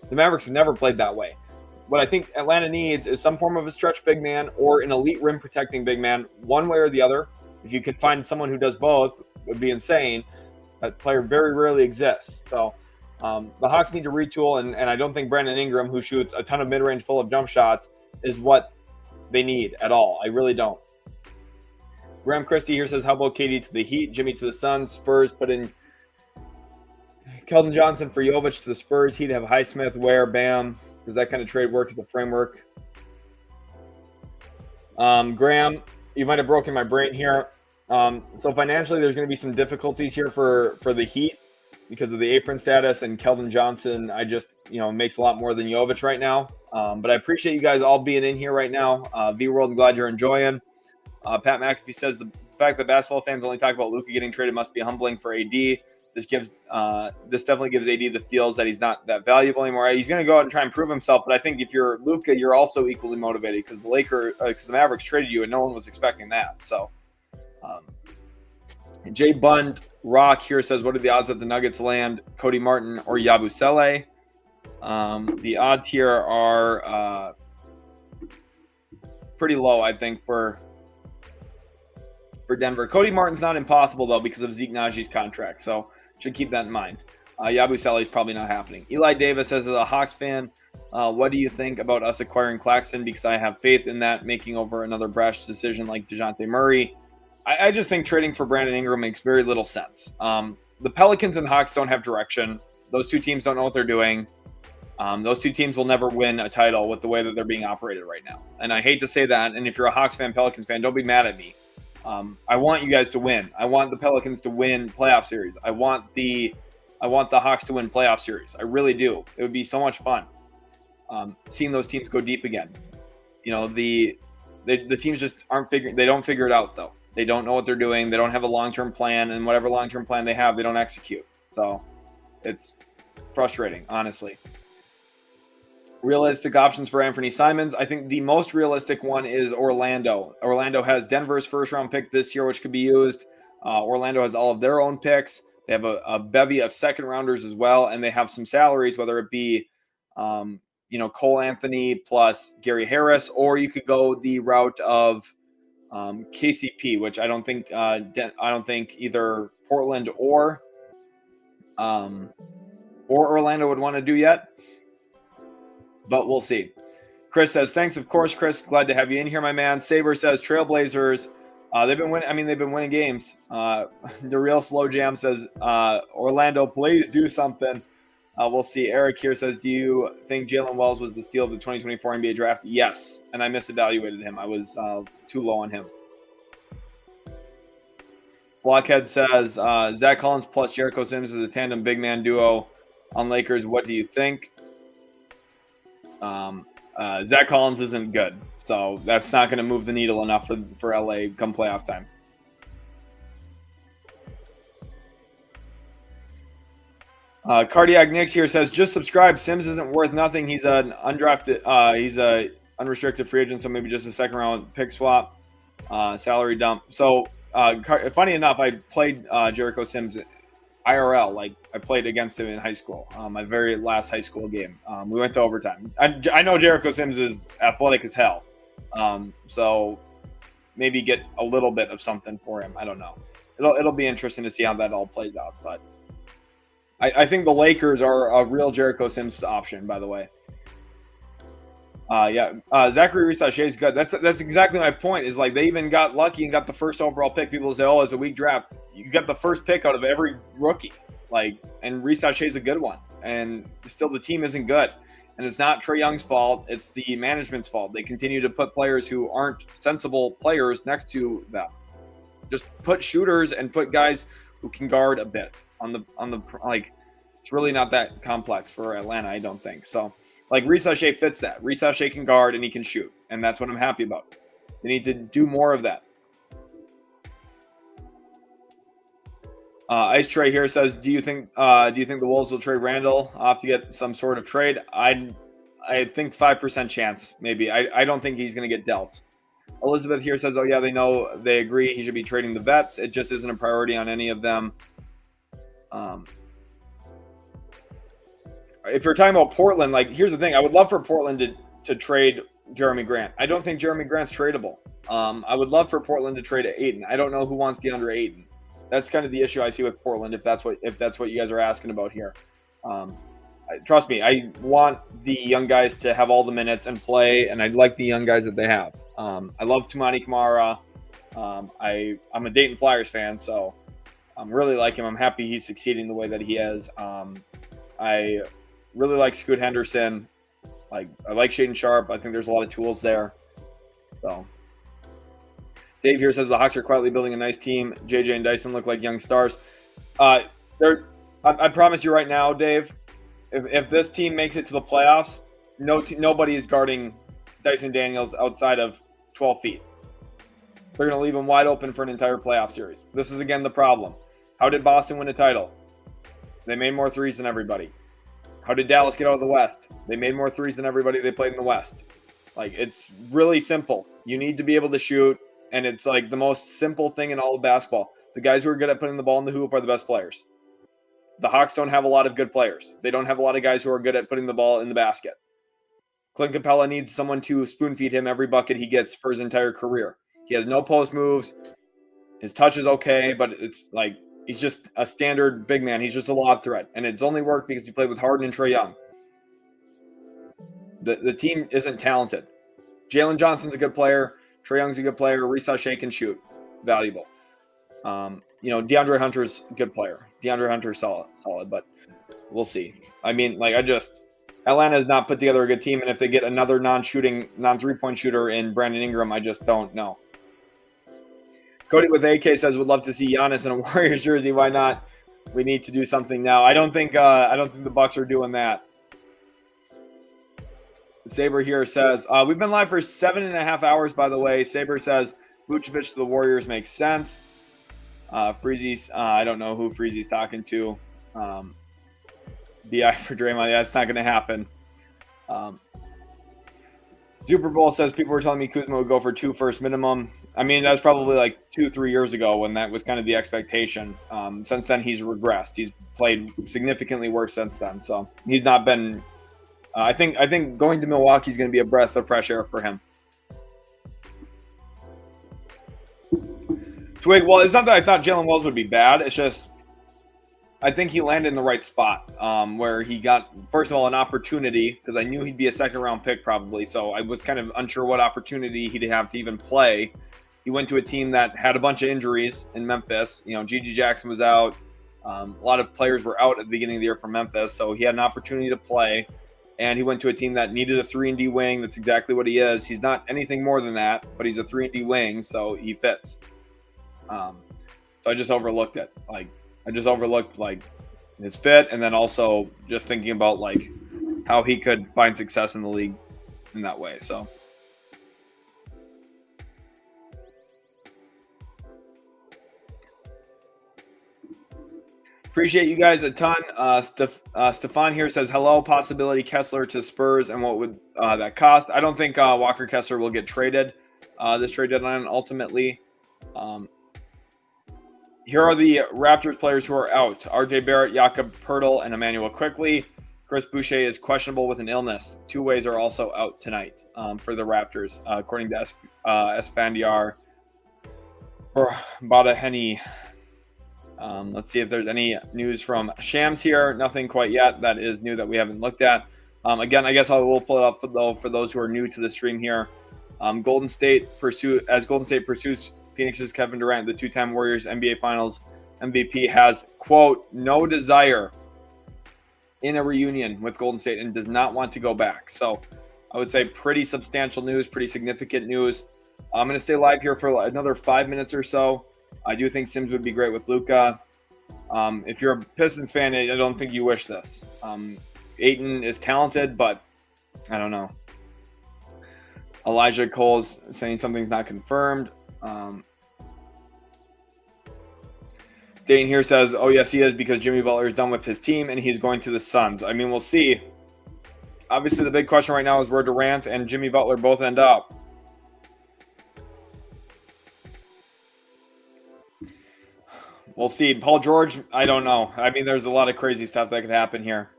The Mavericks have never played that way. What I think Atlanta needs is some form of a stretch big man or an elite rim protecting big man, one way or the other. If you could find someone who does both, it would be insane. That player very rarely exists. So the Hawks need to retool, and I don't think Brandon Ingram, who shoots a ton of mid-range pull-up jump shots, is what they need at all. I really don't. Graham Christie here says, how about KD to the Heat, Jimmy to the Suns, Spurs put in Keldon Johnson for Jovic to the Spurs, He'd have Highsmith, Ware, Bam. Does that kind of trade work as a framework? Graham, you might have broken my brain here. So financially, there's going to be some difficulties here for the Heat because of the apron status, and Keldon Johnson, makes a lot more than Jovic right now. But I appreciate you guys all being in here right now. V-World, I'm glad you're enjoying. Pat McAfee says the fact that basketball fans only talk about Luka getting traded must be humbling for AD. This definitely gives AD the feels that he's not that valuable anymore. He's going to go out and try and prove himself, but I think if you're Luka, you're also equally motivated because the Mavericks traded you and no one was expecting that. So, Jay Bund Rock here says, what are the odds that the Nuggets land Cody Martin or Yabusele? The odds here are pretty low, I think, for Denver. Cody Martin's not impossible, though, because of Zeke Najee's contract, so should keep that in mind. Yabusele is probably not happening. Eli Davis says, as a Hawks fan, what do you think about us acquiring Claxton? Because I have faith in that making over another brash decision like DeJounte Murray. I just think trading for Brandon Ingram makes very little sense. The Pelicans and Hawks don't have direction. Those two teams don't know what they're doing. Those two teams will never win a title with the way that they're being operated right now. And I hate to say that, and if you're a Hawks fan, Pelicans fan, don't be mad at me. I want you guys to win. I want the Pelicans to win playoff series. I want the Hawks to win playoff series. I really do. It would be so much fun seeing those teams go deep again. The teams just they don't figure it out, though. They don't know what they're doing. They don't have a long-term plan, and whatever long-term plan they have, they don't execute. So it's frustrating, honestly. Realistic options for Anthony Simons. I think the most realistic one is Orlando. Orlando has Denver's first-round pick this year, which could be used. Orlando has all of their own picks. They have a bevy of second-rounders as well, and they have some salaries, whether it be, Cole Anthony plus Gary Harris, or you could go the route of KCP, which I don't think either Portland or Orlando would want to do yet. But we'll see. Chris says, thanks, of course, Chris. Glad to have you in here, my man. Saber says, Trailblazers. They've been winning games. The real slow jam says, Orlando, please do something. We'll see. Eric here says, do you think Jalen Wells was the steal of the 2024 NBA draft? Yes. And I misevaluated him. I was too low on him. Blockhead says, Zach Collins plus Jericho Sims is a tandem big man duo on Lakers. What do you think? Zach Collins isn't good, so that's not going to move the needle enough for LA come playoff time. Cardiac Nix here says, just subscribe. Sims isn't worth nothing. He's an undrafted, he's a unrestricted free agent, so maybe just a second round pick swap, salary dump. So funny enough, I played Jericho Sims IRL, like I played against him in high school, my very last high school game. We went to overtime. I know Jericho Sims is athletic as hell, so maybe get a little bit of something for him. I don't know. It'll be interesting to see how that all plays out. But I think the Lakers are a real Jericho Sims option, by the way. Zachary Rissache is good. That's exactly my point. Is like they even got lucky and got the first overall pick. People say, "Oh, it's a weak draft." You got the first pick out of every rookie, and Rissache is a good one. And still, the team isn't good, and it's not Trae Young's fault. It's the management's fault. They continue to put players who aren't sensible players next to them. Just put shooters and put guys who can guard a bit on the it's really not that complex for Atlanta, I don't think. So Rissache fits that. Rissache can guard and he can shoot, and that's what I'm happy about. They need to do more of that. Ice Trey here says, do you think the Wolves will trade Randall off to get some sort of trade? I think 5% chance, maybe. I don't think he's going to get dealt. Elizabeth here says, oh yeah, they agree he should be trading the vets. It just isn't a priority on any of them. If you're talking about Portland, here's the thing. I would love for Portland to trade Jeremy Grant. I don't think Jeremy Grant's tradable. I would love for Portland to trade Ayton. I don't know who wants DeAndre Ayton. That's kind of the issue I see with Portland, if that's what you guys are asking about here. Trust me, I want the young guys to have all the minutes and play, and I like the young guys that they have. I love Toumani Camara. I'm a Dayton Flyers fan, so I really like him. I'm happy he's succeeding the way that he is. I really like Scoot Henderson. I like Shaedon Sharpe. I think there's a lot of tools there. So Dave here says the Hawks are quietly building a nice team. JJ and Dyson look like young stars. I promise you right now, Dave, if this team makes it to the playoffs, nobody is guarding Dyson Daniels outside of 12 feet. They're going to leave him wide open for an entire playoff series. This is, again, the problem. How did Boston win a title? They made more threes than everybody. How did Dallas get out of the West? They made more threes than everybody they played in the West. It's really simple. You need to be able to shoot, and it's the most simple thing in all of basketball. The guys who are good at putting the ball in the hoop are the best players. The Hawks don't have a lot of good players. They don't have a lot of guys who are good at putting the ball in the basket. Clint Capella needs someone to spoon-feed him every bucket he gets for his entire career. He has no post moves. His touch is okay, but it's he's just a standard big man. He's just a lob threat. And it's only worked because he played with Harden and Trae Young. The team isn't talented. Jalen Johnson's a good player. Trae Young's a good player. Rissache can shoot. Valuable. DeAndre Hunter's a good player. DeAndre Hunter's solid, but we'll see. Atlanta has not put together a good team, and if they get another non-3-point shooter in Brandon Ingram, I just don't know. Cody with AK says, would love to see Giannis in a Warriors jersey. Why not? We need to do something now. I don't think the Bucks are doing that. Saber here says, we've been live for 7.5 hours, by the way. Saber says, Vucevic to the Warriors makes sense. Freezy's, I don't know who Freezy's talking to. BI for Draymond. Yeah, that's not going to happen. Super Bowl says people were telling me Kuzma would go for 2 first minimum. I mean, that was probably 2-3 years ago when that was kind of the expectation. Since then, he's regressed. He's played significantly worse since then. So he's not been. I think going to Milwaukee is going to be a breath of fresh air for him. Twig, well, it's not that I thought Jalen Wells would be bad. It's just I think he landed in the right spot where he got, first of all, an opportunity because I knew he'd be a second-round pick probably. So I was kind of unsure what opportunity he'd have to even play. He went to a team that had a bunch of injuries in Memphis. Gigi Jackson was out. A lot of players were out at the beginning of the year from Memphis. So he had an opportunity to play. And he went to a team that needed a 3-and-D wing. That's exactly what he is. He's not anything more than that, but he's a 3-and-D wing, so he fits. So I just overlooked it. His fit, and then also just thinking about how he could find success in the league in that way. So appreciate you guys a ton. Stefan here says hello. Possibility Kessler to Spurs, and what would that cost? I don't think Walker Kessler will get traded this trade deadline ultimately. Here are the Raptors players who are out. RJ Barrett, Jakob Poeltl, and Emmanuel Quickley. Chris Boucher is questionable with an illness. 2 ways are also out tonight for the Raptors, according to Esfandiar or Badaheni. Let's see if there's any news from Shams here. Nothing quite yet. That is new that we haven't looked at. Again, I guess I will pull it up for those who are new to the stream here. Golden State pursues Phoenix's Kevin Durant, the two-time Warriors NBA Finals MVP, has, quote, no desire in a reunion with Golden State and does not want to go back. So I would say pretty substantial news, pretty significant news. I'm going to stay live here for another 5 minutes or so. I do think Sims would be great with Luka. If you're a Pistons fan, I don't think you wish this. Ayton is talented, but I don't know. Elijah Cole's saying something's not confirmed. Dane here says, oh, yes, he is, because Jimmy Butler is done with his team and he's going to the Suns. I mean, we'll see. Obviously, the big question right now is where Durant and Jimmy Butler both end up. We'll see. Paul George, I don't know. I mean, there's a lot of crazy stuff that could happen here.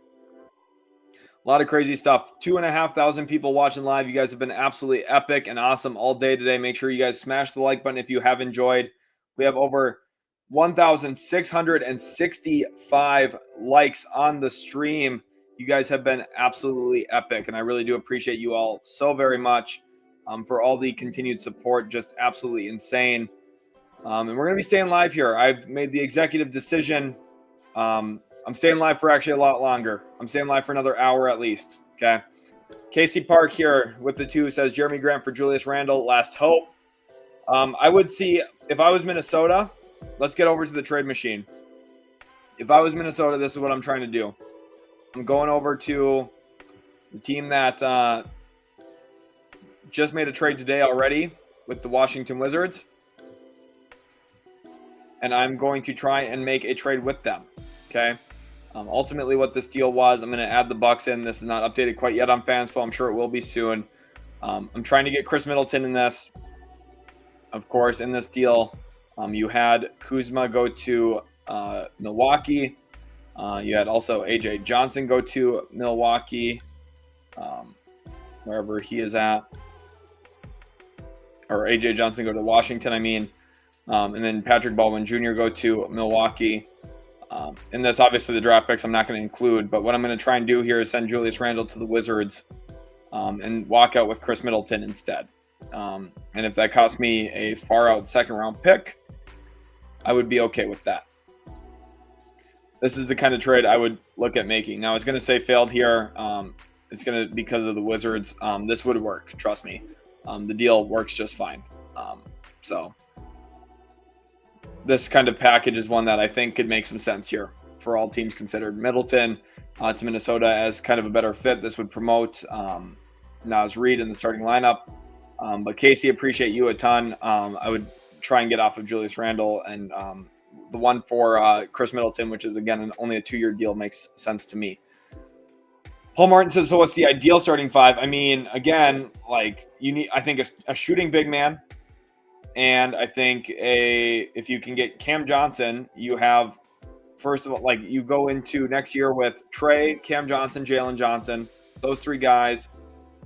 A lot of crazy stuff. 2,500 people watching live. You guys have been absolutely epic and awesome all day today. Make sure you guys smash the like button if you have enjoyed. We have over 1,665 likes on the stream. You guys have been absolutely epic, and I really do appreciate you all so very much for all the continued support. Just absolutely insane. And we're going to be staying live here. I've made the executive decision. I'm staying live for actually a lot longer. I'm staying live for another hour at least. Okay. Casey Park here with the two says Jeremy Grant for Julius Randle. Last hope. I would see, if I was Minnesota, let's get over to the trade machine. If I was Minnesota, this is what I'm trying to do. I'm going over to the team that just made a trade today already with the Washington Wizards. And I'm going to try and make a trade with them. Okay. Ultimately, what this deal was, I'm going to add the Bucks in. This is not updated quite yet on Fanspo. I'm sure it will be soon. I'm trying to get Khris Middleton in this. Of course, in this deal, you had Kuzma go to Milwaukee. You had also A.J. Johnson go to Milwaukee, wherever he is at. Or A.J. Johnson go to Washington, I mean. And then Patrick Baldwin Jr. go to Milwaukee. And this, obviously, the draft picks I'm not going to include. But what I'm going to try and do here is send Julius Randle to the Wizards and walk out with Khris Middleton instead. And if that costs me a far-out second-round pick, I would be okay with that. This is the kind of trade I would look at making. Now, it's going to say failed here. It's going to, because of the Wizards, this would work. Trust me. The deal works just fine. So this kind of package is one that I think could make some sense here for all teams considered. Middleton to Minnesota as kind of a better fit. This would promote Naz Reid in the starting lineup. But Casey, appreciate you a ton. I would try and get off of Julius Randle, and the one for Khris Middleton, which is, again, only a 2-year deal, makes sense to me. Paul Martin says, so what's the ideal starting five? I mean, again, like, you need, I think, a shooting big man. And I think if you can get Cam Johnson, you have, first of all, like, you go into next year with Tre, Cam Johnson, Jalen Johnson, those three guys.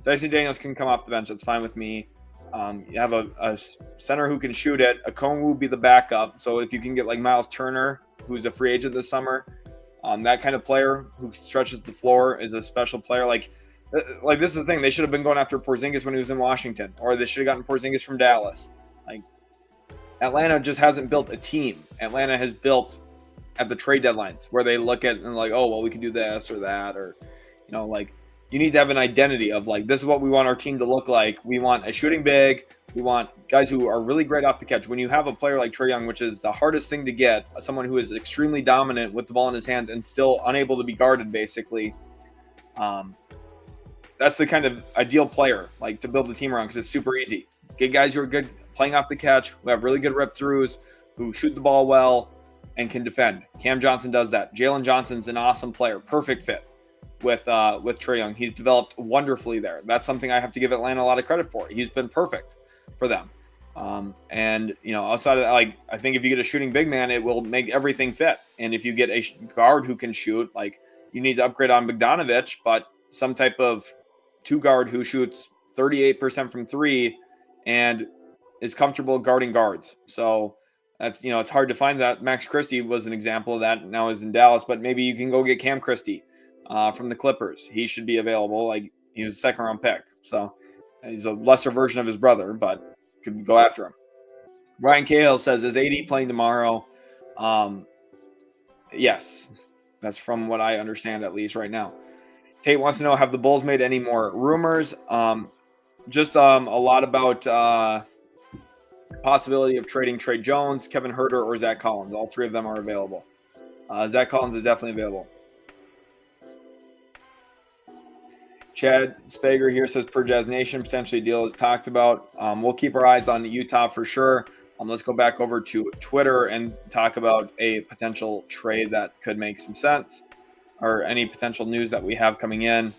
Dyson Daniels can come off the bench. That's fine with me. You have a center who can shoot it. Okongwu will be the backup. So if you can get like Miles Turner, who's a free agent this summer, that kind of player who stretches the floor is a special player. Like this is the thing. They should have been going after Porzingis when he was in Washington, or they should have gotten Porzingis from Dallas. Like, Atlanta just hasn't built a team. Atlanta has built at the trade deadlines where they look at and like, oh, well, we can do this or that, or, you know, like, you need to have an identity of like, this is what we want our team to look like. We want a shooting big. We want guys who are really great off the catch. When you have a player like Trae Young, which is the hardest thing to get, someone who is extremely dominant with the ball in his hands and still unable to be guarded, basically, that's the kind of ideal player like to build the team around, because it's super easy. Get guys who are good playing off the catch, who have really good rip-throughs, who shoot the ball well and can defend. Cam Johnson does that. Jalen Johnson's an awesome player. Perfect fit with Trae Young. He's developed wonderfully there. That's something I have to give Atlanta a lot of credit for. He's been perfect for them. And, you know, outside of that, like, I think if you get a shooting big man, it will make everything fit. And if you get a guard who can shoot, like, you need to upgrade on Bogdanovic, but some type of two guard who shoots 38% from three and is comfortable guarding guards. So That's, it's hard to find that. Max Christie was an example of that. Now he's in Dallas, but maybe you can go get Cam Christie from the Clippers. He should be available. Like, he was a second-round pick. So he's a lesser version of his brother, but could go after him. Ryan Cahill says, is AD playing tomorrow? Yes. That's from what I understand, at least right now. Tate wants to know, have the Bulls made any more rumors? Just a lot about possibility of trading Tre Jones, Kevin Huerter, or Zach Collins. All three of them are available. Zach Collins is definitely available. Chad Spager here says, per Jazz Nation, potentially deal is talked about. We'll keep our eyes on Utah for sure. Let's go back over to Twitter and talk about a potential trade that could make some sense, or any potential news that we have coming in.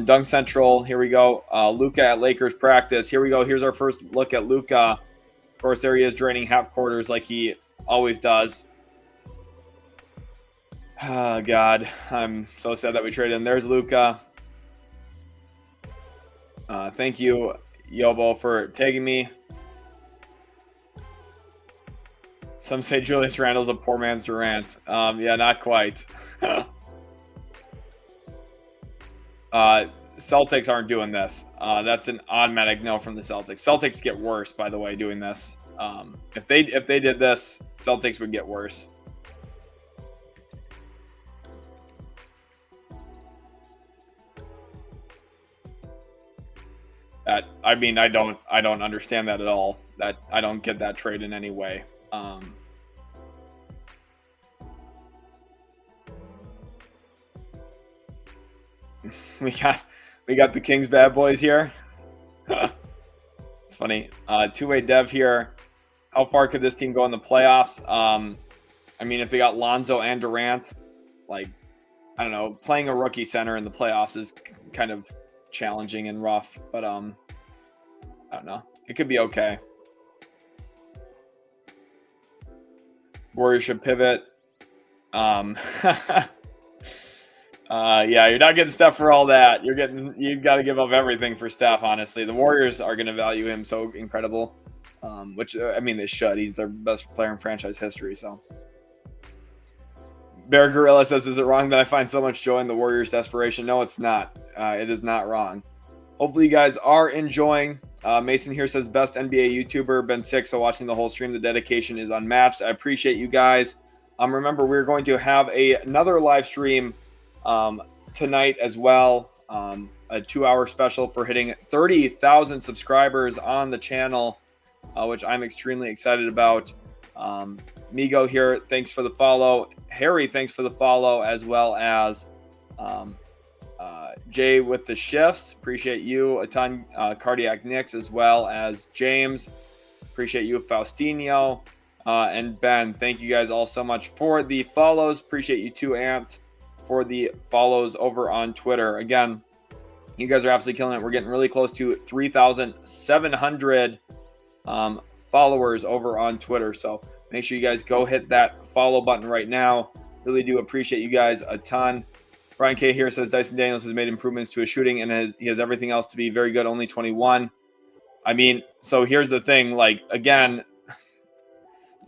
Dunk Central, here we go. Luka at Lakers practice. Here we go. Here's our first look at Luka. Of course, there he is draining half quarters like he always does. Oh, God. I'm so sad that we traded him. There's Luka. Thank you, Yobo, for tagging me. Some say Julius Randle's a poor man's Durant. Yeah, not quite. Celtics aren't doing this. That's an automatic no from the Celtics. Celtics get worse, by the way, doing this. If they did this, Celtics would get worse. I don't understand that at all. That I don't get that trade in any way. We got the Kings bad boys here. It's funny. Two-way Dev here. How far could this team go in the playoffs? I mean, if they got Lonzo and Durant, like, I don't know, playing a rookie center in the playoffs is kind of challenging and rough, but I don't know. It could be okay. Warriors should pivot. Yeah, you're not getting Steph for all that. You've got to give up everything for Steph, honestly. The Warriors are going to value him so incredible, which, I mean, they should. He's their best player in franchise history, so. Bear Gorilla says, is it wrong that I find so much joy in the Warriors' desperation? No, it's not. It is not wrong. Hopefully you guys are enjoying. Mason here says, best NBA YouTuber, been sick, so watching the whole stream, the dedication is unmatched. I appreciate you guys. Remember, we're going to have another live stream tonight as well, a 2-hour special for hitting 30,000 subscribers on the channel, which I'm extremely excited about. Migo here, thanks for the follow. Harry, thanks for the follow, as well as Jay with the shifts. Appreciate you a ton. Cardiac Knicks, as well as James. Appreciate you, Faustino, and Ben. Thank you guys all so much for the follows. Appreciate you too, Ant, for the follows over on Twitter. Again, you guys are absolutely killing it. We're getting really close to 3,700 followers over on Twitter. So make sure you guys go hit that follow button right now. Really do appreciate you guys a ton. Brian K here says Dyson Daniels has made improvements to his shooting and he has everything else to be very good, only 21. I mean, so here's the thing. Like, again,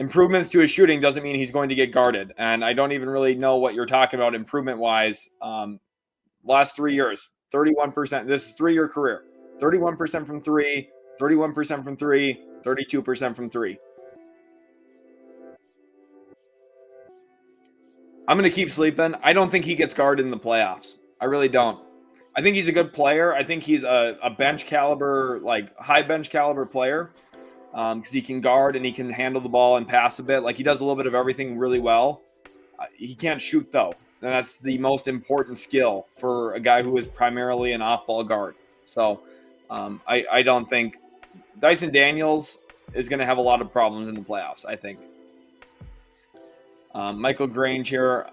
improvements to his shooting doesn't mean he's going to get guarded. And I don't even really know what you're talking about improvement-wise. Last 3 years, 31%. This is 3-year career. 31% from 3, 31% from 3, 32% from 3. I'm going to keep sleeping. I don't think he gets guarded in the playoffs. I really don't. I think he's a good player. I think he's a bench caliber, like high bench caliber player, because he can guard and he can handle the ball and pass a bit. Like, he does a little bit of everything really well. He can't shoot, though. And that's the most important skill for a guy who is primarily an off-ball guard. So I don't think Dyson Daniels is going to have a lot of problems in the playoffs, I think. Michael Grange here.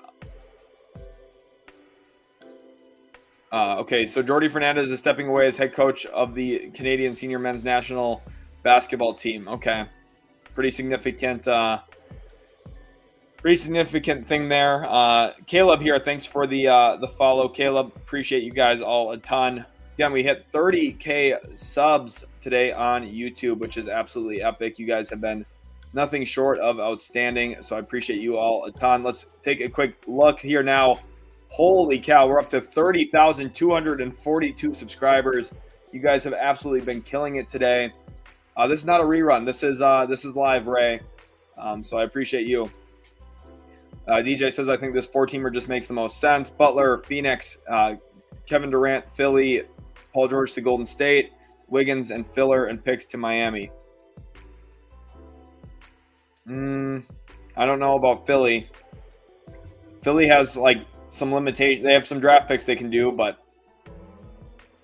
Okay, so Jordi Fernandez is stepping away as head coach of the Canadian senior men's national basketball team. Okay, pretty significant thing there. Caleb here, thanks for the follow. Caleb, appreciate you guys all a ton. Again, we hit 30K subs today on YouTube, which is absolutely epic. You guys have been nothing short of outstanding. So I appreciate you all a ton. Let's take a quick look here now. Holy cow, we're up to 30,242 subscribers. You guys have absolutely been killing it today. This is not a rerun. This is live, Ray. So I appreciate you. DJ says, I think this 4-teamer just makes the most sense. Butler, Phoenix, Kevin Durant, Philly, Paul George to Golden State, Wiggins and filler and picks to Miami. I don't know about Philly. Philly has like some limitation. They have some draft picks they can do, but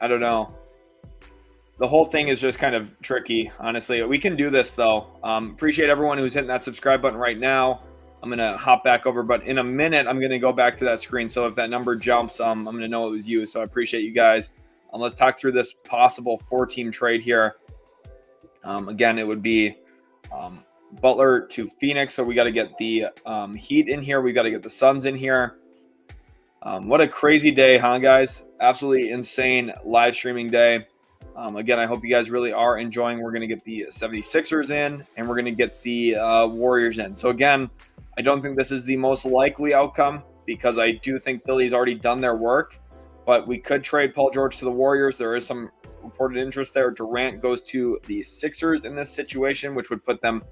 I don't know. The whole thing is just kind of tricky, honestly. We can do this though. Appreciate everyone who's hitting that subscribe button right now. I'm going to hop back over, but in a minute, I'm going to go back to that screen. So if that number jumps, I'm going to know it was you. So I appreciate you guys. Let's talk through this possible 4-team trade here. Again, it would be Butler to Phoenix. So we got to get the Heat in here. We got to get the Suns in here. What a crazy day, huh, guys? Absolutely insane live streaming day. Again, I hope you guys really are enjoying. We're going to get the 76ers in, and we're going to get the Warriors in. So again, I don't think this is the most likely outcome because I do think Philly's already done their work, but we could trade Paul George to the Warriors. There is some reported interest there. Durant goes to the Sixers in this situation, which would put them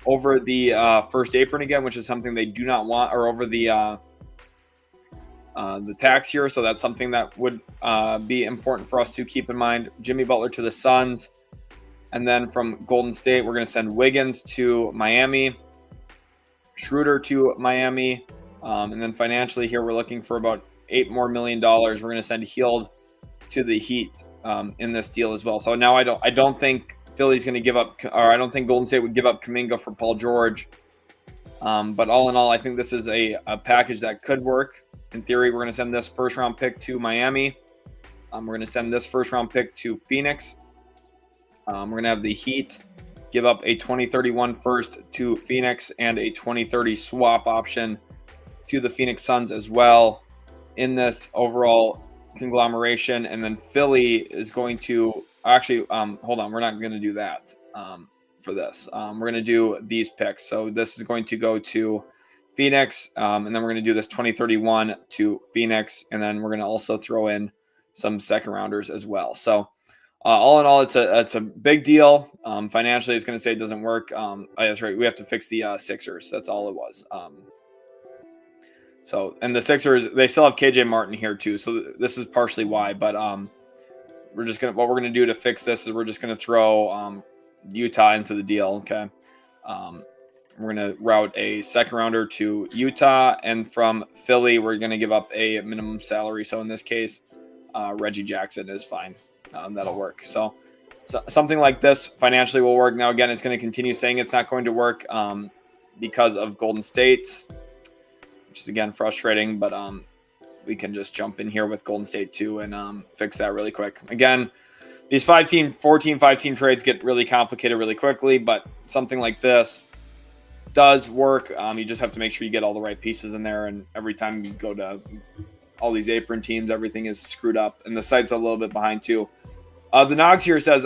over the first apron again, which is something they do not want, or over the tax here. So that's something that would be important for us to keep in mind. Jimmy Butler to the Suns. And then from Golden State, we're going to send Wiggins to Miami, Schroeder to Miami. And then financially here, we're looking for about $8 million more. We're going to send Hield to the Heat in this deal as well. So now I don't think Philly's going to give up, or I don't think Golden State would give up Kuminga for Paul George. But all in all, I think this is a package that could work. In theory, we're going to send this first-round pick to Miami. We're going to send this first-round pick to Phoenix. We're going to have the Heat give up a 2031 first to Phoenix and a 2030 swap option to the Phoenix Suns as well in this overall conglomeration. And then Philly is going to actually, hold on, we're not going to do that for this. We're going to do these picks. So this is going to go to Phoenix, and then we're going to do this 2031 to Phoenix, and then we're going to also throw in some second rounders as well. So all in all, it's a big deal. Financially, it's going to say it doesn't work. That's right. We have to fix the Sixers. That's all it was. So, and the Sixers, they still have KJ Martin here too. So this is partially why, but what we're going to do to fix this is we're just going to throw Utah into the deal. Okay. We're going to route a second rounder to Utah, and from Philly, we're going to give up a minimum salary. So in this case, Reggie Jackson is fine. That'll work. So something like this financially will work. Now, again, it's going to continue saying it's not going to work because of Golden State, which is, again, frustrating, but we can just jump in here with Golden State too and fix that really quick. Again, these 5-team, 4-team, 5-team trades get really complicated really quickly, but something like this does work. You just have to make sure you get all the right pieces in there, and every time you go to all these apron teams, everything is screwed up, and the site's a little bit behind too. The Nogs here says,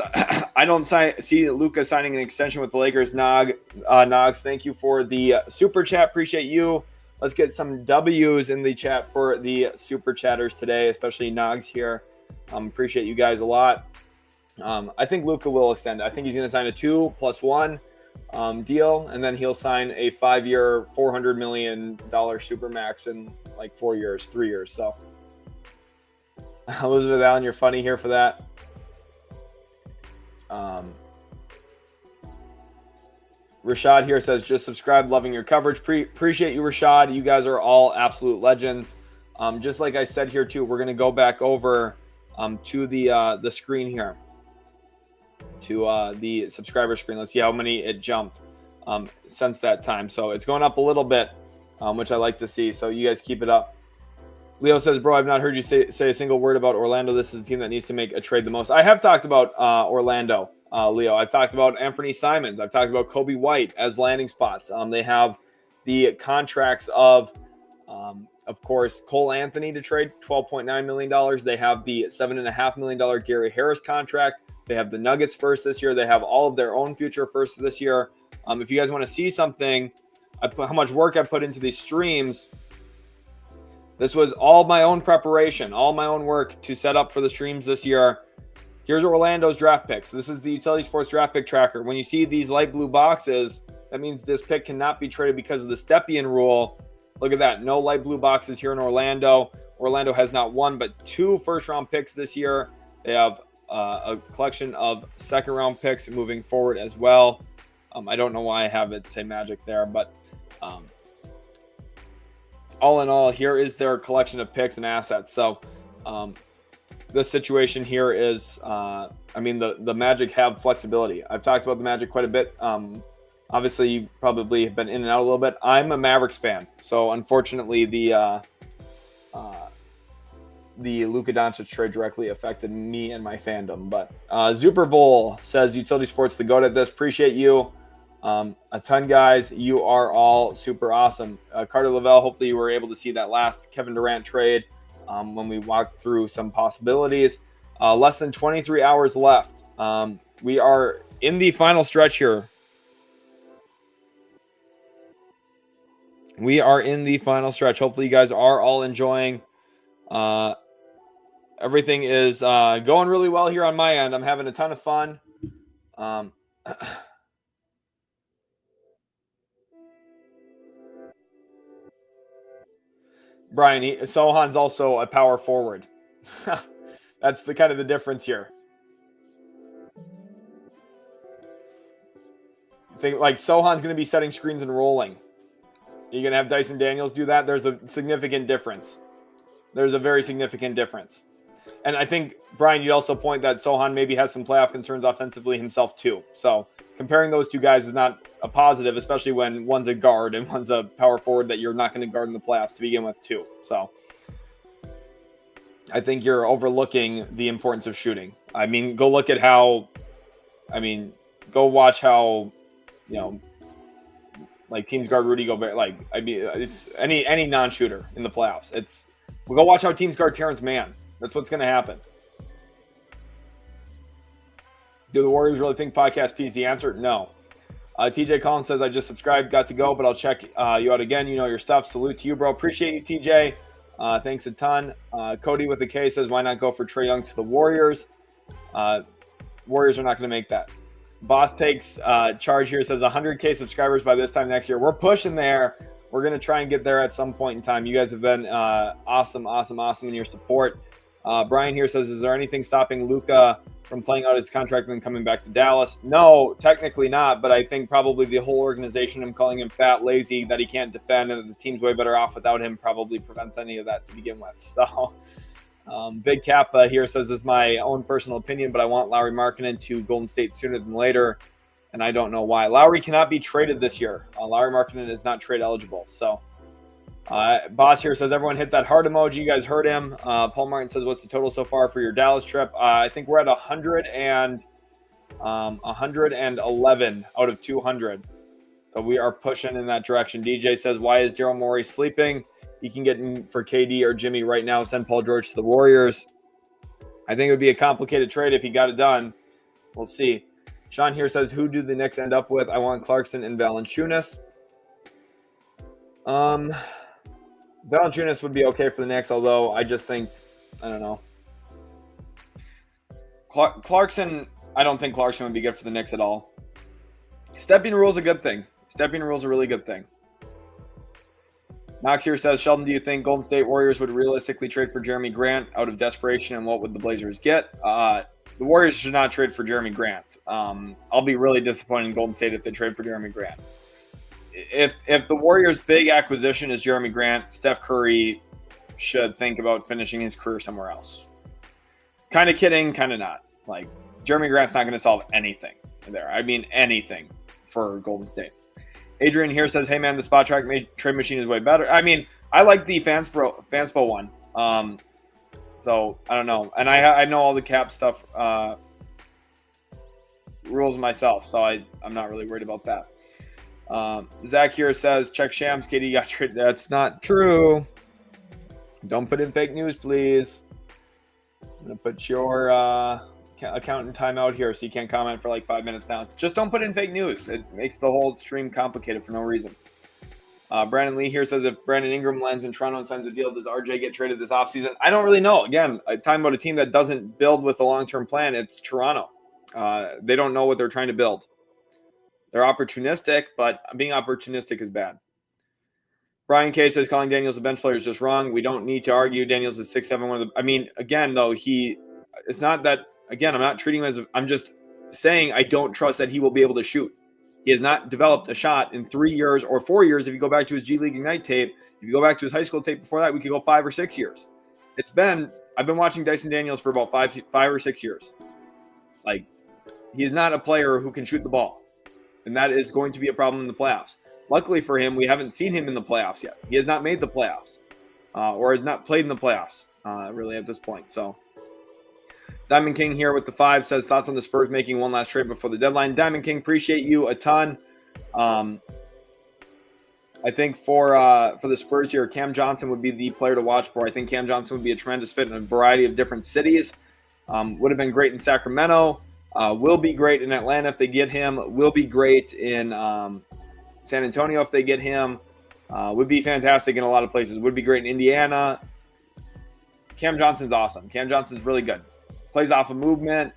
I don't see Luka signing an extension with the Lakers. Nogs, thank you for the super chat. Appreciate you. Let's get some W's in the chat for the super chatters today, especially Nogs here. Appreciate you guys a lot. I think Luka will extend. I think he's going to sign a 2+1 deal, and then he'll sign a 5-year, $400 million supermax in like 3 years. So, Elizabeth Allen, you're funny here for that. Rashad here says, just subscribe, loving your coverage. Appreciate you, Rashad. You guys are all absolute legends. Just like I said here too, we're going to go back over to the screen here, to the subscriber screen. Let's see how many it jumped since that time. So it's going up a little bit, which I like to see. So you guys keep it up. Leo says, bro, I've not heard you say a single word about Orlando. This is a team that needs to make a trade the most. I have talked about Orlando, Leo. I've talked about Anthony Simons. I've talked about Kobe White as landing spots. They have the contracts of course, Cole Anthony to trade $12.9 million. They have the $7.5 million Gary Harris contract. They have the Nuggets first this year. They have all of their own future first this year. If you guys want to see something, how much work I put into these streams, this was all my own preparation, all my own work to set up for the streams this year. Here's Orlando's draft picks. This is the Utility Sports draft pick tracker. When you see these light blue boxes, that means this pick cannot be traded because of the Stepien rule. Look at that. No light blue boxes here in Orlando. Orlando has not one, but 2 first-round picks this year. They have a collection of second-round picks moving forward as well. I don't know why I have it say Magic there, but all in all, here is their collection of picks and assets. So this situation here is, the Magic have flexibility. I've talked about the Magic quite a bit. Obviously, you probably have been in and out a little bit. I'm a Mavericks fan, so unfortunately, the Luka Doncic trade directly affected me and my fandom. But Super Bowl says Utility Sports the GOAT at this. Appreciate you a ton, guys. You are all super awesome. Carter Lavelle, hopefully you were able to see that last Kevin Durant trade when we walked through some possibilities. Less than 23 hours left. We are in the final stretch here. We are in the final stretch. Hopefully you guys are all enjoying. Everything is going really well here on my end. I'm having a ton of fun. Brian, Sohan's also a power forward. That's the kind of the difference here. I think like Sohan's going to be setting screens and rolling. You're going to have Dyson Daniels do that. There's a significant difference. There's a very significant difference. And I think, Brian, you'd also point that Sohan maybe has some playoff concerns offensively himself too. So comparing those two guys is not a positive, especially when one's a guard and one's a power forward that you're not going to guard in the playoffs to begin with too. So I think you're overlooking the importance of shooting. I mean, go look at go watch how, like teams guard Rudy Gobert. It's any non-shooter in the playoffs. We'll go watch how teams guard Terance Mann. That's what's going to happen. Do the Warriors really think Podcast P is the answer? No. TJ Collins says, I just subscribed, got to go, but I'll check you out again. You know your stuff. Salute to you, bro. Appreciate you, TJ. Thanks a ton. Cody with a K says, why not go for Tre Young to the Warriors? Warriors are not going to make that. Boss takes charge here, says 100K subscribers by this time next year. We're pushing there. We're going to try and get there at some point in time. You guys have been awesome in your support. Brian here says, is there anything stopping Luka from playing out his contract and then coming back to Dallas? No, technically not, but I think probably the whole organization, him calling him fat, lazy, that he can't defend, and that the team's way better off without him probably prevents any of that to begin with. So Big Cap here says, this is my own personal opinion, but I want Lauri Markkanen to Golden State sooner than later, and I don't know why. Lauri cannot be traded this year. Lauri Markkanen is not trade eligible, so... Boss here says, everyone hit that heart emoji. You guys heard him. Paul Martin says, what's the total so far for your Dallas trip? I think we're at 111 out of 200. So we are pushing in that direction. DJ says, why is Daryl Morey sleeping? He can get in for KD or Jimmy right now. Send Paul George to the Warriors. I think it would be a complicated trade if he got it done. We'll see. Sean here says, who do the Knicks end up with? I want Clarkson and Valanciunas. Valanciunas would be okay for the Knicks, although I just think, I don't know. Clarkson, I don't think Clarkson would be good for the Knicks at all. Stepien rule is a good thing. Stepien rule is a really good thing. Max here says, Sheldon, do you think Golden State Warriors would realistically trade for Jeremy Grant out of desperation, and what would the Blazers get? The Warriors should not trade for Jeremy Grant. I'll be really disappointed in Golden State if they trade for Jeremy Grant. If the Warriors' big acquisition is Jeremy Grant, Steph Curry should think about finishing his career somewhere else. Kind of kidding, kind of not. Like, Jeremy Grant's not going to solve anything there. I mean, anything for Golden State. Adrian here says, hey, man, the spot track trade machine is way better. I mean, I like the Fanspo one. So, I don't know. And I know all the cap stuff rules myself, so I'm not really worried about that. Zach here says, check Shams, KD got traded. That's not true. Don't put in fake news, please. I'm going to put your account in timeout here, so you can't comment for like 5 minutes now. Just don't put in fake news. It makes the whole stream complicated for no reason. Brandon Lee here says, if Brandon Ingram lands in Toronto and signs a deal, does RJ get traded this offseason? I don't really know. Again, talking about a team that doesn't build with a long-term plan, it's Toronto. They don't know what they're trying to build. They're opportunistic, but being opportunistic is bad. Brian K says, calling Daniels a bench player is just wrong. We don't need to argue. Daniels is 6'7", one of the – I mean, again, though, it's not that – again, I'm not treating him as – I'm just saying I don't trust that he will be able to shoot. He has not developed a shot in 3 years or 4 years. If you go back to his G League Ignite tape, if you go back to his high school tape before that, we could go 5 or 6 years. I've been watching Dyson Daniels for about 5 or 6 years. Like, he is not a player who can shoot the ball. And that is going to be a problem in the playoffs. Luckily for him, we haven't seen him in the playoffs yet. He has not made the playoffs or has not played in the playoffs really at this point. So Diamond King here with the 5 says, thoughts on the Spurs making one last trade before the deadline. Diamond King, appreciate you a ton. I think for the Spurs here, Cam Johnson would be the player to watch for. I think Cam Johnson would be a tremendous fit in a variety of different cities. Would have been great in Sacramento. Will be great in Atlanta if they get him. Will be great in San Antonio if they get him. Would be fantastic in a lot of places. Would be great in Indiana. Cam Johnson's awesome. Cam Johnson's really good. Plays off of movement.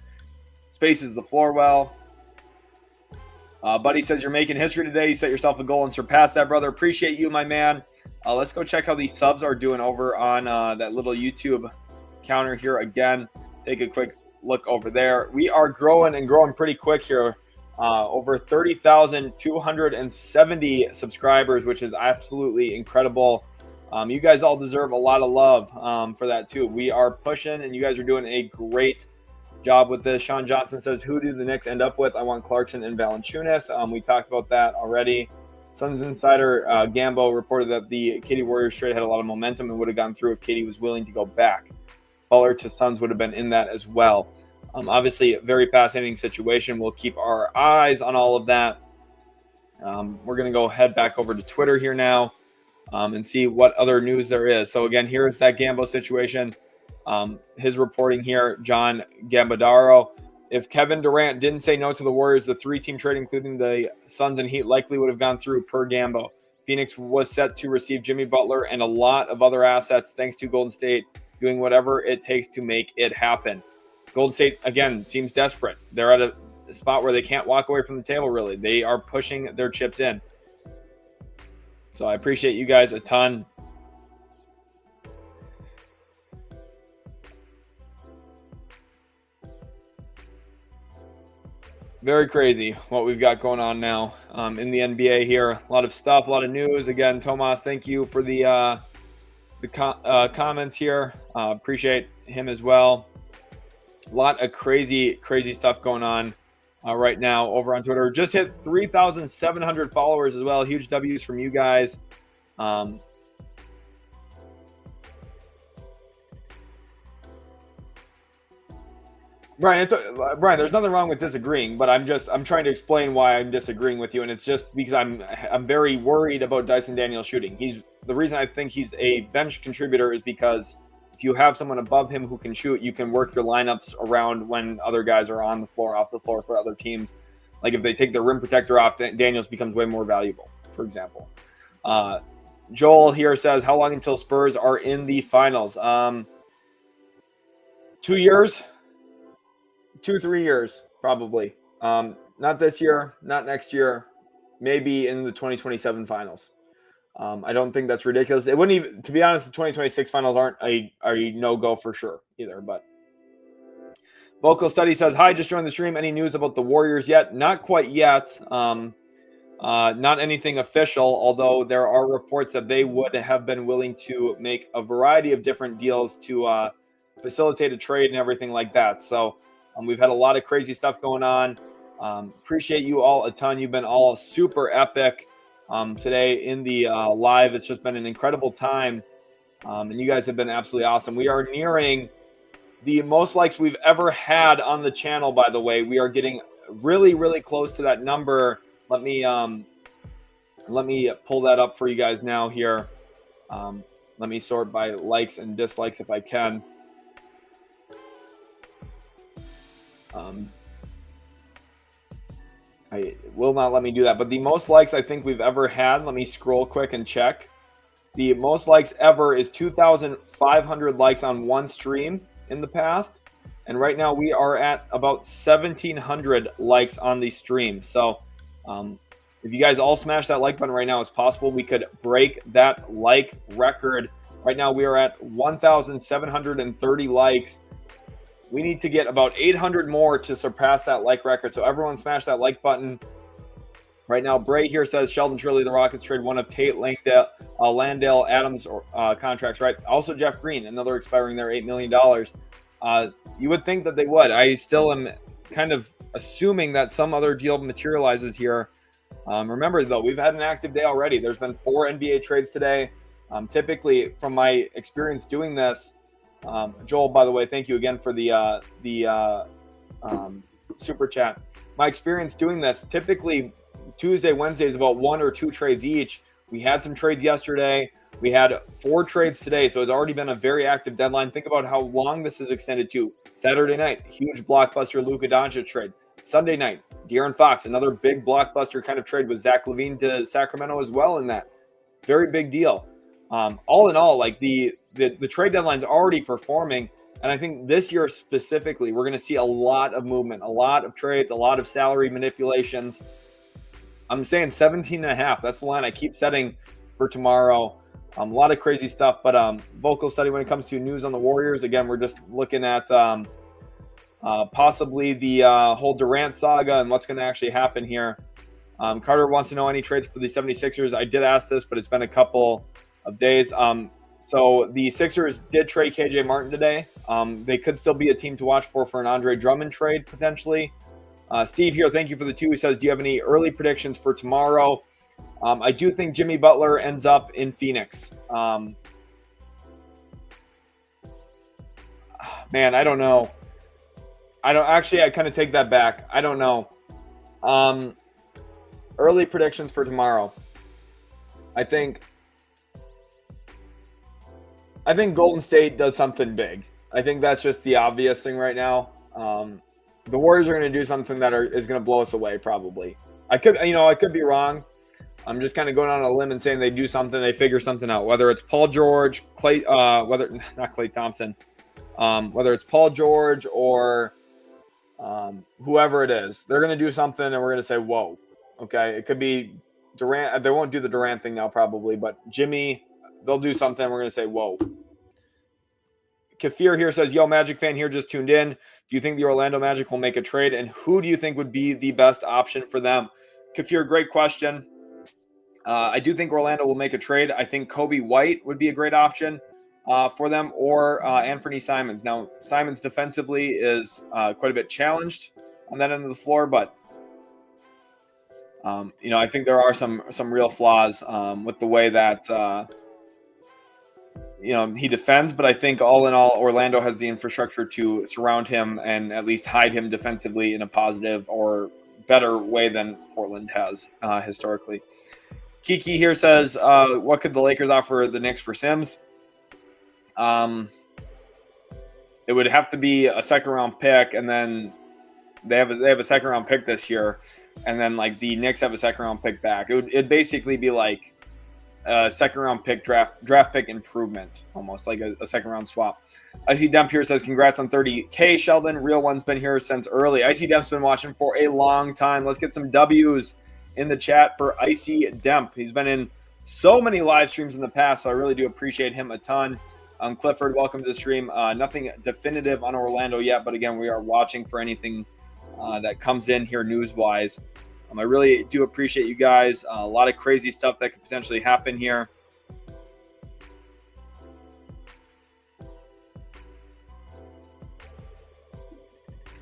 Spaces the floor well. Buddy says you're making history today. You set yourself a goal and surpassed that, brother. Appreciate you, my man. Let's go check how these subs are doing over on that little YouTube counter here again. Take a quick look over there. We are growing and growing pretty quick here. Over 30,270 subscribers, which is absolutely incredible. You guys all deserve a lot of love for that too. We are pushing, and you guys are doing a great job with this. Sean Johnson says, who do the Knicks end up with? I want Clarkson and Valanciunas. We talked about that already. Suns insider Gambo reported that the Katie Warriors trade had a lot of momentum and would have gone through if Katie was willing to go back. Butler to Suns would have been in that as well. Obviously, a very fascinating situation. We'll keep our eyes on all of that. We're going to go head back over to Twitter here now and see what other news there is. So, again, here's that Gambo situation. His reporting here, John Gambadaro. If Kevin Durant didn't say no to the Warriors, the 3-team trade, including the Suns and Heat, likely would have gone through per Gambo. Phoenix was set to receive Jimmy Butler and a lot of other assets, thanks to Golden State doing whatever it takes to make it happen. Golden State, again, seems desperate. They're at a spot where they can't walk away from the table, really. They are pushing their chips in. So I appreciate you guys a ton. Very crazy what we've got going on now in the NBA here. A lot of stuff, a lot of news. Again, Tomas, thank you for the comments here. Appreciate him as well. A lot of crazy stuff going on right now over on Twitter. Just hit 3,700 followers as well. Huge W's from you guys. Brian, Brian, there's nothing wrong with disagreeing, but I'm trying to explain why I'm disagreeing with you, and it's just because I'm very worried about Dyson Daniels shooting. The reason I think he's a bench contributor is because if you have someone above him who can shoot, you can work your lineups around when other guys are on the floor, off the floor for other teams. Like if they take their rim protector off, Daniels becomes way more valuable, for example. Joel here says, how long until Spurs are in the finals? 2 years, 2-3 years, probably. Not this year, not next year, maybe in the 2027 finals. I don't think that's ridiculous. It wouldn't even, to be honest, the 2026 finals aren't a no-go for sure either. But Vocal Study says, hi, just joined the stream. Any news about the Warriors yet? Not quite yet. Not anything official, although there are reports that they would have been willing to make a variety of different deals to facilitate a trade and everything like that. So we've had a lot of crazy stuff going on. Appreciate you all a ton. You've been all super epic. Today in the live. It's just been an incredible time, and you guys have been absolutely awesome. We are nearing the most likes we've ever had on the channel, by the way. We are getting really, really close to that number. Let me pull that up for you guys now here. Let me sort by likes and dislikes if I can. I will not let me do that. But the most likes I think we've ever had, let me scroll quick and check. The most likes ever is 2,500 likes on one stream in the past. And right now we are at about 1,700 likes on the stream. So if you guys all smash that like button right now, it's possible we could break that like record. Right now we are at 1,730 likes. We need to get about 800 more to surpass that like record. So everyone smash that like button. Right now, Bray here says Sheldon Shirley, the Rockets trade one of Tate Landale Adams contracts, right? Also Jeff Green, another expiring there, $8 million. You would think that they would. I still am kind of assuming that some other deal materializes here. Remember, though, we've had an active day already. There's been 4 NBA trades today. Typically, from my experience doing this, Joel, by the way, thank you again for the super chat. My experience doing this, typically Tuesday, Wednesday is about 1 or 2 trades each. We had some trades yesterday. We had 4 trades today, so it's already been a very active deadline. Think about how long this is extended to. Saturday night, huge blockbuster Luka Doncic trade. Sunday night, De'Aaron Fox, another big blockbuster kind of trade with Zach LaVine to Sacramento as well in that. Very big deal. All in all, like the trade deadline's already performing, and I think this year specifically, we're going to see a lot of movement, a lot of trades, a lot of salary manipulations. I'm saying 17.5. That's the line I keep setting for tomorrow. A lot of crazy stuff, but vocal study when it comes to news on the Warriors. Again, we're just looking at possibly the whole Durant saga and what's going to actually happen here. Carter wants to know any trades for the 76ers. I did ask this, but it's been a couple of days. So the Sixers did trade KJ Martin today. They could still be a team to watch for an Andre Drummond trade potentially. Steve here, thank you for the 2. He says, do you have any early predictions for tomorrow? I do think Jimmy Butler ends up in Phoenix. Man, I don't know. I kind of take that back. I don't know. Early predictions for tomorrow. I think Golden State does something big. I think that's just the obvious thing right now. The Warriors are going to do something that is going to blow us away, probably. I could be wrong. I'm just kind of going on a limb and saying they do something, they figure something out. Whether it's Paul George, whether it's Paul George or whoever it is, they're going to do something, and we're going to say, "Whoa!" Okay, it could be Durant. They won't do the Durant thing now, probably, but Jimmy, they'll do something. We're going to say, "Whoa!" Kafir here says, yo, Magic fan here, just tuned in. Do you think the Orlando Magic will make a trade? And who do you think would be the best option for them? Kafir, great question. I do think Orlando will make a trade. I think Kobe White would be a great option for them, or Anthony Simons. Now, Simons defensively is quite a bit challenged on that end of the floor, but I think there are some real flaws with the way that he defends, but I think all in all, Orlando has the infrastructure to surround him and at least hide him defensively in a positive or better way than Portland has historically. Kiki here says, what could the Lakers offer the Knicks for Sims? It would have to be a second-round pick, and then they have a second-round pick this year, and then like the Knicks have a second-round pick back. It'd basically be like a second-round pick draft pick improvement, almost like a second-round swap. Icy Demp here says, congrats on 30K, Sheldon. Real One's been here since early. Icy Demp's been watching for a long time. Let's get some W's in the chat for Icy Demp. He's been in so many live streams in the past, so I really do appreciate him a ton. Clifford, welcome to the stream. Nothing definitive on Orlando yet, but again, we are watching for anything that comes in here news-wise. I really do appreciate you guys. A lot of crazy stuff that could potentially happen here.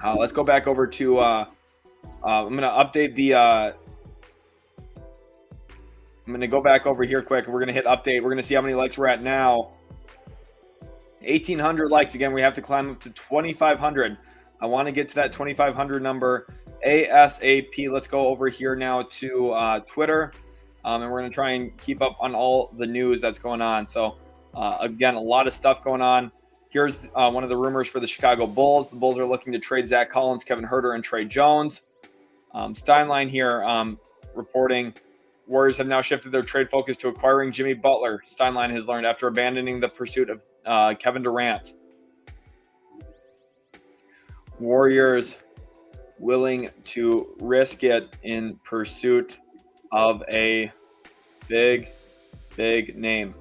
Let's go back over to I'm going to update the I'm going to go back over here quick. We're going to hit update. We're going to see how many likes we're at now. 1,800 likes. Again, we have to climb up to 2,500. I want to get to that 2,500 number ASAP. Let's go over here now to Twitter, and we're going to try and keep up on all the news that's going on. So, again, a lot of stuff going on. Here's one of the rumors for the Chicago Bulls. The Bulls are looking to trade Zach Collins, Kevin Huerter, and Tre Jones. Steinline here reporting Warriors have now shifted their trade focus to acquiring Jimmy Butler. Steinline has learned after abandoning the pursuit of Kevin Durant. Warriors willing to risk it in pursuit of a big name.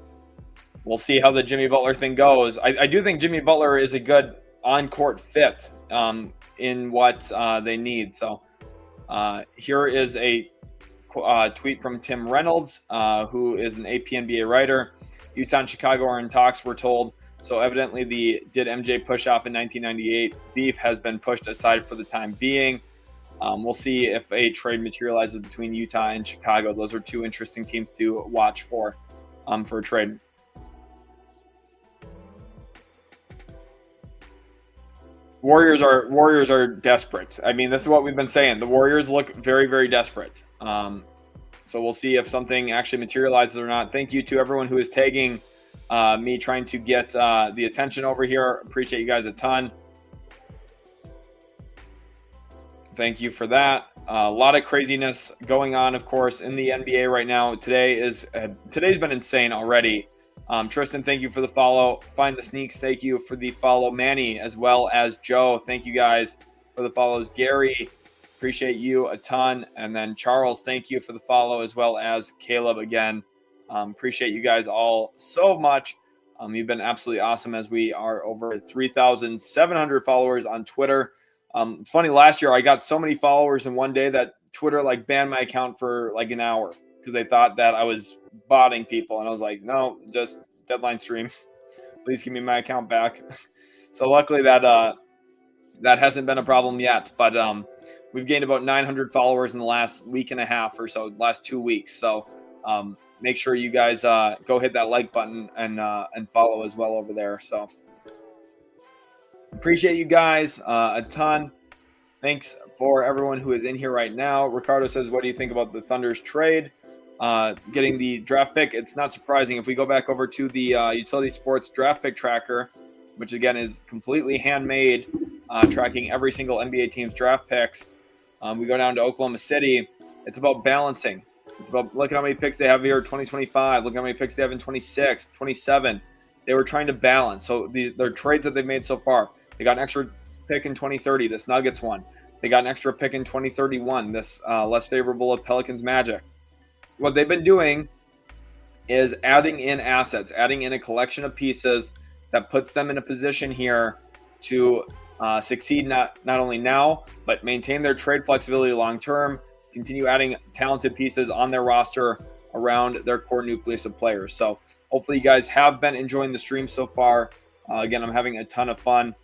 We'll see how the Jimmy Butler thing goes. I do think Jimmy Butler is a good on-court fit in what they need. So here is a tweet from Tim Reynolds, who is an AP NBA writer. Utah and Chicago are in talks, we're told. So evidently the did MJ push off in 1998 beef has been pushed aside for the time being. We'll see if a trade materializes between Utah and Chicago. Those are two interesting teams to watch for a trade. Warriors are desperate. I mean, this is what we've been saying. The Warriors look very desperate. So we'll see if something actually materializes or not. Thank you to everyone who is tagging me trying to get the attention over here. Appreciate you guys a ton. Thank you for that. A lot of craziness going on, of course, in the NBA right now. Today's been insane already. Tristan, thank you for the follow. Find the Sneaks, thank you for the follow. Manny, as well as Joe, thank you guys for the follows. Gary, appreciate you a ton. And then Charles, thank you for the follow, as well as Caleb again. Appreciate you guys all so much. You've been absolutely awesome, as we are over 3,700 followers on Twitter. It's funny, last year I got so many followers in one day that Twitter banned my account for an hour because they thought that I was botting people. And I was like, no, just deadline stream. Please give me my account back. So luckily that hasn't been a problem yet. But we've gained about 900 followers in the last week and a half or so, last 2 weeks. So make sure you guys go hit that like button and follow as well over there. So appreciate you guys a ton. Thanks for everyone who is in here right now. Ricardo says, what do you think about the Thunder's trade? Getting the draft pick. It's not surprising. If we go back over to the Utility Sports draft pick tracker, which again is completely handmade, tracking every single NBA team's draft picks. We go down to Oklahoma City. It's about balancing. It's about look at how many picks they have here in 2025. Look at how many picks they have in 26, 27. They were trying to balance. So their trades that they've made so far, they got an extra pick in 2030. This Nuggets one. They got an extra pick in 2031. This less favorable of Pelicans Magic. What they've been doing is adding in assets, adding in a collection of pieces that puts them in a position here to succeed not only now, but maintain their trade flexibility long term, continue adding talented pieces on their roster around their core nucleus of players. So hopefully you guys have been enjoying the stream so far. Again, I'm having a ton of fun.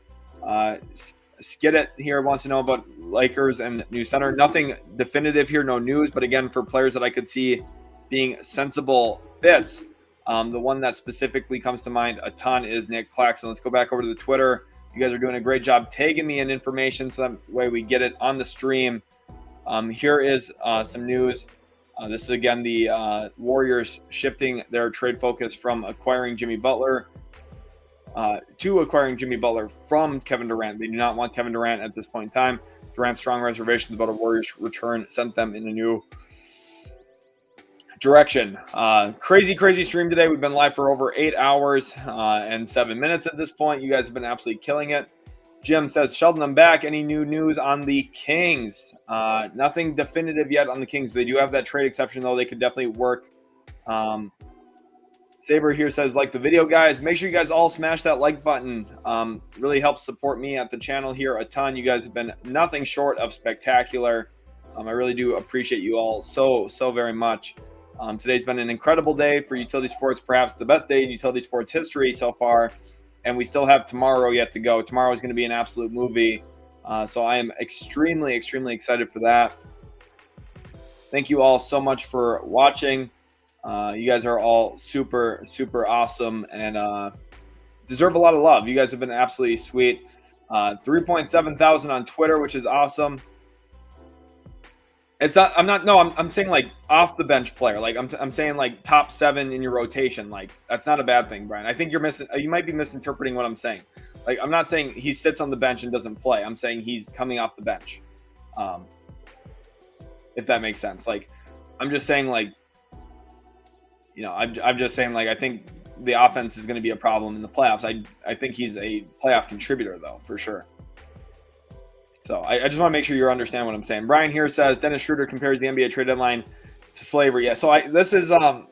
Skidit here wants to know about Lakers and new center. Nothing definitive here, no news. But again, for players that I could see being sensible fits, the one that specifically comes to mind a ton is Nick Claxton. Let's go back over to the Twitter. You guys are doing a great job tagging me in information so that way we get it on the stream. Here is some news. This is, again, the Warriors shifting their trade focus from acquiring Jimmy Butler to acquiring Jimmy Butler from Kevin Durant. They do not want Kevin Durant at this point in time. Durant's strong reservations about a Warriors return sent them in a new direction. Crazy stream today. We've been live for over 8 hours and 7 minutes at this point. You guys have been absolutely killing it. Jim says, Sheldon, I'm back. Any new news on the Kings? Nothing definitive yet on the Kings. They do have that trade exception, though. They could definitely work. Saber here says, like the video, guys. Make sure you guys all smash that like button. Really helps support me at the channel here a ton. You guys have been nothing short of spectacular. I really do appreciate you all so very much. Today's been an incredible day for Utility Sports, perhaps the best day in Utility Sports history so far. And we still have tomorrow yet to go. Tomorrow is going to be an absolute movie. So I am extremely excited for that. Thank you all so much for watching. You guys are all super awesome and deserve a lot of love. You guys have been absolutely sweet. 3.7 thousand on Twitter, which is awesome. It's not. I'm not. No. I'm saying like off the bench player. Like I'm saying like top 7 in your rotation. Like that's not a bad thing, Brian. I think you're missing. You might be misinterpreting what I'm saying. Like I'm not saying he sits on the bench and doesn't play. I'm saying he's coming off the bench. If that makes sense. Like I'm just saying like, I'm just saying like I think the offense is going to be a problem in the playoffs. I think he's a playoff contributor though for sure. So I just want to make sure you understand what I'm saying. Brian here says Dennis Schroeder compares the NBA trade deadline to slavery. Yeah. So this is to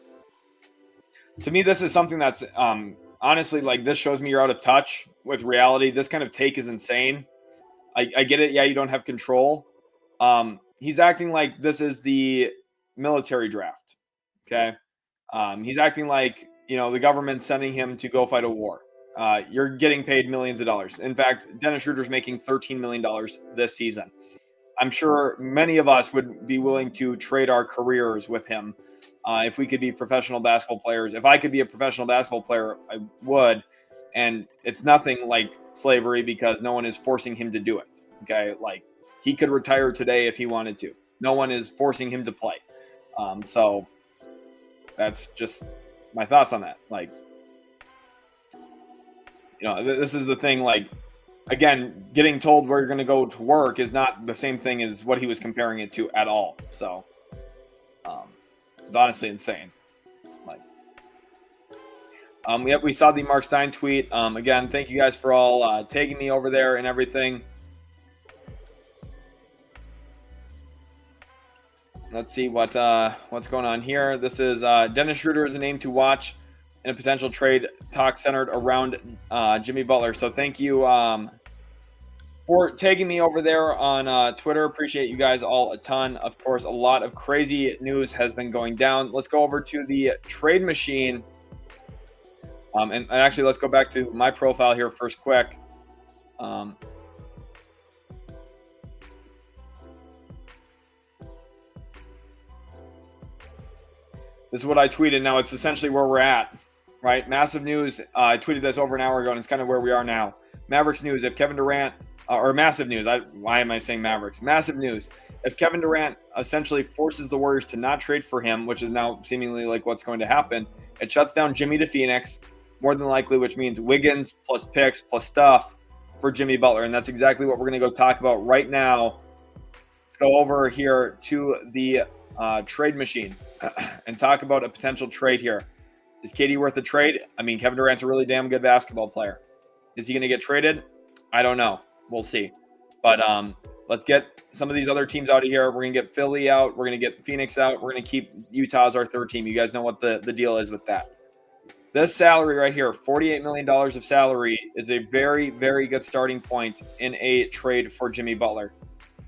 me this is something that's honestly like this shows me you're out of touch with reality. This kind of take is insane. I get it. Yeah, you don't have control. He's acting like this is the military draft. Okay. He's acting like the government's sending him to go fight a war. You're getting paid millions of dollars. In fact, Dennis Schroeder's making $13 million this season. I'm sure many of us would be willing to trade our careers with him if we could be professional basketball players. If I could be a professional basketball player, I would. And it's nothing like slavery because no one is forcing him to do it. Okay, like he could retire today if he wanted to. No one is forcing him to play. So that's just my thoughts on that. Like, this is the thing, like, again, getting told where you're going to go to work is not the same thing as what he was comparing it to at all. So it's honestly insane. Like, we saw the Mark Stein tweet. Again, thank you guys for all tagging me over there and everything. Let's see what's going on here. This is Dennis Schroeder is a name to watch in a potential trade talk centered around Jimmy Butler. So thank you for tagging me over there on Twitter. Appreciate you guys all a ton. Of course, a lot of crazy news has been going down. Let's go over to the trade machine. And actually, let's go back to my profile here first quick. This is what I tweeted. Now it's essentially where we're at. Right, massive news. I tweeted this over an hour ago, and it's kind of where we are now. Mavericks news: if Kevin Durant, or massive news. Why am I saying Mavericks? Massive news: if Kevin Durant essentially forces the Warriors to not trade for him, which is now seemingly like what's going to happen, it shuts down Jimmy to Phoenix, more than likely, which means Wiggins plus picks plus stuff for Jimmy Butler, and that's exactly what we're going to go talk about right now. Let's go over here to the trade machine and talk about a potential trade here. Is KD worth a trade? I mean, Kevin Durant's a really damn good basketball player. Is he going to get traded? I don't know. We'll see. But let's get some of these other teams out of here. We're going to get Philly out. We're going to get Phoenix out. We're going to keep Utah as our third team. You guys know what the deal is with that. This salary right here, $48 million of salary, is a very, very good starting point in a trade for Jimmy Butler.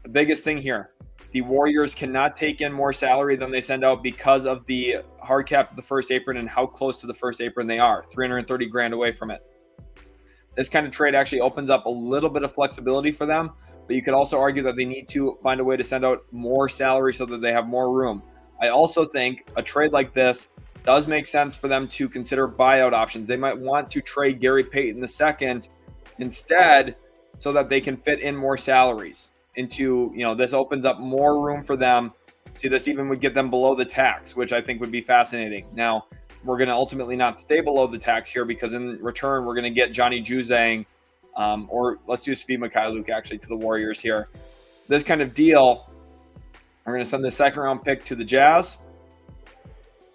The biggest thing here, the Warriors cannot take in more salary than they send out because of the hard cap to the first apron and how close to the first apron they are, $330,000 away from it. This kind of trade actually opens up a little bit of flexibility for them, but you could also argue that they need to find a way to send out more salary so that they have more room. I also think a trade like this does make sense for them to consider buyout options. They might want to trade Gary Payton II instead so that they can fit in more salaries into, this opens up more room for them. See, this even would get them below the tax, which I think would be fascinating. Now, we're going to ultimately not stay below the tax here because in return, we're going to get Johnny Juzang, or let's do Svi Mikhailuk actually to the Warriors here. This kind of deal, we're going to send the second round pick to the Jazz.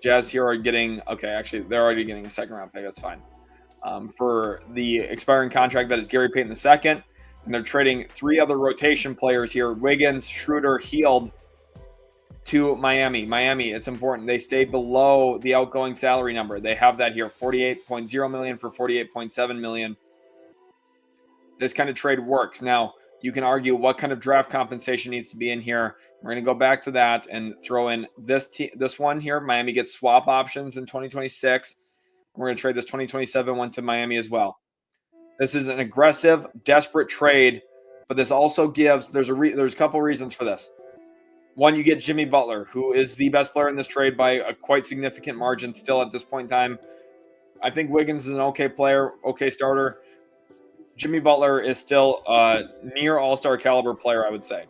Jazz here are getting, actually, they're already getting a second round pick. That's fine. For the expiring contract that is Gary Payton II. And they're trading 3 other rotation players here, Wiggins, Schroeder, Hield, to Miami. Miami, it's important. They stay below the outgoing salary number. They have that here, $48.0 million for $48.7 million. This kind of trade works. Now, you can argue what kind of draft compensation needs to be in here. We're going to go back to that and throw in this one here. Miami gets swap options in 2026. We're going to trade this 2027 one to Miami as well. This is an aggressive, desperate trade, but this also gives there's a couple reasons for this. One, you get Jimmy Butler, who is the best player in this trade by a quite significant margin still at this point in time. I think Wiggins is an okay player, okay starter. Jimmy Butler is still a near all-star caliber player, I would say.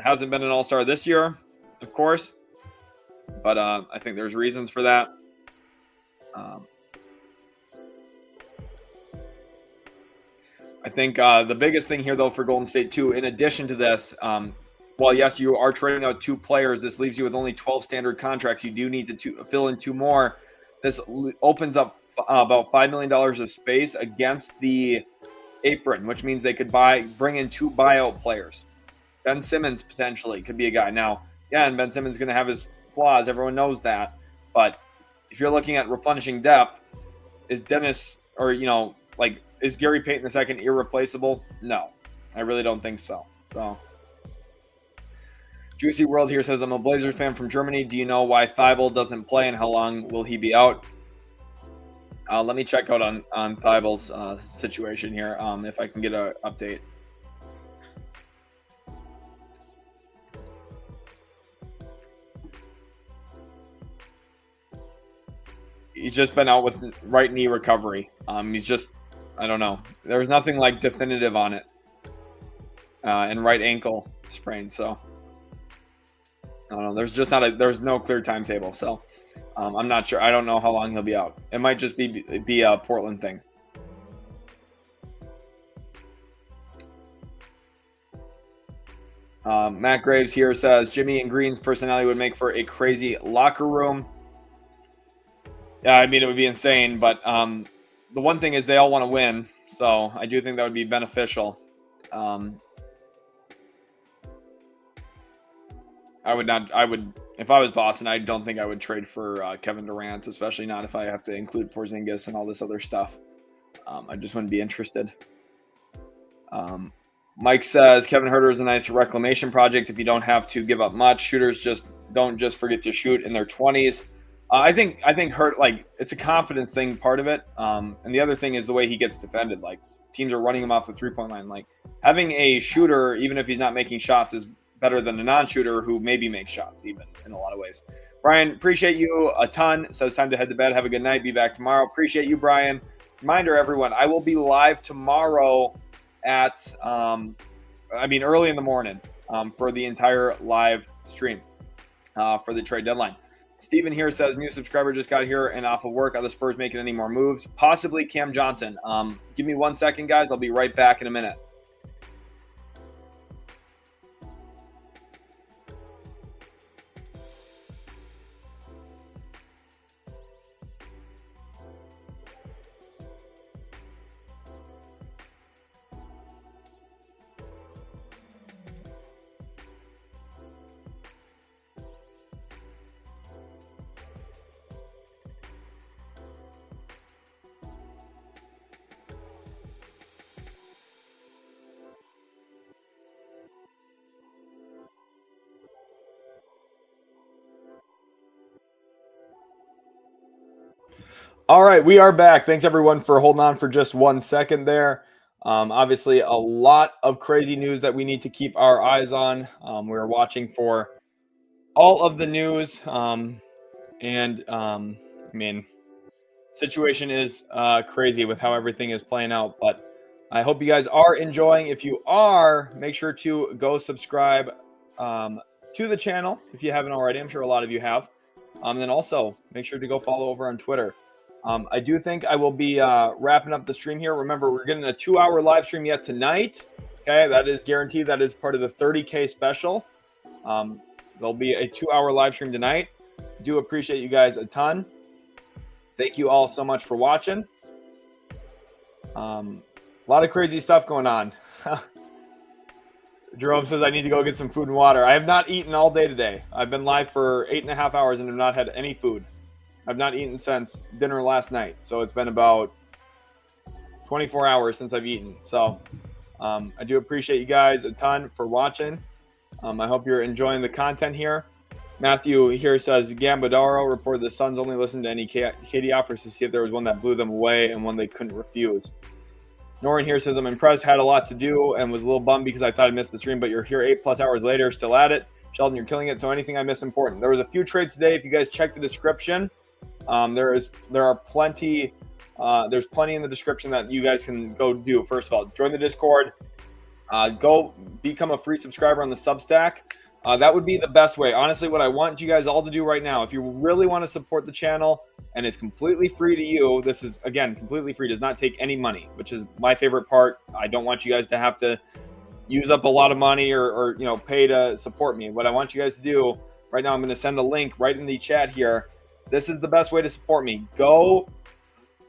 Hasn't been an all-star this year, of course. But I think there's reasons for that. I think the biggest thing here, though, for Golden State, too, in addition to this, while, yes, you are trading out 2 players, this leaves you with only 12 standard contracts. You do need to fill in 2 more. This opens up about $5 million of space against the apron, which means they could bring in 2 buyout players. Ben Simmons potentially could be a guy. Now, yeah, and Ben Simmons is going to have his flaws. Everyone knows that. But if you're looking at replenishing depth, is Dennis or, is Gary Payton II irreplaceable? No, I really don't think so. So, Juicy World here says, I'm a Blazers fan from Germany. Do you know why Thibault doesn't play and how long will he be out? Let me check out on Thibault's situation here, if I can get an update. He's just been out with right knee recovery. He's just, I don't know. There's nothing like definitive on it. And right ankle sprain. So I don't know. There's no clear timetable. So I'm not sure. I don't know how long he'll be out. It might just be a Portland thing. Matt Graves here says Jimmy and Green's personality would make for a crazy locker room. Yeah, I mean, it would be insane, but the one thing is they all want to win, so I do think that would be beneficial. If I was Boston, I don't think I would trade for Kevin Durant, especially not if I have to include Porzingis and all this other stuff. I just wouldn't be interested. Mike says Kevin Huerter is a nice reclamation project if you don't have to give up much. Shooters don't forget to shoot in their 20s. I think Hurt, it's a confidence thing, part of it. And the other thing is the way he gets defended. Like, teams are running him off the 3-point line. Like, having a shooter, even if he's not making shots, is better than a non-shooter who maybe makes shots, even in a lot of ways. Brian, appreciate you a ton. Says time to head to bed. Have a good night. Be back tomorrow. Appreciate you, Brian. Reminder, everyone, I will be live tomorrow at, early in the morning for the entire live stream for the trade deadline. Steven here says, new subscriber just got here and off of work. Are the Spurs making any more moves? Possibly Cam Johnson. Give me 1 second, guys. I'll be right back in a minute. All right, we are back. Thanks, everyone, for holding on for just 1 second there. Obviously, a lot of crazy news that we need to keep our eyes on. We're watching for all of the news. Situation is crazy with how everything is playing out. But I hope you guys are enjoying. If you are, make sure to go subscribe to the channel if you haven't already. I'm sure a lot of you have. And then also, make sure to go follow over on Twitter. I do think I will be wrapping up the stream here. Remember, we're getting a 2-hour live stream yet tonight. Okay, that is guaranteed. That is part of the 30K special. There'll be a 2-hour live stream tonight. Do appreciate you guys a ton. Thank you all so much for watching. A lot of crazy stuff going on. Jerome says I need to go get some food and water. I have not eaten all day today. I've been live for 8.5 hours and have not had any food. I've not eaten since dinner last night. So it's been about 24 hours since I've eaten. So I do appreciate you guys a ton for watching. I hope you're enjoying the content here. Matthew here says Gambadaro reported the Suns only listened to any KD offers to see if there was one that blew them away and one they couldn't refuse. Norin here says, I'm impressed, had a lot to do, and was a little bummed because I thought I missed the stream, but you're here 8+ hours later, still at it. Sheldon, you're killing it, so anything I miss important. There was a few trades today. If you guys check the description, there's plenty in the description that you guys can go do. First of all, join the Discord. Go become a free subscriber on the Substack. That would be the best way. Honestly, what I want you guys all to do right now, if you really want to support the channel and it's completely free to you, this is, again, completely free, does not take any money, which is my favorite part. I don't want you guys to have to use up a lot of money or pay to support me. What I want you guys to do right now, I'm going to send a link right in the chat here. This is the best way to support me. Go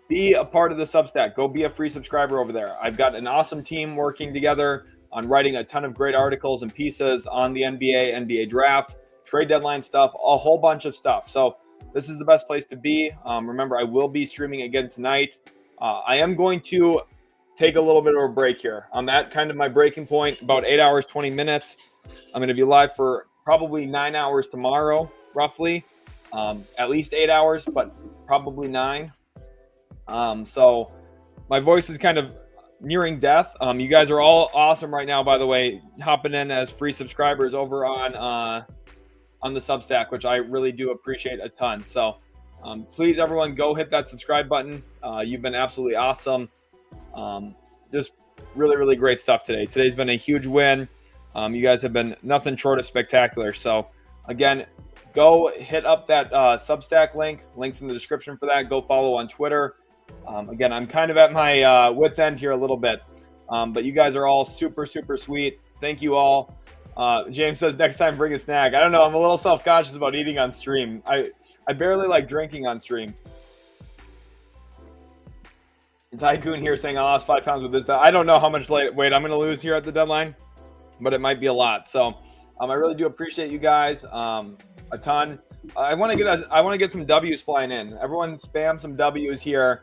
be a part of the Substack. Go be a free subscriber over there. I've got an awesome team working together on writing a ton of great articles and pieces on the NBA draft, trade deadline stuff, a whole bunch of stuff. So this is the best place to be. Remember, I will be streaming again tonight. I am going to take a little bit of a break here. I'm at kind of my breaking point, about 8 hours, 20 minutes. I'm going to be live for probably 9 hours tomorrow, roughly. At least 8 hours, but probably 9. So my voice is kind of nearing death. You guys are all awesome right now, by the way, hopping in as free subscribers over on the Substack, which I really do appreciate a ton. So please, everyone, go hit that subscribe button. You've been absolutely awesome. Just really, really great stuff today. Today's been a huge win. You guys have been nothing short of spectacular. So again, go hit up that Substack link. Links in the description for that. Go follow on Twitter. Again, I'm kind of at my wit's end here a little bit, but you guys are all super, super sweet. Thank you all. James says next time bring a snack. I don't know. I'm a little self-conscious about eating on stream. I barely like drinking on stream. Tycoon here saying I lost 5 pounds with this. I don't know how much weight I'm going to lose here at the deadline, but it might be a lot. So I really do appreciate you guys a ton. I want to get some W's flying in. Everyone spam some W's here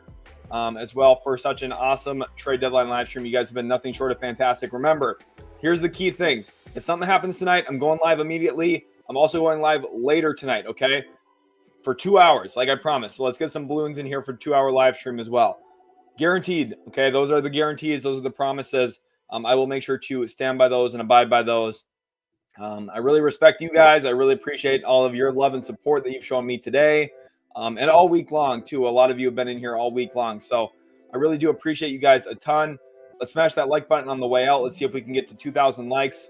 as well for such an awesome trade deadline live stream. You guys have been nothing short of fantastic. Remember, here's the key things. If something happens tonight, I'm going live immediately. I'm also going live later tonight, okay? For 2 hours, like I promised. So let's get some balloons in here for 2-hour live stream as well. Guaranteed, okay? Those are the guarantees. Those are the promises. I will make sure to stand by those and abide by those. I really respect you guys. I really appreciate all of your love and support that you've shown me today and all week long, too. A lot of you have been in here all week long. So I really do appreciate you guys a ton. Let's smash that like button on the way out. Let's see if we can get to 2,000 likes.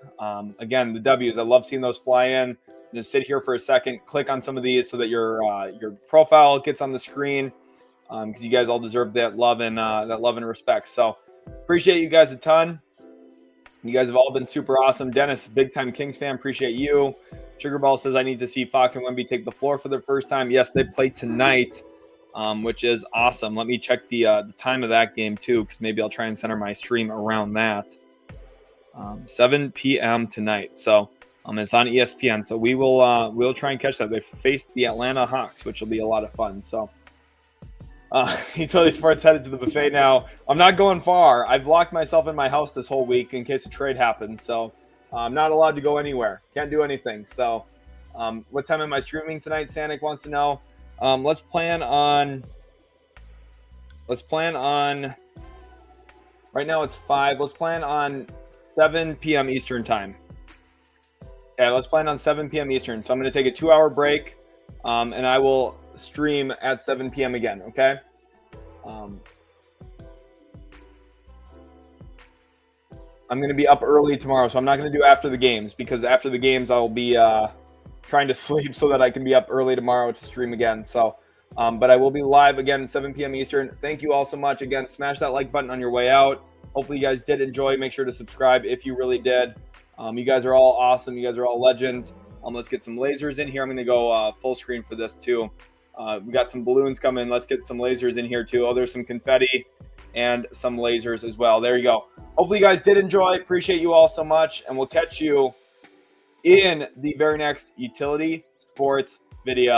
Again, the W's, I love seeing those fly in. Just sit here for a second, click on some of these so that your profile gets on the screen because you guys all deserve that love and respect. So appreciate you guys a ton. You guys have all been super awesome. Dennis, big-time Kings fan. Appreciate you. Sugarball says, I need to see Fox and Wemby take the floor for the first time. Yes, they play tonight, which is awesome. Let me check the time of that game, too, because maybe I'll try and center my stream around that. 7 p.m. tonight. So it's on ESPN. So we'll try and catch that. They faced the Atlanta Hawks, which will be a lot of fun. So Utility Sports headed to the buffet now. I'm not going far. I've locked myself in my house this whole week in case a trade happens. So I'm not allowed to go anywhere. Can't do anything. So what time am I streaming tonight? Sanic wants to know. Let's plan on right now it's 5. Let's plan on 7 p.m. Eastern time. Okay, let's plan on 7 p.m. Eastern. So I'm going to take a 2-hour break and I will stream at 7 p.m. again, okay? I'm going to be up early tomorrow, so I'm not going to do after the games because after the games I'll be trying to sleep so that I can be up early tomorrow to stream again. So, but I will be live again at 7 p.m. Eastern. Thank you all so much. Again, smash that like button on your way out. Hopefully you guys did enjoy. Make sure to subscribe if you really did. You guys are all awesome. You guys are all legends. Let's get some lasers in here. I'm going to go full screen for this too. We got some balloons coming. Let's get some lasers in here too. Oh, there's some confetti and some lasers as well. There you go. Hopefully you guys did enjoy. Appreciate you all so much. And we'll catch you in the very next Utility Sports video.